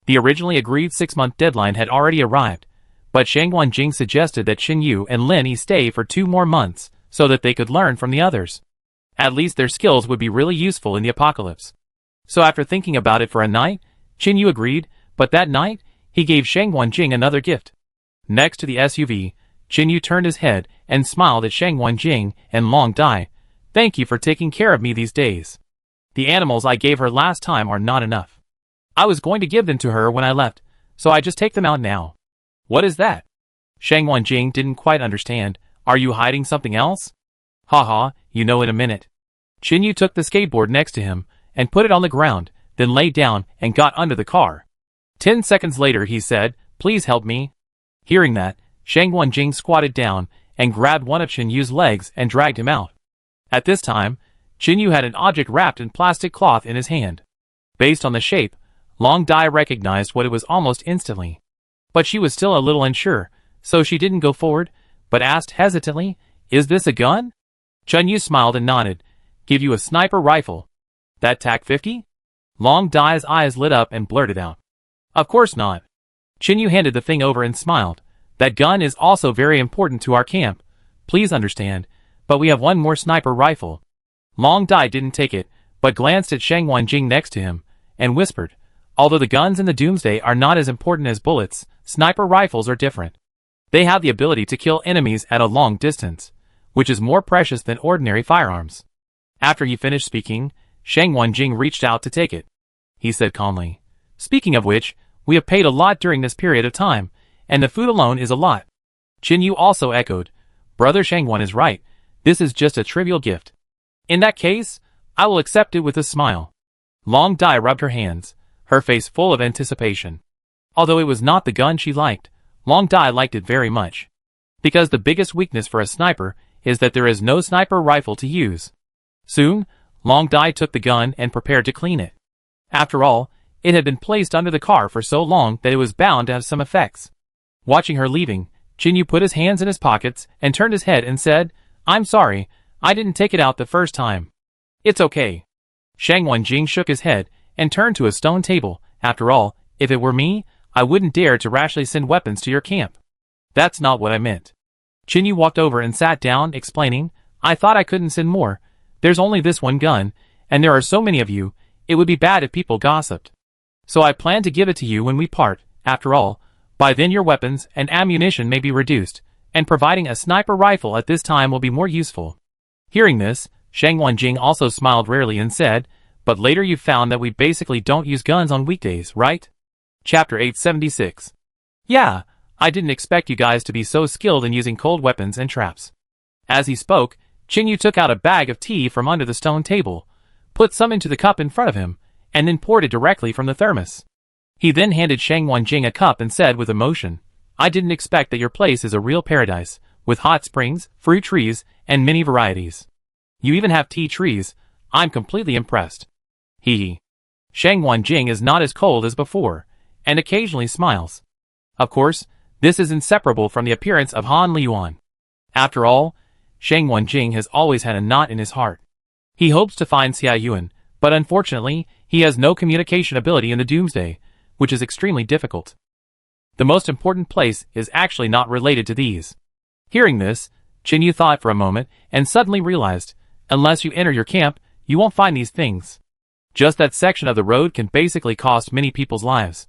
The originally agreed 6-month deadline had already arrived, but Shangguan Jing suggested that Qin Yu and Lin Yi stay for 2 more months so that they could learn from the others. At least their skills would be really useful in the apocalypse. So after thinking about it for a night, Qin Yu agreed, but that night, he gave Shangguan Jing another gift. Next to the SUV, Qin Yu turned his head and smiled at Shangguan Jing and Long Dai. "Thank you for taking care of me these days. The animals I gave her last time are not enough. I was going to give them to her when I left, so I just take them out now." "What is that?" Shangguan Jing didn't quite understand. "Are you hiding something else?" "Haha, you know in a minute." Qin Yu took the skateboard next to him and put it on the ground, then lay down and got under the car. 10 seconds later he said, "Please help me." Hearing that, Shangguan Jing squatted down and grabbed one of Qin Yu's legs and dragged him out. At this time, Qin Yu had an object wrapped in plastic cloth in his hand. Based on the shape, Long Dai recognized what it was almost instantly. But she was still a little unsure, so she didn't go forward, but asked hesitantly, "Is this a gun?" Qin Yu smiled and nodded. "Give you a sniper rifle. That TAC-50? Long Dai's eyes lit up and blurted out, "Of course not." Qin Yu handed the thing over and smiled. "That gun is also very important to our camp. Please understand, but we have one more sniper rifle." Long Dai didn't take it, but glanced at Shangguan Jing next to him, and whispered, Although the guns in the Doomsday are not as important as bullets, sniper rifles are different. They have the ability to kill enemies at a long distance, which is more precious than ordinary firearms. After he finished speaking, Shang Wanjing reached out to take it. He said calmly, "Speaking of which, we have paid a lot during this period of time, and the food alone is a lot." Qin Yu also echoed, "Brother Shangwan is right, this is just a trivial gift. In that case, I will accept it with a smile." Long Dai rubbed her hands, her face full of anticipation. Although it was not the gun she liked, Long Dai liked it very much. Because the biggest weakness for a sniper is that there is no sniper rifle to use. Soon, Long Dai took the gun and prepared to clean it. After all, it had been placed under the car for so long that it was bound to have some effects. Watching her leaving, Qin Yu put his hands in his pockets and turned his head and said, "I'm sorry, I didn't take it out the first time." "It's okay." Shang Wanjing shook his head and turned to a stone table. "After all, if it were me, I wouldn't dare to rashly send weapons to your camp." "That's not what I meant." Qin Yu walked over and sat down, explaining, "I thought I couldn't send more. There's only this one gun, and there are so many of you, it would be bad if people gossiped. So I plan to give it to you when we part. After all, by then your weapons and ammunition may be reduced, and providing a sniper rifle at this time will be more useful." Hearing this, Shang Wanjing also smiled rarely and said, "But later you found that we basically don't use guns on weekdays, right?" Chapter 876. "Yeah, I didn't expect you guys to be so skilled in using cold weapons and traps." As he spoke, Qin Yu took out a bag of tea from under the stone table, put some into the cup in front of him, and then poured it directly from the thermos. He then handed Shang Wanjing a cup and said with emotion, "I didn't expect that your place is a real paradise, with hot springs, fruit trees, and many varieties. You even have tea trees. I'm completely impressed." Hee. Shang Wanjing is not as cold as before, and occasionally smiles. Of course, this is inseparable from the appearance of Han Liyuan. After all, Shang Wanjing has always had a knot in his heart. He hopes to find Xia Yuan, but unfortunately, he has no communication ability in the Doomsday, which is extremely difficult. The most important place is actually not related to these. Hearing this, Qin Yu thought for a moment and suddenly realized, unless you enter your camp, you won't find these things. Just that section of the road can basically cost many people's lives.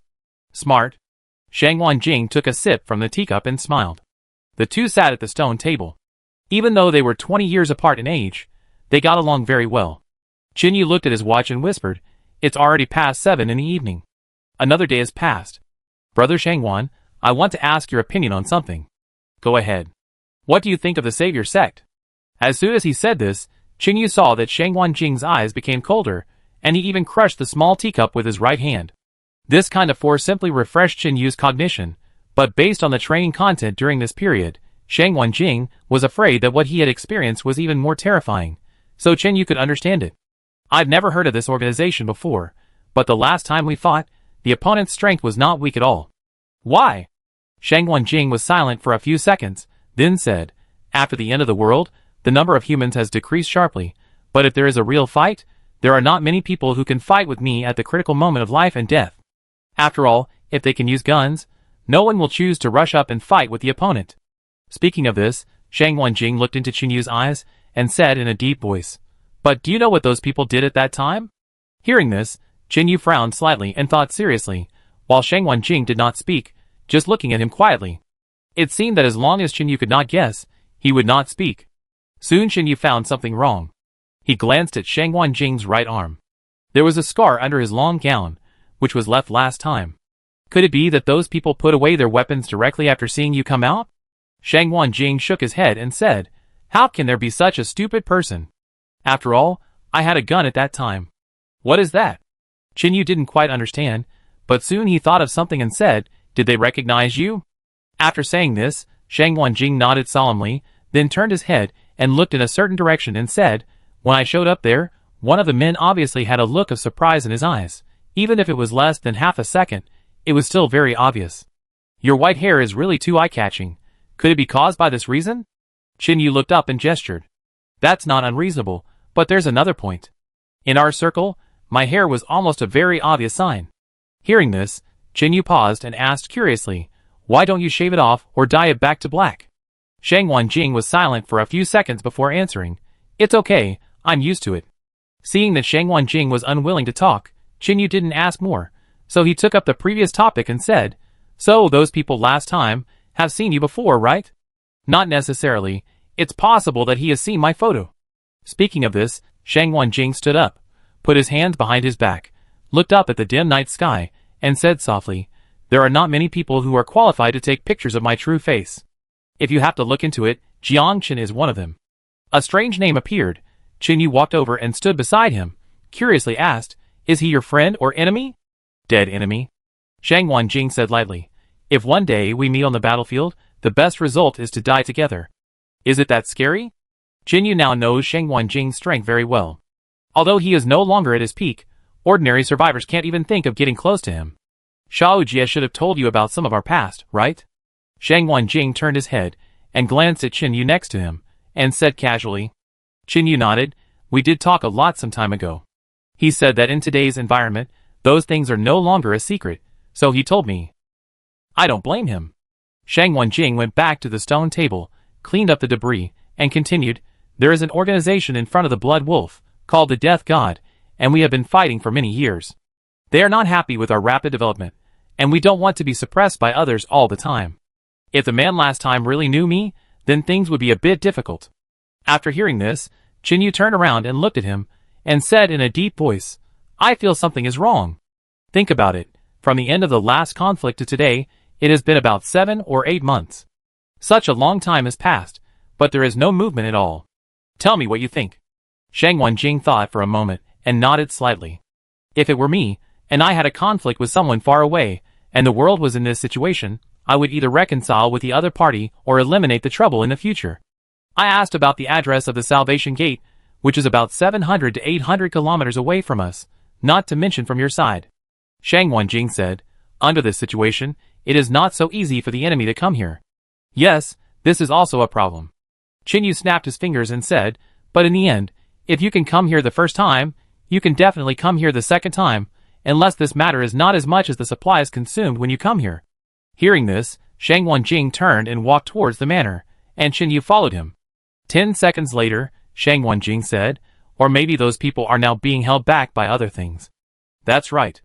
Smart. Shang Wanjing took a sip from the teacup and smiled. The two sat at the stone table. Even though they were 20 years apart in age, they got along very well. Qin Yu looked at his watch and whispered, "It's already past 7 in the evening. Another day has passed. Brother Shangwan, I want to ask your opinion on something." "Go ahead. What do you think of the Savior sect?" As soon as he said this, Qin Yu saw that Shang Wanjing's eyes became colder, and he even crushed the small teacup with his right hand. This kind of force simply refreshed Qin Yu's cognition, but based on the training content during this period, Shang Wanjing was afraid that what he had experienced was even more terrifying, so Qin Yu could understand it. "I've never heard of this organization before, but the last time we fought, the opponent's strength was not weak at all." "Why?" Shang Wanjing was silent for a few seconds, then said, "After the end of the world, the number of humans has decreased sharply, but if there is a real fight, there are not many people who can fight with me at the critical moment of life and death. After all, if they can use guns, no one will choose to rush up and fight with the opponent." Speaking of this, Shang Wanjing looked into Qin Yu's eyes and said in a deep voice, "But do you know what those people did at that time?" Hearing this, Qin Yu frowned slightly and thought seriously, while Shang Wanjing did not speak, just looking at him quietly. It seemed that as long as Qin Yu could not guess, he would not speak. Soon Qin Yu found something wrong. He glanced at Shang Wanjing's right arm. There was a scar under his long gown, which was left last time. Could it be that those people put away their weapons directly after seeing you come out? Shang Wanjing shook his head and said, "How can there be such a stupid person? After all, I had a gun at that time." "What is that?" Qin Yu didn't quite understand, but soon he thought of something and said, "Did they recognize you?" After saying this, Shang Wanjing nodded solemnly, then turned his head and looked in a certain direction and said, "When I showed up there, one of the men obviously had a look of surprise in his eyes. Even if it was less than half a second, it was still very obvious. Your white hair is really too eye-catching. Could it be caused by this reason?" Qin Yu looked up and gestured. "That's not unreasonable, but there's another point. In our circle, my hair was almost a very obvious sign." Hearing this, Qin Yu paused and asked curiously, "Why don't you shave it off or dye it back to black?" Shang Wanjing was silent for a few seconds before answering, "It's okay, I'm used to it." Seeing that Shang Wanjing was unwilling to talk, Qin Yu didn't ask more, so he took up the previous topic and said, "So those people last time have seen you before, right?" "Not necessarily. It's possible that he has seen my photo." Speaking of this, Shang Wanjing stood up, put his hands behind his back, looked up at the dim night sky, and said softly, "There are not many people who are qualified to take pictures of my true face. If you have to look into it, Jiang Chen is one of them." A strange name appeared. Qin Yu walked over and stood beside him, curiously asked, "Is he your friend or enemy?" "Dead enemy," Shang Wanjing said lightly. "If one day we meet on the battlefield, the best result is to die together." "Is it that scary?" Qin Yu now knows Shang Wanjing's strength very well. Although he is no longer at his peak, ordinary survivors can't even think of getting close to him. "Xiao Jie should have told you about some of our past, right?" Shang Wanjing turned his head and glanced at Qin Yu next to him, and said casually. Qin Yu nodded. "We did talk a lot some time ago. He said that in today's environment, those things are no longer a secret, so he told me." "I don't blame him." Shang Wanjing went back to the stone table, cleaned up the debris, and continued, "There is an organization in front of the Blood Wolf, called the Death God, and we have been fighting for many years. They are not happy with our rapid development, and we don't want to be suppressed by others all the time. If the man last time really knew me, then things would be a bit difficult." After hearing this, Qin Yu turned around and looked at him, and said in a deep voice, "I feel something is wrong. Think about it, from the end of the last conflict to today, it has been about 7 or 8 months. Such a long time has passed, but there is no movement at all. Tell me what you think." Shang Wanjing thought for a moment, and nodded slightly. "If it were me, and I had a conflict with someone far away, and the world was in this situation, I would either reconcile with the other party or eliminate the trouble in the future. I asked about the address of the Salvation Gate, which is about 700 to 800 kilometers away from us, not to mention from your side." Shang Wanjing said, "Under this situation, it is not so easy for the enemy to come here." "Yes, this is also a problem." Qin Yu snapped his fingers and said, "But in the end, if you can come here the first time, you can definitely come here the second time, unless this matter is not as much as the supplies consumed when you come here." Hearing this, Shang Wanjing turned and walked towards the manor, and Qin Yu followed him. 10 seconds later, Shang Wanjing said, "Or maybe those people are now being held back by other things." "That's right."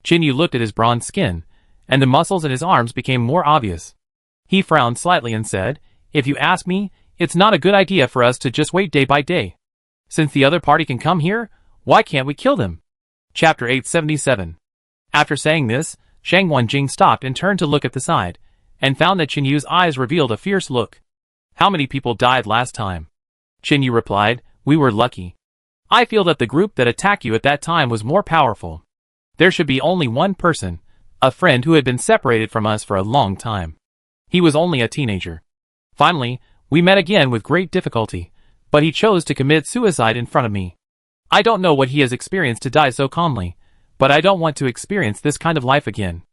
Qin Yu looked at his bronze skin, and the muscles in his arms became more obvious. He frowned slightly and said, "If you ask me, it's not a good idea for us to just wait day by day. Since the other party can come here, why can't we kill them?" Chapter 877. After saying this, Shang Wanjing stopped and turned to look at the side, and found that Qin Yu's eyes revealed a fierce look. "How many people died last time?" Qin Yu replied, "We were lucky. I feel that the group that attacked you at that time was more powerful. There should be only one person, a friend who had been separated from us for a long time. He was only a teenager. Finally, we met again with great difficulty, but he chose to commit suicide in front of me. I don't know what he has experienced to die so calmly, but I don't want to experience this kind of life again.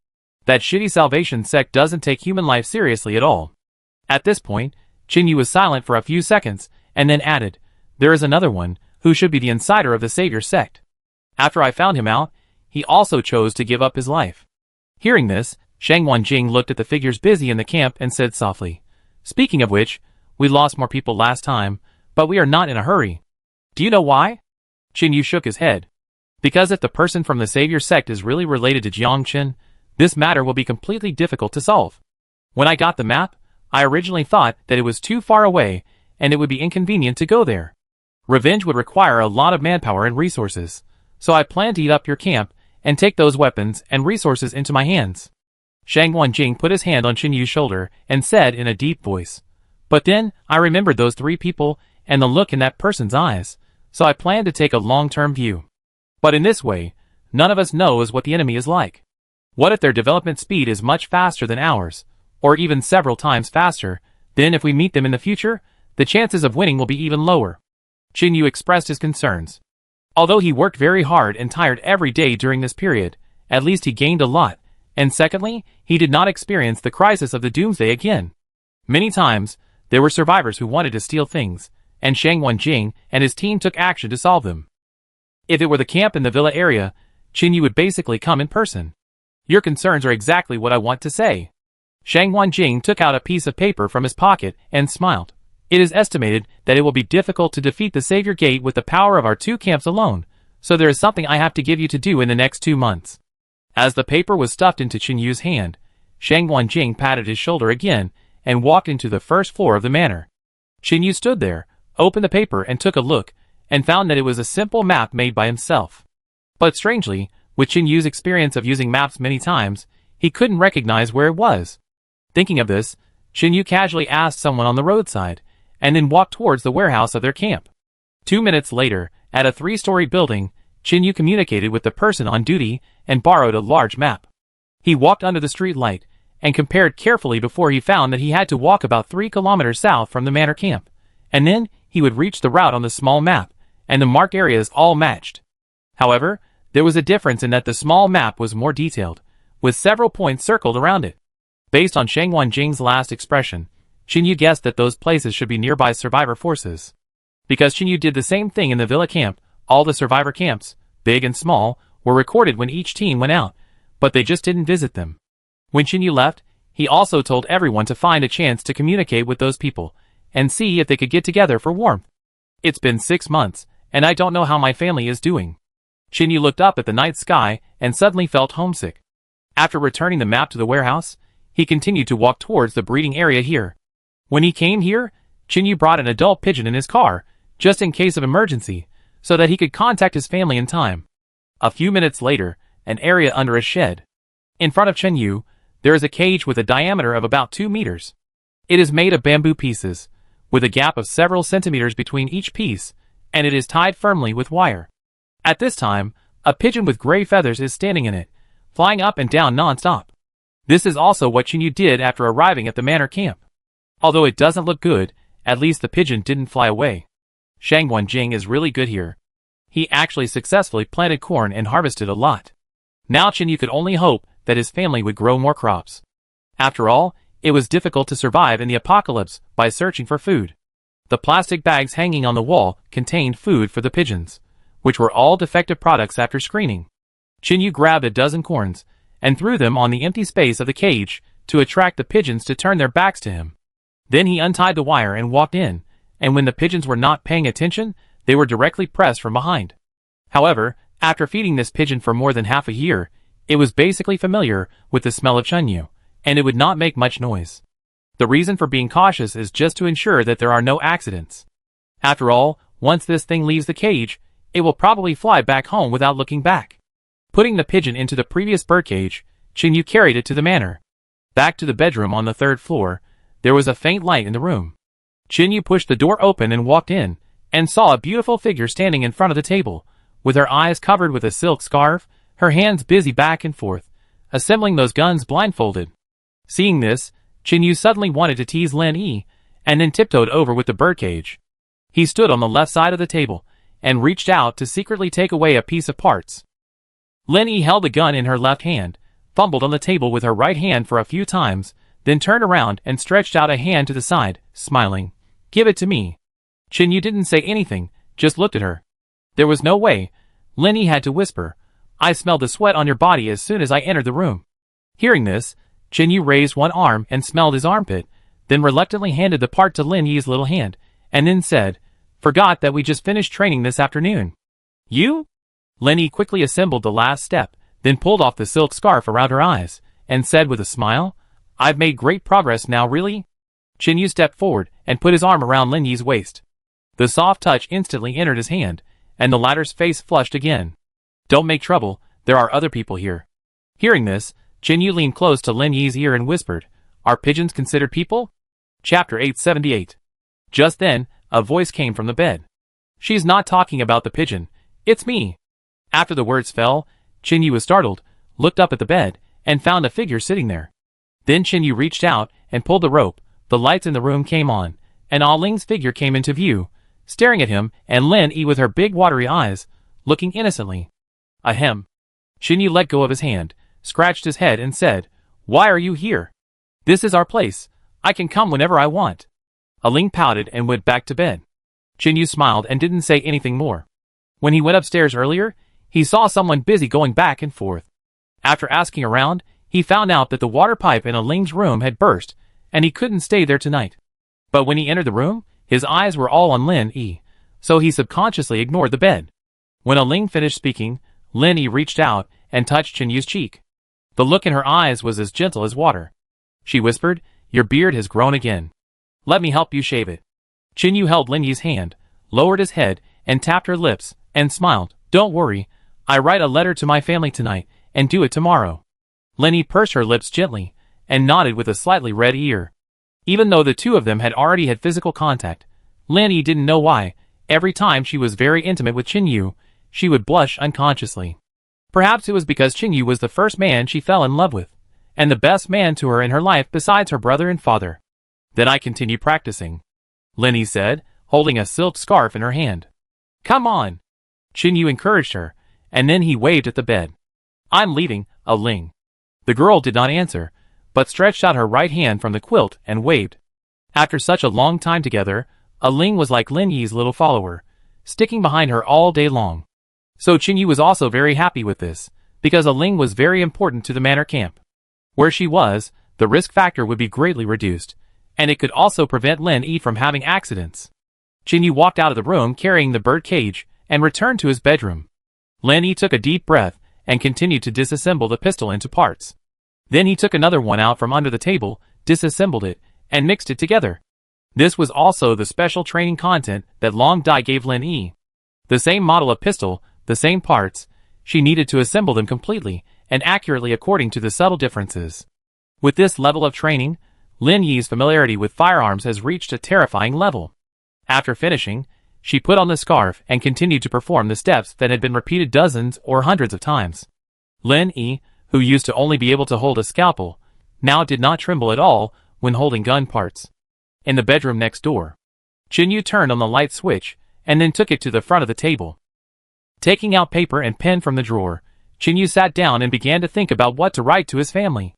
That shitty Salvation sect doesn't take human life seriously at all." At this point, Qin Yu was silent for a few seconds, and then added, "There is another one, who should be the insider of the Savior sect. After I found him out, he also chose to give up his life." Hearing this, Shang Wanjing looked at the figures busy in the camp and said softly, "Speaking of which, we lost more people last time, but we are not in a hurry. Do you know why?" Qin Yu shook his head. "Because if the person from the Savior sect is really related to Jiang Chen, this matter will be completely difficult to solve. When I got the map, I originally thought that it was too far away, and it would be inconvenient to go there. Revenge would require a lot of manpower and resources, so I planned to eat up your camp and take those weapons and resources into my hands." Shang Wanjing put his hand on Qin Yu's shoulder and said in a deep voice, "But then I remembered those 3 people and the look in that person's eyes, so I planned to take a long-term view. But in this way, none of us knows what the enemy is like. What if their development speed is much faster than ours, or even several times faster? Then if we meet them in the future, the chances of winning will be even lower." Qin Yu expressed his concerns. Although he worked very hard and tired every day during this period, at least he gained a lot, and secondly, he did not experience the crisis of the Doomsday again. Many times, there were survivors who wanted to steal things, and Shang Wanjing and his team took action to solve them. If it were the camp in the villa area, Qin Yu would basically come in person. "Your concerns are exactly what I want to say." Shang Wanjing took out a piece of paper from his pocket and smiled. "It is estimated that it will be difficult to defeat the Savior Gate with the power of our 2 camps alone, so there is something I have to give you to do in the next 2 months. As the paper was stuffed into Chen Yu's hand, Shang Wanjing patted his shoulder again and walked into the first floor of the manor. Chen Yu stood there, opened the paper and took a look, and found that it was a simple map made by himself. But strangely, with Chen Yu's experience of using maps many times, he couldn't recognize where it was. Thinking of this, Chen Yu casually asked someone on the roadside, and then walked towards the warehouse of their camp. 2 minutes later, at a 3-story building, Chen Yu communicated with the person on duty and borrowed a large map. He walked under the street light and compared carefully before he found that he had to walk about 3 kilometers south from the manor camp, and then he would reach the route on the small map, and the marked areas all matched. However, there was a difference in that the small map was more detailed, with several points circled around it. Based on Shang Wanjing's last expression, Chen Yu guessed that those places should be nearby survivor forces. Because Chen Yu did the same thing in the villa camp, all the survivor camps, big and small, were recorded when each team went out, but they just didn't visit them. When Chen Yu left, he also told everyone to find a chance to communicate with those people, and see if they could get together for warmth. It's been 6 months, and I don't know how my family is doing. Chen Yu looked up at the night sky and suddenly felt homesick. After returning the map to the warehouse, he continued to walk towards the breeding area here. When he came here, Chen Yu brought an adult pigeon in his car, just in case of emergency, so that he could contact his family in time. A few minutes later, an area under a shed. In front of Chen Yu, there is a cage with a diameter of about 2 meters. It is made of bamboo pieces, with a gap of several centimeters between each piece, and it is tied firmly with wire. At this time, a pigeon with gray feathers is standing in it, flying up and down non-stop. This is also what Chen Yu did after arriving at the manor camp. Although it doesn't look good, at least the pigeon didn't fly away. Shang Wanjing is really good here. He actually successfully planted corn and harvested a lot. Now Chen Yu could only hope that his family would grow more crops. After all, it was difficult to survive in the apocalypse by searching for food. The plastic bags hanging on the wall contained food for the pigeons, which were all defective products after screening. Chen Yu grabbed a dozen corns and threw them on the empty space of the cage to attract the pigeons to turn their backs to him. Then he untied the wire and walked in, and when the pigeons were not paying attention, they were directly pressed from behind. However, after feeding this pigeon for more than half a year, it was basically familiar with the smell of Chen Yu, and it would not make much noise. The reason for being cautious is just to ensure that there are no accidents. After all, once this thing leaves the cage, it will probably fly back home without looking back. Putting the pigeon into the previous birdcage, Chen Yu carried it to the manor. Back to the bedroom on the 3rd floor, there was a faint light in the room. Chen Yu pushed the door open and walked in, and saw a beautiful figure standing in front of the table, with her eyes covered with a silk scarf, her hands busy back and forth, assembling those guns blindfolded. Seeing this, Chen Yu suddenly wanted to tease Lin Yi, and then tiptoed over with the birdcage. He stood on the left side of the table, and reached out to secretly take away a piece of parts. Lin Yi held the gun in her left hand, fumbled on the table with her right hand for a few times, then turned around and stretched out a hand to the side, smiling. "Give it to me." Chen Yu didn't say anything, just looked at her. There was no way. Lin Yi had to whisper, "I smelled the sweat on your body as soon as I entered the room." Hearing this, Chen Yu raised one arm and smelled his armpit, then reluctantly handed the part to Lin Yi's little hand, and then said, "Forgot that we just finished training this afternoon." "You?" Lin Yi quickly assembled the last step, then pulled off the silk scarf around her eyes, and said with a smile, "I've made great progress now, really?" Chen Yu stepped forward and put his arm around Lin Yi's waist. The soft touch instantly entered his hand, and the latter's face flushed again. "Don't make trouble, there are other people here." Hearing this, Chen Yu leaned close to Lin Yi's ear and whispered, "Are pigeons considered people?" Chapter 878. Just then, a voice came from the bed. "She's not talking about the pigeon, it's me." After the words fell, Chen Yu was startled, looked up at the bed, and found a figure sitting there. Then Chen Yu reached out and pulled the rope, the lights in the room came on, and Ah Ling's figure came into view, staring at him, and Lin Yi with her big watery eyes, looking innocently. Ahem. Chen Yu let go of his hand, scratched his head and said, "Why are you here? This is our place, I can come whenever I want." Ah Ling pouted and went back to bed. Chen Yu smiled and didn't say anything more. When he went upstairs earlier, he saw someone busy going back and forth. After asking around, he found out that the water pipe in Ah Ling's room had burst, and he couldn't stay there tonight. But when he entered the room, his eyes were all on Lin Yi, so he subconsciously ignored the bed. When Ah Ling finished speaking, Lin Yi reached out and touched Chen Yu's cheek. The look in her eyes was as gentle as water. She whispered, "Your beard has grown again. Let me help you shave it." Chinyu held Lin Yi's hand, lowered his head, and tapped her lips, and smiled. "Don't worry, I write a letter to my family tonight, and do it tomorrow." Lin Yi pursed her lips gently, and nodded with a slightly red ear. Even though the two of them had already had physical contact, Lin Yi didn't know why. Every time she was very intimate with Chinyu, she would blush unconsciously. Perhaps it was because Chinyu was the first man she fell in love with, and the best man to her in her life besides her brother and father. "Then I continue practicing," Lin Yi said, holding a silk scarf in her hand. "Come on," Chinyu encouraged her, and then he waved at the bed. "I'm leaving, a Ling." The girl did not answer, but stretched out her right hand from the quilt and waved. After such a long time together, a Ling was like Lin Yi's little follower, sticking behind her all day long. So Chinyu was also very happy with this, because a Ling was very important to the manor camp. Where she was, the risk factor would be greatly reduced, and it could also prevent Lin Yi from having accidents. Chinyu walked out of the room carrying the bird cage, and returned to his bedroom. Lin Yi took a deep breath, and continued to disassemble the pistol into parts. Then he took another one out from under the table, disassembled it, and mixed it together. This was also the special training content that Long Dai gave Lin Yi. The same model of pistol, the same parts, she needed to assemble them completely and accurately according to the subtle differences. With this level of training, Lin Yi's familiarity with firearms has reached a terrifying level. After finishing, she put on the scarf and continued to perform the steps that had been repeated dozens or hundreds of times. Lin Yi, who used to only be able to hold a scalpel, now did not tremble at all when holding gun parts. In the bedroom next door, Chinyu turned on the light switch and then took it to the front of the table. Taking out paper and pen from the drawer, Chinyu sat down and began to think about what to write to his family.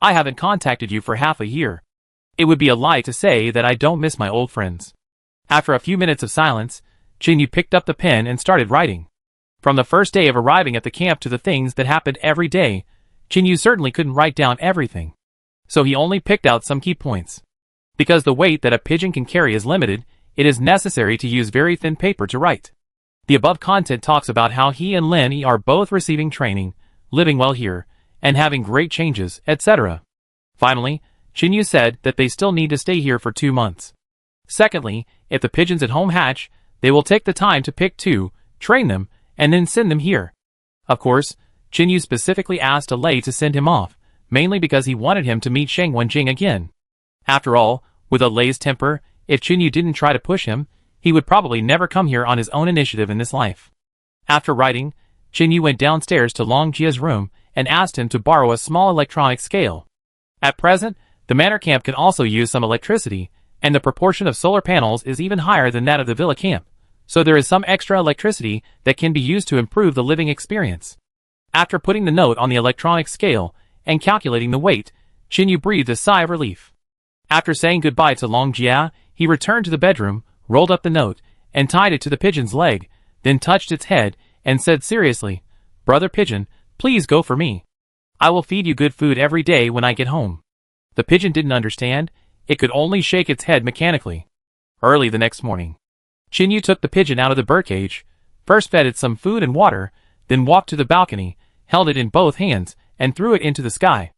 "I haven't contacted you for half a year. It would be a lie to say that I don't miss my old friends." After a few minutes of silence, Chinyu picked up the pen and started writing. From the first day of arriving at the camp to the things that happened every day, Chinyu certainly couldn't write down everything. So he only picked out some key points. Because the weight that a pigeon can carry is limited, it is necessary to use very thin paper to write. The above content talks about how he and Lin Yi are both receiving training, living well here, and having great changes, etc. Finally, Chinyu said that they still need to stay here for 2 months. Secondly, if the pigeons at home hatch, they will take the time to pick 2, train them, and then send them here. Of course, Chinyu specifically asked Lei to send him off, mainly because he wanted him to meet Sheng Wenjing again. After all, with Lei's temper, if Chinyu didn't try to push him, he would probably never come here on his own initiative in this life. After writing, Chinyu went downstairs to Long Jia's room and asked him to borrow a small electronic scale. At present, the manor camp can also use some electricity, and the proportion of solar panels is even higher than that of the villa camp, so there is some extra electricity that can be used to improve the living experience. After putting the note on the electronic scale and calculating the weight, Chinyu breathed a sigh of relief. After saying goodbye to Long Jia, he returned to the bedroom, rolled up the note, and tied it to the pigeon's leg, then touched its head, and said seriously, "Brother Pigeon, please go for me. I will feed you good food every day when I get home." The pigeon didn't understand, it could only shake its head mechanically. Early the next morning, Chinyu took the pigeon out of the birdcage, first fed it some food and water, then walked to the balcony, held it in both hands, and threw it into the sky.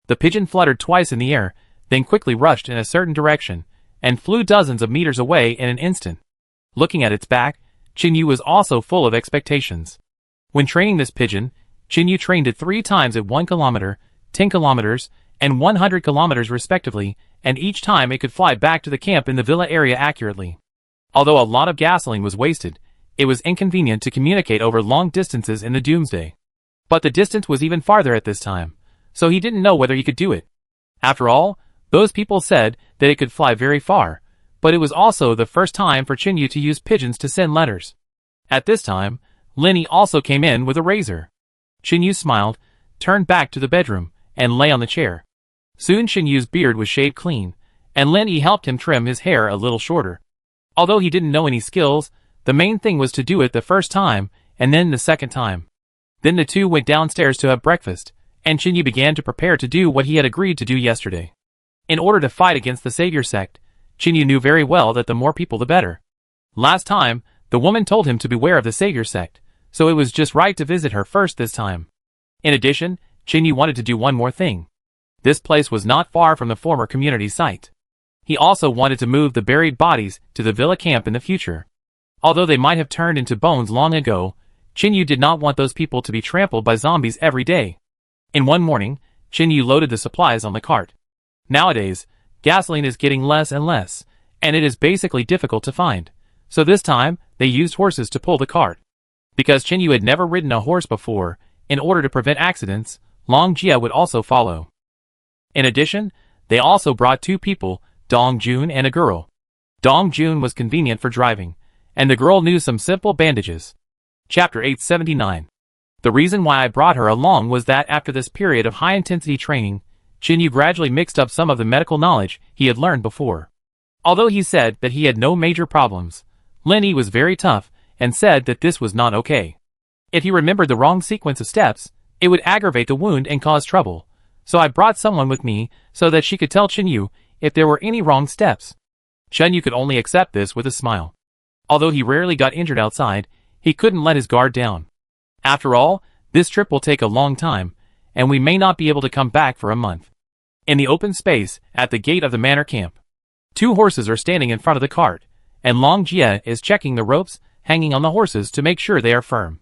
The pigeon fluttered twice in the air, then quickly rushed in a certain direction, and flew dozens of meters away in an instant. Looking at its back, Chinyu was also full of expectations. When training this pigeon, Chinyu trained it 3 times at 1 kilometer, 10 kilometers, and 100 kilometers respectively, and each time it could fly back to the camp in the villa area accurately. Although a lot of gasoline was wasted, it was inconvenient to communicate over long distances in the doomsday. But the distance was even farther at this time, so he didn't know whether he could do it. After all, those people said that it could fly very far, but it was also the first time for Chinyu to use pigeons to send letters. At this time, Lin Yi also came in with a razor. Chinyu smiled, turned back to the bedroom, and lay on the chair. Soon Chinyu's beard was shaved clean, and Lin Yi helped him trim his hair a little shorter. Although he didn't know any skills, the main thing was to do it the first time, and then the second time. Then the two went downstairs to have breakfast, and Chinyu began to prepare to do what he had agreed to do yesterday. In order to fight against the Savior sect, Chinyu knew very well that the more people the better. Last time, the woman told him to beware of the Savior sect, so it was just right to visit her first this time. In addition, Qin wanted to do one more thing. This place was not far from the former community site. He also wanted to move the buried bodies to the villa camp in the future. Although they might have turned into bones long ago, Qin did not want those people to be trampled by zombies every day. In one morning, Qin loaded the supplies on the cart. Nowadays, gasoline is getting less and less, and it is basically difficult to find. So this time, they used horses to pull the cart. Because Qin had never ridden a horse before, in order to prevent accidents, Long Jia would also follow. In addition, they also brought two people, Dong Jun and a girl. Dong Jun was convenient for driving, and the girl knew some simple bandages. Chapter 879. The reason why I brought her along was that after this period of high-intensity training, Qin gradually mixed up some of the medical knowledge he had learned before. Although he said that he had no major problems, Lin Yi was very tough and said that this was not okay. If he remembered the wrong sequence of steps, it would aggravate the wound and cause trouble. So I brought someone with me so that she could tell Qin if there were any wrong steps. Qin could only accept this with a smile. Although he rarely got injured outside, he couldn't let his guard down. After all, this trip will take a long time, and we may not be able to come back for a month. In the open space, at the gate of the manor camp, two horses are standing in front of the cart, and Long Jia is checking the ropes hanging on the horses to make sure they are firm.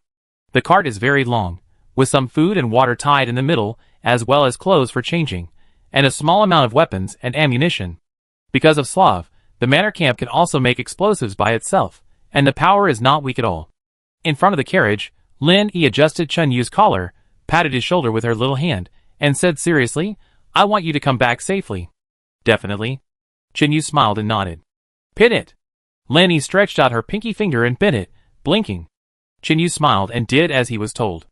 The cart is very long, with some food and water tied in the middle, as well as clothes for changing, and a small amount of weapons and ammunition. Because of Slav, the manor camp can also make explosives by itself, and the power is not weak at all. In front of the carriage, Lin Yi adjusted Chun Yu's collar, patted his shoulder with her little hand, and said seriously, "I want you to come back safely." "Definitely." Chun Yu smiled and nodded. "Pin it." Lin Yi stretched out her pinky finger and bit it, blinking. Chun Yu smiled and did as he was told.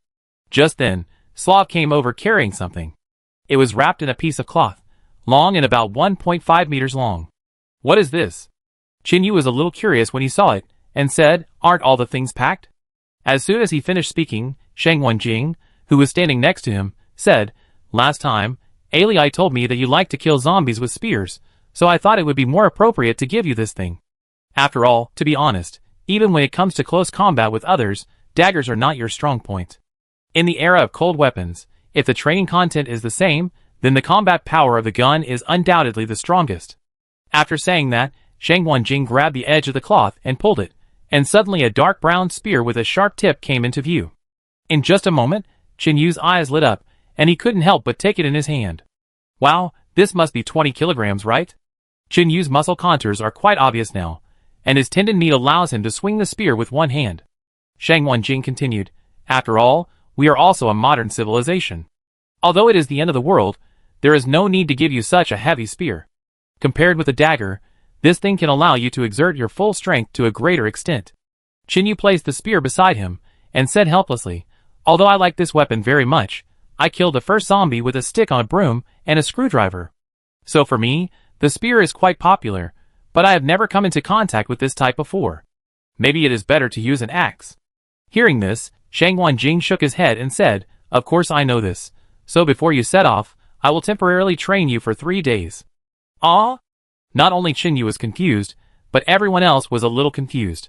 Just then, Slav came over carrying something. It was wrapped in a piece of cloth, long and about 1.5 meters long. "What is this?" Qin Yu was a little curious when he saw it, and said, "Aren't all the things packed?" As soon as he finished speaking, Shang Wenjing, who was standing next to him, said, "Last time, Ali told me that you like to kill zombies with spears, so I thought it would be more appropriate to give you this thing. After all, to be honest, even when it comes to close combat with others, daggers are not your strong point. In the era of cold weapons, if the training content is the same, then the combat power of the gun is undoubtedly the strongest." After saying that, Shang Wenjing grabbed the edge of the cloth and pulled it, and suddenly a dark brown spear with a sharp tip came into view. In just a moment, Qin Yu's eyes lit up, and he couldn't help but take it in his hand. Wow, this must be 20 kilograms, right? Qin Yu's muscle contours are quite obvious now, and his tendon need allows him to swing the spear with one hand. Shang Wenjing continued, "After all, we are also a modern civilization. Although it is the end of the world, there is no need to give you such a heavy spear. Compared with a dagger, this thing can allow you to exert your full strength to a greater extent." Qin Yu placed the spear beside him, and said helplessly, "Although I like this weapon very much, I killed the first zombie with a stick on a broom and a screwdriver. So for me, the spear is quite popular, but I have never come into contact with this type before. Maybe it is better to use an axe." Hearing this, Shang Wenjing shook his head and said, "Of course I know this, so before you set off, I will temporarily train you for 3 days. Ah? Not only Qin Yu was confused, but everyone else was a little confused.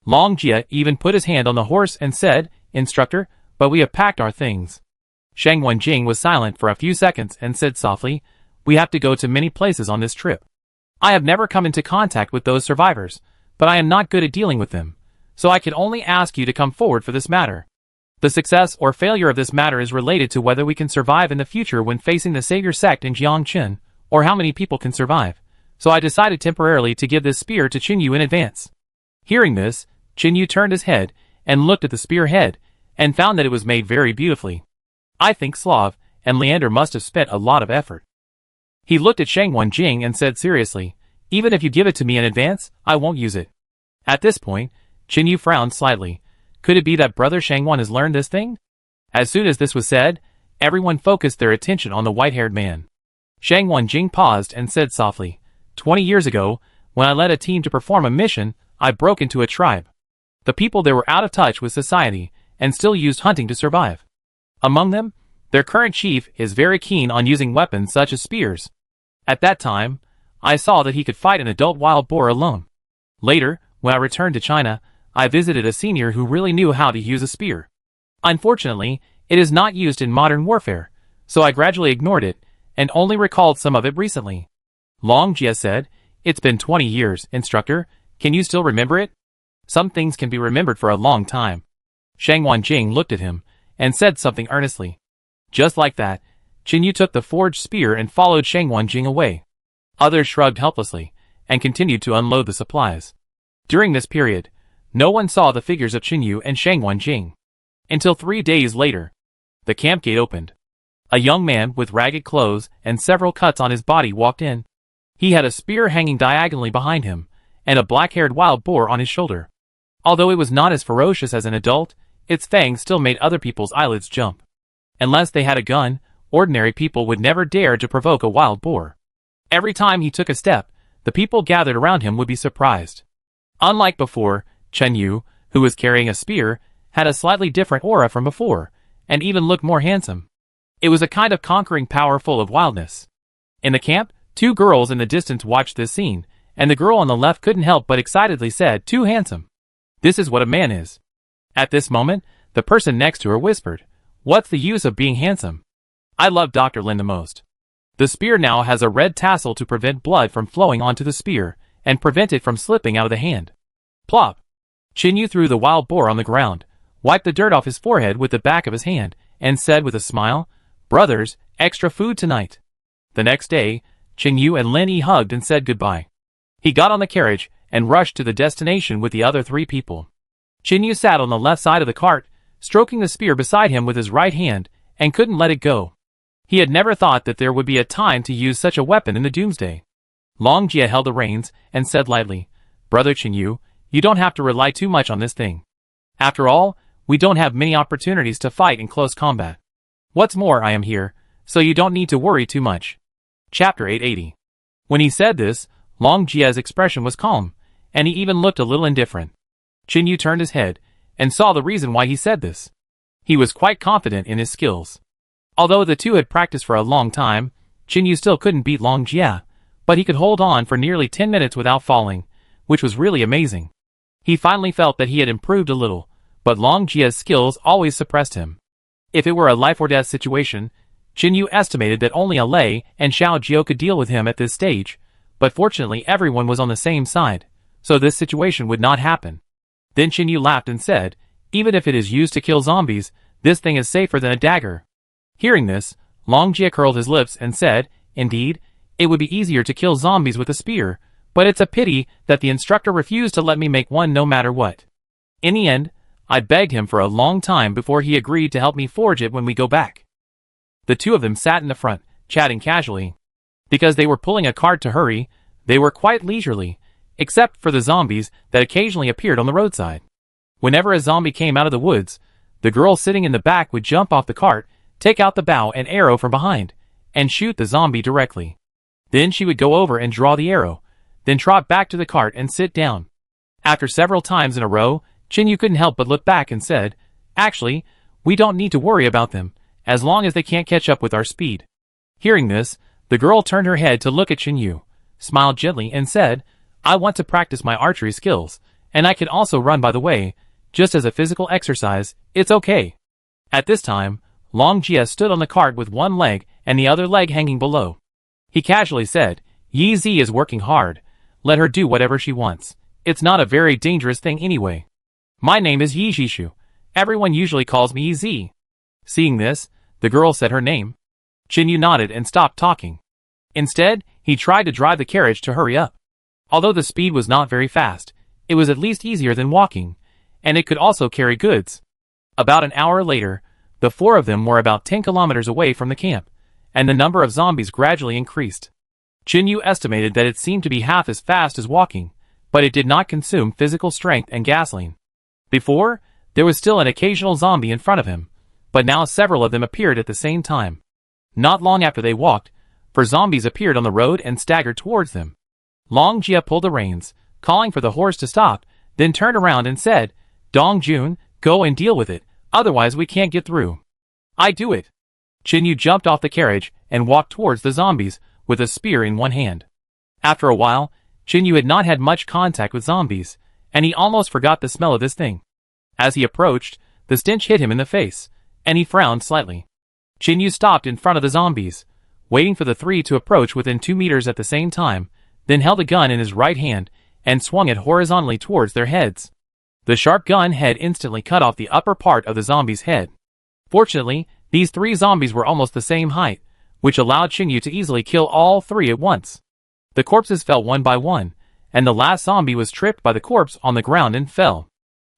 Long Jia even put his hand on the horse and said, "Instructor, but we have packed our things." Shang Wenjing was silent for a few seconds and said softly, "We have to go to many places on this trip. I have never come into contact with those survivors, but I am not good at dealing with them, so I can only ask you to come forward for this matter. The success or failure of this matter is related to whether we can survive in the future when facing the Savior sect in Jiangchen, or how many people can survive. So I decided temporarily to give this spear to Qin Yu in advance." Hearing this, Qin Yu turned his head and looked at the spear head, and found that it was made very beautifully. I think Slav and Leander must have spent a lot of effort. He looked at Shang Wenjing and said seriously, "Even if you give it to me in advance, I won't use it." At this point, Qin Yu frowned slightly. Could it be that brother Shangwan has learned this thing? As soon as this was said, everyone focused their attention on the white-haired man. Shang Wenjing paused and said softly, 20 years ago, when I led a team to perform a mission, I broke into a tribe. The people there were out of touch with society, and still used hunting to survive. Among them, their current chief is very keen on using weapons such as spears. At that time, I saw that he could fight an adult wild boar alone. Later, when I returned to China, I visited a senior who really knew how to use a spear. Unfortunately, it is not used in modern warfare, so I gradually ignored it, and only recalled some of it recently. Long Jie said, "It's been 20 years, instructor. Can you still remember it?" "Some things can be remembered for a long time." Shang Wanjing looked at him, and said something earnestly. Just like that, Qinyu took the forged spear and followed Shang Wanjing away. Others shrugged helplessly, and continued to unload the supplies. During this period, no one saw the figures of Qinyu and Shang Wanjing. Until 3 days later, the camp gate opened. A young man with ragged clothes and several cuts on his body walked in. He had a spear hanging diagonally behind him, and a black-haired wild boar on his shoulder. Although it was not as ferocious as an adult, its fangs still made other people's eyelids jump. Unless they had a gun, ordinary people would never dare to provoke a wild boar. Every time he took a step, the people gathered around him would be surprised. Unlike before, Chen Yu, who was carrying a spear, had a slightly different aura from before, and even looked more handsome. It was a kind of conquering power full of wildness. In the camp, 2 girls in the distance watched this scene, and the girl on the left couldn't help but excitedly said, "Too handsome. This is what a man is." At this moment, the person next to her whispered, "What's the use of being handsome? I love Dr. Lin the most." The spear now has a red tassel to prevent blood from flowing onto the spear, and prevent it from slipping out of the hand. Plop! Qinyu threw the wild boar on the ground, wiped the dirt off his forehead with the back of his hand, and said with a smile, "Brothers, extra food tonight." The next day, Qinyu and Lin Yi hugged and said goodbye. He got on the carriage and rushed to the destination with the other 3 people. Qinyu sat on the left side of the cart, stroking the spear beside him with his right hand, and couldn't let it go. He had never thought that there would be a time to use such a weapon in the doomsday. Long Jie held the reins and said lightly, "Brother Qinyu, you don't have to rely too much on this thing. After all, we don't have many opportunities to fight in close combat. What's more, I am here, so you don't need to worry too much." Chapter 880. When he said this, Long Jie's expression was calm, and he even looked a little indifferent. Qinyu turned his head, and saw the reason why he said this. He was quite confident in his skills. Although the two had practiced for a long time, Qinyu still couldn't beat Long Jie, but he could hold on for nearly 10 minutes without falling, which was really amazing. He finally felt that he had improved a little, but Long Jie's skills always suppressed him. If it were a life-or-death situation, Qinyu estimated that only Lei and Xiao Jiao could deal with him at this stage, but fortunately everyone was on the same side, so this situation would not happen. Then Qinyu laughed and said, "Even if it is used to kill zombies, this thing is safer than a dagger." Hearing this, Long Jie curled his lips and said, "Indeed, it would be easier to kill zombies with a spear, but it's a pity that the instructor refused to let me make one no matter what. In the end, I begged him for a long time before he agreed to help me forge it when we go back." The two of them sat in the front, chatting casually. Because they were pulling a cart to hurry, they were quite leisurely, except for the zombies that occasionally appeared on the roadside. Whenever a zombie came out of the woods, the girl sitting in the back would jump off the cart, take out the bow and arrow from behind, and shoot the zombie directly. Then she would go over and draw the arrow, then trot back to the cart and sit down. After several times in a row, Qinyu couldn't help but look back and said, "Actually, we don't need to worry about them, as long as they can't catch up with our speed." Hearing this, the girl turned her head to look at Qinyu, smiled gently and said, "I want to practice my archery skills, and I can also run by the way, just as a physical exercise, it's okay." At this time, Long Jie stood on the cart with one leg and the other leg hanging below. He casually said, "Yi Zi is working hard, let her do whatever she wants. It's not a very dangerous thing anyway. My name is Yi Zhishu. Everyone usually calls me Yi Zi." Seeing this, the girl said her name. Qinyu nodded and stopped talking. Instead, he tried to drive the carriage to hurry up. Although the speed was not very fast, it was at least easier than walking, and it could also carry goods. About an hour later, the 4 of them were about 10 kilometers away from the camp, and the number of zombies gradually increased. Qinyu estimated that it seemed to be half as fast as walking, but it did not consume physical strength and gasoline. Before, there was still an occasional zombie in front of him, but now several of them appeared at the same time. Not long after they walked, for zombies appeared on the road and staggered towards them. Long Jie pulled the reins, calling for the horse to stop, then turned around and said, "Dong Jun, go and deal with it, otherwise we can't get through." "I do it." Qinyu jumped off the carriage and walked towards the zombies, with a spear in one hand. After a while, Qinyu had not had much contact with zombies, and he almost forgot the smell of this thing. As he approached, the stench hit him in the face, and he frowned slightly. Yu stopped in front of the zombies, waiting for the three to approach within 2 meters at the same time, then held a gun in his right hand and swung it horizontally towards their heads. The sharp gun head instantly cut off the upper part of the zombie's head. Fortunately, these 3 zombies were almost the same height, which allowed Yu to easily kill all 3 at once. The corpses fell one by one, and the last zombie was tripped by the corpse on the ground and fell.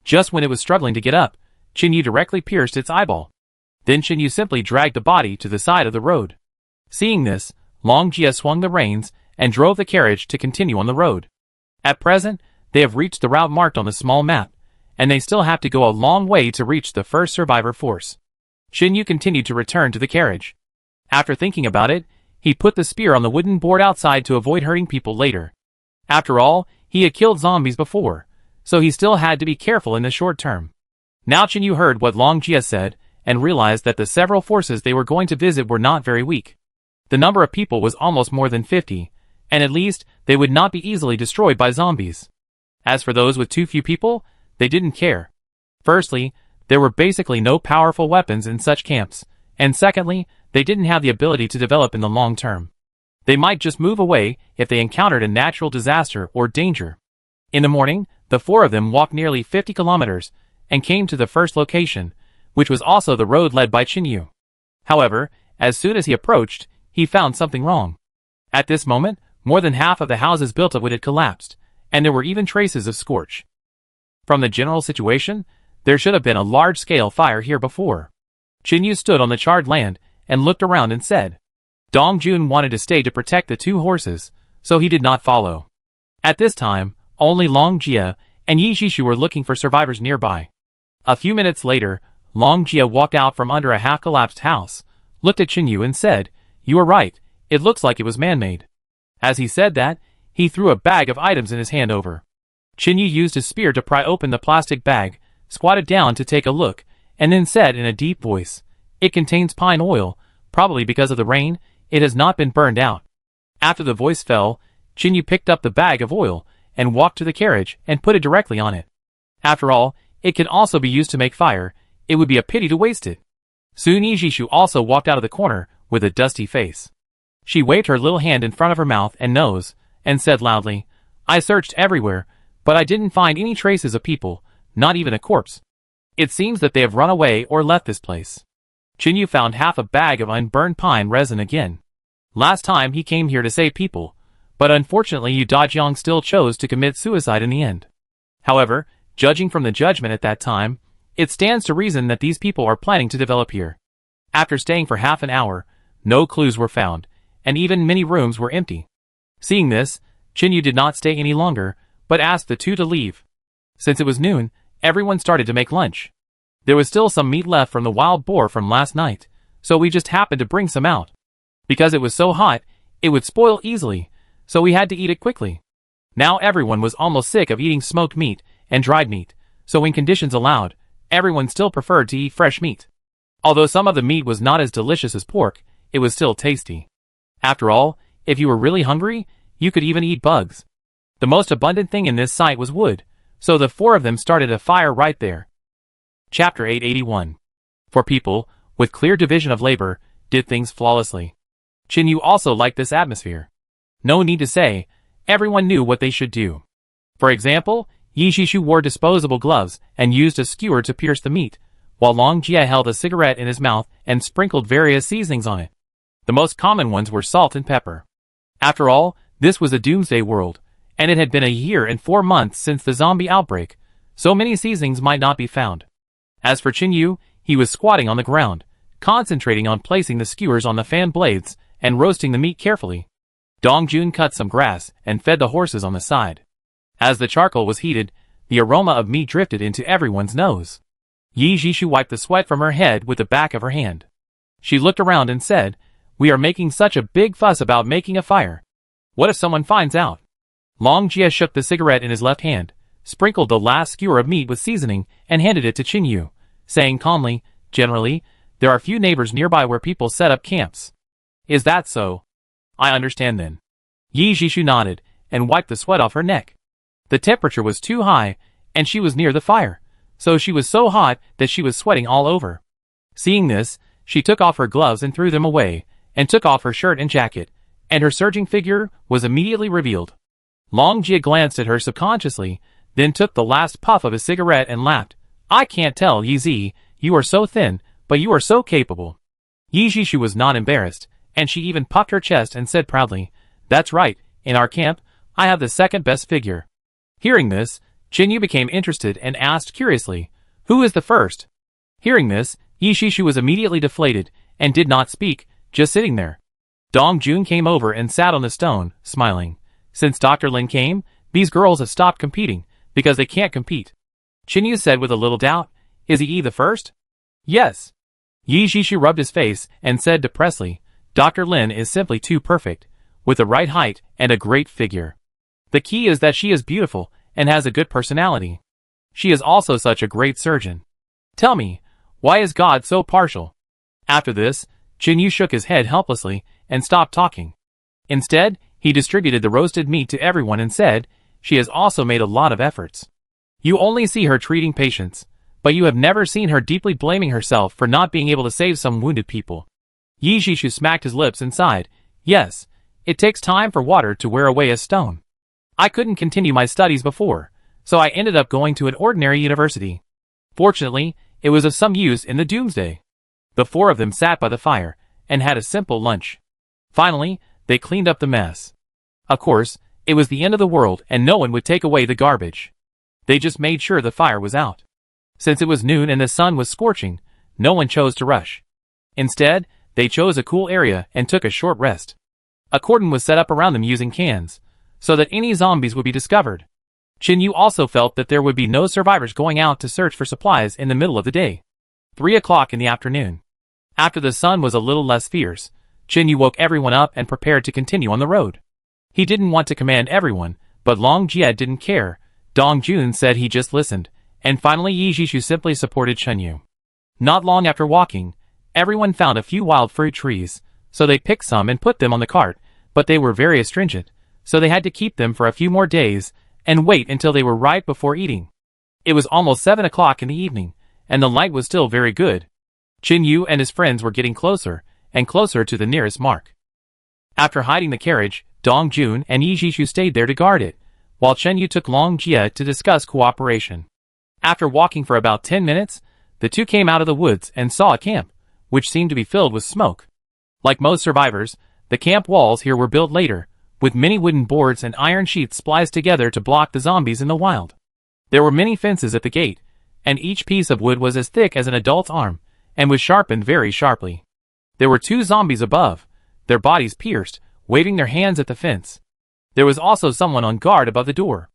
Just when it was struggling to get up, Yu directly pierced its eyeball. Then Yu simply dragged the body to the side of the road. Seeing this, Long Jia swung the reins and drove the carriage to continue on the road. At present, they have reached the route marked on the small map, and they still have to go a long way to reach the first survivor force. Yu continued to return to the carriage. After thinking about it, he put the spear on the wooden board outside to avoid hurting people later. After all, he had killed zombies before, so he still had to be careful in the short term. Now Yu heard what Long Jia said, and realized that the several forces they were going to visit were not very weak. The number of people was almost more than 50, and at least they would not be easily destroyed by zombies. As for those with too few people, they didn't care. Firstly, there were basically no powerful weapons in such camps, and secondly, they didn't have the ability to develop in the long term. They might just move away if they encountered a natural disaster or danger. In the morning, the 4 of them walked nearly 50 kilometers and came to the first location, which was also the road led by Yu. However, as soon as he approached, he found something wrong. At this moment, more than half of the houses built of wood had collapsed, and there were even traces of scorch. From the general situation, there should have been a large-scale fire here before. Yu stood on the charred land and looked around and said, Dong Jun wanted to stay to protect the 2 horses, so he did not follow. At this time, only Long Jia and Yi Jishu were looking for survivors nearby. A few minutes later, Long Jia walked out from under a half-collapsed house, looked at Yu and said, You are right, it looks like it was man-made. As he said that, he threw a bag of items in his hand over. Yu used his spear to pry open the plastic bag, squatted down to take a look, and then said in a deep voice, It contains pine oil, probably because of the rain, it has not been burned out. After the voice fell, Yu picked up the bag of oil and walked to the carriage and put it directly on it. After all, it can also be used to make fire, it would be a pity to waste it. Soon Yi Jishu also walked out of the corner with a dusty face. She waved her little hand in front of her mouth and nose, and said loudly, I searched everywhere, but I didn't find any traces of people, not even a corpse. It seems that they have run away or left this place. Yu found half a bag of unburned pine resin again. Last time he came here to save people, but unfortunately Yu Dajiang still chose to commit suicide in the end. However, judging from the judgment at that time, it stands to reason that these people are planning to develop here. After staying for half an hour, no clues were found, and even many rooms were empty. Seeing this, Yu did not stay any longer, but asked the 2 to leave. Since it was noon, everyone started to make lunch. There was still some meat left from the wild boar from last night, so we just happened to bring some out. Because it was so hot, it would spoil easily, so we had to eat it quickly. Now everyone was almost sick of eating smoked meat and dried meat, so when conditions allowed, everyone still preferred to eat fresh meat. Although some of the meat was not as delicious as pork, it was still tasty. After all, if you were really hungry, you could even eat bugs. The most abundant thing in this site was wood, so the 4 of them started a fire right there. Chapter 881. For people, with clear division of labor, did things flawlessly. Yu also liked this atmosphere. No need to say, everyone knew what they should do. For example, Yi Jishu wore disposable gloves and used a skewer to pierce the meat, while Long Jia held a cigarette in his mouth and sprinkled various seasonings on it. The most common ones were salt and pepper. After all, this was a doomsday world, and it had been a year and 4 months since the zombie outbreak, so many seasonings might not be found. As for Yu, he was squatting on the ground, concentrating on placing the skewers on the fan blades and roasting the meat carefully. Dong Jun cut some grass and fed the horses on the side. As the charcoal was heated, the aroma of meat drifted into everyone's nose. Yi Jishu wiped the sweat from her head with the back of her hand. She looked around and said, We are making such a big fuss about making a fire. What if someone finds out? Long Jia shook the cigarette in his left hand, sprinkled the last skewer of meat with seasoning, and handed it to Yu, saying calmly, Generally, there are few neighbors nearby where people set up camps. Is that so? I understand then. Yi Jishu nodded, and wiped the sweat off her neck. The temperature was too high, and she was near the fire, so she was so hot that she was sweating all over. Seeing this, She took off her gloves and threw them away, and took off her shirt and jacket, and her surging figure was immediately revealed. Long Jia glanced at her subconsciously, then took the last puff of his cigarette and laughed. I can't tell, Yi Zi, you are so thin, but you are so capable. Yi Zhishu was not embarrassed, and she even puffed her chest and said proudly, That's right, in our camp, I have the second best figure. Hearing this, Qin Yu became interested and asked curiously, Who is the first? Hearing this, Yi Zhishu was immediately deflated, and did not speak, just sitting there. Dong Jun came over and sat on the stone, smiling. Since Dr. Lin came, these girls have stopped competing, because they can't compete. Qin Yu said with a little doubt, Is he the first? Yes. Yi Zhishu rubbed his face and said depressedly, Dr. Lin is simply too perfect, with the right height and a great figure. The key is that she is beautiful and has a good personality. She is also such a great surgeon. Tell me, why is God so partial? After this, Qin Yu shook his head helplessly and stopped talking. Instead, he distributed the roasted meat to everyone and said, She has also made a lot of efforts. You only see her treating patients, but you have never seen her deeply blaming herself for not being able to save some wounded people. Yi Zhishu smacked his lips and sighed. Yes, it takes time for water to wear away a stone. I couldn't continue my studies before, so I ended up going to an ordinary university. Fortunately, it was of some use in the doomsday. The four of them sat by the fire and had a simple lunch. Finally, they cleaned up the mess. Of course, it was the end of the world and no one would take away the garbage. They just made sure the fire was out. Since it was noon and the sun was scorching, no one chose to rush. Instead, they chose a cool area and took a short rest. A cordon was set up around them using cans, so that any zombies would be discovered. Qin Yu also felt that there would be no survivors going out to search for supplies in the middle of the day. 3 o'clock in the afternoon. After the sun was a little less fierce, Qin Yu woke everyone up and prepared to continue on the road. He didn't want to command everyone, but Long Jie didn't care. Dong Jun said he just listened, and finally Yi Zhishu simply supported Qin Yu. Not long after walking, everyone found a few wild fruit trees, so they picked some and put them on the cart, but they were very astringent, so they had to keep them for a few more days, and wait until they were ripe before eating. It was almost 7 o'clock in the evening, and the light was still very good. Qin Yu and his friends were getting closer, and closer to the nearest mark. After hiding the carriage, Dong Jun and Yi Zhishu stayed there to guard it, while Qin Yu took Long Jie to discuss cooperation. After walking for about 10 minutes, the two came out of the woods and saw a camp, which seemed to be filled with smoke. Like most survivors, the camp walls here were built later, with many wooden boards and iron sheets spliced together to block the zombies in the wild. There were many fences at the gate, and each piece of wood was as thick as an adult's arm, and was sharpened very sharply. There were 2 zombies above, their bodies pierced, waving their hands at the fence. There was also someone on guard above the door.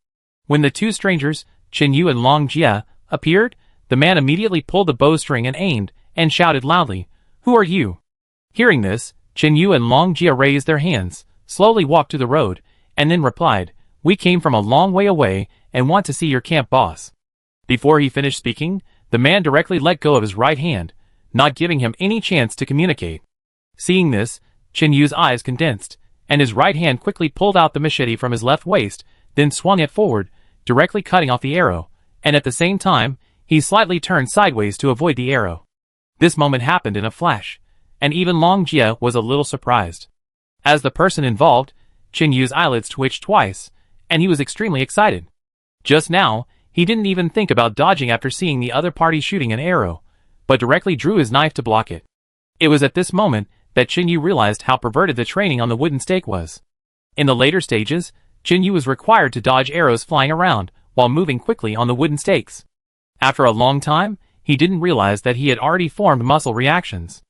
When the 2 strangers, Qin Yu and Long Jie, appeared, the man immediately pulled the bowstring and aimed, and shouted loudly, Who are you? Hearing this, Qin Yu and Long Jie raised their hands, slowly walked to the road, and then replied, We came from a long way away, and want to see your camp boss. Before he finished speaking, the man directly let go of his right hand, not giving him any chance to communicate. Seeing this, Qin Yu's eyes condensed, and his right hand quickly pulled out the machete from his left waist, then swung it forward, directly cutting off the arrow, and at the same time, he slightly turned sideways to avoid the arrow. This moment happened in a flash, and even Long Jie was a little surprised. As the person involved, Qin Yu's eyelids twitched twice, and he was extremely excited. Just now, he didn't even think about dodging after seeing the other party shooting an arrow, but directly drew his knife to block it. It was at this moment that Qin Yu realized how perverted the training on the wooden stake was. In the later stages, Qin Yu was required to dodge arrows flying around, while moving quickly on the wooden stakes. After a long time, he didn't realize that he had already formed muscle reactions.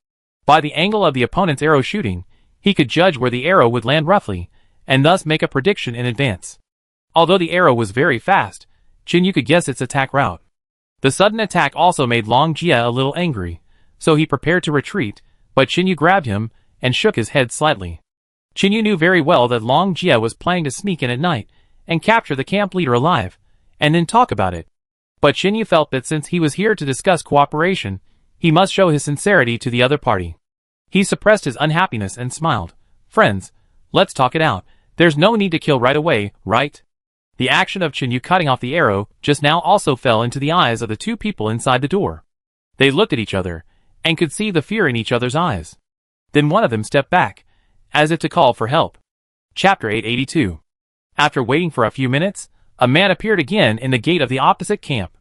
By the angle of the opponent's arrow shooting, he could judge where the arrow would land roughly, and thus make a prediction in advance. Although the arrow was very fast, Qin Yu could guess its attack route. The sudden attack also made Long Jie a little angry, so he prepared to retreat, but Qin Yu grabbed him, and shook his head slightly. Qin Yu knew very well that Long Jie was planning to sneak in at night, and capture the camp leader alive, and then talk about it. But Qin Yu felt that since he was here to discuss cooperation, he must show his sincerity to the other party. He suppressed his unhappiness and smiled. Friends, let's talk it out. There's no need to kill right away, right? The action of Qin Yu cutting off the arrow just now also fell into the eyes of the 2 people inside the door. They looked at each other, and could see the fear in each other's eyes. Then one of them stepped back, as if to call for help. Chapter 882. After waiting for a few minutes, a man appeared again in the gate of the opposite camp.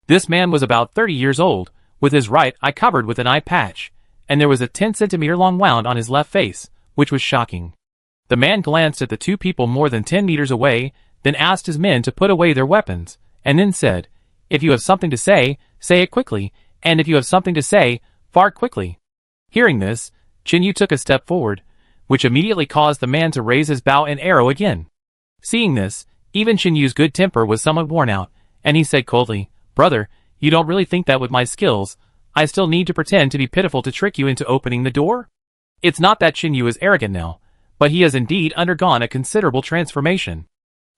This man was about 30 years old, with his right eye covered with an eye patch, and there was a 10-centimeter long wound on his left face, which was shocking. The man glanced at the two people more than 10 meters away, then asked his men to put away their weapons, and then said, "If you have something to say it quickly, and if you have something to say, fart quickly." Hearing this, Chinyu took a step forward, which immediately caused the man to raise his bow and arrow again. Seeing this, even Chinyu's good temper was somewhat worn out, and he said coldly, "Brother, you don't really think that with my skills, I still need to pretend to be pitiful to trick you into opening the door?" It's not that Chinyu is arrogant now, but he has indeed undergone a considerable transformation.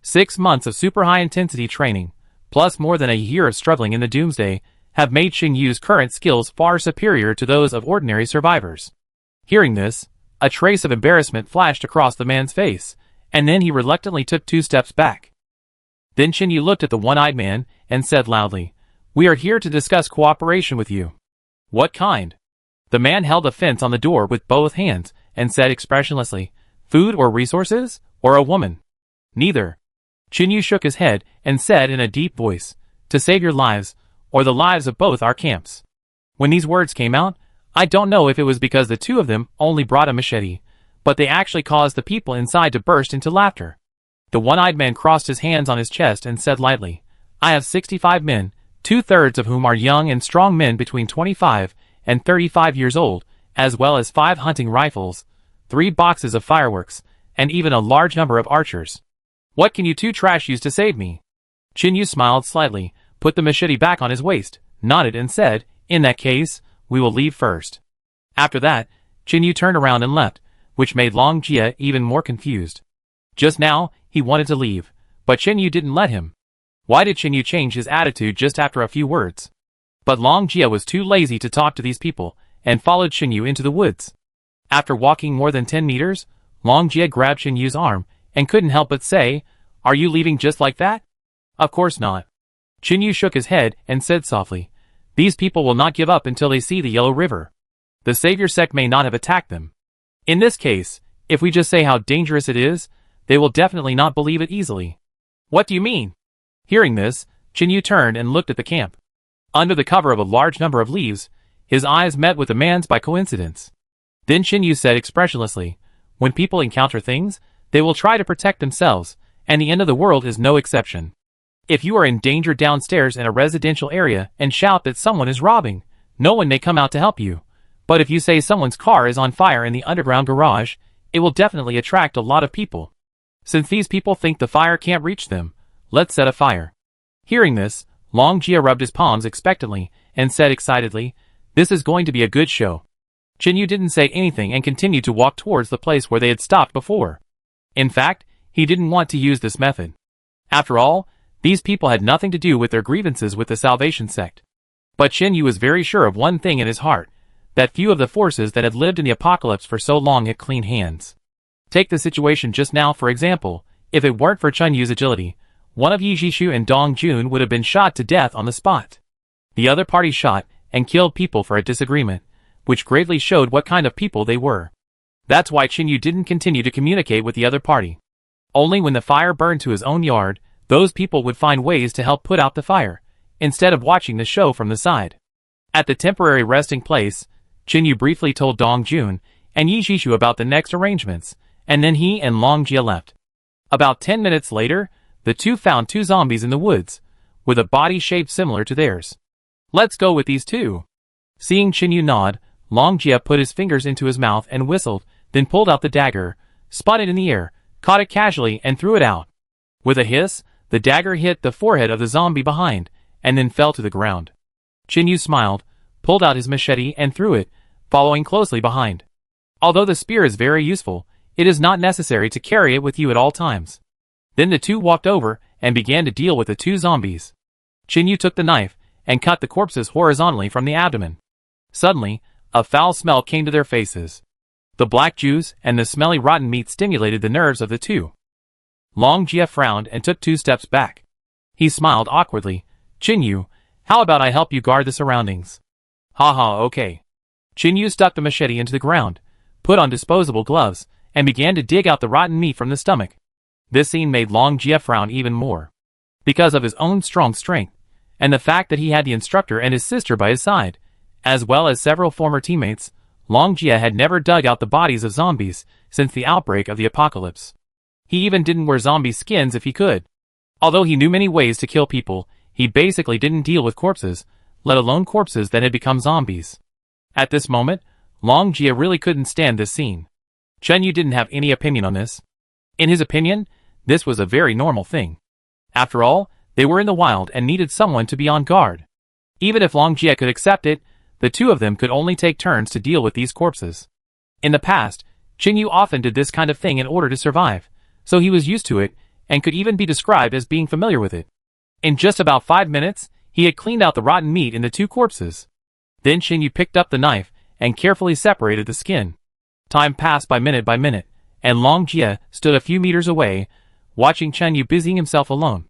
6 months of super high-intensity training, plus more than a year of struggling in the Doomsday, have made Chinyu's current skills far superior to those of ordinary survivors. Hearing this, a trace of embarrassment flashed across the man's face, and then he reluctantly took 2 steps back. Then Chinyu looked at the one-eyed man and said loudly, "We are here to discuss cooperation with you." "What kind?" The man held a fence on the door with both hands and said expressionlessly, "Food or resources, or a woman?" "Neither." Chinyu shook his head and said in a deep voice, "To save your lives, or the lives of both our camps." When these words came out, I don't know if it was because the two of them only brought a machete, but they actually caused the people inside to burst into laughter. The one-eyed man crossed his hands on his chest and said lightly, "I have 65 men, 2/3 of whom are young and strong men between 25 and 35 years old, as well as 5 hunting rifles, 3 boxes of fireworks, and even a large number of archers. What can you two trash use to save me?" Chinyu smiled slightly, put the machete back on his waist, nodded and said, "In that case, we will leave first." After that, Chinyu turned around and left, which made Long Jia even more confused. Just now, he wanted to leave, but Chinyu didn't let him. Why did Chinyu change his attitude just after a few words? But Long Jia was too lazy to talk to these people, and followed Chinyu into the woods. After walking more than 10 meters, Long Jia grabbed Chinyu's arm, and couldn't help but say, "Are you leaving just like that?" "Of course not." Chinyu shook his head and said softly, "These people will not give up until they see the Yellow River. The Savior sect may not have attacked them. In this case, if we just say how dangerous it is, they will definitely not believe it easily." "What do you mean?" Hearing this, Chinyu turned and looked at the camp. Under the cover of a large number of leaves, his eyes met with the man's by coincidence. Then Chinyu said expressionlessly, "When people encounter things, they will try to protect themselves, and the end of the world is no exception. If you are in danger downstairs in a residential area and shout that someone is robbing, no one may come out to help you. But if you say someone's car is on fire in the underground garage, it will definitely attract a lot of people. Since these people think the fire can't reach them, let's set a fire." Hearing this, Long Jia rubbed his palms expectantly and said excitedly, "This is going to be a good show." Chinyu didn't say anything and continued to walk towards the place where they had stopped before. In fact, he didn't want to use this method. After all, these people had nothing to do with their grievances with the Salvation sect. But Chinyu was very sure of one thing in his heart, that few of the forces that had lived in the apocalypse for so long had clean hands. Take the situation just now for example. If it weren't for Chinyu's agility, one of Yi Jishu and Dong Jun would have been shot to death on the spot. The other party shot and killed people for a disagreement, which greatly showed what kind of people they were. That's why Chinyu didn't continue to communicate with the other party. Only when the fire burned to his own yard, those people would find ways to help put out the fire, instead of watching the show from the side. At the temporary resting place, Chinyu briefly told Dong Jun and Yi Jishu about the next arrangements, and then he and Long Jia left. About 10 minutes later, the two found 2 zombies in the woods, with a body shape similar to theirs. "Let's go with these two." Seeing Chinyu nod, Long Jia put his fingers into his mouth and whistled, then pulled out the dagger, spun it in the air, caught it casually and threw it out. With a hiss, the dagger hit the forehead of the zombie behind, and then fell to the ground. Chinyu smiled, pulled out his machete and threw it, following closely behind. Although the spear is very useful, it is not necessary to carry it with you at all times. Then the two walked over and began to deal with the 2 zombies. Chinyu took the knife and cut the corpses horizontally from the abdomen. Suddenly, a foul smell came to their faces. The black juice and the smelly rotten meat stimulated the nerves of the two. Long Jia frowned and took 2 steps back. He smiled awkwardly. "Chinyu, how about I help you guard the surroundings?" "Haha, okay." Yu stuck the machete into the ground, put on disposable gloves, and began to dig out the rotten meat from the stomach. This scene made Long Jie frown even more. Because of his own strong strength, and the fact that he had the instructor and his sister by his side, as well as several former teammates, Long Jie had never dug out the bodies of zombies since the outbreak of the apocalypse. He even didn't wear zombie skins if he could. Although he knew many ways to kill people, he basically didn't deal with corpses, let alone corpses that had become zombies. At this moment, Long Jie really couldn't stand this scene. Yu didn't have any opinion on this. In his opinion, this was a very normal thing. After all, they were in the wild and needed someone to be on guard. Even if Long Jie could accept it, the two of them could only take turns to deal with these corpses. In the past, Yu often did this kind of thing in order to survive, so he was used to it, and could even be described as being familiar with it. In just about 5 minutes, he had cleaned out the rotten meat in the two corpses. Then Yu picked up the knife and carefully separated the skin. Time passed by minute, and Long Jie stood a few meters away, watching Yu busying himself alone.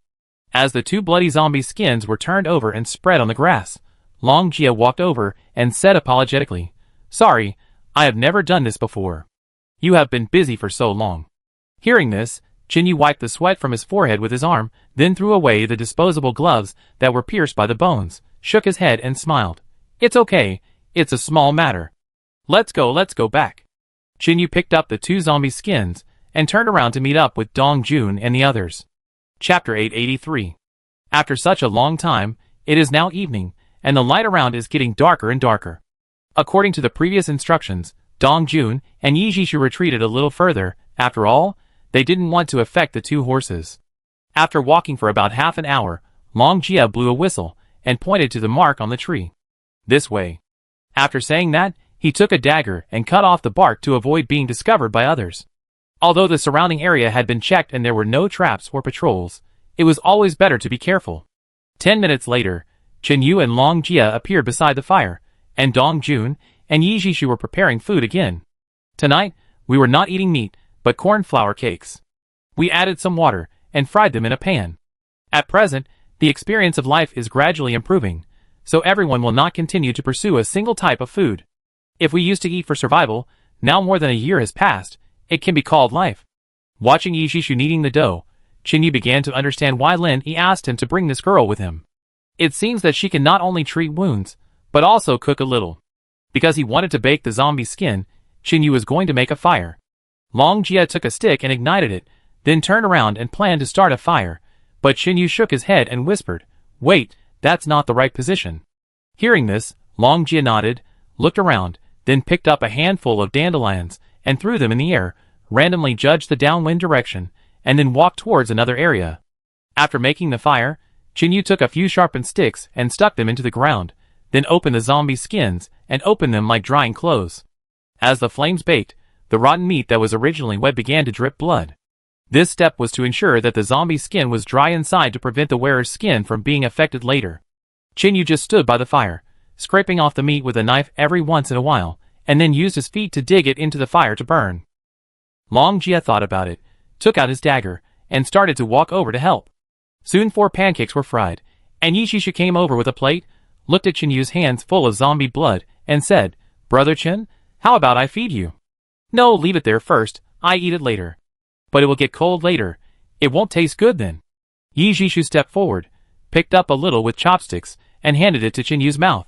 As the two bloody zombie skins were turned over and spread on the grass, Long Jie walked over and said apologetically, "Sorry, I have never done this before. You have been busy for so long." Hearing this, Yu wiped the sweat from his forehead with his arm, then threw away the disposable gloves that were pierced by the bones, shook his head and smiled. "It's okay, it's a small matter. Let's go back." Yu picked up the two zombie skins and turned around to meet up with Dong Jun and the others. Chapter 883. After such a long time, it is now evening, and the light around is getting darker and darker. According to the previous instructions, Dong Jun and Yi Jishu retreated a little further. After all, they didn't want to affect the two horses. After walking for about half an hour, Long Jie blew a whistle and pointed to the mark on the tree. "This way." After saying that, he took a dagger and cut off the bark to avoid being discovered by others. Although the surrounding area had been checked and there were no traps or patrols, it was always better to be careful. 10 minutes later, Yu and Long Jie appeared beside the fire, and Dong Jun and Yi Jishu were preparing food again. Tonight, we were not eating meat, but corn flour cakes. We added some water and fried them in a pan. At present, the experience of life is gradually improving, so everyone will not continue to pursue a single type of food. If we used to eat for survival, now more than a year has passed, it can be called life. Watching Yi Jishu kneading the dough, Yu began to understand why Lin Yi asked him to bring this girl with him. It seems that she can not only treat wounds, but also cook a little. Because he wanted to bake the zombie skin, Yu was going to make a fire. Long Jie took a stick and ignited it, then turned around and planned to start a fire, but Yu shook his head and whispered, "Wait, that's not the right position." Hearing this, Long Jie nodded, looked around, then picked up a handful of dandelions and threw them in the air, randomly judged the downwind direction, and then walked towards another area. After making the fire, Yu took a few sharpened sticks and stuck them into the ground, then opened the zombie skins and opened them like drying clothes. As the flames baked, the rotten meat that was originally wet began to drip blood. This step was to ensure that the zombie skin was dry inside to prevent the wearer's skin from being affected later. Yu just stood by the fire, scraping off the meat with a knife every once in a while, and then used his feet to dig it into the fire to burn. Long Jie thought about it, took out his dagger, and started to walk over to help. Soon 4 pancakes were fried, and Yi Jishu came over with a plate, looked at Yu's hands full of zombie blood, and said, "Brother Chen, how about I feed you?" "No, leave it there first, I eat it later." "But it will get cold later, it won't taste good then." Yi Jishu stepped forward, picked up a little with chopsticks, and handed it to Yu's mouth.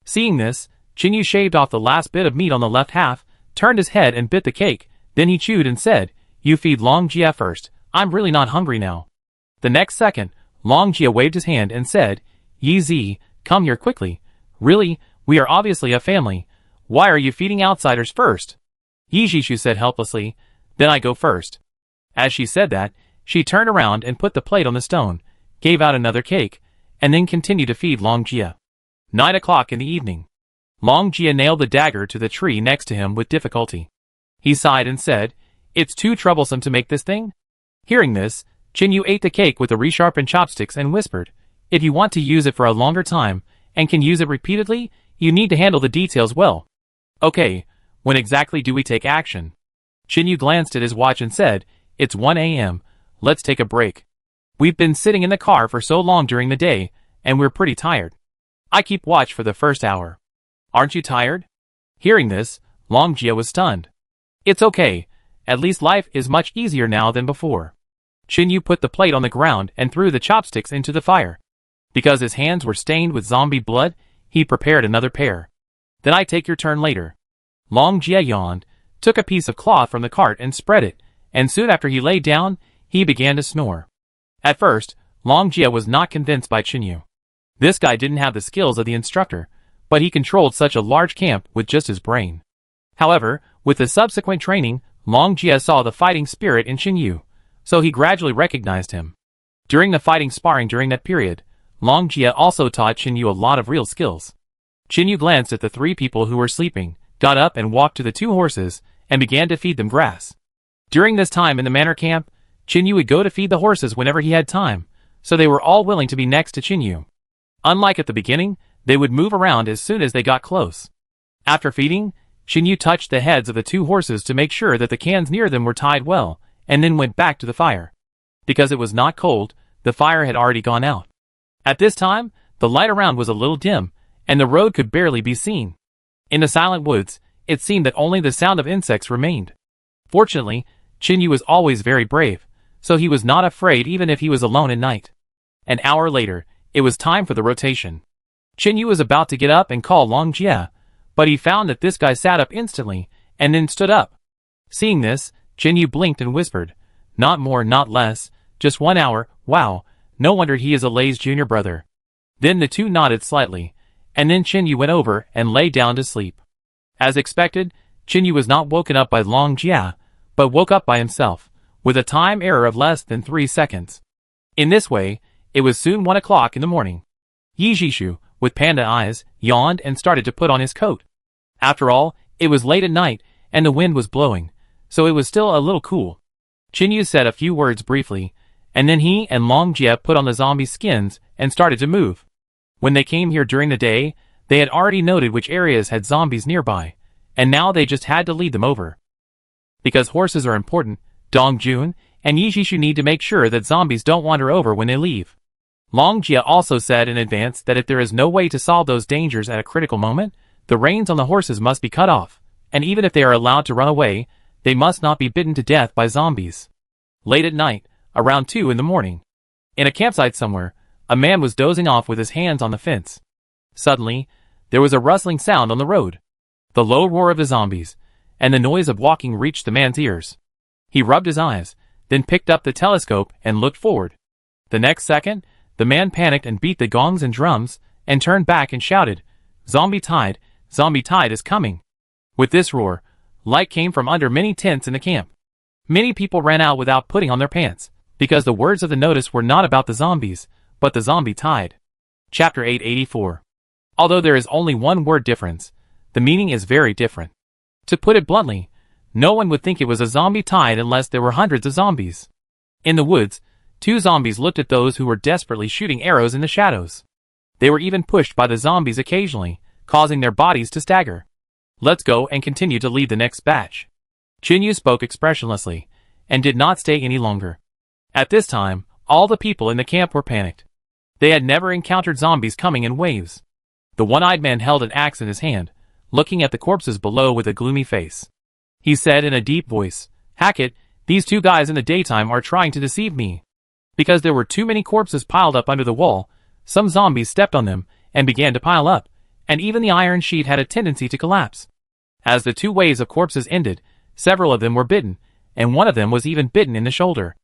Seeing this, Yu shaved off the last bit of meat on the left half, turned his head and bit the cake, then he chewed and said, "You feed Long Jie first, I'm really not hungry now." The next second, Long Jie waved his hand and said, "Yi Zi, come here quickly. Really, we are obviously a family. Why are you feeding outsiders first?" Yi Jishu said helplessly, "Then I go first." As she said that, she turned around and put the plate on the stone, gave out another cake, and then continued to feed Long Jie. 9 o'clock in the evening. Long Jie nailed the dagger to the tree next to him with difficulty. He sighed and said, "It's too troublesome to make this thing." Hearing this, Yu ate the cake with the resharpened chopsticks and whispered, "If you want to use it for a longer time, and can use it repeatedly, you need to handle the details well." "Okay, when exactly do we take action?" Yu glanced at his watch and said, "It's 1 a.m., let's take a break. We've been sitting in the car for so long during the day, and we're pretty tired. I keep watch for the first hour. Aren't you tired?" Hearing this, Long Jia was stunned. It's okay, at least life is much easier now than before. Qin Yu put the plate on the ground and threw the chopsticks into the fire. Because his hands were stained with zombie blood, he prepared another pair. Then I take your turn later. Long Jia yawned, took a piece of cloth from the cart and spread it, and soon after he lay down, he began to snore. At first, Long Jia was not convinced by Qin Yu. This guy didn't have the skills of the instructor, but he controlled such a large camp with just his brain. However, with the subsequent training, Long Jia saw the fighting spirit in Qin Yu, so he gradually recognized him. During the fighting sparring during that period, Long Jia also taught Qin Yu a lot of real skills. Qin Yu glanced at the 3 people who were sleeping, got up and walked to the 2 horses, and began to feed them grass. During this time in the manor camp, Qin Yu would go to feed the horses whenever he had time, so they were all willing to be next to Qin Yu. Unlike at the beginning, they would move around as soon as they got close. After feeding, Qin Yu touched the heads of the 2 horses to make sure that the cans near them were tied well, and then went back to the fire. Because it was not cold, the fire had already gone out. At this time, the light around was a little dim, and the road could barely be seen. In the silent woods, it seemed that only the sound of insects remained. Fortunately, Qin Yu was always very brave, so he was not afraid even if he was alone at night. An hour later, it was time for the rotation. Qin Yu was about to get up and call Long Jia, but he found that this guy sat up instantly, and then stood up. Seeing this, Qin Yu blinked and whispered, "Not more, not less, just 1 hour, wow, no wonder he is Lei's junior brother." Then the 2 nodded slightly, and then Qin Yu went over and lay down to sleep. As expected, Qin Yu was not woken up by Long Jia, but woke up by himself, with a time error of less than 3 seconds. In this way, it was soon 1 o'clock in the morning. Yi Jishu, with panda eyes, yawned and started to put on his coat. After all, it was late at night, and the wind was blowing, so it was still a little cool. Qin Yu said a few words briefly, and then he and Long Jia put on the zombie skins and started to move. When they came here during the day, they had already noted which areas had zombies nearby, and now they just had to lead them over. Because horses are important, Dong Jun and Yi Jishu need to make sure that zombies don't wander over when they leave. Long Jia also said in advance that if there is no way to solve those dangers at a critical moment, the reins on the horses must be cut off, and even if they are allowed to run away, they must not be bitten to death by zombies. Late at night, around 2 in the morning, in a campsite somewhere, a man was dozing off with his hands on the fence. Suddenly, there was a rustling sound on the road. The low roar of the zombies, and the noise of walking reached the man's ears. He rubbed his eyes, then picked up the telescope and looked forward. The next second, the man panicked and beat the gongs and drums, and turned back and shouted, Zombie tide is coming." With this roar, light came from under many tents in the camp. Many people ran out without putting on their pants, because the words of the notice were not about the zombies, but the zombie tide. Chapter 884. Although there is only one word difference, the meaning is very different. To put it bluntly, no one would think it was a zombie tide unless there were hundreds of zombies. In the woods, 2 zombies looked at those who were desperately shooting arrows in the shadows. They were even pushed by the zombies occasionally, causing their bodies to stagger. "Let's go and continue to lead the next batch." Qin Yu spoke expressionlessly, and did not stay any longer. At this time, all the people in the camp were panicked. They had never encountered zombies coming in waves. The one-eyed man held an axe in his hand, looking at the corpses below with a gloomy face. He said in a deep voice, "Hackett, these 2 guys in the daytime are trying to deceive me." Because there were too many corpses piled up under the wall, some zombies stepped on them and began to pile up, and even the iron sheet had a tendency to collapse. As the 2 waves of corpses ended, several of them were bitten, and one of them was even bitten in the shoulder.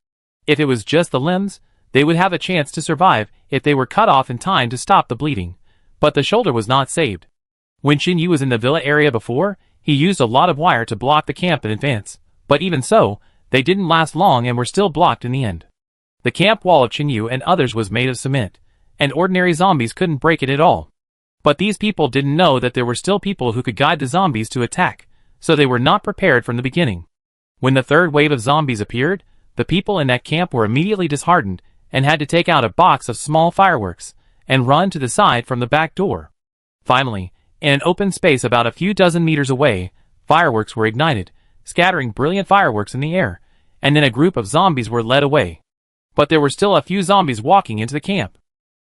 If it was just the limbs, they would have a chance to survive if they were cut off in time to stop the bleeding, but the shoulder was not saved. When Qin Yu was in the villa area before, he used a lot of wire to block the camp in advance, but even so, they didn't last long and were still blocked in the end. The camp wall of Qin Yu and others was made of cement, and ordinary zombies couldn't break it at all. But these people didn't know that there were still people who could guide the zombies to attack, so they were not prepared from the beginning. When the 3rd wave of zombies appeared, the people in that camp were immediately disheartened and had to take out a box of small fireworks and run to the side from the back door. Finally, in an open space about a few dozen meters away, fireworks were ignited, scattering brilliant fireworks in the air, and then a group of zombies were led away. But there were still a few zombies walking into the camp.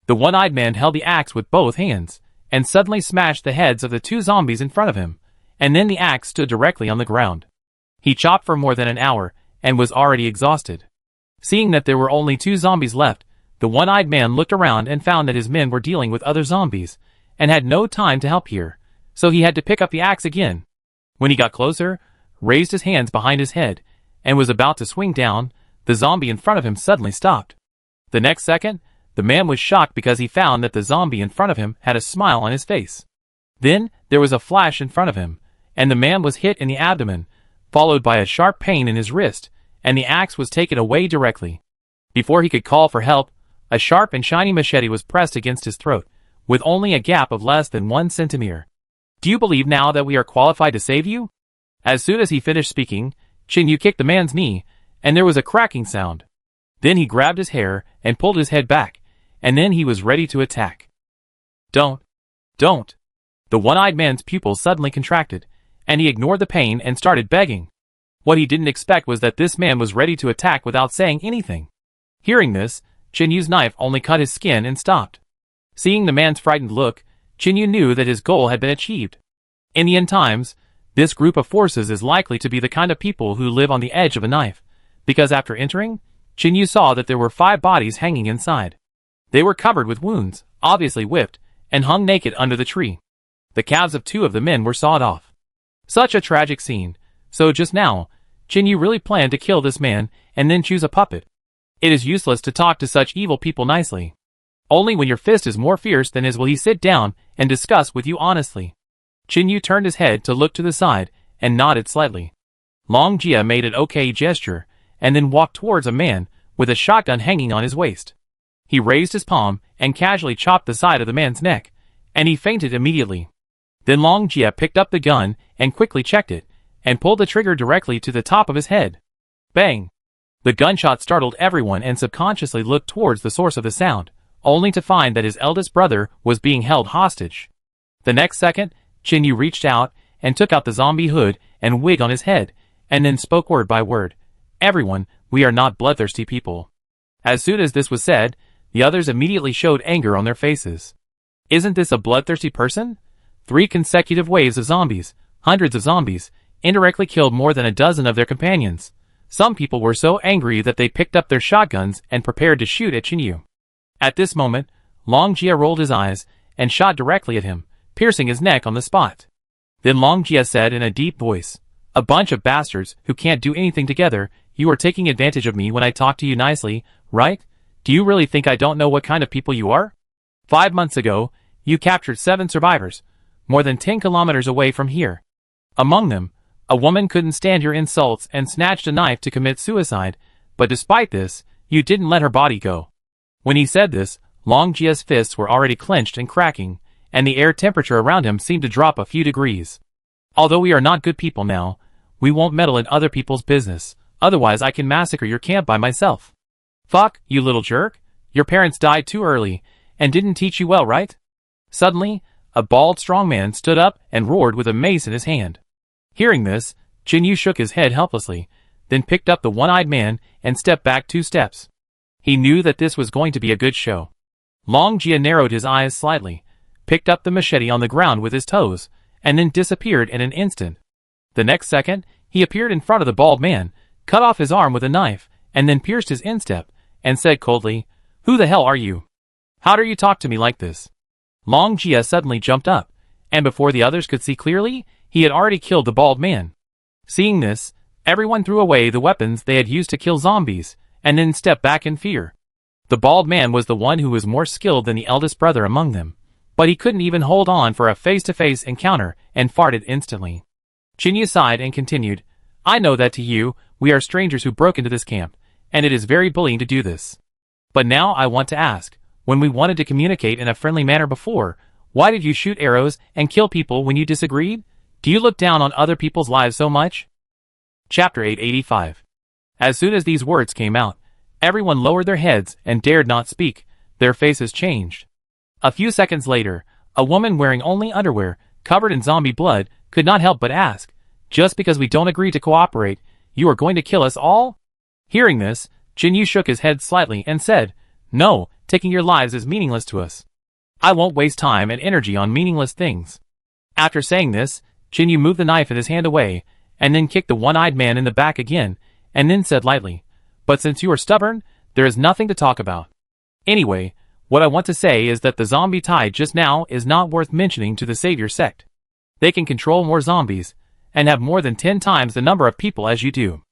The one-eyed man held the axe with both hands, and suddenly smashed the heads of the 2 zombies in front of him, and then the axe stood directly on the ground. He chopped for more than an hour, and was already exhausted. Seeing that there were only 2 zombies left, the one-eyed man looked around and found that his men were dealing with other zombies, and had no time to help here, so he had to pick up the axe again. When he got closer, raised his hands behind his head, and was about to swing down, the zombie in front of him suddenly stopped. The next second, the man was shocked because he found that the zombie in front of him had a smile on his face. Then, there was a flash in front of him, and the man was hit in the abdomen, followed by a sharp pain in his wrist, and the axe was taken away directly. Before he could call for help, a sharp and shiny machete was pressed against his throat, with only a gap of less than 1 centimeter. Do you believe now that we are qualified to save you? As soon as he finished speaking, Chinyu kicked the man's knee, and there was a cracking sound. Then he grabbed his hair and pulled his head back, and then he was ready to attack. Don't. The one-eyed man's pupils suddenly contracted, and he ignored the pain and started begging. What he didn't expect was that this man was ready to attack without saying anything. Hearing this, Chinyu's knife only cut his skin and stopped. Seeing the man's frightened look, Chinyu knew that his goal had been achieved. In the end times, this group of forces is likely to be the kind of people who live on the edge of a knife, because after entering, Chinyu saw that there were 5 bodies hanging inside. They were covered with wounds, obviously whipped, and hung naked under the tree. The calves of 2 of the men were sawed off. Such a tragic scene, so just now, Chinyu really planned to kill this man and then choose a puppet. It is useless to talk to such evil people nicely. Only when your fist is more fierce than his will he sit down and discuss with you honestly. Chinyu turned his head to look to the side and nodded slightly. Long Jia made an okay gesture and then walked towards a man with a shotgun hanging on his waist. He raised his palm and casually chopped the side of the man's neck, and he fainted immediately. Then Long Jia picked up the gun and quickly checked it, and pulled the trigger directly to the top of his head. Bang! The gunshot startled everyone and subconsciously looked towards the source of the sound, only to find that his eldest brother was being held hostage. The next second, Chinyu reached out and took out the zombie hood and wig on his head, and then spoke word by word. Everyone, we are not bloodthirsty people. As soon as this was said, the others immediately showed anger on their faces. Isn't this a bloodthirsty person? 3 consecutive waves of zombies, hundreds of zombies, indirectly killed more than a dozen of their companions. Some people were so angry that they picked up their shotguns and prepared to shoot at Chinyu. At this moment, Long Jia rolled his eyes and shot directly at him, piercing his neck on the spot. Then Long Jia said in a deep voice, "A bunch of bastards who can't do anything together, you are taking advantage of me when I talk to you nicely, right? Do you really think I don't know what kind of people you are? 5 months ago, you captured 7 survivors, more than 10 kilometers away from here. Among them, a woman couldn't stand your insults and snatched a knife to commit suicide, but despite this, you didn't let her body go." When he said this, Long Jia's fists were already clenched and cracking, and the air temperature around him seemed to drop a few degrees. "Although we are not good people now, we won't meddle in other people's business, otherwise I can massacre your camp by myself. Fuck, you little jerk, your parents died too early, and didn't teach you well, right?" Suddenly, a bald strong man stood up and roared with a mace in his hand. Hearing this, Chinyu shook his head helplessly, then picked up the one-eyed man and stepped back 2 steps. He knew that this was going to be a good show. Long Jia narrowed his eyes slightly, picked up the machete on the ground with his toes, and then disappeared in an instant. The next second, he appeared in front of the bald man, cut off his arm with a knife, and then pierced his instep, and said coldly, "Who the hell are you? How dare you talk to me like this?" Long Jia suddenly jumped up, and before the others could see clearly, he had already killed the bald man. Seeing this, everyone threw away the weapons they had used to kill zombies, and then stepped back in fear. The bald man was the one who was more skilled than the eldest brother among them, but he couldn't even hold on for a face-to-face encounter and farted instantly. Chinyu sighed and continued, "I know that to you, we are strangers who broke into this camp, and it is very bullying to do this. But now I want to ask, when we wanted to communicate in a friendly manner before, why did you shoot arrows and kill people when you disagreed? Do you look down on other people's lives so much?" Chapter 885. As soon as these words came out, everyone lowered their heads and dared not speak. Their faces changed. A few seconds later, a woman wearing only underwear, covered in zombie blood, could not help but ask, "Just because we don't agree to cooperate, you are going to kill us all?" Hearing this, Chinyu shook his head slightly and said, "No, taking your lives is meaningless to us. I won't waste time and energy on meaningless things." After saying this, Chin Yu moved the knife in his hand away, and then kicked the one-eyed man in the back again, and then said lightly, "But since you are stubborn, there is nothing to talk about. Anyway, what I want to say is that the zombie tide just now is not worth mentioning to the Savior sect. They can control more zombies, and have more than 10 times the number of people as you do.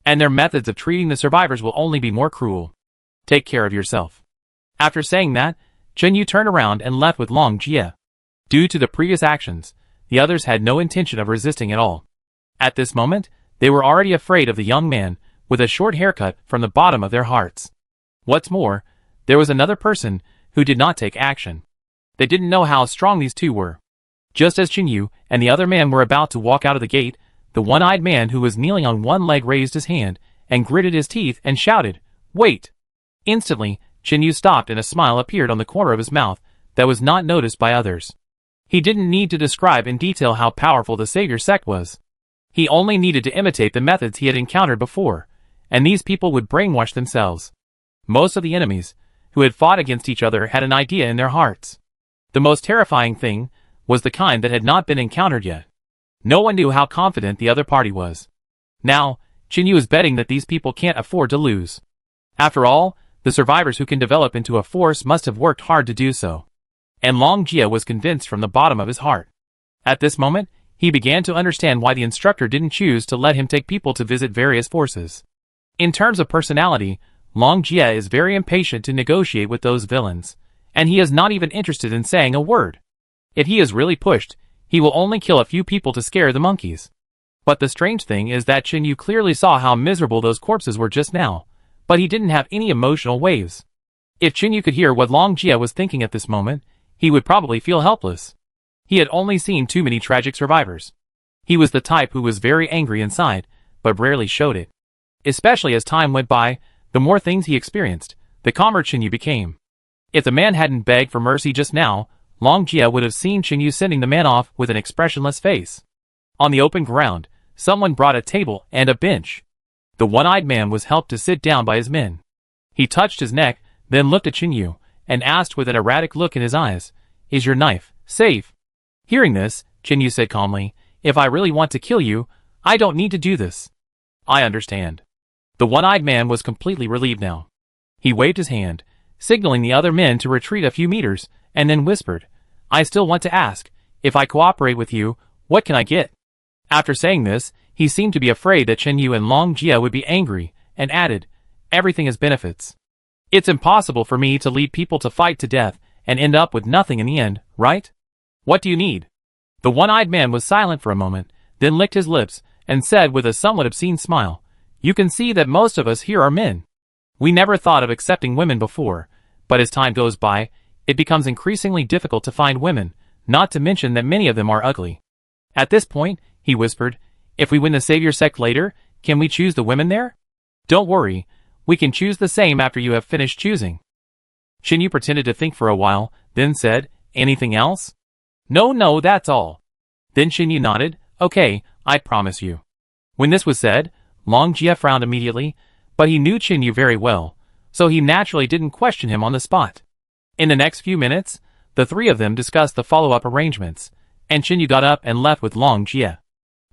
And their methods of treating the survivors will only be more cruel. Take care of yourself." After saying that, Chen Yu turned around and left with Long Jie. Due to the previous actions, the others had no intention of resisting at all. At this moment, they were already afraid of the young man, with a short haircut from the bottom of their hearts. What's more, there was another person who did not take action. They didn't know how strong these two were. Just as Chen Yu and the other man were about to walk out of the gate, the one-eyed man who was kneeling on one leg raised his hand and gritted his teeth and shouted, "Wait!" Instantly, Chen Yu stopped and a smile appeared on the corner of his mouth that was not noticed by others. He didn't need to describe in detail how powerful the Savior sect was. He only needed to imitate the methods he had encountered before, and these people would brainwash themselves. Most of the enemies who had fought against each other had an idea in their hearts. The most terrifying thing was the kind that had not been encountered yet. No one knew how confident the other party was. Now, Chen Yu is betting that these people can't afford to lose. After all, the survivors who can develop into a force must have worked hard to do so. And Long Jie was convinced from the bottom of his heart. At this moment, he began to understand why the instructor didn't choose to let him take people to visit various forces. In terms of personality, Long Jie is very impatient to negotiate with those villains, and he is not even interested in saying a word. If he is really pushed, he will only kill a few people to scare the monkeys. But the strange thing is that Chen Yu clearly saw how miserable those corpses were just now, but he didn't have any emotional waves. If Chen Yu could hear what Long Jie was thinking at this moment, he would probably feel helpless. He had only seen too many tragic survivors. He was the type who was very angry inside, but rarely showed it. Especially as time went by, the more things he experienced, the calmer Chen Yu became. If the man hadn't begged for mercy just now, Long Jie would have seen Chen Yu sending the man off with an expressionless face. On the open ground, someone brought a table and a bench. The one-eyed man was helped to sit down by his men. He touched his neck, then looked at Chen Yu, and asked with an erratic look in his eyes, "Is your knife safe?" Hearing this, Chen Yu said calmly, "If I really want to kill you, I don't need to do this." "I understand." The one-eyed man was completely relieved now. He waved his hand, signaling the other men to retreat a few meters, and then whispered, "I still want to ask, if I cooperate with you, what can I get?" After saying this, he seemed to be afraid that Chen Yu and Long Jie would be angry, and added, "Everything has benefits. It's impossible for me to lead people to fight to death and end up with nothing in the end, right? What do you need?" The one-eyed man was silent for a moment, then licked his lips, and said with a somewhat obscene smile, "You can see that most of us here are men. We never thought of accepting women before, but as time goes by, it becomes increasingly difficult to find women, not to mention that many of them are ugly. At this point," he whispered, "if we win the Savior sect later, can we choose the women there? Don't worry, we can choose the same after you have finished choosing." Chen Yu pretended to think for a while, then said, "Anything else?" No, that's all." Then Chen Yu nodded, "Okay, I promise you." When this was said, Long Jie frowned immediately, but he knew Chen Yu very well, so he naturally didn't question him on the spot. In the next few minutes, the three of them discussed the follow-up arrangements, and Chen Yu got up and left with Long Jie.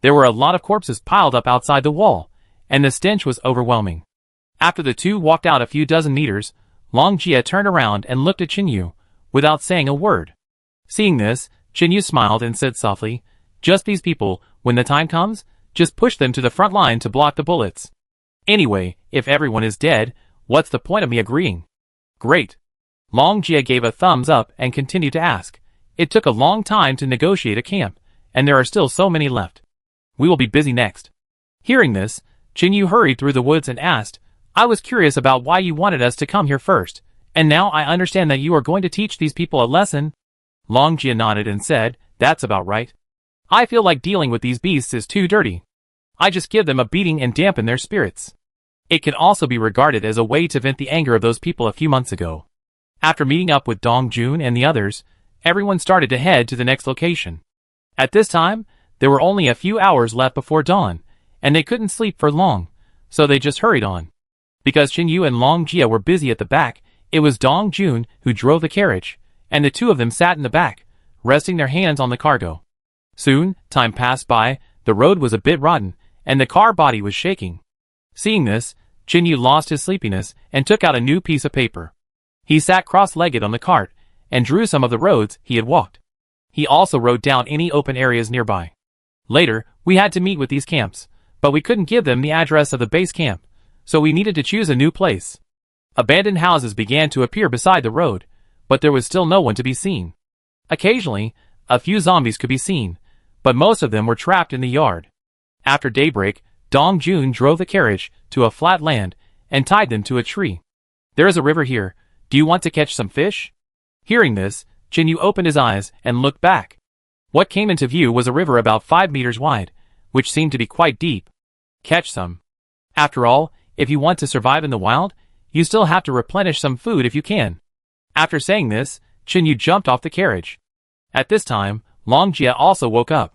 There were a lot of corpses piled up outside the wall, and the stench was overwhelming. After the two walked out a few dozen meters, Long Jie turned around and looked at Chen Yu, without saying a word. Seeing this, Chen Yu smiled and said softly, "Just these people, when the time comes, just push them to the front line to block the bullets. Anyway, if everyone is dead, what's the point of me agreeing?" "Great." Long Jie gave a thumbs up and continued to ask, "It took a long time to negotiate a camp, and there are still so many left. We will be busy next." Hearing this, Chen Yu hurried through the woods and asked, "I was curious about why you wanted us to come here first, and now I understand that you are going to teach these people a lesson?" Long Jie nodded and said, "That's about right. I feel like dealing with these beasts is too dirty. I just give them a beating and dampen their spirits." It can also be regarded as a way to vent the anger of those people a few months ago. After meeting up with Dong Jun and the others, everyone started to head to the next location. At this time, there were only a few hours left before dawn, and they couldn't sleep for long, so they just hurried on. Because Chen Yu and Long Jie were busy at the back, it was Dong Jun who drove the carriage, and the two of them sat in the back, resting their hands on the cargo. Soon, time passed by, the road was a bit rotten, and the car body was shaking. Seeing this, Jinyu lost his sleepiness and took out a new piece of paper. He sat cross-legged on the cart and drew some of the roads he had walked. He also wrote down any open areas nearby. Later, we had to meet with these camps, but we couldn't give them the address of the base camp, so we needed to choose a new place. Abandoned houses began to appear beside the road, but there was still no one to be seen. Occasionally, a few zombies could be seen, but most of them were trapped in the yard. After daybreak, Dong Jun drove the carriage to a flat land and tied them to a tree. "There is a river here. Do you want to catch some fish?" Hearing this, Jinyu opened his eyes and looked back. What came into view was a river about 5 meters wide, which seemed to be quite deep. Catch some. After all, if you want to survive in the wild, you still have to replenish some food if you can. After saying this, Jinyu jumped off the carriage. At this time, Long Jie also woke up.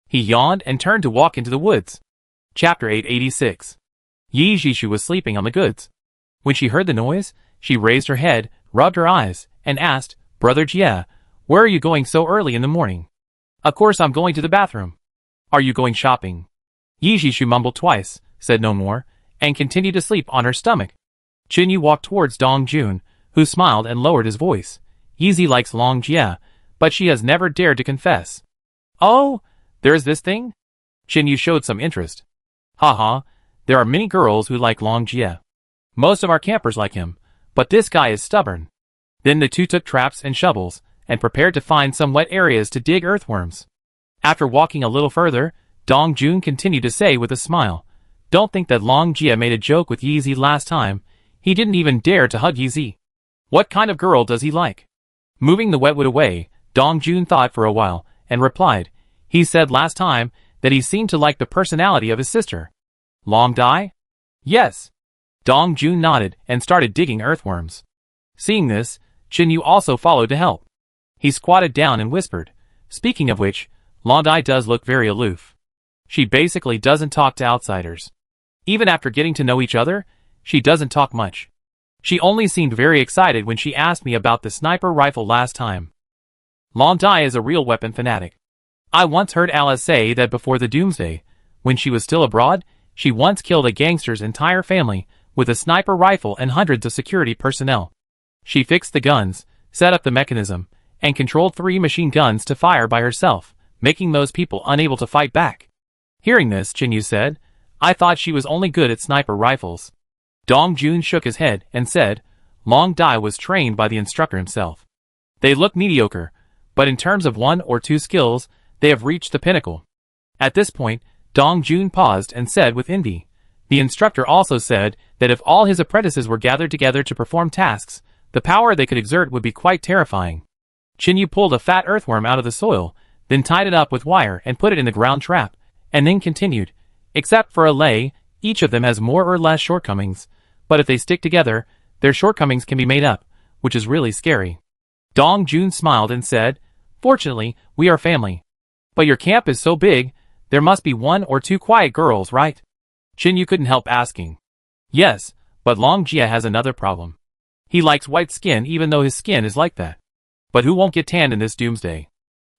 He yawned and turned to walk into the woods. Chapter 886. Yi Jishu was sleeping on the goods. When she heard the noise, she raised her head, rubbed her eyes, and asked, "Brother Jie, where are you going so early in the morning?" "Of course I'm going to the bathroom." "Are you going shopping?" Yi Jishu mumbled twice, said no more, and continued to sleep on her stomach. Jinyu walked towards Dong Jun, who smiled and lowered his voice. Yi likes Long Jie, but she has never dared to confess. "Oh, there's this thing?" Jinyu showed some interest. "Haha, there are many girls who like Long Jie. Most of our campers like him, but this guy is stubborn." Then the two took traps and shovels, and prepared to find some wet areas to dig earthworms. After walking a little further, Dong Jun continued to say with a smile, "Don't think that Long Jie made a joke with Yi last time. He didn't even dare to hug Yi. What kind of girl does he like?" Moving the wetwood away, Dong Jun thought for a while, and replied, "He said last time that he seemed to like the personality of his sister." "Long Dai?" "Yes." Dong Jun nodded and started digging earthworms. Seeing this, Jinyu also followed to help. He squatted down and whispered, "Speaking of which, Long Dai does look very aloof. She basically doesn't talk to outsiders. Even after getting to know each other, she doesn't talk much. She only seemed very excited when she asked me about the sniper rifle last time. Long Dai is a real weapon fanatic. I once heard Alice say that before the doomsday, when she was still abroad, she once killed a gangster's entire family with a sniper rifle and hundreds of security personnel. She fixed the guns, set up the mechanism, and controlled 3 machine guns to fire by herself, making those people unable to fight back." Hearing this, Jinyu said, "I thought she was only good at sniper rifles." Dong Jun shook his head and said, "Long Dai was trained by the instructor himself. They look mediocre, but in terms of 1 or 2 skills, they have reached the pinnacle." At this point, Dong Jun paused and said with envy, "The instructor also said that if all his apprentices were gathered together to perform tasks, the power they could exert would be quite terrifying." Jinyu pulled a fat earthworm out of the soil, then tied it up with wire and put it in the ground trap, and then continued, "Except for a lay, each of them has more or less shortcomings, but if they stick together, their shortcomings can be made up, which is really scary." Dong Jun smiled and said, "Fortunately, we are family. But your camp is so big, there must be 1 or 2 quiet girls, right?" Jinyu couldn't help asking. "Yes, but Long Jie has another problem. He likes white skin even though his skin is like that. But who won't get tanned in this doomsday?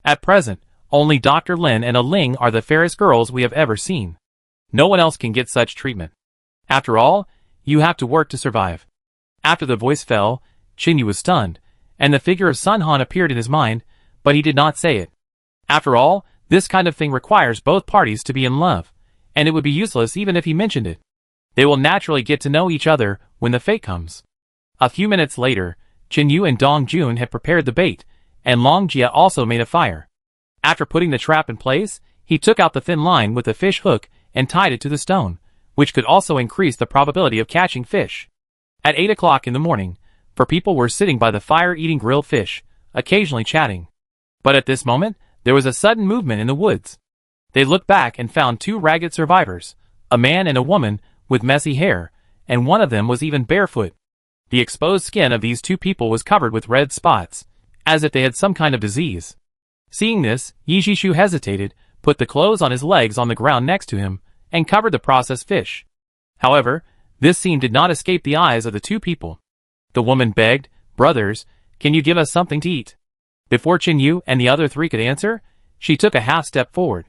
At present, only Dr. Lin and Ling are the fairest girls we have ever seen. No one else can get such treatment. After all, you have to work to survive." After the voice fell, Jinyu was stunned, and the figure of Sun Han appeared in his mind, but he did not say it. After all, this kind of thing requires both parties to be in love, and it would be useless even if he mentioned it. They will naturally get to know each other when the fate comes. A few minutes later, Jinyu and Dong Jun had prepared the bait, and Long Jie also made a fire. After putting the trap in place, he took out the thin line with the fish hook and tied it to the stone, which could also increase the probability of catching fish. At 8 o'clock in the morning, 4 people were sitting by the fire eating grilled fish, occasionally chatting. But at this moment, there was a sudden movement in the woods. They looked back and found 2 ragged survivors, a man and a woman with messy hair, and one of them was even barefoot. The exposed skin of these 2 people was covered with red spots, as if they had some kind of disease. Seeing this, Yi Jishu hesitated, put the clothes on his legs on the ground next to him, and covered the processed fish. However, this scene did not escape the eyes of the 2 people. The woman begged, "Brothers, can you give us something to eat?" Before Jinyu and the other 3 could answer, she took a half step forward.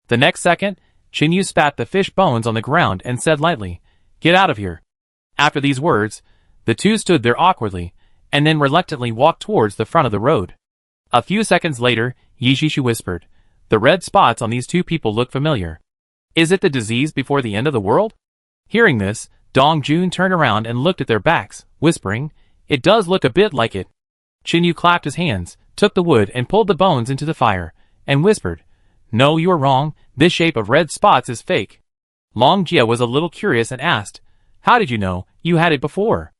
The next second, Chinyu spat the fish bones on the ground and said lightly, "Get out of here." After these words, the two stood there awkwardly, and then reluctantly walked towards the front of the road. A few seconds later, Yishishu whispered, "The red spots on these two people look familiar. Is it the disease before the end of the world?" Hearing this, Dongjun turned around and looked at their backs, whispering, "It does look a bit like it." Chinyu clapped his hands, took the wood and pulled the bones into the fire, and whispered, "No, you are wrong, this shape of red spots is fake." Long Jia was a little curious and asked, "How did you know you had it before?"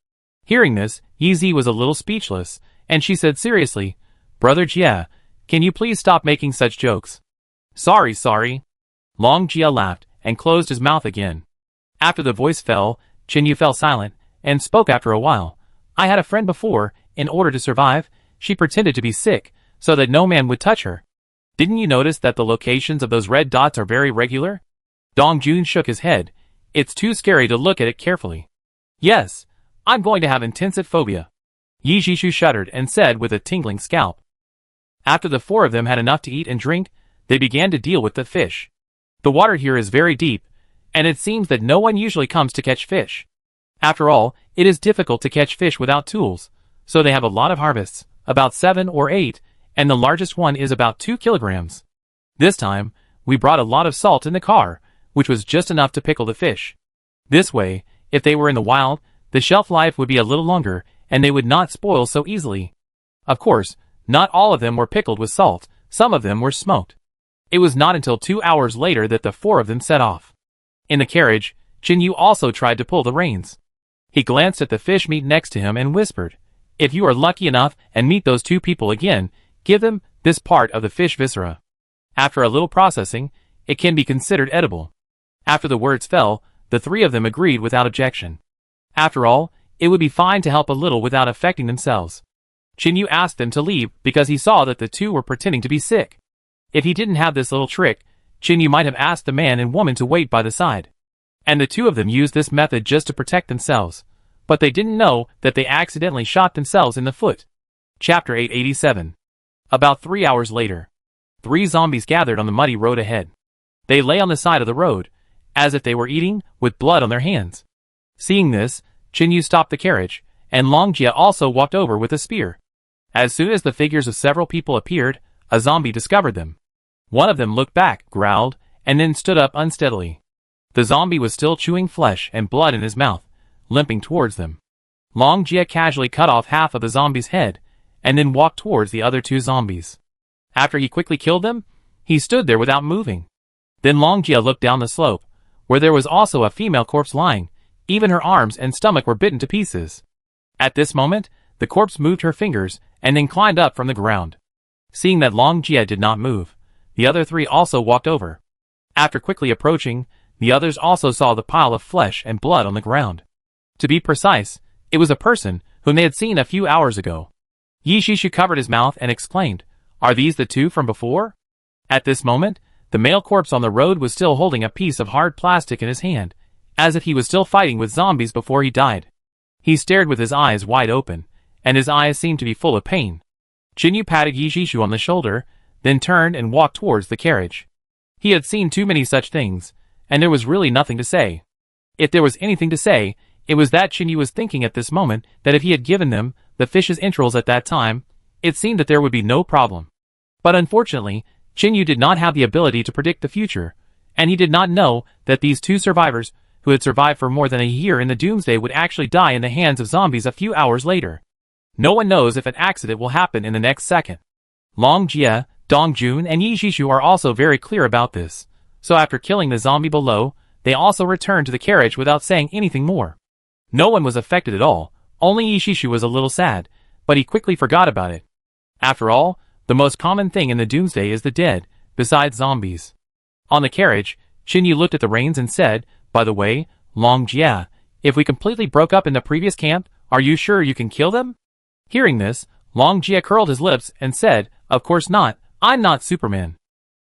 Hearing this, Yi was a little speechless, and she said seriously, "Brother Jia, can you please stop making such jokes?" Sorry. Long Jia laughed and closed his mouth again. After the voice fell, Chinyu fell silent and spoke after a while. "I had a friend before. In order to survive, she pretended to be sick so that no man would touch her. Didn't you notice that the locations of those red dots are very regular?" Dongjun shook his head. "It's too scary to look at it carefully." "Yes, I'm going to have intensive phobia." Yishishu shuddered and said with a tingling scalp. After the four of them had enough to eat and drink, they began to deal with the fish. The water here is very deep, and it seems that no one usually comes to catch fish. After all, it is difficult to catch fish without tools, so they have a lot of harvests, about 7 or 8, and the largest one is about 2 kilograms. This time, we brought a lot of salt in the car, which was just enough to pickle the fish. This way, if they were in the wild, the shelf life would be a little longer, and they would not spoil so easily. Of course, not all of them were pickled with salt, some of them were smoked. It was not until 2 hours later that the four of them set off. In the carriage, Chinyu also tried to pull the reins. He glanced at the fish meat next to him and whispered, "If you are lucky enough and meet those two people again, give them this part of the fish viscera. After a little processing, it can be considered edible." After the words fell, the three of them agreed without objection. After all, it would be fine to help a little without affecting themselves. Chinyu asked them to leave because he saw that the two were pretending to be sick. If he didn't have this little trick, Chinyu might have asked the man and woman to wait by the side. And the two of them used this method just to protect themselves. But they didn't know that they accidentally shot themselves in the foot. Chapter 887. About 3 hours later, 3 zombies gathered on the muddy road ahead. They lay on the side of the road, as if they were eating, with blood on their hands. Seeing this, Chinyu stopped the carriage, and Long Jia also walked over with a spear. As soon as the figures of several people appeared, a zombie discovered them. One of them looked back, growled, and then stood up unsteadily. The zombie was still chewing flesh and blood in his mouth, limping towards them. Long Jia casually cut off half of the zombie's head, and then walked towards the other 2 zombies. After he quickly killed them, he stood there without moving. Then Long Jia looked down the slope, where there was also a female corpse lying. Even her arms and stomach were bitten to pieces. At this moment, the corpse moved her fingers and then climbed up from the ground. Seeing that Long Jia did not move, the other 3 also walked over. After quickly approaching, the others also saw the pile of flesh and blood on the ground. To be precise, it was a person whom they had seen a few hours ago. Yishishu covered his mouth and exclaimed, "Are these the 2 from before?" At this moment, the male corpse on the road was still holding a piece of hard plastic in his hand, as if he was still fighting with zombies before he died. He stared with his eyes wide open, and his eyes seemed to be full of pain. Chinyu patted Yishishu on the shoulder, then turned and walked towards the carriage. He had seen too many such things, and there was really nothing to say. If there was anything to say, it was that Chinyu was thinking at this moment that if he had given them the fish's entrails at that time, it seemed that there would be no problem. But unfortunately, Chinyu did not have the ability to predict the future, and he did not know that these 2 survivors, who had survived for more than a year in the doomsday, would actually die in the hands of zombies a few hours later. No one knows if an accident will happen in the next second. Long Jia, Dongjun, and Yishishu are also very clear about this, so after killing the zombie below, they also returned to the carriage without saying anything more. No one was affected at all, only Yishishu was a little sad, but he quickly forgot about it. After all, the most common thing in the doomsday is the dead, besides zombies. On the carriage, Chinyu looked at the reins and said, "By the way, Long Jia, if we completely broke up in the previous camp, are you sure you can kill them?" Hearing this, Long Jia curled his lips and said, "Of course not, I'm not Superman."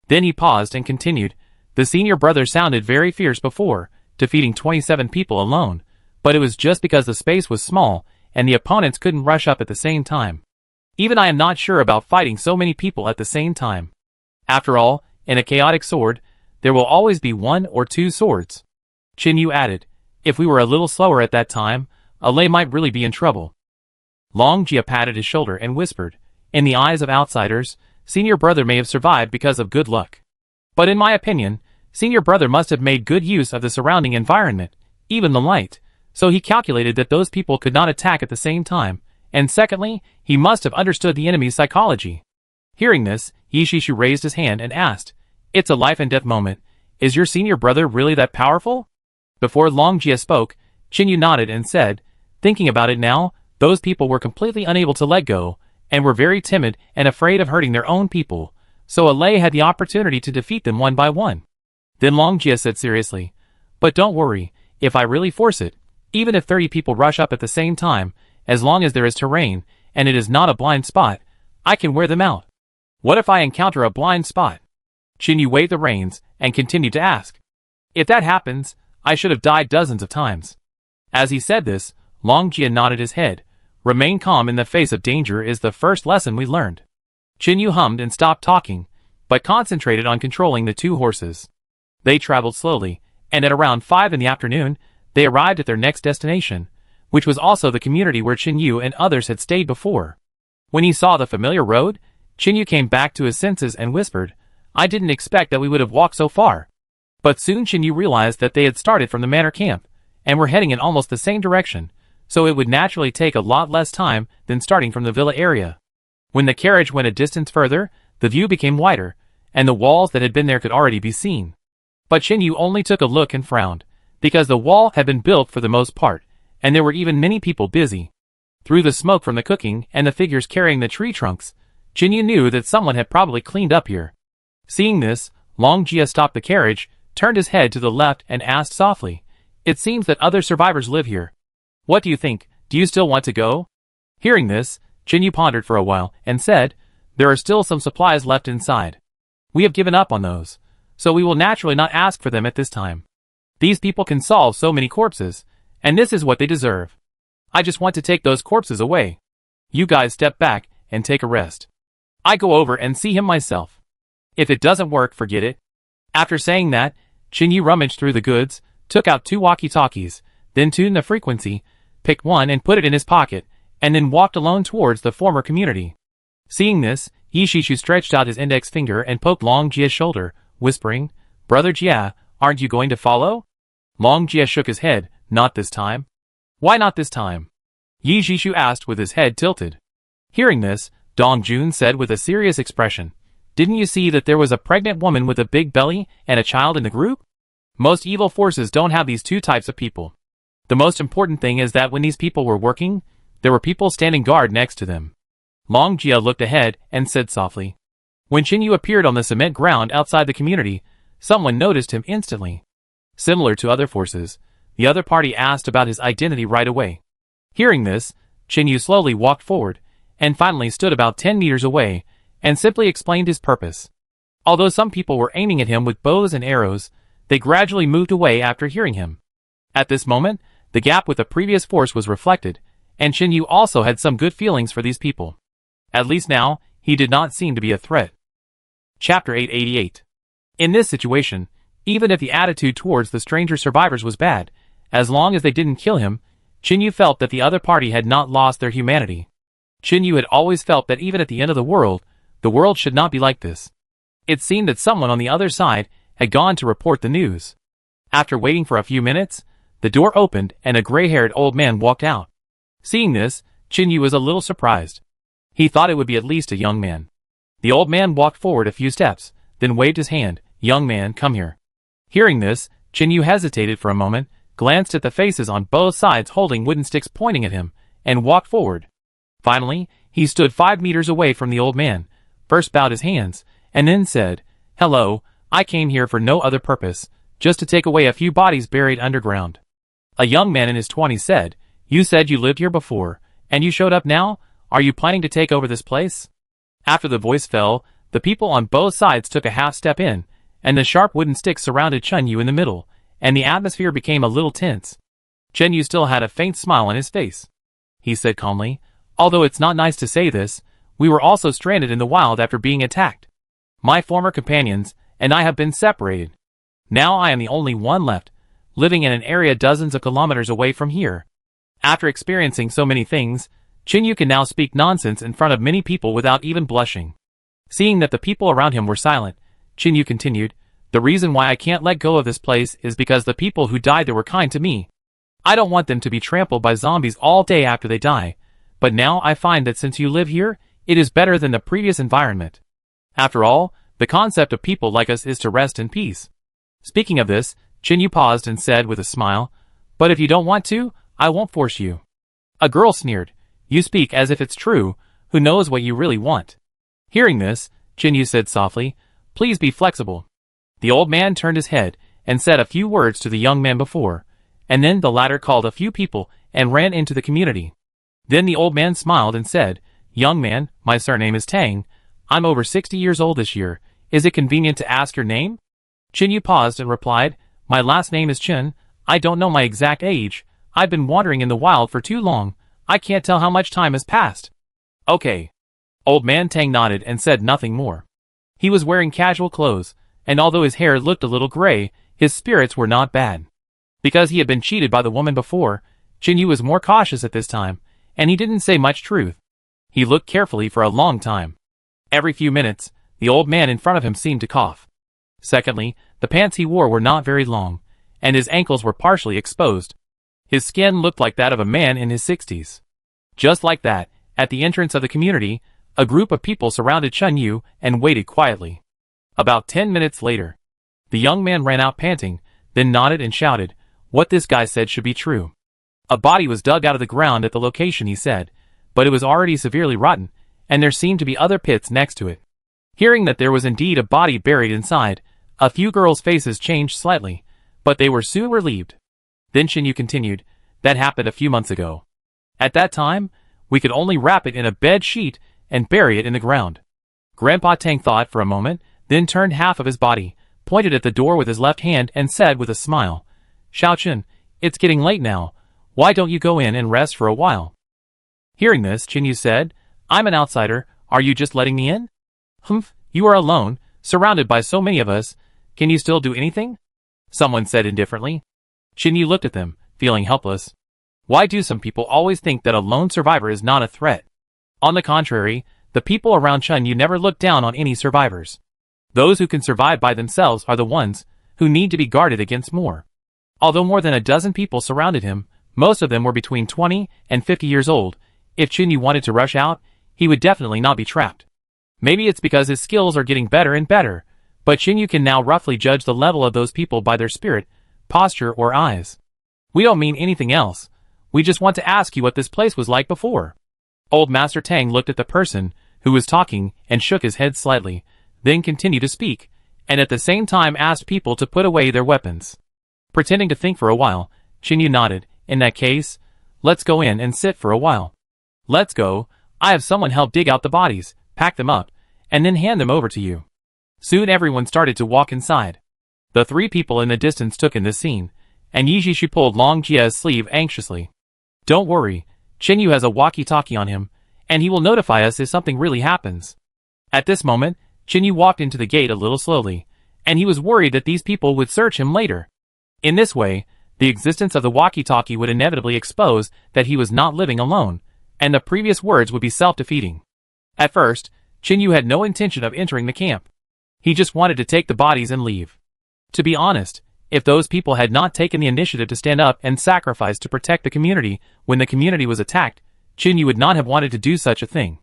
Then he paused and continued, "The senior brother sounded very fierce before, defeating 27 people alone, but it was just because the space was small, and the opponents couldn't rush up at the same time. Even I am not sure about fighting so many people at the same time." After all, in a chaotic sword, there will always be one or two swords. Qin Yu added, if we were a little slower at that time, Lei might really be in trouble. Long Jia patted his shoulder and whispered, in the eyes of outsiders, senior brother may have survived because of good luck. But in my opinion, senior brother must have made good use of the surrounding environment, even the light, so he calculated that those people could not attack at the same time, and secondly, he must have understood the enemy's psychology. Hearing this, Yishishu raised his hand and asked, it's a life and death moment, is your senior brother really that powerful? Before Long Jia spoke, Qin Yu nodded and said, thinking about it now, those people were completely unable to let go, and were very timid and afraid of hurting their own people, so Lei had the opportunity to defeat them one by one. Then Long Jia said seriously, but don't worry, if I really force it, even if 30 people rush up at the same time, as long as there is terrain, and it is not a blind spot, I can wear them out. What if I encounter a blind spot? Qin Yu waved the reins, and continued to ask. If that happens, I should have died dozens of times. As he said this, Long Jia nodded his head. Remain calm in the face of danger is the first lesson we learned. Qin Yu hummed and stopped talking, but concentrated on controlling the two horses. They traveled slowly, and at around 5 in the afternoon, they arrived at their next destination, which was also the community where Qin Yu and others had stayed before. When he saw the familiar road, Qin Yu came back to his senses and whispered, I didn't expect that we would have walked so far. But soon Qin Yu realized that they had started from the manor camp, and were heading in almost the same direction, so it would naturally take a lot less time than starting from the villa area. When the carriage went a distance further, the view became wider, and the walls that had been there could already be seen. But Qin Yu only took a look and frowned, because the wall had been built for the most part, and there were even many people busy. Through the smoke from the cooking and the figures carrying the tree trunks, Qin Yu knew that someone had probably cleaned up here. Seeing this, Long Jia stopped the carriage, turned his head to the left and asked softly, it seems that other survivors live here. What do you think? Do you still want to go? Hearing this, Qin Yu pondered for a while and said, there are still some supplies left inside. We have given up on those, so we will naturally not ask for them at this time. These people can solve so many corpses, and this is what they deserve. I just want to take those corpses away. You guys step back and take a rest. I go over and see him myself. If it doesn't work, forget it. After saying that, Qin Yu rummaged through the goods, took out 2 walkie-talkies, then tuned the frequency, picked one and put it in his pocket, and then walked alone towards the former community. Seeing this, Yishishu stretched out his index finger and poked Long Jia's shoulder, whispering, Brother Jia, aren't you going to follow? Long Jia shook his head, not this time. Why not this time? Yishishu asked with his head tilted. Hearing this, Dong Jun said with a serious expression, didn't you see that there was a pregnant woman with a big belly and a child in the group? Most evil forces don't have these 2 types of people. The most important thing is that when these people were working, there were people standing guard next to them. Long Jia looked ahead and said softly. When Qin Yu appeared on the cement ground outside the community, someone noticed him instantly. Similar to other forces, the other party asked about his identity right away. Hearing this, Qin Yu slowly walked forward, and finally stood about 10 meters away, and simply explained his purpose. Although some people were aiming at him with bows and arrows, they gradually moved away after hearing him. At this moment, the gap with the previous force was reflected, and Qin Yu also had some good feelings for these people. At least now, he did not seem to be a threat. Chapter 888. In this situation, even if the attitude towards the stranger survivors was bad, as long as they didn't kill him, Qin Yu felt that the other party had not lost their humanity. Qin Yu had always felt that even at the end of the world should not be like this. It seemed that someone on the other side had gone to report the news. After waiting for a few minutes, the door opened and a gray-haired old man walked out. Seeing this, Qin Yu was a little surprised. He thought it would be at least a young man. The old man walked forward a few steps, then waved his hand, young man, come here. Hearing this, Qin Yu hesitated for a moment, glanced at the faces on both sides holding wooden sticks pointing at him, and walked forward. Finally, he stood 5 meters away from the old man, first bowed his hands, and then said, Hello, I came here for no other purpose, just to take away a few bodies buried underground. A young man in his 20s said, You said you lived here before, and you showed up now? Are you planning to take over this place? After the voice fell, the people on both sides took a half step in, and the sharp wooden sticks surrounded Qin Yu in the middle, and the atmosphere became a little tense. Qin Yu still had a faint smile on his face. He said calmly, Although it's not nice to say this, we were also stranded in the wild after being attacked. My former companions and I have been separated. Now I am the only one left, living in an area dozens of kilometers away from here. After experiencing so many things, Chinyu can now speak nonsense in front of many people without even blushing. Seeing that the people around him were silent, Chinyu continued, the reason why I can't let go of this place is because the people who died there were kind to me. I don't want them to be trampled by zombies all day after they die, but now I find that since you live here, it is better than the previous environment. After all, the concept of people like us is to rest in peace. Speaking of this, Chinyu paused and said with a smile, but if you don't want to, I won't force you. A girl sneered, you speak as if it's true, who knows what you really want. Hearing this, Chinyu said softly, please be flexible. The old man turned his head and said a few words to the young man before, and then the latter called a few people and ran into the community. Then the old man smiled and said, young man, my surname is Tang. I'm over 60 years old this year. Is it convenient to ask your name? Chinyu paused and replied, my last name is Chen. I don't know my exact age. I've been wandering in the wild for too long. I can't tell how much time has passed. Okay. Old man Tang nodded and said nothing more. He was wearing casual clothes, and although his hair looked a little gray, his spirits were not bad. Because he had been cheated by the woman before, Chinyu was more cautious at this time, and he didn't say much truth. He looked carefully for a long time. Every few minutes, the old man in front of him seemed to cough. Secondly, the pants he wore were not very long, and his ankles were partially exposed. His skin looked like that of a man in his 60s. Just like that, at the entrance of the community, a group of people surrounded Chinyu and waited quietly. About 10 minutes later, the young man ran out panting, then nodded and shouted, what this guy said should be true. A body was dug out of the ground at the location, he said, but it was already severely rotten, and there seemed to be other pits next to it. Hearing that there was indeed a body buried inside, a few girls' faces changed slightly, but they were soon relieved. Then Chinyu continued, that happened a few months ago. At that time, we could only wrap it in a bed sheet and bury it in the ground. Grandpa Tang thought for a moment, then turned half of his body, pointed at the door with his left hand and said with a smile, Xiaochen, it's getting late now. Why don't you go in and rest for a while? Hearing this, Chinyu said, I'm an outsider, are you just letting me in? Humph, you are alone, surrounded by so many of us. Can you still do anything? Someone said indifferently. Chinyu looked at them, feeling helpless. Why do some people always think that a lone survivor is not a threat? On the contrary, the people around Chinyu never look down on any survivors. Those who can survive by themselves are the ones who need to be guarded against more. Although more than a dozen people surrounded him, most of them were between 20 and 50 years old. If Chinyu wanted to rush out, he would definitely not be trapped. Maybe it's because his skills are getting better and better, but Chinyu can now roughly judge the level of those people by their spirit, posture, or eyes. We don't mean anything else. We just want to ask you what this place was like before. Old Master Tang looked at the person who was talking and shook his head slightly, then continued to speak, and at the same time asked people to put away their weapons. Pretending to think for a while, Chinyu nodded. In that case, let's go in and sit for a while. Let's go. I have someone help dig out the bodies, pack them up, and then hand them over to you. Soon everyone started to walk inside. The three people in the distance took in this scene, and Yijishu pulled Long Jia's sleeve anxiously. Don't worry, Chinyu has a walkie-talkie on him, and he will notify us if something really happens. At this moment, Chinyu walked into the gate a little slowly, and he was worried that these people would search him later. In this way, the existence of the walkie-talkie would inevitably expose that he was not living alone, and the previous words would be self-defeating. At first, Chinyu had no intention of entering the camp. He just wanted to take the bodies and leave. To be honest, if those people had not taken the initiative to stand up and sacrifice to protect the community when the community was attacked, Chinyu would not have wanted to do such a thing.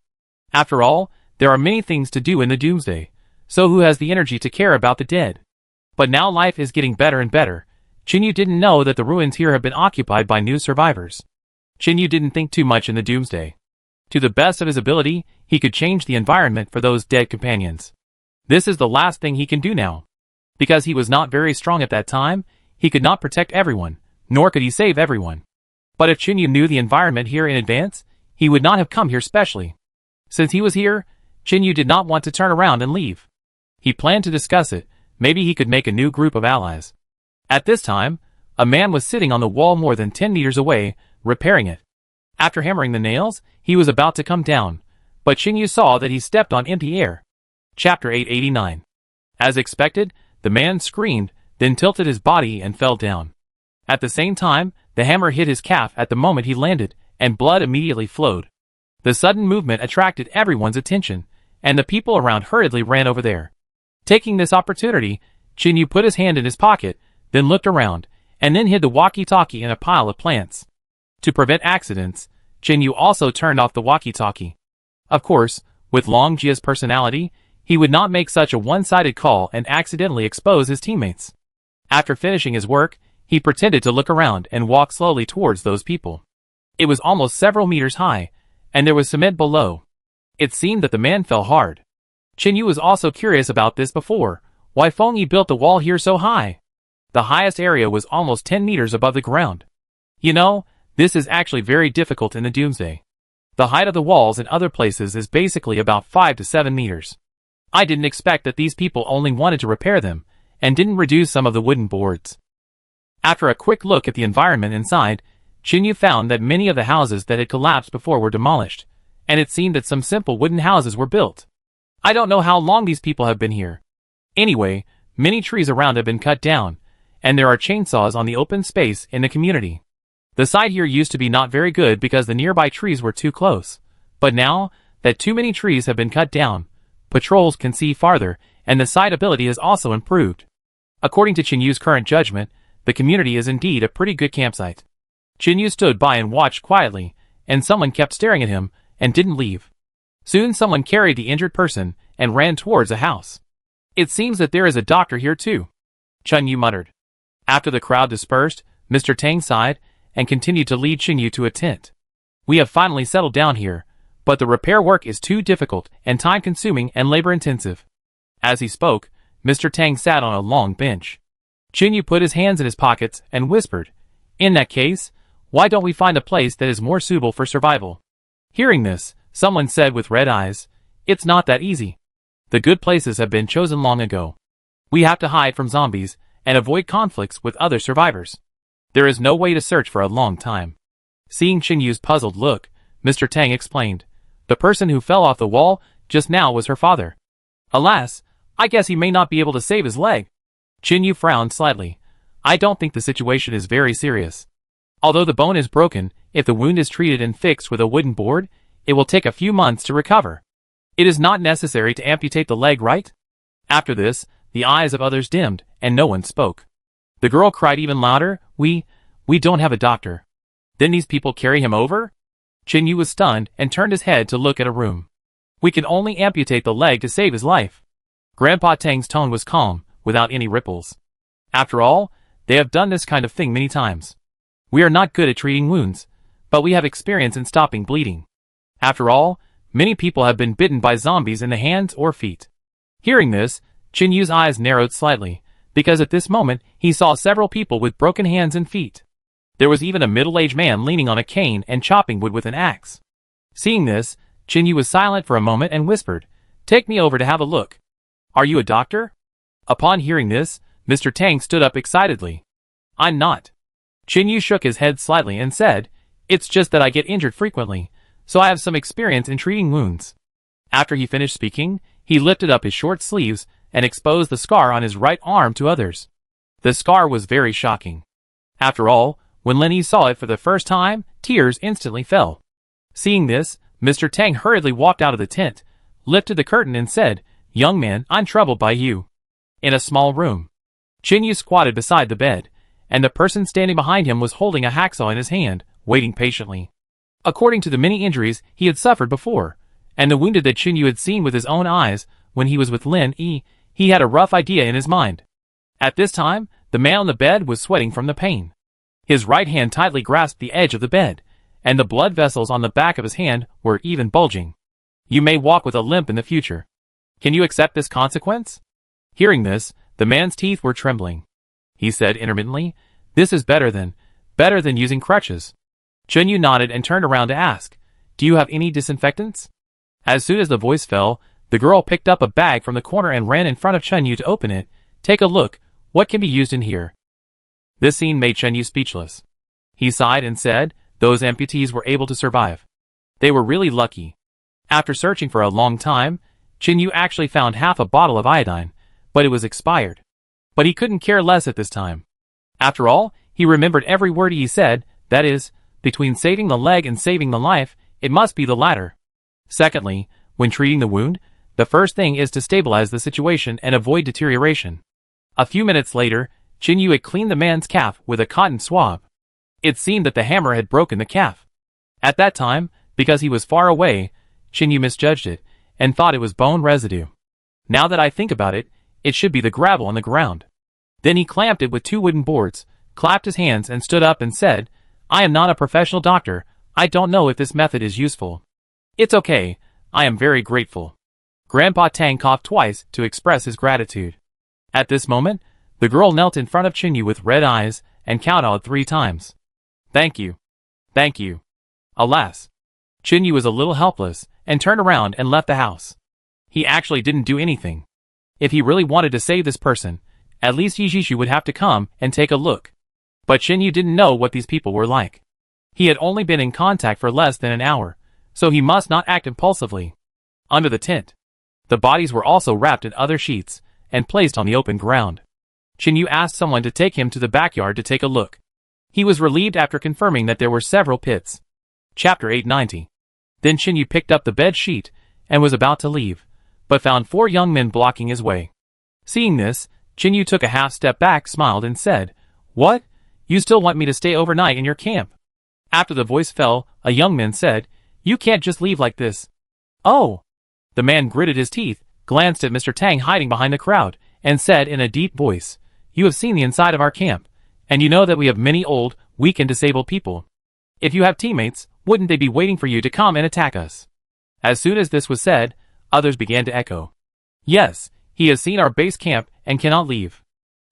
After all, there are many things to do in the doomsday, so who has the energy to care about the dead? But now life is getting better and better. Chinyu didn't know that the ruins here have been occupied by new survivors. Chinyu didn't think too much in the doomsday. To the best of his ability, he could change the environment for those dead companions. This is the last thing he can do now. Because he was not very strong at that time, he could not protect everyone, nor could he save everyone. But if Chinyu knew the environment here in advance, he would not have come here specially. Since he was here, Chinyu did not want to turn around and leave. He planned to discuss it. Maybe he could make a new group of allies. At this time, a man was sitting on the wall more than 10 meters away, repairing it. After hammering the nails, he was about to come down, but Chinyu saw that he stepped on empty air. Chapter 889. As expected, the man screamed, then tilted his body and fell down. At the same time, the hammer hit his calf at the moment he landed, and blood immediately flowed. The sudden movement attracted everyone's attention, and the people around hurriedly ran over there. Taking this opportunity, Chinyu put his hand in his pocket, then looked around, and then hid the walkie-talkie in a pile of plants. To prevent accidents, Chinyu also turned off the walkie-talkie. Of course, with Long Jia's personality, he would not make such a one-sided call and accidentally expose his teammates. After finishing his work, he pretended to look around and walk slowly towards those people. It was almost several meters high, and there was cement below. It seemed that the man fell hard. Chinyu was also curious about this before. Why Fengyi built the wall here so high? The highest area was almost 10 meters above the ground. You know, this is actually very difficult in the Doomsday. The height of the walls in other places is basically about 5 to 7 meters. I didn't expect that these people only wanted to repair them, and didn't reduce some of the wooden boards. After a quick look at the environment inside, Chinyu found that many of the houses that had collapsed before were demolished, and it seemed that some simple wooden houses were built. I don't know how long these people have been here. Anyway, many trees around have been cut down, and there are chainsaws on the open space in the community. The site here used to be not very good because the nearby trees were too close, but now that too many trees have been cut down, patrols can see farther, and the sight ability has also improved. According to Chinyu's current judgment, the community is indeed a pretty good campsite. Chinyu stood by and watched quietly, and someone kept staring at him, and didn't leave. Soon someone carried the injured person, and ran towards a house. It seems that there is a doctor here too, Chinyu muttered. After the crowd dispersed, Mr. Tang sighed, and continued to lead Chinyu to a tent. We have finally settled down here, but the repair work is too difficult, and time-consuming and labor-intensive. As he spoke, Mr. Tang sat on a long bench. Chinyu put his hands in his pockets and whispered, "In that case, why don't we find a place that is more suitable for survival?" Hearing this, someone said with red eyes, "It's not that easy. The good places have been chosen long ago. We have to hide from zombies and avoid conflicts with other survivors. There is no way to search for a long time." Seeing Chinyu's puzzled look, Mr. Tang explained, "The person who fell off the wall just now was her father. Alas, I guess he may not be able to save his leg." Chinyu frowned slightly. "I don't think the situation is very serious. Although the bone is broken, if the wound is treated and fixed with a wooden board, it will take a few months to recover. It is not necessary to amputate the leg, right?" After this, the eyes of others dimmed, and no one spoke. The girl cried even louder, We don't have a doctor. Then these people carry him over?" Chinyu was stunned and turned his head to look at a room. "We can only amputate the leg to save his life." Grandpa Tang's tone was calm, without any ripples. "After all, they have done this kind of thing many times. We are not good at treating wounds, but we have experience in stopping bleeding. After all, many people have been bitten by zombies in the hands or feet." Hearing this, Chinyu's eyes narrowed slightly, because at this moment he saw several people with broken hands and feet. There was even a middle-aged man leaning on a cane and chopping wood with an axe. Seeing this, Chinyu was silent for a moment and whispered, "Take me over to have a look." "Are you a doctor?" Upon hearing this, Mr. Tang stood up excitedly. "I'm not." Chinyu shook his head slightly and said, "It's just that I get injured frequently, so I have some experience in treating wounds." After he finished speaking, he lifted up his short sleeves and exposed the scar on his right arm to others. The scar was very shocking. After all, when Lenny saw it for the first time, tears instantly fell. Seeing this, Mr. Tang hurriedly walked out of the tent, lifted the curtain and said, "Young man, I'm troubled by you." In a small room, Chinyu squatted beside the bed, and the person standing behind him was holding a hacksaw in his hand, waiting patiently. According to the many injuries he had suffered before, and the wounded that Chinyu had seen with his own eyes when he was with Lin Yi, he had a rough idea in his mind. At this time, the man on the bed was sweating from the pain. His right hand tightly grasped the edge of the bed, and the blood vessels on the back of his hand were even bulging. "You may walk with a limp in the future. Can you accept this consequence?" Hearing this, the man's teeth were trembling. He said intermittently, "This is better than using crutches." Chinyu nodded and turned around to ask, "Do you have any disinfectants?" As soon as the voice fell, the girl picked up a bag from the corner and ran in front of Chinyu to open it. "Take a look, what can be used in here?" This scene made Chinyu speechless. He sighed and said, "Those amputees were able to survive. They were really lucky." After searching for a long time, Chin Yu actually found half a bottle of iodine, but it was expired. But he couldn't care less at this time. After all, he remembered every word he said, that is, between saving the leg and saving the life, it must be the latter. Secondly, when treating the wound, the first thing is to stabilize the situation and avoid deterioration. A few minutes later, Chin Yu had cleaned the man's calf with a cotton swab. It seemed that the hammer had broken the calf. At that time, because he was far away, Chin Yu misjudged it, and thought it was bone residue. Now that I think about it, it should be the gravel on the ground. Then he clamped it with 2 wooden boards, clapped his hands and stood up and said, I am not a professional doctor, I don't know if this method is useful. It's okay, I am very grateful. Grandpa Tang coughed twice to express his gratitude. At this moment, the girl knelt in front of Chin Yu with red eyes and kowtowed 3 times. Thank you. Thank you. Alas. Chin Yu was a little helpless and turned around and left the house. He actually didn't do anything. If he really wanted to save this person, at least Yijishu would have to come and take a look. But Chin Yu didn't know what these people were like. He had only been in contact for less than an hour, so he must not act impulsively. Under the tent, the bodies were also wrapped in other sheets and placed on the open ground. Chin Yu asked someone to take him to the backyard to take a look. He was relieved after confirming that there were several pits. Chapter 890. Then Chin Yu picked up the bed sheet and was about to leave, but found 4 young men blocking his way. Seeing this, Chin Yu took a half step back, smiled and said, What? You still want me to stay overnight in your camp? After the voice fell, a young man said, You can't just leave like this. Oh! The man gritted his teeth, glanced at Mr. Tang hiding behind the crowd, and said in a deep voice, You have seen the inside of our camp, and you know that we have many old, weak and disabled people. If you have teammates, wouldn't they be waiting for you to come and attack us? As soon as this was said, others began to echo. Yes, he has seen our base camp and cannot leave.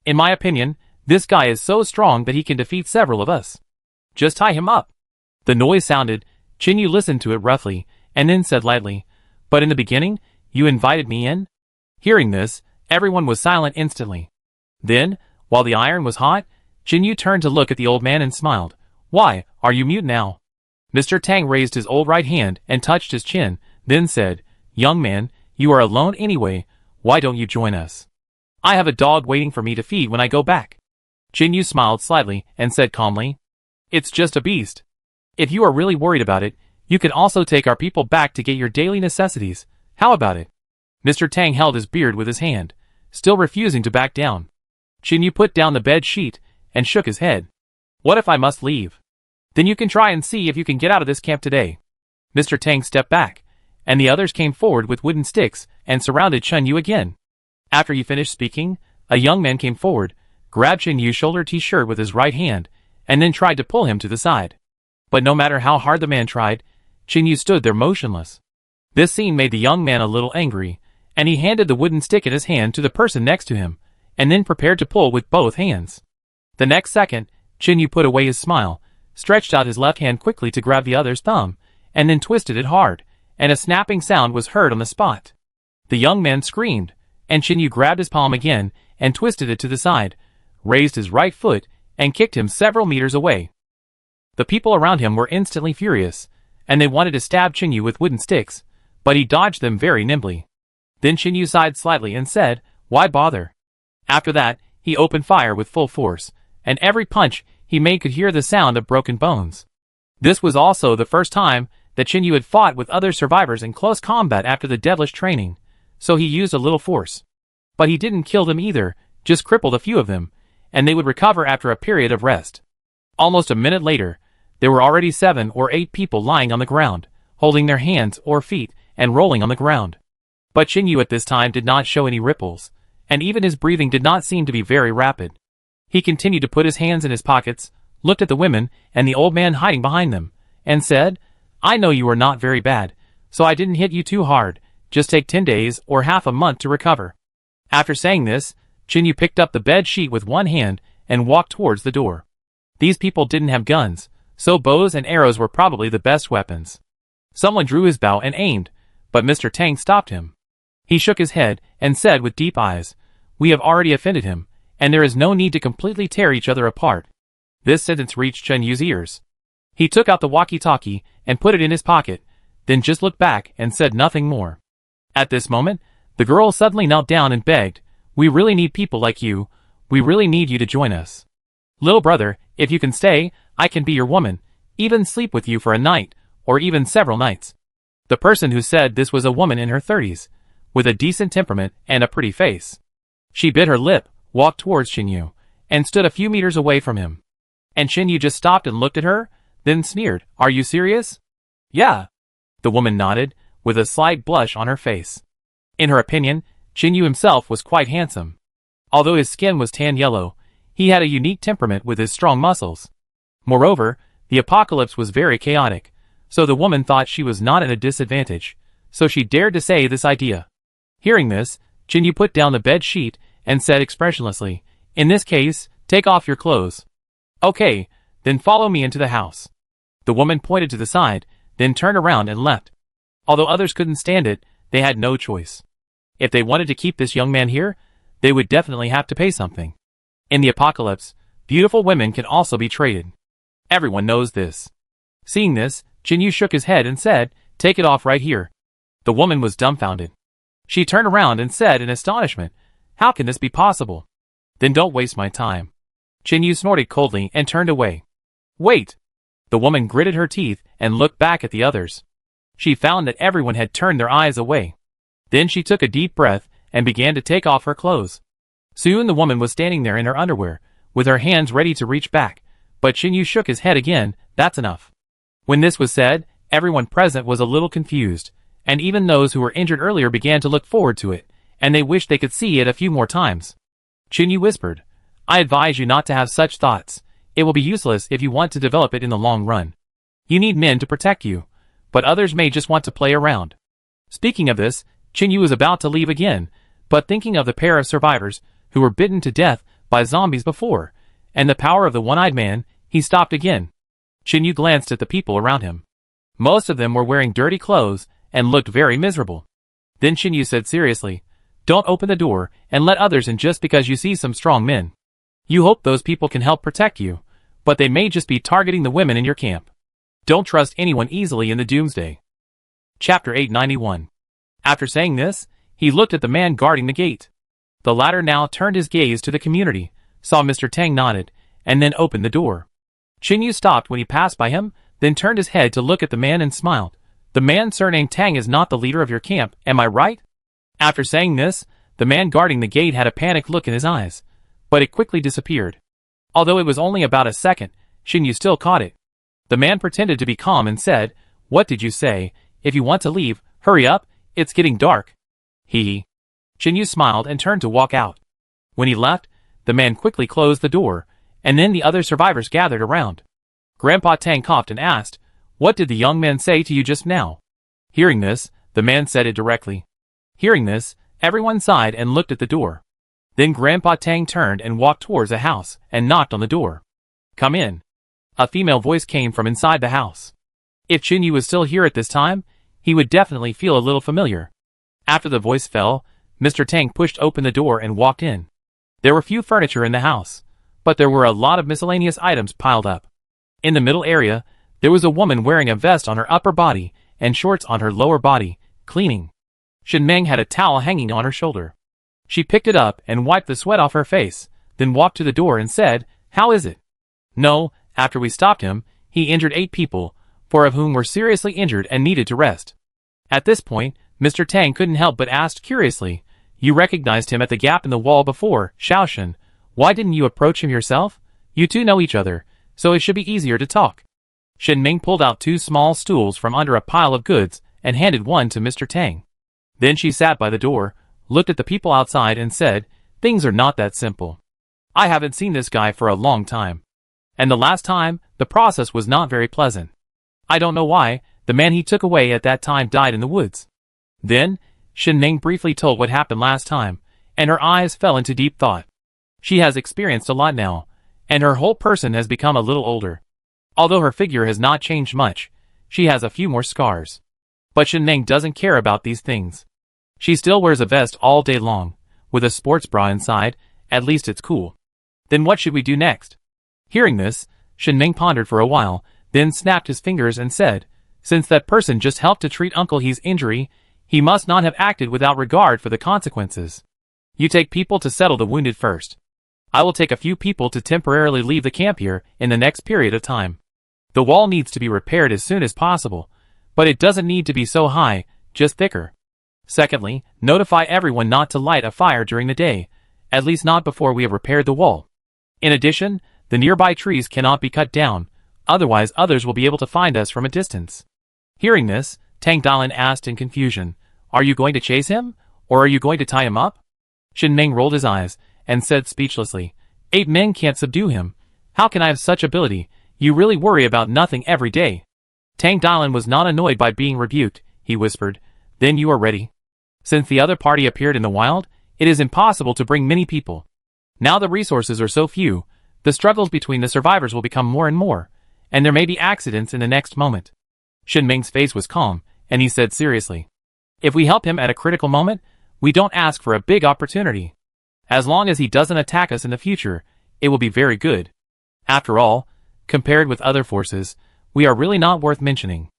In my opinion, this guy is so strong that he can defeat several of us. Just tie him up. The noise sounded, Chin Yu listened to it roughly, and then said lightly, But in the beginning, you invited me in? Hearing this, everyone was silent instantly. Then, while the iron was hot, Chin Yu turned to look at the old man and smiled. Why, are you mute now? Mr. Tang raised his old right hand and touched his chin, then said, Young man, you are alone anyway, why don't you join us? I have a dog waiting for me to feed when I go back. Chin Yu smiled slightly and said calmly, It's just a beast. If you are really worried about it, you can also take our people back to get your daily necessities. How about it? Mr. Tang held his beard with his hand, still refusing to back down. Chin Yu put down the bed sheet and shook his head. What if I must leave? Then you can try and see if you can get out of this camp today. Mr. Tang stepped back, and the others came forward with wooden sticks and surrounded Chin Yu again. After he finished speaking, a young man came forward, grabbed Chin Yu's shoulder t-shirt with his right hand, and then tried to pull him to the side. But no matter how hard the man tried, Chin Yu stood there motionless. This scene made the young man a little angry, and he handed the wooden stick in his hand to the person next to him, and then prepared to pull with both hands. The next second, Chin Yu put away his smile, stretched out his left hand quickly to grab the other's thumb, and then twisted it hard, and a snapping sound was heard on the spot. The young man screamed, and Chin Yu grabbed his palm again and twisted it to the side, raised his right foot, and kicked him several meters away. The people around him were instantly furious, and they wanted to stab Chin Yu with wooden sticks, but he dodged them very nimbly. Then Chin Yu sighed slightly and said, Why bother? After that, he opened fire with full force, and every punch he made could hear the sound of broken bones. This was also the first time that Chin Yu had fought with other survivors in close combat after the devilish training, so he used a little force. But he didn't kill them either, just crippled a few of them, and they would recover after a period of rest. Almost a minute later, there were already 7 or 8 people lying on the ground, holding their hands or feet and rolling on the ground. But Chin Yu at this time did not show any ripples, and even his breathing did not seem to be very rapid. He continued to put his hands in his pockets, looked at the women and the old man hiding behind them, and said, I know you are not very bad, so I didn't hit you too hard, just take 10 days or half a month to recover. After saying this, Chin Yu picked up the bed sheet with one hand and walked towards the door. These people didn't have guns, so bows and arrows were probably the best weapons. Someone drew his bow and aimed, but Mr. Tang stopped him. He shook his head and said with deep eyes, We have already offended him, and there is no need to completely tear each other apart. This sentence reached Chin Yu's ears. He took out the walkie-talkie and put it in his pocket, then just looked back and said nothing more. At this moment, the girl suddenly knelt down and begged, "We really need people like you. We really need you to join us. Little brother, if you can stay, I can be your woman, even sleep with you for a night, or even several nights." The person who said this was a woman in her 30s, with a decent temperament and a pretty face. She bit her lip, walked towards Xinyu, and stood a few meters away from him. And Xinyu just stopped and looked at her, then sneered, "Are you serious?" "Yeah." The woman nodded, with a slight blush on her face. In her opinion, Xinyu himself was quite handsome. Although his skin was tan yellow, he had a unique temperament with his strong muscles. Moreover, the apocalypse was very chaotic, so the woman thought she was not at a disadvantage, so she dared to say this idea. Hearing this, Xinyu put down the bed sheet and said expressionlessly, "In this case, take off your clothes." "Okay, then follow me into the house." The woman pointed to the side, then turned around and left. Although others couldn't stand it, they had no choice. If they wanted to keep this young man here, they would definitely have to pay something. In the apocalypse, beautiful women can also be traded. Everyone knows this. Seeing this, Xinyu shook his head and said, "Take it off right here." The woman was dumbfounded. She turned around and said in astonishment, "How can this be possible?" "Then don't waste my time." Xinyu snorted coldly and turned away. "Wait!" The woman gritted her teeth and looked back at the others. She found that everyone had turned their eyes away. Then she took a deep breath and began to take off her clothes. Soon the woman was standing there in her underwear, with her hands ready to reach back, but Xinyu shook his head again. "That's enough." When this was said, everyone present was a little confused, and even those who were injured earlier began to look forward to it, and they wished they could see it a few more times. Xinyu whispered, "I advise you not to have such thoughts. It will be useless if you want to develop it in the long run. You need men to protect you, but others may just want to play around." Speaking of this, Xinyu was about to leave again, but thinking of the pair of survivors who were bitten to death by zombies before, and the power of the one-eyed man, he stopped again. Xinyu glanced at the people around him. Most of them were wearing dirty clothes and looked very miserable. Then Xinyu said seriously, "Don't open the door and let others in just because you see some strong men. You hope those people can help protect you, but they may just be targeting the women in your camp. Don't trust anyone easily in the doomsday." Chapter 891. After saying this, he looked at the man guarding the gate. The latter now turned his gaze to the community, saw Mr. Tang nodded, and then opened the door. Xinyu stopped when he passed by him, then turned his head to look at the man and smiled. "The man surnamed Tang is not the leader of your camp, am I right?" After saying this, the man guarding the gate had a panicked look in his eyes, but it quickly disappeared. Although it was only about a second, Xinyu still caught it. The man pretended to be calm and said, "What did you say? If you want to leave, hurry up, it's getting dark." He. Xinyu smiled and turned to walk out. When he left, the man quickly closed the door, and then the other survivors gathered around. Grandpa Tang coughed and asked, "What did the young man say to you just now?" Hearing this, the man said it directly. Hearing this, everyone sighed and looked at the door. Then Grandpa Tang turned and walked towards a house and knocked on the door. "Come in." A female voice came from inside the house. If Xinyu was still here at this time, he would definitely feel a little familiar. After the voice fell, Mr. Tang pushed open the door and walked in. There were few furniture in the house, but there were a lot of miscellaneous items piled up. In the middle area, there was a woman wearing a vest on her upper body and shorts on her lower body, cleaning. Shen Meng had a towel hanging on her shoulder. She picked it up and wiped the sweat off her face, then walked to the door and said, "How is it?" "No, after we stopped him, he injured 8 people, 4 of whom were seriously injured and needed to rest." At this point, Mr. Tang couldn't help but ask curiously, "You recognized him at the gap in the wall before, Shaoshan. Why didn't you approach him yourself? You two know each other, so it should be easier to talk." Shen Ming pulled out 2 small stools from under a pile of goods and handed one to Mr. Tang. Then she sat by the door, looked at the people outside and said, "Things are not that simple. I haven't seen this guy for a long time. And the last time, the process was not very pleasant. I don't know why, the man he took away at that time died in the woods." Then, Shen Ming briefly told what happened last time, and her eyes fell into deep thought. She has experienced a lot now, and her whole person has become a little older. Although her figure has not changed much, she has a few more scars. But Shen Ming doesn't care about these things. She still wears a vest all day long, with a sports bra inside, at least it's cool. Then what should we do next? Hearing this, Shen Ming pondered for a while, then snapped his fingers and said, "Since that person just helped to treat Uncle He's injury, He must not have acted without regard for the consequences. You take people to settle the wounded first. I will take a few people to temporarily leave the camp here in the next period of time. The wall needs to be repaired as soon as possible, but it doesn't need to be so high, just thicker. Secondly, notify everyone not to light a fire during the day, at least not before we have repaired the wall. In addition, the nearby trees cannot be cut down, otherwise others will be able to find us from a distance. Hearing this, Tang Dalan asked in confusion, Are you going to chase him, or are you going to tie him up? Shin Ming rolled his eyes, and said speechlessly, 8 men can't subdue him. How can I have such ability? You really worry about nothing every day. Tang Dalan was not annoyed by being rebuked, he whispered, Then you are ready. Since the other party appeared in the wild, it is impossible to bring many people. Now the resources are so few, the struggles between the survivors will become more and more, and there may be accidents in the next moment. Shin Ming's face was calm, and he said seriously, If we help him at a critical moment, we don't ask for a big opportunity. As long as he doesn't attack us in the future, it will be very good. After all, compared with other forces, we are really not worth mentioning.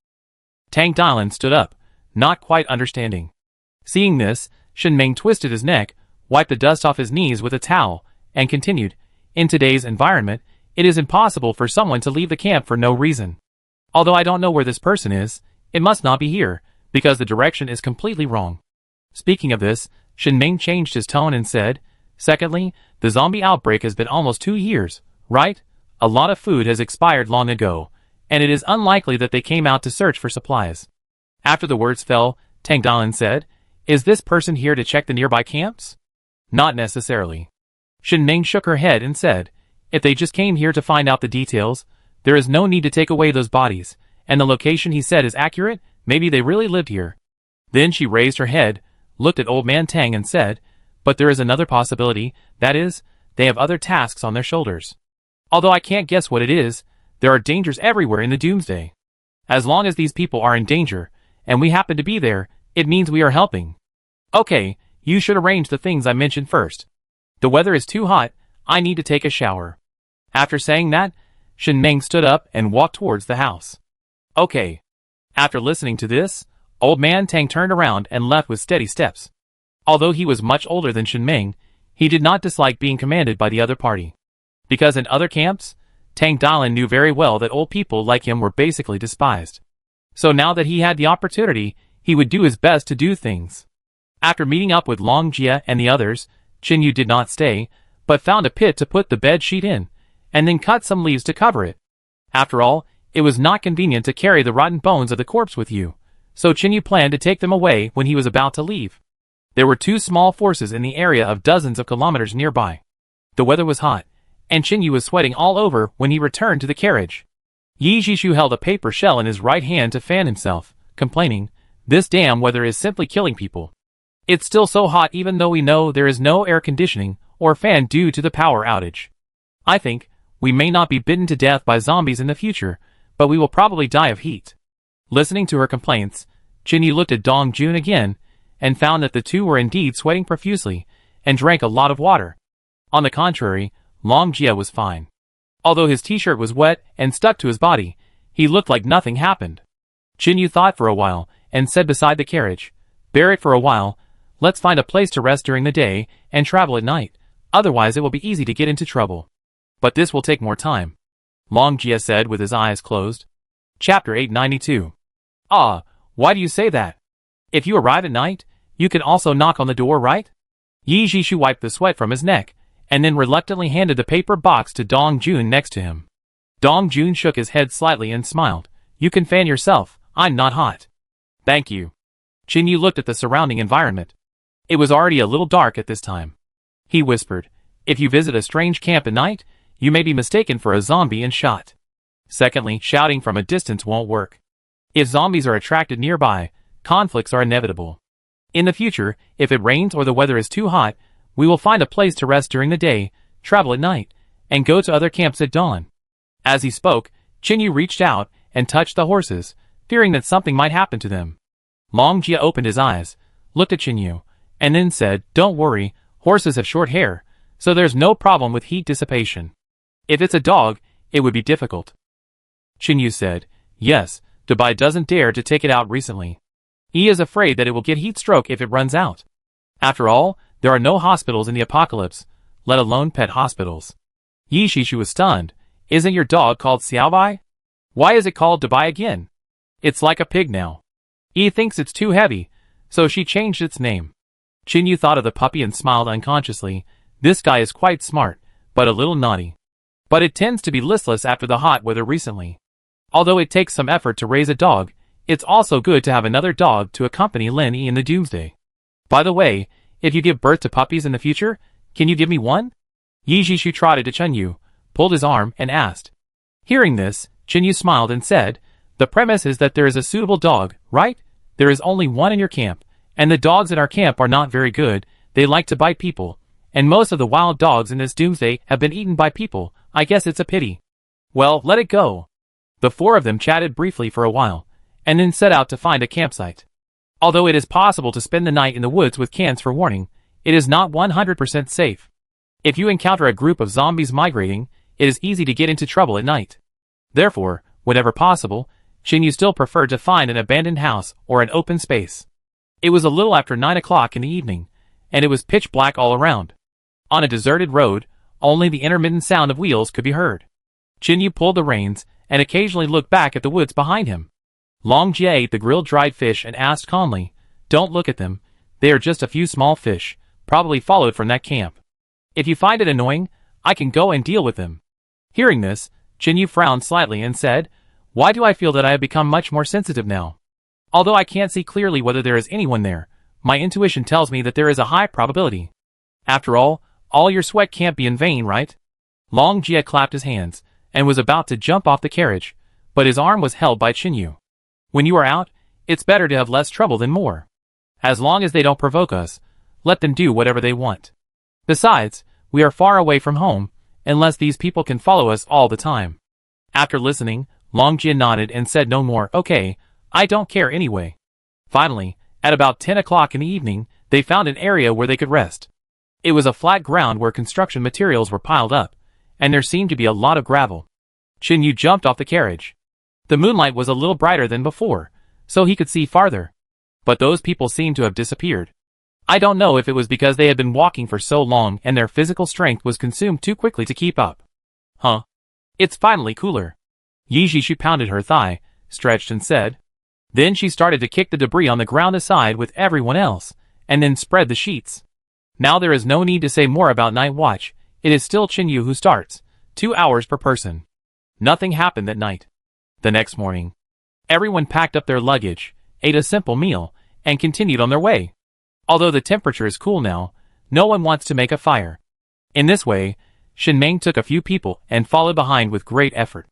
Tang Dalan stood up, not quite understanding. Seeing this, Shin Ming twisted his neck, wiped the dust off his knees with a towel, and continued, In today's environment, it is impossible for someone to leave the camp for no reason. Although I don't know where this person is, it must not be here, because the direction is completely wrong. Speaking of this, Shin Ming changed his tone and said, Secondly, the zombie outbreak has been almost 2 years, right? A lot of food has expired long ago, and it is unlikely that they came out to search for supplies. After the words fell, Tang Dalan said, Is this person here to check the nearby camps? Not necessarily. Shin Ming shook her head and said, If they just came here to find out the details, there is no need to take away those bodies, and the location he said is accurate, maybe they really lived here. Then she raised her head, looked at Old Man Tang and said, But there is another possibility, that is, they have other tasks on their shoulders. Although I can't guess what it is, there are dangers everywhere in the doomsday. As long as these people are in danger, and we happen to be there, it means we are helping. Okay, you should arrange the things I mentioned first. The weather is too hot, I need to take a shower. After saying that, Shin Ming stood up and walked towards the house. Okay. After listening to this, Old Man Tang turned around and left with steady steps. Although he was much older than Shin Ming, he did not dislike being commanded by the other party. Because in other camps, Tang Dalan knew very well that old people like him were basically despised. So now that he had the opportunity, he would do his best to do things. After meeting up with Long Jia and the others, Chin Yu did not stay, but found a pit to put the bed sheet in, and then cut some leaves to cover it. After all, it was not convenient to carry the rotten bones of the corpse with you, so Chin Yu planned to take them away when he was about to leave. There were 2 small forces in the area of dozens of kilometers nearby. The weather was hot, and Chin Yu was sweating all over when he returned to the carriage. Yi Jishu held a paper shell in his right hand to fan himself, complaining, This damn weather is simply killing people. It's still so hot even though we know there is no air conditioning or fan due to the power outage. I think, we may not be bitten to death by zombies in the future, but we will probably die of heat. Listening to her complaints, Chin Yu looked at Dong Jun again, and found that the two were indeed sweating profusely, and drank a lot of water. On the contrary, Long Jia was fine. Although his t-shirt was wet and stuck to his body, he looked like nothing happened. Chin Yu thought for a while, and said beside the carriage, Bear it for a while, let's find a place to rest during the day, and travel at night, otherwise it will be easy to get into trouble. But this will take more time. Long Jia said with his eyes closed. Chapter 892. Ah, why do you say that? If you arrive at night, you can also knock on the door, right? Yi Jishu wiped the sweat from his neck, and then reluctantly handed the paper box to Dong Jun next to him. Dong Jun shook his head slightly and smiled. You can fan yourself, I'm not hot. Thank you. Chin Yu looked at the surrounding environment. It was already a little dark at this time. He whispered, If you visit a strange camp at night, you may be mistaken for a zombie and shot. Secondly, shouting from a distance won't work. If zombies are attracted nearby, conflicts are inevitable. In the future, if it rains or the weather is too hot, we will find a place to rest during the day, travel at night, and go to other camps at dawn. As he spoke, Chin Yu reached out and touched the horses, fearing that something might happen to them. Long Jia opened his eyes, looked at Chin Yu, and then said, Don't worry, horses have short hair, so there's no problem with heat dissipation. If it's a dog, it would be difficult. Chin Yu said, Yes, Dubai doesn't dare to take it out recently. He is afraid that it will get heat stroke if it runs out. After all, there are no hospitals in the apocalypse, let alone pet hospitals. Yi Shishu was stunned. Isn't your dog called Xiaobai? Why is it called Dubai again? It's like a pig now. He thinks it's too heavy, so she changed its name. Chinyu thought of the puppy and smiled unconsciously. This guy is quite smart, but a little naughty. But it tends to be listless after the hot weather recently. Although it takes some effort to raise a dog, it's also good to have another dog to accompany Lin Yi in the doomsday. By the way, if you give birth to puppies in the future, can you give me one? Yi Shishu trotted to Chinyu, pulled his arm, and asked. Hearing this, Chinyu smiled and said, the premise is that there is a suitable dog, right? There is only one in your camp, and the dogs in our camp are not very good. They like to bite people, and most of the wild dogs in this doomsday have been eaten by people. I guess it's a pity. Well, let it go. The four of them chatted briefly for a while, and then set out to find a campsite. Although it is possible to spend the night in the woods with cans for warning, it is not 100% safe. If you encounter a group of zombies migrating, it is easy to get into trouble at night. Therefore, whenever possible, Chinyu still preferred to find an abandoned house or an open space. It was a little after 9 o'clock in the evening, and it was pitch black all around. On a deserted road, only the intermittent sound of wheels could be heard. Chinyu pulled the reins and occasionally looked back at the woods behind him. Long Jie ate the grilled dried fish and asked calmly, don't look at them, they are just a few small fish, probably followed from that camp. If you find it annoying, I can go and deal with them. Hearing this, Chinyu frowned slightly and said, why do I feel that I have become much more sensitive now? Although I can't see clearly whether there is anyone there, my intuition tells me that there is a high probability. After all your sweat can't be in vain, right? Long Jie clapped his hands, and was about to jump off the carriage, but his arm was held by Chinyu. When you are out, it's better to have less trouble than more. As long as they don't provoke us, let them do whatever they want. Besides, we are far away from home, unless these people can follow us all the time. After listening, Long Jie nodded and said no more. Okay, I don't care anyway. Finally, at about 10 o'clock in the evening, they found an area where they could rest. It was a flat ground where construction materials were piled up, and there seemed to be a lot of gravel. Chinyu jumped off the carriage. The moonlight was a little brighter than before, so he could see farther. But those people seemed to have disappeared. I don't know if it was because they had been walking for so long and their physical strength was consumed too quickly to keep up. Huh? It's finally cooler. Yi Shishu pounded her thigh, stretched and said. Then she started to kick the debris on the ground aside with everyone else, and then spread the sheets. Now there is no need to say more about night watch. It is still Chinyu who starts, 2 hours per person. Nothing happened that night. The next morning, everyone packed up their luggage, ate a simple meal, and continued on their way. Although the temperature is cool now, no one wants to make a fire. In this way, Shinmeng took a few people and followed behind with great effort.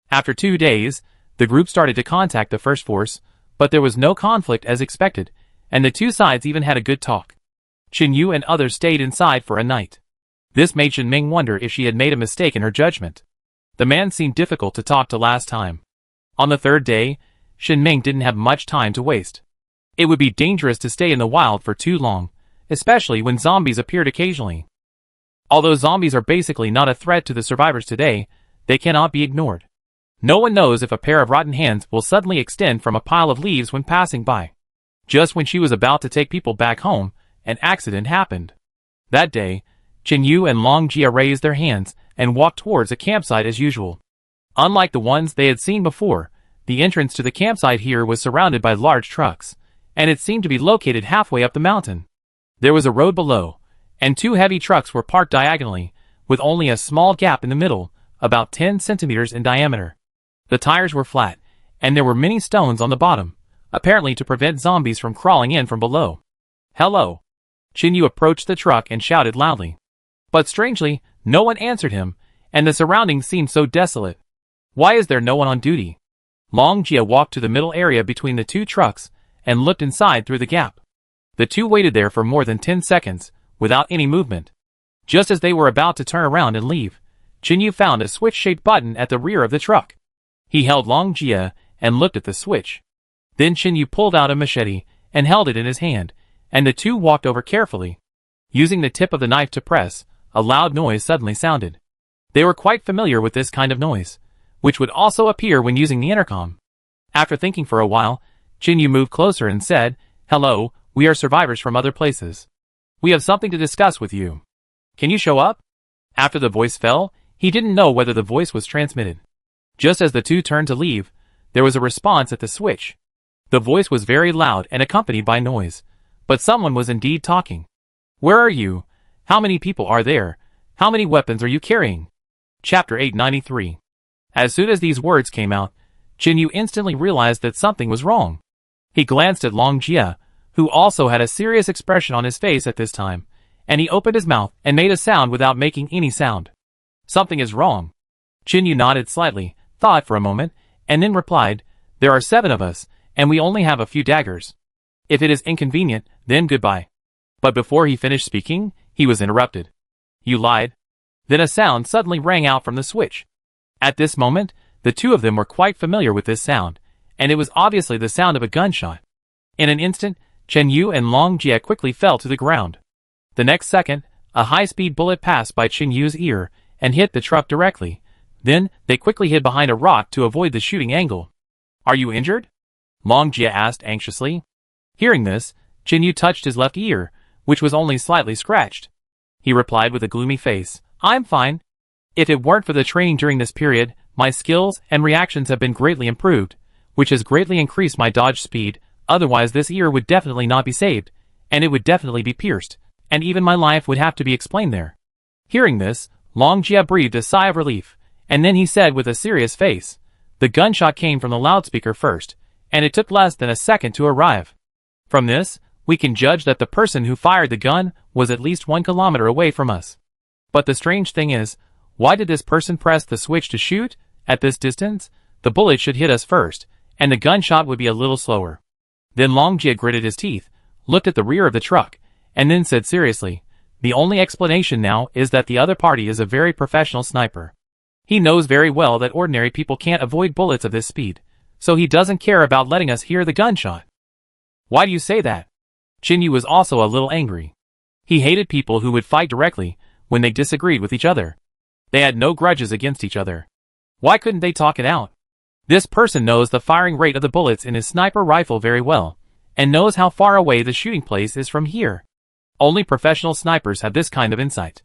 After 2 days, the group started to contact the first force, but there was no conflict as expected, and the two sides even had a good talk. Chinyu and others stayed inside for a night. This made Shinmeng wonder if she had made a mistake in her judgment. The man seemed difficult to talk to last time. On the third day, Shinmeng didn't have much time to waste. It would be dangerous to stay in the wild for too long, especially when zombies appeared occasionally. Although zombies are basically not a threat to the survivors today, they cannot be ignored. No one knows if a pair of rotten hands will suddenly extend from a pile of leaves when passing by. Just when she was about to take people back home, an accident happened. That day, Chinyu and Long Jie raised their hands and walked towards a campsite as usual. Unlike the ones they had seen before, the entrance to the campsite here was surrounded by large trucks, and it seemed to be located halfway up the mountain. There was a road below, and 2 heavy trucks were parked diagonally, with only a small gap in the middle, about 10 centimeters in diameter. The tires were flat, and there were many stones on the bottom, apparently to prevent zombies from crawling in from below. Hello. Chinyu approached the truck and shouted loudly. But strangely, no one answered him, and the surroundings seemed so desolate. Why is there no one on duty? Long Jie walked to the middle area between the 2 trucks and looked inside through the gap. The 2 waited there for more than 10 seconds, without any movement. Just as they were about to turn around and leave, Chinyu found a switch-shaped button at the rear of the truck. He held Long Jie and looked at the switch. Then Chinyu pulled out a machete and held it in his hand, and the 2 walked over carefully. Using the tip of the knife to press, a loud noise suddenly sounded. They were quite familiar with this kind of noise, which would also appear when using the intercom. After thinking for a while, Chin Yu moved closer and said, "Hello, we are survivors from other places. We have something to discuss with you. Can you show up?" After the voice fell, he didn't know whether the voice was transmitted. Just as the two turned to leave, there was a response at the switch. The voice was very loud and accompanied by noise, but someone was indeed talking. "Where are you? How many people are there? How many weapons are you carrying?" Chapter 893. As soon as these words came out, Chin Yu instantly realized that something was wrong. He glanced at Long Jia, who also had a serious expression on his face at this time, and he opened his mouth and made a sound without making any sound. "Something is wrong." Chin Yu nodded slightly, thought for a moment, and then replied, "There are 7 of us, and we only have a few daggers. If it is inconvenient, then goodbye." But before he finished speaking, he was interrupted. "You lied." Then a sound suddenly rang out from the switch. At this moment, the two of them were quite familiar with this sound, and it was obviously the sound of a gunshot. In an instant, Chen Yu and Long Jia quickly fell to the ground. The next second, a high-speed bullet passed by Chen Yu's ear and hit the truck directly. Then, they quickly hid behind a rock to avoid the shooting angle. "Are you injured?" Long Jia asked anxiously. Hearing this, Chen Yu touched his left ear, which was only slightly scratched. He replied with a gloomy face, "I'm fine. If it weren't for the training during this period, my skills and reactions have been greatly improved, which has greatly increased my dodge speed. Otherwise this ear would definitely not be saved, and it would definitely be pierced, and even my life would have to be explained there." Hearing this, Long Jia breathed a sigh of relief, and then he said with a serious face, "The gunshot came from the loudspeaker first, and it took less than a second to arrive. From this, we can judge that the person who fired the gun was at least 1 kilometer away from us. But the strange thing is, why did this person press the switch to shoot? At this distance, the bullet should hit us first, and the gunshot would be a little slower." Then Long Jia gritted his teeth, looked at the rear of the truck, and then said seriously, "The only explanation now is that the other party is a very professional sniper. He knows very well that ordinary people can't avoid bullets of this speed, so he doesn't care about letting us hear the gunshot." "Why do you say that?" Chin Yu was also a little angry. He hated people who would fight directly when they disagreed with each other. They had no grudges against each other. Why couldn't they talk it out? This person knows the firing rate of the bullets in his sniper rifle very well, and knows how far away the shooting place is from here. Only professional snipers have this kind of insight.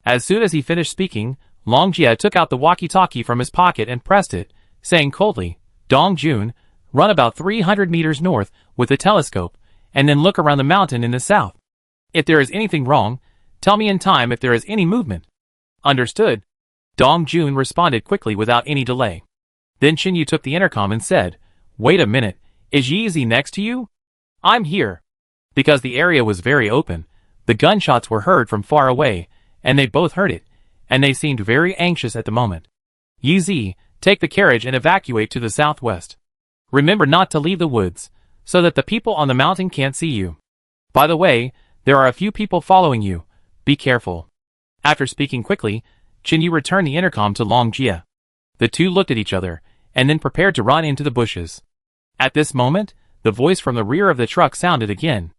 As soon as he finished speaking, Long Jia took out the walkie-talkie from his pocket and pressed it, saying coldly, "Dong Jun, run about 300 meters north with the telescope, and then look around the mountain in the south. If there is anything wrong, tell me in time if there is any movement." "Understood." Dong Jun responded quickly without any delay. Then Chin Yu took the intercom and said, "Wait a minute, is Yi Zi next to you?" "I'm here." Because the area was very open, the gunshots were heard from far away, and they both heard it, and they seemed very anxious at the moment. "Yi Zi, take the carriage and evacuate to the southwest. Remember not to leave the woods, so that the people on the mountain can't see you. By the way, there are a few people following you. Be careful." After speaking quickly, Chin Yu returned the intercom to Long Jia. The two looked at each other, and then prepared to run into the bushes. At this moment, the voice from the rear of the truck sounded again.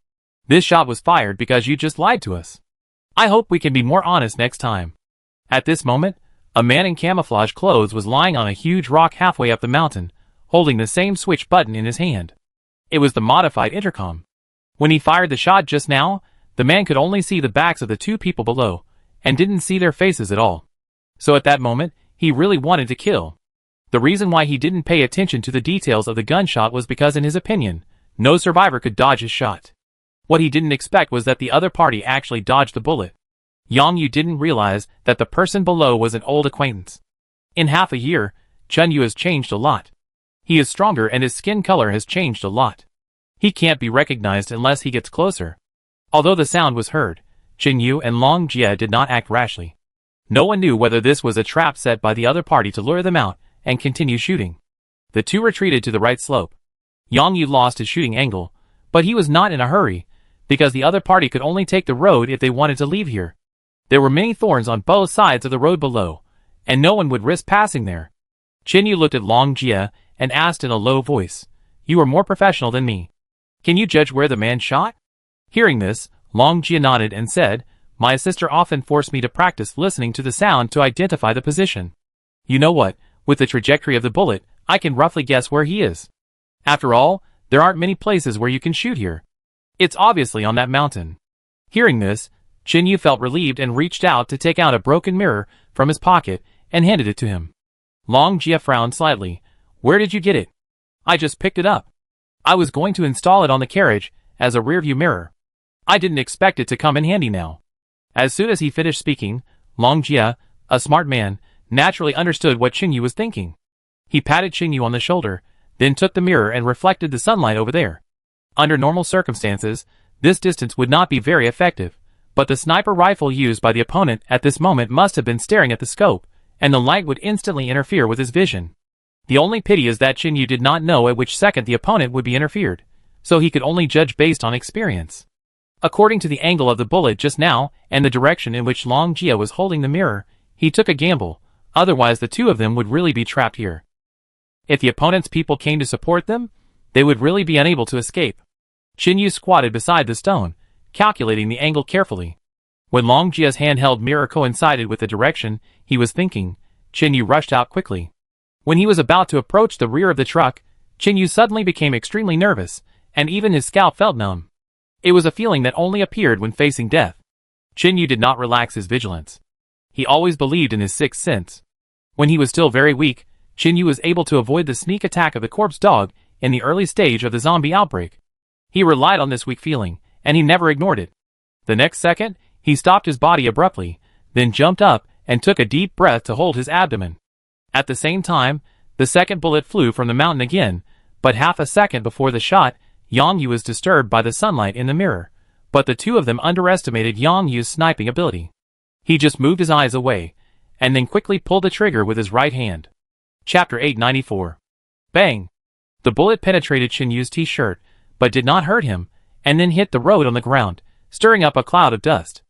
"This shot was fired because you just lied to us. I hope we can be more honest next time." At this moment, a man in camouflage clothes was lying on a huge rock halfway up the mountain, holding the same switch button in his hand. It was the modified intercom. When he fired the shot just now, the man could only see the backs of the two people below, and didn't see their faces at all. So at that moment, he really wanted to kill. The reason why he didn't pay attention to the details of the gunshot was because in his opinion, no survivor could dodge his shot. What he didn't expect was that the other party actually dodged the bullet. Yang Yu didn't realize that the person below was an old acquaintance. In half a year, Chen Yu has changed a lot. He is stronger and his skin color has changed a lot. He can't be recognized unless he gets closer. Although the sound was heard, Chen Yu and Long Jia did not act rashly. No one knew whether this was a trap set by the other party to lure them out and continue shooting. The two retreated to the right slope. Yang Yu lost his shooting angle, but he was not in a hurry, because the other party could only take the road if they wanted to leave here. There were many thorns on both sides of the road below, and no one would risk passing there. Chen Yu looked at Long Jia and asked in a low voice, "You are more professional than me. Can you judge where the man shot?" Hearing this, Long Jia nodded and said, "My sister often forced me to practice listening to the sound to identify the position. You know what, with the trajectory of the bullet, I can roughly guess where he is. After all, There aren't many places where you can shoot here. It's obviously on that mountain. Hearing this, Chin Yu felt relieved and reached out to take out a broken mirror from his pocket and handed it to him. Long Jia frowned slightly. Where did you get it? I just picked it up. I was going to install it on the carriage as a rearview mirror. I didn't expect it to come in handy now. As soon as he finished speaking, Long Jia, a smart man, naturally understood what Chin Yu was thinking. He patted Chin Yu on the shoulder, then took the mirror and reflected the sunlight over there. Under normal circumstances, this distance would not be very effective, but the sniper rifle used by the opponent at this moment must have been staring at the scope, and the light would instantly interfere with his vision. The only pity is that Chin Yu did not know at which second the opponent would be interfered, so he could only judge based on experience. According to the angle of the bullet just now and the direction in which Long Jia was holding the mirror, he took a gamble, otherwise the two of them would really be trapped here. If the opponent's people came to support them, they would really be unable to escape. Chin Yu squatted beside the stone, calculating the angle carefully. When Long Jia's handheld mirror coincided with the direction he was thinking, Chin Yu rushed out quickly. When he was about to approach the rear of the truck, Chin Yu suddenly became extremely nervous, and even his scalp felt numb. It was a feeling that only appeared when facing death. Chin Yu did not relax his vigilance. He always believed in his sixth sense. When he was still very weak, Chin Yu was able to avoid the sneak attack of the corpse dog in the early stage of the zombie outbreak. He relied on this weak feeling, and he never ignored it. The next second, he stopped his body abruptly, then jumped up and took a deep breath to hold his abdomen. At the same time, the second bullet flew from the mountain again, but half a second before the shot, Yang Yu was disturbed by the sunlight in the mirror, but the two of them underestimated Yang Yu's sniping ability. He just moved his eyes away, and then quickly pulled the trigger with his right hand. Chapter 894. Bang! The bullet penetrated Chin Yu's t-shirt, but did not hurt him, and then hit the road on the ground, stirring up a cloud of dust.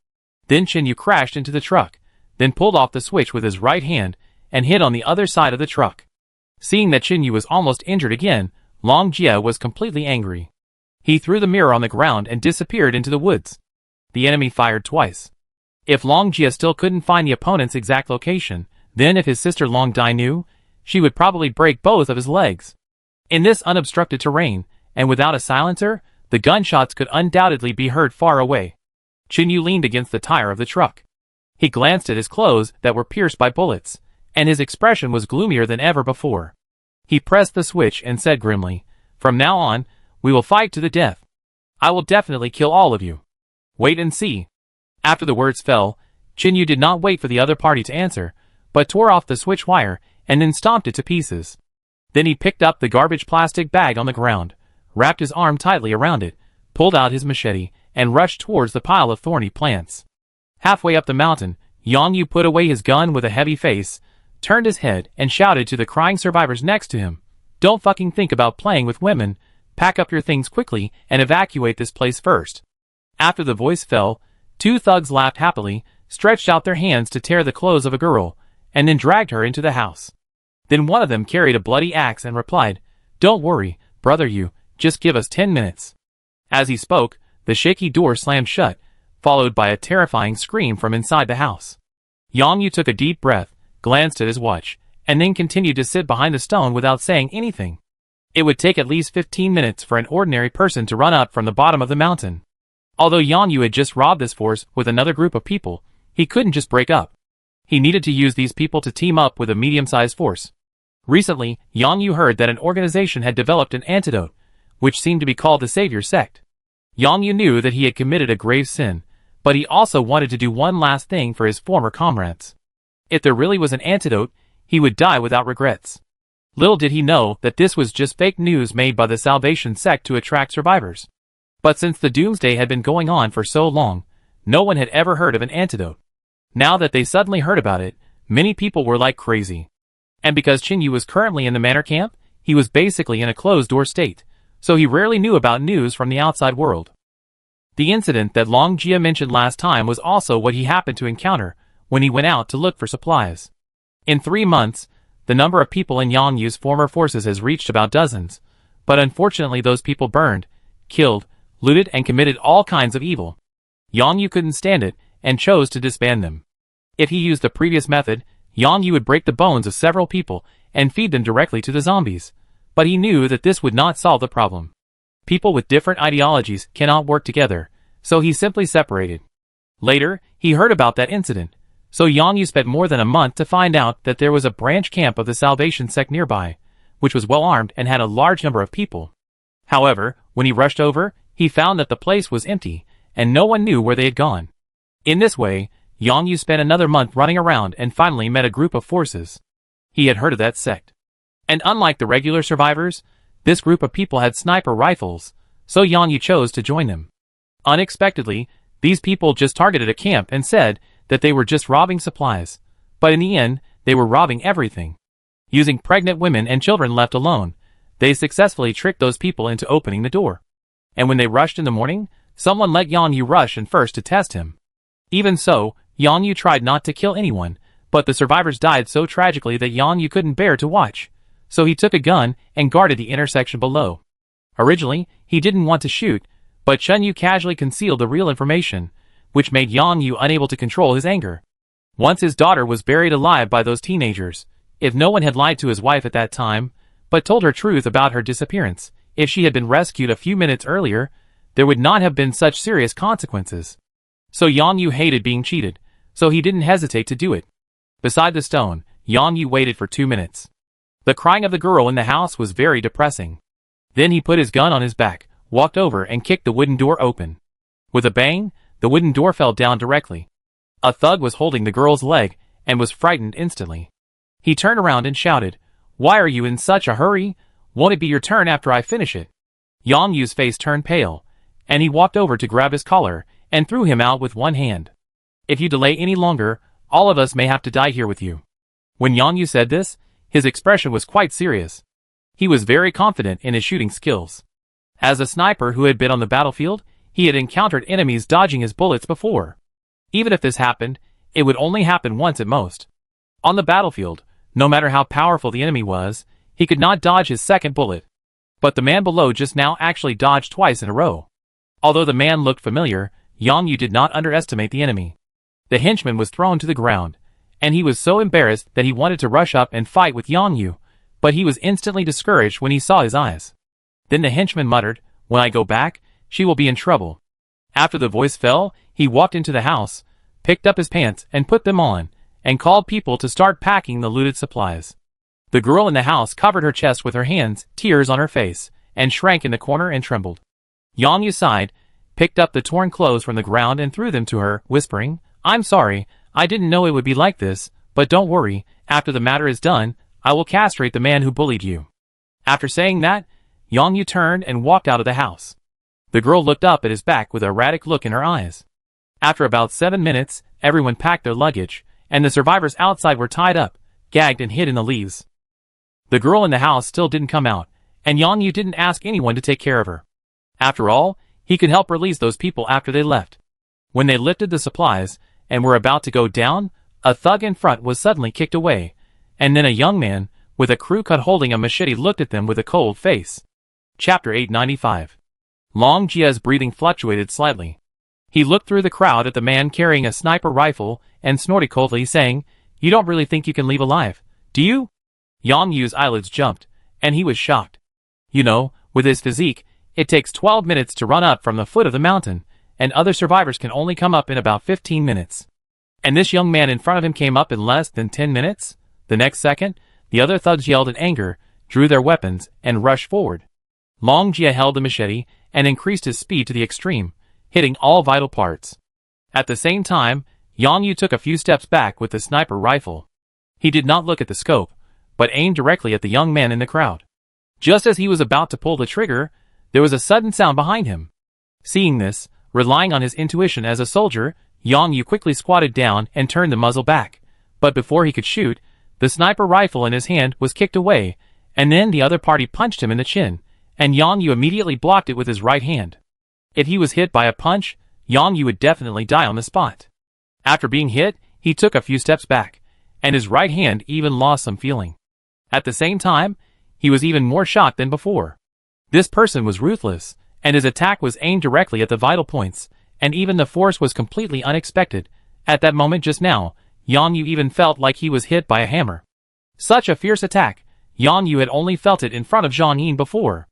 Then Chin Yu crashed into the truck, then pulled off the switch with his right hand, and hid on the other side of the truck. Seeing that Chin Yu was almost injured again, Long Jia was completely angry. He threw the mirror on the ground and disappeared into the woods. The enemy fired twice. If Long Jia still couldn't find the opponent's exact location, then if his sister Long Dai knew, she would probably break both of his legs. In this unobstructed terrain, and without a silencer, the gunshots could undoubtedly be heard far away. Chin Yu leaned against the tire of the truck. He glanced at his clothes that were pierced by bullets, and his expression was gloomier than ever before. He pressed the switch and said grimly, "From now on, we will fight to the death. I will definitely kill all of you. Wait and see." After the words fell, Chin Yu did not wait for the other party to answer, but tore off the switch wire and then stomped it to pieces. Then he picked up the garbage plastic bag on the ground, wrapped his arm tightly around it, pulled out his machete, and rushed towards the pile of thorny plants. Halfway up the mountain, Yang Yu put away his gun with a heavy face, turned his head, and shouted to the crying survivors next to him, "Don't fucking think about playing with women. Pack up your things quickly and evacuate this place first." After the voice fell, two thugs laughed happily, stretched out their hands to tear the clothes of a girl, and then dragged her into the house. Then one of them carried a bloody axe and replied, "Don't worry, brother Yu, just give us 10 minutes. As he spoke, the shaky door slammed shut, followed by a terrifying scream from inside the house. Yang Yu took a deep breath, glanced at his watch, and then continued to sit behind the stone without saying anything. It would take at least 15 minutes for an ordinary person to run up from the bottom of the mountain. Although Yang Yu had just robbed this force with another group of people, he couldn't just break up. He needed to use these people to team up with a medium-sized force. Recently, Yang Yu heard that an organization had developed an antidote, which seemed to be called the Savior Sect. Yang Yu knew that he had committed a grave sin, but he also wanted to do one last thing for his former comrades. If there really was an antidote, he would die without regrets. Little did he know that this was just fake news made by the Salvation Sect to attract survivors. But since the doomsday had been going on for so long, no one had ever heard of an antidote. Now that they suddenly heard about it, many people were like crazy. And because Chin Yu was currently in the manor camp, he was basically in a closed-door state, so he rarely knew about news from the outside world. The incident that Long Jia mentioned last time was also what he happened to encounter when he went out to look for supplies. In 3 months, the number of people in Yang Yu's former forces has reached about dozens, but unfortunately those people burned, killed, looted, and committed all kinds of evil. Yang Yu couldn't stand it and chose to disband them. If he used the previous method, Yang Yu would break the bones of several people and feed them directly to the zombies, but he knew that this would not solve the problem. People with different ideologies cannot work together, so he simply separated. Later, he heard about that incident, so Yang Yu spent more than a month to find out that there was a branch camp of the Salvation sect nearby, which was well armed and had a large number of people. However, when he rushed over, he found that the place was empty, and no one knew where they had gone. In this way, Yang Yu spent another month running around and finally met a group of forces. He had heard of that sect. And unlike the regular survivors, this group of people had sniper rifles, so Yang Yu chose to join them. Unexpectedly, these people just targeted a camp and said that they were just robbing supplies, but in the end, they were robbing everything. Using pregnant women and children left alone, they successfully tricked those people into opening the door. And when they rushed in the morning, someone let Yang Yu rush in first to test him. Even so, Yang Yu tried not to kill anyone, but the survivors died so tragically that Yang Yu couldn't bear to watch, so he took a gun and guarded the intersection below. Originally, he didn't want to shoot, but Chun Yu casually concealed the real information, which made Yang Yu unable to control his anger. Once his daughter was buried alive by those teenagers, if no one had lied to his wife at that time, but told her truth about her disappearance, if she had been rescued a few minutes earlier, there would not have been such serious consequences. So Yang Yu hated being cheated, so he didn't hesitate to do it. Beside the stone, Yang Yu waited for 2 minutes. The crying of the girl in the house was very depressing. Then he put his gun on his back, walked over and kicked the wooden door open. With a bang, the wooden door fell down directly. A thug was holding the girl's leg and was frightened instantly. He turned around and shouted, "Why are you in such a hurry? Won't it be your turn after I finish it?" Yang Yu's face turned pale, and he walked over to grab his collar and threw him out with one hand. "If you delay any longer, all of us may have to die here with you." When Yang Yu said this, his expression was quite serious. He was very confident in his shooting skills. As a sniper who had been on the battlefield, he had encountered enemies dodging his bullets before. Even if this happened, it would only happen once at most. On the battlefield, no matter how powerful the enemy was, he could not dodge his second bullet. But the man below just now actually dodged twice in a row. Although the man looked familiar, Yang Yu did not underestimate the enemy. The henchman was thrown to the ground, and he was so embarrassed that he wanted to rush up and fight with Yang Yu, but he was instantly discouraged when he saw his eyes. Then the henchman muttered, "When I go back, she will be in trouble." After the voice fell, he walked into the house, picked up his pants and put them on, and called people to start packing the looted supplies. The girl in the house covered her chest with her hands, tears on her face, and shrank in the corner and trembled. Yang Yu sighed, picked up the torn clothes from the ground and threw them to her, whispering, "I'm sorry, I didn't know it would be like this, but don't worry, after the matter is done, I will castrate the man who bullied you." After saying that, Yang Yu turned and walked out of the house. The girl looked up at his back with a erratic look in her eyes. After about 7 minutes, everyone packed their luggage, and the survivors outside were tied up, gagged and hid in the leaves. The girl in the house still didn't come out, and Yang Yu didn't ask anyone to take care of her. After all, he could help release those people after they left. When they lifted the supplies, and were about to go down, a thug in front was suddenly kicked away, and then a young man, with a crew cut holding a machete looked at them with a cold face. Chapter 895. Long Jia's breathing fluctuated slightly. He looked through the crowd at the man carrying a sniper rifle, and snorted coldly, saying, "You don't really think you can leave alive, do you?" Yang Yu's eyelids jumped, and he was shocked. You know, with his physique, it takes 12 minutes to run up from the foot of the mountain, and other survivors can only come up in about 15 minutes. And this young man in front of him came up in less than 10 minutes? The next second, the other thugs yelled in anger, drew their weapons, and rushed forward. Long Jia held the machete, and increased his speed to the extreme, hitting all vital parts. At the same time, Yang Yu took a few steps back with the sniper rifle. He did not look at the scope, but aimed directly at the young man in the crowd. Just as he was about to pull the trigger, there was a sudden sound behind him. Seeing this, relying on his intuition as a soldier, Yang Yu quickly squatted down and turned the muzzle back. But before he could shoot, the sniper rifle in his hand was kicked away, and then the other party punched him in the chin, and Yang Yu immediately blocked it with his right hand. If he was hit by a punch, Yang Yu would definitely die on the spot. After being hit, he took a few steps back, and his right hand even lost some feeling. At the same time, he was even more shocked than before. This person was ruthless, and his attack was aimed directly at the vital points, and even the force was completely unexpected. At that moment just now, Yang Yu even felt like he was hit by a hammer. Such a fierce attack, Yang Yu had only felt it in front of Zhang Yin before.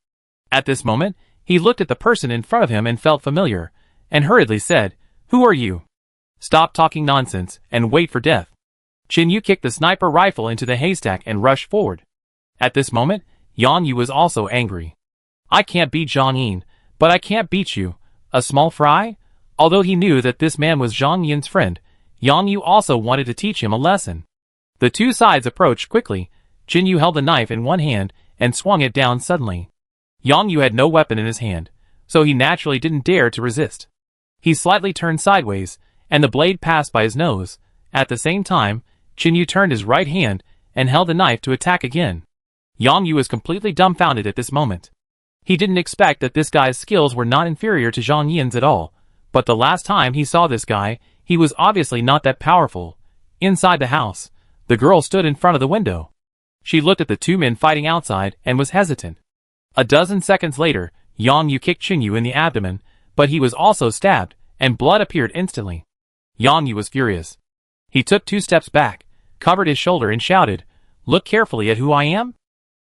At this moment, He looked at the person in front of him and felt familiar, and hurriedly said, "Who are you? Stop talking nonsense, and wait for death." Chin Yu kicked the sniper rifle into the haystack and rushed forward. At this moment, Yang Yu was also angry. "I can't beat Zhang Yin, but I can't beat you, a small fry?" Although he knew that this man was Zhang Yin's friend, Yang Yu also wanted to teach him a lesson. The two sides approached quickly. Chin Yu held the knife in one hand and swung it down suddenly. Yang Yu had no weapon in his hand, so he naturally didn't dare to resist. He slightly turned sideways, and the blade passed by his nose. At the same time, Chin Yu turned his right hand and held the knife to attack again. Yang Yu was completely dumbfounded at this moment. He didn't expect that this guy's skills were not inferior to Zhang Yin's at all, but the last time he saw this guy, he was obviously not that powerful. Inside the house, the girl stood in front of the window. She looked at the two men fighting outside and was hesitant. A dozen seconds later, Yang Yu kicked Chin Yu in the abdomen, but he was also stabbed, and blood appeared instantly. Yang Yu was furious. He took 2 steps back, covered his shoulder and shouted, "Look carefully at who I am?"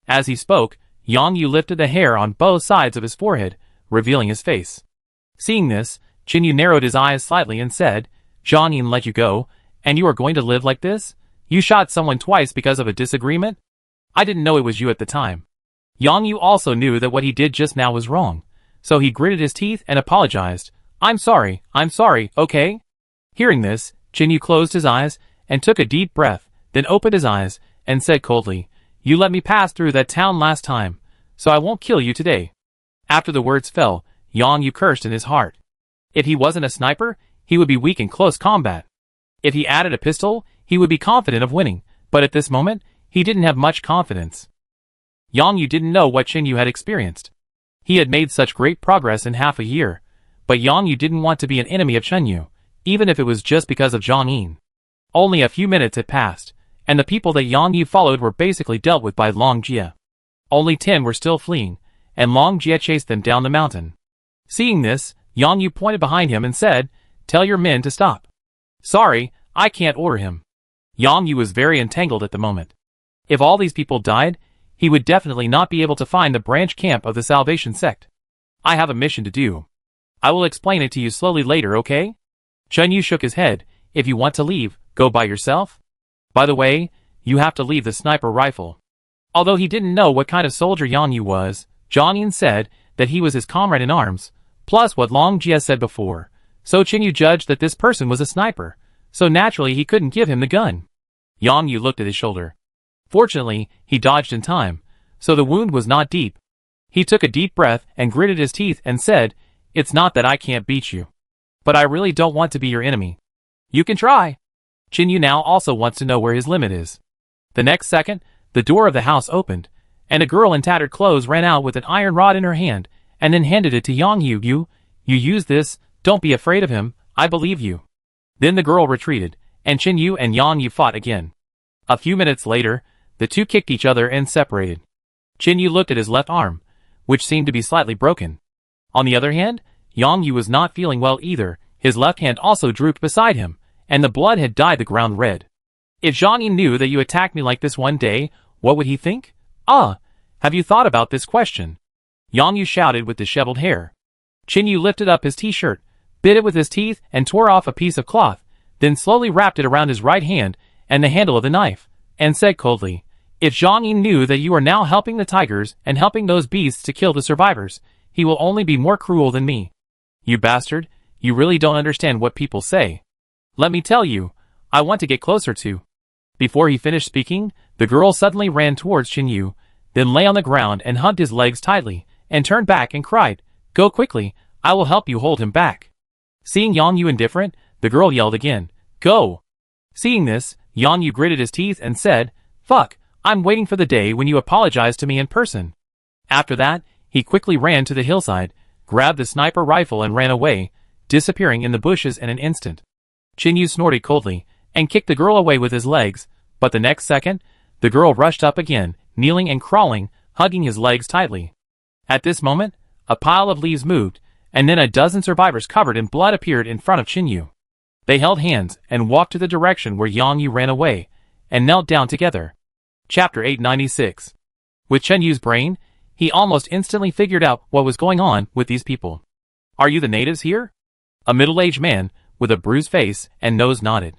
As he spoke, Yang Yu lifted the hair on both sides of his forehead, revealing his face. Seeing this, Chin Yu narrowed his eyes slightly and said, "Zhang Yin let you go, and you are going to live like this? You shot someone twice because of a disagreement? I didn't know it was you at the time." Yang Yu also knew that what he did just now was wrong, so he gritted his teeth and apologized. I'm sorry, okay?" Hearing this, Chin Yu closed his eyes and took a deep breath, then opened his eyes and said coldly, "You let me pass through that town last time, so I won't kill you today." After the words fell, Yang Yu cursed in his heart. If he wasn't a sniper, he would be weak in close combat. If he added a pistol, he would be confident of winning, but at this moment, he didn't have much confidence. Yang Yu didn't know what Chin Yu had experienced. He had made such great progress in half a year, but Yang Yu didn't want to be an enemy of Chin Yu, even if it was just because of Zhang Yin. Only a few minutes had passed, and the people that Yang Yu followed were basically dealt with by Long Jie. Only 10 were still fleeing, and Long Jie chased them down the mountain. Seeing this, Yang Yu pointed behind him and said, "Tell your men to stop." "Sorry, I can't order him." Yang Yu was very entangled at the moment. If all these people died, he would definitely not be able to find the branch camp of the Salvation Sect. "I have a mission to do. I will explain it to you slowly later, okay?" Chen Yu shook his head. "If you want to leave, go by yourself. By the way, you have to leave the sniper rifle." Although he didn't know what kind of soldier Yang Yu was, Zhang Yin said that he was his comrade in arms, plus what Long Jie said before, so Chin Yu judged that this person was a sniper, so naturally he couldn't give him the gun. Yang Yu looked at his shoulder. Fortunately, he dodged in time, so the wound was not deep. He took a deep breath and gritted his teeth and said, "It's not that I can't beat you, but I really don't want to be your enemy. You can try." Chin Yu now also wants to know where his limit is. The next second, the door of the house opened, and a girl in tattered clothes ran out with an iron rod in her hand, and then handed it to Yang Yu. You use this, don't be afraid of him, I believe you." Then the girl retreated, and Chin Yu and Yang Yu fought again. A few minutes later, the two kicked each other and separated. Chin Yu looked at his left arm, which seemed to be slightly broken. On the other hand, Yang Yu was not feeling well either. His left hand also drooped beside him, and the blood had dyed the ground red. "If Zhang Yin knew that you attacked me like this one day, what would he think? Have you thought about this question?" Yang Yu shouted with disheveled hair. Chin Yu lifted up his t-shirt, bit it with his teeth and tore off a piece of cloth, then slowly wrapped it around his right hand and the handle of the knife, and said coldly, "If Zhang Yin knew that you are now helping the tigers and helping those beasts to kill the survivors, he will only be more cruel than me. You bastard, you really don't understand what people say. Let me tell you, I want to get closer to." Before he finished speaking, the girl suddenly ran towards Chin Yu, then lay on the ground and hugged his legs tightly, and turned back and cried, "Go quickly, I will help you hold him back." Seeing Yang Yu indifferent, the girl yelled again, "Go!" Seeing this, Yang Yu gritted his teeth and said, "Fuck, I'm waiting for the day when you apologize to me in person." After that, he quickly ran to the hillside, grabbed the sniper rifle and ran away, disappearing in the bushes in an instant. Chin Yu snorted coldly, and kicked the girl away with his legs, but the next second, the girl rushed up again, kneeling and crawling, hugging his legs tightly. At this moment, a pile of leaves moved, and then a dozen survivors covered in blood appeared in front of Chin Yu. They held hands and walked to the direction where Yang Yu ran away, and knelt down together. Chapter 896. With Chen Yu's brain, he almost instantly figured out what was going on with these people. "Are you the natives here?" A middle-aged man with a bruised face and nose nodded.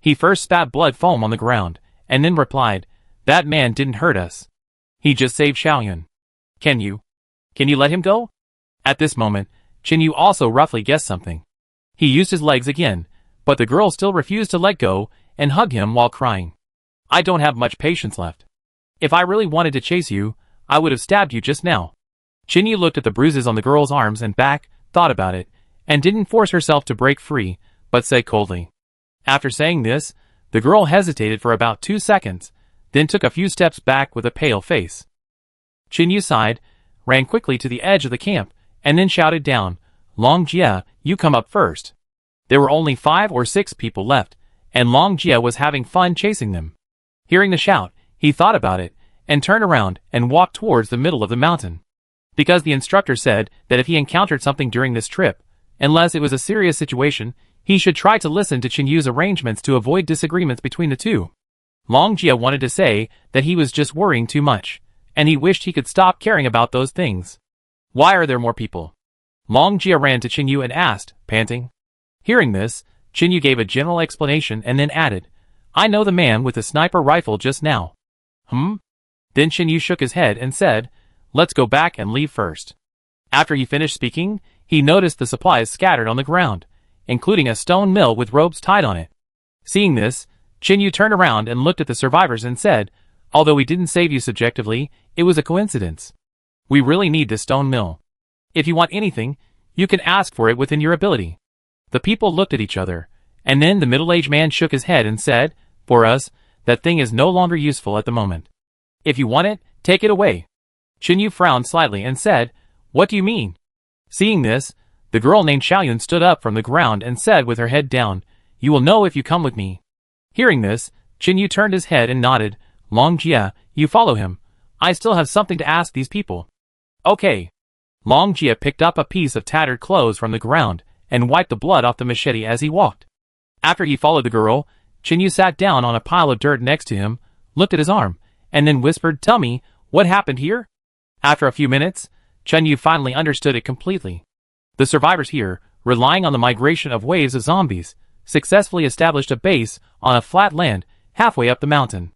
He first spat blood foam on the ground, and then replied, "That man didn't hurt us. He just saved Xiaoyun. Can you let him go?" At this moment, Qinyu also roughly guessed something. He used his legs again, but the girl still refused to let go and hug him while crying. "I don't have much patience left. If I really wanted to chase you, I would have stabbed you just now." Qinyu looked at the bruises on the girl's arms and back, thought about it, and didn't force herself to break free, but said coldly. After saying this, the girl hesitated for about 2 seconds, then took a few steps back with a pale face. Qinyu sighed, ran quickly to the edge of the camp, and then shouted down, "Long Jia, you come up first." There were only 5 or 6 people left, and Long Jia was having fun chasing them. Hearing the shout, he thought about it, and turned around and walked towards the middle of the mountain. Because the instructor said that if he encountered something during this trip, unless it was a serious situation, he should try to listen to Qinyu's arrangements to avoid disagreements between the two. Long Jia wanted to say that he was just worrying too much, and he wished he could stop caring about those things. "Why are there more people?" Long Jia ran to Qinyu and asked, panting. Hearing this, Qinyu gave a general explanation and then added, "I know the man with the sniper rifle just now." Then Qinyu shook his head and said, "Let's go back and leave first." After he finished speaking, he noticed the supplies scattered on the ground, including a stone mill with ropes tied on it. Seeing this, Qinyu turned around and looked at the survivors and said, "Although we didn't save you subjectively, it was a coincidence. We really need this stone mill. If you want anything, you can ask for it within your ability." The people looked at each other, and then the middle-aged man shook his head and said, "For us, that thing is no longer useful at the moment. If you want it, take it away." Qinyu frowned slightly and said, "What do you mean?" Seeing this, the girl named Xiaoyun stood up from the ground and said with her head down, "You will know if you come with me." Hearing this, Qinyu turned his head and nodded, "Long Jia, you follow him. I still have something to ask these people." "Okay." Long Jia picked up a piece of tattered clothes from the ground and wiped the blood off the machete as he walked. After he followed the girl, Qinyu sat down on a pile of dirt next to him, looked at his arm, and then whispered, "Tell me, what happened here?" After a few minutes, Qinyu finally understood it completely. The survivors here, relying on the migration of waves of zombies, successfully established a base on a flat land halfway up the mountain.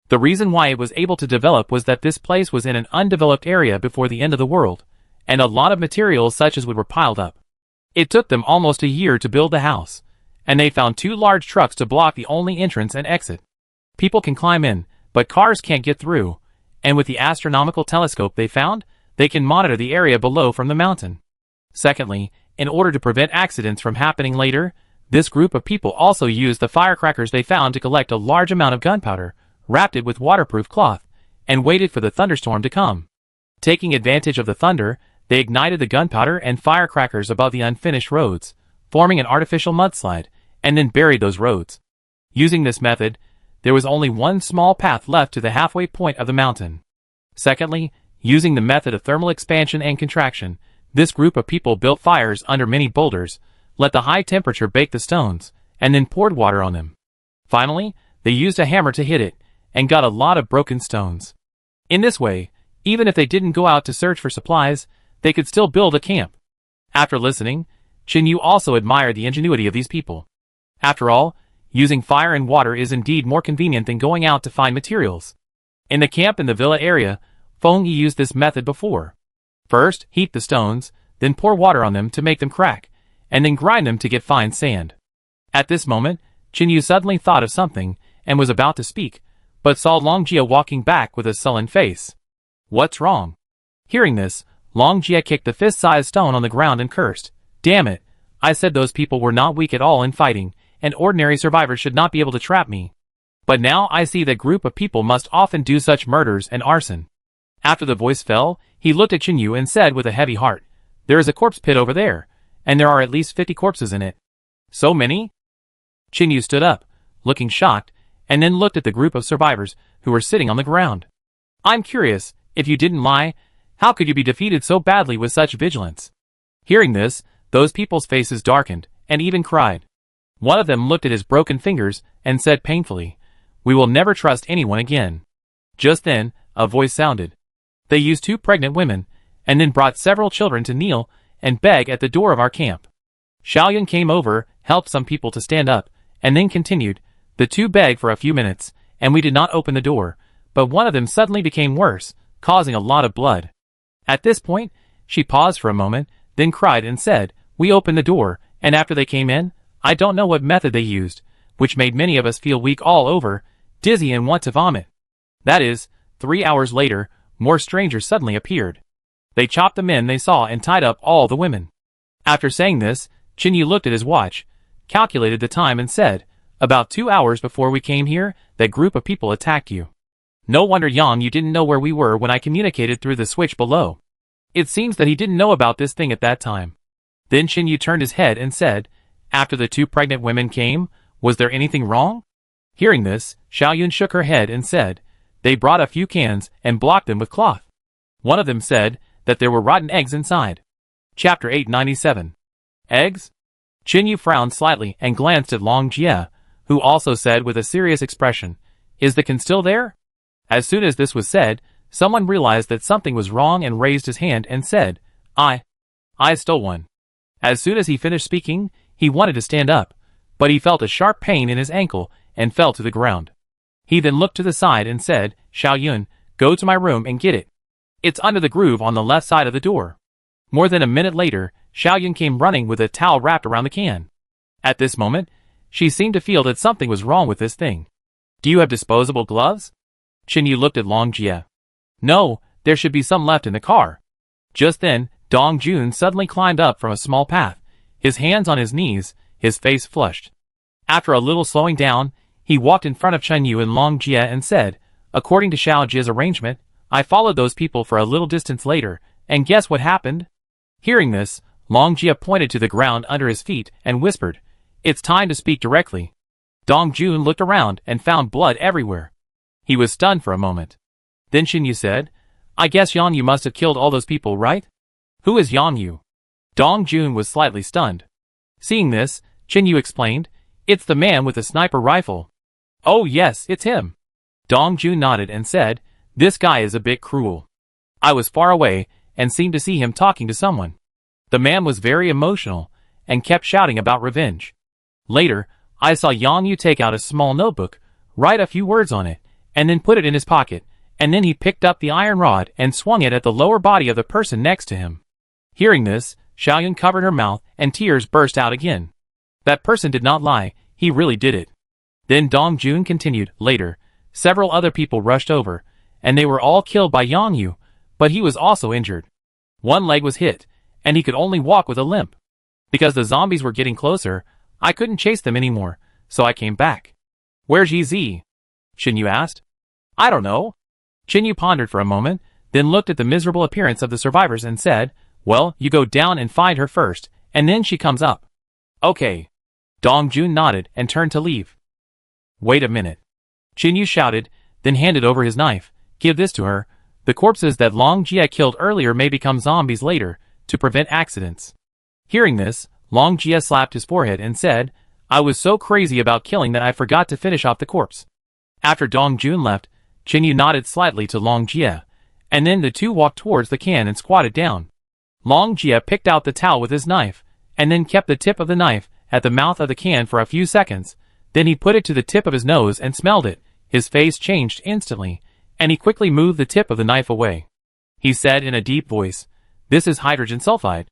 The reason why it was able to develop was that this place was in an undeveloped area before the end of the world, and a lot of materials such as wood were piled up. It took them almost a year to build the house, and they found 2 large trucks to block the only entrance and exit. People can climb in, but cars can't get through, and with the astronomical telescope they found, they can monitor the area below from the mountain. Secondly, in order to prevent accidents from happening later, this group of people also used the firecrackers they found to collect a large amount of gunpowder, wrapped it with waterproof cloth, and waited for the thunderstorm to come. Taking advantage of the thunder, they ignited the gunpowder and firecrackers above the unfinished roads, forming an artificial mudslide, and then buried those roads. Using this method, there was only one small path left to the halfway point of the mountain. Secondly, using the method of thermal expansion and contraction, this group of people built fires under many boulders, let the high temperature bake the stones, and then poured water on them. Finally, they used a hammer to hit it, and got a lot of broken stones. In this way, even if they didn't go out to search for supplies, they could still build a camp. After listening, Qinyu also admired the ingenuity of these people. After all, using fire and water is indeed more convenient than going out to find materials. In the camp in the villa area, Feng Yi used this method before. First, heat the stones, then pour water on them to make them crack, and then grind them to get fine sand. At this moment, Qinyu suddenly thought of something, and was about to speak, but saw Long Jia walking back with a sullen face. "What's wrong?" Hearing this, Long Jia kicked the fist-sized stone on the ground and cursed, "Damn it, I said those people were not weak at all in fighting, and ordinary survivors should not be able to trap me. But now I see that group of people must often do such murders and arson." After the voice fell, he looked at Qinyu and said with a heavy heart, "There is a corpse pit over there, and there are at least 50 corpses in it." "So many?" Qinyu stood up, looking shocked, and then looked at the group of survivors who were sitting on the ground. "I'm curious, if you didn't lie, how could you be defeated so badly with such vigilance?" Hearing this, those people's faces darkened, and even cried. One of them looked at his broken fingers and said painfully, "We will never trust anyone again." Just then, a voice sounded. They used 2 pregnant women, and then brought several children to kneel and beg at the door of our camp. Xiaoyun came over, helped some people to stand up, and then continued. The 2 begged for a few minutes, and we did not open the door, but one of them suddenly became worse, causing a lot of blood. At this point, she paused for a moment, then cried and said, "We opened the door, and after they came in, I don't know what method they used, which made many of us feel weak all over, dizzy and want to vomit." That is, 3 hours later, more strangers suddenly appeared. They chopped the men they saw and tied up all the women. After saying this, Qinyu looked at his watch, calculated the time and said, "About 2 hours before we came here, that group of people attacked you. No wonder Yang you didn't know where we were when I communicated through the switch below." It seems that he didn't know about this thing at that time. Then Qinyu turned his head and said, "After the 2 pregnant women came, was there anything wrong?" Hearing this, Xiaoyun shook her head and said, "They brought a few cans and blocked them with cloth. One of them said that there were rotten eggs inside." Chapter 897. Eggs? Qinyu frowned slightly and glanced at Long Jie, who also said with a serious expression, "Is the can still there?" As soon as this was said, someone realized that something was wrong and raised his hand and said, I stole one." As soon as he finished speaking, he wanted to stand up, but he felt a sharp pain in his ankle and fell to the ground. He then looked to the side and said, "Xiaoyun, go to my room and get it. It's under the groove on the left side of the door." More than a minute later, Xiaoyun came running with a towel wrapped around the can. At this moment, she seemed to feel that something was wrong with this thing. "Do you have disposable gloves?" Qinyu looked at Long Jie. "No, there should be some left in the car." Just then, Dong Jun suddenly climbed up from a small path, his hands on his knees, his face flushed. After a little slowing down, he walked in front of Qinyu and Long Jie and said, "According to Xiao Jie's arrangement, I followed those people for a little distance later, and guess what happened?" Hearing this, Long Jie pointed to the ground under his feet and whispered, "It's time to speak directly." Dong Jun looked around and found blood everywhere. He was stunned for a moment. Then Qinyu said, "I guess Yang Yu must have killed all those people, right?" "Who is Yang Yu?" Dong Jun was slightly stunned. Seeing this, Qinyu explained, "It's the man with the sniper rifle." "Oh yes, it's him." Dong Jun nodded and said, "This guy is a bit cruel. I was far away and seemed to see him talking to someone. The man was very emotional and kept shouting about revenge. Later, I saw Yang Yu take out a small notebook, write a few words on it, and then put it in his pocket, and then he picked up the iron rod and swung it at the lower body of the person next to him." Hearing this, Xiaoyun covered her mouth and tears burst out again. That person did not lie, he really did it. Then Dong Jun continued, "Later, several other people rushed over, and they were all killed by Yang Yu, but he was also injured. One leg was hit, and he could only walk with a limp. Because the zombies were getting closer, I couldn't chase them anymore, so I came back." "Where's Yi Zi?" Qinyu asked. "I don't know." Qinyu pondered for a moment, then looked at the miserable appearance of the survivors and said, "Well, you go down and find her first, and then she comes up." "Okay." Dong Jun nodded and turned to leave. "Wait a minute." Qinyu shouted, then handed over his knife. "Give this to her. The corpses that Long Jie killed earlier may become zombies later, to prevent accidents." Hearing this, Long Jie slapped his forehead and said, "I was so crazy about killing that I forgot to finish off the corpse." After Dong Jun left, Qinyu nodded slightly to Long Jie, and then the two walked towards the can and squatted down. Long Jie picked out the towel with his knife, and then kept the tip of the knife at the mouth of the can for a few seconds. Then he put it to the tip of his nose and smelled it. His face changed instantly, and he quickly moved the tip of the knife away. He said in a deep voice, "This is hydrogen sulfide."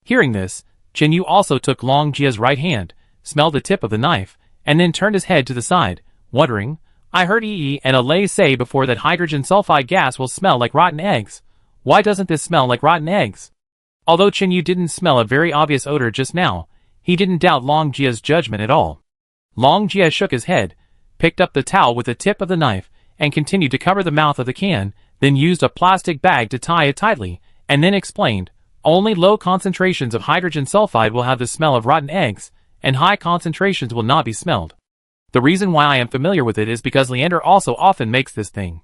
Hearing this, Qinyu also took Long Jie's right hand, smelled the tip of the knife, and then turned his head to the side, wondering, "I heard EP811 say before that hydrogen sulfide gas will smell like rotten eggs. Why doesn't this smell like rotten eggs?" Although Qinyu didn't smell a very obvious odor just now, he didn't doubt Long Jie's judgment at all. Long Jie shook his head, picked up the towel with the tip of the knife, and continued to cover the mouth of the can, then used a plastic bag to tie it tightly, and then explained, "Only low concentrations of hydrogen sulfide will have the smell of rotten eggs, and high concentrations will not be smelled. The reason why I am familiar with it is because Leander also often makes this thing.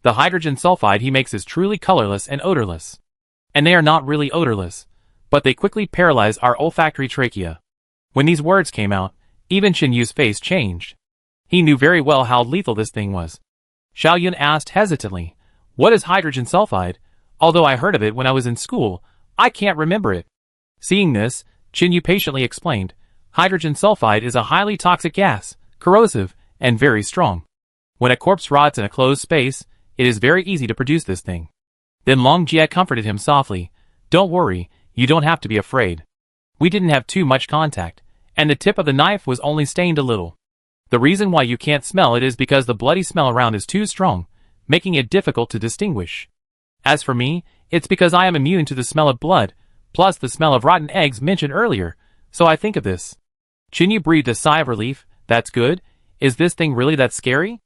The hydrogen sulfide he makes is truly colorless and odorless. And they are not really odorless, but they quickly paralyze our olfactory trachea." When these words came out, even Qinyu's face changed. He knew very well how lethal this thing was. Xiaoyun asked hesitantly, "What is hydrogen sulfide? Although I heard of it when I was in school, I can't remember it. Seeing this, Chinyu patiently explained, hydrogen sulfide is a highly toxic gas, corrosive, and very strong. When a corpse rots in a closed space, it is very easy to produce this thing. Then Long Jie comforted him softly. Don't worry, you don't have to be afraid. We didn't have too much contact, and the tip of the knife was only stained a little. The reason why you can't smell it is because the bloody smell around is too strong, making it difficult to distinguish. As for me, it's because I am immune to the smell of blood, plus the smell of rotten eggs mentioned earlier, so I think of this. Chinyu breathed a sigh of relief. That's good. Is this thing really that scary?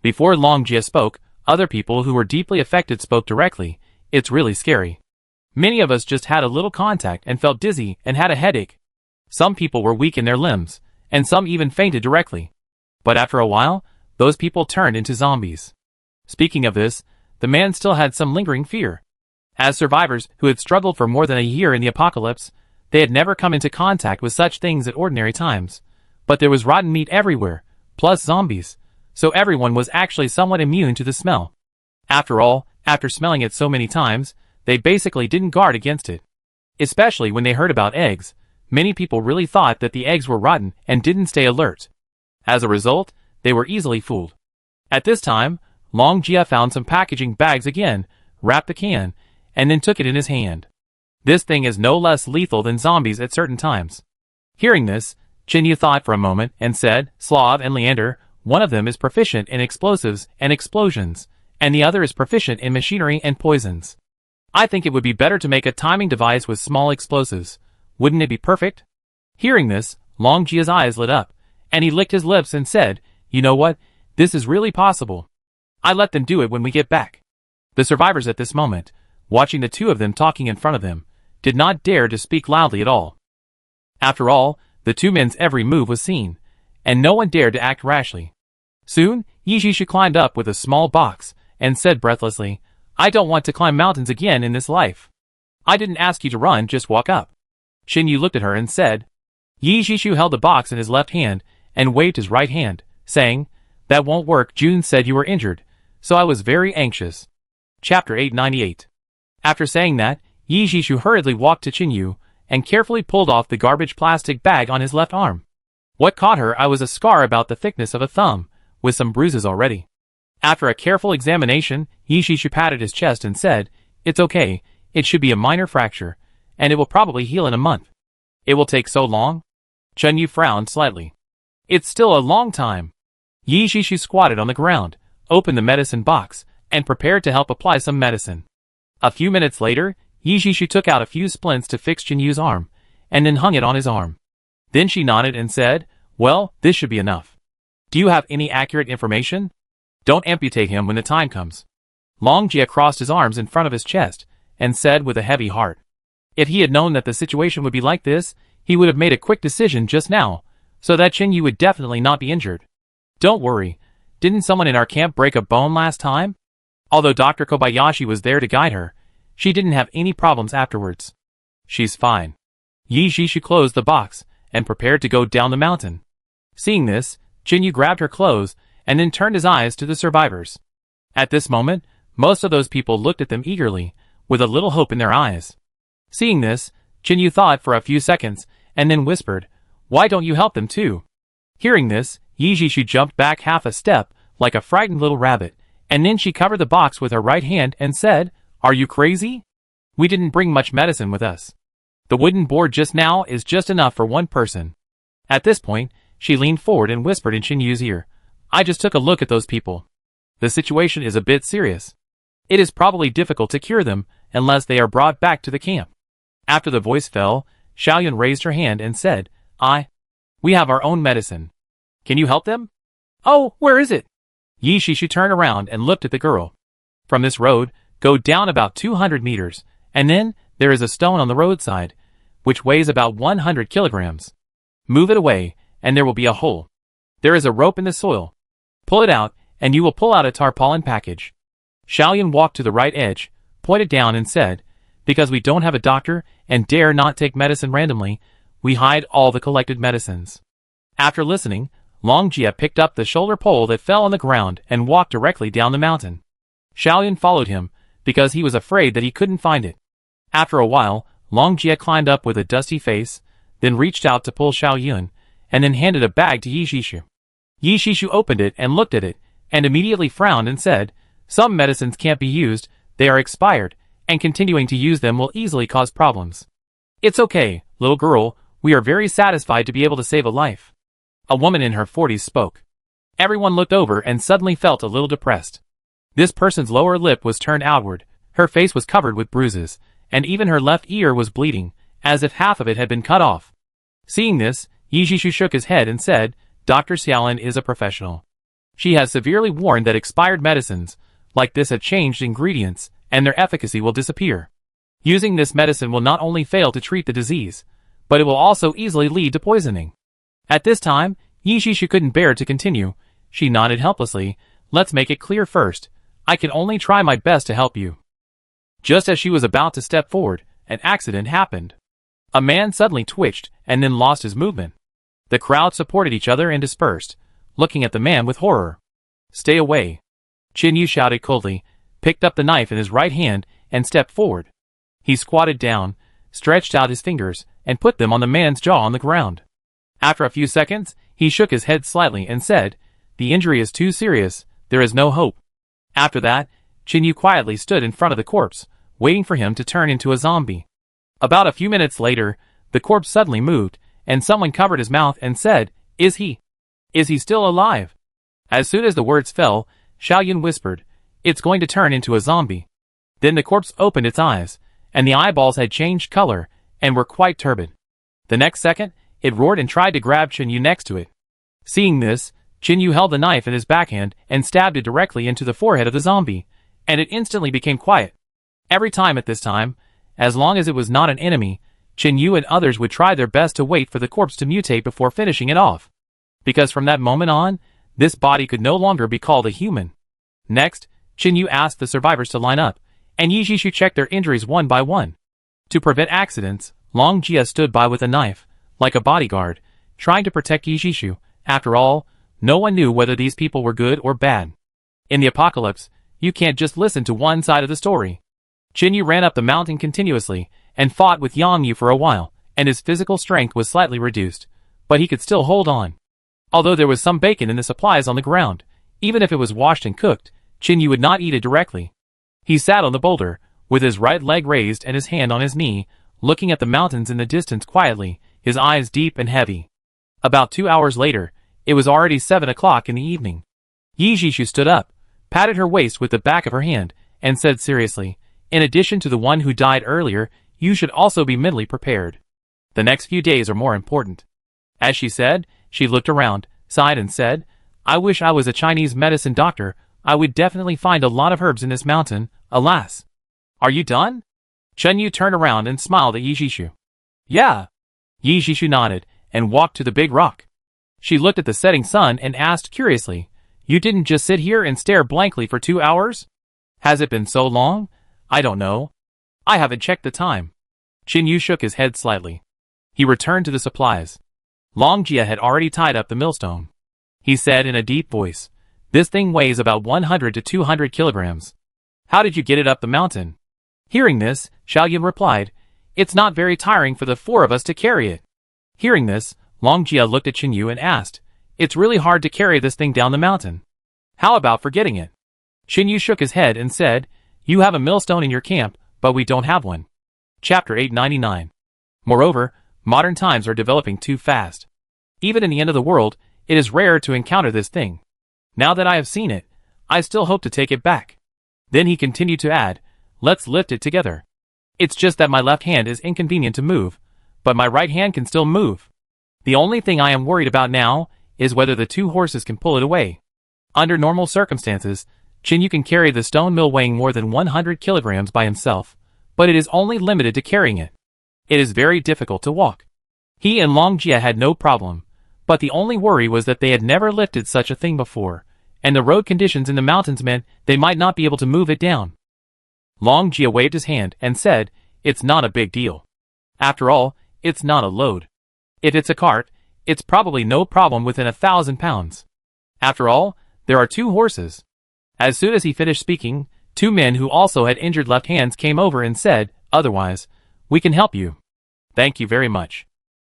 Before Long Jie spoke, other people who were deeply affected spoke directly. It's really scary. Many of us just had a little contact and felt dizzy and had a headache. Some people were weak in their limbs, and some even fainted directly. But after a while, those people turned into zombies. Speaking of this, the man still had some lingering fear. As survivors who had struggled for more than a year in the apocalypse, they had never come into contact with such things at ordinary times. But there was rotten meat everywhere, plus zombies, so everyone was actually somewhat immune to the smell. After all, after smelling it so many times, they basically didn't guard against it. Especially when they heard about eggs, many people really thought that the eggs were rotten and didn't stay alert. As a result, they were easily fooled. At this time, Long Jie found some packaging bags again, wrapped the can, and then took it in his hand. This thing is no less lethal than zombies at certain times. Hearing this, Chinyu thought for a moment and said, Slav and Leander, one of them is proficient in explosives and explosions, and the other is proficient in machinery and poisons. I think it would be better to make a timing device with small explosives. Wouldn't it be perfect? Hearing this, Long Jie's eyes lit up, and he licked his lips and said, You know what? This is really possible. I let them do it when we get back. The survivors at this moment, watching the two of them talking in front of them, did not dare to speak loudly at all. After all, the two men's every move was seen, and no one dared to act rashly. Soon, Yijishu climbed up with a small box, and said breathlessly, I don't want to climb mountains again in this life. I didn't ask you to run, just walk up. Chinyu looked at her and said. Yijishu held the box in his left hand, and waved his right hand, saying, That won't work. June said you were injured, so I was very anxious. Chapter 898. After saying that, Yijishu hurriedly walked to Chinyu, and carefully pulled off the garbage plastic bag on his left arm. What caught her eye was a scar about the thickness of a thumb, with some bruises already. After a careful examination, Yijishu patted his chest and said, It's okay, it should be a minor fracture, and it will probably heal in a month. It will take so long? Chinyu frowned slightly. It's still a long time. Yijishu squatted on the ground, opened the medicine box, and prepared to help apply some medicine. A few minutes later, Yijishu took out a few splints to fix Chinyu's arm, and then hung it on his arm. Then she nodded and said, Well, this should be enough. Do you have any accurate information? Don't amputate him when the time comes. Long Jie crossed his arms in front of his chest, and said with a heavy heart. If he had known that the situation would be like this, he would have made a quick decision just now, so that Chinyu would definitely not be injured. Don't worry, didn't someone in our camp break a bone last time? Although Dr. Kobayashi was there to guide her, she didn't have any problems afterwards. She's fine. Yijishu closed the box, and prepared to go down the mountain. Seeing this, Chinyu grabbed her clothes, and then turned his eyes to the survivors. At this moment, most of those people looked at them eagerly, with a little hope in their eyes. Seeing this, Chinyu thought for a few seconds, and then whispered, Why don't you help them too? Hearing this, Yijishu jumped back half a step, like a frightened little rabbit, and then she covered the box with her right hand and said, Are you crazy? We didn't bring much medicine with us. The wooden board just now is just enough for one person. At this point, she leaned forward and whispered in Chinyu's ear, I just took a look at those people. The situation is a bit serious. It is probably difficult to cure them unless they are brought back to the camp. After the voice fell, Xiaoyun raised her hand and said, We have our own medicine. Can you help them? Oh, where is it? Yijishu turned around and looked at the girl. From this road, go down about 200 meters, and then there is a stone on the roadside, which weighs about 100 kilograms. Move it away, and there will be a hole. There is a rope in the soil. Pull it out, and you will pull out a tarpaulin package. Xiaoyun walked to the right edge, pointed down and said, Because we don't have a doctor and dare not take medicine randomly, we hide all the collected medicines. After listening, Long Jie picked up the shoulder pole that fell on the ground and walked directly down the mountain. Xiaoyun followed him, because he was afraid that he couldn't find it. After a while, Long Jia climbed up with a dusty face, then reached out to pull Xiao Yun, and then handed a bag to Yi Shishu. Yi Shishu opened it and looked at it, and immediately frowned and said, "Some medicines can't be used, they are expired, and continuing to use them will easily cause problems." "It's okay, little girl, we are very satisfied to be able to save a life." A woman in her 40s spoke. Everyone looked over and suddenly felt a little depressed. This person's lower lip was turned outward, her face was covered with bruises, and even her left ear was bleeding, as if half of it had been cut off. Seeing this, Yi Shishu shook his head and said, "Dr. Xiaolin is a professional. She has severely warned that expired medicines, like this, have changed ingredients, and their efficacy will disappear. Using this medicine will not only fail to treat the disease, but it will also easily lead to poisoning." At this time, Yi Shishu couldn't bear to continue. She nodded helplessly. "Let's make it clear first. I can only try my best to help you." Just as she was about to step forward, an accident happened. A man suddenly twitched and then lost his movement. The crowd supported each other and dispersed, looking at the man with horror. "Stay away." Qin Yu shouted coldly, picked up the knife in his right hand, and stepped forward. He squatted down, stretched out his fingers, and put them on the man's jaw on the ground. After a few seconds, he shook his head slightly and said, "The injury is too serious, there is no hope." After that, Qin Yu quietly stood in front of the corpse, waiting for him to turn into a zombie. About a few minutes later, the corpse suddenly moved, and someone covered his mouth and said, Is he still alive?" As soon as the words fell, Xiao Yun whispered, "It's going to turn into a zombie." Then the corpse opened its eyes, and the eyeballs had changed color, and were quite turbid. The next second, it roared and tried to grab Qin Yu next to it. Seeing this, Qin Yu held the knife in his backhand and stabbed it directly into the forehead of the zombie, and it instantly became quiet. Every time at this time, as long as it was not an enemy, Qin Yu and others would try their best to wait for the corpse to mutate before finishing it off. Because from that moment on, this body could no longer be called a human. Next, Qin Yu asked the survivors to line up, and Yi Shishu checked their injuries one by one. To prevent accidents, Long Jia stood by with a knife, like a bodyguard, trying to protect Yi Shishu. After all, no one knew whether these people were good or bad. In the apocalypse, you can't just listen to one side of the story. Qin Yu ran up the mountain continuously, and fought with Yang Yu for a while, and his physical strength was slightly reduced, but he could still hold on. Although there was some bacon in the supplies on the ground, even if it was washed and cooked, Qin Yu would not eat it directly. He sat on the boulder, with his right leg raised and his hand on his knee, looking at the mountains in the distance quietly, his eyes deep and heavy. About 2 hours later, it was already 7 o'clock in the evening. Yi Shishu stood up, patted her waist with the back of her hand, and said seriously, "In addition to the one who died earlier, you should also be mentally prepared. The next few days are more important." As she said, she looked around, sighed and said, "I wish I was a Chinese medicine doctor. I would definitely find a lot of herbs in this mountain, alas." "Are you done?" Qin Yu turned around and smiled at Yi Shishu. "Yeah." Yi Shishu nodded, and walked to the big rock. She looked at the setting sun and asked curiously, "You didn't just sit here and stare blankly for 2 hours? Has it been so long? I don't know. I haven't checked the time." Qin Yu shook his head slightly. He returned to the supplies. Long Jia had already tied up the millstone. He said in a deep voice, "This thing weighs about 100 to 200 kilograms. How did you get it up the mountain?" Hearing this, Xiao Yun replied, "It's not very tiring for the 4 of us to carry it." Hearing this, Long Jia looked at Qin Yu and asked, "It's really hard to carry this thing down the mountain. How about forgetting it?" Qin Yu shook his head and said, "You have a millstone in your camp, but we don't have one." Chapter 899. Moreover, modern times are developing too fast. Even in the end of the world, it is rare to encounter this thing. Now that I have seen it, I still hope to take it back. Then he continued to add, "Let's lift it together. It's just that my left hand is inconvenient to move, but my right hand can still move. The only thing I am worried about now is whether the 2 horses can pull it away." Under normal circumstances, Qin Yu can carry the stone mill weighing more than 100 kilograms by himself, but it is only limited to carrying it. It is very difficult to walk. He and Long Jia had no problem, but the only worry was that they had never lifted such a thing before, and the road conditions in the mountains meant they might not be able to move it down. Long Jia waved his hand and said, "It's not a big deal. After all, it's not a load. If it's a cart, it's probably no problem within 1,000 pounds. After all, there are 2 horses." As soon as he finished speaking, Two men who also had injured left hands came over and said, "Otherwise, we can help you." "Thank you very much."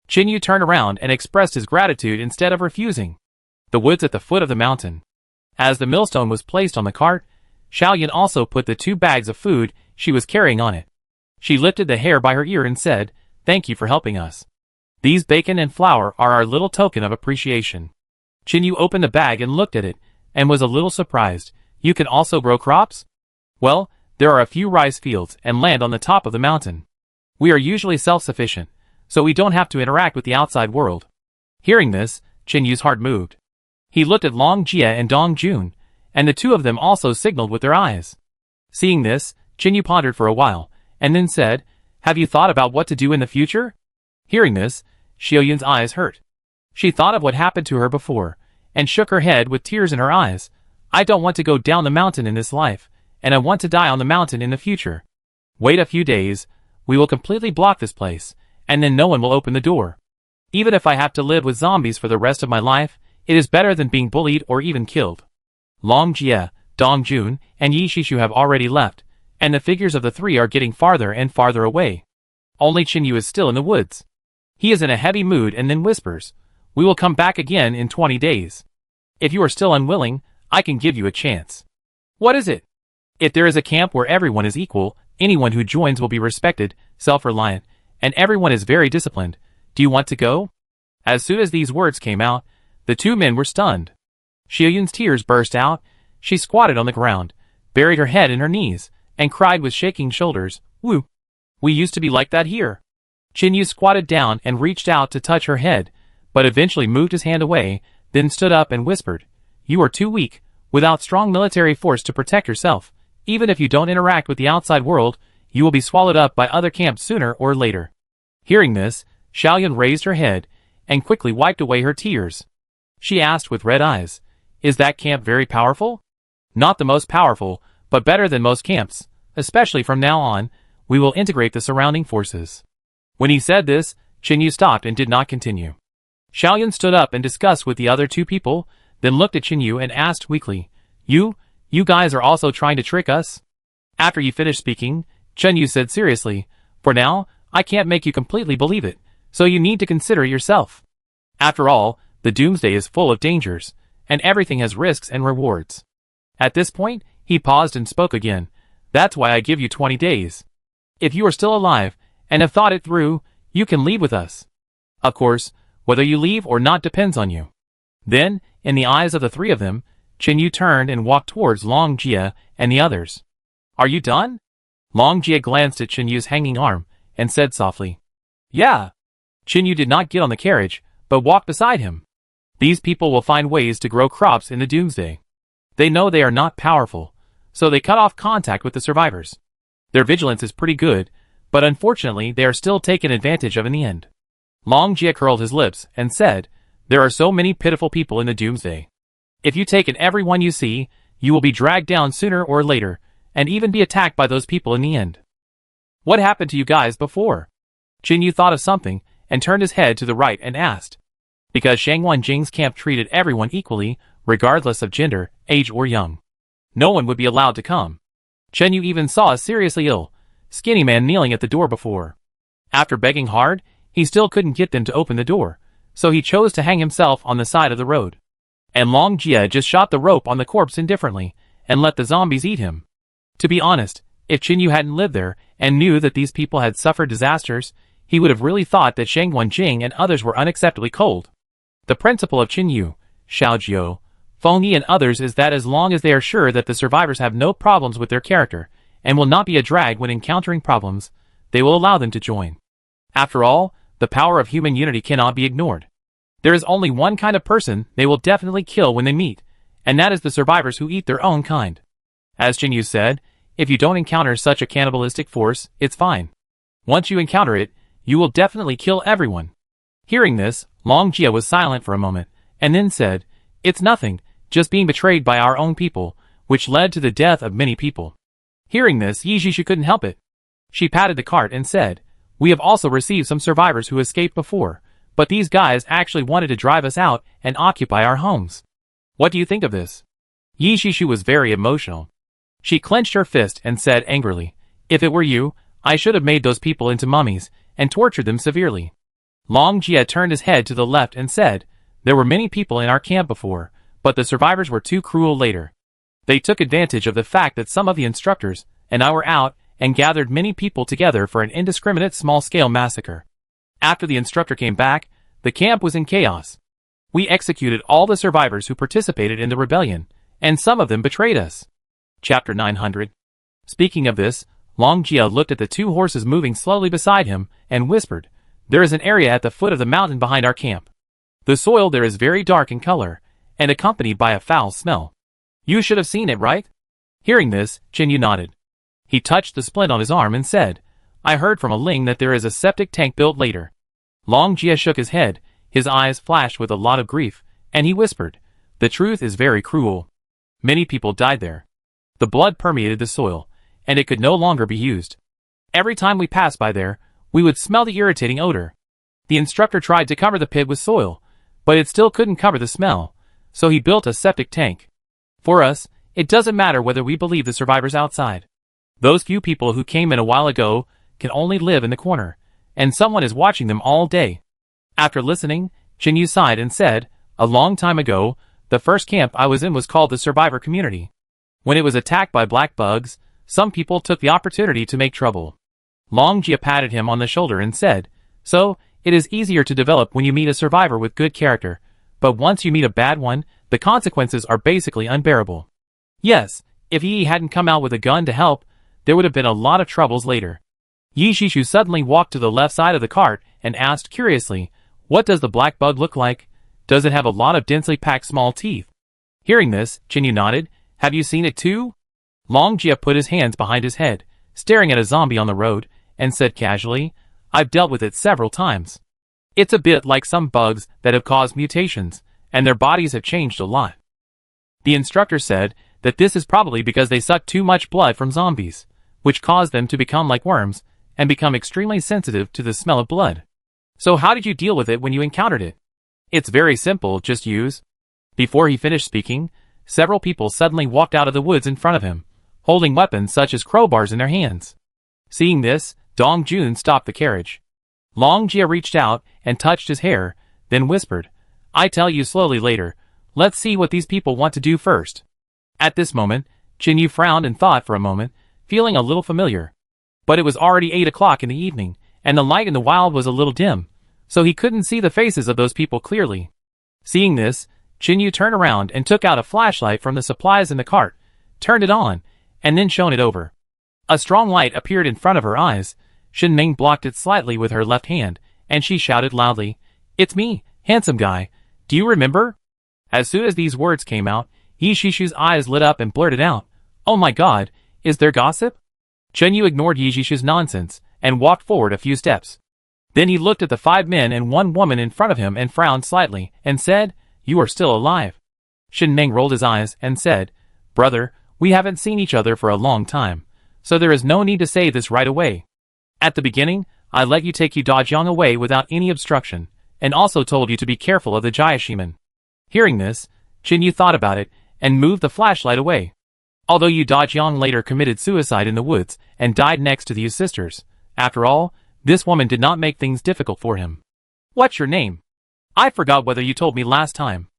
Chin-Yu turned around and expressed his gratitude instead of refusing. The woods at the foot of the mountain. As the millstone was placed on the cart, Xiaoyan also put the 2 bags of food she was carrying on it. She lifted the hair by her ear and said, "Thank you for helping us. These bacon and flour are our little token of appreciation." Chin-Yu opened the bag and looked at it, and was a little surprised. "You can also grow crops?" "Well, there are a few rice fields and land on the top of the mountain. We are usually self-sufficient, so we don't have to interact with the outside world." Hearing this, Chin-Yu's heart moved. He looked at Long Jie and Dong Jun, and the two of them also signaled with their eyes. Seeing this, Chin-Yu pondered for a while, and then said, "Have you thought about what to do in the future?" Hearing this, Xiaoyan's eyes hurt. She thought of what happened to her before, and shook her head with tears in her eyes. "I don't want to go down the mountain in this life, and I want to die on the mountain in the future. Wait a few days, we will completely block this place, and then no one will open the door. Even if I have to live with zombies for the rest of my life, it is better than being bullied or even killed." Long Jie, Dong Jun, and Yi Shishu have already left, and the figures of the 3 are getting farther and farther away. Only Chin-Yu is still in the woods. He is in a heavy mood and then whispers, "We will come back again in 20 days. If you are still unwilling, I can give you a chance." "What is it?" "If there is a camp where everyone is equal, anyone who joins will be respected, self-reliant, and everyone is very disciplined. Do you want to go?" As soon as these words came out, the 2 men were stunned. Xiaoyan's tears burst out. She squatted on the ground, buried her head in her knees, and cried with shaking shoulders, "Woo! We used to be like that here." Chin-Yu squatted down and reached out to touch her head, but eventually moved his hand away, then stood up and whispered, "You are too weak, without strong military force to protect yourself. Even if you don't interact with the outside world, you will be swallowed up by other camps sooner or later." Hearing this, Xiaoyan raised her head, and quickly wiped away her tears. She asked with red eyes, "Is that camp very powerful?" "Not the most powerful, but better than most camps. Especially from now on, we will integrate the surrounding forces." When he said this, Chin-Yu stopped and did not continue. Xiaoyan stood up and discussed with the other 2 people, then looked at Chin-Yu and asked weakly, You guys are also trying to trick us?" After he finished speaking, Chin-Yu said seriously, "For now, I can't make you completely believe it, so you need to consider yourself. After all, the doomsday is full of dangers, and everything has risks and rewards." At this point, he paused and spoke again. "That's why I give you 20 days. If you are still alive, and have thought it through, you can leave with us. Of course, whether you leave or not depends on you." Then, in the eyes of the 3 of them, Chin-Yu turned and walked towards Long Jie and the others. "Are you done?" Long Jie glanced at Chin-Yu's hanging arm, and said softly, "Yeah." Chin-Yu did not get on the carriage, but walked beside him. These people will find ways to grow crops in the doomsday. They know they are not powerful, so they cut off contact with the survivors. Their vigilance is pretty good, but unfortunately they are still taken advantage of in the end. Long Jie curled his lips and said, "There are so many pitiful people in the doomsday. If you take in everyone you see, you will be dragged down sooner or later, and even be attacked by those people in the end. What happened to you guys before?" Chin-Yu thought of something, and turned his head to the right and asked. Because Shangwan Jing's camp treated everyone equally, regardless of gender, age or young. No one would be allowed to come. Chin-Yu even saw a seriously ill, skinny man kneeling at the door before. After begging hard, he still couldn't get them to open the door, so he chose to hang himself on the side of the road. And Long Jie just shot the rope on the corpse indifferently, and let the zombies eat him. To be honest, if Chin-Yu hadn't lived there, and knew that these people had suffered disasters, he would have really thought that Shangwan Jing and others were unacceptably cold. The principle of Chin-Yu, Xiaojiu, Feng Yi and others is that as long as they are sure that the survivors have no problems with their character, and will not be a drag when encountering problems, they will allow them to join. After all, the power of human unity cannot be ignored. There is only one kind of person they will definitely kill when they meet, and that is the survivors who eat their own kind. As Chin-Yu said, if you don't encounter such a cannibalistic force, it's fine. Once you encounter it, you will definitely kill everyone. Hearing this, Long Jie was silent for a moment, and then said, "It's nothing, just being betrayed by our own people, which led to the death of many people." Hearing this, Yi Shishu couldn't help it. She patted the cart and said, "We have also received some survivors who escaped before, but these guys actually wanted to drive us out and occupy our homes. What do you think of this?" Yi Shishu was very emotional. She clenched her fist and said angrily, "If it were you, I should have made those people into mummies and tortured them severely." Long Jia turned his head to the left and said, "There were many people in our camp before, but the survivors were too cruel later. They took advantage of the fact that some of the instructors and I were out and gathered many people together for an indiscriminate small-scale massacre. After the instructor came back, the camp was in chaos. We executed all the survivors who participated in the rebellion, and some of them betrayed us." Chapter 900. Speaking of this, Long Jia looked at the two horses moving slowly beside him and whispered, "There is an area at the foot of the mountain behind our camp. The soil there is very dark in color, and accompanied by a foul smell. You should have seen it, right?" Hearing this, Chen Yu nodded. He touched the splint on his arm and said, "I heard from a Ling that there is a septic tank built later." Long Jia shook his head, his eyes flashed with a lot of grief, and he whispered, "The truth is very cruel. Many people died there. The blood permeated the soil, and it could no longer be used. Every time we passed by there, we would smell the irritating odor. The instructor tried to cover the pit with soil, but it still couldn't cover the smell, so he built a septic tank. For us, it doesn't matter whether we believe the survivors outside. Those few people who came in a while ago can only live in the corner, and someone is watching them all day." After listening, Chen Yu sighed and said, "A long time ago, the first camp I was in was called the Survivor Community. When it was attacked by black bugs, some people took the opportunity to make trouble." Long Jia patted him on the shoulder and said, "So, it is easier to develop when you meet a survivor with good character, but once you meet a bad one, the consequences are basically unbearable. Yes, if Yi hadn't come out with a gun to help, there would have been a lot of troubles later." Yi Shishu suddenly walked to the left side of the cart and asked curiously, "What does the black bug look like? Does it have a lot of densely packed small teeth?" Hearing this, Chen Yu nodded. "Have you seen it too?" Long Jia put his hands behind his head, staring at a zombie on the road, and said casually, "I've dealt with it several times. It's a bit like some bugs that have caused mutations, and their bodies have changed a lot. The instructor said that this is probably because they suck too much blood from zombies, which caused them to become like worms, and become extremely sensitive to the smell of blood. So how did you deal with it when you encountered it?" "It's very simple, just use." Before he finished speaking, several people suddenly walked out of the woods in front of him, holding weapons such as crowbars in their hands. Seeing this, Dong Jun stopped the carriage. Long Jia reached out and touched his hair, then whispered, "I tell you slowly later. Let's see what these people want to do first." At this moment, Chen Yu frowned and thought for a moment, feeling a little familiar. But it was already 8 o'clock in the evening, and the light in the wild was a little dim, so he couldn't see the faces of those people clearly. Seeing this, Chen Yu turned around and took out a flashlight from the supplies in the cart, turned it on, and then shone it over. A strong light appeared in front of her eyes. Shin Ming blocked it slightly with her left hand, and she shouted loudly, "It's me, handsome guy. Do you remember?" As soon as these words came out, Yi Shishu's eyes lit up and blurted out, "Oh my god, is there gossip?" Chen Yu ignored Yi Shishu's nonsense, and walked forward a few steps. Then he looked at the 5 men and 1 woman in front of him and frowned slightly, and said, "You are still alive." Shin Ming rolled his eyes and said, "Brother, we haven't seen each other for a long time, so there is no need to say this right away. At the beginning, I let you take Yu Dajiang away without any obstruction, and also told you to be careful of the Jayashiman." Hearing this, Chen Yu thought about it, and moved the flashlight away. Although Yu Dajiang later committed suicide in the woods, and died next to the Yu sisters, after all, this woman did not make things difficult for him. "What's your name? I forgot whether you told me last time."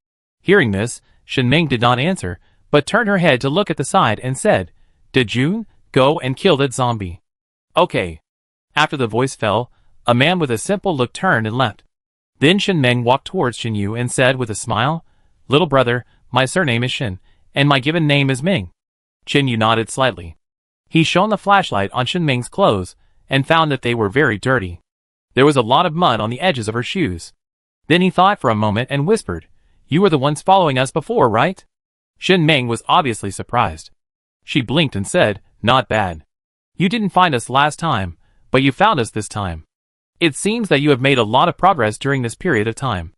Hearing this, Shin Ming did not answer, but turned her head to look at the side and said, "Did June, go and kill that zombie." "Okay." After the voice fell, a man with a simple look turned and left. Then Shin Ming walked towards Shin Yu and said with a smile, "Little brother, my surname is Shin, and my given name is Ming." Shin Yu nodded slightly. He shone the flashlight on Shin Ming's clothes, and found that they were very dirty. There was a lot of mud on the edges of her shoes. Then he thought for a moment and whispered, "You were the ones following us before, right?" Shin Ming was obviously surprised. She blinked and said, "Not bad. You didn't find us last time, but you found us this time. It seems that you have made a lot of progress during this period of time."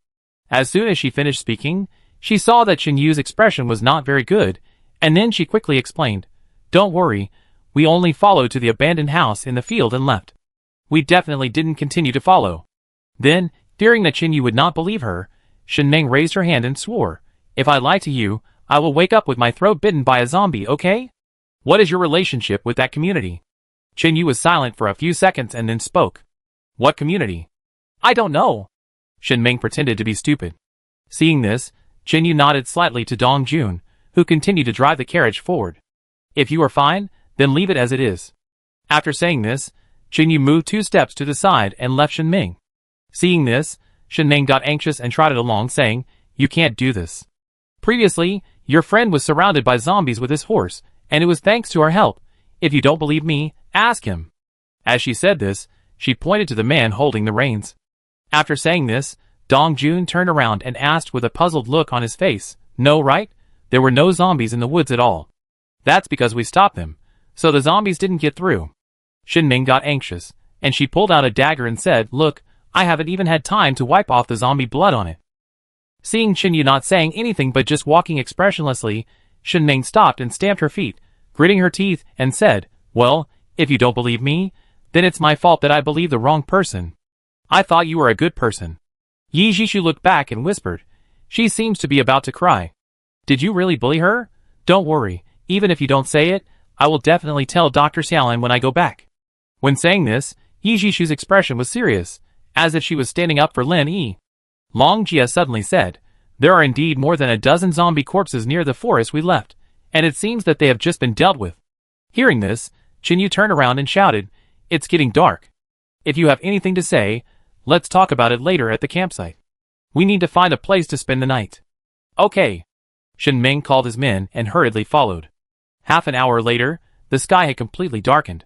As soon as she finished speaking, she saw that Shin Yu's expression was not very good, and then she quickly explained, "Don't worry, we only followed to the abandoned house in the field and left. We definitely didn't continue to follow." Then, fearing that Shin Yu would not believe her, Shin Ming raised her hand and swore, "If I lie to you, I will wake up with my throat bitten by a zombie, okay?" What is your relationship with that community? Chen Yu was silent for a few seconds and then spoke. What community? I don't know. Shen Ming pretended to be stupid. Seeing this, Chen Yu nodded slightly to Dong Jun, who continued to drive the carriage forward. If you are fine, then leave it as it is. After saying this, Chen Yu moved 2 steps to the side and left Shen Ming. Seeing this, Shen Ming got anxious and trotted along saying, You can't do this. Previously, your friend was surrounded by zombies with his horse, and it was thanks to our help. If you don't believe me, ask him. As she said this, she pointed to the man holding the reins. After saying this, Dong Jun turned around and asked with a puzzled look on his face, No, right? There were no zombies in the woods at all. That's because we stopped them, so the zombies didn't get through. Shen Ming got anxious, and she pulled out a dagger and said, Look, I haven't even had time to wipe off the zombie blood on it. Seeing Chen Yu not saying anything but just walking expressionlessly, Shen Ming stopped and stamped her feet, gritting her teeth, and said, Well, if you don't believe me, then it's my fault that I believe the wrong person. I thought you were a good person. Yi Jishu looked back and whispered, She seems to be about to cry. Did you really bully her? Don't worry, even if you don't say it, I will definitely tell Dr. Xiaolin when I go back. When saying this, Yi Jishu's expression was serious, as if she was standing up for Lin Yi. Long Jia suddenly said, There are indeed more than a dozen zombie corpses near the forest we left, and it seems that they have just been dealt with. Hearing this, Chen Yu turned around and shouted, It's getting dark. If you have anything to say, let's talk about it later at the campsite. We need to find a place to spend the night. Okay. Shen Ming called his men and hurriedly followed. Half an hour later, the sky had completely darkened.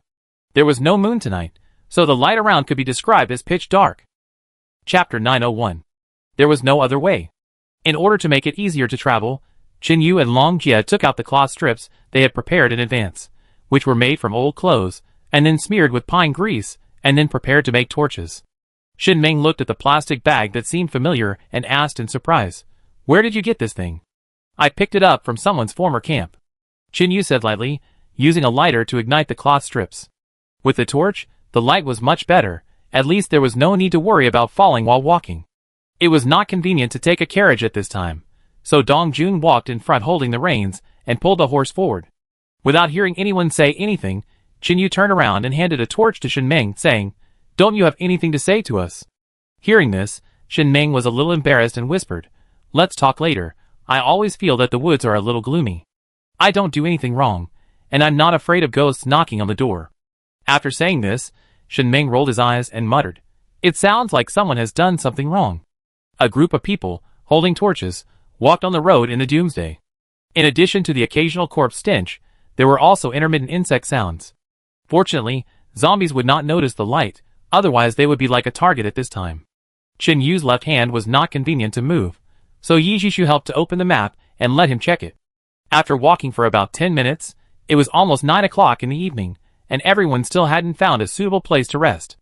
There was no moon tonight, so the light around could be described as pitch dark. Chapter 901. There was no other way. In order to make it easier to travel, Chen Yu and Long Jia took out the cloth strips they had prepared in advance, which were made from old clothes, and then smeared with pine grease, and then prepared to make torches. Shen Ming looked at the plastic bag that seemed familiar and asked in surprise, Where did you get this thing? I picked it up from someone's former camp. Chen Yu said lightly, using a lighter to ignite the cloth strips. With the torch, the light was much better, at least there was no need to worry about falling while walking. It was not convenient to take a carriage at this time, so Dong Jun walked in front holding the reins and pulled the horse forward. Without hearing anyone say anything, Chen Yu turned around and handed a torch to Shen Ming, saying, Don't you have anything to say to us? Hearing this, Shen Ming was a little embarrassed and whispered, Let's talk later. I always feel that the woods are a little gloomy. I don't do anything wrong, and I'm not afraid of ghosts knocking on the door. After saying this, Shen Ming rolled his eyes and muttered, It sounds like someone has done something wrong. A group of people, holding torches, walked on the road in the doomsday. In addition to the occasional corpse stench, there were also intermittent insect sounds. Fortunately, zombies would not notice the light, otherwise they would be like a target at this time. Chen Yu's left hand was not convenient to move, so Yi Jishu helped to open the map and let him check it. After walking for about 10 minutes, it was almost 9 o'clock in the evening, and everyone still hadn't found a suitable place to rest.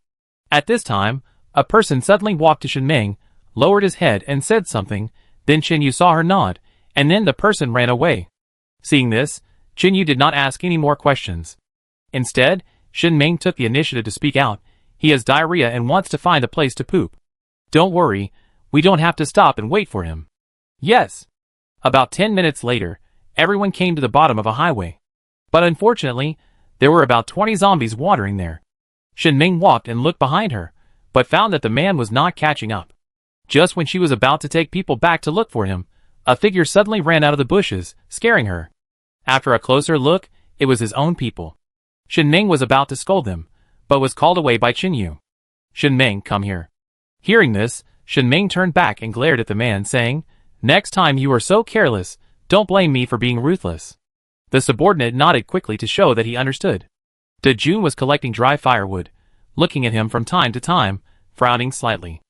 At this time, a person suddenly walked to Shen Ming, lowered his head and said something, then Chen Yu saw her nod, and then the person ran away. Seeing this, Chen Yu did not ask any more questions. Instead, Shen Ming took the initiative to speak out. He has diarrhea and wants to find a place to poop. Don't worry, we don't have to stop and wait for him. Yes. About 10 minutes later, everyone came to the bottom of a highway. But unfortunately, there were about 20 zombies wandering there. Shen Ming walked and looked behind her, but found that the man was not catching up. Just when she was about to take people back to look for him, a figure suddenly ran out of the bushes, scaring her. After a closer look, it was his own people. Shen Ming was about to scold them, but was called away by Chen Yu. Shen Ming, come here. Hearing this, Shen Ming turned back and glared at the man, saying, Next time you are so careless, don't blame me for being ruthless. The subordinate nodded quickly to show that he understood. De Jun was collecting dry firewood, looking at him from time to time, frowning slightly.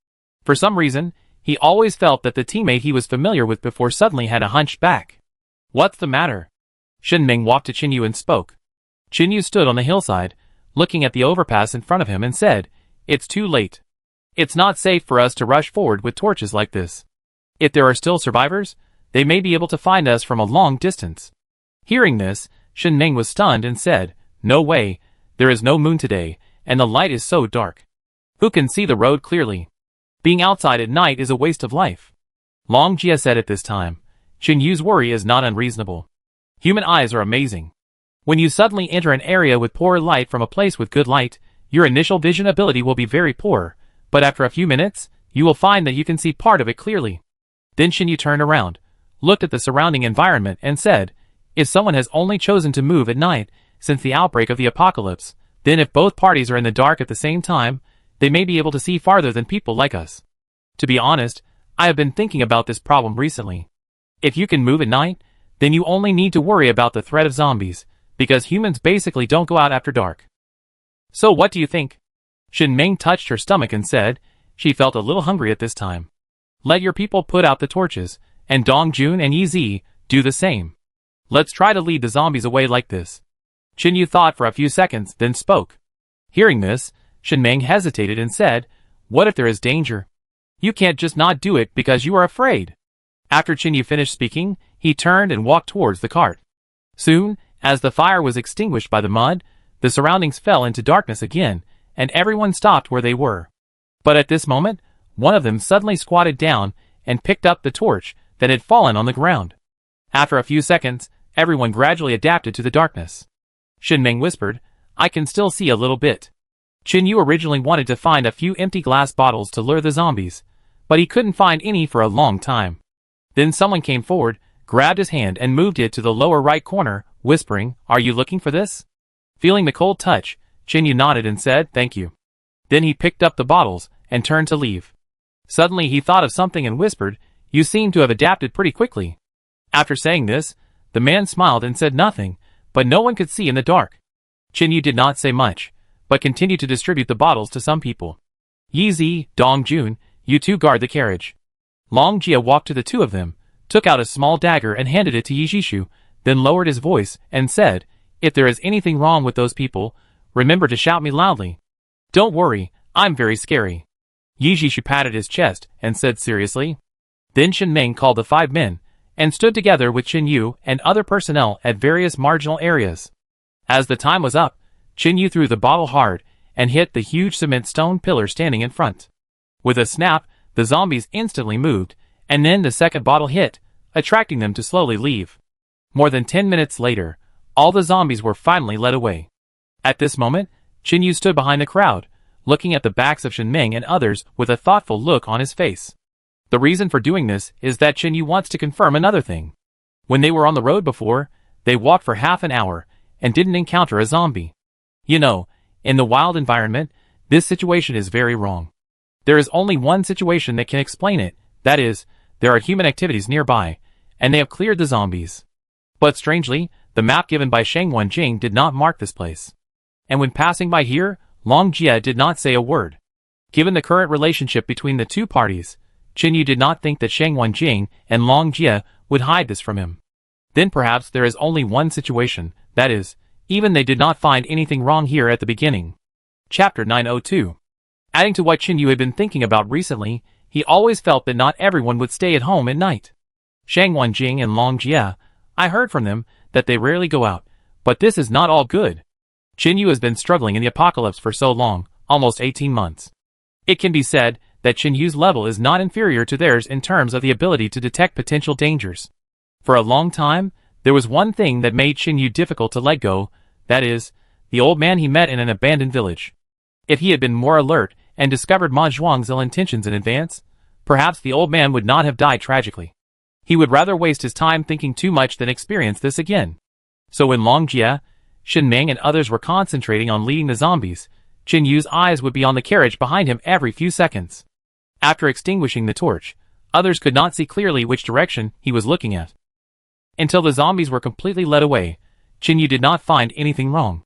For some reason, he always felt that the teammate he was familiar with before suddenly had a hunched back. What's the matter? Shen Ming walked to Chen Yu and spoke. Chen Yu stood on the hillside, looking at the overpass in front of him and said, It's too late. It's not safe for us to rush forward with torches like this. If there are still survivors, they may be able to find us from a long distance. Hearing this, Shen Ming was stunned and said, No way, there is no moon today, and the light is so dark. Who can see the road clearly? Being outside at night is a waste of life. Long Jia said at this time, Chen Yu's worry is not unreasonable. Human eyes are amazing. When you suddenly enter an area with poor light from a place with good light, your initial vision ability will be very poor, but after a few minutes, you will find that you can see part of it clearly. Then Shinyu turned around, looked at the surrounding environment and said, if someone has only chosen to move at night since the outbreak of the apocalypse, then if both parties are in the dark at the same time, they may be able to see farther than people like us. To be honest, I have been thinking about this problem recently. If you can move at night, then you only need to worry about the threat of zombies, because humans basically don't go out after dark. So what do you think? Shin Ming touched her stomach and said, she felt a little hungry at this time. Let your people put out the torches, and Dong Jun and Yi Zi do the same. Let's try to lead the zombies away like this. Chinyu thought for a few seconds, then spoke. Hearing this, Shin Ming hesitated and said, what if there is danger? You can't just not do it because you are afraid. After Chinyu finished speaking, he turned and walked towards the cart. Soon, as the fire was extinguished by the mud, the surroundings fell into darkness again, and everyone stopped where they were. But at this moment, one of them suddenly squatted down and picked up the torch that had fallen on the ground. After a few seconds, everyone gradually adapted to the darkness. Shin Ming whispered, I can still see a little bit. Chinyu originally wanted to find a few empty glass bottles to lure the zombies, but he couldn't find any for a long time. Then someone came forward, grabbed his hand and moved it to the lower right corner, whispering, are you looking for this? Feeling the cold touch, Chinyu nodded and said, thank you. Then he picked up the bottles and turned to leave. Suddenly he thought of something and whispered, you seem to have adapted pretty quickly. After saying this, the man smiled and said nothing, but no one could see in the dark. Chinyu did not say much, but continued to distribute the bottles to some people. Yi Zi, Dong Jun, you two guard the carriage. Long Jia walked to the two of them, took out a small dagger and handed it to Yi Jishu, then lowered his voice and said, if there is anything wrong with those people, remember to shout me loudly. Don't worry, I'm very scary. Yi Jishu patted his chest and said seriously. Then Shin Ming called the 5 men, and stood together with Chin Yu and other personnel at various marginal areas. As the time was up, Chin Yu threw the bottle hard and hit the huge cement stone pillar standing in front. With a snap, the zombies instantly moved, and then the second bottle hit, attracting them to slowly leave. More than 10 minutes later, all the zombies were finally led away. At this moment, Chin Yu stood behind the crowd, looking at the backs of Shin Ming and others with a thoughtful look on his face. The reason for doing this is that Chin Yu wants to confirm another thing. When they were on the road before, they walked for half an hour and didn't encounter a zombie. You know, in the wild environment, this situation is very wrong. There is only one situation that can explain it, that is, there are human activities nearby, and they have cleared the zombies. But strangely, the map given by Shang Wenjing did not mark this place. And when passing by here, Long Jia did not say a word. Given the current relationship between the two parties, Chin Yu did not think that Shang Wenjing and Long Jia would hide this from him. Then perhaps there is only one situation, that is, even they did not find anything wrong here at the beginning. Chapter 902. Adding to what Chin Yu had been thinking about recently, he always felt that not everyone would stay at home at night. Shang Wenjing and Long Jia, I heard from them that they rarely go out, but this is not all good. Chin Yu has been struggling in the apocalypse for so long, almost 18 months. It can be said that Chin Yu's level is not inferior to theirs in terms of the ability to detect potential dangers. For a long time, there was one thing that made Chin Yu difficult to let go, that is, the old man he met in an abandoned village. If he had been more alert and discovered Ma Zhuang's ill intentions in advance, perhaps the old man would not have died tragically. He would rather waste his time thinking too much than experience this again. So when Long Jia, Shin Ming and others were concentrating on leading the zombies, Chin Yu's eyes would be on the carriage behind him every few seconds. After extinguishing the torch, others could not see clearly which direction he was looking at. Until the zombies were completely led away, Chin Yu did not find anything wrong.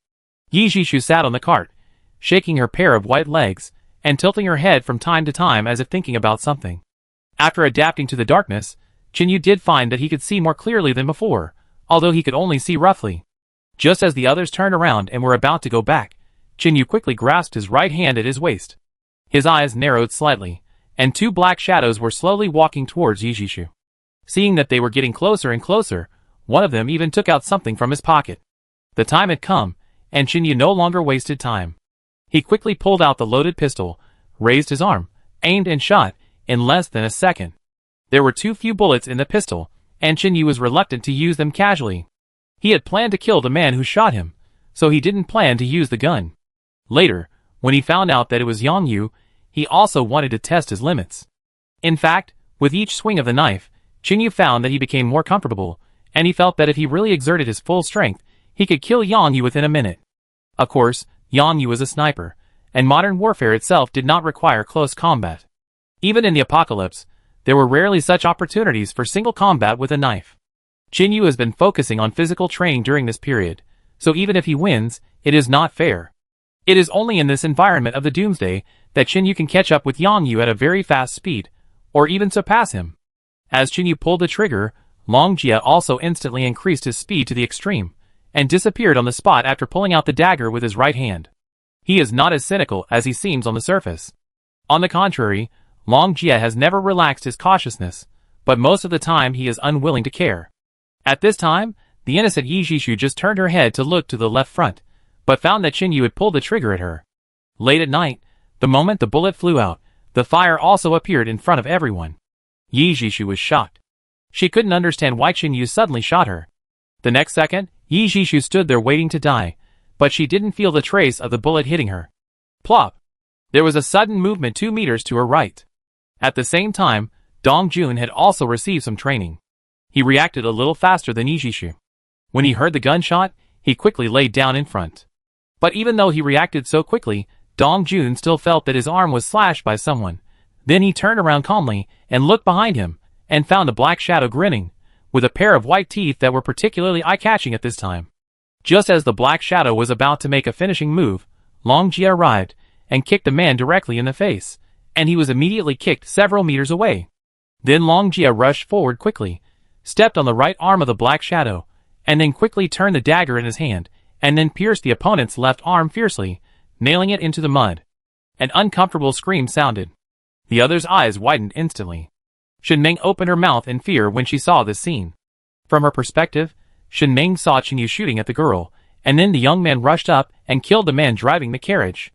Yi Jishu sat on the cart, shaking her pair of white legs, and tilting her head from time to time as if thinking about something. After adapting to the darkness, Chin Yu did find that he could see more clearly than before, although he could only see roughly. Just as the others turned around and were about to go back, Chin Yu quickly grasped his right hand at his waist. His eyes narrowed slightly, and 2 black shadows were slowly walking towards Yi Jishu. Seeing that they were getting closer and closer, one of them even took out something from his pocket. The time had come, and Chin Yu no longer wasted time. He quickly pulled out the loaded pistol, raised his arm, aimed and shot, in less than a second. There were too few bullets in the pistol, and Chin Yu was reluctant to use them casually. He had planned to kill the man who shot him, so he didn't plan to use the gun. Later, when he found out that it was Yang Yu, he also wanted to test his limits. In fact, with each swing of the knife, Qin Yu found that he became more comfortable, and he felt that if he really exerted his full strength, he could kill Yang Yu within a minute. Of course, Yang Yu was a sniper, and modern warfare itself did not require close combat. Even in the apocalypse, there were rarely such opportunities for single combat with a knife. Qin Yu has been focusing on physical training during this period, so even if he wins, it is not fair. It is only in this environment of the Doomsday that Qin Yu can catch up with Yang Yu at a very fast speed, or even surpass him. As Qin Yu pulled the trigger, Long Jia also instantly increased his speed to the extreme, and disappeared on the spot after pulling out the dagger with his right hand. He is not as cynical as he seems on the surface. On the contrary, Long Jia has never relaxed his cautiousness, but most of the time he is unwilling to care. At this time, the innocent Yi Jishu just turned her head to look to the left front, but found that Qin Yu had pulled the trigger at her. Late at night, the moment the bullet flew out, the fire also appeared in front of everyone. Yi Jishu was shocked. She couldn't understand why Qin Yu suddenly shot her. The next second, Yi Jishu stood there waiting to die, but she didn't feel the trace of the bullet hitting her. Plop! There was a sudden movement 2 meters to her right. At the same time, Dong Jun had also received some training. He reacted a little faster than Yi Jishu. When he heard the gunshot, he quickly laid down in front. But even though he reacted so quickly, Dong Jun still felt that his arm was slashed by someone. Then he turned around calmly and looked behind him, and found a black shadow grinning, with a pair of white teeth that were particularly eye-catching at this time. Just as the black shadow was about to make a finishing move, Long Jia arrived, and kicked the man directly in the face, and he was immediately kicked several meters away. Then Long Jia rushed forward quickly, stepped on the right arm of the black shadow, and then quickly turned the dagger in his hand, and then pierced the opponent's left arm fiercely, nailing it into the mud. An uncomfortable scream sounded. The other's eyes widened instantly. Shen Ming opened her mouth in fear when she saw this scene. From her perspective, Shen Ming saw Qin Yu shooting at the girl, and then the young man rushed up and killed the man driving the carriage.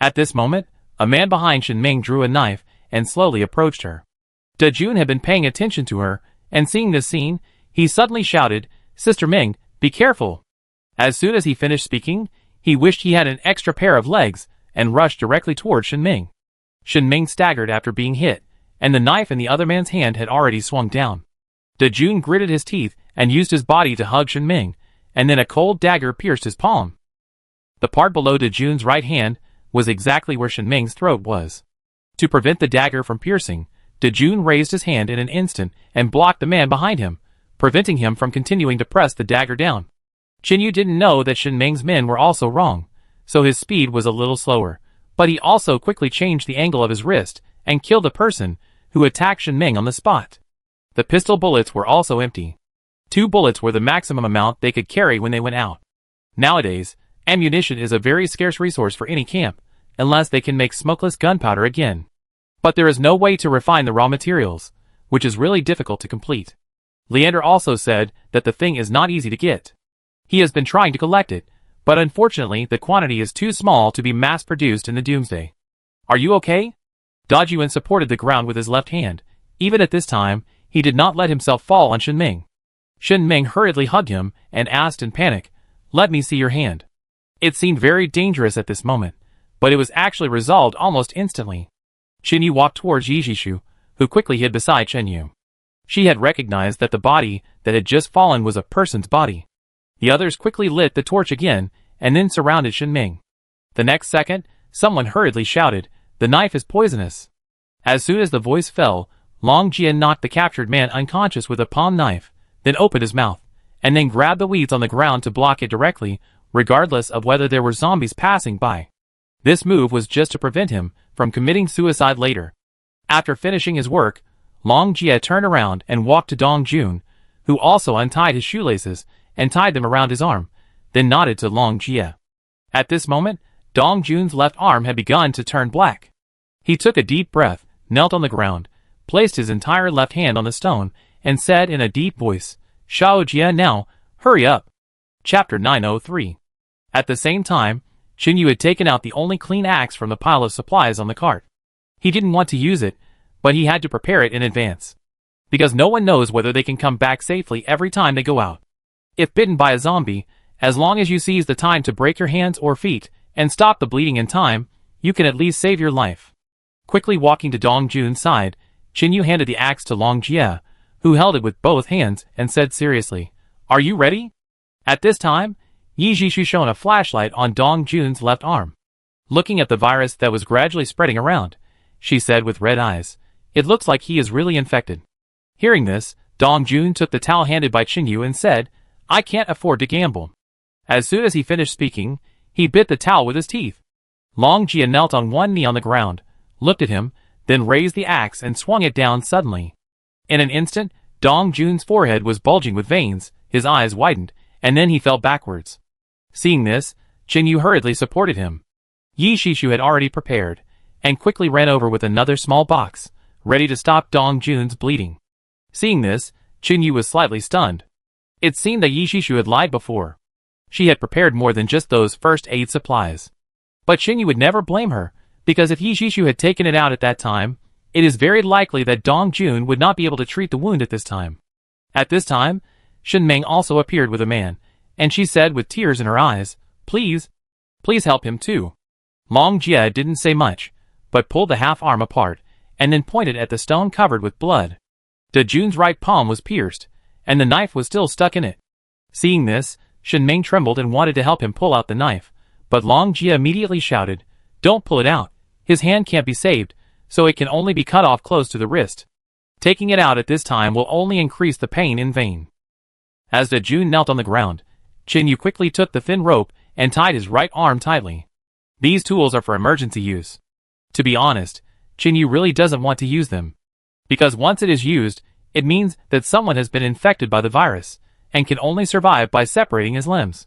At this moment, a man behind Shen Ming drew a knife and slowly approached her. De Jun had been paying attention to her, and seeing this scene, he suddenly shouted, "Sister Ming, be careful!" As soon as he finished speaking, he wished he had an extra pair of legs, and rushed directly toward Shen Ming. Shen Ming staggered after being hit, and the knife in the other man's hand had already swung down. De Jun gritted his teeth and used his body to hug Shen Ming, and then a cold dagger pierced his palm. The part below De Jun's right hand was exactly where Shen Ming's throat was. To prevent the dagger from piercing, De Jun raised his hand in an instant and blocked the man behind him, preventing him from continuing to press the dagger down. Qin Yu didn't know that Shen Ming's men were also wrong, so his speed was a little slower, but he also quickly changed the angle of his wrist and killed the person who attacked Shen Ming on the spot. The pistol bullets were also empty. 2 bullets were the maximum amount they could carry when they went out. Nowadays, ammunition is a very scarce resource for any camp, unless they can make smokeless gunpowder again. But there is no way to refine the raw materials, which is really difficult to complete. Leander also said that the thing is not easy to get. He has been trying to collect it, but unfortunately the quantity is too small to be mass-produced in the Doomsday. "Are you okay?" Dajuan supported the ground with his left hand. Even at this time, he did not let himself fall on Shen Ming. Shen Ming hurriedly hugged him and asked in panic, "Let me see your hand." It seemed very dangerous at this moment, but it was actually resolved almost instantly. Qin Yu walked towards Yi Jishu, who quickly hid beside Chen Yu. She had recognized that the body that had just fallen was a person's body. The others quickly lit the torch again, and then surrounded Shen Ming. The next second, someone hurriedly shouted, "The knife is poisonous." As soon as the voice fell, Long Jia knocked the captured man unconscious with a palm knife, then opened his mouth, and then grabbed the weeds on the ground to block it directly, regardless of whether there were zombies passing by. This move was just to prevent him from committing suicide later. After finishing his work, Long Jia turned around and walked to Dong Jun, who also untied his shoelaces and tied them around his arm, then nodded to Long Jia. At this moment, Dong Jun's left arm had begun to turn black. He took a deep breath, knelt on the ground, placed his entire left hand on the stone, and said in a deep voice, "Shao Jia now, hurry up." Chapter 903. At the same time, Qin Yu had taken out the only clean axe from the pile of supplies on the cart. He didn't want to use it, but he had to prepare it in advance. Because no one knows whether they can come back safely every time they go out. If bitten by a zombie, as long as you seize the time to break your hands or feet and stop the bleeding in time, you can at least save your life. Quickly walking to Dong Jun's side, Qin handed the axe to Long Jie, who held it with both hands and said seriously, "Are you ready?" At this time, Yi Jishu shone a flashlight on Dong Jun's left arm. Looking at the virus that was gradually spreading around, she said with red eyes, "It looks like he is really infected." Hearing this, Dong Jun took the towel handed by Qin and said, "I can't afford to gamble." As soon as he finished speaking, he bit the towel with his teeth. Long Jie knelt on one knee on the ground, looked at him, then raised the axe and swung it down suddenly. In an instant, Dong Jun's forehead was bulging with veins, his eyes widened, and then he fell backwards. Seeing this, Qin hurriedly supported him. Yi Shishu had already prepared, and quickly ran over with another small box, ready to stop Dong Jun's bleeding. Seeing this, Qin was slightly stunned. It seemed that Yi Shishu had lied before. She had prepared more than just those first aid supplies. But Qin would never blame her, because if Yi Shishu had taken it out at that time, it is very likely that Dong Jun would not be able to treat the wound at this time. At this time, Shen Meng also appeared with a man, and she said with tears in her eyes, please help him too." Long Jie didn't say much, but pulled the half arm apart, and then pointed at the stone covered with blood. De Jun's right palm was pierced, and the knife was still stuck in it. Seeing this, Shen Meng trembled and wanted to help him pull out the knife, but Long Jie immediately shouted, "Don't pull it out. His hand can't be saved, so it can only be cut off close to the wrist. Taking it out at this time will only increase the pain in vain." As De Jun knelt on the ground, Qin quickly took the thin rope and tied his right arm tightly. These tools are for emergency use. To be honest, Qin really doesn't want to use them. Because once it is used, it means that someone has been infected by the virus, and can only survive by separating his limbs.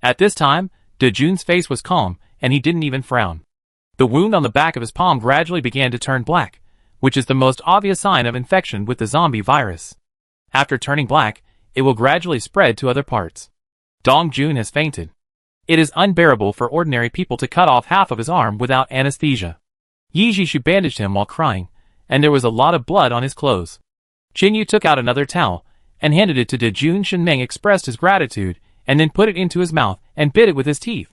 At this time, De Jun's face was calm, and he didn't even frown. The wound on the back of his palm gradually began to turn black, which is the most obvious sign of infection with the zombie virus. After turning black, it will gradually spread to other parts. Dong Jun has fainted. It is unbearable for ordinary people to cut off half of his arm without anesthesia. Yi Jishu bandaged him while crying, and there was a lot of blood on his clothes. Qin took out another towel, and handed it to De Jun. Shen Meng expressed his gratitude, and then put it into his mouth and bit it with his teeth.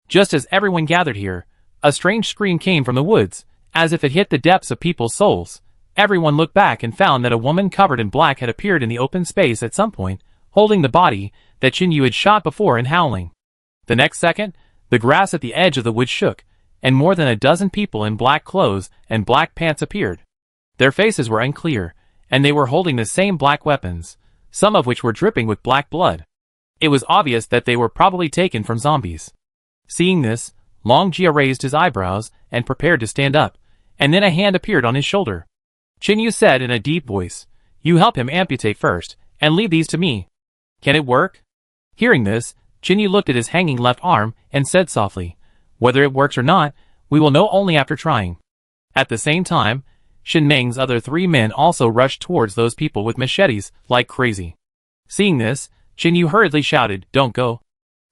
Just as everyone gathered here, a strange scream came from the woods, as if it hit the depths of people's souls. Everyone looked back and found that a woman covered in black had appeared in the open space at some point, holding the body that Qin had shot before and howling. The next second, the grass at the edge of the wood shook, and more than a dozen people in black clothes and black pants appeared. Their faces were unclear, and they were holding the same black weapons, some of which were dripping with black blood. It was obvious that they were probably taken from zombies. Seeing this, Long Jie raised his eyebrows and prepared to stand up, and then a hand appeared on his shoulder. Qin said in a deep voice, "You help him amputate first, and leave these to me. Can it work?" Hearing this, Qin looked at his hanging left arm and said softly, "Whether it works or not, we will know only after trying." At the same time, Shen Meng's other 3 men also rushed towards those people with machetes like crazy. Seeing this, Qin hurriedly shouted, "Don't go."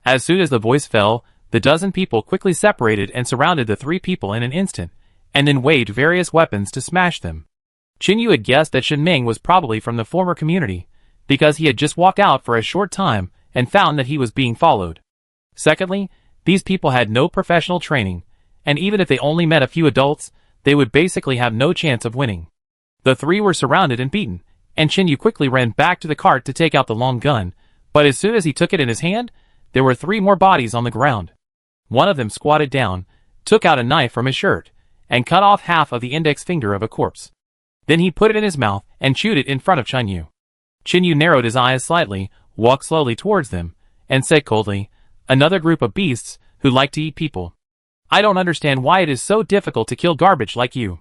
As soon as the voice fell, the dozen people quickly separated and surrounded the 3 people in an instant, and then waved various weapons to smash them. Qin had guessed that Shen Meng was probably from the former community, because he had just walked out for a short time and found that he was being followed. Secondly, these people had no professional training, and even if they only met a few adults, they would basically have no chance of winning. The 3 were surrounded and beaten, and Qin quickly ran back to the cart to take out the long gun, but as soon as he took it in his hand, there were 3 more bodies on the ground. One of them squatted down, took out a knife from his shirt, and cut off half of the index finger of a corpse. Then he put it in his mouth and chewed it in front of Qin. Qin narrowed his eyes slightly, walked slowly towards them, and said coldly, "Another group of beasts who like to eat people. I don't understand why it is so difficult to kill garbage like you."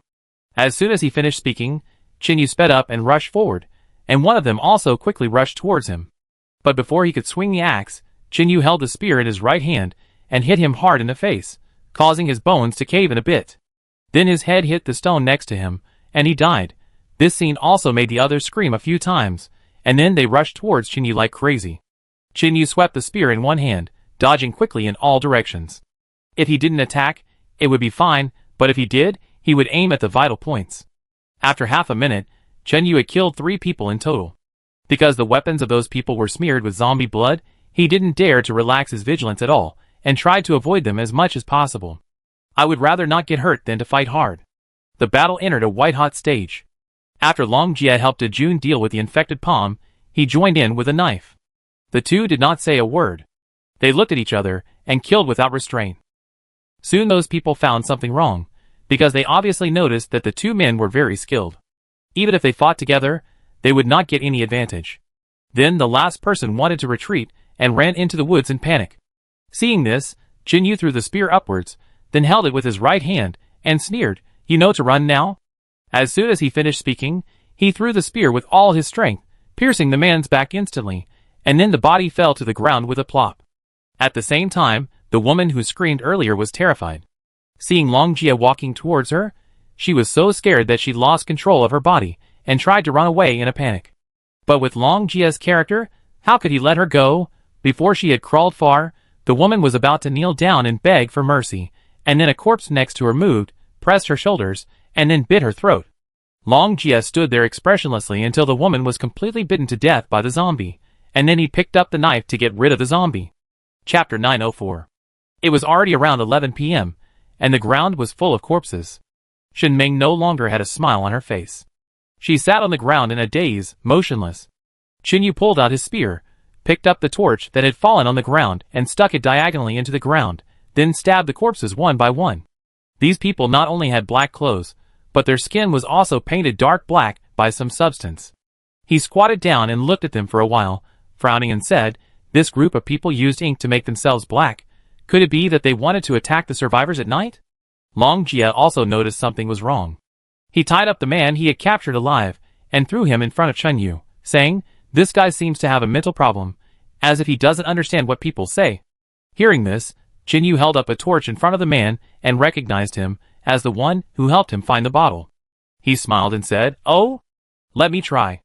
As soon as he finished speaking, Qin sped up and rushed forward, and one of them also quickly rushed towards him. But before he could swing the axe, Qin held the spear in his right hand and hit him hard in the face, causing his bones to cave in a bit. Then his head hit the stone next to him, and he died. This scene also made the others scream a few times, and then they rushed towards Qin like crazy. Qin swept the spear in one hand, dodging quickly in all directions. If he didn't attack, it would be fine, but if he did, he would aim at the vital points. After half a minute, Qin had killed 3 people in total. Because the weapons of those people were smeared with zombie blood, he didn't dare to relax his vigilance at all, and tried to avoid them as much as possible. I would rather not get hurt than to fight hard. The battle entered a white-hot stage. After Long Jie helped Jun deal with the infected palm, he joined in with a knife. The two did not say a word. They looked at each other and killed without restraint. Soon those people found something wrong, because they obviously noticed that the two men were very skilled. Even if they fought together, they would not get any advantage. Then the last person wanted to retreat and ran into the woods in panic. Seeing this, Jinyu threw the spear upwards, then held it with his right hand, and sneered, "You know to run now?" As soon as he finished speaking, he threw the spear with all his strength, piercing the man's back instantly, and then the body fell to the ground with a plop. At the same time, the woman who screamed earlier was terrified. Seeing Long Jie walking towards her, she was so scared that she lost control of her body and tried to run away in a panic. But with Long Jie's character, how could he let her go? Before she had crawled far, the woman was about to kneel down and beg for mercy, and then a corpse next to her moved, pressed her shoulders, and then bit her throat. Long Jie stood there expressionlessly until the woman was completely bitten to death by the zombie, and then he picked up the knife to get rid of the zombie. Chapter 904. It was already around 11 p.m., and the ground was full of corpses. Shen Ming no longer had a smile on her face. She sat on the ground in a daze, motionless. Jinyu pulled out his spear, picked up the torch that had fallen on the ground and stuck it diagonally into the ground, then stabbed the corpses one by one. These people not only had black clothes, but their skin was also painted dark black by some substance. He squatted down and looked at them for a while, frowning and said, "This group of people used ink to make themselves black. Could it be that they wanted to attack the survivors at night?" Long Jie also noticed something was wrong. He tied up the man he had captured alive and threw him in front of Chunyu, saying, "This guy seems to have a mental problem, as if he doesn't understand what people say." Hearing this, Jinyu held up a torch in front of the man and recognized him as the one who helped him find the bottle. He smiled and said, "Oh, let me try."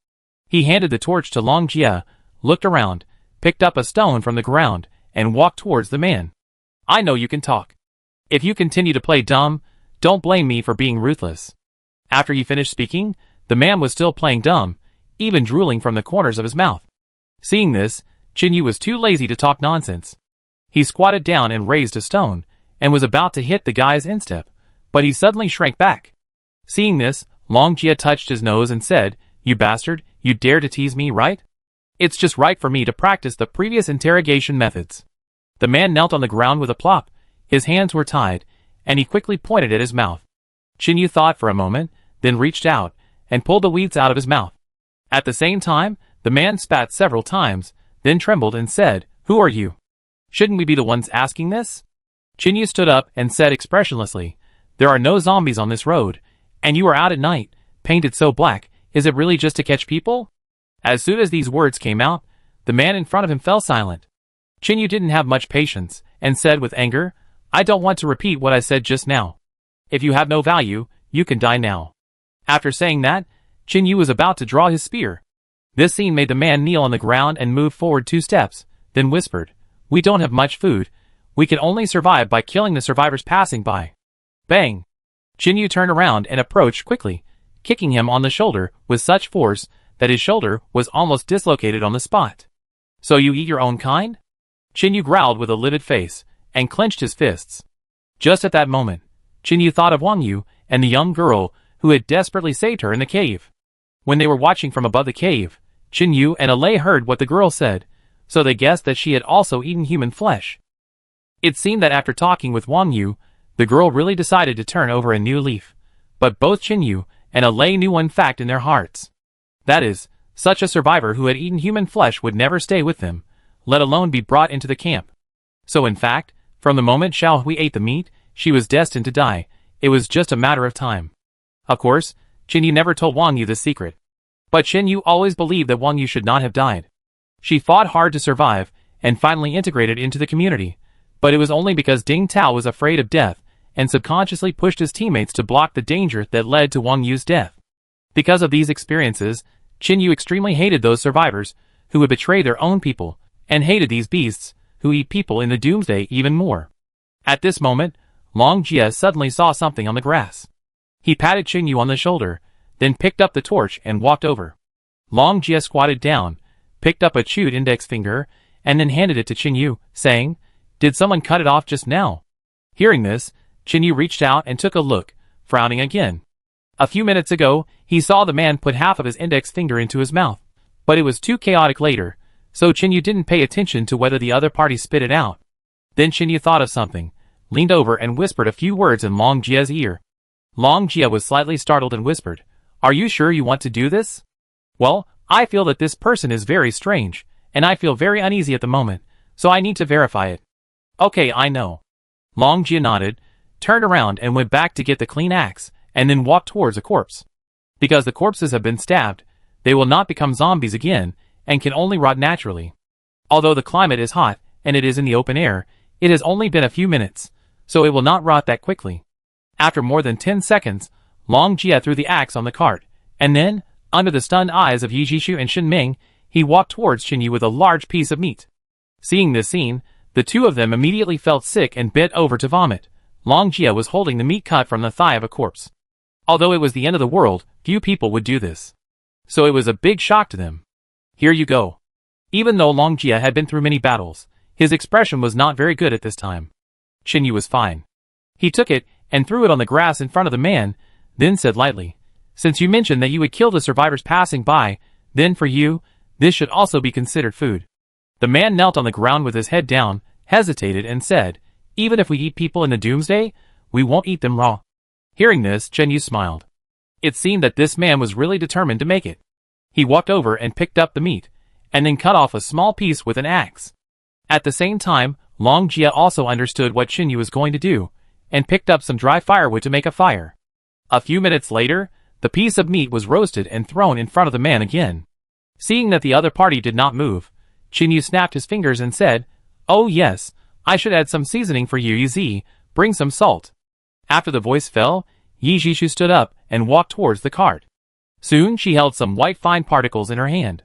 He handed the torch to Long Jie, looked around, picked up a stone from the ground, and walked towards the man. "I know you can talk. If you continue to play dumb, don't blame me for being ruthless." After he finished speaking, the man was still playing dumb, even drooling from the corners of his mouth. Seeing this, Jinyu was too lazy to talk nonsense. He squatted down and raised a stone, and was about to hit the guy's instep, but he suddenly shrank back. Seeing this, Long Jie touched his nose and said, "You bastard, you dare to tease me, right? It's just right for me to practice the previous interrogation methods." The man knelt on the ground with a plop, his hands were tied, and he quickly pointed at his mouth. Jinyu thought for a moment, then reached out, and pulled the weeds out of his mouth. At the same time, the man spat several times, then trembled and said, "Who are you? Shouldn't we be the ones asking this?" Jinyu stood up and said expressionlessly, "There are no zombies on this road, and you are out at night, painted so black, is it really just to catch people?" As soon as these words came out, the man in front of him fell silent. Jinyu didn't have much patience, and said with anger, "I don't want to repeat what I said just now. If you have no value, you can die now." After saying that, Jinyu was about to draw his spear. This scene made the man kneel on the ground and move forward 2 steps, then whispered, "We don't have much food. We can only survive by killing the survivors passing by." Bang! Jinyu turned around and approached quickly, kicking him on the shoulder with such force that his shoulder was almost dislocated on the spot. "So you eat your own kind?" Jinyu growled with a livid face, and clenched his fists. Just at that moment, Jinyu thought of Wang Yu and the young girl who had desperately saved her in the cave. When they were watching from above the cave, Jinyu and Alei heard what the girl said, so they guessed that she had also eaten human flesh. It seemed that after talking with Wang Yu, the girl really decided to turn over a new leaf, but both Jinyu and Alei knew one fact in their hearts. That is, such a survivor who had eaten human flesh would never stay with them, let alone be brought into the camp. So in fact, from the moment Xiao Hui ate the meat, she was destined to die. It was just a matter of time. Of course, Jinyu never told Wang Yu the secret. But Jinyu always believed that Wang Yu should not have died. She fought hard to survive, and finally integrated into the community, but it was only because Ding Tao was afraid of death, and subconsciously pushed his teammates to block the danger that led to Wang Yu's death. Because of these experiences, Jinyu extremely hated those survivors who would betray their own people, and hated these beasts who eat people in the doomsday even more. At this moment, Long Jie suddenly saw something on the grass. He patted Jinyu on the shoulder, then picked up the torch and walked over. Long Jia squatted down, picked up a chewed index finger, and then handed it to Qin Yu, saying, "Did someone cut it off just now?" Hearing this, Qin Yu reached out and took a look, frowning again. A few minutes ago, he saw the man put half of his index finger into his mouth, but it was too chaotic later, so Qin Yu didn't pay attention to whether the other party spit it out. Then Qin Yu thought of something, leaned over and whispered a few words in Long Jia's ear. Long Jia was slightly startled and whispered, "Are you sure you want to do this?" "Well, I feel that this person is very strange, and I feel very uneasy at the moment, so I need to verify it." "Okay, I know." Long Jia nodded, turned around and went back to get the clean axe, and then walked towards a corpse. Because the corpses have been stabbed, they will not become zombies again, and can only rot naturally. Although the climate is hot, and it is in the open air, it has only been a few minutes, so it will not rot that quickly. After more than 10 seconds, Long Jia threw the axe on the cart, and then, under the stunned eyes of Yi Jishu and Shen Ming, he walked towards Qin Yu with a large piece of meat. Seeing this scene, the two of them immediately felt sick and bent over to vomit. Long Jia was holding the meat cut from the thigh of a corpse. Although it was the end of the world, few people would do this. So it was a big shock to them. "Here you go." Even though Long Jia had been through many battles, his expression was not very good at this time. Qin Yu was fine. He took it and threw it on the grass in front of the man, then said lightly, "Since you mentioned that you would kill the survivors passing by, then for you, this should also be considered food." The man knelt on the ground with his head down, hesitated and said, "Even if we eat people in the doomsday, we won't eat them raw." Hearing this, Qin Yu smiled. It seemed that this man was really determined to make it. He walked over and picked up the meat, and then cut off a small piece with an axe. At the same time, Long Jia also understood what Qin Yu was going to do, and picked up some dry firewood to make a fire. A few minutes later, the piece of meat was roasted and thrown in front of the man again. Seeing that the other party did not move, Qin Yu snapped his fingers and said, "Oh yes, I should add some seasoning for you, Yi, bring some salt." After the voice fell, Yi Jishu stood up and walked towards the cart. Soon she held some white fine particles in her hand.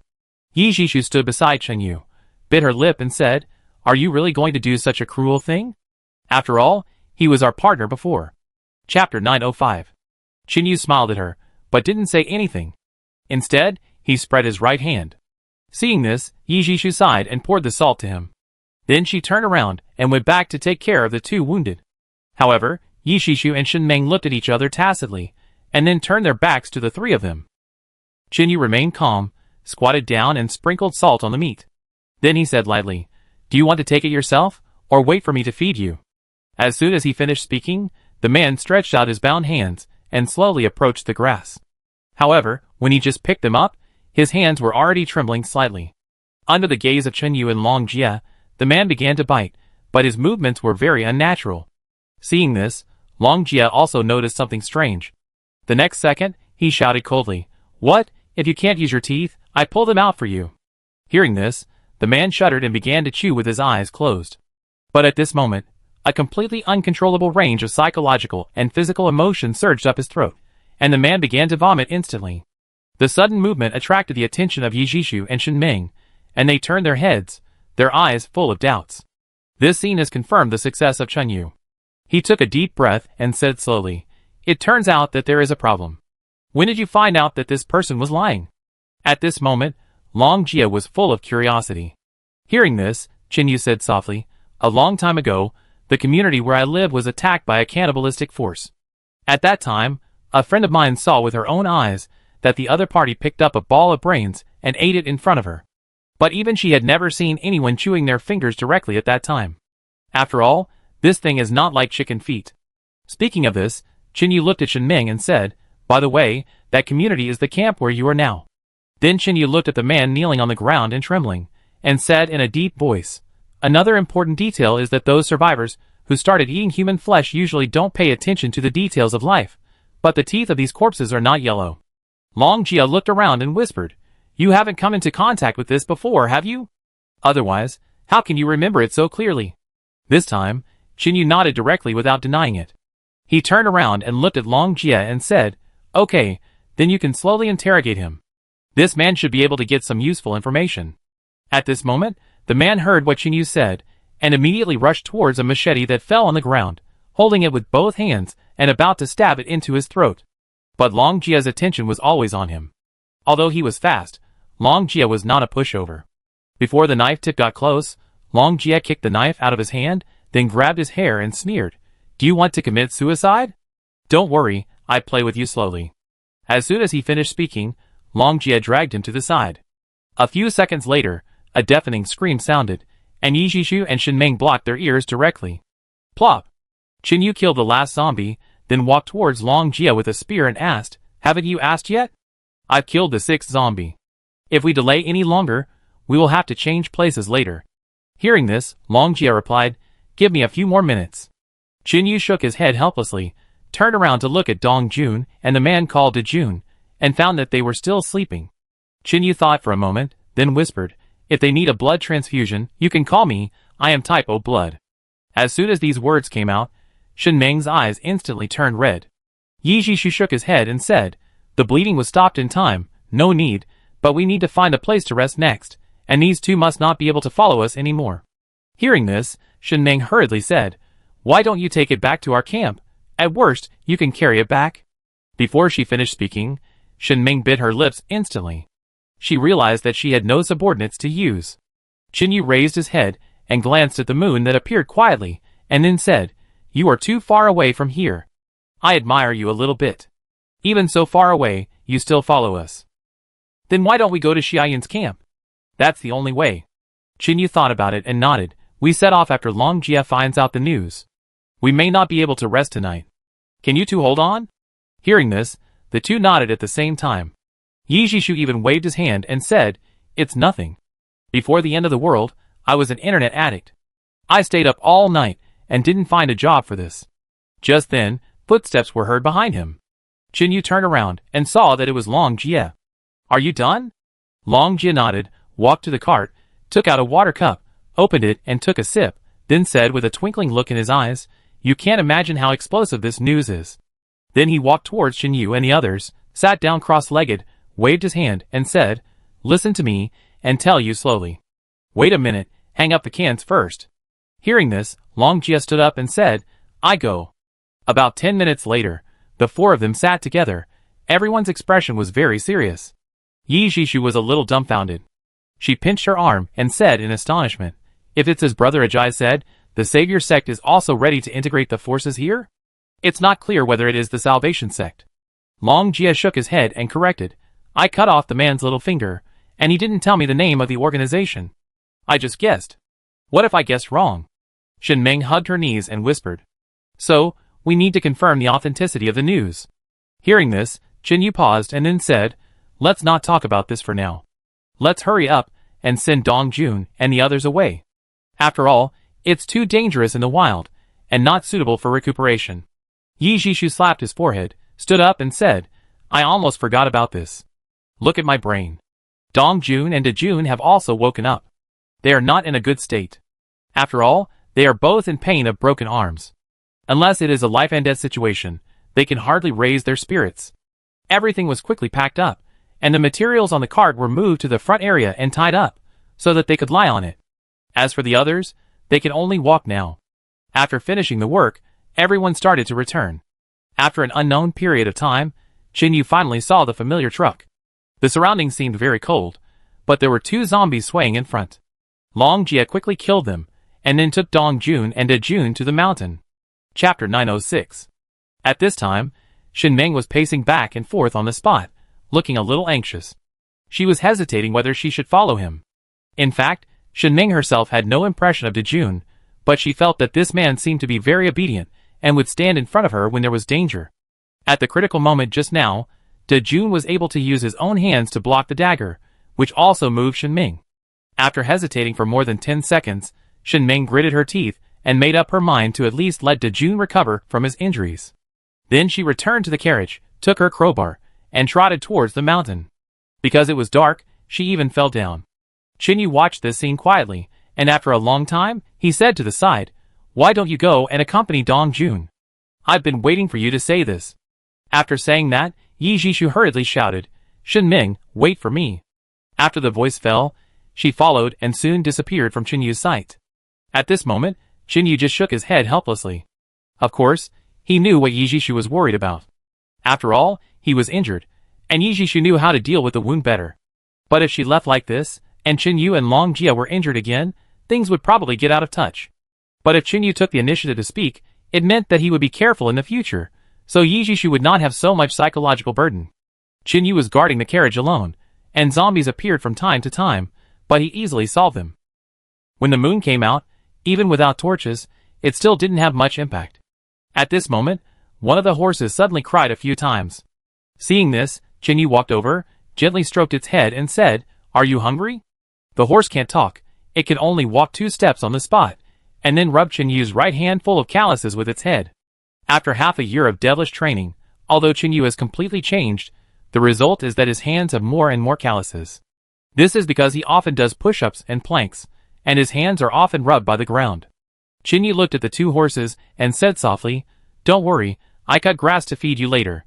Yi Jishu stood beside Qin Yu, bit her lip and said, "Are you really going to do such a cruel thing? After all, he was our partner before." Chapter 905. Qin Yu smiled at her, but didn't say anything. Instead, he spread his right hand. Seeing this, Yi Jishu sighed and poured the salt to him. Then she turned around and went back to take care of the two wounded. However, Yi Jishu and Shen Ming looked at each other tacitly, and then turned their backs to the three of them. Qin Yu remained calm, squatted down and sprinkled salt on the meat. Then he said lightly, "Do you want to take it yourself, or wait for me to feed you?" As soon as he finished speaking, the man stretched out his bound hands, and slowly approached the grass. However, when he just picked them up, his hands were already trembling slightly. Under the gaze of Qin Yu and Long Jia, the man began to bite, but his movements were very unnatural. Seeing this, Long Jia also noticed something strange. The next second, he shouted coldly, "What? If you can't use your teeth, I pull them out for you." Hearing this, the man shuddered and began to chew with his eyes closed. But at this moment, a completely uncontrollable range of psychological and physical emotion surged up his throat, and the man began to vomit instantly. The sudden movement attracted the attention of Yi Jishu and Shen Ming, and they turned their heads, their eyes full of doubts. This scene has confirmed the success of Qin Yu. He took a deep breath and said slowly, "It turns out that there is a problem. When did you find out that this person was lying?" At this moment, Long Jia was full of curiosity. Hearing this, Qin Yu said softly, "A long time ago, the community where I live was attacked by a cannibalistic force. At that time, a friend of mine saw with her own eyes that the other party picked up a ball of brains and ate it in front of her. But even she had never seen anyone chewing their fingers directly at that time. After all, this thing is not like chicken feet." Speaking of this, Qin Yu looked at Shen Ming and said, "By the way, that community is the camp where you are now." Then Qin Yu looked at the man kneeling on the ground and trembling, and said in a deep voice, "Another important detail is that those survivors who started eating human flesh usually don't pay attention to the details of life, but the teeth of these corpses are not yellow." Long Jia looked around and whispered, "You haven't come into contact with this before, have you? Otherwise, how can you remember it so clearly?" This time, Qin Yu nodded directly without denying it. He turned around and looked at Long Jia and said, "Okay, then you can slowly interrogate him. This man should be able to get some useful information." At this moment, the man heard what Qin Yu said, and immediately rushed towards a machete that fell on the ground, holding it with both hands and about to stab it into his throat. But Long Jia's attention was always on him. Although he was fast, Long Jia was not a pushover. Before the knife tip got close, Long Jia kicked the knife out of his hand, then grabbed his hair and sneered, "Do you want to commit suicide? Don't worry, I play with you slowly." As soon as he finished speaking, Long Jia dragged him to the side. A few seconds later, a deafening scream sounded, and Yi Jishu and Shen Meng blocked their ears directly. Plop! Qin Yu killed the last zombie, then walked towards Long Jia with a spear and asked, "Haven't you asked yet? I've killed the sixth zombie. If we delay any longer, we will have to change places later." Hearing this, Long Jia replied, "Give me a few more minutes." Qin Yu shook his head helplessly, turned around to look at Dong Jun and the man called De Jun, and found that they were still sleeping. Qin Yu thought for a moment, then whispered, "If they need a blood transfusion, you can call me, I am type O blood." As soon as these words came out, Shen Meng's eyes instantly turned red. Yi Jishu shook his head and said, "The bleeding was stopped in time, no need, but we need to find a place to rest next, and these two must not be able to follow us anymore." Hearing this, Shen Meng hurriedly said, "Why don't you take it back to our camp? At worst, you can carry it back." Before she finished speaking, Shen Meng bit her lips instantly. She realized that she had no subordinates to use. Qin Yu raised his head and glanced at the moon that appeared quietly, and then said, "You are too far away from here. I admire you a little bit. Even so far away, you still follow us. Then why don't we go to Xiaoyan's camp? That's the only way." Qin Yu thought about it and nodded. "We set off after Long Jia finds out the news. We may not be able to rest tonight. Can you two hold on?" Hearing this, the two nodded at the same time. Yi Jishu even waved his hand and said, "It's nothing. Before the end of the world, I was an internet addict. I stayed up all night and didn't find a job for this." Just then, footsteps were heard behind him. Qin Yu turned around and saw that it was Long Jia. "Are you done?" Long Jia nodded, walked to the cart, took out a water cup, opened it and took a sip, then said with a twinkling look in his eyes, "You can't imagine how explosive this news is." Then he walked towards Qin Yu and the others, sat down cross-legged, waved his hand, and said, "Listen to me, and tell you slowly. Wait a minute, hang up the cans first." Hearing this, Long Jia stood up and said, "I go." About 10 minutes later, the four of them sat together. Everyone's expression was very serious. Yi Jishu was a little dumbfounded. She pinched her arm and said in astonishment, "If it's as Brother Ajay said, the Savior sect is also ready to integrate the forces here? It's not clear whether it is the Salvation sect." Long Jia shook his head and corrected, "I cut off the man's little finger, and he didn't tell me the name of the organization. I just guessed. What if I guessed wrong?" Shen Meng hugged her knees and whispered, "So, we need to confirm the authenticity of the news." Hearing this, Qin Yu paused and then said, "Let's not talk about this for now. Let's hurry up and send Dong Jun and the others away. After all, it's too dangerous in the wild, and not suitable for recuperation." Yi Jishu slapped his forehead, stood up and said, "I almost forgot about this. Look at my brain. Dong Jun and De Jun have also woken up. They are not in a good state. After all, they are both in pain of broken arms. Unless it is a life and death situation, they can hardly raise their spirits." Everything was quickly packed up, and the materials on the cart were moved to the front area and tied up, so that they could lie on it. As for the others, they can only walk now. After finishing the work, everyone started to return. After an unknown period of time, Qin Yu finally saw the familiar truck. The surroundings seemed very cold, but there were two zombies swaying in front. Long Jia quickly killed them, and then took Dong Jun and De Jun to the mountain. Chapter 906. At this time, Shen Meng was pacing back and forth on the spot, looking a little anxious. She was hesitating whether she should follow him. In fact, Shen Meng herself had no impression of De Jun, but she felt that this man seemed to be very obedient and would stand in front of her when there was danger. At the critical moment just now, De Jun was able to use his own hands to block the dagger, which also moved Shen Meng. After hesitating for more than 10 seconds, Shen Meng gritted her teeth and made up her mind to at least let De Jun recover from his injuries. Then she returned to the carriage, took her crowbar, and trotted towards the mountain. Because it was dark, she even fell down. Qin Yu watched this scene quietly, and after a long time, he said to the side, "Why don't you go and accompany Dong Jun? I've been waiting for you to say this." After saying that, Yi Jishu hurriedly shouted, "Shen Meng, wait for me." After the voice fell, she followed and soon disappeared from Qin Yu's sight. At this moment, Qin Yu just shook his head helplessly. Of course, he knew what Yi Jishu was worried about. After all, he was injured, and Yi Jishu knew how to deal with the wound better. But if she left like this, and Qinyu and Long Jia were injured again, things would probably get out of touch. But if Qinyu took the initiative to speak, it meant that he would be careful in the future, so Yi Jishu would not have so much psychological burden. Qinyu was guarding the carriage alone, and zombies appeared from time to time, but he easily solved them. When the moon came out, even without torches, it still didn't have much impact. At this moment, one of the horses suddenly cried a few times. Seeing this, Qinyu walked over, gently stroked its head and said, "Are you hungry?" The horse can't talk, it can only walk 2 steps on the spot, and then rubbed Qinyu's right hand full of calluses with its head. After half a year of devilish training, although Qinyu has completely changed, the result is that his hands have more and more calluses. This is because he often does push-ups and planks, and his hands are often rubbed by the ground. Qinyu looked at the 2 horses and said softly, "Don't worry, I cut grass to feed you later."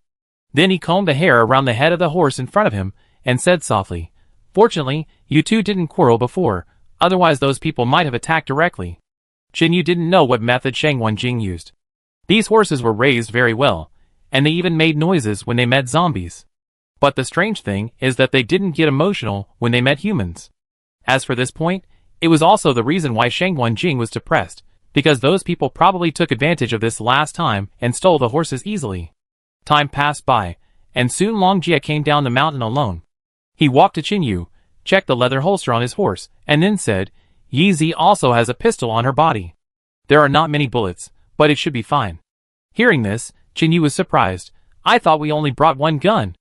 Then he combed the hair around the head of the horse in front of him and said softly, "Fortunately, you 2 didn't quarrel before, otherwise those people might have attacked directly." Qinyu didn't know what method Shang Wenjing used. These horses were raised very well, and they even made noises when they met zombies. But the strange thing is that they didn't get emotional when they met humans. As for this point, it was also the reason why Shang Wenjing was depressed, because those people probably took advantage of this last time and stole the horses easily. Time passed by, and soon Long Jia came down the mountain alone. He walked to Qinyu, checked the leather holster on his horse, and then said, "Yi Zi also has a pistol on her body. There are not many bullets, but it should be fine." Hearing this, Qinyu was surprised. "I thought we only brought 1 gun."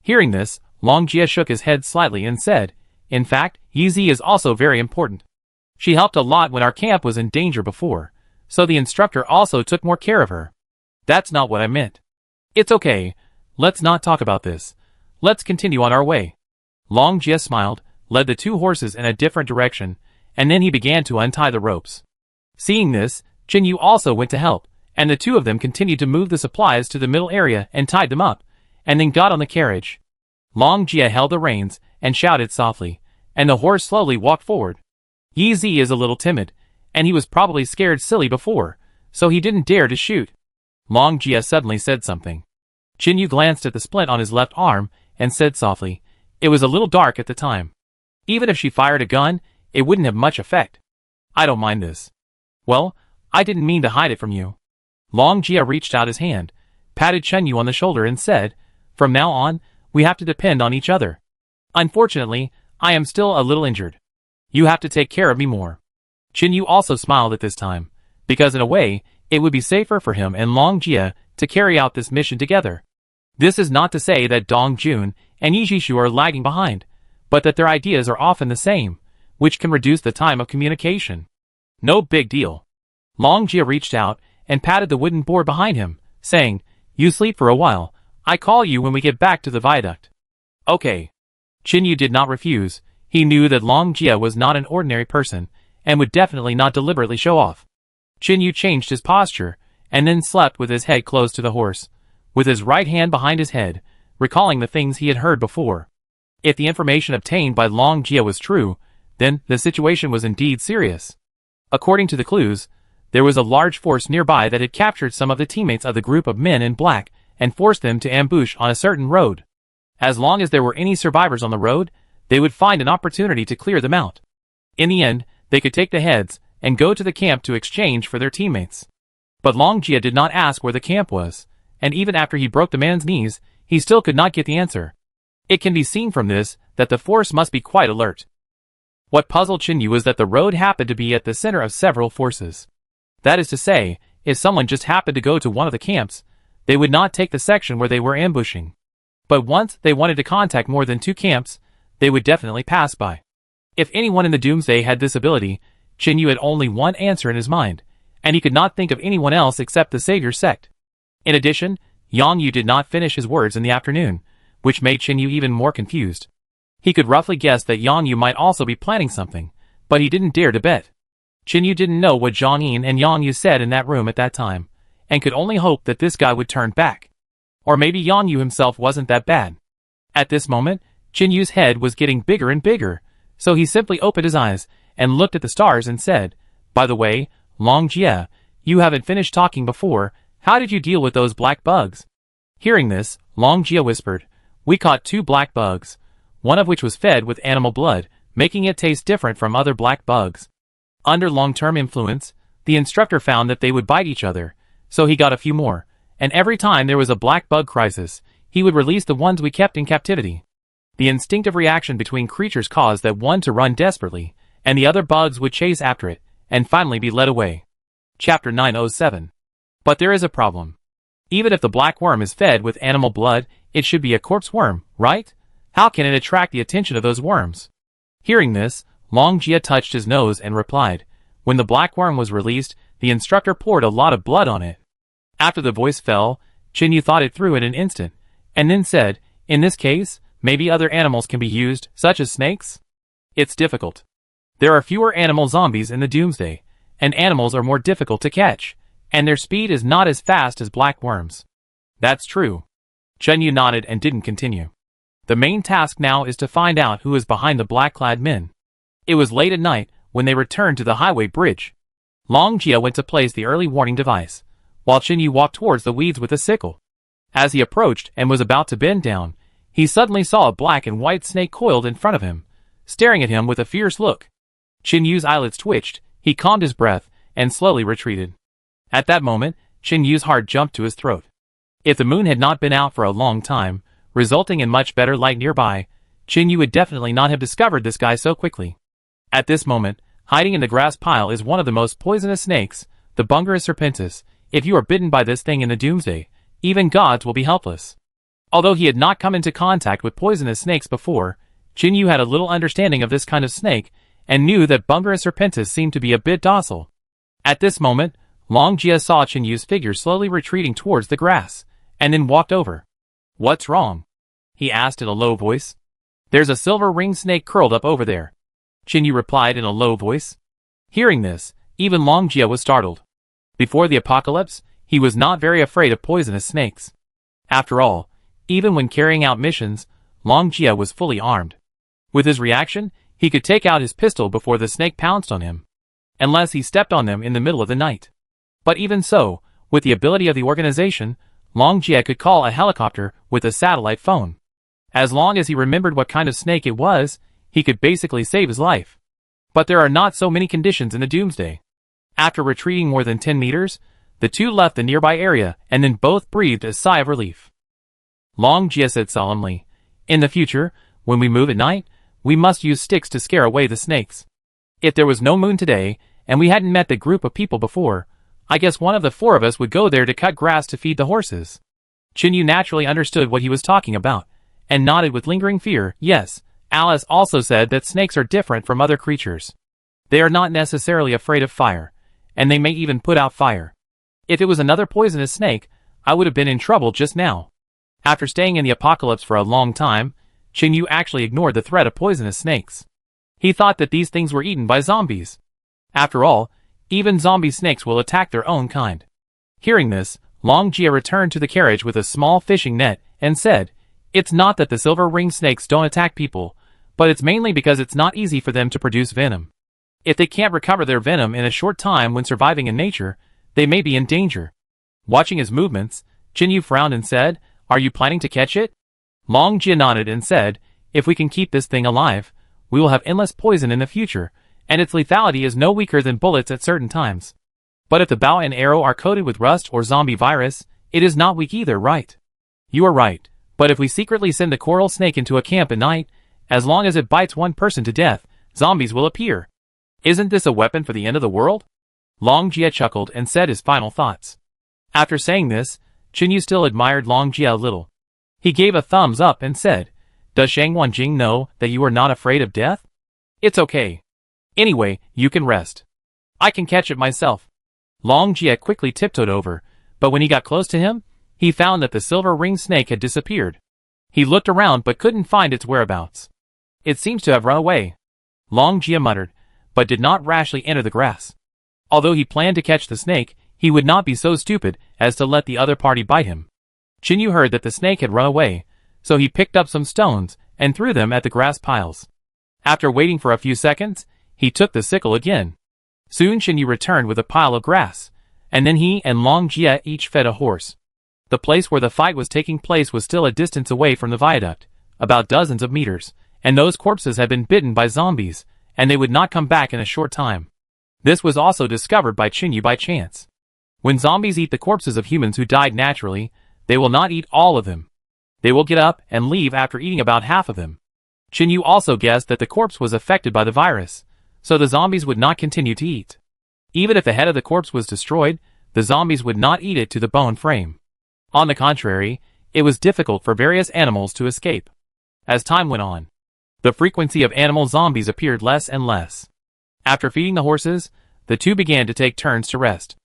Hearing this, Long Jia shook his head slightly and said, "In fact, Yi Zi is also very important. She helped a lot when our camp was in danger before, so the instructor also took more care of her." "That's not what I meant." "It's okay, let's not talk about this. Let's continue on our way." Long Jia smiled, led the 2 horses in a different direction, and then he began to untie the ropes. Seeing this, Qinyu also went to help, and the 2 of them continued to move the supplies to the middle area and tied them up, and then got on the carriage. Long Jia held the reins and shouted softly, and the horse slowly walked forward. Yi Zi is a little timid, and he was probably scared silly before, so he didn't dare to shoot. Long Jia suddenly said something. Qinyu glanced at the splint on his left arm and said softly, "It was a little dark at the time. Even if she fired a gun, it wouldn't have much effect. I don't mind this." "Well, I didn't mean to hide it from you." Long Jia reached out his hand, patted Qinyu on the shoulder and said, "From now on, we have to depend on each other. Unfortunately, I am still a little injured. You have to take care of me more." Qinyu also smiled at this time, because in a way, it would be safer for him and Long Jia to carry out this mission together. This is not to say that Dong Jun and Yi Jishu are lagging behind, but that their ideas are often the same, which can reduce the time of communication. No big deal. Long Jia reached out and patted the wooden board behind him, saying, "You sleep for a while. I call you when we get back to the viaduct." "Okay." Qinyu did not refuse. He knew that Long Jia was not an ordinary person, and would definitely not deliberately show off. Qinyu changed his posture, and then slept with his head close to the horse, with his right hand behind his head, recalling the things he had heard before. If the information obtained by Long Jia was true, then the situation was indeed serious. According to the clues, there was a large force nearby that had captured some of the teammates of the group of men in black and forced them to ambush on a certain road. As long as there were any survivors on the road, they would find an opportunity to clear them out. In the end, they could take the heads and go to the camp to exchange for their teammates. But Long Jia did not ask where the camp was, and even after he broke the man's knees, he still could not get the answer. It can be seen from this that the force must be quite alert. What puzzled Qinyu was that the road happened to be at the center of several forces. That is to say, if someone just happened to go to one of the camps, they would not take the section where they were ambushing. But once they wanted to contact more than 2 camps, they would definitely pass by. If anyone in the Doomsday had this ability, Qinyu had only one answer in his mind, and he could not think of anyone else except the Savior sect. In addition, Yang Yu did not finish his words in the afternoon, which made Qinyu even more confused. He could roughly guess that Yang Yu might also be planning something, but he didn't dare to bet. Qinyu didn't know what Zhang Yin and Yang Yu said in that room at that time, and could only hope that this guy would turn back. Or maybe Yang Yu himself wasn't that bad. At this moment, Qinyu's head was getting bigger and bigger, so he simply opened his eyes and looked at the stars and said, "By the way, Long Jia, you haven't finished talking before. How did you deal with those black bugs?" Hearing this, Long Jia whispered, "We caught 2 black bugs. one of which was fed with animal blood, making it taste different from other black bugs. Under long-term influence, the instructor found that they would bite each other, so he got a few more, and every time there was a black bug crisis, he would release the ones we kept in captivity. The instinctive reaction between creatures caused that one to run desperately, and the other bugs would chase after it, and finally be led away. Chapter 907. But there is a problem. Even if the black worm is fed with animal blood, it should be a corpse worm, right? How can it attract the attention of those worms? Hearing this, Long Jia touched his nose and replied. When the black worm was released, the instructor poured a lot of blood on it. After the voice fell, Chinyu thought it through in an instant, and then said, in this case, maybe other animals can be used, such as snakes? It's difficult. There are fewer animal zombies in the Doomsday, and animals are more difficult to catch, and their speed is not as fast as black worms. That's true. Chinyu nodded and didn't continue. The main task now is to find out who is behind the black-clad men. It was late at night when they returned to the highway bridge. Long Jia went to place the early warning device, while Chinyu walked towards the weeds with a sickle. As he approached and was about to bend down, he suddenly saw a black and white snake coiled in front of him, staring at him with a fierce look. Chinyu's eyelids twitched, he calmed his breath, and slowly retreated. At that moment, Chinyu's heart jumped to his throat. If the moon had not been out for a long time, resulting in much better light nearby, Chinyu would definitely not have discovered this guy so quickly. At this moment, hiding in the grass pile is one of the most poisonous snakes, the Bungarus serpentis. If you are bitten by this thing in the Doomsday, even gods will be helpless. Although he had not come into contact with poisonous snakes before, Chinyu had a little understanding of this kind of snake, and knew that Bungarus serpentis seemed to be a bit docile. At this moment, Long Jia saw Chinyu's figure slowly retreating towards the grass, and then walked over. What's wrong? He asked in a low voice. There's a silver-ringed snake curled up over there. Chinyu replied in a low voice. Hearing this, even Long Jia was startled. Before the apocalypse, he was not very afraid of poisonous snakes. After all, even when carrying out missions, Long Jia was fully armed. With his reaction, he could take out his pistol before the snake pounced on him. Unless he stepped on them in the middle of the night. But even so, with the ability of the organization, Long Jia could call a helicopter with a satellite phone. As long as he remembered what kind of snake it was, he could basically save his life. But there are not so many conditions in the Doomsday. After retreating more than 10 meters, the two left the nearby area and then both breathed a sigh of relief. Long Jia said solemnly, in the future, when we move at night, we must use sticks to scare away the snakes. If there was no moon today, and we hadn't met the group of people before, I guess one of the four of us would go there to cut grass to feed the horses. Chinyu naturally understood what he was talking about, and nodded with lingering fear. Yes, Alice also said that snakes are different from other creatures. They are not necessarily afraid of fire, and they may even put out fire. If it was another poisonous snake, I would have been in trouble just now. After staying in the apocalypse for a long time, Chinyu actually ignored the threat of poisonous snakes. He thought that these things were eaten by zombies. After all, even zombie snakes will attack their own kind. Hearing this, Long Jia returned to the carriage with a small fishing net and said, it's not that the silver-ringed snakes don't attack people, but it's mainly because it's not easy for them to produce venom. If they can't recover their venom in a short time when surviving in nature, they may be in danger. Watching his movements, Chinyu frowned and said, are you planning to catch it? Long Jia nodded and said, if we can keep this thing alive, we will have endless poison in the future, and its lethality is no weaker than bullets at certain times. But if the bow and arrow are coated with rust or zombie virus, it is not weak either, right? You are right, but if we secretly send the coral snake into a camp at night, as long as it bites one person to death, zombies will appear. Isn't this a weapon for the end of the world? Long Jia chuckled and said his final thoughts. After saying this, Chinyu still admired Long Jia a little. He gave a thumbs up and said, does Shang Wanjing know that you are not afraid of death? It's okay. Anyway, you can rest. I can catch it myself. Long Jia quickly tiptoed over, but when he got close to him, he found that the silver-ringed snake had disappeared. He looked around but couldn't find its whereabouts. It seems to have run away. Long Jia muttered, but did not rashly enter the grass. Although he planned to catch the snake, he would not be so stupid as to let the other party bite him. Chinyu heard that the snake had run away, so he picked up some stones and threw them at the grass piles. After waiting for a few seconds, he took the sickle again. Soon Chinyu returned with a pile of grass, and then he and Long Jia each fed a horse. The place where the fight was taking place was still a distance away from the viaduct, about dozens of meters, and those corpses had been bitten by zombies, and they would not come back in a short time. This was also discovered by Chinyu by chance. When zombies eat the corpses of humans who died naturally, they will not eat all of them. They will get up and leave after eating about half of them. Chinyu also guessed that the corpse was affected by the virus, so the zombies would not continue to eat. Even if the head of the corpse was destroyed, the zombies would not eat it to the bone frame. On the contrary, it was difficult for various animals to escape. As time went on, the frequency of animal zombies appeared less and less. After feeding the horses, the two began to take turns to rest.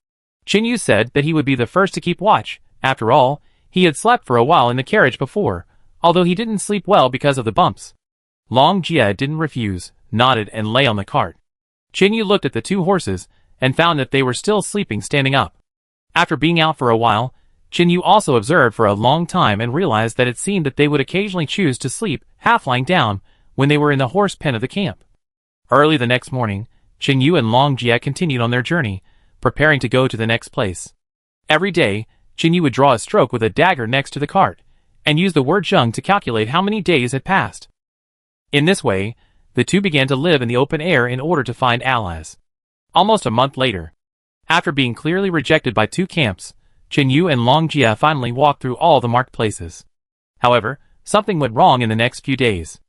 Chinyu said that he would be the first to keep watch. After all, he had slept for a while in the carriage before, although he didn't sleep well because of the bumps. Long Jie didn't refuse, nodded and lay on the cart. Chinyu looked at the two horses and found that they were still sleeping standing up. After being out for a while, Chinyu also observed for a long time and realized that it seemed that they would occasionally choose to sleep, half lying down, when they were in the horse pen of the camp. Early the next morning, Chinyu and Long Jie continued on their journey, preparing to go to the next place. Every day, Chinyu would draw a stroke with a dagger next to the cart, and use the word zheng to calculate how many days had passed. In this way, the two began to live in the open air in order to find allies. Almost a month later, after being clearly rejected by two camps, Chinyu and Long Jie finally walked through all the marked places. However, something went wrong in the next few days.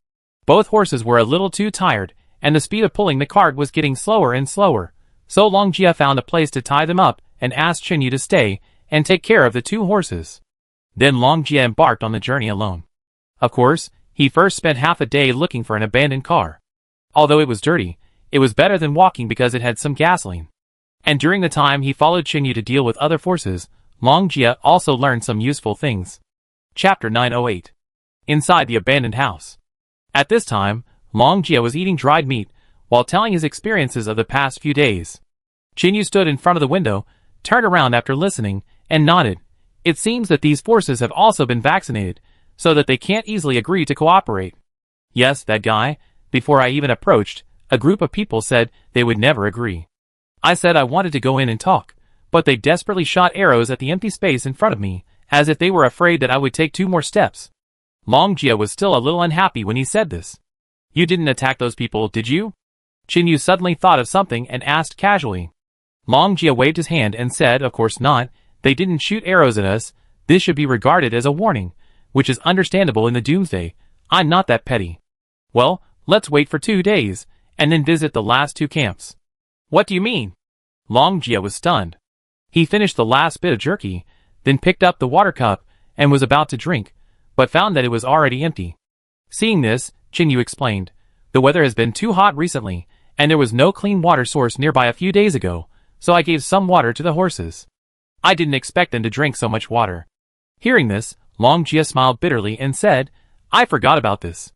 Both horses were a little too tired, and the speed of pulling the cart was getting slower and slower, so Long Jie found a place to tie them up and asked Chinyu to stay and take care of the two horses. Then Long Jie embarked on the journey alone. Of course, he first spent half a day looking for an abandoned car. Although it was dirty, it was better than walking because it had some gasoline. And during the time he followed Chinyu to deal with other forces, Long Jie also learned some useful things. Chapter 908. Inside the abandoned house. At this time, Long Jie was eating dried meat, while telling his experiences of the past few days. Chinyu stood in front of the window, turned around after listening, and nodded. It seems that these forces have also been vaccinated, so that they can't easily agree to cooperate. Yes, that guy. Before I even approached, a group of people said they would never agree. I said I wanted to go in and talk, but they desperately shot arrows at the empty space in front of me, as if they were afraid that I would take 2 more steps. Long Jie was still a little unhappy when he said this. You didn't attack those people, did you? Chinyu suddenly thought of something and asked casually. Long Jie waved his hand and said, of course not, they didn't shoot arrows at us. This should be regarded as a warning, which is understandable in the doomsday. I'm not that petty. Well, let's wait for 2 days, and then visit the last 2 camps. What do you mean? Long Jie was stunned. He finished the last bit of jerky, then picked up the water cup, and was about to drink, but found that it was already empty. Seeing this, Chinyu explained, the weather has been too hot recently, and there was no clean water source nearby a few days ago, so I gave some water to the horses. I didn't expect them to drink so much water. Hearing this, Long Jie smiled bitterly and said, I forgot about this.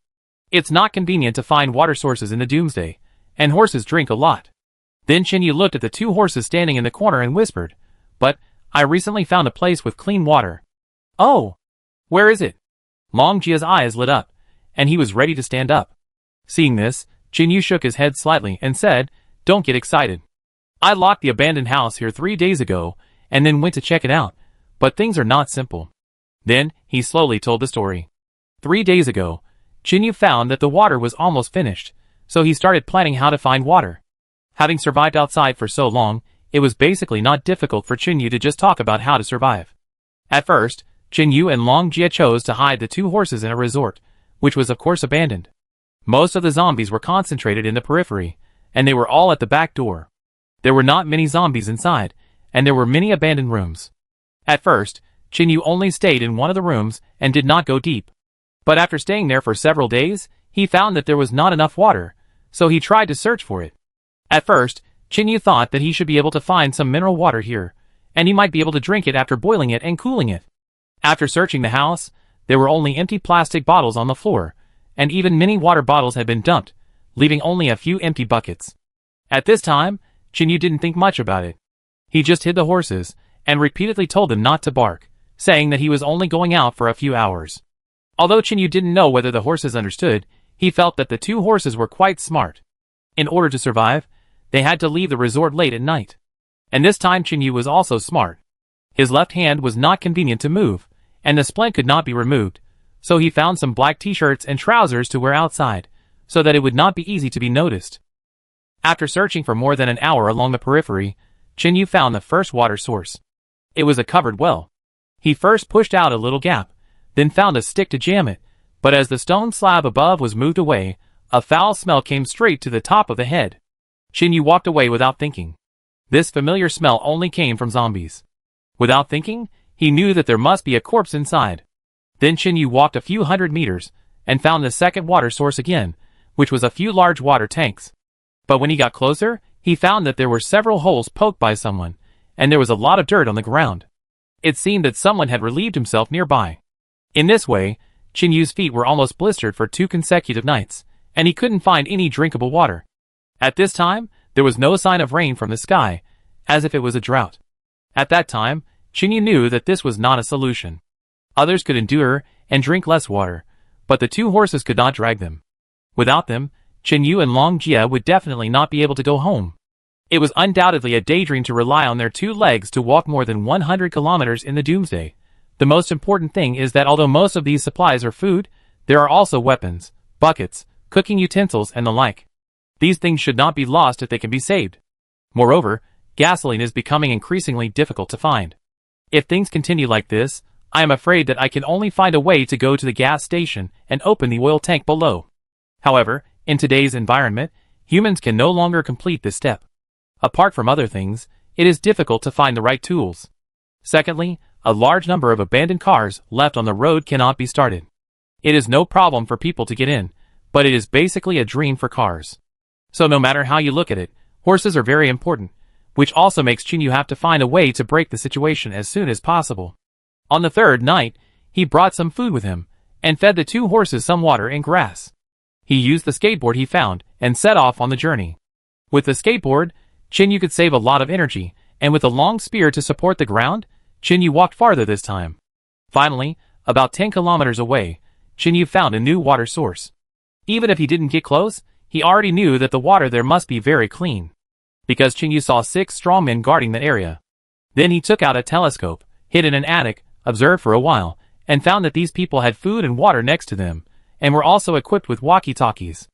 It's not convenient to find water sources in the doomsday, and horses drink a lot. Then Chinyu looked at the 2 horses standing in the corner and whispered, but I recently found a place with clean water. Oh, where is it? Long Jie's eyes lit up, and he was ready to stand up. Seeing this, Chinyu shook his head slightly and said, don't get excited. I locked the abandoned house here 3 days ago, and then went to check it out, but things are not simple. Then, he slowly told the story. 3 days ago, Chinyu found that the water was almost finished, so he started planning how to find water. Having survived outside for so long, it was basically not difficult for Chinyu to just talk about how to survive. At first, Chinyu and Long Jie chose to hide the 2 horses in a resort, which was of course abandoned. Most of the zombies were concentrated in the periphery, and they were all at the back door. There were not many zombies inside, and there were many abandoned rooms. At first, Chinyu only stayed in one of the rooms and did not go deep. But after staying there for several days, he found that there was not enough water, so he tried to search for it. At first, Chinyu thought that he should be able to find some mineral water here, and he might be able to drink it after boiling it and cooling it. After searching the house, there were only empty plastic bottles on the floor, and even many water bottles had been dumped, leaving only a few empty buckets. At this time, Chinyu didn't think much about it. He just hid the horses, and repeatedly told them not to bark, saying that he was only going out for a few hours. Although Chinyu didn't know whether the horses understood, he felt that the 2 horses were quite smart. In order to survive, they had to leave the resort late at night. And this time Chinyu was also smart. His left hand was not convenient to move, and the splint could not be removed, So he found some black t-shirts and trousers to wear outside, so that it would not be easy to be noticed. After searching for more than an hour along the periphery, Chinyu found the first water source. It was a covered well. He first pushed out a little gap, then found a stick to jam it, but as the stone slab above was moved away, a foul smell came straight to the top of the head. Chinyu walked away without thinking. This familiar smell only came from zombies. Without thinking, he knew that there must be a corpse inside. Then Chinyu walked a few hundred meters, and found the second water source again, which was a few large water tanks. But when he got closer, he found that there were several holes poked by someone, and there was a lot of dirt on the ground. It seemed that someone had relieved himself nearby. In this way, Chinyu's feet were almost blistered for 2 consecutive nights, and he couldn't find any drinkable water. At this time, there was no sign of rain from the sky, as if it was a drought. At that time, Chinyu knew that this was not a solution. Others could endure and drink less water, but the 2 horses could not drag them. Without them, Chinyu and Long Jia would definitely not be able to go home. It was undoubtedly a daydream to rely on their 2 legs to walk more than 100 kilometers in the doomsday. The most important thing is that although most of these supplies are food, there are also weapons, buckets, cooking utensils and the like. These things should not be lost if they can be saved. Moreover, gasoline is becoming increasingly difficult to find. If things continue like this, I am afraid that I can only find a way to go to the gas station and open the oil tank below. However, in today's environment, humans can no longer complete this step. Apart from other things, it is difficult to find the right tools. Secondly, a large number of abandoned cars left on the road cannot be started. It is no problem for people to get in, but it is basically a dream for cars. So no matter how you look at it, horses are very important, which also makes Chinyu have to find a way to break the situation as soon as possible. On the 3rd night, he brought some food with him, and fed the 2 horses some water and grass. He used the skateboard he found, and set off on the journey. With the skateboard, Chinyu could save a lot of energy, and with a long spear to support the ground, Chinyu walked farther this time. Finally, about 10 kilometers away, Chinyu found a new water source. Even if he didn't get close, he already knew that the water there must be very clean, because Chinyu saw 6 strongmen guarding the area. Then he took out a telescope, hid in an attic, observed for a while, and found that these people had food and water next to them, and were also equipped with walkie-talkies.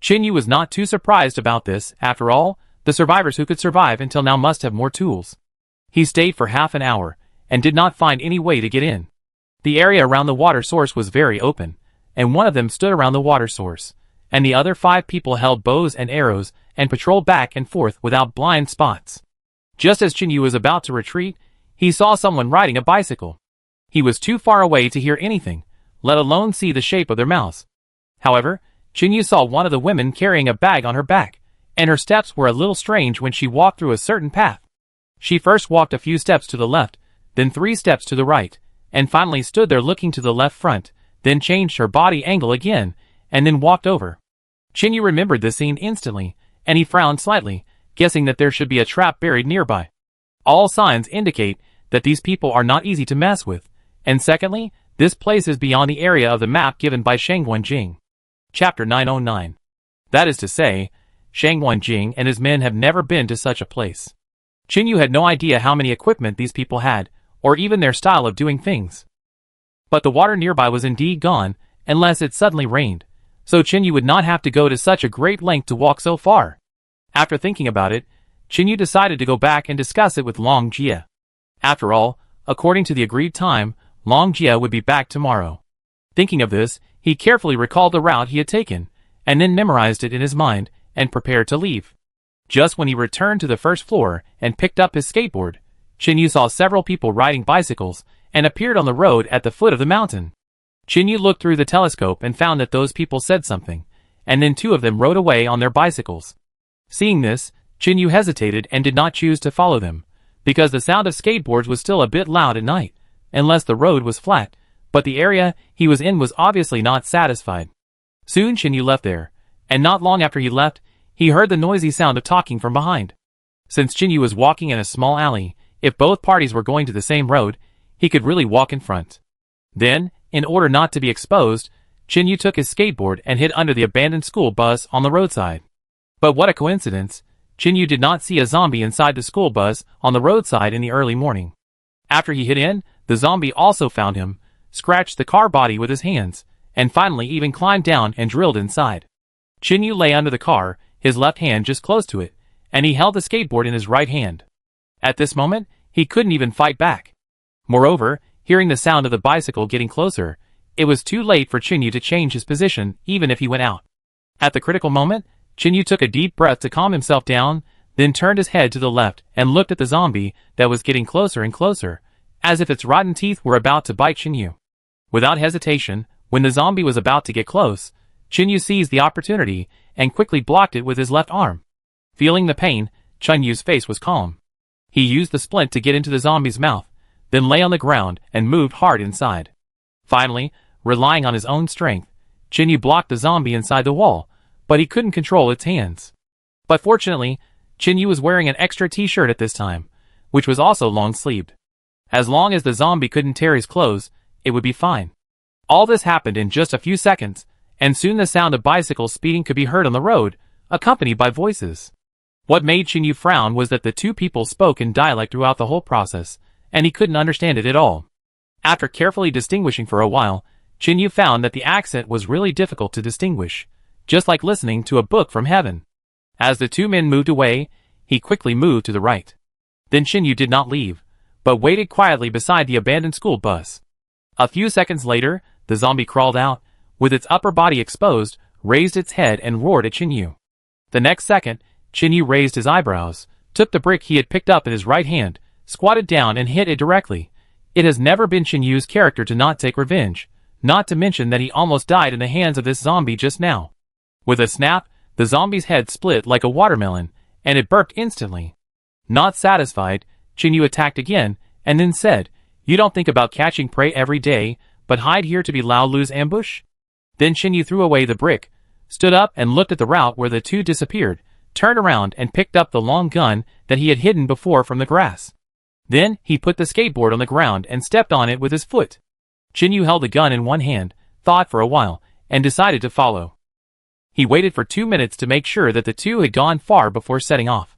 Chinyu was not too surprised about this. After all, the survivors who could survive until now must have more tools. He stayed for half an hour, and did not find any way to get in. The area around the water source was very open, and one of them stood around the water source, and the other 5 people held bows and arrows, and patrolled back and forth without blind spots. Just as Chinyu was about to retreat, he saw someone riding a bicycle. He was too far away to hear anything, let alone see the shape of their mouths. However, Chinyu saw one of the women carrying a bag on her back, and her steps were a little strange when she walked through a certain path. She first walked a few steps to the left, then 3 steps to the right, and finally stood there looking to the left front, then changed her body angle again, and then walked over. Chinyu remembered this scene instantly, and he frowned slightly, guessing that there should be a trap buried nearby. All signs indicate that these people are not easy to mess with, and secondly, this place is beyond the area of the map given by Shangguan Jing. Chapter 909. That is to say, Shangguan Jing and his men have never been to such a place. Chinyu had no idea how many equipment these people had, or even their style of doing things. But the water nearby was indeed gone, unless it suddenly rained, so Chinyu would not have to go to such a great length to walk so far. After thinking about it, Chinyu decided to go back and discuss it with Long Jia. After all, according to the agreed time, Long Jia would be back tomorrow. Thinking of this, he carefully recalled the route he had taken, and then memorized it in his mind, and prepared to leave. Just when he returned to the first floor and picked up his skateboard, Chinyu saw several people riding bicycles and appeared on the road at the foot of the mountain. Chinyu looked through the telescope and found that those people said something, and then 2 of them rode away on their bicycles. Seeing this, Chinyu hesitated and did not choose to follow them, because the sound of skateboards was still a bit loud at night, unless the road was flat, but the area he was in was obviously not satisfied. Soon Chinyu left there, and not long after he left, he heard the noisy sound of talking from behind. Since Chinyu was walking in a small alley, if both parties were going to the same road, he could really walk in front. Then, in order not to be exposed, Chinyu took his skateboard and hid under the abandoned school bus on the roadside. But what a coincidence, Chinyu did not see a zombie inside the school bus on the roadside in the early morning. After he hid in, the zombie also found him, scratched the car body with his hands, and finally even climbed down and drilled inside. Chinyu lay under the car, his left hand just close to it, and he held the skateboard in his right hand. At this moment, he couldn't even fight back. Moreover, hearing the sound of the bicycle getting closer, it was too late for Chinyu to change his position even if he went out. At the critical moment, Chinyu took a deep breath to calm himself down, then turned his head to the left and looked at the zombie that was getting closer and closer, as if its rotten teeth were about to bite Chinyu. Without hesitation, when the zombie was about to get close, Chinyu seized the opportunity and quickly blocked it with his left arm. Feeling the pain, Chinyu's face was calm. He used the splint to get into the zombie's mouth, then lay on the ground and moved hard inside. Finally, relying on his own strength, Chinyu blocked the zombie inside the wall, but he couldn't control its hands. But fortunately, Chinyu was wearing an extra t-shirt at this time, which was also long-sleeved. As long as the zombie couldn't tear his clothes, it would be fine. All this happened in just a few seconds, and soon the sound of bicycles speeding could be heard on the road, accompanied by voices. What made Chinyu frown was that the two people spoke in dialect throughout the whole process, and he couldn't understand it at all. After carefully distinguishing for a while, Chinyu found that the accent was really difficult to distinguish, just like listening to a book from heaven. As the two men moved away, he quickly moved to the right. Then Chinyu did not leave, but waited quietly beside the abandoned school bus. A few seconds later, the zombie crawled out, with its upper body exposed, raised its head and roared at Chinyu. The next second, Chinyu raised his eyebrows, took the brick he had picked up in his right hand, squatted down and hit it directly. It has never been Chinyu's character to not take revenge, not to mention that he almost died in the hands of this zombie just now. With a snap, the zombie's head split like a watermelon, and it burped instantly. Not satisfied, Chinyu attacked again, and then said, "You don't think about catching prey every day, but hide here to be Lao Lu's ambush?" Then Chinyu threw away the brick, stood up and looked at the route where the two disappeared, turned around and picked up the long gun that he had hidden before from the grass. Then, he put the skateboard on the ground and stepped on it with his foot. Chinyu held the gun in one hand, thought for a while, and decided to follow. He waited for 2 minutes to make sure that the two had gone far before setting off.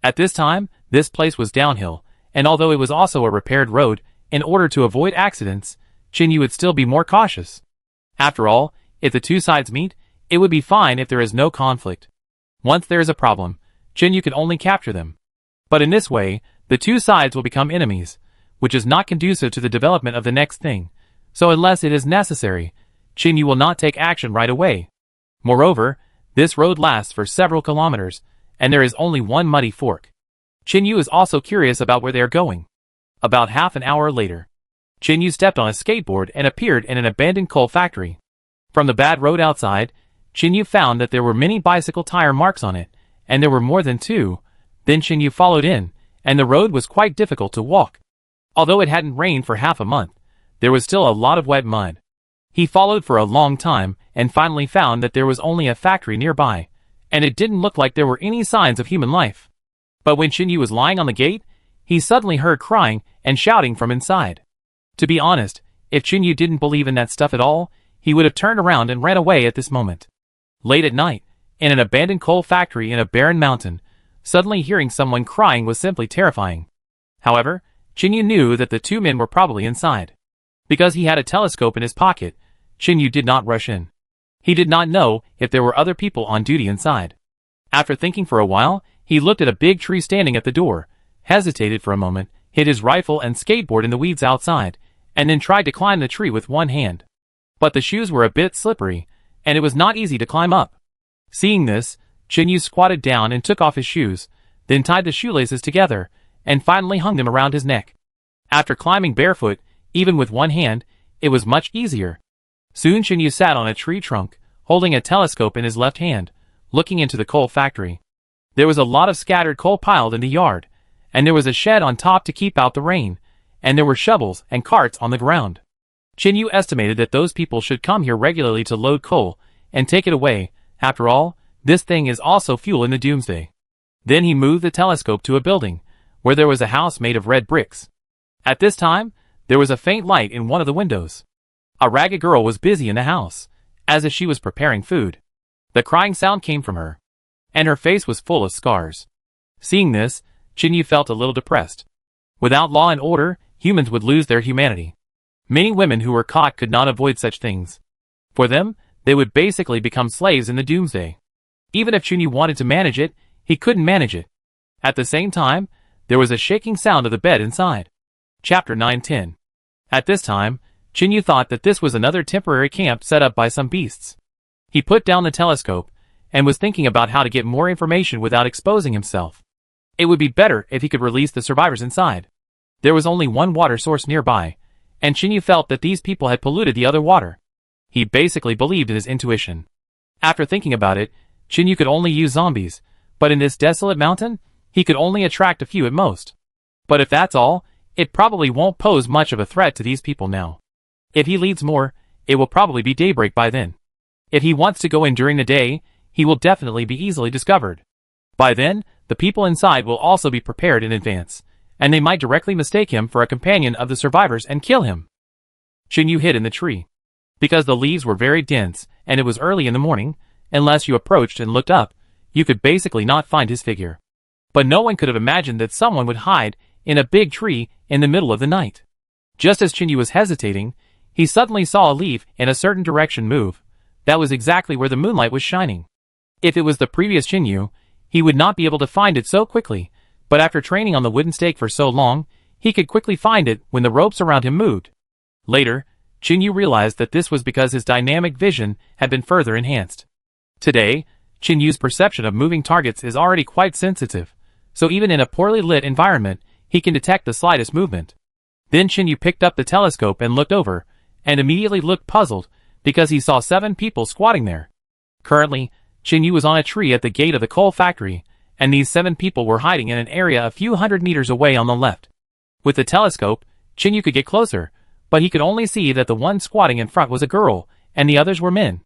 At this time, this place was downhill, and although it was also a repaired road, in order to avoid accidents, Chinyu would still be more cautious. After all, if the two sides meet, it would be fine if there is no conflict. Once there is a problem, Chinyu can only capture them. But in this way, the two sides will become enemies, which is not conducive to the development of the next thing, so unless it is necessary, Chinyu will not take action right away. Moreover, this road lasts for several kilometers, and there is only one muddy fork. Chinyu is also curious about where they are going. About half an hour later, Chinyu stepped on a skateboard and appeared in an abandoned coal factory. From the bad road outside, Chinyu found that there were many bicycle tire marks on it, and there were more than two. Then Chinyu followed in, and the road was quite difficult to walk. Although it hadn't rained for half a month, there was still a lot of wet mud. He followed for a long time, and finally found that there was only a factory nearby, and it didn't look like there were any signs of human life. But when Chinyu was lying on the gate, he suddenly heard crying and shouting from inside. To be honest, if Chinyu didn't believe in that stuff at all, he would have turned around and ran away at this moment. Late at night, in an abandoned coal factory in a barren mountain, suddenly hearing someone crying was simply terrifying. However, Chinyu knew that the two men were probably inside. Because he had a telescope in his pocket, Chinyu did not rush in. He did not know if there were other people on duty inside. After thinking for a while, he looked at a big tree standing at the door, hesitated for a moment, hid his rifle and skateboard in the weeds outside, and then tried to climb the tree with one hand. But the shoes were a bit slippery, and it was not easy to climb up. Seeing this, Chinyu squatted down and took off his shoes, then tied the shoelaces together, and finally hung them around his neck. After climbing barefoot, even with one hand, it was much easier. Soon Chinyu sat on a tree trunk, holding a telescope in his left hand, looking into the coal factory. There was a lot of scattered coal piled in the yard, and there was a shed on top to keep out the rain, and there were shovels and carts on the ground. Chinyu estimated that those people should come here regularly to load coal and take it away. After all, this thing is also fuel in the doomsday. Then he moved the telescope to a building, where there was a house made of red bricks. At this time, there was a faint light in one of the windows. A ragged girl was busy in the house, as if she was preparing food. The crying sound came from her, and her face was full of scars. Seeing this, Chinyu felt a little depressed. Without law and order, humans would lose their humanity. Many women who were caught could not avoid such things. For them, they would basically become slaves in the doomsday. Even if Chunyu wanted to manage it, he couldn't manage it. At the same time, there was a shaking sound of the bed inside. Chapter 9:10. At this time, Chunyu thought that this was another temporary camp set up by some beasts. He put down the telescope, and was thinking about how to get more information without exposing himself. It would be better if he could release the survivors inside. There was only one water source nearby, and Chunyu felt that these people had polluted the other water. He basically believed in his intuition. After thinking about it, Chunyu could only use zombies, but in this desolate mountain, he could only attract a few at most. But if that's all, it probably won't pose much of a threat to these people now. If he leads more, it will probably be daybreak by then. If he wants to go in during the day, he will definitely be easily discovered. By then, the people inside will also be prepared in advance, and they might directly mistake him for a companion of the survivors and kill him. Chunyu hid in the tree. Because the leaves were very dense, and it was early in the morning, unless you approached and looked up, you could basically not find his figure. But no one could have imagined that someone would hide in a big tree in the middle of the night. Just as Chunyu was hesitating, he suddenly saw a leaf in a certain direction move. That was exactly where the moonlight was shining. If it was the previous Chunyu, he would not be able to find it so quickly, but after training on the wooden stake for so long, he could quickly find it when the ropes around him moved. Later, Chunyu realized that this was because his dynamic vision had been further enhanced. Today, Chunyu's perception of moving targets is already quite sensitive, so even in a poorly lit environment, he can detect the slightest movement. Then Chunyu picked up the telescope and looked over, and immediately looked puzzled, because he saw 7 people squatting there. Currently, Chunyu was on a tree at the gate of the coal factory, and these 7 people were hiding in an area a few hundred meters away on the left. With the telescope, Chunyu could get closer, but he could only see that the one squatting in front was a girl, and the others were men.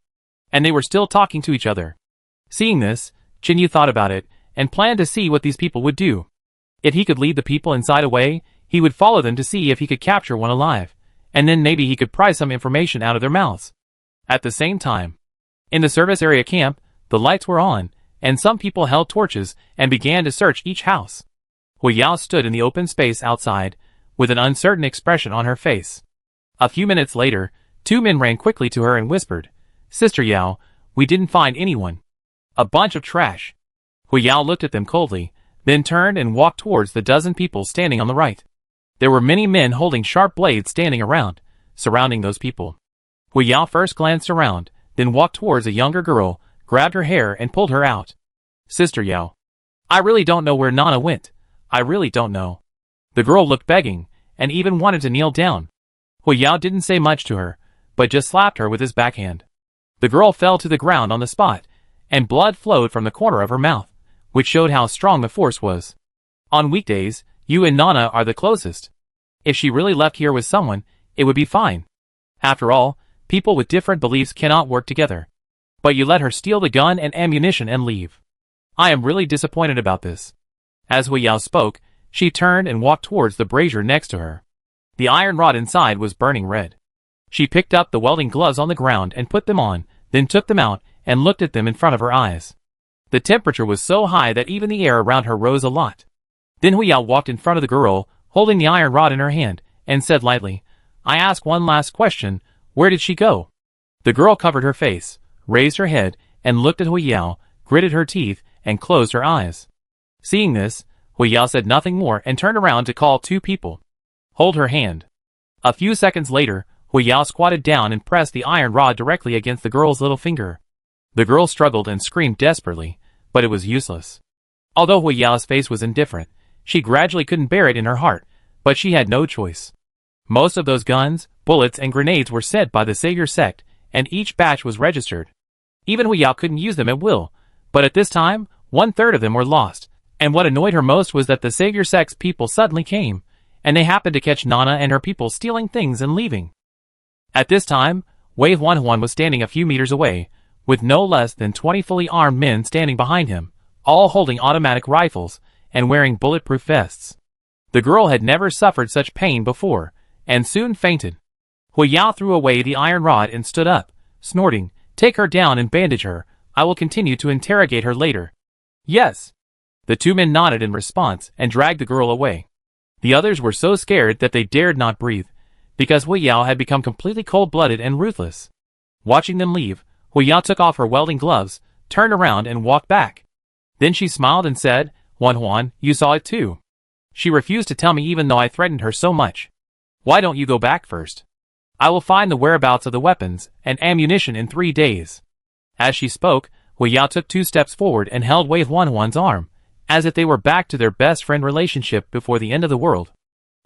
And they were still talking to each other. Seeing this, Chunyu thought about it, and planned to see what these people would do. If he could lead the people inside away, he would follow them to see if he could capture one alive, and then maybe he could pry some information out of their mouths. At the same time, in the service area camp, the lights were on, and some people held torches and began to search each house. Hui Yao stood in the open space outside, with an uncertain expression on her face. A few minutes later, 2 men ran quickly to her and whispered, "Sister Yao, we didn't find anyone." "A bunch of trash." Hui Yao looked at them coldly, then turned and walked towards the dozen people standing on the right. There were many men holding sharp blades standing around, surrounding those people. Hui Yao first glanced around, then walked towards a younger girl, grabbed her hair and pulled her out. "Sister Yao, I really don't know where Nana went. I really don't know." The girl looked begging, and even wanted to kneel down. Hui Yao didn't say much to her, but just slapped her with his backhand. The girl fell to the ground on the spot, and blood flowed from the corner of her mouth, which showed how strong the force was. On weekdays, you and Nana are the closest. If she really left here with someone, it would be fine. After all, people with different beliefs cannot work together. But you let her steal the gun and ammunition and leave. I am really disappointed about this. As Hui Yao spoke, she turned and walked towards the brazier next to her. The iron rod inside was burning red. She picked up the welding gloves on the ground and put them on, then took them out and looked at them in front of her eyes. The temperature was so high that even the air around her rose a lot. Then Hui Yao walked in front of the girl, holding the iron rod in her hand, and said lightly, "I ask one last question, where did she go?" The girl covered her face, raised her head, and looked at Hui Yao, gritted her teeth, and closed her eyes. Seeing this, Hui Yao said nothing more and turned around to call 2 people. "Hold her hand." A few seconds later, Hui Yao squatted down and pressed the iron rod directly against the girl's little finger. The girl struggled and screamed desperately, but it was useless. Although Hui Yao's face was indifferent, she gradually couldn't bear it in her heart, but she had no choice. Most of those guns, bullets, and grenades were sent by the Savior sect, and each batch was registered. Even Hui Yao couldn't use them at will, but at this time, 1/3 of them were lost, and what annoyed her most was that the Savior sect's people suddenly came, and they happened to catch Nana and her people stealing things and leaving. At this time, Wave 101 was standing a few meters away, with no less than 20 fully armed men standing behind him, all holding automatic rifles and wearing bulletproof vests. The girl had never suffered such pain before, and soon fainted. Hui Yao threw away the iron rod and stood up, snorting, "Take her down and bandage her. I will continue to interrogate her later." "Yes." The 2 men nodded in response and dragged the girl away. The others were so scared that they dared not breathe. because Hui Yao had become completely cold-blooded and ruthless. Watching them leave, Hui Yao took off her welding gloves, turned around and walked back. Then she smiled and said, Huan, you saw it too. She refused to tell me even though I threatened her so much. Why don't you go back first? I will find the whereabouts of the weapons and ammunition in 3 days. As she spoke, Hui Yao took 2 steps forward and held Wei Huan's arm, as if they were back to their best friend relationship before the end of the world.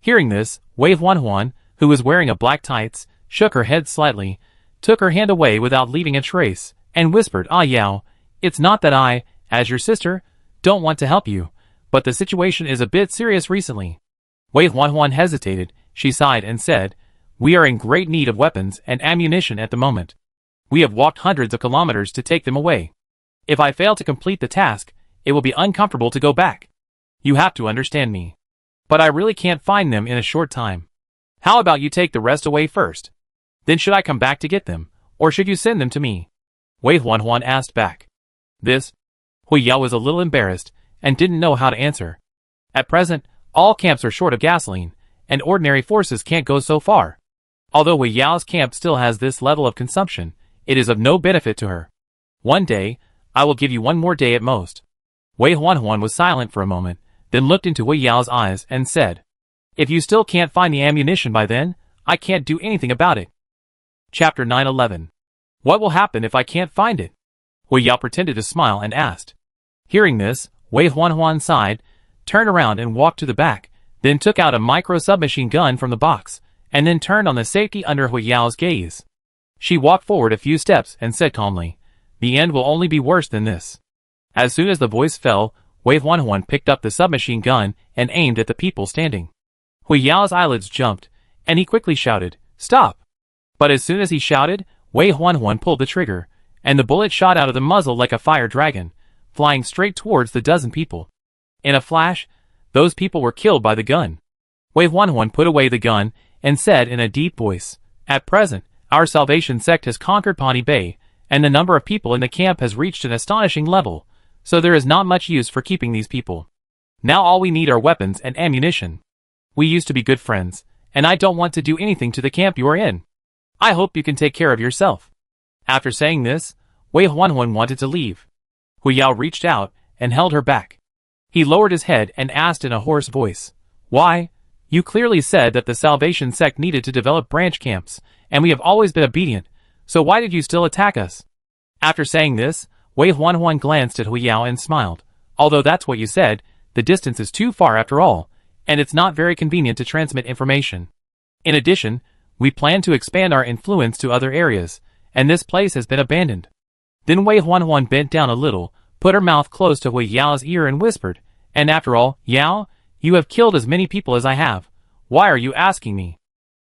Hearing this, Wei Huan, who was wearing a black tights, shook her head slightly, took her hand away without leaving a trace, and whispered, Yao, it's not that I, as your sister, don't want to help you, but the situation is a bit serious recently. Wei Huan hesitated, she sighed and said, we are in great need of weapons and ammunition at the moment. We have walked hundreds of kilometers to take them away. If I fail to complete the task, it will be uncomfortable to go back. You have to understand me. But I really can't find them in a short time. How about you take the rest away first? Then should I come back to get them, or should you send them to me? Wei Huan asked back. This? Hui Yao was a little embarrassed, and didn't know how to answer. At present, all camps are short of gasoline, and ordinary forces can't go so far. Although Hui Yao's camp still has this level of consumption, it is of no benefit to her. One day, I will give you 1 more day at most. Wei Huan was silent for a moment, then looked into Hui Yao's eyes and said, if you still can't find the ammunition by then, I can't do anything about it. Chapter 911. What will happen if I can't find it? Hui Yao pretended to smile and asked. Hearing this, Wei Huan sighed, turned around and walked to the back, then took out a micro-submachine gun from the box, and then turned on the safety under Hui Yao's gaze. She walked forward a few steps and said calmly, the end will only be worse than this. As soon as the voice fell, Wei Huan picked up the submachine gun and aimed at the people standing. Hui Yao's eyelids jumped, and he quickly shouted, stop! But as soon as he shouted, Wei Huan pulled the trigger, and the bullet shot out of the muzzle like a fire dragon, flying straight towards the dozen people. In a flash, those people were killed by the gun. Wei Huan put away the gun and said in a deep voice, at present, our Salvation sect has conquered Pawnee Bay, and the number of people in the camp has reached an astonishing level, so there is not much use for keeping these people. Now all we need are weapons and ammunition. We used to be good friends, and I don't want to do anything to the camp you are in. I hope you can take care of yourself. After saying this, Wei Huan wanted to leave. Hui Yao reached out and held her back. He lowered his head and asked in a hoarse voice, why? You clearly said that the Salvation sect needed to develop branch camps, and we have always been obedient, so why did you still attack us? After saying this, Wei Huan glanced at Hui Yao and smiled. Although that's what you said, the distance is too far after all, and it's not very convenient to transmit information. In addition, we plan to expand our influence to other areas, and this place has been abandoned. Then Wei Huan bent down a little, put her mouth close to Hui Yao's ear and whispered, and after all, Yao, you have killed as many people as I have. Why are you asking me?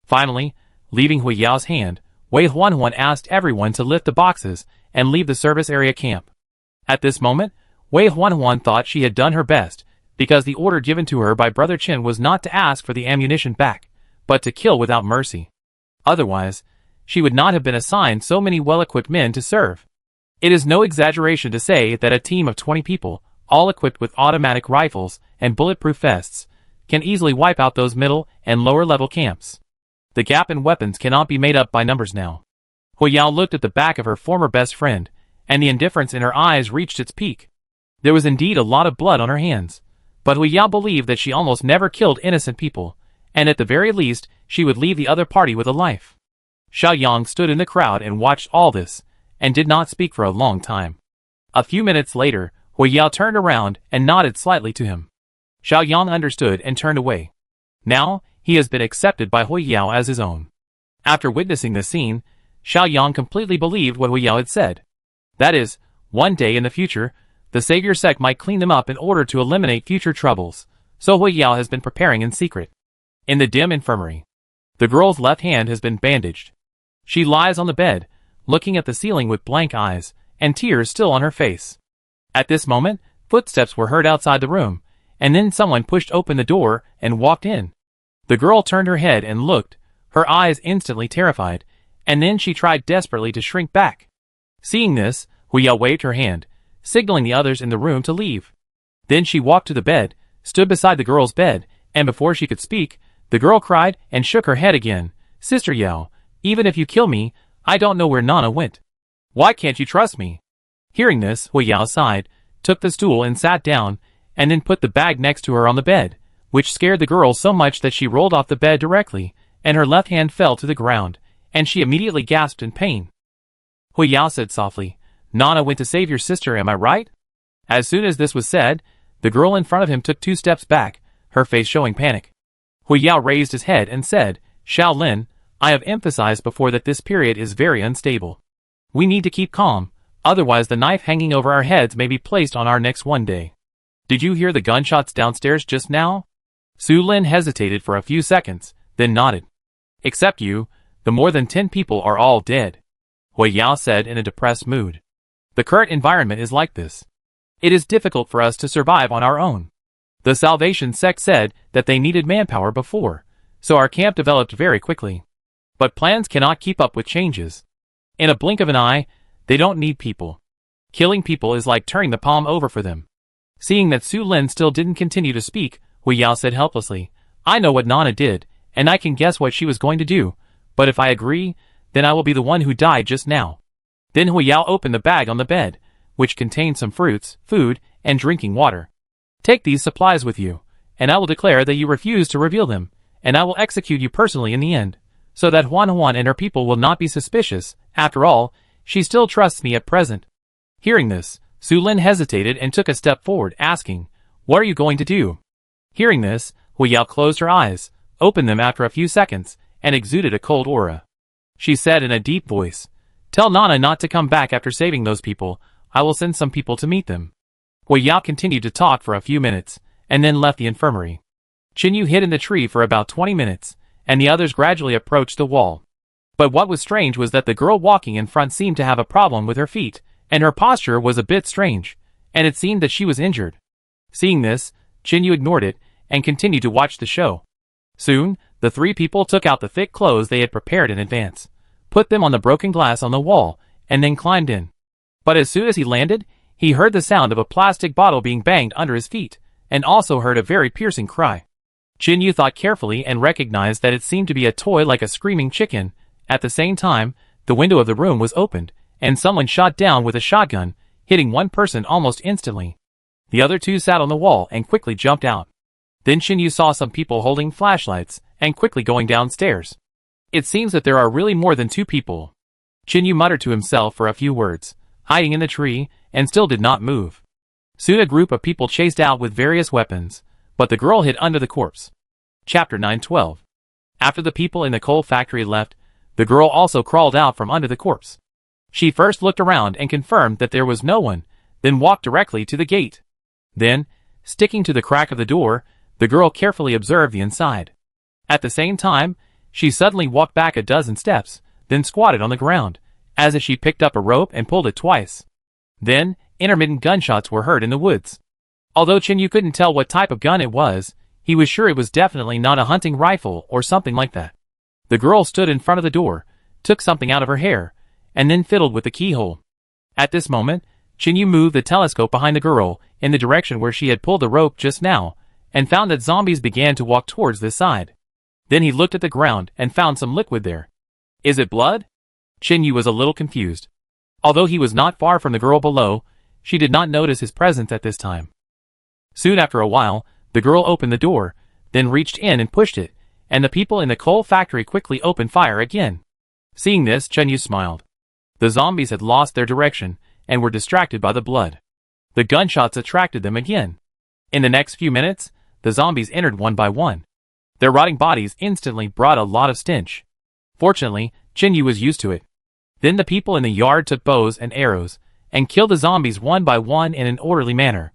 Finally, leaving Hui Yao's hand, Wei Huan asked everyone to lift the boxes and leave the service area camp. At this moment, Wei Huan thought she had done her best, because the order given to her by Brother Chen was not to ask for the ammunition back, but to kill without mercy. Otherwise, she would not have been assigned so many well-equipped men to serve. It is no exaggeration to say that a team of 20 people, all equipped with automatic rifles and bulletproof vests, can easily wipe out those middle and lower-level camps. The gap in weapons cannot be made up by numbers now. Hui Yao looked at the back of her former best friend, and the indifference in her eyes reached its peak. There was indeed a lot of blood on her hands, but Hui Yao believed that she almost never killed innocent people, and at the very least, she would leave the other party with a life. Xiao Yang stood in the crowd and watched all this, and did not speak for a long time. A few minutes later, Hui Yao turned around and nodded slightly to him. Xiao Yang understood and turned away. Now, he has been accepted by Hui Yao as his own. After witnessing the scene, Xiao Yang completely believed what Hui Yao had said. That is, one day in the future, the Savior sect might clean them up in order to eliminate future troubles, so Hui Yao has been preparing in secret. In the dim infirmary, the girl's left hand has been bandaged. She lies on the bed, looking at the ceiling with blank eyes, and tears still on her face. At this moment, footsteps were heard outside the room, and then someone pushed open the door and walked in. The girl turned her head and looked, her eyes instantly terrified, and then she tried desperately to shrink back. Seeing this, Hui Yao waved her hand, signaling the others in the room to leave. Then she walked to the bed, stood beside the girl's bed, and before she could speak, the girl cried and shook her head again, Sister Yao, even if you kill me, I don't know where Nana went. Why can't you trust me? Hearing this, Hui Yao sighed, took the stool and sat down, and then put the bag next to her on the bed, which scared the girl so much that she rolled off the bed directly, and her left hand fell to the ground, and she immediately gasped in pain. Hui Yao said softly, Nana went to save your sister, am I right? As soon as this was said, the girl in front of him took 2 steps back, her face showing panic. Hui Yao raised his head and said, Shaolin, I have emphasized before that this period is very unstable. We need to keep calm, otherwise the knife hanging over our heads may be placed on our necks one day. Did you hear the gunshots downstairs just now? Su Lin hesitated for a few seconds, then nodded. Except you, the more than 10 people are all dead, Hui Yao said in a depressed mood. The current environment is like this. It is difficult for us to survive on our own. The Salvation sect said that they needed manpower before, so our camp developed very quickly. But plans cannot keep up with changes. In a blink of an eye, they don't need people. Killing people is like turning the palm over for them. Seeing that Su Lin still didn't continue to speak, Hui Yao said helplessly, I know what Nana did, and I can guess what she was going to do, but if I agree, then I will be the one who died just now. Then Hui Yao opened the bag on the bed, which contained some fruits, food, and drinking water. Take these supplies with you, and I will declare that you refuse to reveal them, and I will execute you personally in the end, so that Huan Huan and her people will not be suspicious. After all, she still trusts me at present. Hearing this, Su Lin hesitated and took a step forward, asking, What are you going to do? Hearing this, Hui Yao closed her eyes, opened them after a few seconds, and exuded a cold aura. She said in a deep voice, Tell Nana not to come back after saving those people. I will send some people to meet them. Hui Yao continued to talk for a few minutes, and then left the infirmary. Qin Yu hid in the tree for about 20 minutes, and the others gradually approached the wall. But what was strange was that the girl walking in front seemed to have a problem with her feet, and her posture was a bit strange, and it seemed that she was injured. Seeing this, Qin Yu ignored it, and continued to watch the show. Soon, the 3 people took out the thick clothes they had prepared in advance, put them on the broken glass on the wall, and then climbed in. But as soon as he landed, he heard the sound of a plastic bottle being banged under his feet, and also heard a very piercing cry. Qin Yu thought carefully and recognized that it seemed to be a toy like a screaming chicken. At the same time, the window of the room was opened, and someone shot down with a shotgun, hitting one person almost instantly. The other 2 sat on the wall and quickly jumped out. Then Qin Yu saw some people holding flashlights, and quickly going downstairs. It seems that there are really more than 2 people. Qin Yu muttered to himself for a few words, hiding in the tree, and still did not move. Soon a group of people chased out with various weapons, but the girl hid under the corpse. Chapter 9:12. After the people in the coal factory left, the girl also crawled out from under the corpse. She first looked around and confirmed that there was no one, then walked directly to the gate. Then, sticking to the crack of the door, the girl carefully observed the inside. At the same time, she suddenly walked back a dozen steps, then squatted on the ground, as if she picked up a rope and pulled it twice. Then, intermittent gunshots were heard in the woods. Although Qin Yu couldn't tell what type of gun it was, he was sure it was definitely not a hunting rifle or something like that. The girl stood in front of the door, took something out of her hair, and then fiddled with the keyhole. At this moment, Qin Yu moved the telescope behind the girl in the direction where she had pulled the rope just now, and found that zombies began to walk towards this side. Then he looked at the ground and found some liquid there. Is it blood? Qin Yu was a little confused. Although he was not far from the girl below, she did not notice his presence at this time. Soon after a while, the girl opened the door, then reached in and pushed it, and the people in the coal factory quickly opened fire again. Seeing this, Qin Yu smiled. The zombies had lost their direction, and were distracted by the blood. The gunshots attracted them again. In the next few minutes, the zombies entered one by one. Their rotting bodies instantly brought a lot of stench. Fortunately, Qin Yu was used to it. Then the people in the yard took bows and arrows, and killed the zombies one by one in an orderly manner.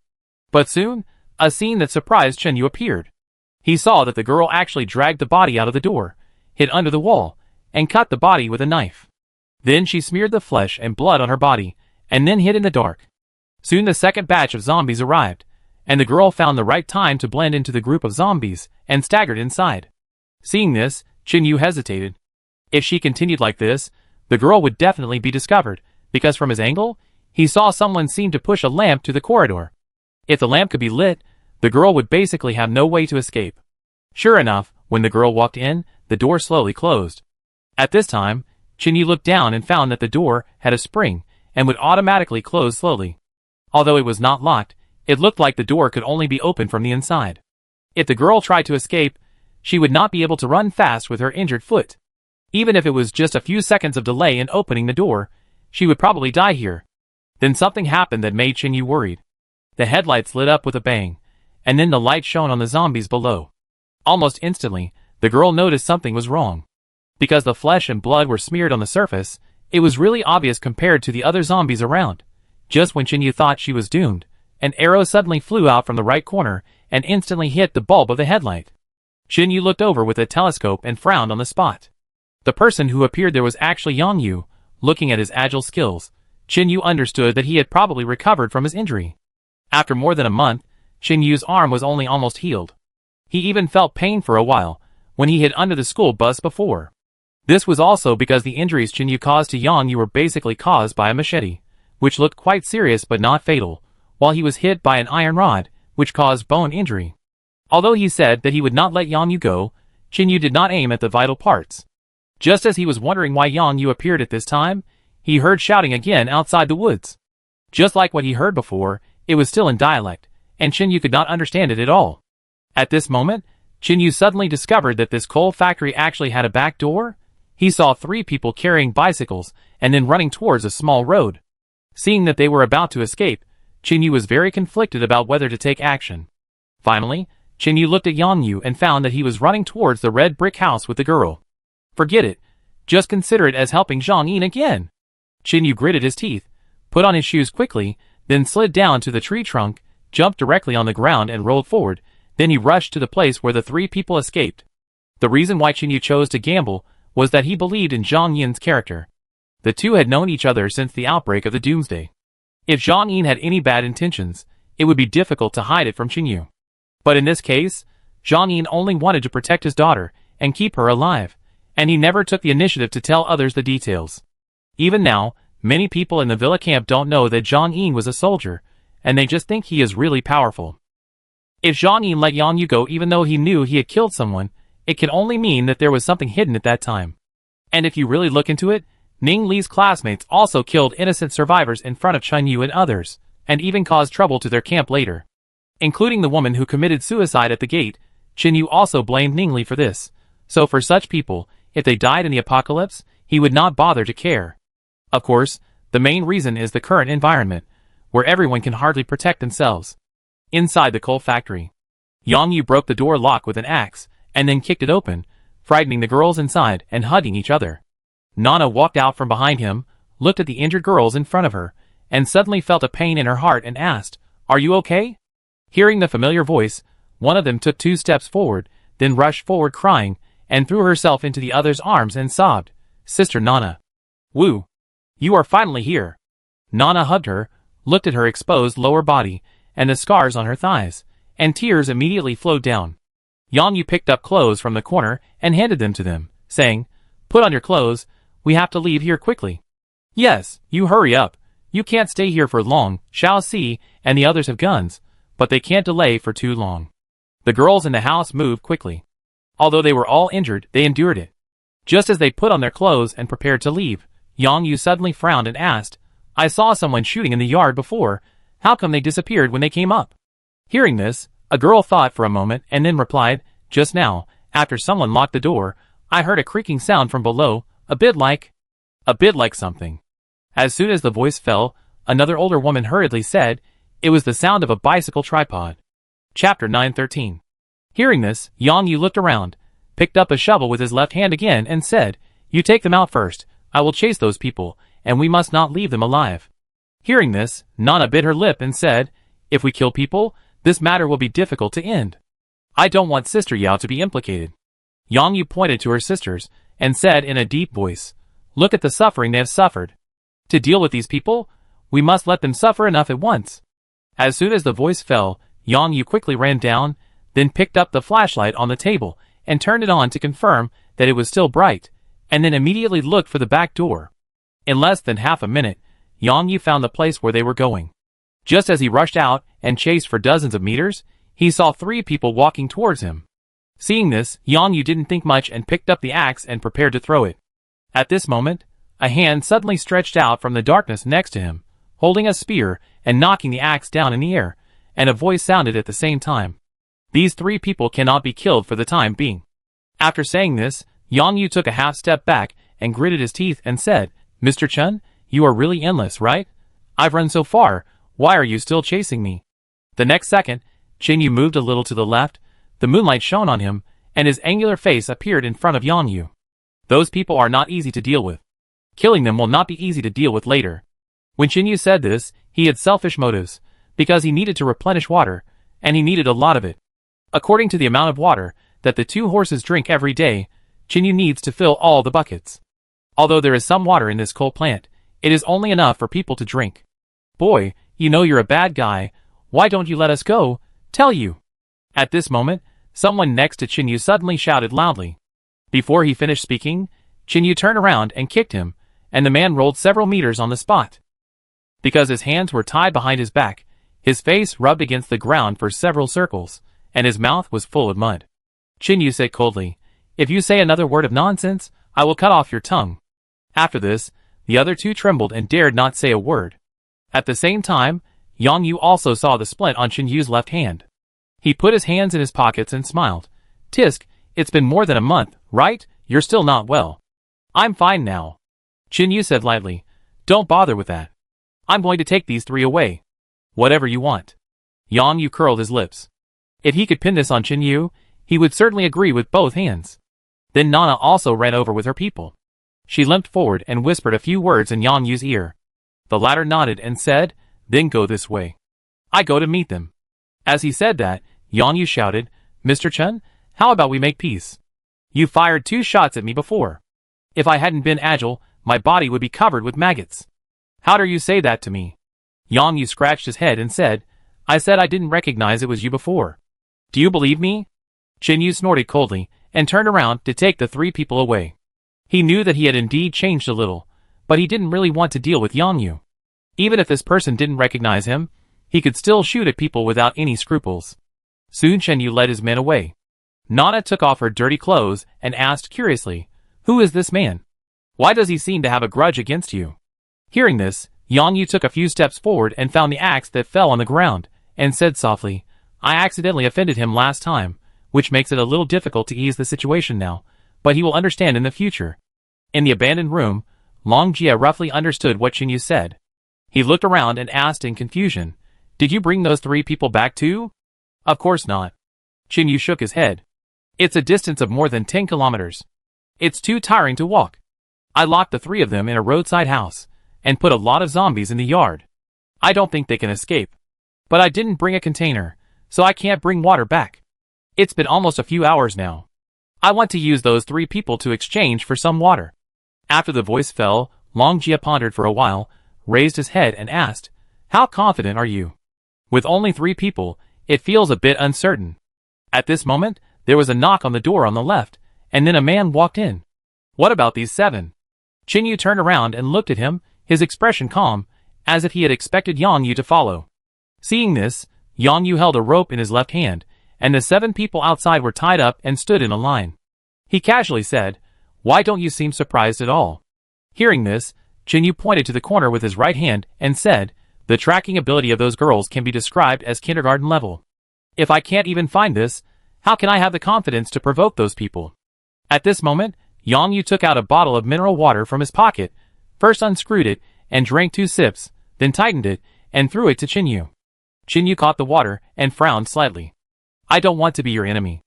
But soon, a scene that surprised Qin Yu appeared. He saw that the girl actually dragged the body out of the door, hid under the wall, and cut the body with a knife. Then she smeared the flesh and blood on her body, and then hid in the dark. Soon the second batch of zombies arrived, and the girl found the right time to blend into the group of zombies, and staggered inside. Seeing this, Qin Yu hesitated. If she continued like this, the girl would definitely be discovered, because from his angle, he saw someone seem to push a lamp to the corridor. If the lamp could be lit, the girl would basically have no way to escape. Sure enough, when the girl walked in, the door slowly closed. At this time, Chinyu looked down and found that the door had a spring and would automatically close slowly. Although it was not locked, it looked like the door could only be opened from the inside. If the girl tried to escape, she would not be able to run fast with her injured foot. Even if it was just a few seconds of delay in opening the door, she would probably die here. Then something happened that made Chinyu worried. The headlights lit up with a bang, and then the light shone on the zombies below. Almost instantly, the girl noticed something was wrong. Because the flesh and blood were smeared on the surface, it was really obvious compared to the other zombies around. Just when Chinyu thought she was doomed, an arrow suddenly flew out from the right corner and instantly hit the bulb of the headlight. Chinyu looked over with a telescope and frowned on the spot. The person who appeared there was actually Yongyu. Looking at his agile skills, Chinyu understood that he had probably recovered from his injury. After more than a month, Chinyu's arm was only almost healed. He even felt pain for a while when he hid under the school bus before. This was also because the injuries Chinyu caused to Yongyu were basically caused by a machete, which looked quite serious but not fatal, while he was hit by an iron rod, which caused bone injury. Although he said that he would not let Yongyu go, Chinyu did not aim at the vital parts. Just as he was wondering why Yongyu appeared at this time, he heard shouting again outside the woods. Just like what he heard before, it was still in dialect, and Chinyu could not understand it at all. At this moment, Chinyu suddenly discovered that this coal factory actually had a back door. He saw 3 people carrying bicycles and then running towards a small road. Seeing that they were about to escape, Chinyu was very conflicted about whether to take action. Finally, Chinyu looked at Yongyu and found that he was running towards the red brick house with the girl. Forget it. Just consider it as helping Zhang Yin again. Chinyu gritted his teeth, put on his shoes quickly, then slid down to the tree trunk, jumped directly on the ground and rolled forward. Then he rushed to the place where the 3 people escaped. The reason why Chinyu chose to gamble was that he believed in Zhang Yin's character. The two had known each other since the outbreak of the Doomsday. If Zhang Yin had any bad intentions, it would be difficult to hide it from Chinyu. But in this case, Zhang Yin only wanted to protect his daughter and keep her alive, and he never took the initiative to tell others the details. Even now, many people in the villa camp don't know that Zhang Yin was a soldier, and they just think he is really powerful. If Zhang Yin let Yongyu go even though he knew he had killed someone, it can only mean that there was something hidden at that time. And if you really look into it, Ning Li's classmates also killed innocent survivors in front of Chinyu and others, and even caused trouble to their camp later. Including the woman who committed suicide at the gate, Chinyu also blamed Ning Li for this. So for such people, if they died in the apocalypse, he would not bother to care. Of course, the main reason is the current environment, where everyone can hardly protect themselves. Inside the coal factory, Yongyu broke the door lock with an axe, and then kicked it open, frightening the girls inside and hugging each other. Nana walked out from behind him, looked at the injured girls in front of her, and suddenly felt a pain in her heart and asked, "Are you okay?" Hearing the familiar voice, one of them took 2 steps forward, then rushed forward crying, and threw herself into the other's arms and sobbed, "Sister Nana. Woo! You are finally here." Nana hugged her, looked at her exposed lower body, and the scars on her thighs, and tears immediately flowed down. Yongyu picked up clothes from the corner and handed them to them, saying, "Put on your clothes, we have to leave here quickly." "Yes, you hurry up. You can't stay here for long. Shao Si and the others have guns, but they can't delay for too long." The girls in the house moved quickly. Although they were all injured, they endured it. Just as they put on their clothes and prepared to leave, Yongyu suddenly frowned and asked, "I saw someone shooting in the yard before. How come they disappeared when they came up?" Hearing this, a girl thought for a moment and then replied, "Just now, after someone locked the door, I heard a creaking sound from below, a bit like something." As soon as the voice fell, another older woman hurriedly said, "It was the sound of a bicycle tripod." Chapter 913. Hearing this, Yongyu looked around, picked up a shovel with his left hand again and said, "You take them out first. I will chase those people, and we must not leave them alive." Hearing this, Nana bit her lip and said, "If we kill people, this matter will be difficult to end. I don't want Sister Yao to be implicated." Yongyu pointed to her sisters and said in a deep voice, "Look at the suffering they have suffered. To deal with these people, we must let them suffer enough at once." As soon as the voice fell, Yongyu quickly ran down, then picked up the flashlight on the table and turned it on to confirm that it was still bright, and then immediately looked for the back door. In less than half a minute, Yongyu found the place where they were going. Just as he rushed out and chased for dozens of meters, he saw 3 people walking towards him. Seeing this, Yongyu didn't think much and picked up the axe and prepared to throw it. At this moment, a hand suddenly stretched out from the darkness next to him, holding a spear and knocking the axe down in the air, and a voice sounded at the same time. These 3 people cannot be killed for the time being. After saying this, Yang Yu took a half step back and gritted his teeth and said, Mr. Chen, you are really endless, right? I've run so far, why are you still chasing me? The next second, Chen Yu moved a little to the left, the moonlight shone on him, and his angular face appeared in front of Yang Yu. Those people are not easy to deal with. Killing them will not be easy to deal with later. When Chen Yu said this, he had selfish motives, because he needed to replenish water, and he needed a lot of it. According to the amount of water that the 2 horses drink every day, Chen Yu needs to fill all the buckets. Although there is some water in this coal plant, it is only enough for people to drink. Boy, you know you're a bad guy, why don't you let us go? Tell you. At this moment, someone next to Chen Yu suddenly shouted loudly. Before he finished speaking, Chen Yu turned around and kicked him, and the man rolled several meters on the spot. Because his hands were tied behind his back, his face rubbed against the ground for several circles, and his mouth was full of mud. Chen Yu said coldly, If you say another word of nonsense, I will cut off your tongue. After this, the other 2 trembled and dared not say a word. At the same time, Yang Yu also saw the splint on Chen Yu's left hand. He put his hands in his pockets and smiled. Tisk, it's been more than a month, right? You're still not well. I'm fine now. Chen Yu said lightly, Don't bother with that. I'm going to take these 3 away. Whatever you want. Yang Yu curled his lips. If he could pin this on Chen Yu, he would certainly agree with both hands. Then Nana also ran over with her people. She limped forward and whispered a few words in Yang Yu's ear. The latter nodded and said, Then go this way. I go to meet them. As he said that, Yang Yu shouted, Mr. Chen, how about we make peace? You fired 2 shots at me before. If I hadn't been agile, my body would be covered with maggots. How dare you say that to me? Yang Yu scratched his head and said, I said I didn't recognize it was you before. Do you believe me? Chen Yu snorted coldly and turned around to take the 3 people away. He knew that he had indeed changed a little, but he didn't really want to deal with Yang Yu. Even if this person didn't recognize him, he could still shoot at people without any scruples. Soon Chen Yu led his men away. Nana took off her dirty clothes and asked curiously, Who is this man? Why does he seem to have a grudge against you? Hearing this, Yang Yu took a few steps forward and found the axe that fell on the ground, and said softly, I accidentally offended him last time, which makes it a little difficult to ease the situation now, but he will understand in the future. In the abandoned room, Long Jia roughly understood what Chen Yu said. He looked around and asked in confusion, Did you bring those 3 people back too? Of course not. Chen Yu shook his head. It's a distance of more than 10 kilometers. It's too tiring to walk. I locked the 3 of them in a roadside house, and put a lot of zombies in the yard. I don't think they can escape. But I didn't bring a container, so I can't bring water back. It's been almost a few hours now. I want to use those 3 people to exchange for some water. After the voice fell, Long Jia pondered for a while, raised his head and asked, How confident are you? With only 3 people, it feels a bit uncertain. At this moment, there was a knock on the door on the left, and then a man walked in. What about these 7? Chen Yu turned around and looked at him, his expression calm, as if he had expected Yang Yu to follow. Seeing this, Yang Yu held a rope in his left hand, and the 7 people outside were tied up and stood in a line. He casually said, Why don't you seem surprised at all? Hearing this, Chen Yu pointed to the corner with his right hand and said, The tracking ability of those girls can be described as kindergarten level. If I can't even find this, how can I have the confidence to provoke those people? At this moment, Yang Yu took out a bottle of mineral water from his pocket, first unscrewed it, and drank 2 sips, then tightened it, and threw it to Chen Yu. Chen Yu caught the water, and frowned slightly. I don't want to be your enemy.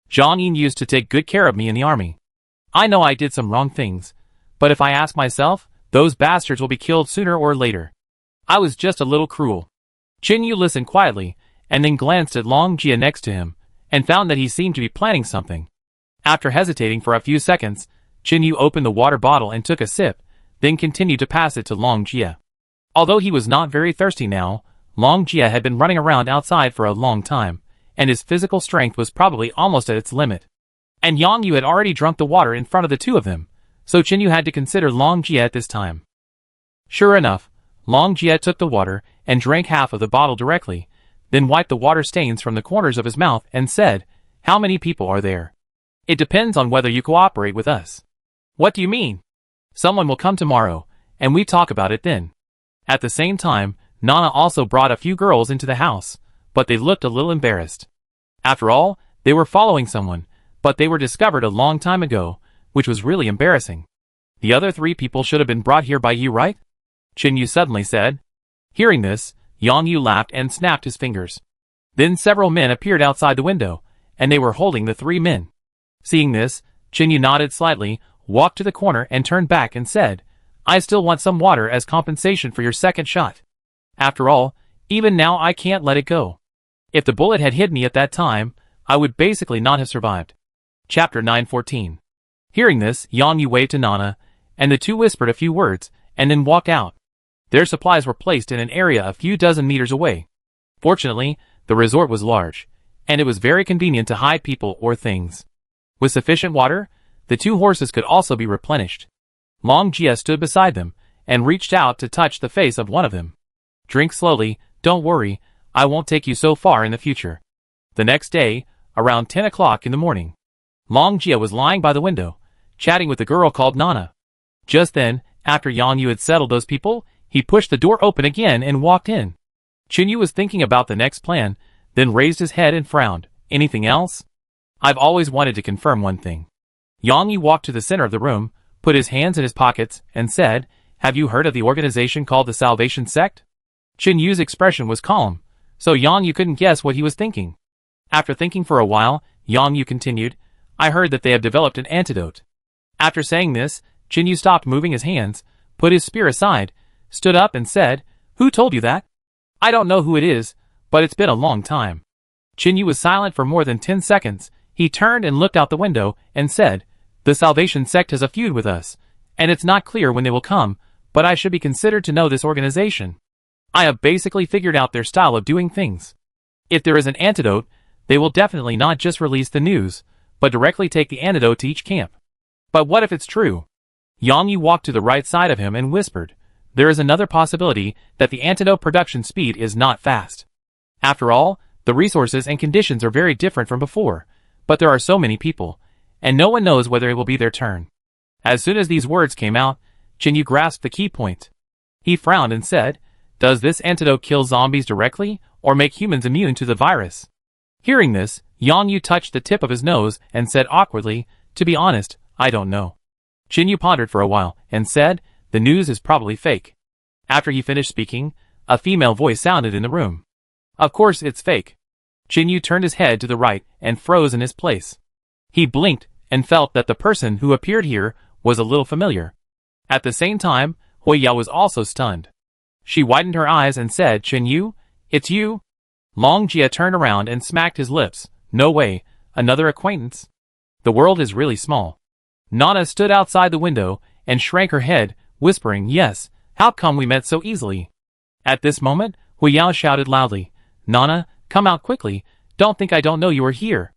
Zhang Yin used to take good care of me in the army. I know I did some wrong things, but if I ask myself, those bastards will be killed sooner or later. I was just a little cruel. Chen Yu listened quietly, and then glanced at Long Jia next to him, and found that he seemed to be planning something. After hesitating for a few seconds, Chen Yu opened the water bottle and took a sip, then continued to pass it to Long Jia. Although he was not very thirsty now, Long Jia had been running around outside for a long time, and his physical strength was probably almost at its limit. And Yang Yu had already drunk the water in front of the 2 of them, so Chen Yu had to consider Long Jia at this time. Sure enough, Long Jia took the water and drank half of the bottle directly, then wiped the water stains from the corners of his mouth and said, How many people are there? It depends on whether you cooperate with us. What do you mean? Someone will come tomorrow, and we talk about it then. At the same time, Nana also brought a few girls into the house, but they looked a little embarrassed. After all, they were following someone, but they were discovered a long time ago, which was really embarrassing. The other 3 people should have been brought here by you, right? Chinyu suddenly said. Hearing this, Yang Yu laughed and snapped his fingers. Then several men appeared outside the window, and they were holding the 3 men. Seeing this, Chinyu nodded slightly, walked to the corner and turned back and said, I still want some water as compensation for your second shot. After all, even now I can't let it go. If the bullet had hit me at that time, I would basically not have survived. Chapter 9:14. Hearing this, Yang Yu waved to Nana, and the 2 whispered a few words, and then walked out. Their supplies were placed in an area a few dozen meters away. Fortunately, the resort was large, and it was very convenient to hide people or things. With sufficient water, the 2 horses could also be replenished. Long Jia stood beside them, and reached out to touch the face of one of them. Drink slowly, don't worry, I won't take you so far in the future. The next day, around 10 o'clock in the morning, Long Jia was lying by the window, chatting with a girl called Nana. Just then, after Yang Yu had settled those people, he pushed the door open again and walked in. Chinyu was thinking about the next plan, then raised his head and frowned. Anything else? I've always wanted to confirm one thing. Yang Yu walked to the center of the room, put his hands in his pockets, and said, Have you heard of the organization called the Salvation Sect? Chinyu's expression was calm, so Yang Yu couldn't guess what he was thinking. After thinking for a while, Yang Yu continued, I heard that they have developed an antidote. After saying this, Chinyu stopped moving his hands, put his spear aside, stood up and said, Who told you that? I don't know who it is, but it's been a long time. Chinyu was silent for more than 10 seconds. He turned and looked out the window and said, The Salvation Sect has a feud with us, and it's not clear when they will come, but I should be considered to know this organization. I have basically figured out their style of doing things. If there is an antidote, they will definitely not just release the news, but directly take the antidote to each camp. But what if it's true? Yang Yu walked to the right side of him and whispered, There is another possibility that the antidote production speed is not fast. After all, the resources and conditions are very different from before, but there are so many people, and no one knows whether it will be their turn. As soon as these words came out, Chinyu grasped the key point. He frowned and said, Does this antidote kill zombies directly, or make humans immune to the virus? Hearing this, Yang Yu touched the tip of his nose and said awkwardly, To be honest, I don't know. Chinyu pondered for a while and said, The news is probably fake. After he finished speaking, a female voice sounded in the room. Of course it's fake. Chinyu turned his head to the right and froze in his place. He blinked and felt that the person who appeared here was a little familiar. At the same time, Huiyao was also stunned. She widened her eyes and said, Chinyu, it's you? Long Jia turned around and smacked his lips. No way, another acquaintance. The world is really small. Nana stood outside the window and shrank her head, whispering, Yes, how come we met so easily? At this moment, Huiyao shouted loudly, Nana, come out quickly, don't think I don't know you are here.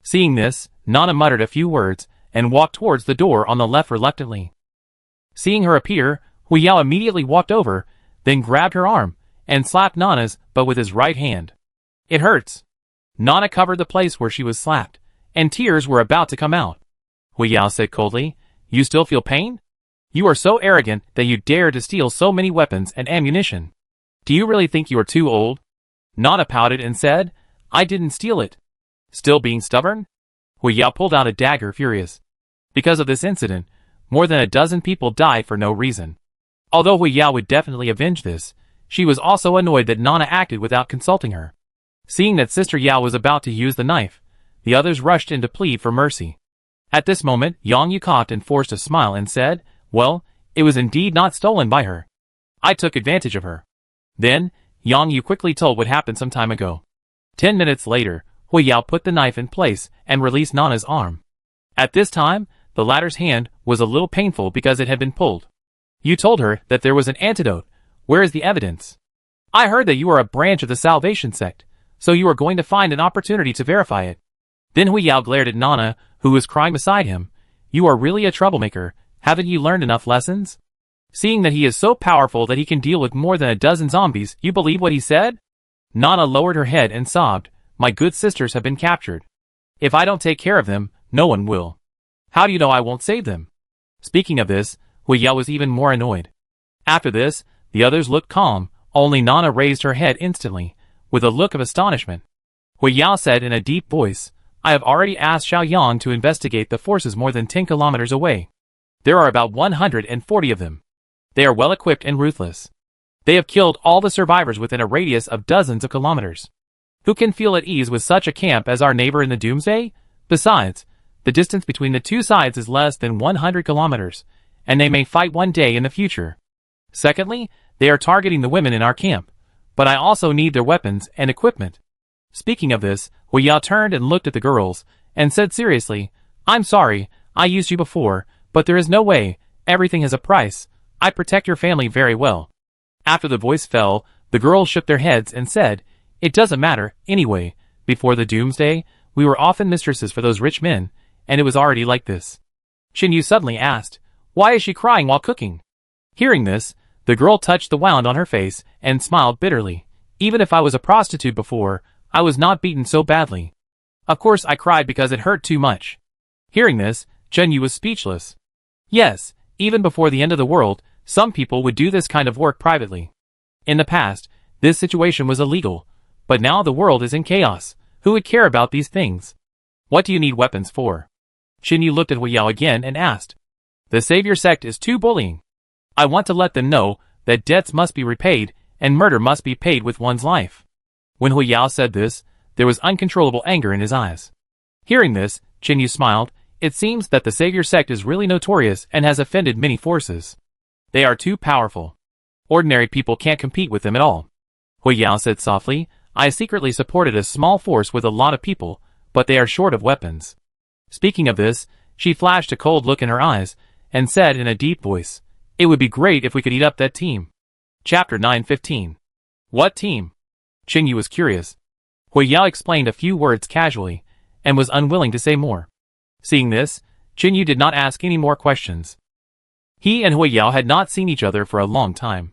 Seeing this, Nana muttered a few words and walked towards the door on the left reluctantly. Seeing her appear, Huiyao immediately walked over, then grabbed her arm and slapped Nana's, but with his right hand. It hurts. Nana covered the place where she was slapped, and tears were about to come out. Huiyao said coldly, You still feel pain? You are so arrogant that you dare to steal so many weapons and ammunition. Do you really think you are too old? Nana pouted and said, I didn't steal it. Still being stubborn? Huiyao pulled out a dagger, furious. Because of this incident, more than a dozen people died for no reason. Although Huiyao would definitely avenge this, she was also annoyed that Nana acted without consulting her. Seeing that Sister Yao was about to use the knife, the others rushed in to plead for mercy. At this moment, Yang Yu coughed and forced a smile and said, Well, it was indeed not stolen by her. I took advantage of her. Then, Yang Yu quickly told what happened some time ago. 10 minutes later, Huiyao put the knife in place and released Nana's arm. At this time, the latter's hand was a little painful because it had been pulled. You told her that there was an antidote. Where is the evidence? I heard that you are a branch of the Salvation Sect, so you are going to find an opportunity to verify it. Then Huiyao glared at Nana, who was crying beside him. You are really a troublemaker. Haven't you learned enough lessons? Seeing that he is so powerful that he can deal with more than a dozen zombies, you believe what he said? Nana lowered her head and sobbed, My good sisters have been captured. If I don't take care of them, no one will. How do you know I won't save them? Speaking of this, Hui Yao was even more annoyed. After this, the others looked calm, only Nana raised her head instantly, with a look of astonishment. Hui Yao said in a deep voice, I have already asked Xiao Yang to investigate the forces more than 10 kilometers away. There are about 140 of them. They are well equipped and ruthless. They have killed all the survivors within a radius of dozens of kilometers. Who can feel at ease with such a camp as our neighbor in the Doomsday? Besides, the distance between the two sides is less than 100 kilometers, and they may fight one day in the future. Secondly, they are targeting the women in our camp, but I also need their weapons and equipment. Speaking of this, Hui Yao turned and looked at the girls, and said seriously, I'm sorry, I used you before, but there is no way, everything has a price, I protect your family very well. After the voice fell, the girls shook their heads and said, it doesn't matter, anyway, before the Doomsday, we were often mistresses for those rich men, and it was already like this. Xin Yu suddenly asked, why is she crying while cooking? Hearing this, the girl touched the wound on her face and smiled bitterly. Even if I was a prostitute before, I was not beaten so badly. Of course I cried because it hurt too much. Hearing this, Chen Yu was speechless. Yes, even before the end of the world, some people would do this kind of work privately. In the past, this situation was illegal, but now the world is in chaos. Who would care about these things? What do you need weapons for? Xin Yu looked at Hui Yao again and asked. The savior sect is too bullying. I want to let them know that debts must be repaid and murder must be paid with one's life. When Hui Yao said this, there was uncontrollable anger in his eyes. Hearing this, Xin Yu smiled. It seems that the savior sect is really notorious and has offended many forces. They are too powerful. Ordinary people can't compete with them at all. Hui Yao said softly, I secretly supported a small force with a lot of people, but they are short of weapons. Speaking of this, she flashed a cold look in her eyes, and said in a deep voice, it would be great if we could eat up that team. Chapter 9:15. What team? Qing Yu was curious. Hui Yao explained a few words casually, and was unwilling to say more. Seeing this, Qing Yu did not ask any more questions. He and Hui Yao had not seen each other for a long time.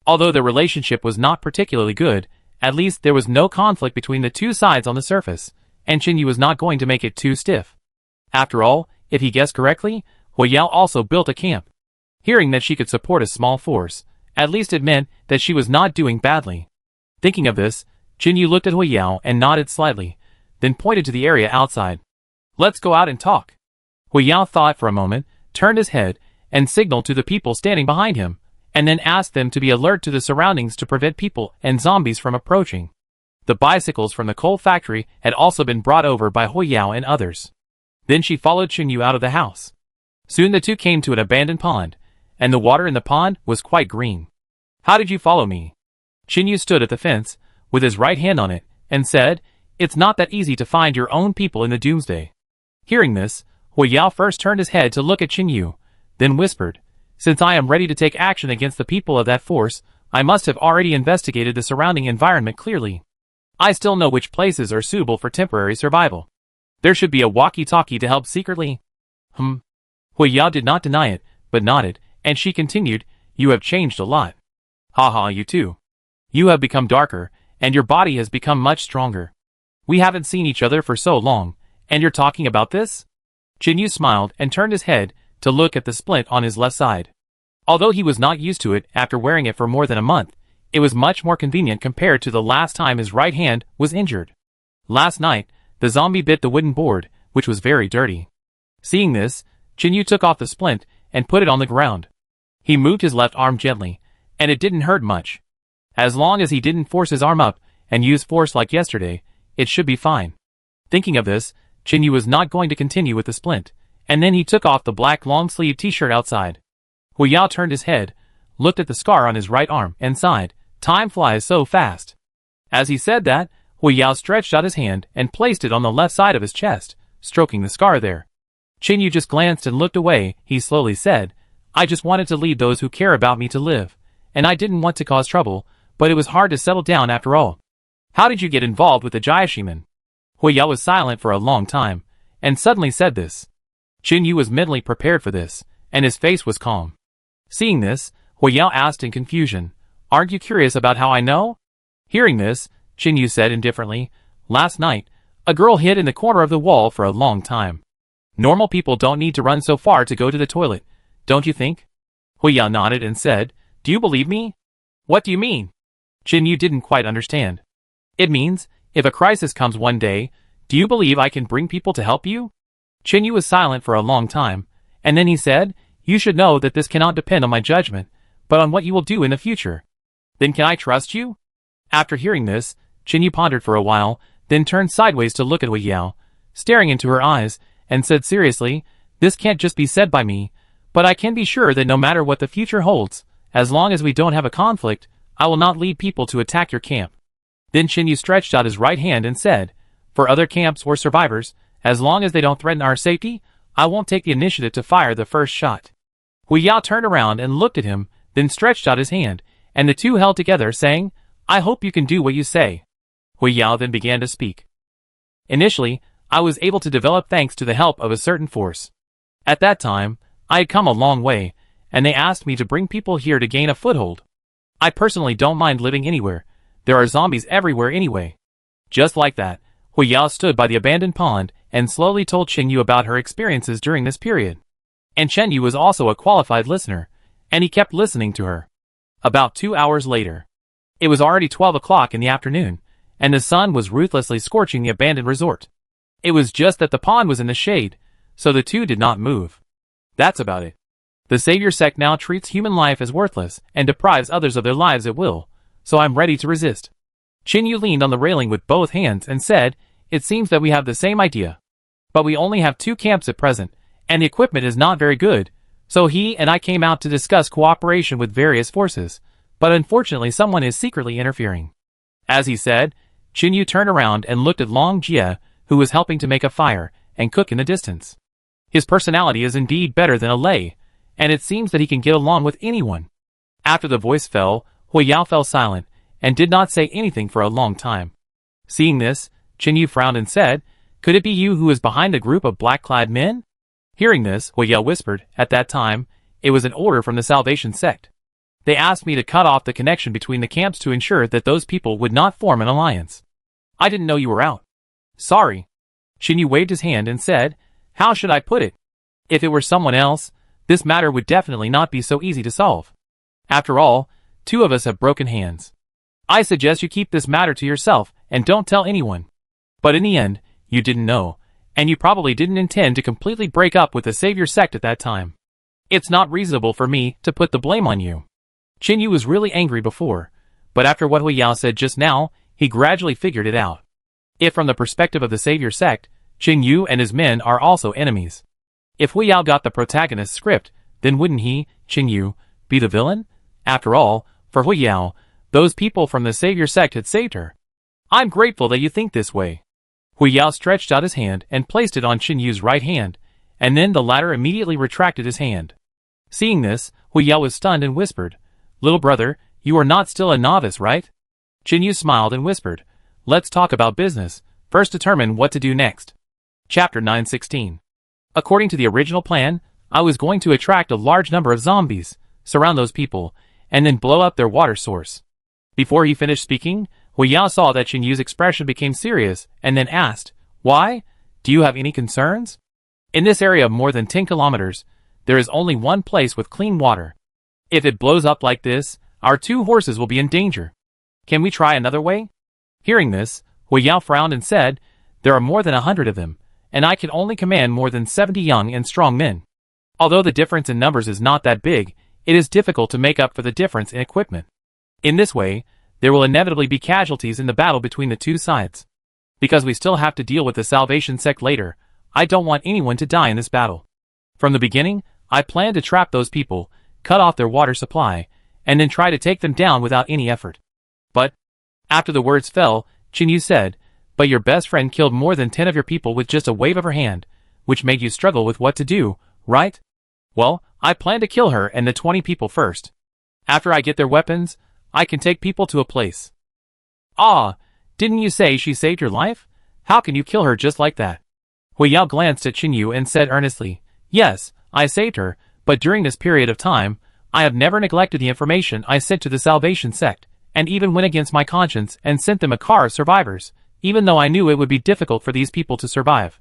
Although their relationship was not particularly good, at least there was no conflict between the two sides on the surface, and Qing Yu was not going to make it too stiff. After all, if he guessed correctly, Hui Yao also built a camp. Hearing that she could support a small force, at least it meant that she was not doing badly. Thinking of this, Qing Yu looked at Hui Yao and nodded slightly, then pointed to the area outside. Let's go out and talk. Hui Yao thought for a moment, turned his head, and signaled to the people standing behind him, and then asked them to be alert to the surroundings to prevent people and zombies from approaching. The bicycles from the coal factory had also been brought over by Hui Yao and others. Then she followed Qing Yu out of the house. Soon the two came to an abandoned pond, and the water in the pond was quite green. How did you follow me? Qing Yu stood at the fence, with his right hand on it, and said, it's not that easy to find your own people in the Doomsday. Hearing this, Hui Yao first turned his head to look at Qing Yu, then whispered, since I am ready to take action against the people of that force, I must have already investigated the surrounding environment clearly. I still know which places are suitable for temporary survival. There should be a walkie-talkie to help secretly. Hui Yao did not deny it, but nodded, and she continued, you have changed a lot. Haha, you too. You have become darker, and your body has become much stronger. We haven't seen each other for so long, and you're talking about this? Qing Yu smiled and turned his head to look at the splint on his left side. Although he was not used to it after wearing it for more than a month, it was much more convenient compared to the last time his right hand was injured. Last night, the zombie bit the wooden board, which was very dirty. Seeing this, Qing Yu took off the splint and put it on the ground. He moved his left arm gently, and it didn't hurt much. As long as he didn't force his arm up and use force like yesterday, it should be fine. Thinking of this, Qing Yu was not going to continue with the splint, and then he took off the black long-sleeve t-shirt outside. Hui Yao turned his head, looked at the scar on his right arm, and sighed, time flies so fast. As he said that, Hui Yao stretched out his hand and placed it on the left side of his chest, stroking the scar there. Qing Yu just glanced and looked away. He slowly said, I just wanted to lead those who care about me to live, and I didn't want to cause trouble, but it was hard to settle down after all. How did you get involved with the Jiashiman? Hui Yao was silent for a long time, and suddenly said this. Qing Yu was mentally prepared for this, and his face was calm. Seeing this, Hui Yao asked in confusion, aren't you curious about how I know? Hearing this, Qing Yu said indifferently, last night, a girl hid in the corner of the wall for a long time. Normal people don't need to run so far to go to the toilet, don't you think? Huiyao nodded and said, "Do you believe me?" "What do you mean?" Qin Yu didn't quite understand. "It means, if a crisis comes one day, do you believe I can bring people to help you?" Qin Yu was silent for a long time, and then he said, "You should know that this cannot depend on my judgment, but on what you will do in the future." "Then can I trust you?" After hearing this, Qin Yu pondered for a while, then turned sideways to look at Huiyao, staring into her eyes, and said seriously, "This can't just be said by me, but I can be sure that no matter what the future holds, as long as we don't have a conflict, I will not lead people to attack your camp." Then Qin Yu stretched out his right hand and said, "For other camps or survivors, as long as they don't threaten our safety, I won't take the initiative to fire the first shot." Huiyao turned around and looked at him, then stretched out his hand, and the two held together, saying, "I hope you can do what you say." Huiyao then began to speak. "Initially, I was able to develop thanks to the help of a certain force. At that time, I had come a long way, and they asked me to bring people here to gain a foothold. I personally don't mind living anywhere. There are zombies everywhere anyway." Just like that, Huiyao stood by the abandoned pond and slowly told Qin Yu about her experiences during this period. And Qin Yu was also a qualified listener, and he kept listening to her. About 2 hours later, it was already 12 o'clock in the afternoon, and the sun was ruthlessly scorching the abandoned resort. It was just that the pond was in the shade, so the two did not move. That's about it. The Savior sect now treats human life as worthless and deprives others of their lives at will, so I'm ready to resist. Qin Yu leaned on the railing with both hands and said, "It seems that we have the same idea. But we only have 2 camps at present, and the equipment is not very good, so he and I came out to discuss cooperation with various forces, but unfortunately someone is secretly interfering." As he said, Qin Yu turned around and looked at Long Jie, who was helping to make a fire and cook in the distance. His personality is indeed better than a lay, and it seems that he can get along with anyone. After the voice fell, Huiyao fell silent, and did not say anything for a long time. Seeing this, Qin Yu frowned and said, "Could it be you who is behind the group of black-clad men?" Hearing this, Huiyao whispered, "At that time, it was an order from the Salvation sect. They asked me to cut off the connection between the camps to ensure that those people would not form an alliance. I didn't know you were out." "Sorry." Qin Yu waved his hand and said, "How should I put it? If it were someone else, this matter would definitely not be so easy to solve. After all, 2 of us have broken hands. I suggest you keep this matter to yourself and don't tell anyone. But in the end, you didn't know, and you probably didn't intend to completely break up with the Savior sect at that time. It's not reasonable for me to put the blame on you." Qin Yu was really angry before, but after what Huiyao said just now, he gradually figured it out. If from the perspective of the Savior sect, Qin Yu and his men are also enemies. If Huiyao got the protagonist's script, then wouldn't he, Qin Yu, be the villain? After all, for Huiyao, those people from the Savior sect had saved her. "I'm grateful that you think this way." Huiyao stretched out his hand and placed it on Qin Yu's right hand, and then the latter immediately retracted his hand. Seeing this, Huiyao was stunned and whispered, "Little brother, you are not still a novice, right?" Qin Yu smiled and whispered, "Let's talk about business, first determine what to do next." Chapter 916. According to the original plan, I was going to attract a large number of zombies, surround those people, and then blow up their water source. Before he finished speaking, Huiyao saw that Qin Yu's expression became serious, and then asked, "Why? Do you have any concerns? In this area of more than 10 kilometers, there is only one place with clean water. If it blows up like this, our 2 horses will be in danger. Can we try another way?" Hearing this, Huiyao frowned and said, "There are more than 100 of them, and I can only command more than 70 young and strong men. Although the difference in numbers is not that big, it is difficult to make up for the difference in equipment. In this way, there will inevitably be casualties in the battle between the 2 sides. Because we still have to deal with the Salvation sect later, I don't want anyone to die in this battle. From the beginning, I planned to trap those people, cut off their water supply, and then try to take them down without any effort. But," after the words fell, Qin Yu said, "But your best friend killed more than 10 of your people with just a wave of her hand, which made you struggle with what to do, right? Well, I plan to kill her and the 20 people first. After I get their weapons, I can take people to a place." "Ah, didn't you say she saved your life? How can you kill her just like that?" Huiyao glanced at Qin Yu and said earnestly, "Yes, I saved her, but during this period of time, I have never neglected the information I sent to the Salvation sect, and even went against my conscience and sent them a car of survivors, even though I knew it would be difficult for these people to survive.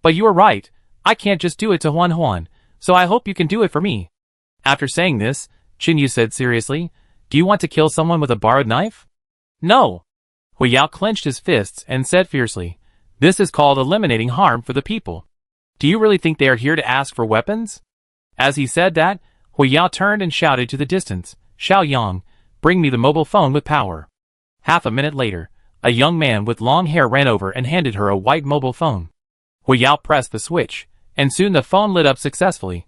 But you are right, I can't just do it to Huan Huan, so I hope you can do it for me." After saying this, Chinyu said seriously, "Do you want to kill someone with a borrowed knife?" "No." Hu Yao clenched his fists and said fiercely, "This is called eliminating harm for the people. Do you really think they are here to ask for weapons?" As he said that, Hu Yao turned and shouted to the distance, "Xiao Yang, bring me the mobile phone with power." Half a minute later, a young man with long hair ran over and handed her a white mobile phone. Hu Yao pressed the switch, and soon the phone lit up successfully.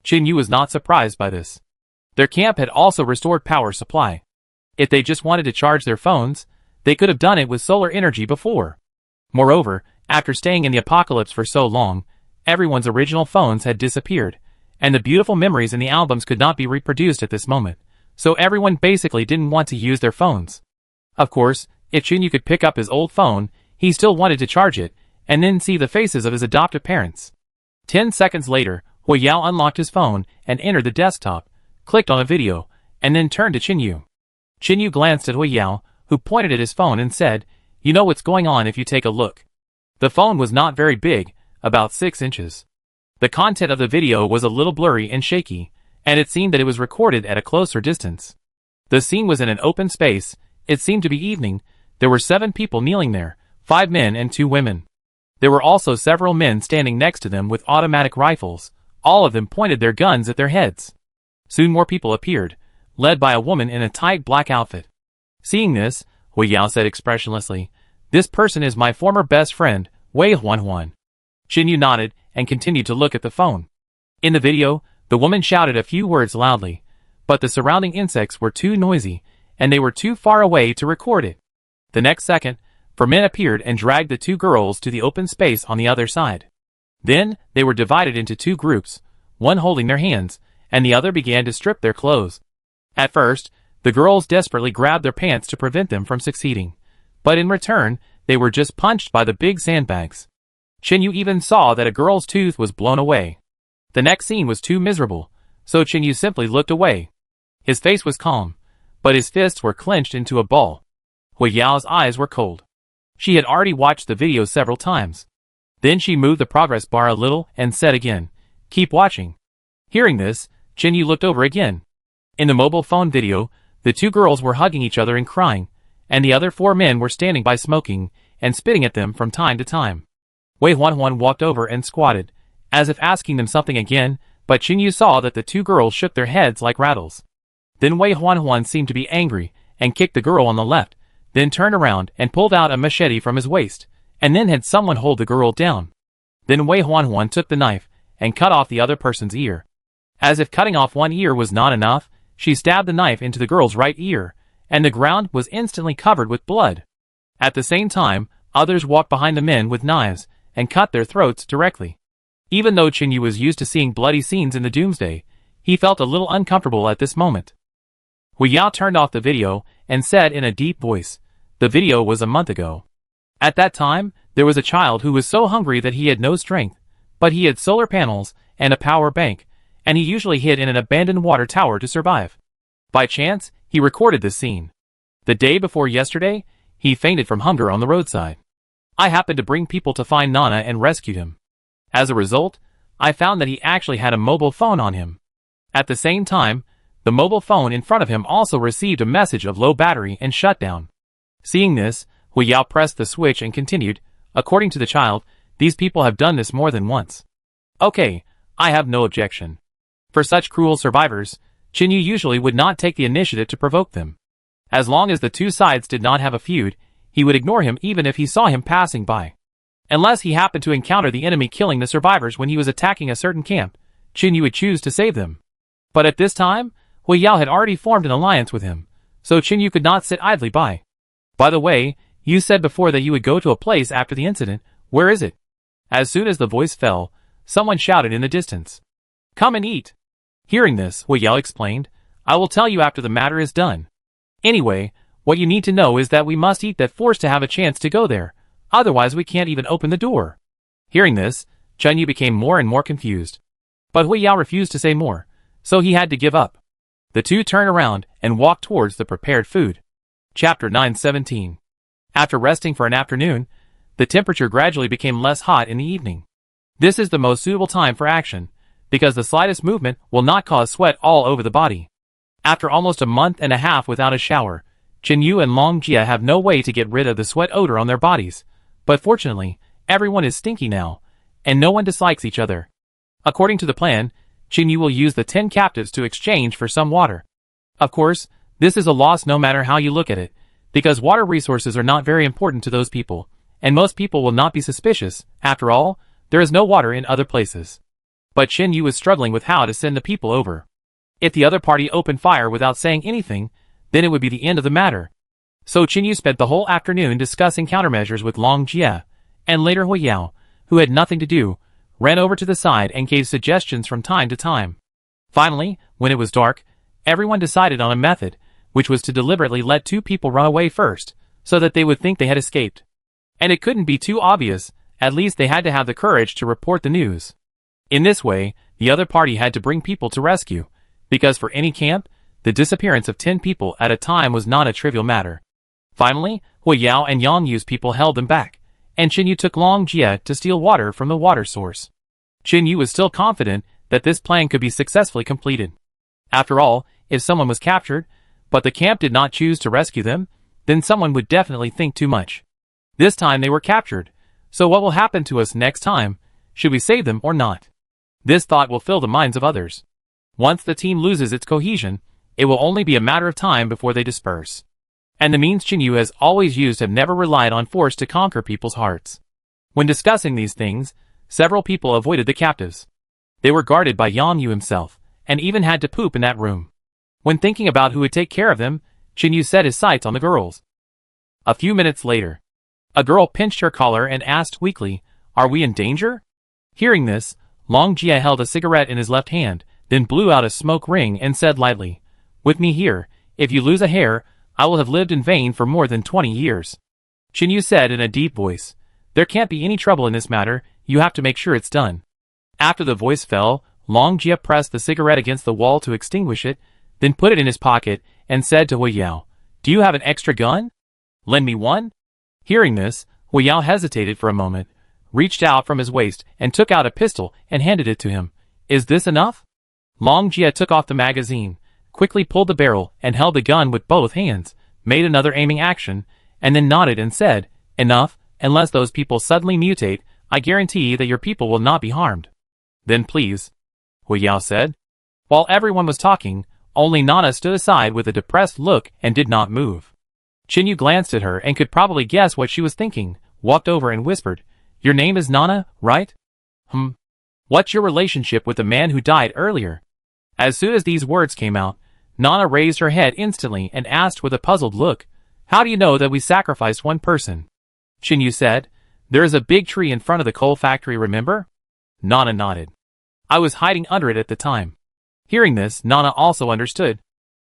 Chinyu was not surprised by this. Their camp had also restored power supply. If they just wanted to charge their phones, they could have done it with solar energy before. Moreover, after staying in the apocalypse for so long, everyone's original phones had disappeared, and the beautiful memories in the albums could not be reproduced at this moment, so everyone basically didn't want to use their phones. Of course, if Chinyu could pick up his old phone, he still wanted to charge it, and then see the faces of his adoptive parents. 10 seconds later, Hu Yao unlocked his phone and entered the desktop, clicked on a video, and then turned to Chinyu. Chinyu glanced at Hu Yao, who pointed at his phone and said, "You know what's going on if you take a look." The phone was not very big, about 6 inches. The content of the video was a little blurry and shaky, and it seemed that it was recorded at a closer distance. The scene was in an open space. It seemed to be evening. There were 7 people kneeling there, 5 men and 2 women. There were also several men standing next to them with automatic rifles. All of them pointed their guns at their heads. Soon more people appeared, led by a woman in a tight black outfit. Seeing this, Hu Yao said expressionlessly, "This person is my former best friend, Wei Huanhuan." Chinyu nodded and continued to look at the phone. In the video, the woman shouted a few words loudly, but the surrounding insects were too noisy, and they were too far away to record it. The next second, 4 men appeared and dragged the 2 girls to the open space on the other side. Then, they were divided into 2 groups, one holding their hands, and the other began to strip their clothes. At first, the girls desperately grabbed their pants to prevent them from succeeding, but in return, they were just punched by the big sandbags. Chinyu even saw that a girl's tooth was blown away. The next scene was too miserable, so Chinyu simply looked away. His face was calm, but his fists were clenched into a ball. Hu Yao's eyes were cold. She had already watched the video several times. Then she moved the progress bar a little and said again, "Keep watching." Hearing this, Chinyu looked over again. In the mobile phone video, the 2 girls were hugging each other and crying, and the other 4 men were standing by smoking and spitting at them from time to time. Wei Huanhuan walked over and squatted, as if asking them something again, but Chinyu saw that the 2 girls shook their heads like rattles. Then Wei Huanhuan seemed to be angry and kicked the girl on the left, then turned around and pulled out a machete from his waist, and then had someone hold the girl down. Then Wei Huanhuan took the knife and cut off the other person's ear. As if cutting off one ear was not enough, she stabbed the knife into the girl's right ear, and the ground was instantly covered with blood. At the same time, others walked behind the men with knives and cut their throats directly. Even though Chinyu was used to seeing bloody scenes in the Doomsday, he felt a little uncomfortable at this moment. Hu Yao turned off the video and said in a deep voice, "The video was a month ago. At that time, there was a child who was so hungry that he had no strength, but he had solar panels and a power bank, and he usually hid in an abandoned water tower to survive. By chance, he recorded this scene. The day before yesterday, he fainted from hunger on the roadside. I happened to bring people to find Nana and rescued him. As a result, I found that he actually had a mobile phone on him. At the same time, the mobile phone in front of him also received a message of low battery and shut down." Seeing this, Hu Yao pressed the switch and continued, "According to the child, these people have done this more than once. Okay, I have no objection. For such cruel survivors, Chinyu usually would not take the initiative to provoke them. As long as the 2 sides did not have a feud, he would ignore him even if he saw him passing by. Unless he happened to encounter the enemy killing the survivors when he was attacking a certain camp, Chinyu would choose to save them. But at this time, Hu Yao had already formed an alliance with him, so Chinyu could not sit idly by. By the way, you said before that you would go to a place after the incident. Where is it?" As soon as the voice fell, someone shouted in the distance, "Come and eat." Hearing this, Hu Yao explained, "I will tell you after the matter is done. Anyway, what you need to know is that we must eat that force to have a chance to go there, otherwise we can't even open the door." Hearing this, Chinyu became more and more confused. But Hu Yao refused to say more, so he had to give up. The 2 turned around and walked towards the prepared food. Chapter 9:17. After resting for an afternoon, the temperature gradually became less hot in the evening. This is the most suitable time for action. because the slightest movement will not cause sweat all over the body. After almost a month and a half without a shower, Chinyu and Long Jia have no way to get rid of the sweat odor on their bodies, but fortunately, everyone is stinky now, and no one dislikes each other. According to the plan, Chinyu will use the 10 captives to exchange for some water. Of course, this is a loss no matter how you look at it, because water resources are not very important to those people, and most people will not be suspicious. After all, there is no water in other places. But Chinyu is struggling with how to send the people over. If the other party opened fire without saying anything, then it would be the end of the matter. So Chinyu spent the whole afternoon discussing countermeasures with Long Jia, and later Hui Yao, who had nothing to do, ran over to the side and gave suggestions from time to time. Finally, when it was dark, everyone decided on a method, which was to deliberately let 2 people run away first, so that they would think they had escaped. And it couldn't be too obvious, at least they had to have the courage to report the news. In this way, the other party had to bring people to rescue, because for any camp, the disappearance of 10 people at a time was not a trivial matter. Finally, Hui Yao and Yang Yu's people held them back, and Chinyu took Long Jia to steal water from the water source. Chinyu was still confident that this plan could be successfully completed. After all, if someone was captured, but the camp did not choose to rescue them, then someone would definitely think too much. This time they were captured, so what will happen to us next time? Should we save them or not? This thought will fill the minds of others. Once the team loses its cohesion, it will only be a matter of time before they disperse. And the means Chinyu has always used have never relied on force to conquer people's hearts. When discussing these things, several people avoided the captives. They were guarded by Yang Yu himself, and even had to poop in that room. When thinking about who would take care of them, Chinyu set his sights on the girls. A few minutes later, a girl pinched her collar and asked weakly, "Are we in danger?" Hearing this, Long Jia held a cigarette in his left hand, then blew out a smoke ring and said lightly, "With me here, if you lose a hair, I will have lived in vain for more than 20 years. Chinyu said in a deep voice, "There can't be any trouble in this matter, you have to make sure it's done." After the voice fell, Long Jia pressed the cigarette against the wall to extinguish it, then put it in his pocket, and said to Hui Yao, "Do you have an extra gun? Lend me one?" Hearing this, Hui Yao hesitated for a moment, reached out from his waist, and took out a pistol and handed it to him. "Is this enough?" Long Jia took off the magazine, quickly pulled the barrel, and held the gun with both hands, made another aiming action, and then nodded and said, "Enough, unless those people suddenly mutate, I guarantee that your people will not be harmed." "Then please," Hui Yao said. While everyone was talking, only Nana stood aside with a depressed look and did not move. Chinyu glanced at her and could probably guess what she was thinking, walked over and whispered, "Your name is Nana, right?" "What's your relationship with the man who died earlier?" As soon as these words came out, Nana raised her head instantly and asked with a puzzled look, "How do you know that we sacrificed one person?" Chinyu said, "There is a big tree in front of the coal factory, remember?" Nana nodded. "I was hiding under it at the time." Hearing this, Nana also understood.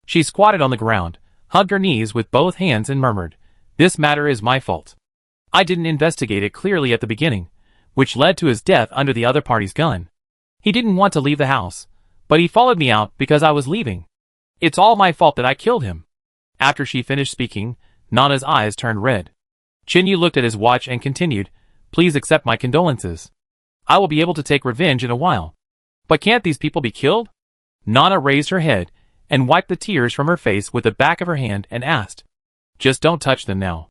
She squatted on the ground, hugged her knees with both hands and murmured, "This matter is my fault. I didn't investigate it clearly at the beginning, which led to his death under the other party's gun. He didn't want to leave the house, but he followed me out because I was leaving. It's all my fault that I killed him." After she finished speaking, Nana's eyes turned red. Chinyu looked at his watch and continued, "Please accept my condolences. I will be able to take revenge in a while." "But can't these people be killed?" Nana raised her head and wiped the tears from her face with the back of her hand and asked, "Just don't touch them now."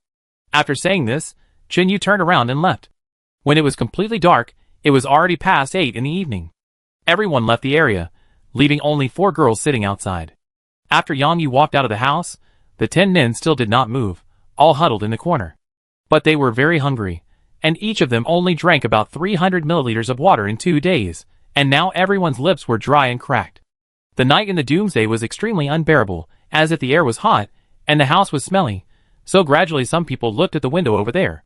After saying this, Chinyu turned around and left. When it was completely dark, it was already past 8 in the evening. Everyone left the area, leaving only 4 girls sitting outside. After Yang Yu walked out of the house, the 10 men still did not move, all huddled in the corner. But they were very hungry, and each of them only drank about 300 milliliters of water in 2 days, and now everyone's lips were dry and cracked. The night in the doomsday was extremely unbearable, as if the air was hot, and the house was smelly, so gradually some people looked at the window over there.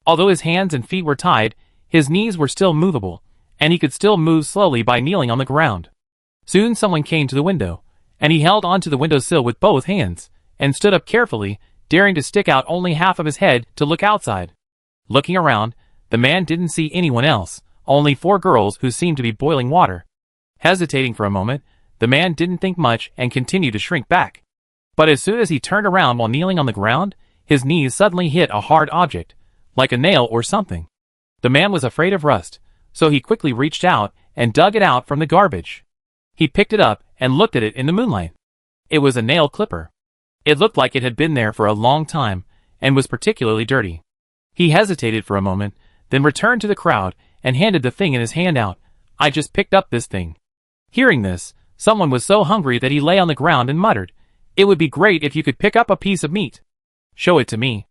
Although his hands and feet were tied, his knees were still movable, and he could still move slowly by kneeling on the ground. Soon someone came to the window, and he held onto the windowsill with both hands, and stood up carefully, daring to stick out only half of his head to look outside. Looking around, the man didn't see anyone else, only 4 girls who seemed to be boiling water. Hesitating for a moment, the man didn't think much and continued to shrink back. But as soon as he turned around while kneeling on the ground, his knees suddenly hit a hard object, like a nail or something. The man was afraid of rust, so he quickly reached out and dug it out from the garbage. He picked it up and looked at it in the moonlight. It was a nail clipper. It looked like it had been there for a long time and was particularly dirty. He hesitated for a moment, then returned to the crowd and handed the thing in his hand out. "I just picked up this thing." Hearing this, someone was so hungry that he lay on the ground and muttered, "It would be great if you could pick up a piece of meat." "Show it to me."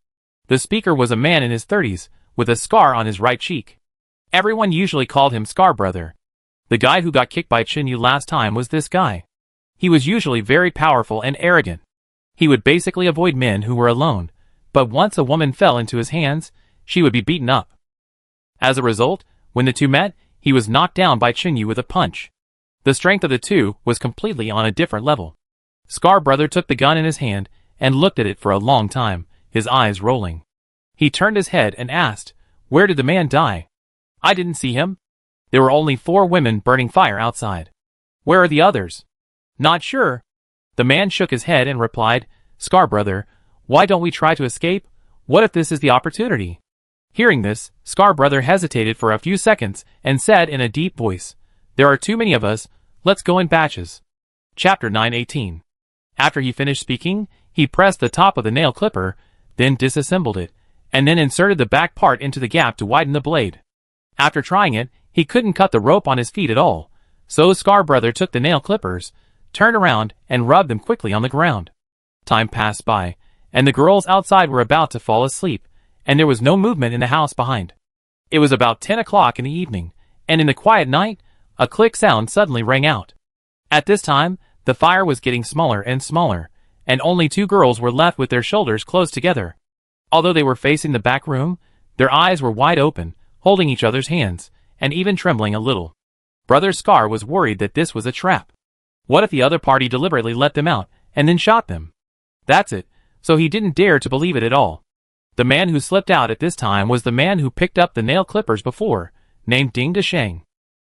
The speaker was a man in his 30s, with a scar on his right cheek. Everyone usually called him Scar Brother. The guy who got kicked by Chinyu last time was this guy. He was usually very powerful and arrogant. He would basically avoid men who were alone, but once a woman fell into his hands, she would be beaten up. As a result, when the two met, he was knocked down by Chinyu with a punch. The strength of the two was completely on a different level. Scar Brother took the gun in his hand and looked at it for a long time, his eyes rolling. He turned his head and asked, "Where did the man die?" "I didn't see him. There were only 4 women burning fire outside." "Where are the others?" "Not sure." The man shook his head and replied, "Scar Brother, why don't we try to escape? What if this is the opportunity?" Hearing this, Scar Brother hesitated for a few seconds and said in a deep voice, "There are too many of us, let's go in batches." Chapter 9:18. After he finished speaking, he pressed the top of the nail clipper, then disassembled it, and then inserted the back part into the gap to widen the blade. After trying it, he couldn't cut the rope on his feet at all, so Scar Brother took the nail clippers, turned around, and rubbed them quickly on the ground. Time passed by, and the girls outside were about to fall asleep, and there was no movement in the house behind. It was about 10 o'clock in the evening, and in the quiet night, a click sound suddenly rang out. At this time, the fire was getting smaller and smaller, and only 2 girls were left with their shoulders close together. Although they were facing the back room, their eyes were wide open, holding each other's hands, and even trembling a little. Brother Scar was worried that this was a trap. What if the other party deliberately let them out, and then shot them? That's it, so he didn't dare to believe it at all. The man who slipped out at this time was the man who picked up the nail clippers before, named Ding Desheng.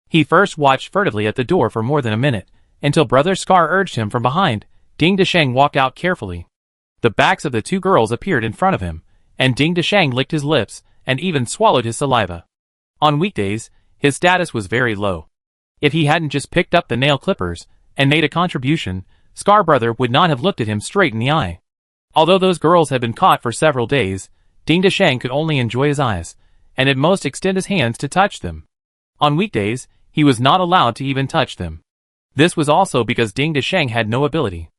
He first watched furtively at the door for more than a minute, until Brother Scar urged him from behind. Ding Desheng walked out carefully. The backs of the 2 girls appeared in front of him, and Ding Desheng licked his lips, and even swallowed his saliva. On weekdays, his status was very low. If he hadn't just picked up the nail clippers, and made a contribution, Scar Brother would not have looked at him straight in the eye. Although those girls had been caught for several days, Ding Desheng could only enjoy his eyes, and at most extend his hands to touch them. On weekdays, he was not allowed to even touch them. This was also because Ding Desheng had no ability.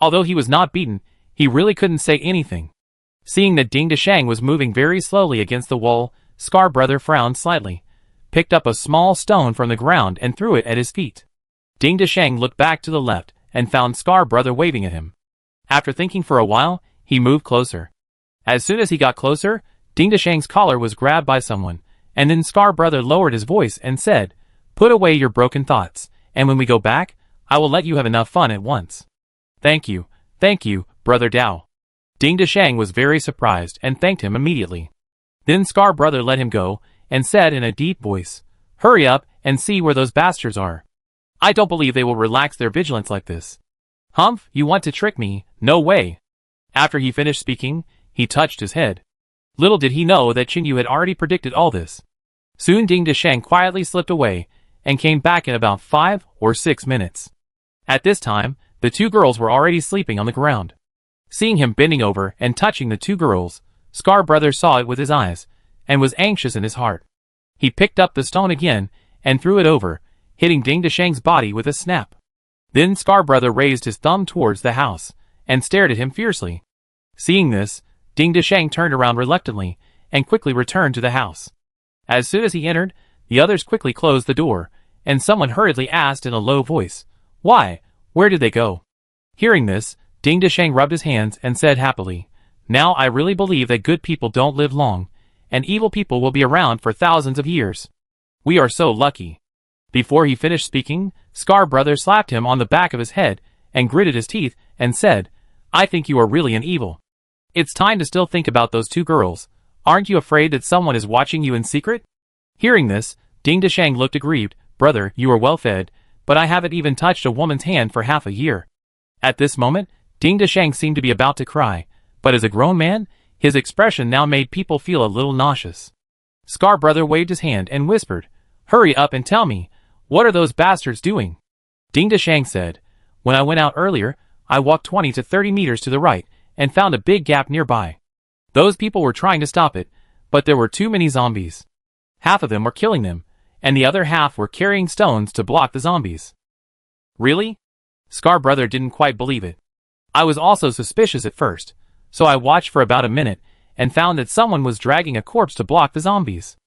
Although he was not beaten, he really couldn't say anything. Seeing that Ding Desheng was moving very slowly against the wall, Scar Brother frowned slightly, picked up a small stone from the ground and threw it at his feet. Ding Desheng looked back to the left and found Scar Brother waving at him. After thinking for a while, he moved closer. As soon as he got closer, Ding Desheng's collar was grabbed by someone, and then Scar Brother lowered his voice and said, "Put away your broken thoughts, and when we go back, I will let you have enough fun at once." Thank you, Brother Dao." Ding Desheng was very surprised and thanked him immediately. Then Scar Brother let him go, and said in a deep voice, "Hurry up and see where those bastards are. I don't believe they will relax their vigilance like this." "Humph, you want to trick me? No way." After he finished speaking, he touched his head. Little did he know that Chinyu had already predicted all this. Soon Ding Desheng quietly slipped away, and came back in about 5 or 6 minutes. At this time, the 2 girls were already sleeping on the ground. Seeing him bending over and touching the 2 girls, Scar Brother saw it with his eyes, and was anxious in his heart. He picked up the stone again, and threw it over, hitting Ding Desheng's body with a snap. Then Scar Brother raised his thumb towards the house, and stared at him fiercely. Seeing this, Ding Desheng turned around reluctantly, and quickly returned to the house. As soon as he entered, the others quickly closed the door, and someone hurriedly asked in a low voice, "Why? Where did they go?" Hearing this, Ding Desheng rubbed his hands and said happily, "Now I really believe that good people don't live long, and evil people will be around for thousands of years. We are so lucky." Before he finished speaking, Scar Brother slapped him on the back of his head, and gritted his teeth, and said, "I think you are really an evil. It's time to still think about those 2 girls. Aren't you afraid that someone is watching you in secret?" Hearing this, Ding Desheng looked aggrieved. "Brother, you are well fed, but I haven't even touched a woman's hand for half a year." At this moment, Ding Desheng seemed to be about to cry, but as a grown man, his expression now made people feel a little nauseous. Scar Brother waved his hand and whispered, "Hurry up and tell me, What are those bastards doing? Ding Dashang said. When I went out earlier, I walked 20 to 30 meters to the right and found a big gap nearby. Those people were trying to stop it, but there were too many zombies. Half of them were killing them, and the other half were carrying stones to block the zombies. Really? Scar Brother didn't quite believe it. I was also suspicious at first, so I watched for about a minute and found that someone was dragging a corpse to block the zombies.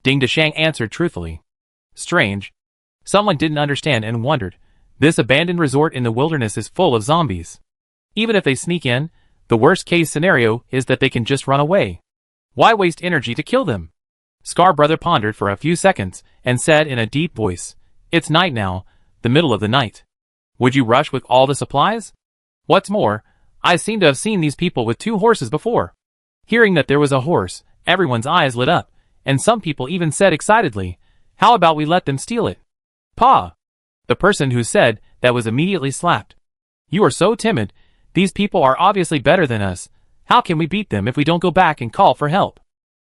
Ding Dashang answered truthfully. Strange. Someone didn't understand and wondered. This abandoned resort in the wilderness is full of zombies. Even if they sneak in, the worst case scenario is that they can just run away. Why waste energy to kill them? Scar Brother pondered for a few seconds and said in a deep voice, It's night now, the middle of the night. Would you rush with all the supplies? What's more, I seem to have seen these people with 2 horses before. Hearing that there was a horse, everyone's eyes lit up, and some people even said excitedly, How about we let them steal it? Pa! The person who said that was immediately slapped. You are so timid. These people are obviously better than us. How can we beat them if we don't go back and call for help?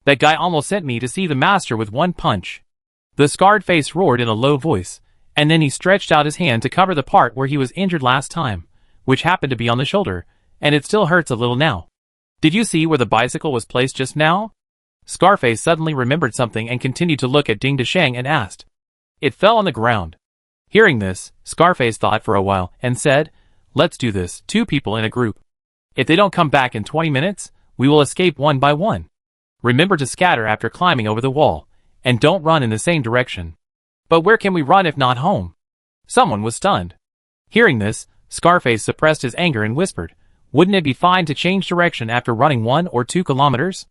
That guy almost sent me to see the master with 1 punch. The scarred face roared in a low voice, and then he stretched out his hand to cover the part where he was injured last time, which happened to be on the shoulder, and it still hurts a little now. Did you see where the bicycle was placed just now? Scarface suddenly remembered something and continued to look at Ding Dashang and asked. It fell on the ground. Hearing this, Scarface thought for a while and said, Let's do this, 2 people in a group. If they don't come back in 20 minutes, we will escape one by one. Remember to scatter after climbing over the wall, and don't run in the same direction. But where can we run if not home? Someone was stunned. Hearing this, Scarface suppressed his anger and whispered, Wouldn't it be fine to change direction after running 1 or 2 kilometers?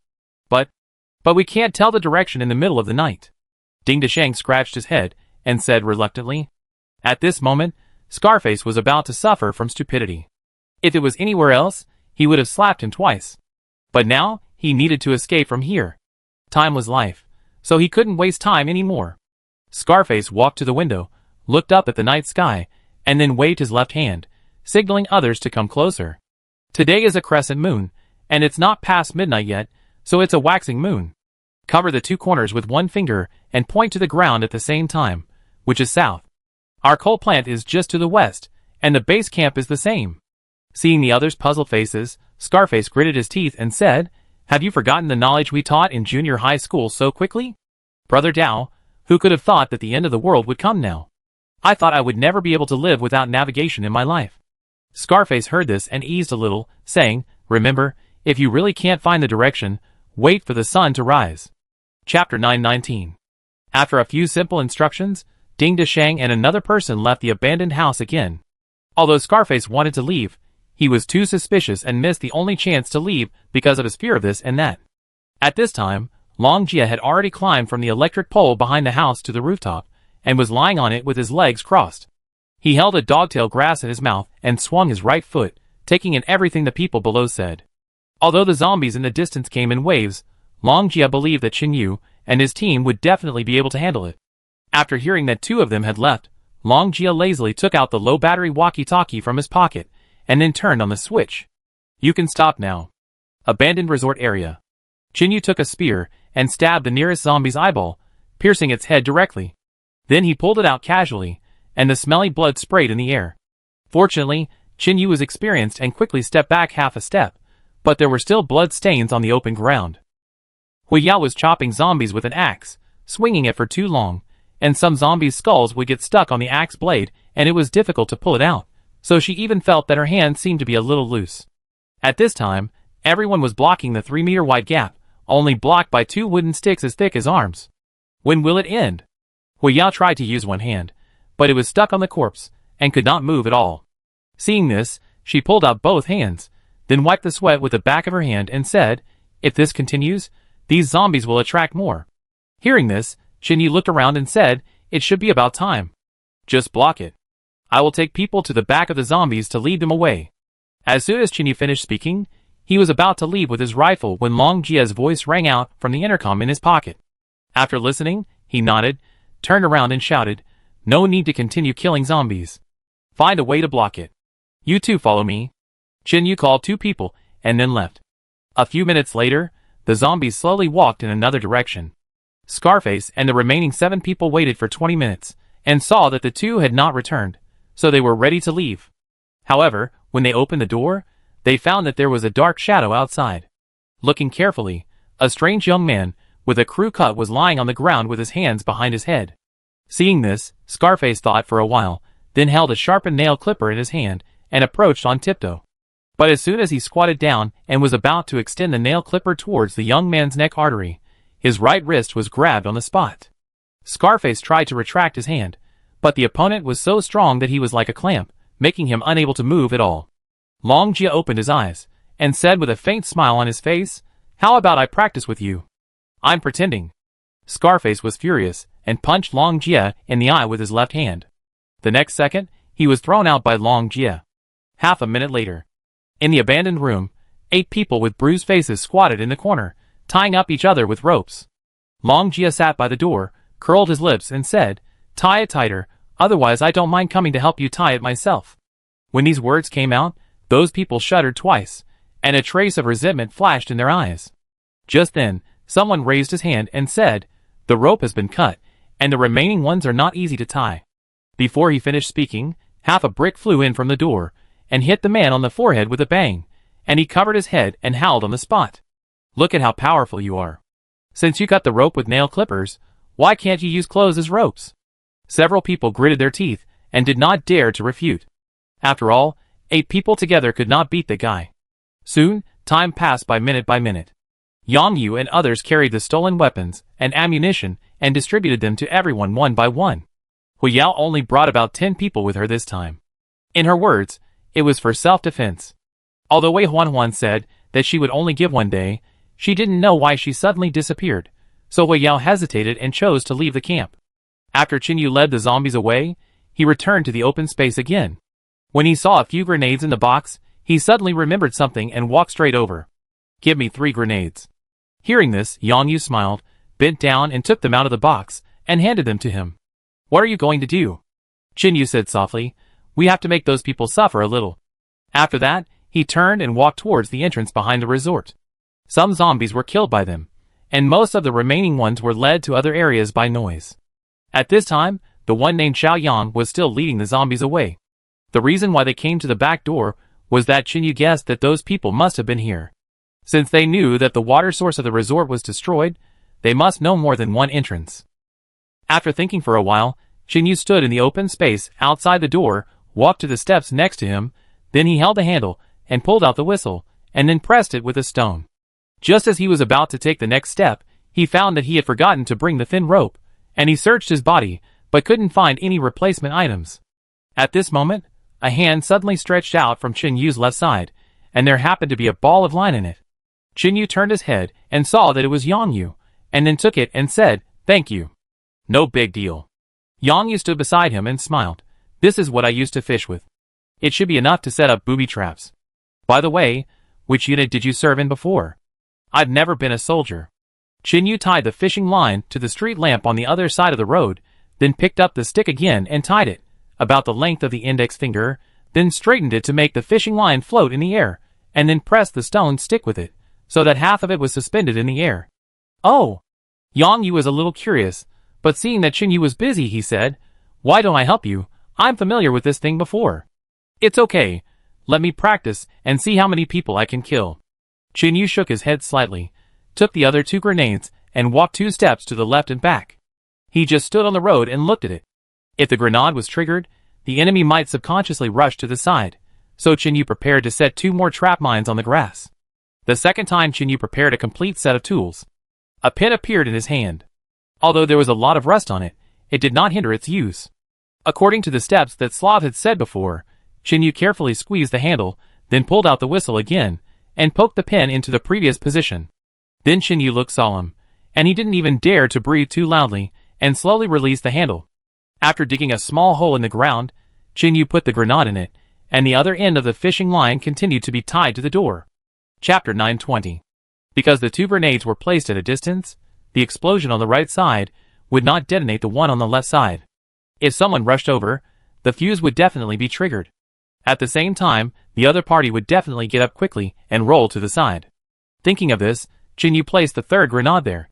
But we can't tell the direction in the middle of the night. Ding Dashang scratched his head and said reluctantly. At this moment, Scarface was about to suffer from stupidity. If it was anywhere else, he would have slapped him twice. But now, he needed to escape from here. Time was life, so he couldn't waste time anymore. Scarface walked to the window, looked up at the night sky, and then waved his left hand, signaling others to come closer. Today is a crescent moon, and it's not past midnight yet, so it's a waxing moon. Cover the 2 corners with 1 finger and point to the ground at the same time, which is south. Our coal plant is just to the west, and the base camp is the same. Seeing the others' puzzled faces, Scarface gritted his teeth and said, Have you forgotten the knowledge we taught in junior high school so quickly? Brother Dao, who could have thought that the end of the world would come now? I thought I would never be able to live without navigation in my life. Scarface heard this and eased a little, saying, Remember, if you really can't find the direction, wait for the sun to rise. Chapter 919. After a few simple instructions, Ding Dashang and another person left the abandoned house again. Although Scarface wanted to leave, he was too suspicious and missed the only chance to leave because of his fear of this and that. At this time, Long Jia had already climbed from the electric pole behind the house to the rooftop, and was lying on it with his legs crossed. He held a dogtail grass in his mouth and swung his right foot, taking in everything the people below said. Although the zombies in the distance came in waves, Long Jia believed that Qin Yu and his team would definitely be able to handle it. After hearing that 2 of them had left, Long Jia lazily took out the low-battery walkie-talkie from his pocket, and then turned on the switch. You can stop now. Abandoned resort area. Qin Yu took a spear and stabbed the nearest zombie's eyeball, piercing its head directly. Then he pulled it out casually, and the smelly blood sprayed in the air. Fortunately, Qin Yu was experienced and quickly stepped back half a step, but there were still blood stains on the open ground. Hui Yao was chopping zombies with an axe, swinging it for too long, and some zombies' skulls would get stuck on the axe blade, and it was difficult to pull it out, so she even felt that her hand seemed to be a little loose. At this time, everyone was blocking the 3-meter-wide gap, only blocked by 2 wooden sticks as thick as arms. When will it end? Hui Yao tried to use one hand, but it was stuck on the corpse, and could not move at all. Seeing this, she pulled out both hands, then wiped the sweat with the back of her hand and said, If this continues, these zombies will attract more. Hearing this, Qin Yu looked around and said, It should be about time. Just block it. I will take people to the back of the zombies to lead them away. As soon as Qin Yu finished speaking, he was about to leave with his rifle when Long Jia's voice rang out from the intercom in his pocket. After listening, he nodded, turned around and shouted, No need to continue killing zombies. Find a way to block it. You two follow me. Qin Yu called 2 people, and then left. A few minutes later, the zombies slowly walked in another direction. Scarface and the remaining 7 people waited for 20 minutes, and saw that the two had not returned, so they were ready to leave. However, when they opened the door, they found that there was a dark shadow outside. Looking carefully, a strange young man with a crew cut was lying on the ground with his hands behind his head. Seeing this, Scarface thought for a while, then held a sharpened nail clipper in his hand and approached on tiptoe. But as soon as he squatted down and was about to extend the nail clipper towards the young man's neck artery, his right wrist was grabbed on the spot. Scarface tried to retract his hand, but the opponent was so strong that he was like a clamp, making him unable to move at all. Long Jia opened his eyes, and said with a faint smile on his face, "How about I practice with you?" "I'm pretending." Scarface was furious, and punched Long Jia in the eye with his left hand. The next second, he was thrown out by Long Jia. Half a minute later, in the abandoned room, 8 people with bruised faces squatted in the corner, tying up each other with ropes. Long Jia sat by the door, curled his lips and said, "Tie it tighter, otherwise I don't mind coming to help you tie it myself." When these words came out, those people shuddered twice, and a trace of resentment flashed in their eyes. Just then, someone raised his hand and said, "The rope has been cut, and the remaining ones are not easy to tie." Before he finished speaking, half a brick flew in from the door, and hit the man on the forehead with a bang, and he covered his head and howled on the spot. "Look at how powerful you are. Since you cut the rope with nail clippers, why can't you use clothes as ropes?" Several people gritted their teeth, and did not dare to refute. After all, 8 people together could not beat the guy. Soon, time passed by minute. Yang Yu and others carried the stolen weapons and ammunition and distributed them to everyone one by one. Hu Yao only brought about 10 people with her this time. In her words, it was for self-defense. Although Wei Huanhuan said that she would only give 1 day, she didn't know why she suddenly disappeared, so Hu Yao hesitated and chose to leave the camp. After Qin Yu led the zombies away, he returned to the open space again. When he saw a few grenades in the box, he suddenly remembered something and walked straight over. "Give me 3 grenades." Hearing this, Yang Yu smiled, bent down and took them out of the box, and handed them to him. "What are you going to do?" Qin Yu said softly, "We have to make those people suffer a little." After that, he turned and walked towards the entrance behind the resort. Some zombies were killed by them, and most of the remaining ones were led to other areas by noise. At this time, the one named Xiao Yang was still leading the zombies away. The reason why they came to the back door was that Qin Yu guessed that those people must have been here. Since they knew that the water source of the resort was destroyed, they must know more than one entrance. After thinking for a while, Qin Yu stood in the open space outside the door, walked to the steps next to him, then he held the handle and pulled out the whistle, and then pressed it with a stone. Just as he was about to take the next step, he found that he had forgotten to bring the thin rope, and he searched his body, but couldn't find any replacement items. At this moment, a hand suddenly stretched out from Qin Yu's left side, and there happened to be a ball of line in it. Qin Yu turned his head and saw that it was Yang Yu, and then took it and said, "Thank you." "No big deal." Yang Yu stood beside him and smiled. "This is what I used to fish with. It should be enough to set up booby traps. By the way, which unit did you serve in before?" "I've never been a soldier." Qin Yu tied the fishing line to the street lamp on the other side of the road, then picked up the stick again and tied it, about the length of the index finger, then straightened it to make the fishing line float in the air, and then pressed the stone stick with it, so that half of it was suspended in the air. "Oh!" Yang Yu was a little curious, but seeing that Qin Yu was busy, he said, "Why don't I help you? I'm familiar with this thing before." "It's okay. Let me practice and see how many people I can kill." Qin Yu shook his head slightly, took the other 2 grenades, and walked 2 steps to the left and back. He just stood on the road and looked at it. If the grenade was triggered, the enemy might subconsciously rush to the side, so Qin Yu prepared to set 2 more trap mines on the grass. The second time Qin Yu prepared a complete set of tools. A pen appeared in his hand. Although there was a lot of rust on it, it did not hinder its use. According to the steps that Slav had said before, Qin Yu carefully squeezed the handle, then pulled out the whistle again, and poked the pen into the previous position. Then Qin Yu looked solemn, and he didn't even dare to breathe too loudly, and slowly released the handle. After digging a small hole in the ground, Qin Yu put the grenade in it, and the other end of the fishing line continued to be tied to the door. Chapter 920. Because the 2 grenades were placed at a distance, the explosion on the right side would not detonate the one on the left side. If someone rushed over, the fuse would definitely be triggered. At the same time, the other party would definitely get up quickly and roll to the side. Thinking of this, Qin Yu placed the 3rd grenade there.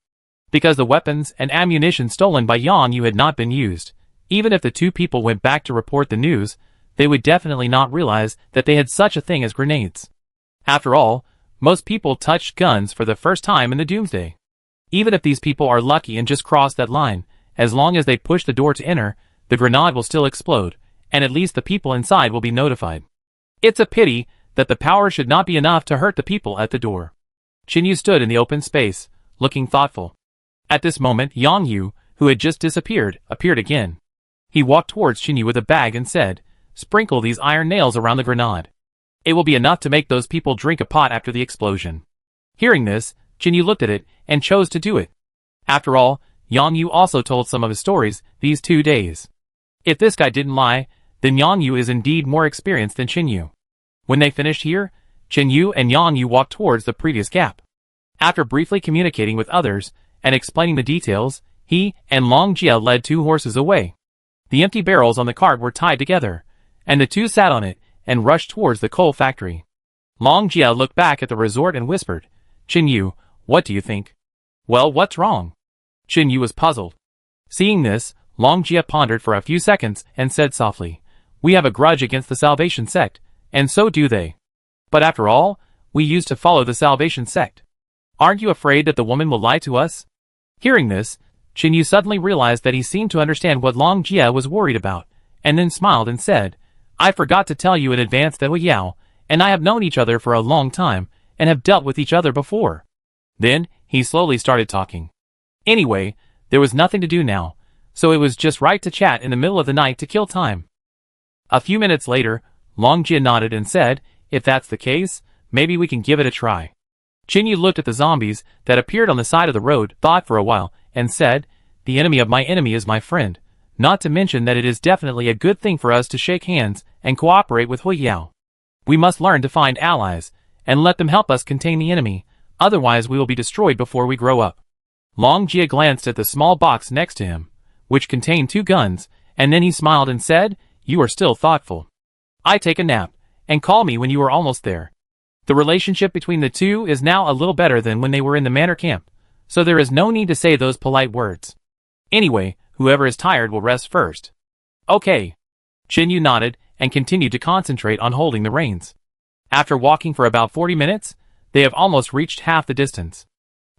Because the weapons and ammunition stolen by Yang Yu had not been used, Even if the two people went back to report the news, they would definitely not realize that they had such a thing as grenades. After all, most people touched guns for the first time in the doomsday. Even if these people are lucky and just cross that line, as long as they push the door to enter, the grenade will still explode, and at least the people inside will be notified. It's a pity that the power should not be enough to hurt the people at the door. Chinyu stood in the open space, looking thoughtful. At this moment, Yang Yu, who had just disappeared, appeared again. He walked towards Chinyu with a bag and said, "Sprinkle these iron nails around the grenade. It will be enough to make those people drink a pot after the explosion." Hearing this, Chinyu looked at it and chose to do it. After all, Yang Yu also told some of his stories these 2 days. If this guy didn't lie, then Yang Yu is indeed more experienced than Chinyu. When they finished here, Chinyu and Yang Yu walked towards the previous gap. After briefly communicating with others and explaining the details, he and Long Jia led 2 horses away. The empty barrels on the cart were tied together, and the 2 sat on it and rushed towards the coal factory. Long Jia looked back at the resort and whispered, "Chinyu, what do you think?" "Well, what's wrong?" Chinyu was puzzled. Seeing this, Long Jia pondered for a few seconds and said softly, "We have a grudge against the Salvation Sect, and so do they. But after all, we used to follow the Salvation Sect. Aren't you afraid that the woman will lie to us?" Hearing this, Chinyu suddenly realized that he seemed to understand what Long Jia was worried about, and then smiled and said, "I forgot to tell you in advance that Hu Yao and I have known each other for a long time and have dealt with each other before." Then, he slowly started talking. Anyway, there was nothing to do now, so it was just right to chat in the middle of the night to kill time. A few minutes later, Long Jia nodded and said, "If that's the case, maybe we can give it a try." Chinyu looked at the zombies that appeared on the side of the road, thought for a while, and said, "The enemy of my enemy is my friend, not to mention that it is definitely a good thing for us to shake hands and cooperate with Hu Yao. We must learn to find allies, and let them help us contain the enemy, otherwise we will be destroyed before we grow up." Long Jia glanced at the small box next to him, which contained 2 guns, and then he smiled and said, "You are still thoughtful. I take a nap, and call me when you are almost there." The relationship between the 2 is now a little better than when they were in the manor camp, so there is no need to say those polite words. Anyway, whoever is tired will rest first. "Okay." Chinyu nodded and continued to concentrate on holding the reins. After walking for about 40 minutes, they have almost reached half the distance.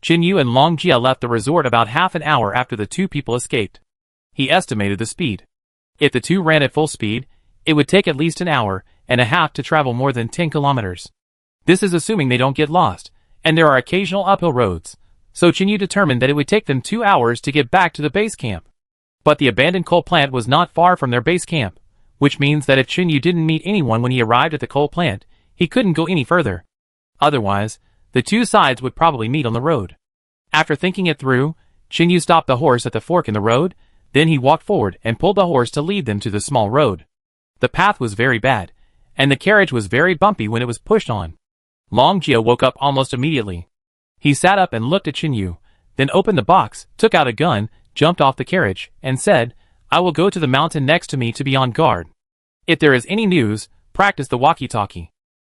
Chinyu and Long Jia left the resort about half an hour after the 2 people escaped. He estimated the speed. If the 2 ran at full speed, it would take at least an hour and a half to travel more than 10 kilometers. This is assuming they don't get lost, and there are occasional uphill roads, so Chinyu determined that it would take them 2 hours to get back to the base camp. But the abandoned coal plant was not far from their base camp, which means that if Chinyu didn't meet anyone when he arrived at the coal plant, he couldn't go any further. Otherwise, the 2 sides would probably meet on the road. After thinking it through, Chinyu stopped the horse at the fork in the road, then he walked forward and pulled the horse to lead them to the small road. The path was very bad, and the carriage was very bumpy when it was pushed on. Long Jia woke up almost immediately. He sat up and looked at Chinyu, then opened the box, took out a gun, jumped off the carriage, and said, "I will go to the mountain next to me to be on guard. If there is any news, practice the walkie-talkie."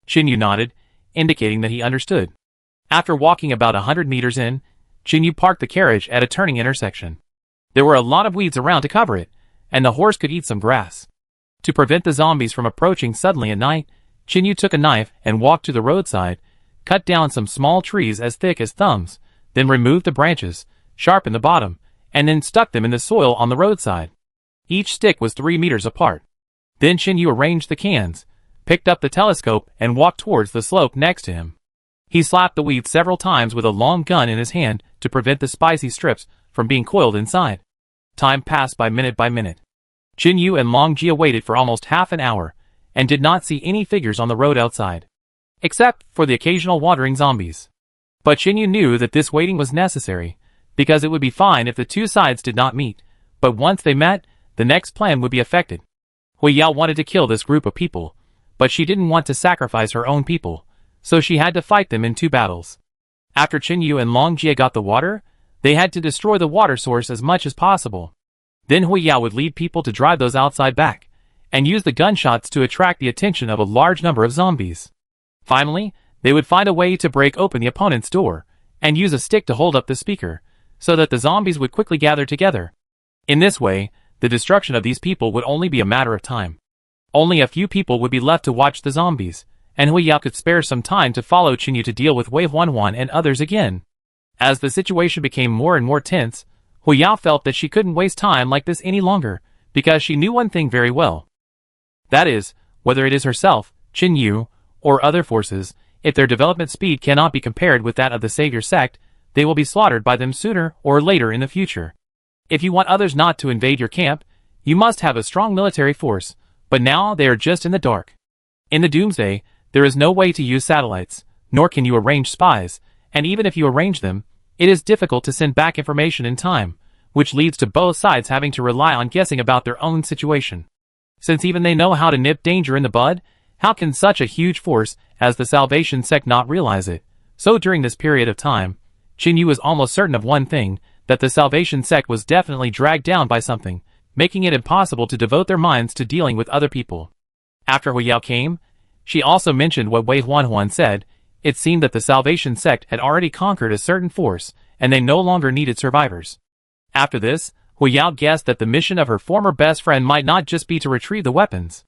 Chinyu nodded, indicating that he understood. After walking about 100 meters in, Chinyu parked the carriage at a turning intersection. There were a lot of weeds around to cover it, and the horse could eat some grass. To prevent the zombies from approaching suddenly at night, Chinyu took a knife and walked to the roadside, cut down some small trees as thick as thumbs, then removed the branches, sharpened the bottom, and then stuck them in the soil on the roadside. Each stick was 3 meters apart. Then Chinyu arranged the cans, picked up the telescope, and walked towards the slope next to him. He slapped the weeds several times with a long gun in his hand to prevent the spicy strips from being coiled inside. Time passed by minute. Chinyu and Long Jia waited for almost half an hour, and did not see any figures on the road outside, except for the occasional wandering zombies. But Chinyu knew that this waiting was necessary, because it would be fine if the 2 sides did not meet, but once they met, the next plan would be affected. Hu Yao wanted to kill this group of people, but she didn't want to sacrifice her own people, so she had to fight them in 2 battles. After Chinyu and Long Jia got the water, they had to destroy the water source as much as possible. Then Hu Yao would lead people to drive those outside back, and use the gunshots to attract the attention of a large number of zombies. Finally, they would find a way to break open the opponent's door, and use a stick to hold up the speaker, so that the zombies would quickly gather together. In this way, the destruction of these people would only be a matter of time. Only a few people would be left to watch the zombies, and Hui Yao could spare some time to follow Qinyu to deal with Wave 11 and others again. As the situation became more and more tense, Hui Yao felt that she couldn't waste time like this any longer, because she knew one thing very well. That is, whether it is herself, Qinyu, or other forces, if their development speed cannot be compared with that of the Savior sect, they will be slaughtered by them sooner or later in the future. If you want others not to invade your camp, you must have a strong military force, but now they are just in the dark. In the Doomsday, there is no way to use satellites, nor can you arrange spies, and even if you arrange them, it is difficult to send back information in time, which leads to both sides having to rely on guessing about their own situation. Since even they know how to nip danger in the bud, how can such a huge force as the Salvation sect not realize it? So during this period of time, Qinyu was almost certain of one thing, that the Salvation sect was definitely dragged down by something, making it impossible to devote their minds to dealing with other people. After Hui Yao came, she also mentioned what Wei Huanhuan said. It seemed that the Salvation sect had already conquered a certain force, and they no longer needed survivors. After this, Hui Yao guessed that the mission of her former best friend might not just be to retrieve the weapons.